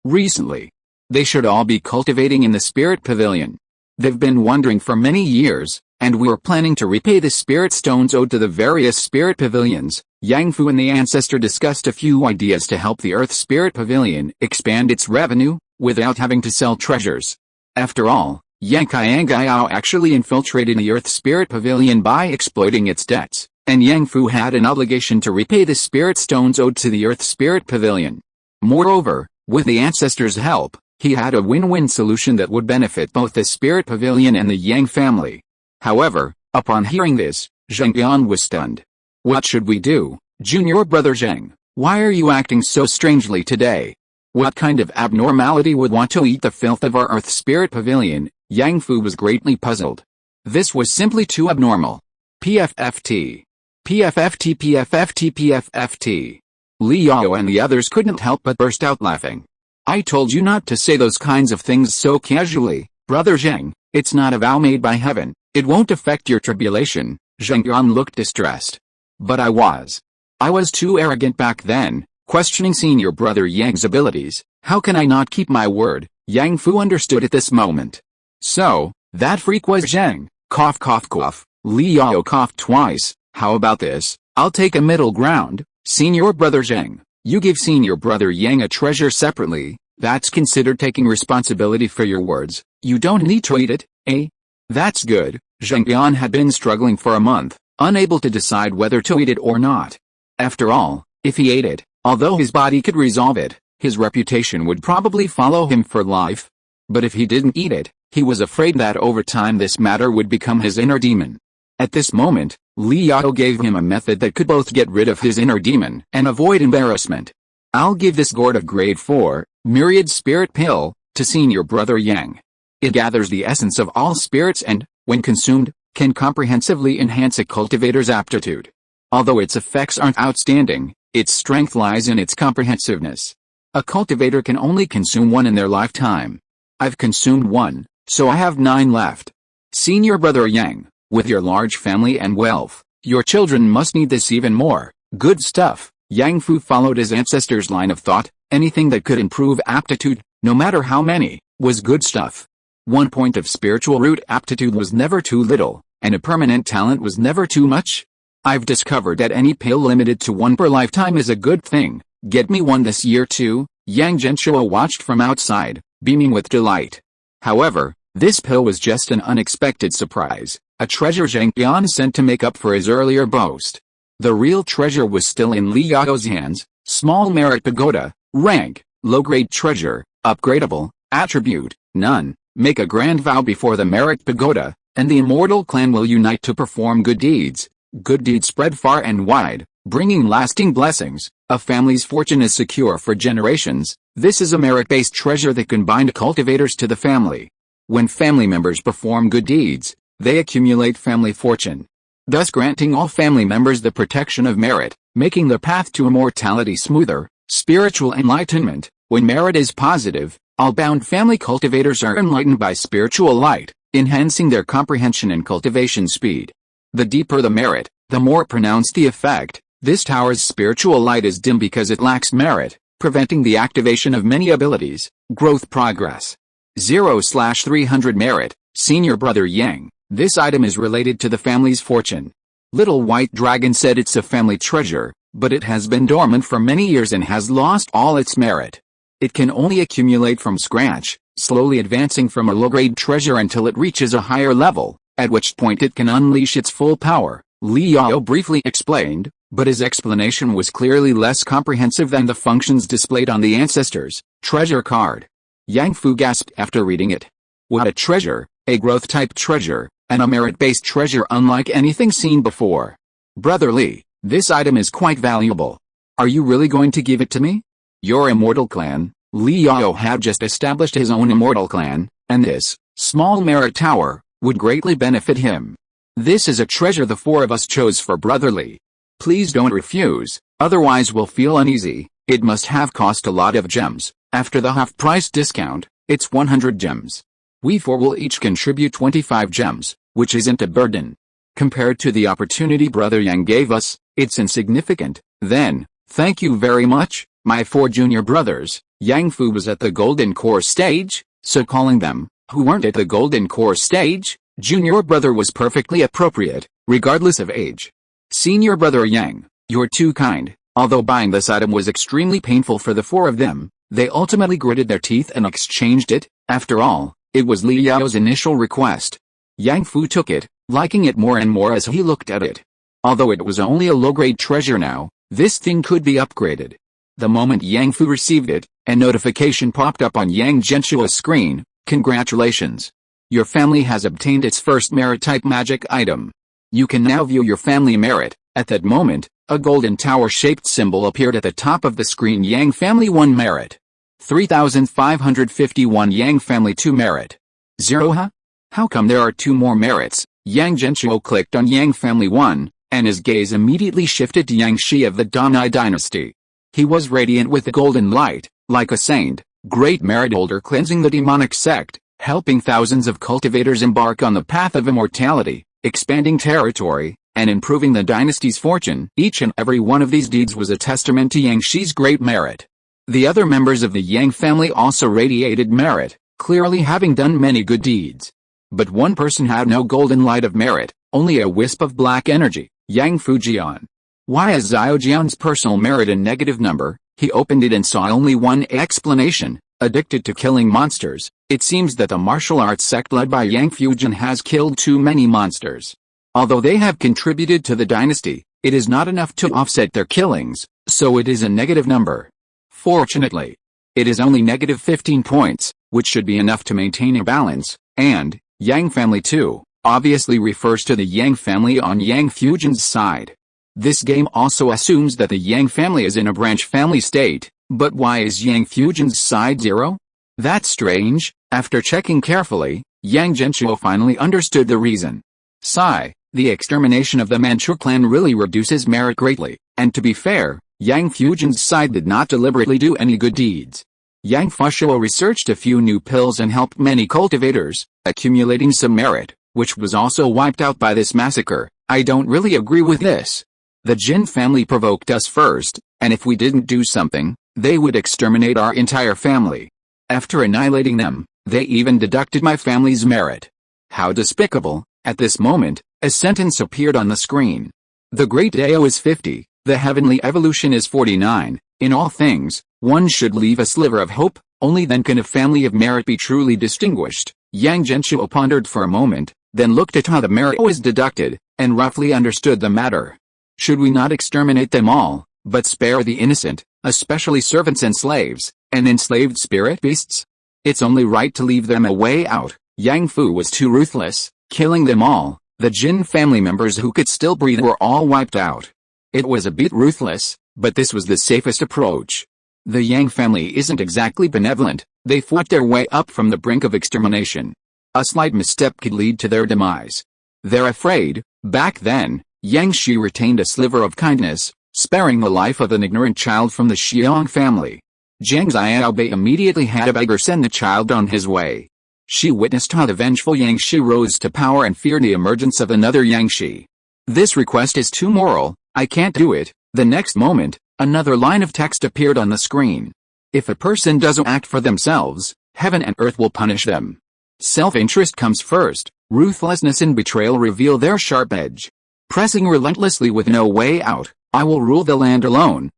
Recently. They should all be cultivating in the Spirit Pavilion. They've been wondering for many years, and we're planning to repay the spirit stones owed to the various spirit pavilions. Yang Fu and the ancestor discussed a few ideas to help the Earth Spirit Pavilion expand its revenue, without having to sell treasures. After all, Yang Qiangyao actually infiltrated the Earth Spirit Pavilion by exploiting its debts, and Yang Fu had an obligation to repay the spirit stones owed to the Earth Spirit Pavilion. Moreover, with the ancestor's help, he had a win-win solution that would benefit both the Spirit Pavilion and the Yang family. However, upon hearing this, Zheng Yan was stunned. What should we do, Junior brother Zheng? Why are you acting so strangely today? What kind of abnormality would want to eat the filth of our Earth Spirit Pavilion? Yang Fu was greatly puzzled. This was simply too abnormal. PFFT. PFFT PFFT PFFT. Li Yao and the others couldn't help but burst out laughing. I told you not to say those kinds of things so casually, brother Zheng. It's not a vow made by heaven. It won't affect your tribulation. Zheng Yan looked distressed. But I was too arrogant back then, questioning senior brother Yang's abilities. How can I not keep my word? Yang Fu understood at this moment. So, that freak was Zheng. Cough cough cough. Li Yao coughed twice. How about this? I'll take a middle ground. Senior brother Zheng, you give senior brother Yang a treasure separately. That's considered taking responsibility for your words. You don't need to eat it, eh? That's good. Zheng Yan had been struggling for a month, unable to decide whether to eat it or not. After all, if he ate it, although his body could resolve it, his reputation would probably follow him for life. But if he didn't eat it, he was afraid that over time this matter would become his inner demon. At this moment, Li Yao gave him a method that could both get rid of his inner demon and avoid embarrassment. I'll give this gourd of grade 4, myriad spirit pill, to senior brother Yang. It gathers the essence of all spirits and, when consumed, can comprehensively enhance a cultivator's aptitude. Although its effects aren't outstanding, its strength lies in its comprehensiveness. A cultivator can only consume one in their lifetime. I've consumed one, so I have 9 left. Senior brother Yang, with your large family and wealth, your children must need this even more. Good stuff. Yang Fu followed his ancestors' line of thought. Anything that could improve aptitude, no matter how many, was good stuff. 1 point of spiritual root aptitude was never too little, and a permanent talent was never too much. I've discovered that any pill limited to 1 per lifetime is a good thing. Get me one this year too. Yang Genshuo watched from outside, beaming with delight. However, this pill was just an unexpected surprise, a treasure Zheng Yan sent to make up for his earlier boast. The real treasure was still in Li Yao's hands. Small merit pagoda, rank, low-grade treasure, upgradable, attribute, none. Make a grand vow before the merit pagoda, and the immortal clan will unite to perform good deeds. Good deeds spread far and wide, bringing lasting blessings. A family's fortune is secure for generations. This is a merit-based treasure that can bind cultivators to the family. When family members perform good deeds, they accumulate family fortune, thus granting all family members the protection of merit, making the path to immortality smoother. Spiritual enlightenment. When merit is positive, all bound family cultivators are enlightened by spiritual light. enhancing their comprehension and cultivation speed. The deeper the merit, the more pronounced the effect. This tower's spiritual light is dim because it lacks merit, preventing the activation of many abilities. Growth progress. 0/300 merit, senior brother Yang. This item is related to the family's fortune. Little White Dragon said it's a family treasure, but it has been dormant for many years and has lost all its merit. It can only accumulate from scratch, slowly advancing from a low-grade treasure until it reaches a higher level, at which point it can unleash its full power, Li Yao briefly explained, but his explanation was clearly less comprehensive than the functions displayed on the ancestors' treasure card. Yang Fu gasped after reading it. What a treasure, a growth-type treasure, and a merit-based treasure unlike anything seen before. Brother Li, this item is quite valuable. Are you really going to give it to me? Your immortal clan, Li Yao had just established his own immortal clan, and this small merit tower would greatly benefit him. This is a treasure the four of us chose for Brother Li. Please don't refuse, otherwise we'll feel uneasy. It must have cost a lot of gems. After the half-price discount, it's 100 gems. We four will each contribute 25 gems, which isn't a burden. Compared to the opportunity Brother Yang gave us, it's insignificant. Then, thank you very much, my four junior brothers. Yang Fu was at the Golden Core stage, so calling them, who weren't at the Golden Core stage, junior brother was perfectly appropriate, regardless of age. Senior brother Yang, you're too kind. Although buying this item was extremely painful for the four of them, they ultimately gritted their teeth and exchanged it. After all, it was Li Yao's initial request. Yang Fu took it, liking it more and more as he looked at it. Although it was only a low-grade treasure now, this thing could be upgraded. The moment Yang Fu received it, a notification popped up on Yang Genshuo's screen. Congratulations! Your family has obtained its first merit-type magic item. You can now view your family merit. At that moment, a golden tower-shaped symbol appeared at the top of the screen. Yang family 1 merit. 3,551 Yang family 2 merit. 0 huh? How come there are 2 more merits? Yang Genshuo clicked on Yang family 1, and his gaze immediately shifted to Yang Shi of the Danai dynasty. He was radiant with the golden light, like a saint, great merit holder cleansing the demonic sect, helping thousands of cultivators embark on the path of immortality, expanding territory, and improving the dynasty's fortune. Each and every one of these deeds was a testament to Yang Shi's great merit. The other members of the Yang family also radiated merit, clearly having done many good deeds. But one person had no golden light of merit, only a wisp of black energy, Yang Fujian. Why is Zhaojian's personal merit a negative number? He opened it and saw only one explanation: addicted to killing monsters. It seems that the martial arts sect led by Yang Fujian has killed too many monsters. Although they have contributed to the dynasty, it is not enough to offset their killings, so it is a negative number. Fortunately, it is only negative 15 points, which should be enough to maintain a balance, and Yang family 2 obviously refers to the Yang family on Yang Fujian's side. This game also assumes that the Yang family is in a branch family state, but why is Yang Fujian's side 0? That's strange. After checking carefully, Yang Genshuo finally understood the reason. Sigh, the extermination of the Manchu clan really reduces merit greatly, and to be fair, Yang Fujian's side did not deliberately do any good deeds. Yang Fushio researched a few new pills and helped many cultivators, accumulating some merit, which was also wiped out by this massacre. I don't really agree with this. The Jin family provoked us first, and if we didn't do something, they would exterminate our entire family. After annihilating them, they even deducted my family's merit. How despicable. At this moment, a sentence appeared on the screen. The Great Dao is 50, the Heavenly Evolution is 49. In all things, one should leave a sliver of hope, only then can a family of merit be truly distinguished. Yang Genshuo pondered for a moment, then looked at how the merit was deducted, and roughly understood the matter. Should we not exterminate them all, but spare the innocent, especially servants and slaves, and enslaved spirit beasts? It's only right to leave them a way out. Yang Fu was too ruthless, killing them all. The Jin family members who could still breathe were all wiped out. It was a bit ruthless, but this was the safest approach. The Yang family isn't exactly benevolent. They fought their way up from the brink of extermination. A slight misstep could lead to their demise. They're afraid. Back then, Yang Shi retained a sliver of kindness, sparing the life of an ignorant child from the Xiang family. Zhang Xiaobei immediately had a beggar send the child on his way. She witnessed how the vengeful Yang Shi rose to power and feared the emergence of another Yang Shi. This request is too moral, I can't do it. The next moment, another line of text appeared on the screen. If a person doesn't act for themselves, heaven and earth will punish them. Self-interest comes first, ruthlessness and betrayal reveal their sharp edge. Pressing relentlessly with no way out, I will rule the land alone.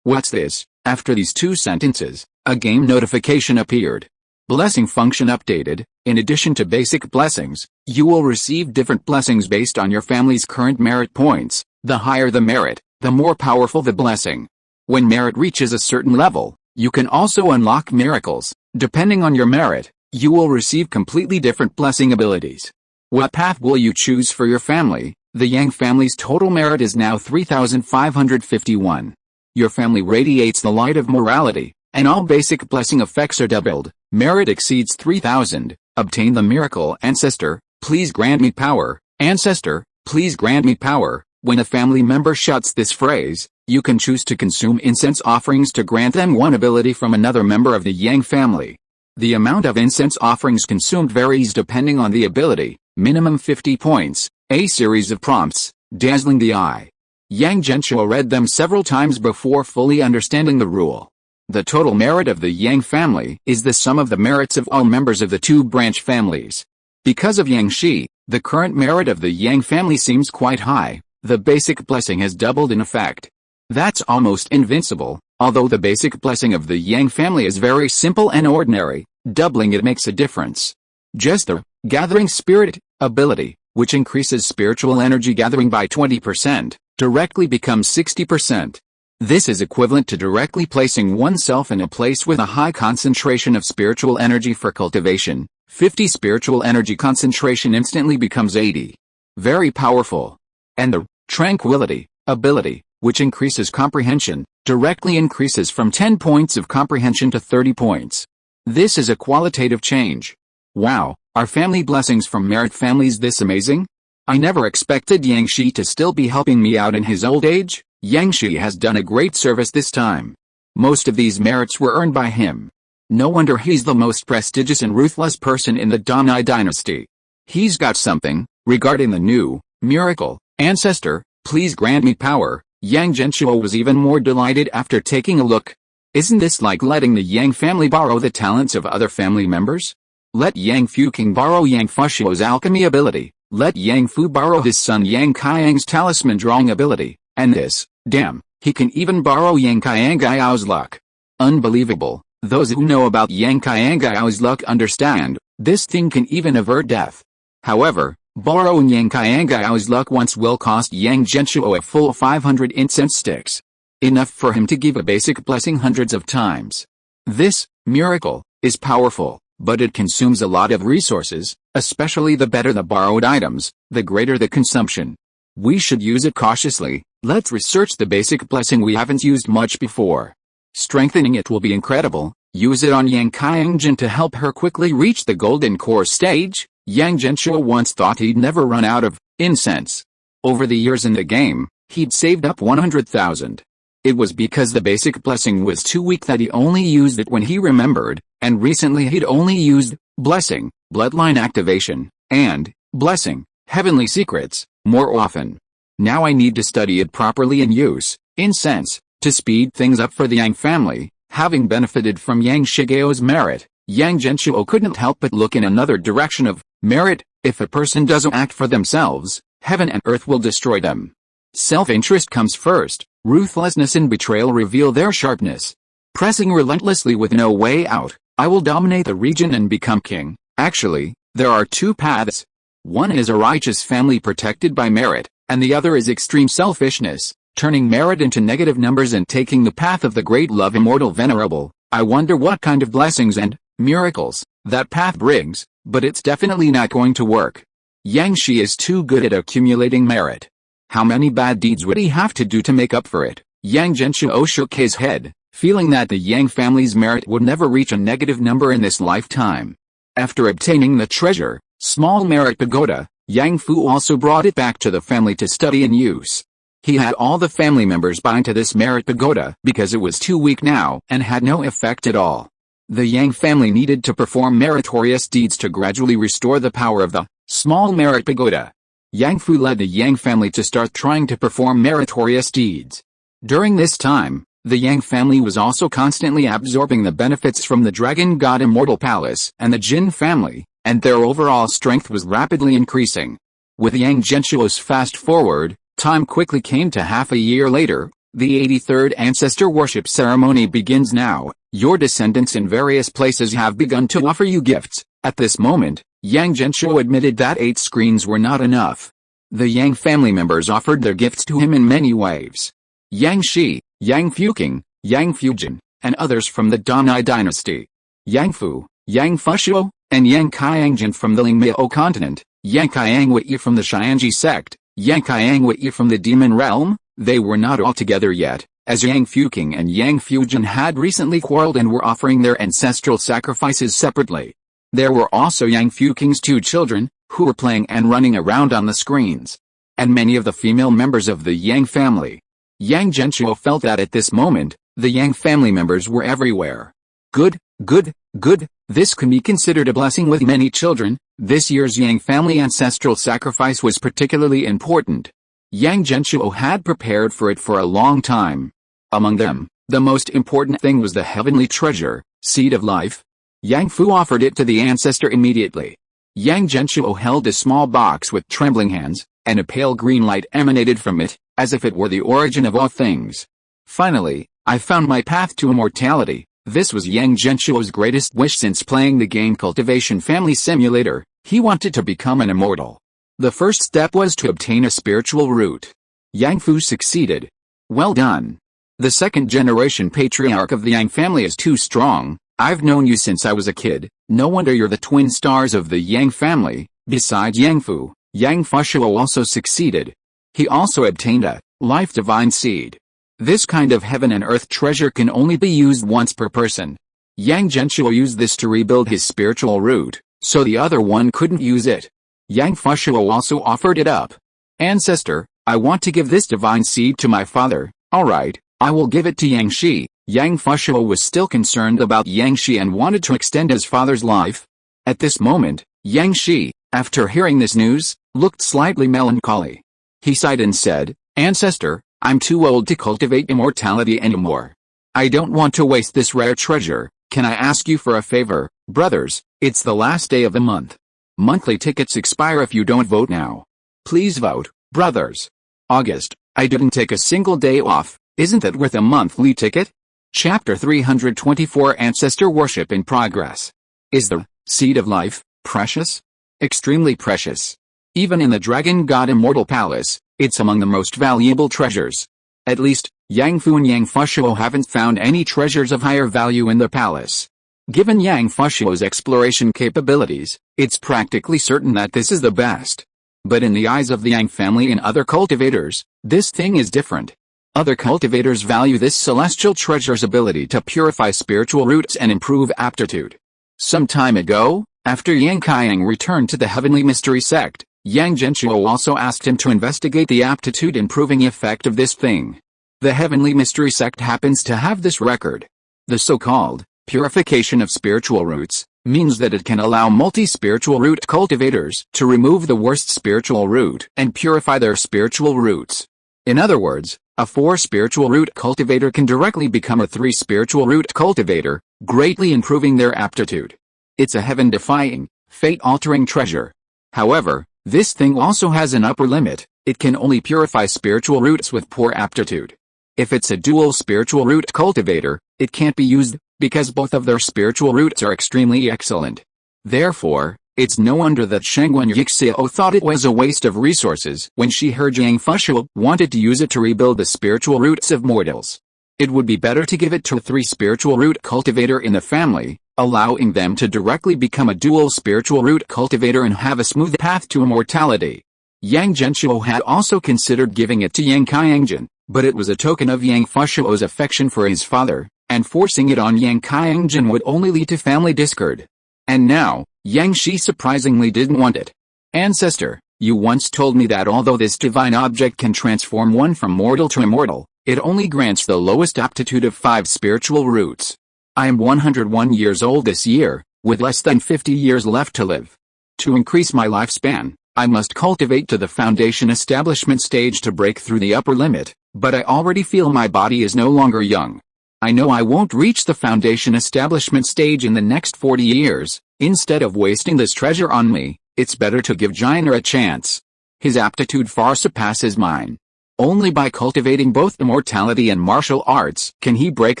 What's this? After these two sentences, a game notification appeared. Blessing function updated. In addition to basic blessings, you will receive different blessings based on your family's current merit points. The higher the merit, the more powerful the blessing. When merit reaches a certain level, you can also unlock miracles. Depending on your merit, you will receive completely different blessing abilities. What path will you choose for your family? The Yang family's total merit is now 3,551. Your family radiates the light of morality, and all basic blessing effects are doubled. Merit exceeds 3,000. Obtain the miracle Ancestor, please grant me power. Ancestor, please grant me power. When a family member shouts this phrase, you can choose to consume incense offerings to grant them one ability from another member of the Yang family. The amount of incense offerings consumed varies depending on the ability, minimum 50 points, a series of prompts, dazzling the eye. Yang Genshuo read them several times before fully understanding the rule. The total merit of the Yang family is the sum of the merits of all members of the two branch families. Because of Yang Shi, the current merit of the Yang family seems quite high. The basic blessing has doubled in effect. That's almost invincible. Although the basic blessing of the Yang family is very simple and ordinary, doubling it makes a difference. Just the gathering spirit ability, which increases spiritual energy gathering by 20%, directly becomes 60%. This is equivalent to directly placing oneself in a place with a high concentration of spiritual energy for cultivation. 50 spiritual energy concentration instantly becomes 80. Very powerful. And the tranquility ability, which increases comprehension, directly increases from 10 points of comprehension to 30 points. This is a qualitative change. Wow, are family blessings from merit families this amazing? I never expected Yang Shi to still be helping me out in his old age. Yang Shi has done a great service this time. Most of these merits were earned by him. No wonder he's the most prestigious and ruthless person in the Dynasty dynasty. He's got something. Regarding the new miracle Ancestor, please grant me power. Yang Genshuo was even more delighted after taking a look. Isn't this like letting the Yang family borrow the talents of other family members? Let Yang Fuking borrow Yang Fushuo's alchemy ability. Let Yang Fu borrow his son Yang Kaiyang's talisman drawing ability. And this, damn, he can even borrow Yang Kaiyang's luck. Unbelievable. Those who know about Yang Kaiyang's luck understand, this thing can even avert death. However, borrowing Yang Kaiyang's luck once will cost Yang Genshuo a full 500 incense sticks. Enough for him to give a basic blessing hundreds of times. This miracle is powerful, but it consumes a lot of resources, especially the better the borrowed items, the greater the consumption. We should use it cautiously. Let's research the basic blessing we haven't used much before. Strengthening it will be incredible. Use it on Yang Kaiyang to help her quickly reach the golden core stage. Yang Genshuo once thought he'd never run out of incense. Over the years in the game, he'd saved up 100,000. It was because the basic blessing was too weak that he only used it when he remembered, and recently he'd only used blessing, bloodline activation, and blessing, heavenly secrets, more often. Now I need to study it properly and use incense to speed things up for the Yang family. Having benefited from Yang Shigeo's merit, Yang Genshuo couldn't help but look in another direction of merit. If a person doesn't act for themselves, heaven and earth will destroy them. Self-interest comes first. Ruthlessness and betrayal reveal their sharpness. Pressing relentlessly with no way out, I will dominate the region and become king. Actually, there are two paths. One is a righteous family protected by merit, and the other is extreme selfishness, turning merit into negative numbers and taking the path of the great love immortal venerable. I wonder what kind of blessings and miracles that path brings, but it's definitely not going to work. Yang Shi is too good at accumulating merit. How many bad deeds would he have to do to make up for it? Yang Genshuo shook his head, feeling that the Yang family's merit would never reach a negative number in this lifetime. After obtaining the treasure, small merit pagoda, Yang Fu also brought it back to the family to study and use. He had all the family members bind to this merit pagoda because it was too weak now and had no effect at all. The Yang family needed to perform meritorious deeds to gradually restore the power of the small merit pagoda. Yang Fu led the Yang family to start trying to perform meritorious deeds. During this time, the Yang family was also constantly absorbing the benefits from the Dragon God Immortal Palace and the Jin family, and their overall strength was rapidly increasing. With Yang Genshuo's fast forward, time quickly came to half a year later. The 83rd ancestor worship ceremony begins now. Your descendants in various places have begun to offer you gifts. At this moment, Yang Genshuo admitted that 8 screens were not enough. The Yang family members offered their gifts to him in many waves. Yang Shi, Yang Fuking, Yang Fujin, and others from the Danai dynasty. Yang Fu, Yang Fushuo, and Yang Qiangjin from the Lingmiao continent. Yang Qiangwei from the Xianji sect. Yang Qiangwei from the demon realm. They were not all together yet, as Yang Fuking and Yang Fujin had recently quarreled and were offering their ancestral sacrifices separately. There were also Yang Fuking's 2 children, who were playing and running around on the screens. And many of the female members of the Yang family. Yang Genshuo felt that at this moment, the Yang family members were everywhere. Good, good, good, this can be considered a blessing with many children. This year's Yang family ancestral sacrifice was particularly important. Yang Genshuo had prepared for it for a long time. Among them, the most important thing was the heavenly treasure, seed of life. Yang Fu offered it to the ancestor immediately. Yang Genshuo held a small box with trembling hands, and a pale green light emanated from it, as if it were the origin of all things. Finally, I found my path to immortality. This was Yang Genshuo's greatest wish since playing the game Cultivation Family Simulator. He wanted to become an immortal. The first step was to obtain a spiritual root. Yang Fu succeeded. Well done. The second generation patriarch of the Yang family is too strong. I've known you since I was a kid. No wonder you're the twin stars of the Yang family. Besides Yang Fu, Yang Fushuo also succeeded. He also obtained a life divine seed. This kind of heaven and earth treasure can only be used once per person. Yang Genshuo used this to rebuild his spiritual root, so the other one couldn't use it. Yang Fushuo also offered it up. Ancestor, I want to give this divine seed to my father. Alright, I will give it to Yang Shi. Yang Fushuo was still concerned about Yang Shi and wanted to extend his father's life. At this moment, Yang Shi, after hearing this news, looked slightly melancholy. He sighed and said, Ancestor, I'm too old to cultivate immortality anymore. I don't want to waste this rare treasure. Can I ask you for a favor, brothers? It's the last day of the month. Monthly tickets expire if you don't vote now. Please vote, brothers. August, I didn't take a single day off. Isn't that worth a monthly ticket? Chapter 324 Ancestor Worship in Progress. Is the seed of life precious? Extremely precious. Even in the Dragon God Immortal Palace, it's among the most valuable treasures. At least, Yang Fu and Yang Fushuo haven't found any treasures of higher value in the palace. Given Yang Fushuo's exploration capabilities, it's practically certain that this is the best. But in the eyes of the Yang family and other cultivators, this thing is different. Other cultivators value this celestial treasure's ability to purify spiritual roots and improve aptitude. Some time ago, after Yang Qiang returned to the Heavenly Mystery Sect, Yang Genshuo also asked him to investigate the aptitude-improving effect of this thing. The Heavenly Mystery Sect happens to have this record. The so-called purification of spiritual roots means that it can allow multi-spiritual root cultivators to remove the worst spiritual root and purify their spiritual roots. In other words, a 4 spiritual root cultivator can directly become a 3 spiritual root cultivator, greatly improving their aptitude. It's a heaven-defying, fate-altering treasure. However, this thing also has an upper limit. It can only purify spiritual roots with poor aptitude. If it's a dual spiritual root cultivator, it can't be used, because both of their spiritual roots are extremely excellent. Therefore, it's no wonder that Shengwen Yixio thought it was a waste of resources when she heard Yang Fushuo wanted to use it to rebuild the spiritual roots of mortals. It would be better to give it to a 3 spiritual root cultivator in the family, allowing them to directly become a dual spiritual root cultivator and have a smooth path to immortality. Yang Genshuo had also considered giving it to Yang Qiangjin, but it was a token of Yang Fushuo's affection for his father, and forcing it on Yang Qiangjin would only lead to family discord. And now, Yang Shi surprisingly didn't want it. Ancestor, you once told me that although this divine object can transform one from mortal to immortal, it only grants the lowest aptitude of 5 spiritual roots. I am 101 years old this year, with less than 50 years left to live. To increase my lifespan, I must cultivate to the foundation establishment stage to break through the upper limit, but I already feel my body is no longer young. I know I won't reach the foundation establishment stage in the next 40 years. Instead of wasting this treasure on me, it's better to give Jiner a chance. His aptitude far surpasses mine. Only by cultivating both immortality and martial arts can he break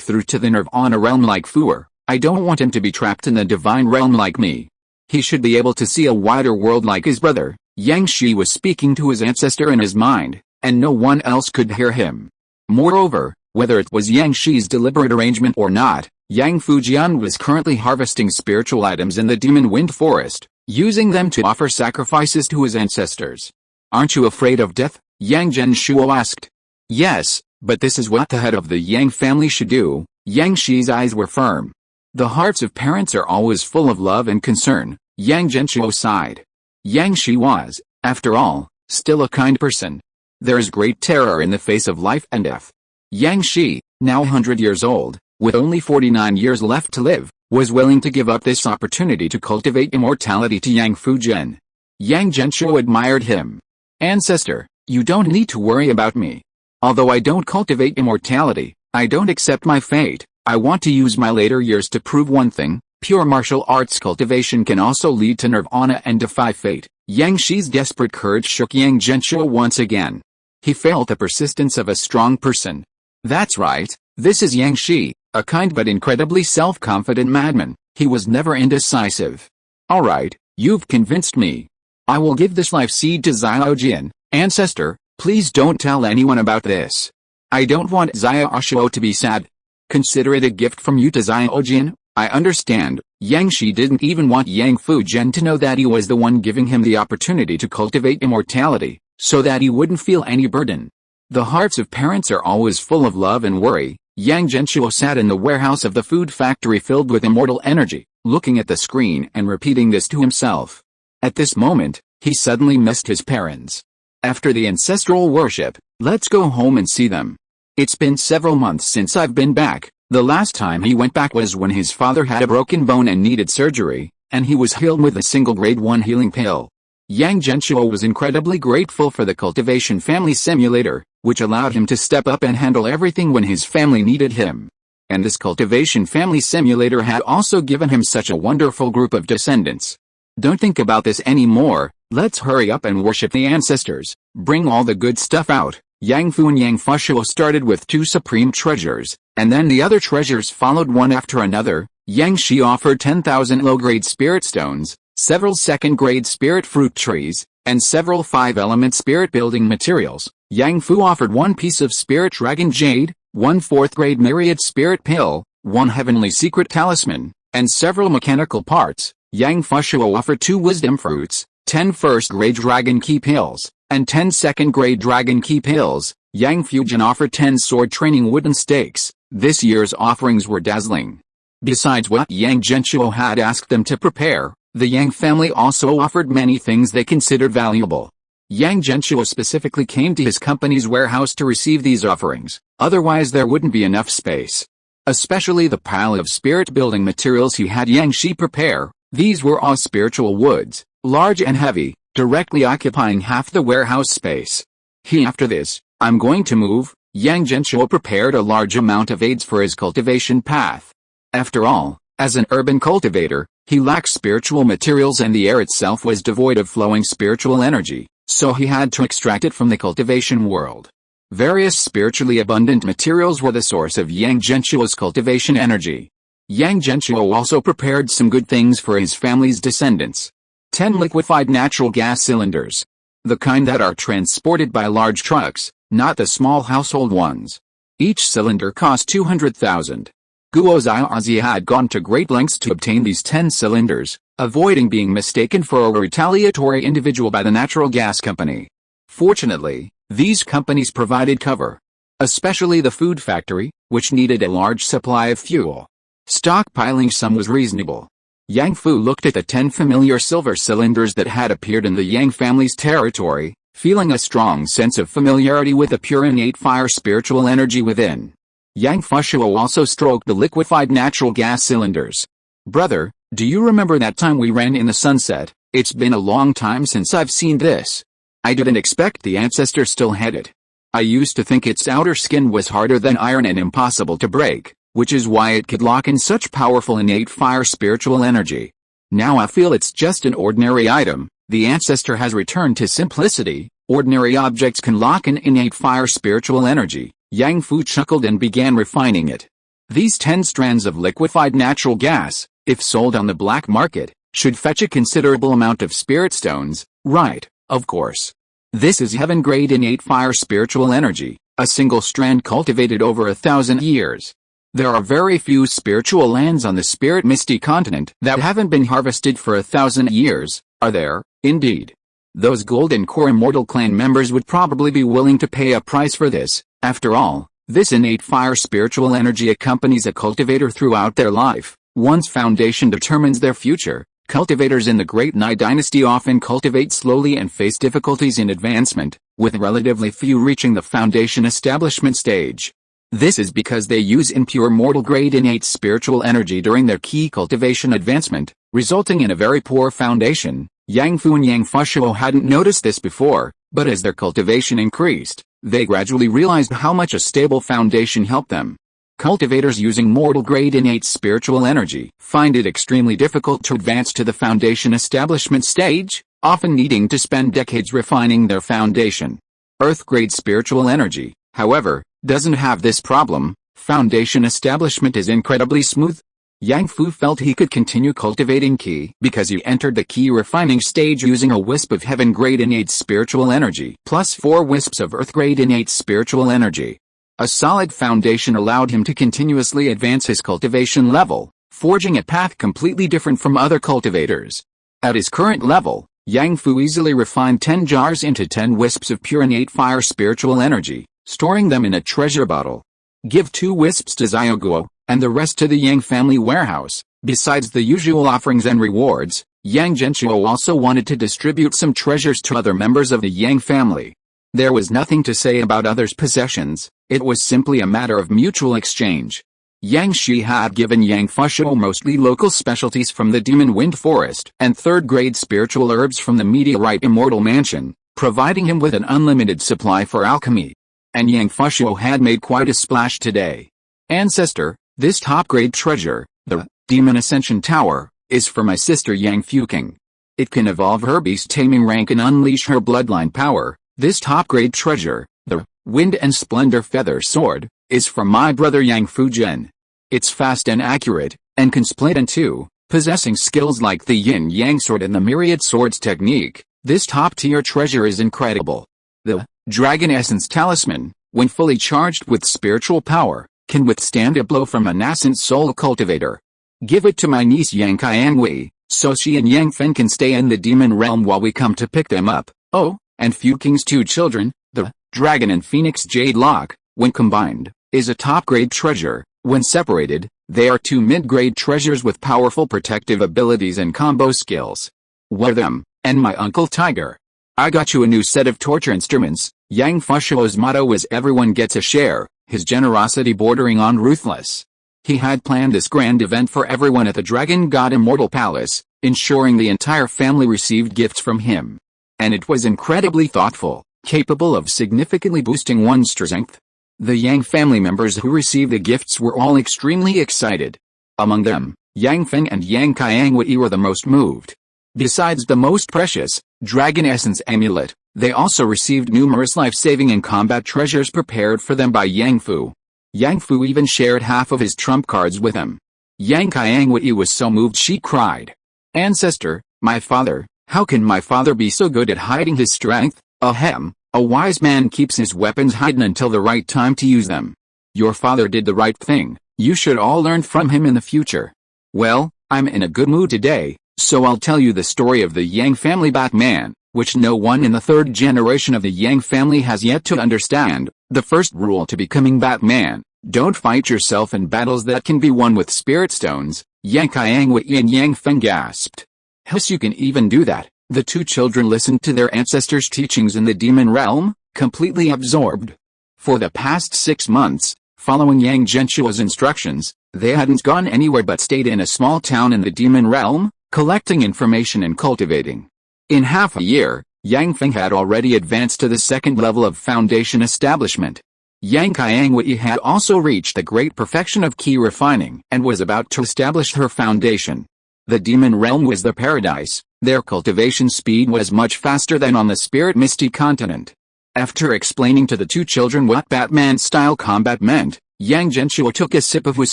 through to the nirvana realm like Fuer. I don't want him to be trapped in the divine realm like me. He should be able to see a wider world like his brother. Yang Shi was speaking to his ancestor in his mind, and no one else could hear him. Moreover, whether it was Yang Shi's deliberate arrangement or not, Yang Fujian was currently harvesting spiritual items in the Demon Wind Forest, using them to offer sacrifices to his ancestors. Aren't you afraid of death? Yang Genshuo asked. Yes, but this is what the head of the Yang family should do. Yang Shi's eyes were firm. The hearts of parents are always full of love and concern. Yang Genshuo sighed. Yang Shi was, after all, still a kind person. There is great terror in the face of life and death. Yang Shi, now 100 years old, with only 49 years left to live, was willing to give up this opportunity to cultivate immortality to Yang Fujian. Yang Genshuo admired him. Ancestor, you don't need to worry about me. Although I don't cultivate immortality, I don't accept my fate. I want to use my later years to prove one thing: pure martial arts cultivation can also lead to nirvana and defy fate. Yang Shi's desperate courage shook Yang Genshuo once again. He felt the persistence of a strong person. That's right, this is Yang Shi, a kind but incredibly self-confident madman. He was never indecisive. Alright, you've convinced me. I will give this life seed to Xiaojin. Ancestor, please don't tell anyone about this. I don't want Xiaoshuo to be sad. Consider it a gift from you to Xiaojin. I understand. Yang Shi didn't even want Yang Fujian to know that he was the one giving him the opportunity to cultivate immortality, so that he wouldn't feel any burden. The hearts of parents are always full of love and worry. Yang Genshuo sat in the warehouse of the food factory filled with immortal energy, looking at the screen and repeating this to himself. At this moment, he suddenly missed his parents. After the ancestral worship, let's go home and see them. It's been several months since I've been back. The last time he went back was when his father had a broken bone and needed surgery, and he was healed with a single grade 1 healing pill. Yang Genshuo was incredibly grateful for the cultivation family simulator, which allowed him to step up and handle everything when his family needed him. And this cultivation family simulator had also given him such a wonderful group of descendants. Don't think about this anymore, let's hurry up and worship the ancestors. Bring all the good stuff out. Yang Fu and Yang Fushuo started with 2 supreme treasures, and then the other treasures followed one after another. Yang Shi offered 10,000 low-grade spirit stones, several second-grade spirit fruit trees, and several 5-element spirit-building materials. Yang Fu offered 1 piece of spirit dragon jade, 1 4th-grade myriad spirit pill, 1 heavenly secret talisman, and several mechanical parts. Yang Fushuo offered 2 wisdom fruits, 10 1st-grade dragon key pills, and 10 2nd-grade dragon key pills. Yang Fujian offered 10 sword training wooden stakes. This year's offerings were dazzling. Besides what Yang Genshuo had asked them to prepare, the Yang family also offered many things they considered valuable. Yang Genshuo specifically came to his company's warehouse to receive these offerings, otherwise there wouldn't be enough space. Especially the pile of spirit-building materials he had Yang Shi prepare. These were all spiritual woods, large and heavy, directly occupying half the warehouse space. After this, I'm going to move. Yang Genshuo prepared a large amount of aids for his cultivation path. After all, as an urban cultivator, he lacked spiritual materials and the air itself was devoid of flowing spiritual energy, so he had to extract it from the cultivation world. Various spiritually abundant materials were the source of Yang Genshuo's cultivation energy. Yang Genshuo also prepared some good things for his family's descendants. 10 liquefied natural gas cylinders. The kind that are transported by large trucks, not the small household ones. Each cylinder cost 200,000. Guo Xiaozi had gone to great lengths to obtain these 10 cylinders, avoiding being mistaken for a retaliatory individual by the natural gas company. Fortunately, these companies provided cover. Especially the food factory, which needed a large supply of fuel. Stockpiling some was reasonable. Yang Fu looked at the 10 familiar silver cylinders that had appeared in the Yang family's territory, feeling a strong sense of familiarity with the pure innate fire spiritual energy within. Yang Fushuo also stroked the liquefied natural gas cylinders. Brother, do you remember that time we ran in the sunset? It's been a long time since I've seen this. I didn't expect the ancestor still had it. I used to think its outer skin was harder than iron and impossible to break, which is why it could lock in such powerful innate fire spiritual energy. Now I feel it's just an ordinary item. The ancestor has returned to simplicity. Ordinary objects can lock in innate fire spiritual energy. Yang Fu chuckled and began refining it. These 10 strands of liquefied natural gas, if sold on the black market, should fetch a considerable amount of spirit stones, right, of course. This is heaven-grade innate fire spiritual energy, a single strand cultivated over 1,000 years. There are very few spiritual lands on the spirit misty continent that haven't been harvested for 1,000 years, are there? Indeed. Those Golden Core Immortal clan members would probably be willing to pay a price for this. After all, this innate fire spiritual energy accompanies a cultivator throughout their life. One's foundation determines their future. Cultivators in the Great Nai dynasty often cultivate slowly and face difficulties in advancement, with relatively few reaching the foundation establishment stage. This is because they use impure mortal-grade innate spiritual energy during their key cultivation advancement, resulting in a very poor foundation. Yang Fu and Yang Fushuo hadn't noticed this before, but as their cultivation increased, they gradually realized how much a stable foundation helped them. Cultivators using mortal-grade innate spiritual energy find it extremely difficult to advance to the foundation establishment stage, often needing to spend decades refining their foundation. Earth-grade spiritual energy, however, doesn't have this problem. Foundation establishment is incredibly smooth. Yang Fu felt he could continue cultivating Qi because he entered the Qi refining stage using a wisp of heaven-grade innate spiritual energy plus 4 wisps of earth-grade innate spiritual energy. A solid foundation allowed him to continuously advance his cultivation level, forging a path completely different from other cultivators. At his current level, Yang Fu easily refined 10 jars into 10 wisps of pure innate fire spiritual energy, storing them in a treasure bottle. Give 2 wisps to Xiaoguo, and the rest to the Yang family warehouse. Besides the usual offerings and rewards, Yang Genshuo also wanted to distribute some treasures to other members of the Yang family. There was nothing to say about others' possessions, it was simply a matter of mutual exchange. Yang Shi had given Yang Fushuo mostly local specialties from the Demon Wind Forest and third-grade spiritual herbs from the Meteorite Immortal Mansion, providing him with an unlimited supply for alchemy. And Yang Fushuo had made quite a splash today. Ancestor, this top-grade treasure, the Demon Ascension Tower, is for my sister Yang Fuking. It can evolve her beast-taming rank and unleash her bloodline power. This top-grade treasure, the Wind and Splendor Feather Sword, is from my brother Yang Fujin. It's fast and accurate, and can split in two, possessing skills like the Yin-Yang Sword and the Myriad Swords technique. This top-tier treasure is incredible. The Dragon Essence Talisman, when fully charged with spiritual power, can withstand a blow from a nascent soul cultivator. Give it to my niece Yang Qiangwei, so she and Yang Fen can stay in the demon realm while we come to pick them up. Oh, and Fuking's 2 children, the Dragon and Phoenix Jade Lock, when combined, is a top-grade treasure. When separated, they are 2 mid-grade treasures with powerful protective abilities and combo skills. Wear them, and my Uncle Tiger. I got you a new set of torture instruments. Yang Fushuo's motto was everyone gets a share, his generosity bordering on ruthless. He had planned this grand event for everyone at the Dragon God Immortal Palace, ensuring the entire family received gifts from him. And it was incredibly thoughtful, capable of significantly boosting one's strength. The Yang family members who received the gifts were all extremely excited. Among them, Yang Feng and Yang Qiangwei were the most moved. Besides the most precious, Dragon Essence Amulet, they also received numerous life-saving and combat treasures prepared for them by Yang Fu. Yang Fu even shared half of his trump cards with them. Yang Qiangwei was so moved she cried. Ancestor, my father, how can my father be so good at hiding his strength? Ahem, a wise man keeps his weapons hidden until the right time to use them. Your father did the right thing, you should all learn from him in the future. Well, I'm in a good mood today, so I'll tell you the story of the Yang family Batman, which no one in the 3rd generation of the Yang family has yet to understand. The first rule to becoming Batman: don't fight yourself in battles that can be won with spirit stones. Yang Qiangwei and Yang Feng gasped. Huss, you can even do that. The 2 children listened to their ancestors' teachings in the demon realm, completely absorbed. For the past 6 months, Following Yang Genshuo's instructions, they hadn't gone anywhere but stayed in a small town in the demon realm, collecting information and cultivating. In half a year, Yang Feng had already advanced to the second level of foundation establishment. Yang Qiangwei had also reached the great perfection of key refining and was about to establish her foundation. The demon realm was the paradise. Their cultivation speed was much faster than on the Spirit Misty continent. After explaining to the two children what Batman-style combat meant, Yang Genshuo took a sip of his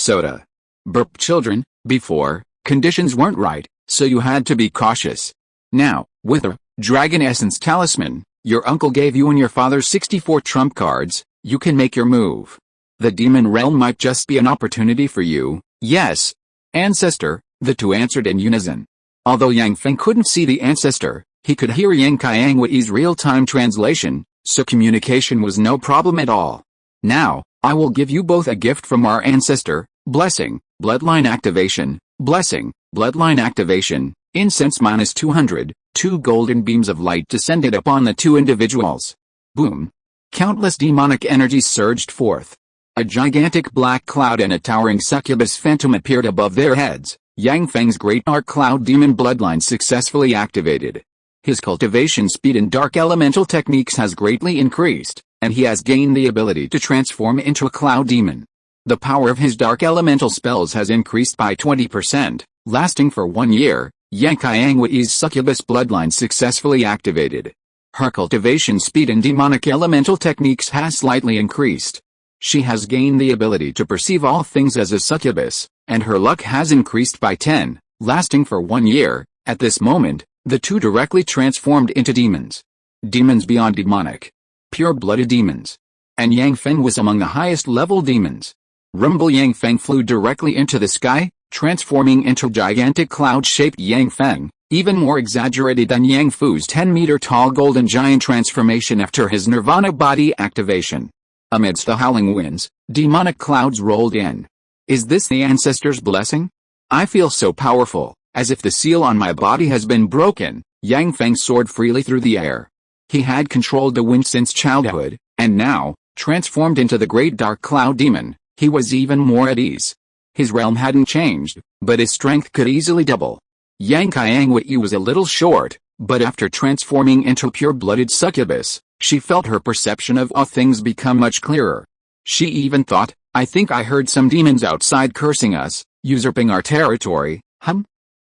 soda. Burp, children, before, conditions weren't right, so you had to be cautious. Now, with a Dragon Essence Talisman, your uncle gave you and your father 64 trump cards, you can make your move. The demon realm might just be an opportunity for you. Yes, ancestor, the two answered in unison. Although Yang Feng couldn't see the ancestor, he could hear Yang Qiangwei's real-time translation, so communication was no problem at all. Now, I will give you both a gift from our ancestor, blessing, bloodline activation, blessing, bloodline activation, incense minus 200, 2 golden beams of light descended upon the two individuals. Boom. Countless demonic energies surged forth. A gigantic black cloud and a towering succubus phantom appeared above their heads. Yang Feng's great dark cloud demon bloodline successfully activated. His cultivation speed and dark elemental techniques has greatly increased, and he has gained the ability to transform into a cloud demon. The power of his dark elemental spells has increased by 20%, lasting for 1 year. Yang Qiangwei's succubus bloodline successfully activated. Her cultivation speed and demonic elemental techniques has slightly increased. She has gained the ability to perceive all things as a succubus, and her luck has increased by 10, lasting for 1 year. At this moment, the two directly transformed into demons. Demons beyond demonic. Pure-blooded demons. And Yang Feng was among the highest level demons. Rumble. Yang Feng flew directly into the sky, transforming into gigantic cloud-shaped Yang Feng, even more exaggerated than Yang Fu's 10-meter-tall golden giant transformation after his nirvana body activation. Amidst the howling winds, demonic clouds rolled in. Is this the ancestor's blessing? I feel so powerful, as if the seal on my body has been broken. Yang Feng soared freely through the air. He had controlled the wind since childhood, and now, transformed into the great dark cloud demon, he was even more at ease. His realm hadn't changed, but his strength could easily double. Yang Qiangwei was a little short, but after transforming into pure-blooded succubus, she felt her perception of all things become much clearer. She even thought, I think I heard some demons outside cursing us, usurping our territory.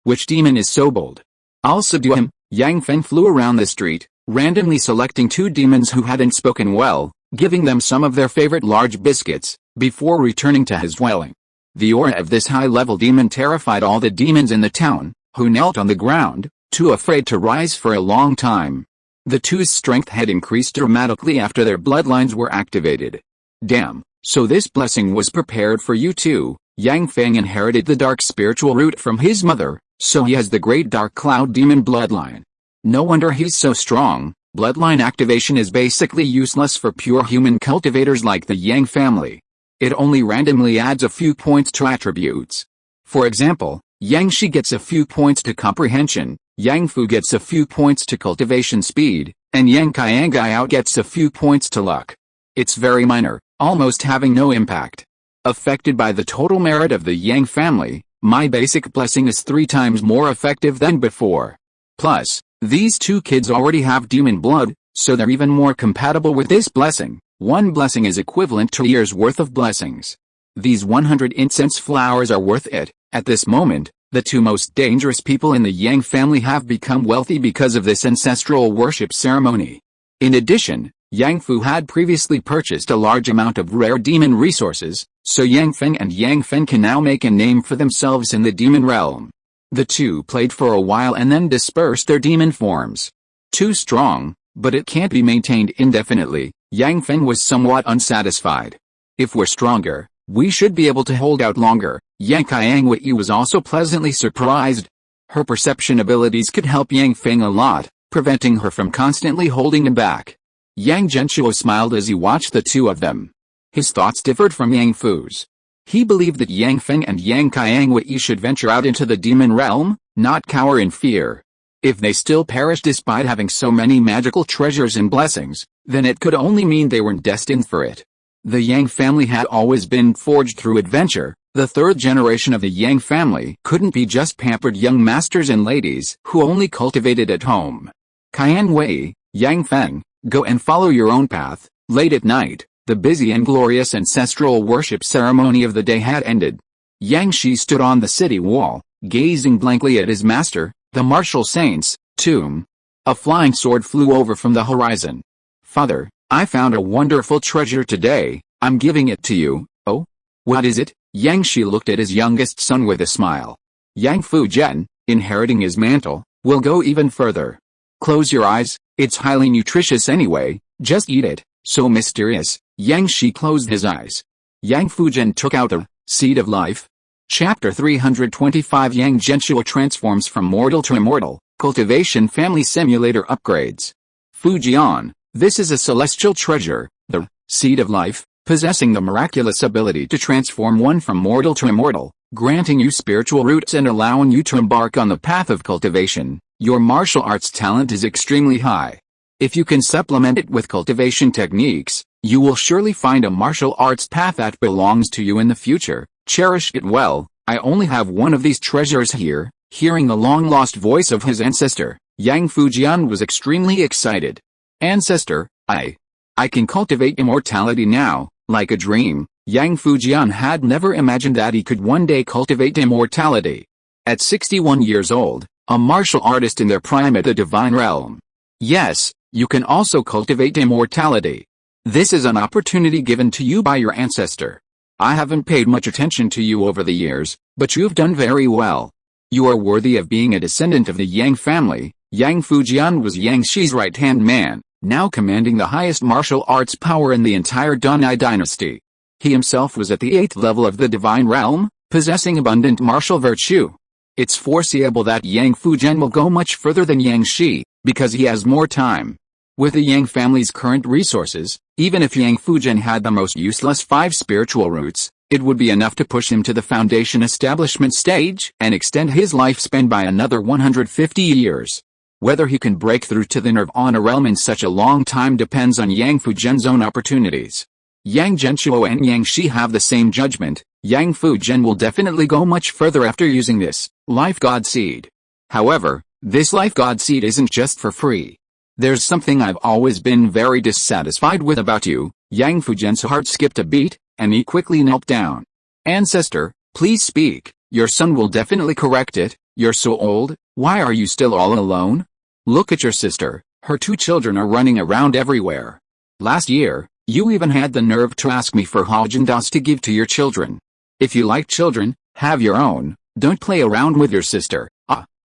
Which demon is so bold? I'll subdue him. Yang Feng flew around the street, randomly selecting 2 demons who hadn't spoken well, giving them some of their favorite large biscuits, before returning to his dwelling. The aura of this high-level demon terrified all the demons in the town, who knelt on the ground, too afraid to rise for a long time. The two's strength had increased dramatically after their bloodlines were activated. Damn, so this blessing was prepared for you too. Yang Feng inherited the dark spiritual root from his mother, so he has the great dark cloud demon bloodline. No wonder he's so strong. Bloodline activation is basically useless for pure human cultivators like the Yang family. It only randomly adds a few points to attributes. For example, Yang Shi gets a few points to comprehension, Yang Fu gets a few points to cultivation speed, and Yang Qiangwei gets a few points to luck. It's very minor, almost having no impact. Affected by the total merit of the Yang family, my basic blessing is 3 times more effective than before. Plus, these 2 kids already have demon blood, so they're even more compatible with this blessing. 1 blessing is equivalent to a year's worth of blessings. These 100 incense flowers are worth it. At this moment, the 2 most dangerous people in the Yang family have become wealthy because of this ancestral worship ceremony. In addition, Yang Fu had previously purchased a large amount of rare demon resources, so Yang Feng and Yang Feng can now make a name for themselves in the demon realm. The 2 played for a while and then dispersed their demon forms. Too strong, but it can't be maintained indefinitely. Yang Feng was somewhat unsatisfied. If we're stronger, we should be able to hold out longer. Yang Qiangwei was also pleasantly surprised. Her perception abilities could help Yang Feng a lot, preventing her from constantly holding him back. Yang Genshuo smiled as he watched the 2 of them. His thoughts differed from Yang Fu's. He believed that Yang Feng and Yang Qiangwei should venture out into the demon realm, not cower in fear. If they still perished despite having so many magical treasures and blessings, then it could only mean they weren't destined for it. The Yang family had always been forged through adventure. The third generation of the Yang family couldn't be just pampered young masters and ladies who only cultivated at home. Qian Wei, Yang Feng, go and follow your own path. Late at night, the busy and glorious ancestral worship ceremony of the day had ended. Yang Shi stood on the city wall, gazing blankly at his master, the martial saint's tomb. A flying sword flew over from the horizon. "Father, I found a wonderful treasure today. I'm giving it to you." "Oh? What is it?" Yang Shi looked at his youngest son with a smile. Yang Fujian, inheriting his mantle, will go even further. "Close your eyes, it's highly nutritious anyway, just eat it." So mysterious, Yang Shi closed his eyes. Yang Fujian took out the seed of life. Chapter 325 Yang Genshuo transforms from mortal to immortal, cultivation family simulator upgrades. Fujian, this is a celestial treasure, the seed of life, possessing the miraculous ability to transform one from mortal to immortal, granting you spiritual roots and allowing you to embark on the path of cultivation. Your martial arts talent is extremely high. If you can supplement it with cultivation techniques, you will surely find a martial arts path that belongs to you in the future. Cherish it well. I only have one of these treasures here. Hearing the long-lost voice of his ancestor, Yang Fujian was extremely excited. "Ancestor, I can cultivate immortality now." Like a dream, Yang Fujian had never imagined that he could one day cultivate immortality. At 61 years old, a martial artist in their prime at the divine realm. Yes, you can also cultivate immortality. This is an opportunity given to you by your ancestor. I haven't paid much attention to you over the years, but you've done very well. You are worthy of being a descendant of the Yang family. Yang Fujian was Yang Shi's right-hand man, now commanding the highest martial arts power in the entire Dunai dynasty. He himself was at the 8th level of the divine realm, possessing abundant martial virtue. It's foreseeable that Yang Fujian will go much further than Yang Shi, because he has more time. With the Yang family's current resources, even if Yang Fujian had the most useless 5 spiritual roots, it would be enough to push him to the foundation establishment stage and extend his lifespan by another 150 years. Whether he can break through to the Nirvana realm in such a long time depends on Yang Fujian's own opportunities. Yang Genshuo and Yang Shi have the same judgment. Yang Fujian will definitely go much further after using this life god seed. However, this life god seed isn't just for free. There's something I've always been very dissatisfied with about you. Yang Fujian's heart skipped a beat, and he quickly knelt down. "Ancestor, please speak. Your son will definitely correct it. You're so old, why are you still all alone? Look at your sister, her 2 children are running around everywhere. Last year, you even had the nerve to ask me for Hajandas to give to your children. If you like children, have your own, don't play around with your sister."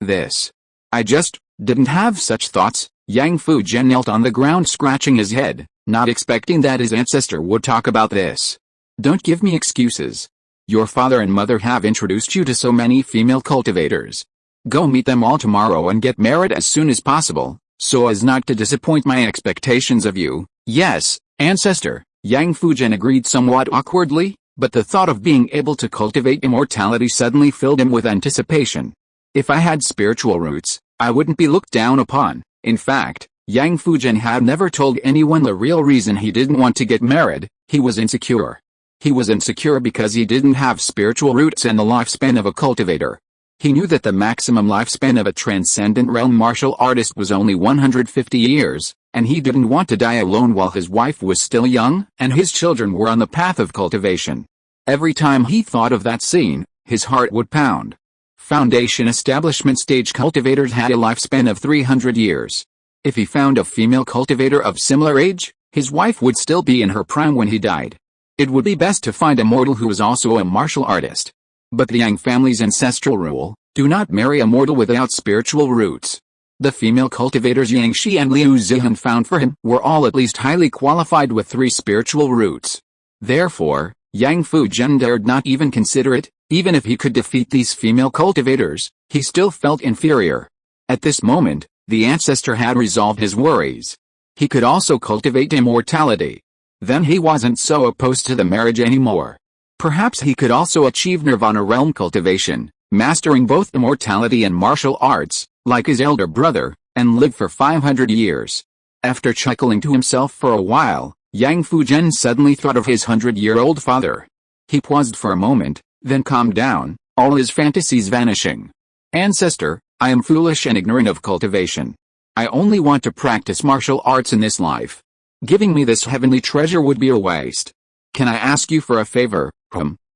This. I just didn't have such thoughts. Yang Fujian knelt on the ground scratching his head, not expecting that his ancestor would talk about this. "Don't give me excuses. Your father and mother have introduced you to so many female cultivators. Go meet them all tomorrow and get married as soon as possible, so as not to disappoint my expectations of you." "Yes, ancestor," Yang Fujian agreed somewhat awkwardly, but the thought of being able to cultivate immortality suddenly filled him with anticipation. If I had spiritual roots, I wouldn't be looked down upon. In fact, Yang Fujian had never told anyone the real reason he didn't want to get married. He was insecure. He was insecure because he didn't have spiritual roots and the lifespan of a cultivator. He knew that the maximum lifespan of a transcendent realm martial artist was only 150 years, and he didn't want to die alone while his wife was still young and his children were on the path of cultivation. Every time he thought of that scene, his heart would pound. Foundation establishment stage cultivators had a lifespan of 300 years. If he found a female cultivator of similar age, his wife would still be in her prime when he died. It would be best to find a mortal who is also a martial artist. But the Yang family's ancestral rule, do not marry a mortal without spiritual roots. The female cultivators Yang Shi and Liu Zihan found for him were all at least highly qualified with 3 spiritual roots. Therefore, Yang Fujian dared not even consider it. Even if he could defeat these female cultivators, he still felt inferior. At this moment, the ancestor had resolved his worries. He could also cultivate immortality. Then he wasn't so opposed to the marriage anymore. Perhaps he could also achieve Nirvana realm cultivation, mastering both immortality and martial arts, like his elder brother, and live for 500 years. After chuckling to himself for a while, Yang Fuzhen suddenly thought of his 100-year-old father. He paused for a moment, then calmed down, all his fantasies vanishing. Ancestor, I am foolish and ignorant of cultivation. I only want to practice martial arts in this life. Giving me this heavenly treasure would be a waste. Can I ask you for a favor?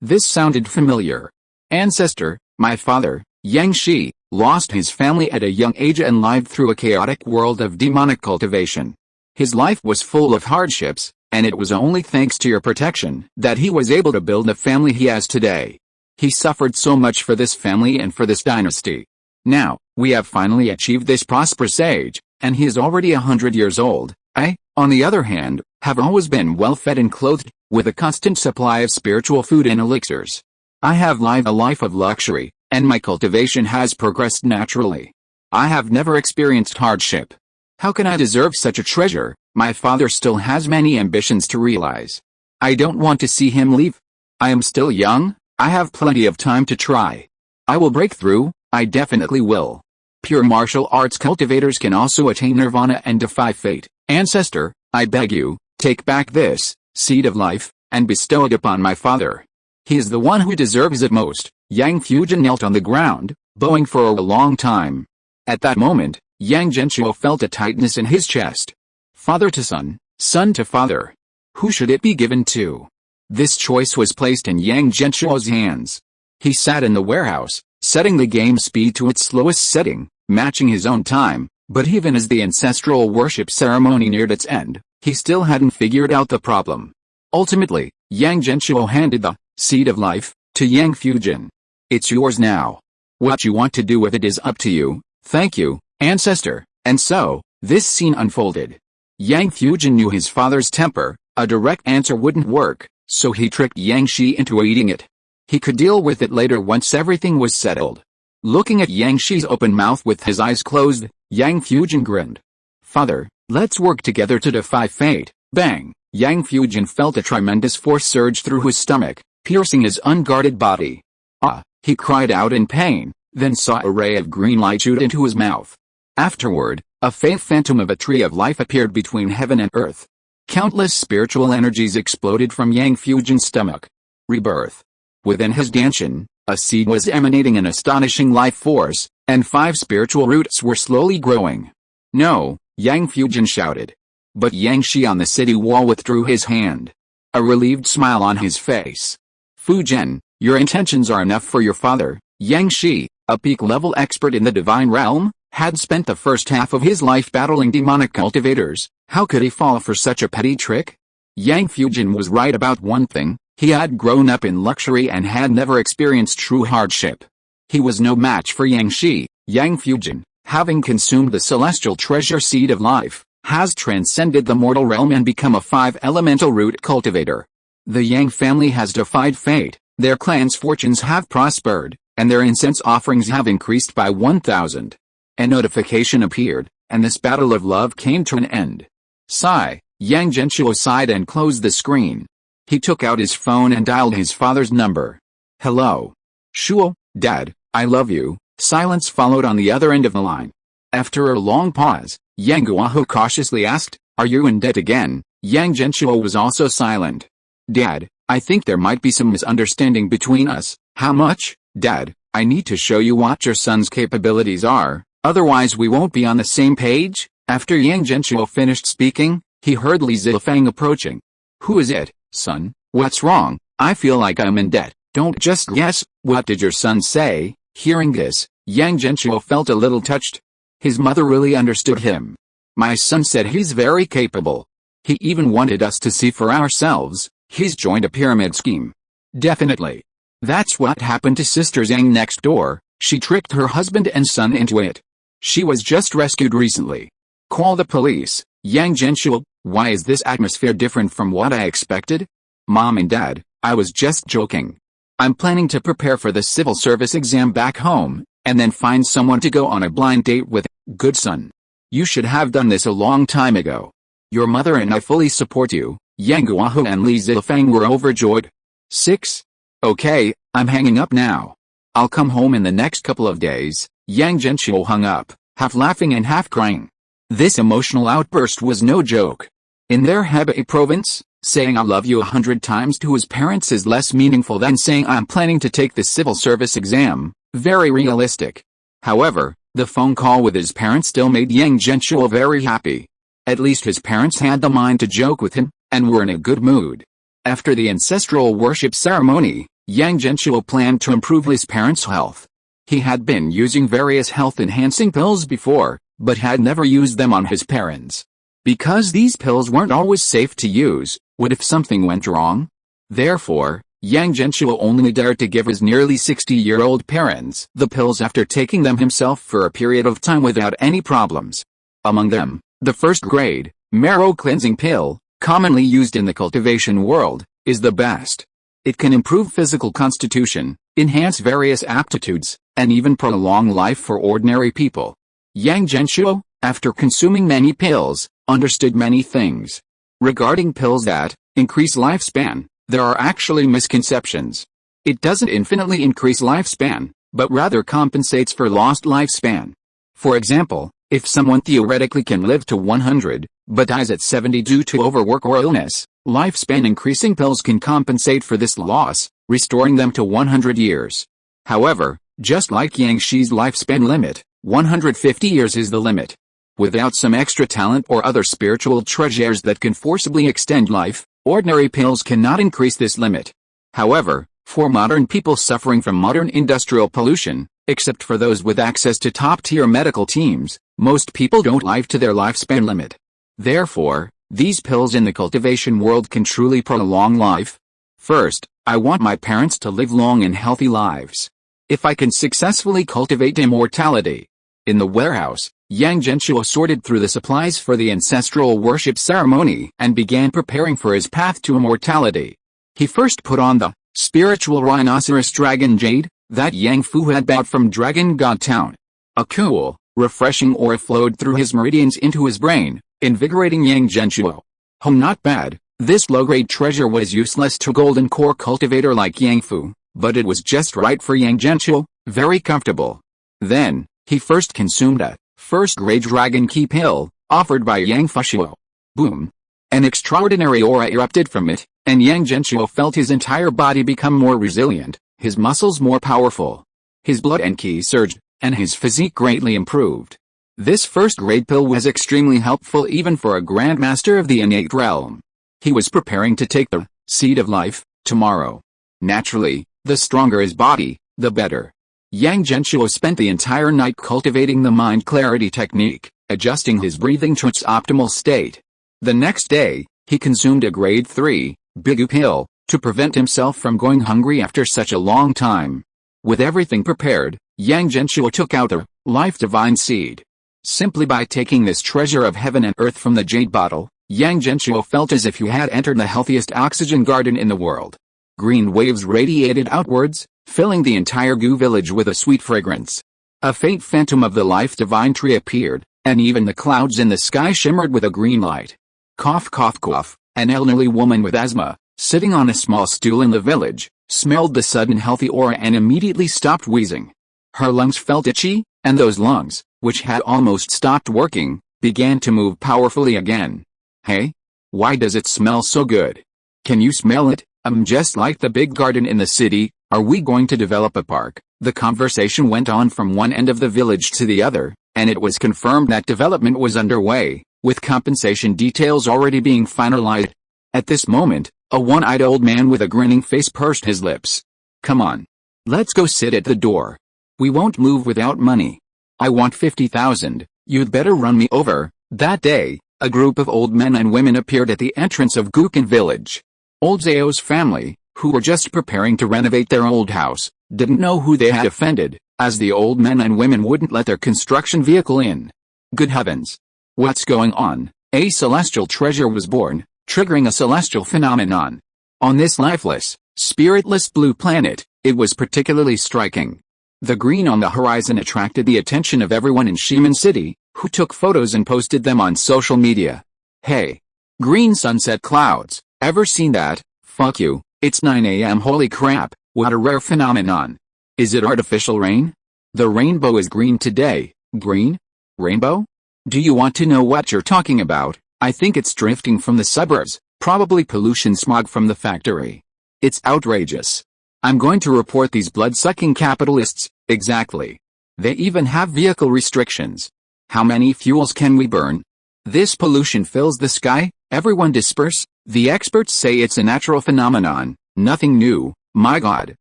This sounded familiar. Ancestor, my father, Yang Shi, lost his family at a young age and lived through a chaotic world of demonic cultivation. His life was full of hardships, and it was only thanks to your protection that he was able to build the family he has today. He suffered so much for this family and for this dynasty. Now, we have finally achieved this prosperous age, and he is already 100 years old. I, on the other hand, have always been well fed and clothed, with a constant supply of spiritual food and elixirs. I have lived a life of luxury, and my cultivation has progressed naturally. I have never experienced hardship. How can I deserve such a treasure? My father still has many ambitions to realize. I don't want to see him leave. I am still young, I have plenty of time to try. I will break through, I definitely will. Pure martial arts cultivators can also attain nirvana and defy fate. Ancestor, I beg you, take back this seed of life, and bestow it upon my father. He is the one who deserves it most. Yang Fuzhen knelt on the ground, bowing for a long time. At that moment, Yang Genshuo felt a tightness in his chest. Father to son, son to father. Who should it be given to? This choice was placed in Yang Genshuo's hands. He sat in the warehouse, setting the game speed to its slowest setting, matching his own time, but even as the ancestral worship ceremony neared its end, he still hadn't figured out the problem. Ultimately, Yang Genshuo handed the seed of life to Yang Fuzhen. It's yours now. What you want to do with it is up to you. Thank you, ancestor. And so, this scene unfolded. Yang Fuzhen knew his father's temper. A direct answer wouldn't work, so he tricked Yang Shi into eating it. He could deal with it later once everything was settled. Looking at Yang Shi's open mouth with his eyes closed, Yang Fuzhen grinned. Father, let's work together to defy fate. Bang! Yang Fuzhen felt a tremendous force surge through his stomach, piercing his unguarded body. Ah! He cried out in pain, then saw a ray of green light shoot into his mouth. Afterward, a faint phantom of a tree of life appeared between heaven and earth. Countless spiritual energies exploded from Yang Fuzhen's stomach. Rebirth. Within his Genshin, a seed was emanating an astonishing life force, and 5 spiritual roots were slowly growing. No, Yang Fuzhen shouted. But Yang Shi on the city wall withdrew his hand. A relieved smile on his face. Fuzhen, your intentions are enough for your father. Yang Shi, a peak-level expert in the divine realm, had spent the first half of his life battling demonic cultivators. How could he fall for such a petty trick? Yang Fuzhen was right about one thing. He had grown up in luxury and had never experienced true hardship. He was no match for Yang Shi. Yang Fuzhen, having consumed the celestial treasure seed of life, has transcended the mortal realm and become a 5-elemental root cultivator. The Yang family has defied fate, their clan's fortunes have prospered, and their incense offerings have increased by 1,000. A notification appeared, and this battle of love came to an end. Sigh, Yang Genshuo sighed and closed the screen. He took out his phone and dialed his father's number. Hello. Shuo, Dad, I love you. Silence followed on the other end of the line. After a long pause, Yang Guaho cautiously asked, are you in debt again? Yang Genshuo was also silent. Dad, I think there might be some misunderstanding between us. How much? Dad, I need to show you what your son's capabilities are, otherwise we won't be on the same page. After Yang Genshuo finished speaking, he heard Li Zifang approaching. Who is it, son? What's wrong? I feel like I'm in debt. Don't just guess. What did your son say? Hearing this, Yang Genshuo felt a little touched. His mother really understood him. My son said he's very capable. He even wanted us to see for ourselves. He's joined a pyramid scheme. Definitely. That's what happened to Sister Zhang next door. She tricked her husband and son into it. She was just rescued recently. Call the police. Yang Genshuo, why is this atmosphere different from what I expected? Mom and Dad, I was just joking. I'm planning to prepare for the civil service exam back home, and then find someone to go on a blind date with. Good son. You should have done this a long time ago. Your mother and I fully support you. Yang Guaho and Li Zifang were overjoyed. 6. Okay, I'm hanging up now. I'll come home in the next couple of days. Yang Genshuo hung up, half laughing and half crying. This emotional outburst was no joke. In their Hebei province, saying I love you 100 times to his parents is less meaningful than saying I'm planning to take the civil service exam. Very realistic. However, the phone call with his parents still made Yang Genshuo very happy. At least his parents had the mind to joke with him, and were in a good mood. After the ancestral worship ceremony, Yang Genshuo planned to improve his parents' health. He had been using various health-enhancing pills before, but had never used them on his parents. Because these pills weren't always safe to use, what if something went wrong? Therefore, Yang Genshuo only dared to give his nearly 60-year-old parents the pills after taking them himself for a period of time without any problems. Among them, the first-grade, marrow cleansing pill, commonly used in the cultivation world, is the best. It can improve physical constitution, enhance various aptitudes, and even prolong life for ordinary people. Yang Genshuo, after consuming many pills, understood many things. Regarding pills that increase lifespan, there are actually misconceptions. It doesn't infinitely increase lifespan, but rather compensates for lost lifespan. For example, if someone theoretically can live to 100, but dies at 70 due to overwork or illness, lifespan increasing pills can compensate for this loss, restoring them to 100 years. However, just like Yang Shi's lifespan limit, 150 years is the limit. Without some extra talent or other spiritual treasures that can forcibly extend life, ordinary pills cannot increase this limit. However, for modern people suffering from modern industrial pollution, except for those with access to top-tier medical teams, most people don't live to their lifespan limit. Therefore, these pills in the cultivation world can truly prolong life. First, I want my parents to live long and healthy lives. If I can successfully cultivate immortality. In the warehouse, Yang Genshuo sorted through the supplies for the ancestral worship ceremony and began preparing for his path to immortality. He first put on the spiritual rhinoceros dragon jade that Yang Fu had bought from Dragon God Town. A cool, refreshing aura flowed through his meridians into his brain, invigorating Yang Genshuo. Not bad, this low-grade treasure was useless to golden core cultivator like Yang Fu, but it was just right for Yang Genshuo, very comfortable. Then, he first consumed a first-grade dragon key pill, offered by Yang Fushuo. Boom! An extraordinary aura erupted from it, and Yang Genshuo felt his entire body become more resilient, his muscles more powerful. His blood and ki surged, and his physique greatly improved. This first-grade pill was extremely helpful even for a grandmaster of the innate realm. He was preparing to take the seed of life tomorrow. Naturally, the stronger his body, the better. Yang Genshuo spent the entire night cultivating the mind clarity technique, adjusting his breathing to its optimal state. The next day, he consumed a grade 3, beggar pill, to prevent himself from going hungry after such a long time. With everything prepared, Yang Genshuo took out the life divine seed. Simply by taking this treasure of heaven and earth from the jade bottle, Yang Genshuo felt as if he had entered the healthiest oxygen garden in the world. Green waves radiated outwards, filling the entire Gu village with a sweet fragrance. A faint phantom of the life divine tree appeared, and even the clouds in the sky shimmered with a green light. Cough cough cough, an elderly woman with asthma, sitting on a small stool in the village, smelled the sudden healthy aura and immediately stopped wheezing. Her lungs felt itchy, and those lungs, which had almost stopped working, began to move powerfully again. Hey? Why does it smell so good? Can you smell it? Just like the big garden in the city, are we going to develop a park? The conversation went on from one end of the village to the other, and it was confirmed that development was underway, with compensation details already being finalized. At this moment, a one-eyed old man with a grinning face pursed his lips. Come on. Let's go sit at the door. We won't move without money. I want 50,000, you'd better run me over. That day, a group of old men and women appeared at the entrance of Gukan village. Old Zao's family, who were just preparing to renovate their old house, didn't know who they had offended, as the old men and women wouldn't let their construction vehicle in. Good heavens! What's going on? A celestial treasure was born, triggering a celestial phenomenon. On this lifeless, spiritless blue planet, it was particularly striking. The green on the horizon attracted the attention of everyone in Shiman City, who took photos and posted them on social media. Hey! Green sunset clouds, ever seen that? Fuck you, it's 9 a.m. Holy crap, what a rare phenomenon. Is it artificial rain? The rainbow is green today. Green? Rainbow? Do you want to know what you're talking about? I think it's drifting from the suburbs, probably pollution smog from the factory. It's outrageous. I'm going to report these blood-sucking capitalists. Exactly. They even have vehicle restrictions. How many fuels can we burn? This pollution fills the sky, everyone disperse. The experts say it's a natural phenomenon, nothing new. My God,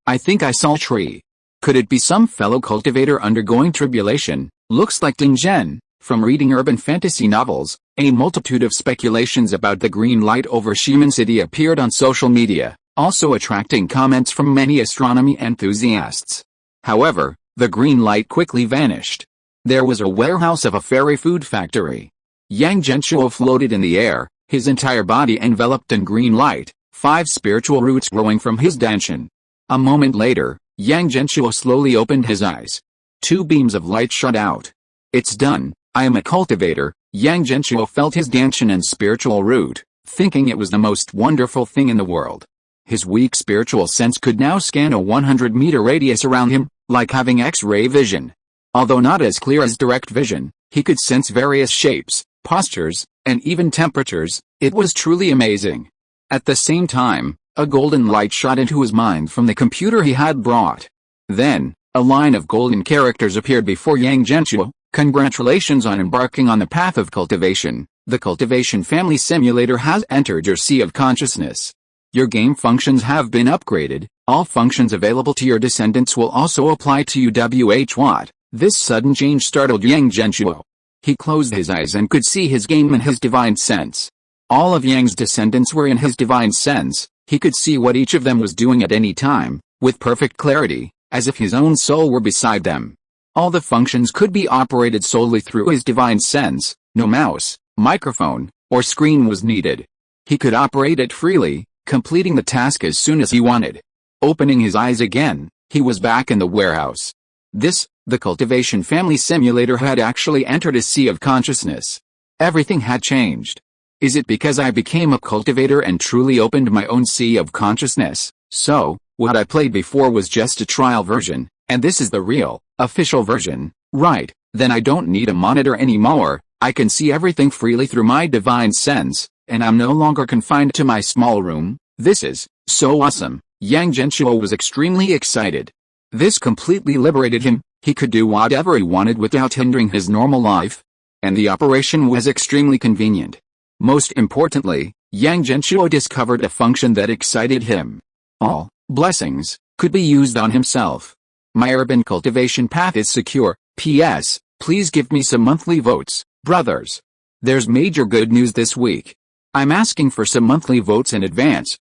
I think I saw a tree. Could it be some fellow cultivator undergoing tribulation? Looks like Ding Zhen. From reading urban fantasy novels, a multitude of speculations about the green light over Ximen City appeared on social media, also attracting comments from many astronomy enthusiasts. However, the green light quickly vanished. There was a warehouse of a fairy food factory. Yang Genshuo floated in the air, his entire body enveloped in green light, 5 spiritual roots growing from his danshan. A moment later, Yang Genshuo slowly opened his eyes. 2 beams of light shot out. It's done, I am a cultivator. Yang Genshuo felt his danshan and spiritual root, thinking it was the most wonderful thing in the world. His weak spiritual sense could now scan a 100-meter radius around him, like having X-ray vision. Although not as clear as direct vision, he could sense various shapes, postures, and even temperatures. It was truly amazing. At the same time, a golden light shot into his mind from the computer he had brought. Then, a line of golden characters appeared before Yang Genshuo. Congratulations on embarking on the path of cultivation. The cultivation family simulator has entered your sea of consciousness. Your game functions have been upgraded. All functions available to your descendants will also apply to you. What? This sudden change startled Yang Genshuo. He closed his eyes and could see his game in his divine sense. All of Yang's descendants were in his divine sense. He could see what each of them was doing at any time, with perfect clarity, as if his own soul were beside them. All the functions could be operated solely through his divine sense. No mouse, microphone, or screen was needed. He could operate it freely, completing the task as soon as he wanted. Opening his eyes again, he was back in the warehouse. The cultivation family simulator had actually entered a sea of consciousness. Everything had changed. Is it because I became a cultivator and truly opened my own sea of consciousness? So, what I played before was just a trial version, and this is the real, official version, right? Then I don't need a monitor anymore. I can see everything freely through my divine sense, and I'm no longer confined to my small room. This is so awesome. Yang Genshuo was extremely excited. This completely liberated him. He could do whatever he wanted without hindering his normal life. And the operation was extremely convenient. Most importantly, Yang Genshuo discovered a function that excited him. All blessings could be used on himself. My urban cultivation path is secure. P.S. Please give me some monthly votes, brothers. There's major good news this week. I'm asking for some monthly votes in advance.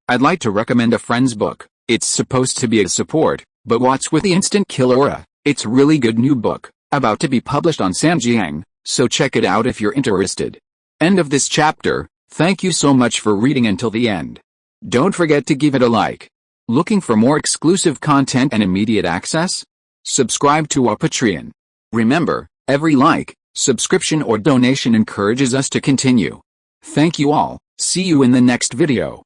I'd like to recommend a friend's book. It's supposed to be a support, but what's with the instant kill aura? It's really good new book, about to be published on Sanjiang, so check it out if you're interested. End of this chapter. Thank you so much for reading until the end. Don't forget to give it a like. Looking for more exclusive content and immediate access? Subscribe to our Patreon. Remember, every like, subscription or donation encourages us to continue. Thank you all. See you in the next video.